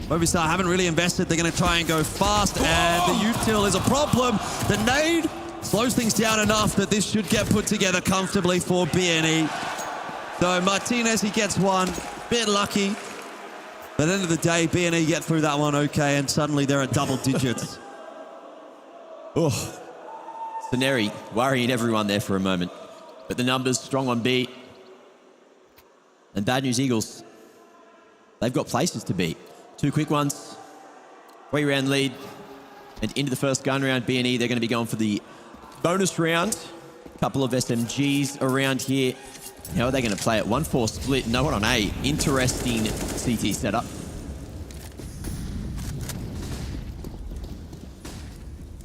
Movistar haven't really invested. They're going to try and go fast, and the util is a problem. The nade slows things down enough that this should get put together comfortably for BNE. So Martinez, he gets one. Bit lucky. But at the end of the day, BNE get through that one okay, and suddenly they're at double digits. Oh, Saneri worrying everyone there for a moment. But the numbers strong on B. And Bad News Eagles, they've got places to be. 2 quick ones, 3-round lead, and into the first gun round. BNE, they're going to be going for the bonus round. Couple of SMGs around here. How are they going to play it? 1-4 split, no one on A. Interesting CT setup.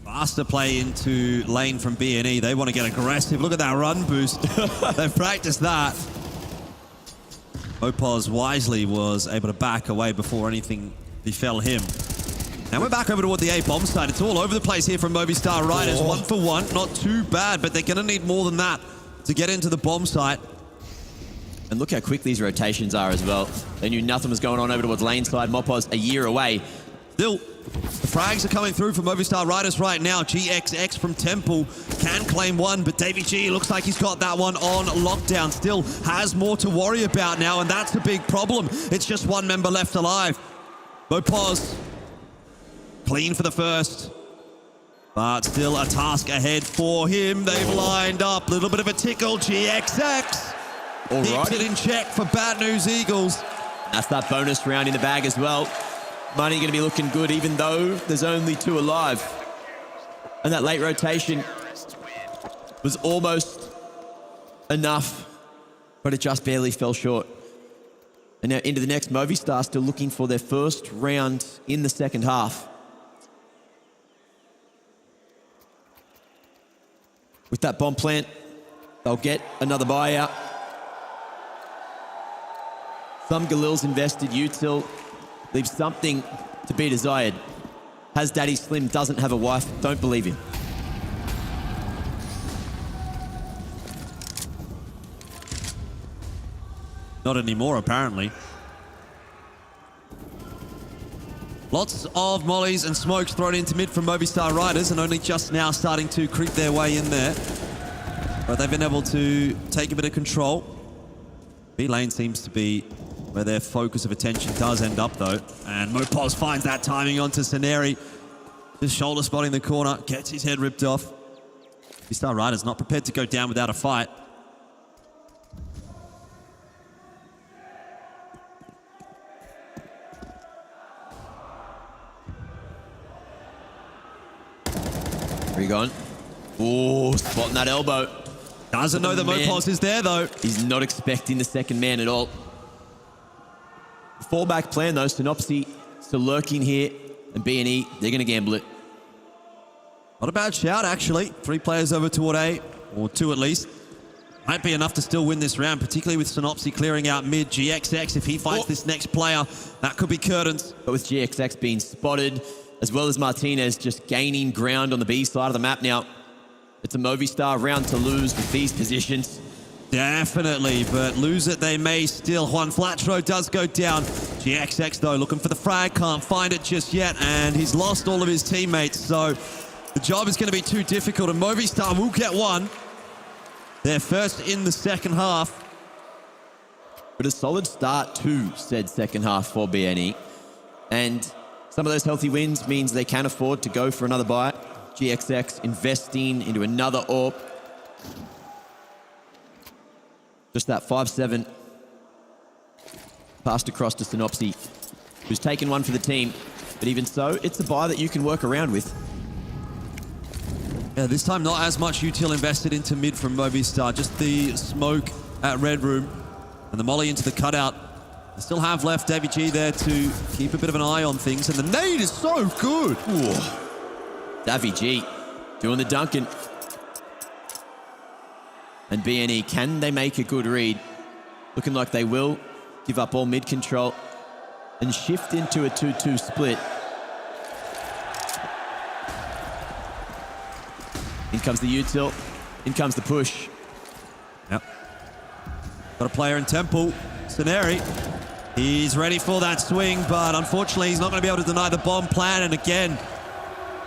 Faster play into lane from BNE. They want to get aggressive. Look at that run boost. They've practiced that. Opos wisely was able to back away before anything befell him. Now we're back over toward the A bomb side. It's all over the place here from Movistar Riders. 1 for 1, not too bad, but they're going to need more than that to get into the bomb site. And look how quick these rotations are as well. They knew nothing was going on over towards lane side. Mopos a year away. Still, the frags are coming through from Movistar Riders right now. GXX from Temple can claim one, but Davey G looks like he's got that one on lockdown. Still has more to worry about now, and that's the big problem. It's just one member left alive. Mopos clean for the first, but still a task ahead for him. They've lined up. A little bit of a tickle. GXX keeps it in check for Bad News Eagles. That's that bonus round in the bag as well. Money going to be looking good, even though there's only 2 alive. And that late rotation was almost enough, but it just barely fell short. And now into the next. Movistar still looking for their first round in the second half. With that bomb plant, they'll get another buyout. Some Galil's invested util. Leaves something to be desired. Has Daddy Slim, doesn't have a wife. Don't believe him. Not anymore, apparently. Lots of mollies and smokes thrown into mid from Movistar Riders, and only just now starting to creep their way in there. But they've been able to take a bit of control. B lane seems to be where their focus of attention does end up, though. And Mopos finds that timing onto Saneri. Just shoulder spotting the corner, gets his head ripped off. Movistar Riders not prepared to go down without a fight. Where you going? Oh, spotting that elbow. Doesn't know that Mopos is there, though. He's not expecting the second man at all. Fallback plan, though. Synopsy still lurking here. And BNE, they're going to gamble it. Not a bad shout, actually. 3 players over toward A, or 2 at least. Might be enough to still win this round, particularly with Synopsy clearing out mid. GXX, if he finds this next player, that could be curtains. But with GXX being spotted, as well as Martinez just gaining ground on the B side of the map now, it's a Movistar round to lose with these positions. Definitely, but lose it they may still. Juan Flatro does go down. GXX, though, looking for the frag. Can't find it just yet, and he's lost all of his teammates, so the job is going to be too difficult, and Movistar will get one. They're first in the second half. But a solid start to said second half for BNE. And some of those healthy wins means they can afford to go for another bite. GXX investing into another AWP. Just that 5-7 passed across to Synopsy, who's taken one for the team. But even so, it's a buy that you can work around with. Yeah, this time not as much util invested into mid from Movistar. Just the smoke at Red Room and the molly into the cutout. They still have left Davey G there to keep a bit of an eye on things. And the nade is so good. Ooh. Davy G doing the Duncan. And BNE, can they make a good read? Looking like they will. Give up all mid control and shift into a 2-2 split. In comes the util. In comes the push. Yep. Got a player in Temple. Sceneri. He's ready for that swing, but unfortunately he's not going to be able to deny the bomb plan. And again,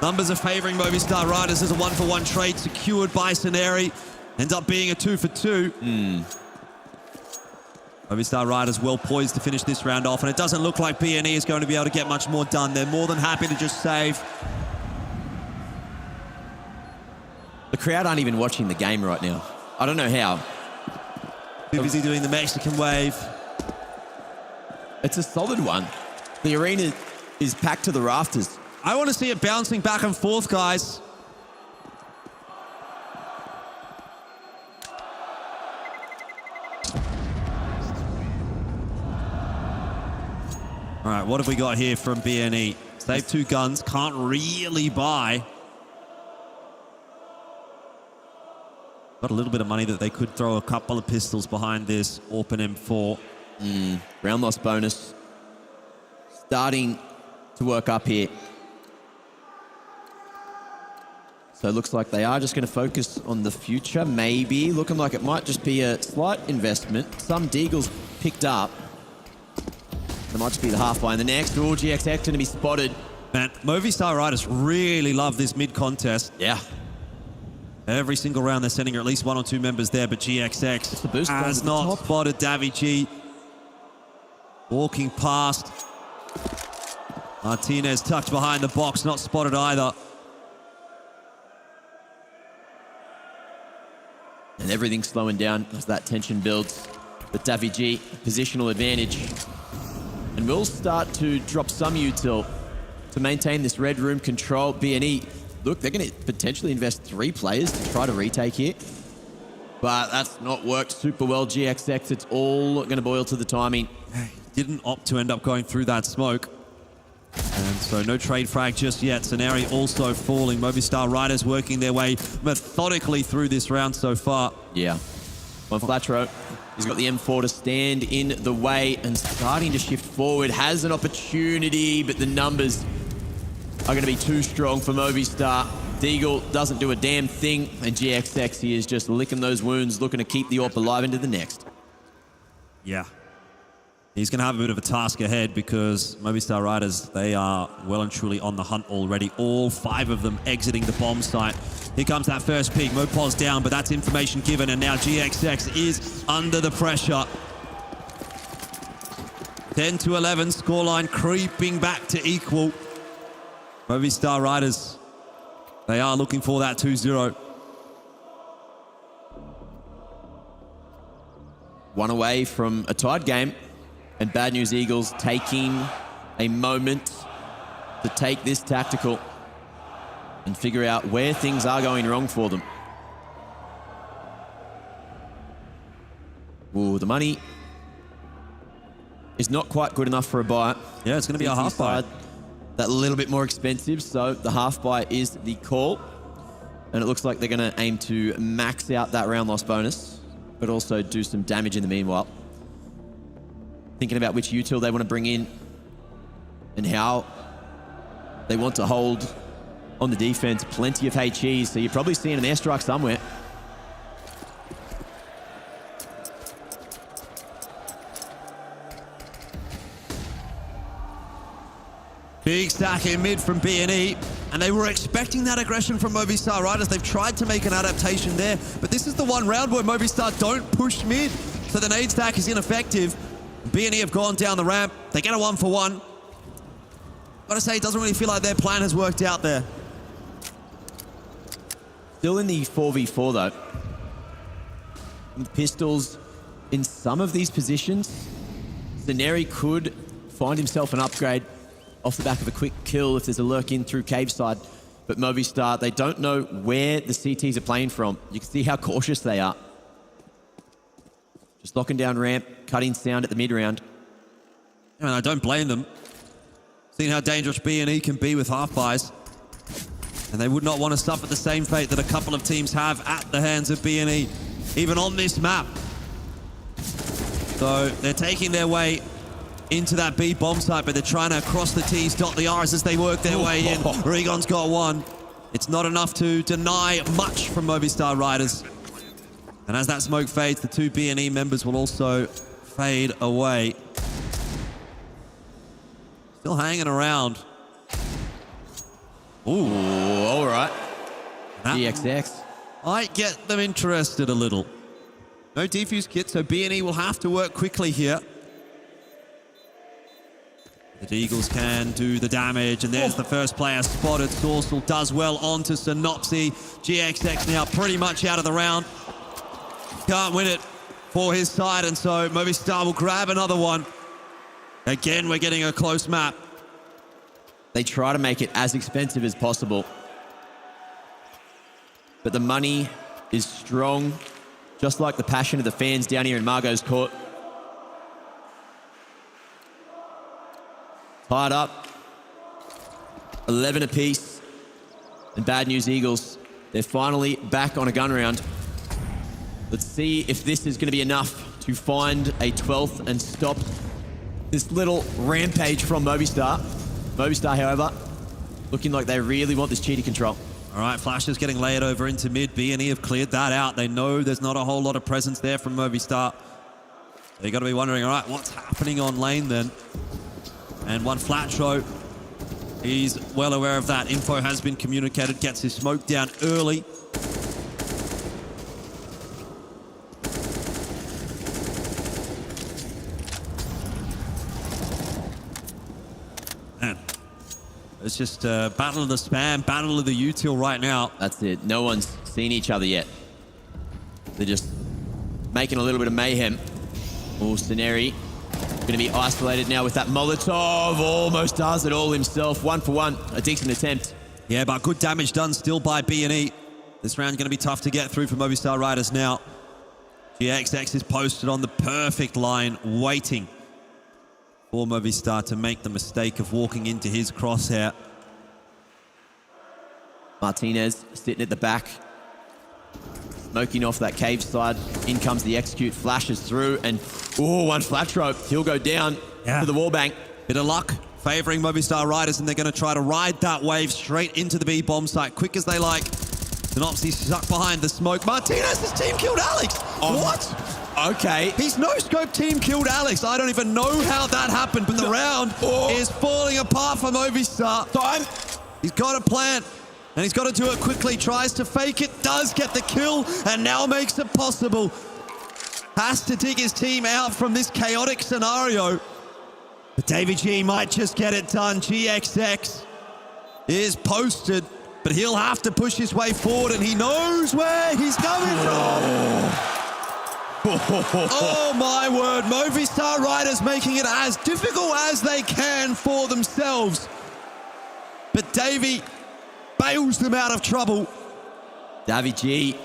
numbers are favoring Movistar Riders. There's a 1-for-1 trade secured by Sceneri. Ends up being a 2-for-2. Movistar Riders well poised to finish this round off, and it doesn't look like BNE is going to be able to get much more done. They're more than happy to just save. The crowd aren't even watching the game right now. I don't know how. Too busy doing the Mexican wave. It's a solid one. The arena is packed to the rafters. I want to see it bouncing back and forth, guys. All right, what have we got here from BNE? Save 2 guns, can't really buy. Got a little bit of money that they could throw a couple of pistols behind this Orphan M4. Round loss bonus. Starting to work up here. So it looks like they are just going to focus on the future, maybe. Looking like it might just be a slight investment. Some Deagles picked up. It might just be the half by in the next. Oh, GXX going to be spotted. Man, Movistar Riders really love this mid-contest. Yeah. Every single round they're sending at least 1 or 2 members there, but GXX has not spotted Davy G. Walking past. Martinez tucked behind the box, not spotted either. And everything's slowing down as that tension builds. But Davy G, positional advantage. And we'll start to drop some util to maintain this red room control. BNE, look, they're going to potentially invest 3 players to try to retake here. But that's not worked super well. GXX, it's all going to boil to the timing. Didn't opt to end up going through that smoke. And so no trade frag just yet. Sceneri also falling. Movistar Riders working their way methodically through this round so far. Yeah. One Flatro. He's got the M4 to stand in the way and starting to shift forward. Has an opportunity, but the numbers are going to be too strong for Movistar. Deagle doesn't do a damn thing, and GXX, he is just licking those wounds, looking to keep the AWP alive into the next. Yeah. He's going to have a bit of a task ahead because Movistar Riders, they are well and truly on the hunt already. All 5 of them exiting the bomb site. Here comes that first peak. Mopol's down, but that's information given, and now GXX is under the pressure. 10-11, scoreline creeping back to equal. Movistar Riders, they are looking for that 2-0. One away from a tied game, and Bad News Eagles taking a moment to take this tactical and figure out where things are going wrong for them. Ooh, the money is not quite good enough for a buy. Yeah, it's going to be a half buy. That little bit more expensive, so the half buy is the call. And it looks like they're going to aim to max out that round loss bonus, but also do some damage in the meanwhile. Thinking about which util they want to bring in and how they want to hold on the defense. Plenty of HEs, so you're probably seeing an airstrike somewhere. Big stack in mid from BNE, and they were expecting that aggression from Movistar Riders. They've tried to make an adaptation there, but this is the one round where Movistar don't push mid, so the nade stack is ineffective. BNE have gone down the ramp. They get a 1-for-1. Gotta say, it doesn't really feel like their plan has worked out there. Still in the 4v4 though. With pistols in some of these positions, Sceneri could find himself an upgrade off the back of a quick kill if there's a lurk in through cave side. But Movistar, they don't know where the CTs are playing from. You can see how cautious they are. Just locking down ramp, cutting sound at the mid-round. And I don't blame them. Seeing how dangerous BNE can be with half buys. And they would not want to suffer the same fate that a couple of teams have at the hands of B&E, even on this map. So they're taking their way into that B bomb site, but they're trying to cross the T's, dot the R's as they work their way in. Regon's got one. It's not enough to deny much from Movistar Riders. And as that smoke fades, the two B&E members will also fade away. Still hanging around. Ooh, all right. GXX. Might get them interested a little. No defuse kit, so B&E will have to work quickly here. The Eagles can do the damage, and there's the first player spotted. Sorsal does well onto Synopsy. GXX now pretty much out of the round. Can't win it for his side, and so Movistar will grab another one. Again, we're getting a close map. They try to make it as expensive as possible. But the money is strong, just like the passion of the fans down here in Margot's court. Tied up, 11 apiece. And Bad News Eagles, they're finally back on a gun round. Let's see if this is going to be enough to find a 12th and stop this little rampage from Movistar. Movistar, however, looking like they really want this cheater control. All right, Flash is getting layered over into mid. B&E have cleared that out. They know there's not a whole lot of presence there from Movistar. They got to be wondering, all right, what's happening on lane then? And one Flatro, he's well aware of that. Info has been communicated, gets his smoke down early. Man, it's just battle of the spam, battle of the util right now. That's it. No one's seen each other yet. They're just making a little bit of mayhem. Oh, Sceneri going to be isolated now with that Molotov. Almost does it all himself. 1 for 1. A decent attempt. Yeah, but good damage done still by B&E. This round going to be tough to get through for Movistar Riders now. GXX is posted on the perfect line, waiting for Movistar to make the mistake of walking into his crosshair. Martinez sitting at the back, smoking off that cave side. In comes the execute, flashes through, and one flat rope. He'll go down to the wall bank. Bit of luck favoring Movistar Riders, and they're going to try to ride that wave straight into the B bomb site, quick as they like. Synopsy stuck behind the smoke. Martinez's team killed Alex. What? Okay. He's no-scope team killed Alex. I don't even know how that happened, but the round is falling apart for Movistar. Time. He's got a plan, and he's got to do it quickly. Tries to fake it, does get the kill, and now makes it possible. Has to dig his team out from this chaotic scenario. But Davey G might just get it done. GXX is posted, but he'll have to push his way forward, and he knows where he's coming from. Oh my word, Movistar Riders making it as difficult as they can for themselves. But Davey bails them out of trouble. Davey G,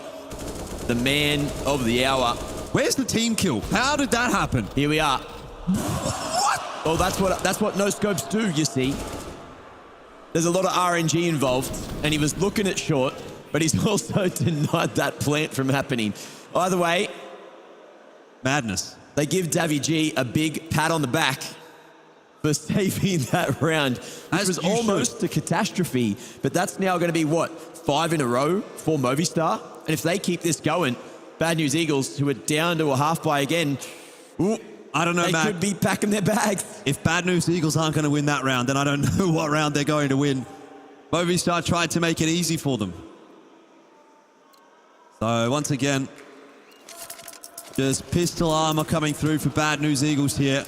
the man of the hour. Where's the team kill? How did that happen? Here we are. What? Well, that's what no scopes do, you see. There's a lot of RNG involved, and he was looking at short, but he's also denied that plant from happening. Either way, madness. They give Davey G a big pat on the back for saving that round. This was almost a catastrophe, but that's now going to be, what, 5 in a row for Movistar? And if they keep this going, Bad News Eagles, who are down to a half by again, I don't know, they Matt. could be packing their bags. If Bad News Eagles aren't going to win that round, then I don't know what round they're going to win. Movistar tried to make it easy for them. So once again, just pistol armor coming through for Bad News Eagles here.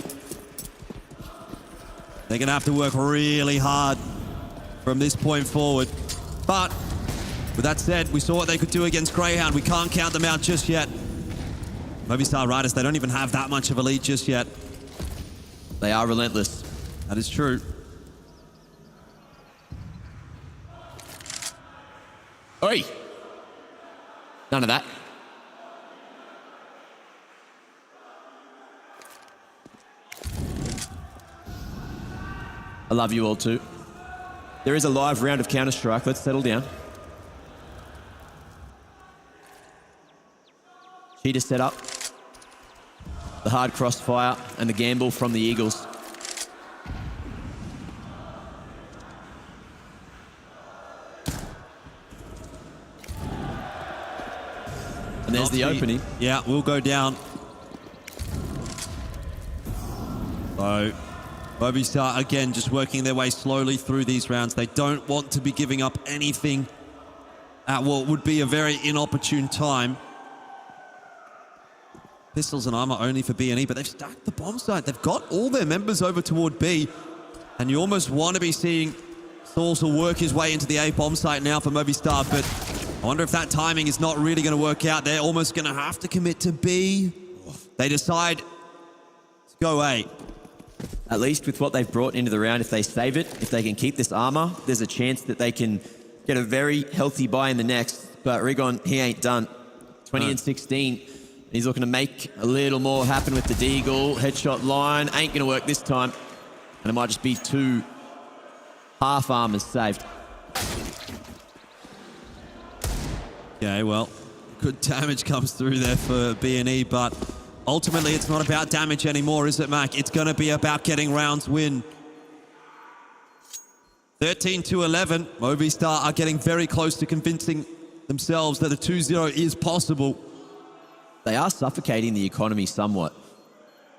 They're going to have to work really hard from this point forward. But with that said, we saw what they could do against Greyhound. We can't count them out just yet. Movistar Riders, they don't even have that much of a lead just yet. They are relentless. That is true. Oi! None of that. I love you all too. There is a live round of Counter-Strike. Let's settle down. Cheetah set up. The hard crossfire and the gamble from the Eagles. And there's the opening. Yeah, we'll go down. So, Movistar, again, just working their way slowly through these rounds. They don't want to be giving up anything at what would be a very inopportune time. Pistols and armor only for B&E, but they've stacked the bomb site. They've got all their members over toward B, and you almost want to be seeing Soulsel work his way into the A bomb site now for Movistar, but I wonder if that timing is not really going to work out. They're almost going to have to commit to B. They decide to go A. At least with what they've brought into the round, if they save it, if they can keep this armor, there's a chance that they can get a very healthy buy in the next. But Rigon, he ain't done. 20 and 16. He's looking to make a little more happen with the Deagle. Headshot line ain't going to work this time. And it might just be 2 half armors saved. Yeah, well, good damage comes through there for B&E, but ultimately it's not about damage anymore, is it, Mac? It's going to be about getting rounds win. 13-11. Movistar are getting very close to convincing themselves that the 2-0 is possible. They are suffocating the economy somewhat.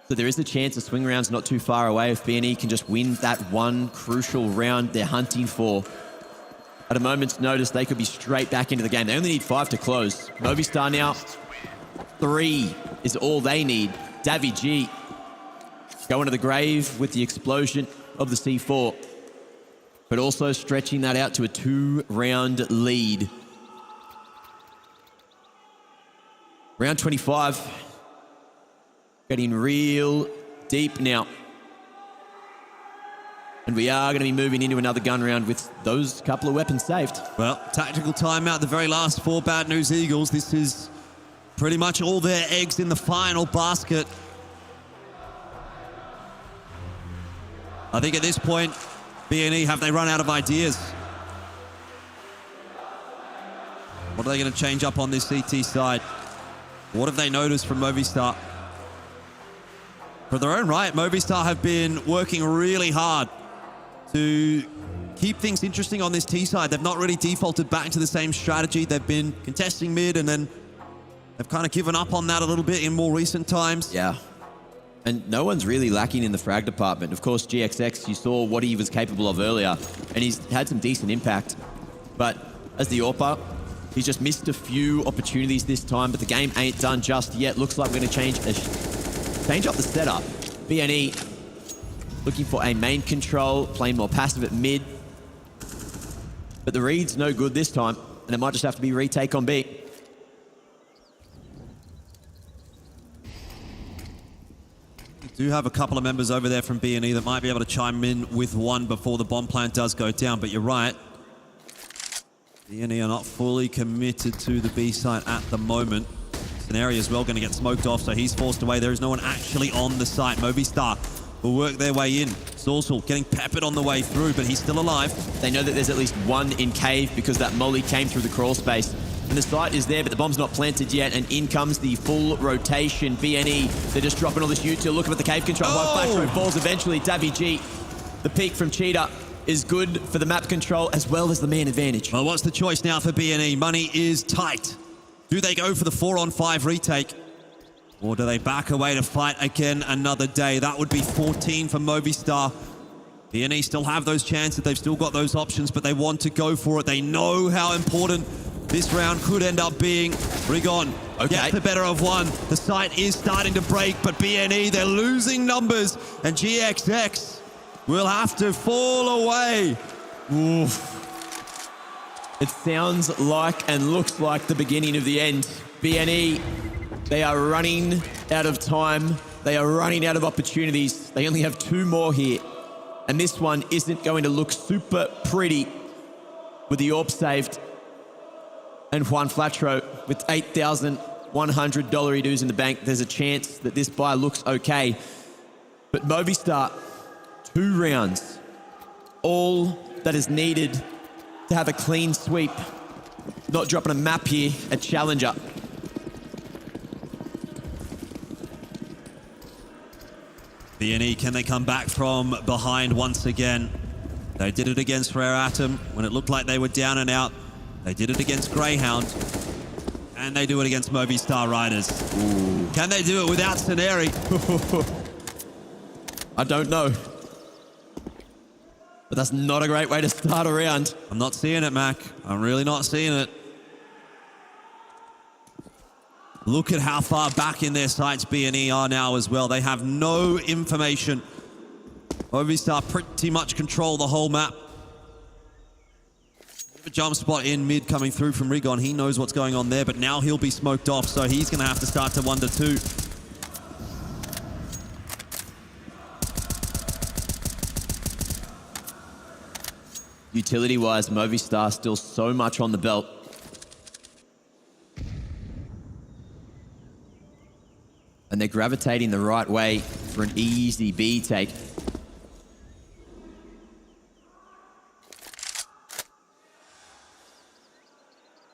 So there is a chance a swing round's not too far away if B&E can just win that one crucial round they're hunting for. At a moment's notice, they could be straight back into the game. They only need 5 to close. Movistar now, 3 is all they need. Davy G going to the grave with the explosion of the C4, but also stretching that out to a 2-round lead. Round 25, getting real deep now. And we are going to be moving into another gun round with those couple of weapons saved. Well, tactical timeout, the very last for Bad News Eagles. This is pretty much all their eggs in the final basket. I think at this point, B&E, have they run out of ideas? What are they going to change up on this CT side? What have they noticed from Movistar? For their own right, Movistar have been working really hard to keep things interesting on this T side. They've not really defaulted back to the same strategy. They've been contesting mid, and then they've kind of given up on that a little bit in more recent times. Yeah. And no one's really lacking in the frag department. Of course, GXX, you saw what he was capable of earlier, and he's had some decent impact. But as the AWPer, he's just missed a few opportunities this time, but the game ain't done just yet. Looks like we're going to change up the setup. B&E looking for a main control, playing more passive at mid. But the read's no good this time, and it might just have to be retake on B. We do have a couple of members over there from B&E that might be able to chime in with one before the bomb plant does go down, but you're right. B&E are not fully committed to the B site at the moment. Scenario as well going to get smoked off, so he's forced away. There is no one actually on the site. Movistar will work their way in. Soulsel getting peppered on the way through, but he's still alive. They know that there's at least one in cave because that molly came through the crawl space. And the site is there, but the bomb's not planted yet, and in comes the full rotation. B&E, they're just dropping all this util. Looking at the cave control. Flash falls eventually. Davy G, the peek from Cheetah is good for the map control as well as the man advantage. Well, what's the choice now for B&E? Money is tight. Do they go for the 4-on-5 retake? Or do they back away to fight again another day? That would be 14 for Movistar. B&E still have those chances. They've still got those options, but they want to go for it. They know how important this round could end up being. Rigon gets the better of one. The site is starting to break, but B&E, they're losing numbers. And GXX will have to fall away. Oof. It sounds like and looks like the beginning of the end. B&E, they are running out of time. They are running out of opportunities. They only have 2 more here. And this one isn't going to look super pretty with the AWP saved. And Juan Flatro with $8,100 he does in the bank. There's a chance that this buy looks okay. But Movistar, 2 rounds, all that is needed to have a clean sweep. Not dropping a map here at Challenger. BNE, can they come back from behind once again? They did it against Rare Atom when it looked like they were down and out. They did it against Greyhound. And they do it against Movistar Riders. Ooh. Can they do it without Sceneri? I don't know. But that's not a great way to start a round. I'm not seeing it, Mac. I'm really not seeing it. Look at how far back in their sights BNE are now as well. They have no information. Movistar pretty much control the whole map. A jump spot in mid coming through from Rigon. He knows what's going on there, but now he'll be smoked off, so he's going to have to start to wonder too. Utility-wise, Movistar still so much on the belt. And they're gravitating the right way for an easy B take.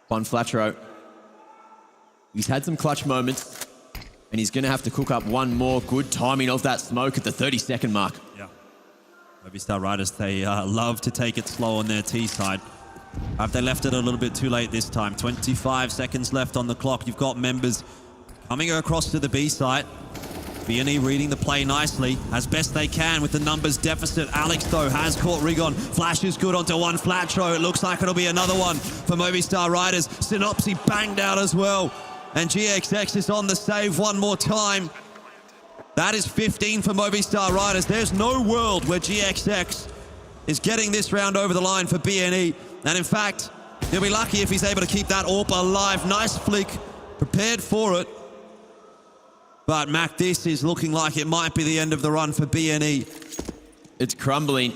Juan Flatro. He's had some clutch moments, and he's going to have to cook up one more. Good timing of that smoke at the 30-second mark. Yeah. Movistar Riders, they love to take it slow on their T side. Have they left it a little bit too late this time? 25 seconds left on the clock. You've got members coming across to the B site. BNE reading the play nicely, as best they can with the numbers deficit. Alex, though, has caught Rigon. Flash is good onto one Flatro. It looks like it'll be another one for Movistar Riders. Synopsy banged out as well. And GXX is on the save one more time. That is 15 for Movistar Riders. There's no world where GXX is getting this round over the line for BNE. And in fact, he'll be lucky if he's able to keep that AWP alive. Nice flick, prepared for it. But Mac, this is looking like it might be the end of the run for BNE. It's crumbling.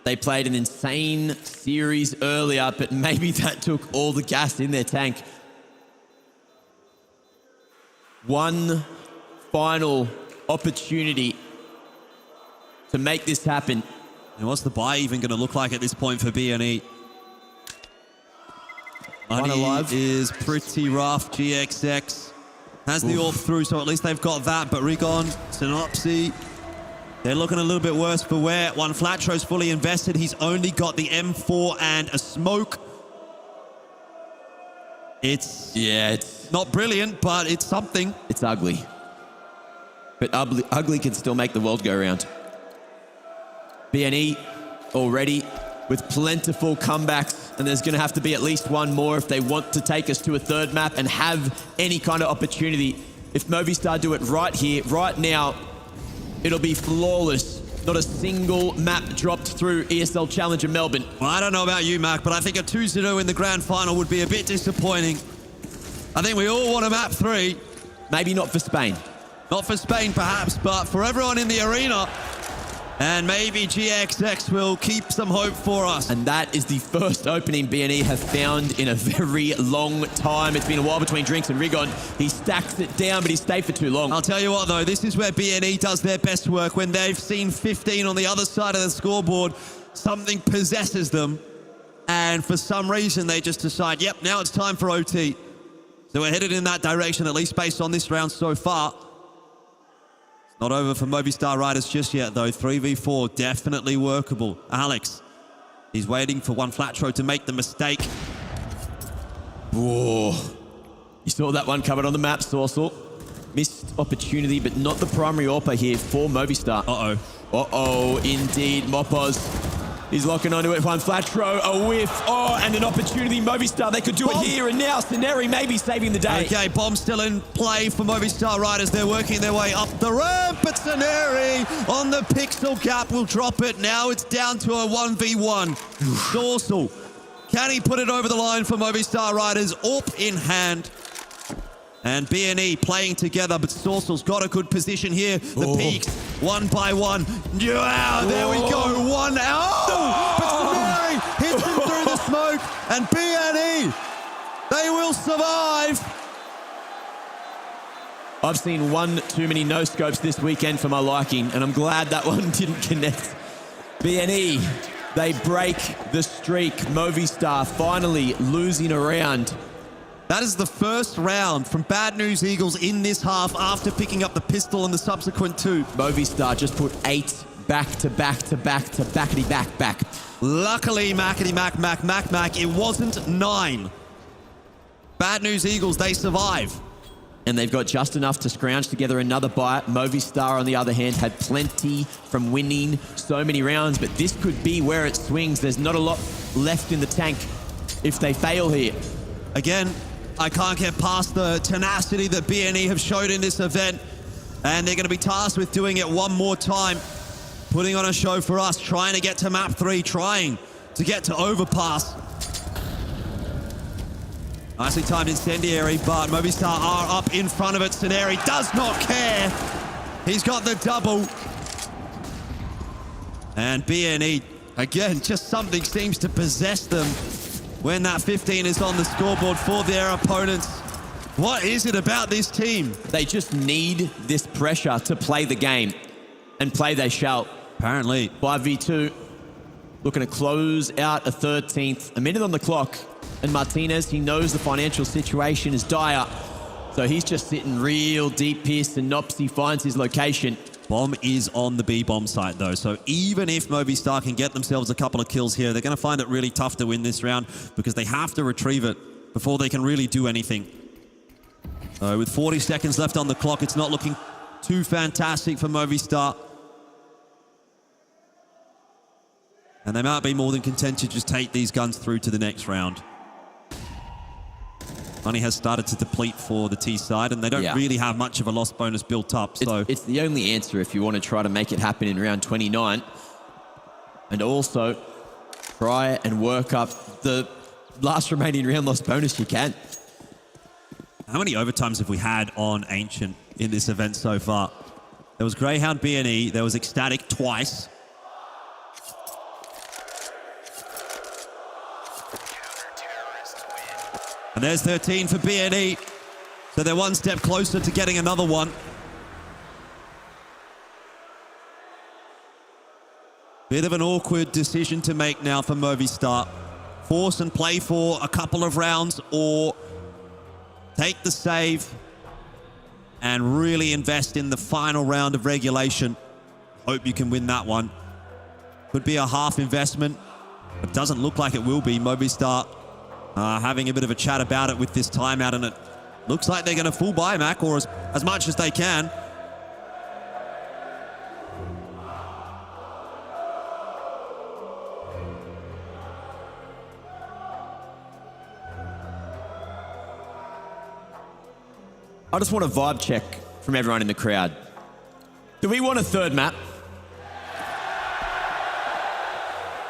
They played an insane series earlier, but maybe that took all the gas in their tank. One final opportunity to make this happen. And what's the buy even going to look like at this point for BNE? Money is pretty rough. GXX has the AWP through, so at least they've got that. But Rigon, Synopsy, they're looking a little bit worse for wear. One Flatro's fully invested. He's only got the M4 and a smoke. It's not brilliant, but it's something. It's ugly. But ugly can still make the world go round. BNE already with plentiful comebacks, and there's going to have to be at least one more if they want to take us to a third map and have any kind of opportunity. If Movistar do it right here, right now, it'll be flawless. Not a single map dropped through ESL Challenger Melbourne. Well, I don't know about you, Mac, but I think a 2-0 in the grand final would be a bit disappointing. I think we all want a map 3. Maybe not for Spain. Not for Spain, perhaps, but for everyone in the arena. And maybe GXX will keep some hope for us. And that is the first opening BNE have found in a very long time. It's been a while between drinks and Rigon. He stacks it down, but he stayed for too long. I'll tell you what, though, this is where BNE does their best work. When they've seen 15 on the other side of the scoreboard, something possesses them. And for some reason, they just decide, yep, now it's time for OT. So we're headed in that direction, at least based on this round so far. Not over for Movistar Riders just yet, though. 3v4, definitely workable. Alex, he's waiting for one Flatro to make the mistake. Whoa. You saw that one covered on the map, Sorsal. Missed opportunity, but not the primary AWPer here for Movistar. Uh-oh. Uh-oh, indeed. Mopos. He's locking onto it. One Flatro, a whiff. Oh, and an opportunity. Movistar, they could do it here and now. Sceneri maybe saving the day. Okay, bomb still in play for Movistar Riders. They're working their way up the ramp, but Sceneri on the pixel gap will drop it. Now it's down to a 1v1. Dorsal, can he put it over the line for Movistar Riders? AWP in hand. And BNE playing together, but Sorcel's got a good position here. The peaks, one by one. Wow, there we go, one out. But Sceneri hits him through the smoke, and BNE, they will survive. I've seen one too many no-scopes this weekend for my liking, and I'm glad that one didn't connect. BNE They break the streak. Movistar finally losing a round. That is the first round from Bad News Eagles in this half after picking up the pistol and the subsequent 2. Movistar just put 8 back to back to back to backity back. Luckily, Mackety Mac, it wasn't 9. Bad News Eagles, they survive. And they've got just enough to scrounge together another bite. Movistar, on the other hand, had plenty from winning so many rounds, but this could be where it swings. There's not a lot left in the tank if they fail here. Again, I can't get past the tenacity that BNE have showed in this event, and they're going to be tasked with doing it one more time, putting on a show for us, trying to get to map 3, trying to get to Overpass. Nicely timed incendiary, but Movistar are up in front of it. Sceneri does not care. He's got the double. And BNE, again, just something seems to possess them when that 15 is on the scoreboard for their opponents. What is it about this team? They just need this pressure to play the game, and play they shall. Apparently. 5v2, looking to close out a 13th. A minute on the clock. And Martinez, he knows the financial situation is dire. So he's just sitting real deep pissed, and Nopsy finds his location. Bomb is on the B-bomb site, though. So even if Movistar can get themselves a couple of kills here, they're going to find it really tough to win this round because they have to retrieve it before they can really do anything. With 40 seconds left on the clock, it's not looking too fantastic for Movistar. And they might be more than content to just take these guns through to the next round. Money has started to deplete for the T side, and they don't really have much of a loss bonus built up. So it's the only answer if you want to try to make it happen in round 29. And also try and work up the last remaining round loss bonus you can. How many overtimes have we had on Ancient in this event so far? There was Greyhound BNE, there was Ecstatic twice. And there's 13 for BNE. So they're one step closer to getting another one. Bit of an awkward decision to make now for Movistar. Force and play for a couple of rounds, or take the save and really invest in the final round of regulation. Hope you can win that one. Could be a half investment. It doesn't look like it will be. Movistar having a bit of a chat about it with this timeout, and it looks like they're going to full buy, Mac, or as much as they can. I just want a vibe check from everyone in the crowd. Do we want a third map?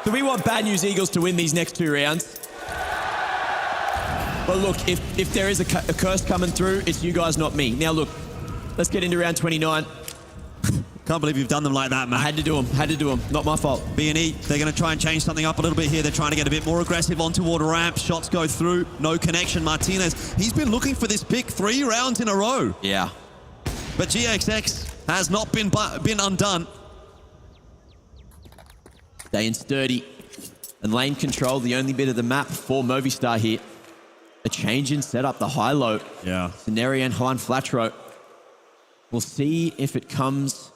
Do we want Bad News Eagles to win these next 2 rounds? But look, if there is a curse coming through, it's you guys, not me. Now look, let's get into round 29. Can't believe you've done them like that, Matt. I had to do them. Not my fault. BNE, they're going to try and change something up a little bit here. They're trying to get a bit more aggressive on toward a ramp. Shots go through. No connection. Martinez, he's been looking for this pick 3 rounds in a row. Yeah. But GXX has not been undone. Staying sturdy. And lane control, the only bit of the map for Movistar here. A change in setup, the high-low. Yeah. Sceneri and Juan Flatro. We'll see if it comes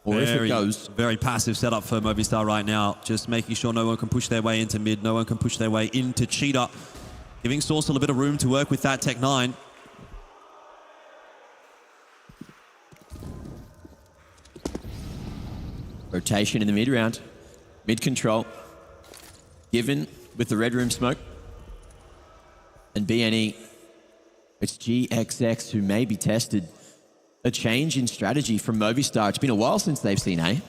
or if it goes. Very passive setup for Movistar right now. Just making sure no one can push their way into mid. No one can push their way into Cheetah. Giving Sourcel a bit of room to work with that Tech 9. Rotation in the mid-round. Mid-control. Given with the red room smoke. And BNE, it's GXX who may be tested. A change in strategy from Movistar. It's been a while since they've seen A.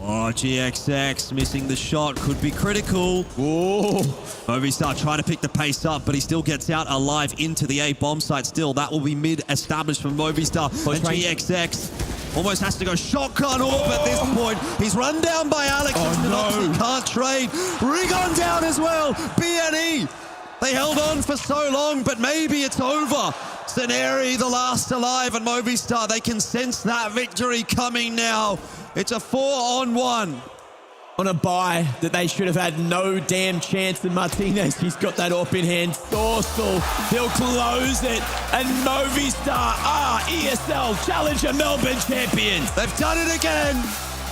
Oh, GXX missing the shot could be critical. Whoa. Movistar trying to pick the pace up, but he still gets out alive into the A bomb site still. That will be mid-established from Movistar. And GXX almost has to go shotgun off at this point. He's run down by Alex. Oh, no. Can't trade. Rigon down as well. BNE. They held on for so long, but maybe it's over. Zaneri, the last alive, and Movistar, they can sense that victory coming now. It's a 4-on-1. On a buy that they should have had no damn chance. And Martinez, he's got that up in hand. Thorsel, he'll close it. And Movistar are ESL Challenger Melbourne champions. They've done it again,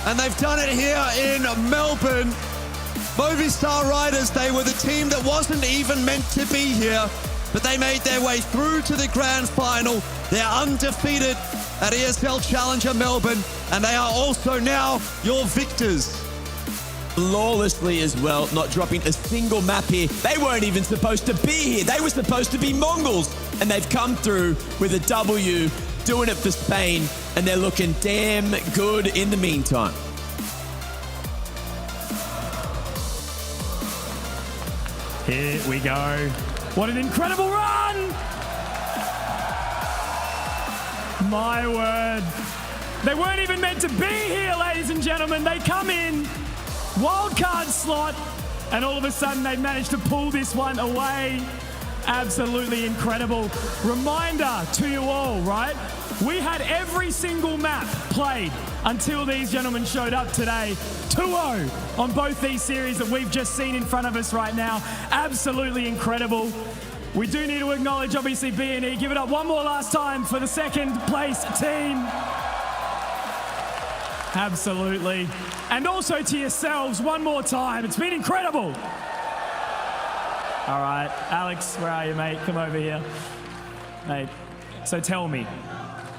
and they've done it here in Melbourne. Movistar Riders, they were the team that wasn't even meant to be here, but they made their way through to the grand final. They're undefeated at ESL Challenger Melbourne, and they are also now your victors. Flawlessly as well, not dropping a single map here. They weren't even supposed to be here. They were supposed to be Mongols, and they've come through with a W, doing it for Spain, and they're looking damn good in the meantime. Here we go. What an incredible run! My word. They weren't even meant to be here, ladies and gentlemen. They come in, wildcard slot, and all of a sudden they managed to pull this one away. Absolutely incredible. Reminder to you all, right? We had every single map played until these gentlemen showed up today. 2-0 on both these series that we've just seen in front of us right now. Absolutely incredible. We do need to acknowledge, obviously, B&E. Give it up one more last time for the second place team. Absolutely. And also to yourselves, one more time. It's been incredible. All right, Alex, where are you, mate? Come over here. Mate, so tell me,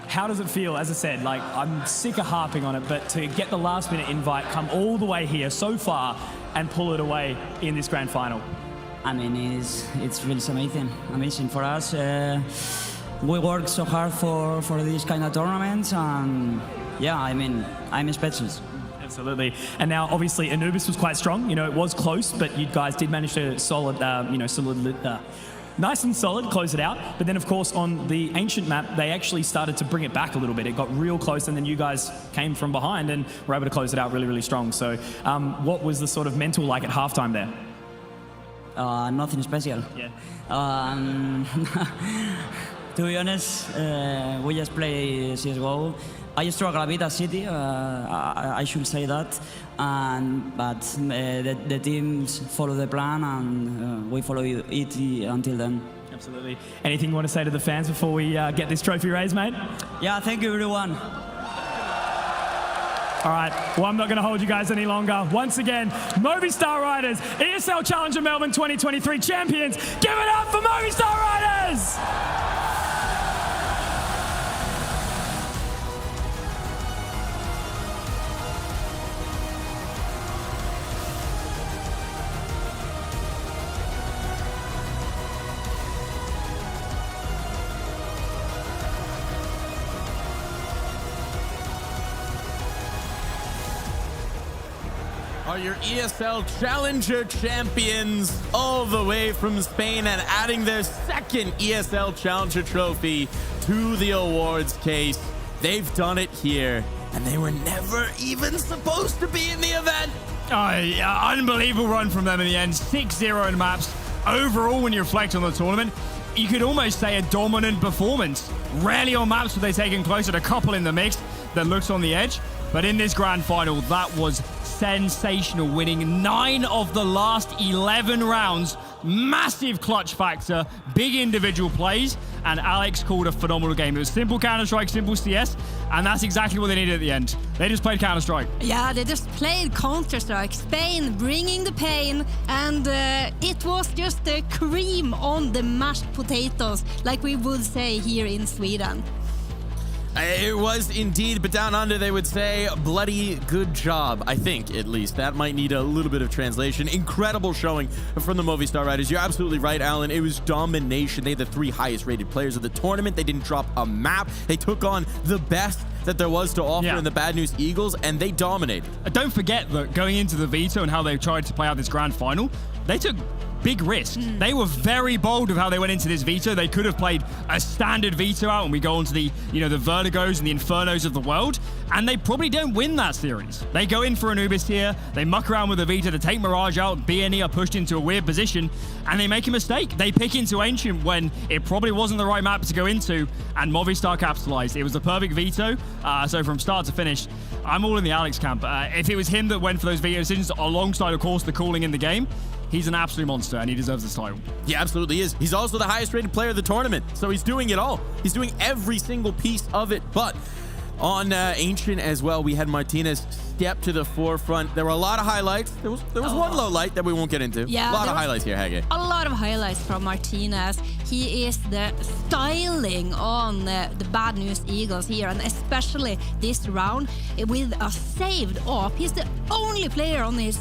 how does it feel? As I said, like, I'm sick of harping on it, but to get the last minute invite, come all the way here so far and pull it away in this grand final. I mean, it's really amazing for us. We work so hard for these kind of tournaments, and yeah, I mean, I'm speechless. Absolutely. And now, obviously, Anubis was quite strong. You know, it was close, but you guys did manage to nice and solid, close it out. But then, of course, on the Ancient map, they actually started to bring it back a little bit. It got real close, and then you guys came from behind and were able to close it out really, really strong. So what was the sort of mental like at halftime there? Nothing special. Yeah. To be honest, we just play CSGO. I struggle a bit at City, I should say that, but the teams follow the plan, and we follow it until then. Absolutely. Anything you want to say to the fans before we get this trophy raised, mate? Yeah, thank you, everyone. All right, well, I'm not going to hold you guys any longer. Once again, Movistar Riders, ESL Challenger Melbourne 2023 champions. Give it up for Movistar Riders! Are your ESL Challenger champions all the way from Spain and adding their second ESL Challenger trophy to the awards case. They've done it here, and they were never even supposed to be in the event. Oh, yeah, unbelievable run from them in the end. 6-0 in maps. Overall, when you reflect on the tournament, you could almost say a dominant performance. Rarely on maps were they taken closer, a couple in the mix that looks on the edge. But in this grand final, that was sensational, winning 9 of the last 11 rounds. Massive clutch factor, big individual plays, and Alex called a phenomenal game. It was simple Counter-Strike, simple CS, and that's exactly what they needed at the end. They just played Counter-Strike. Yeah, they just played Counter-Strike. Spain bringing the pain, and it was just the cream on the mashed potatoes, like we would say here in Sweden. It was indeed, but down under they would say, bloody good job, I think, at least. That might need a little bit of translation. Incredible showing from the Movistar Riders. You're absolutely right, Alan. It was domination. They had the 3 highest rated players of the tournament. They didn't drop a map. They took on the best that there was to offer in the Bad News Eagles, and they dominated. Don't forget that going into the veto and how they tried to play out this grand final, they took big risk. They were very bold of how they went into this veto. They could have played a standard veto out and we go on to the, the Vertigos and the Infernos of the world, and they probably don't win that series. They go in for Anubis here, they muck around with a veto to take Mirage out, BNE are pushed into a weird position, and they make a mistake. They pick into Ancient when it probably wasn't the right map to go into, and Movistar capitalized. It was the perfect veto, so from start to finish, I'm all in the Alex camp. If it was him that went for those veto decisions alongside, of course, the calling in the game, he's an absolute monster and he deserves this title. He absolutely is. He's also the highest rated player of the tournament, so he's doing it all. He's doing every single piece of it. But on Ancient as well, we had Martinez step to the forefront. There were a lot of highlights. There was one low light that we won't get into. Yeah, a lot of highlights here, Hage. A lot of highlights from Martinez. He is the styling on the Bad News Eagles here, and especially this round with a saved AWP. He's the only player on his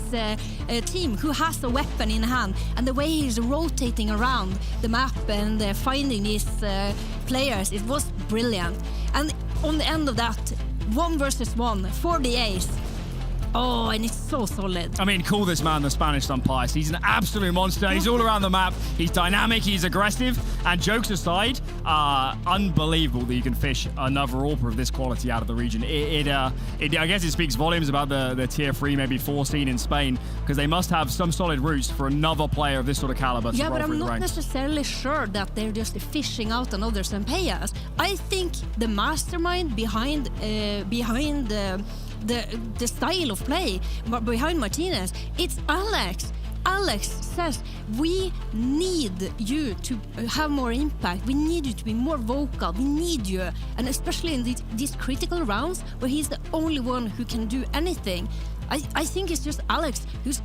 team who has a weapon in hand, and the way he's rotating around the map and finding these players, it was brilliant. And on the end of that, 1 versus 1 for the ace. Oh, and it's so solid. I mean, call this man the Spanish umpire. He's an absolute monster. He's all around the map. He's dynamic. He's aggressive. And jokes aside, unbelievable that you can fish another AWPer of this quality out of the region. I guess it speaks volumes about the tier 3, maybe 4 scene in Spain, because they must have some solid routes for another player of this sort of caliber to roll through the ranks. Yeah, but I'm not necessarily sure that they're just fishing out another Sampeyas. I think the mastermind behind the style of play behind Martinez, it's Alex. Alex says, we need you to have more impact. We need you to be more vocal. We need you. And especially in these critical rounds where he's the only one who can do anything. I think it's just Alex who's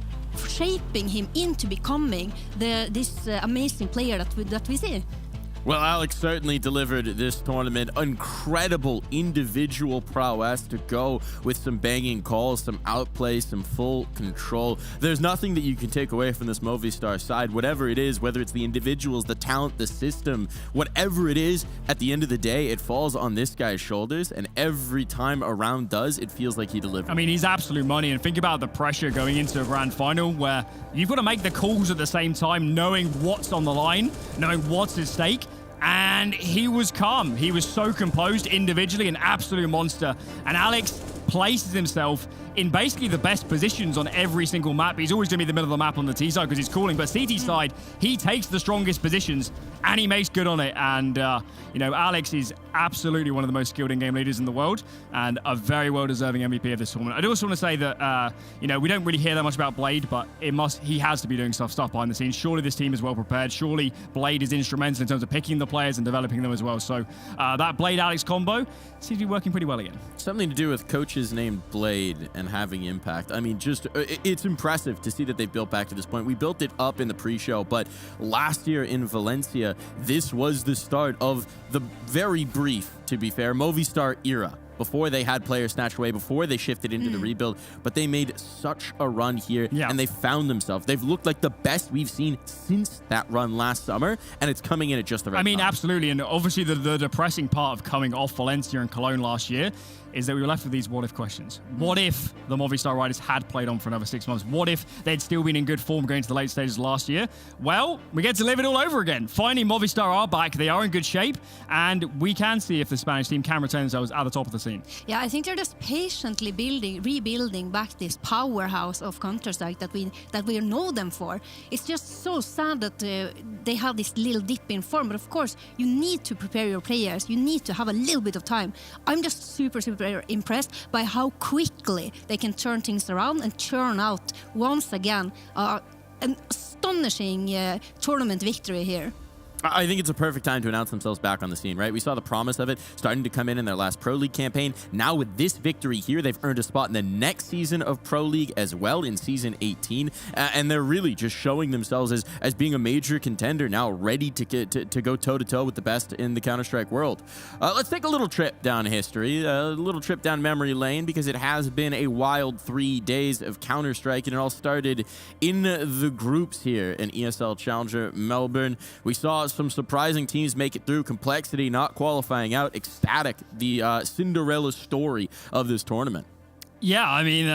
shaping him into becoming this amazing player that we see. Well, Alex certainly delivered this tournament. Incredible individual prowess to go with some banging calls, some outplay, some full control. There's nothing that you can take away from this Movistar side. Whatever it is, whether it's the individuals, the talent, the system, whatever it is, at the end of the day, it falls on this guy's shoulders, and every time a round does, it feels like he delivers. I mean, he's absolute money, and think about the pressure going into a grand final where you've got to make the calls at the same time, knowing what's on the line, knowing what's at stake. And he was calm. He was so composed individually, an absolute monster. And Alex places himself in basically the best positions on every single map. He's always going to be in the middle of the map on the T side because he's calling, but CT side, he takes the strongest positions and he makes good on it. And, Alex is absolutely one of the most skilled in-game leaders in the world and a very well-deserving MVP of this tournament. I do also want to say that, we don't really hear that much about Blade, but he has to be doing stuff behind the scenes. Surely this team is well prepared. Surely Blade is instrumental in terms of picking the players and developing them as well. So that Blade-Alex combo seems to be working pretty well again. Something to do with coaches named Blade and having impact. I mean, it's impressive to see that they've built back to this point. We built it up in the pre-show, but last year in Valencia, this was the start of the very brief, to be fair, Movistar era. Before they had players snatched away, before they shifted into the rebuild, but they made such a run here, and they found themselves. They've looked like the best we've seen since that run last summer, and it's coming in at just the right time. Absolutely, and obviously the depressing part of coming off Valencia and Cologne last year is that we were left with these what-if questions. What if the Movistar Riders had played on for another 6 months? What if they'd still been in good form going to the late stages last year? Well, we get to live it all over again. Finally, Movistar are back. They are in good shape, and we can see if the Spanish team can return themselves at the top of the scene. Yeah, I think they're just patiently rebuilding back this powerhouse of Counter-Strike that we know them for. It's just so sad that they have this little dip in form, but of course, you need to prepare your players. You need to have a little bit of time. I'm just super impressed by how quickly they can turn things around and churn out once again an astonishing tournament victory here. I think it's a perfect time to announce themselves back on the scene, right? We saw the promise of it starting to come in their last Pro League campaign. Now with this victory here, they've earned a spot in the next season of Pro League as well, in season 18. And they're really just showing themselves as being a major contender now, ready to go toe-to-toe with the best in the Counter-Strike world. Let's take a little trip down history, a little trip down memory lane, because it has been a wild 3 days of Counter-Strike, and it all started in the groups here in ESL Challenger Melbourne. We saw some surprising teams make it through. Complexity not qualifying out. Ecstatic, the Cinderella story of this tournament. Yeah, I mean,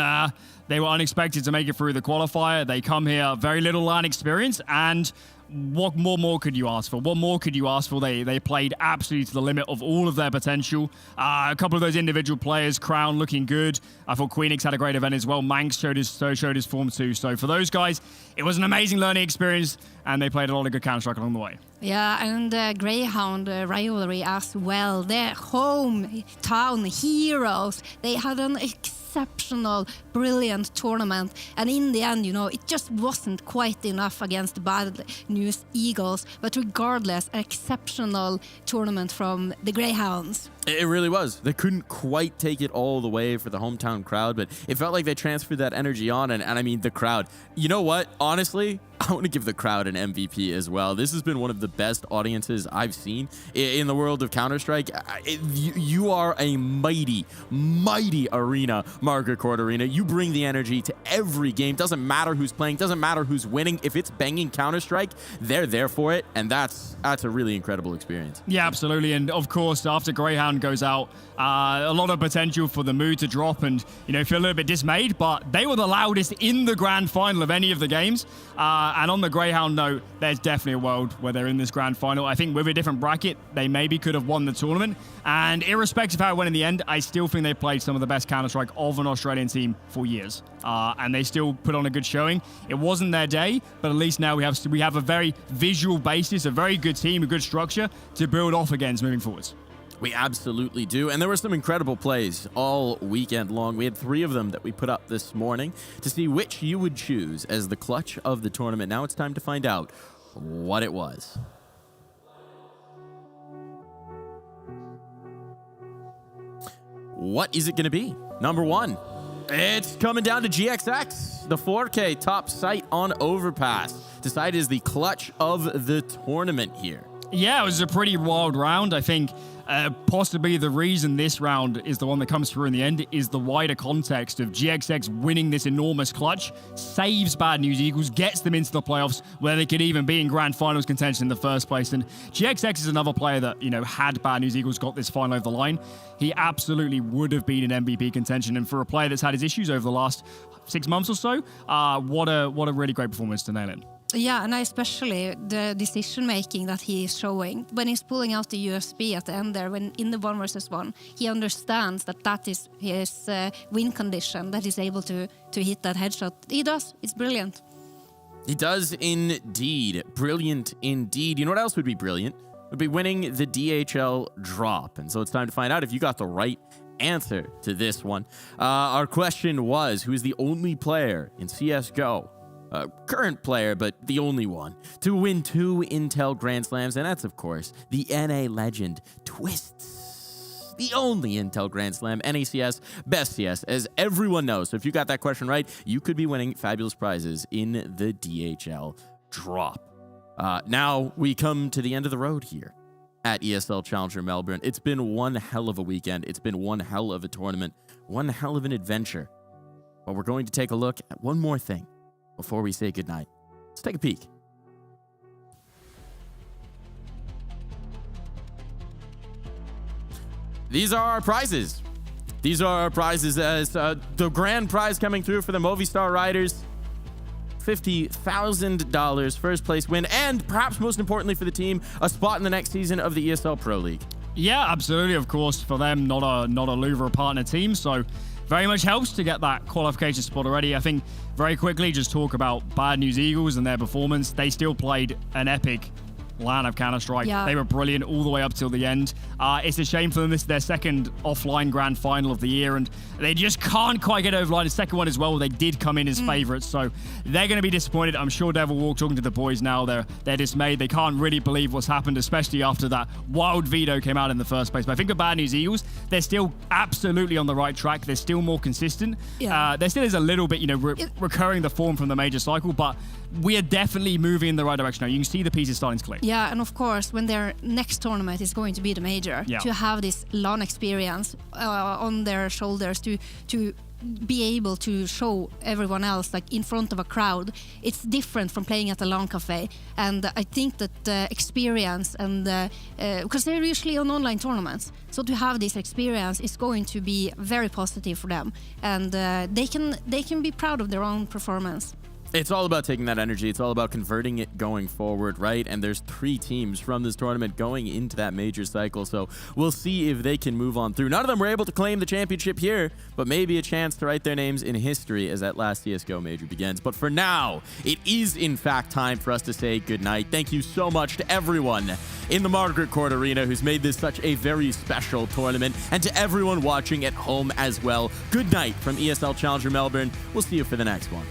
they were unexpected to make it through the qualifier. They come here, very little LAN experience, and what more could you ask for? What more could you ask for? They played absolutely to the limit of all of their potential. A couple of those individual players, Crown looking good. I thought Queenix had a great event as well. Manx showed his form too. So for those guys, it was an amazing learning experience, and they played a lot of good Counter-Strike along the way. Yeah, and Greyhound rivalry as well. Their hometown heroes. They had an exceptional, brilliant tournament. And in the end, it just wasn't quite enough against the Bad News Eagles. But regardless, an exceptional tournament from the Greyhounds. It really was. They couldn't quite take it all the way for the hometown crowd, but it felt like they transferred that energy on. And I mean, the crowd. You know what? Honestly, I want to give the crowd an MVP as well. This has been one of the best audiences I've seen in the world of Counter-Strike. You are a mighty, mighty arena, Margaret Court Arena. You bring the energy to every game. Doesn't matter who's playing. Doesn't matter who's winning. If it's banging Counter-Strike, they're there for it. And that's a really incredible experience. Yeah, absolutely. And of course, after Greyhound goes out, a lot of potential for the mood to drop and, feel a little bit dismayed. But they were the loudest in the grand final of any of the games. And on the Greyhound note, there's definitely a world where they're in this grand final. I think with a different bracket, they maybe could have won the tournament. And irrespective of how it went in the end, I still think they played some of the best Counter-Strike of an Australian team for years. And they still put on a good showing. It wasn't their day, but at least now we have a very visual basis, a very good team, a good structure to build off against moving forwards. We absolutely do. And there were some incredible plays all weekend long. We had 3 of them that we put up this morning to see which you would choose as the clutch of the tournament. Now it's time to find out what it was. What is it going to be? Number 1. It's coming down to GXX, the 4K top site on Overpass. Decided as the clutch of the tournament here. Yeah, it was a pretty wild round. I think possibly the reason this round is the one that comes through in the end is the wider context of GXX winning this enormous clutch, saves Bad News Eagles, gets them into the playoffs where they could even be in grand finals contention in the first place. And GXX is another player that, had Bad News Eagles got this final over the line, he absolutely would have been in MVP contention. And for a player that's had his issues over the last 6 months or so, what a really great performance to nail it. Yeah, and especially the decision-making that he is showing. When he's pulling out the USB at the end there, when in the 1 versus 1, he understands that is his win condition, that he's able to hit that headshot. He does. It's brilliant. He does indeed. Brilliant indeed. You know what else would be brilliant? Would be winning the DHL drop. And so it's time to find out if you got the right answer to this one. Our question was, who is the only player in CSGO, current player, but the only one, to win 2 Intel Grand Slams? And that's, of course, the NA legend, Twists. The only Intel Grand Slam, NACS, best CS, as everyone knows. So if you got that question right, you could be winning fabulous prizes in the DHL drop. Now we come to the end of the road here at ESL Challenger Melbourne. It's been one hell of a weekend. It's been one hell of a tournament, one hell of an adventure. But we're going to take a look at one more thing before we say goodnight. Let's take a peek. These are our prizes. These are our prizes as the grand prize coming through for the Movistar Riders. $50,000 first place win, and perhaps most importantly for the team, a spot in the next season of the ESL Pro League. Yeah, absolutely. Of course, for them, not a Louvre partner team, so very much helps to get that qualification spot already. I think very quickly, just talk about Bad News Eagles and their performance. They still played an epic LAN of Counter-Strike. Yeah. They were brilliant all the way up till the end. It's a shame for them. This is their second offline grand final of the year, and they just can't quite get over the line. The second one as well, they did come in as favourites, so they're going to be disappointed. I'm sure Devil Walk talking to the boys now, they're dismayed. They can't really believe what's happened, especially after that wild veto came out in the first place. But I think with Bad News Eagles, they're still absolutely on the right track. They're still more consistent. Yeah. There still is a little bit, recurring the form from the major cycle, but we are definitely moving in the right direction now. You can see the pieces starting to click. Yeah, and of course, when their next tournament is going to be the major, Yeah. to have this LAN experience on their shoulders, to be able to show everyone else like in front of a crowd. It's different from playing at a LAN cafe, and I think that experience and because they're usually on online tournaments, so to have this experience is going to be very positive for them, and they can be proud of their own performance. It's all about taking that energy. It's all about converting it going forward, right? And there's 3 teams from this tournament going into that major cycle, so we'll see if they can move on through. None of them were able to claim the championship here, but maybe a chance to write their names in history as that last CSGO major begins. But for now, it is in fact time for us to say goodnight. Thank you so much to everyone in the Margaret Court Arena who's made this such a very special tournament, and to everyone watching at home as well. Good night from ESL Challenger Melbourne. We'll see you for the next one.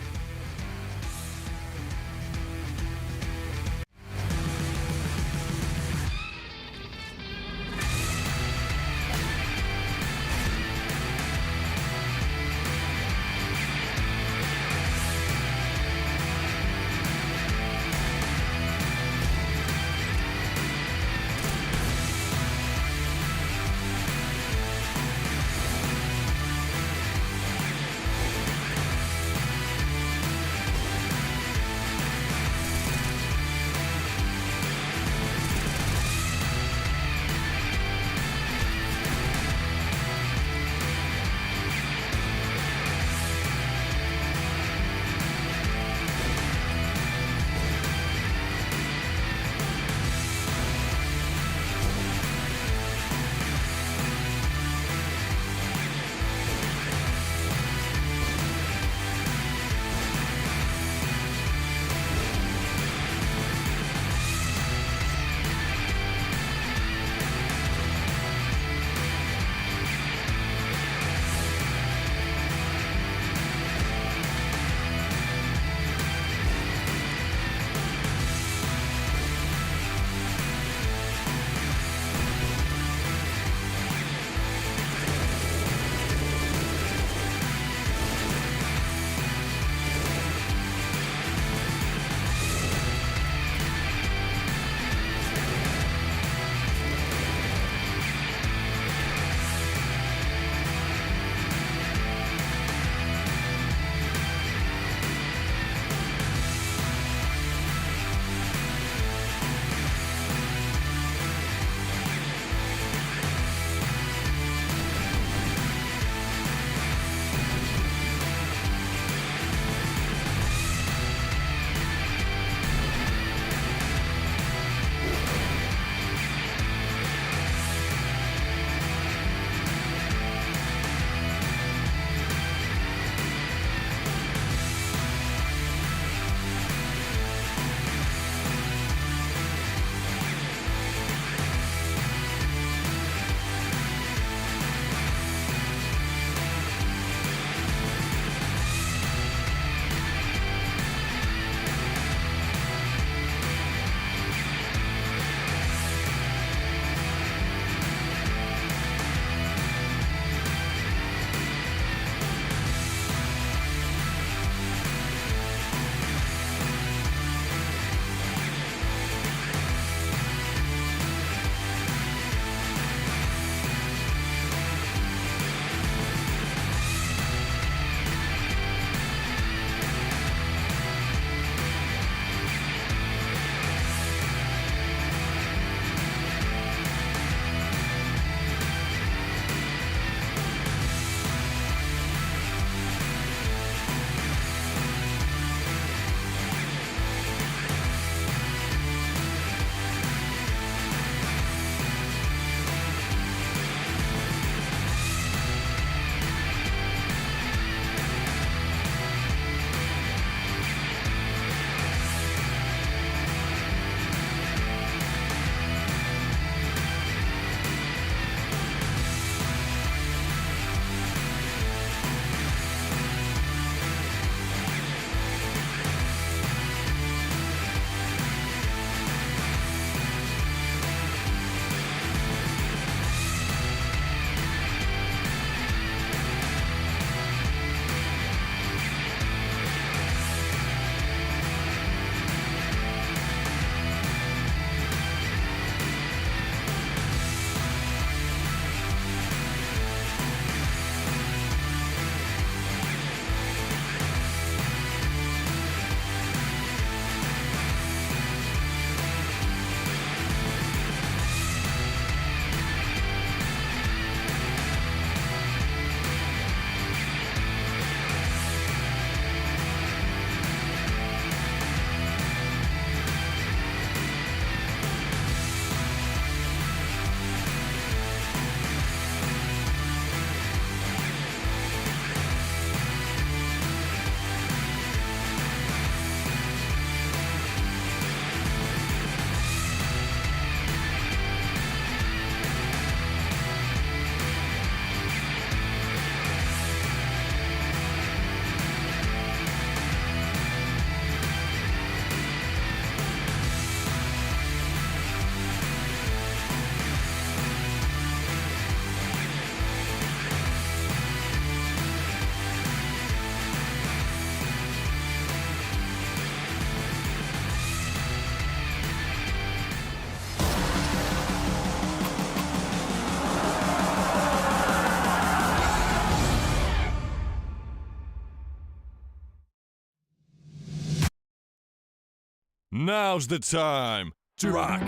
Now's the time to rock.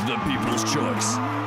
The people's choice.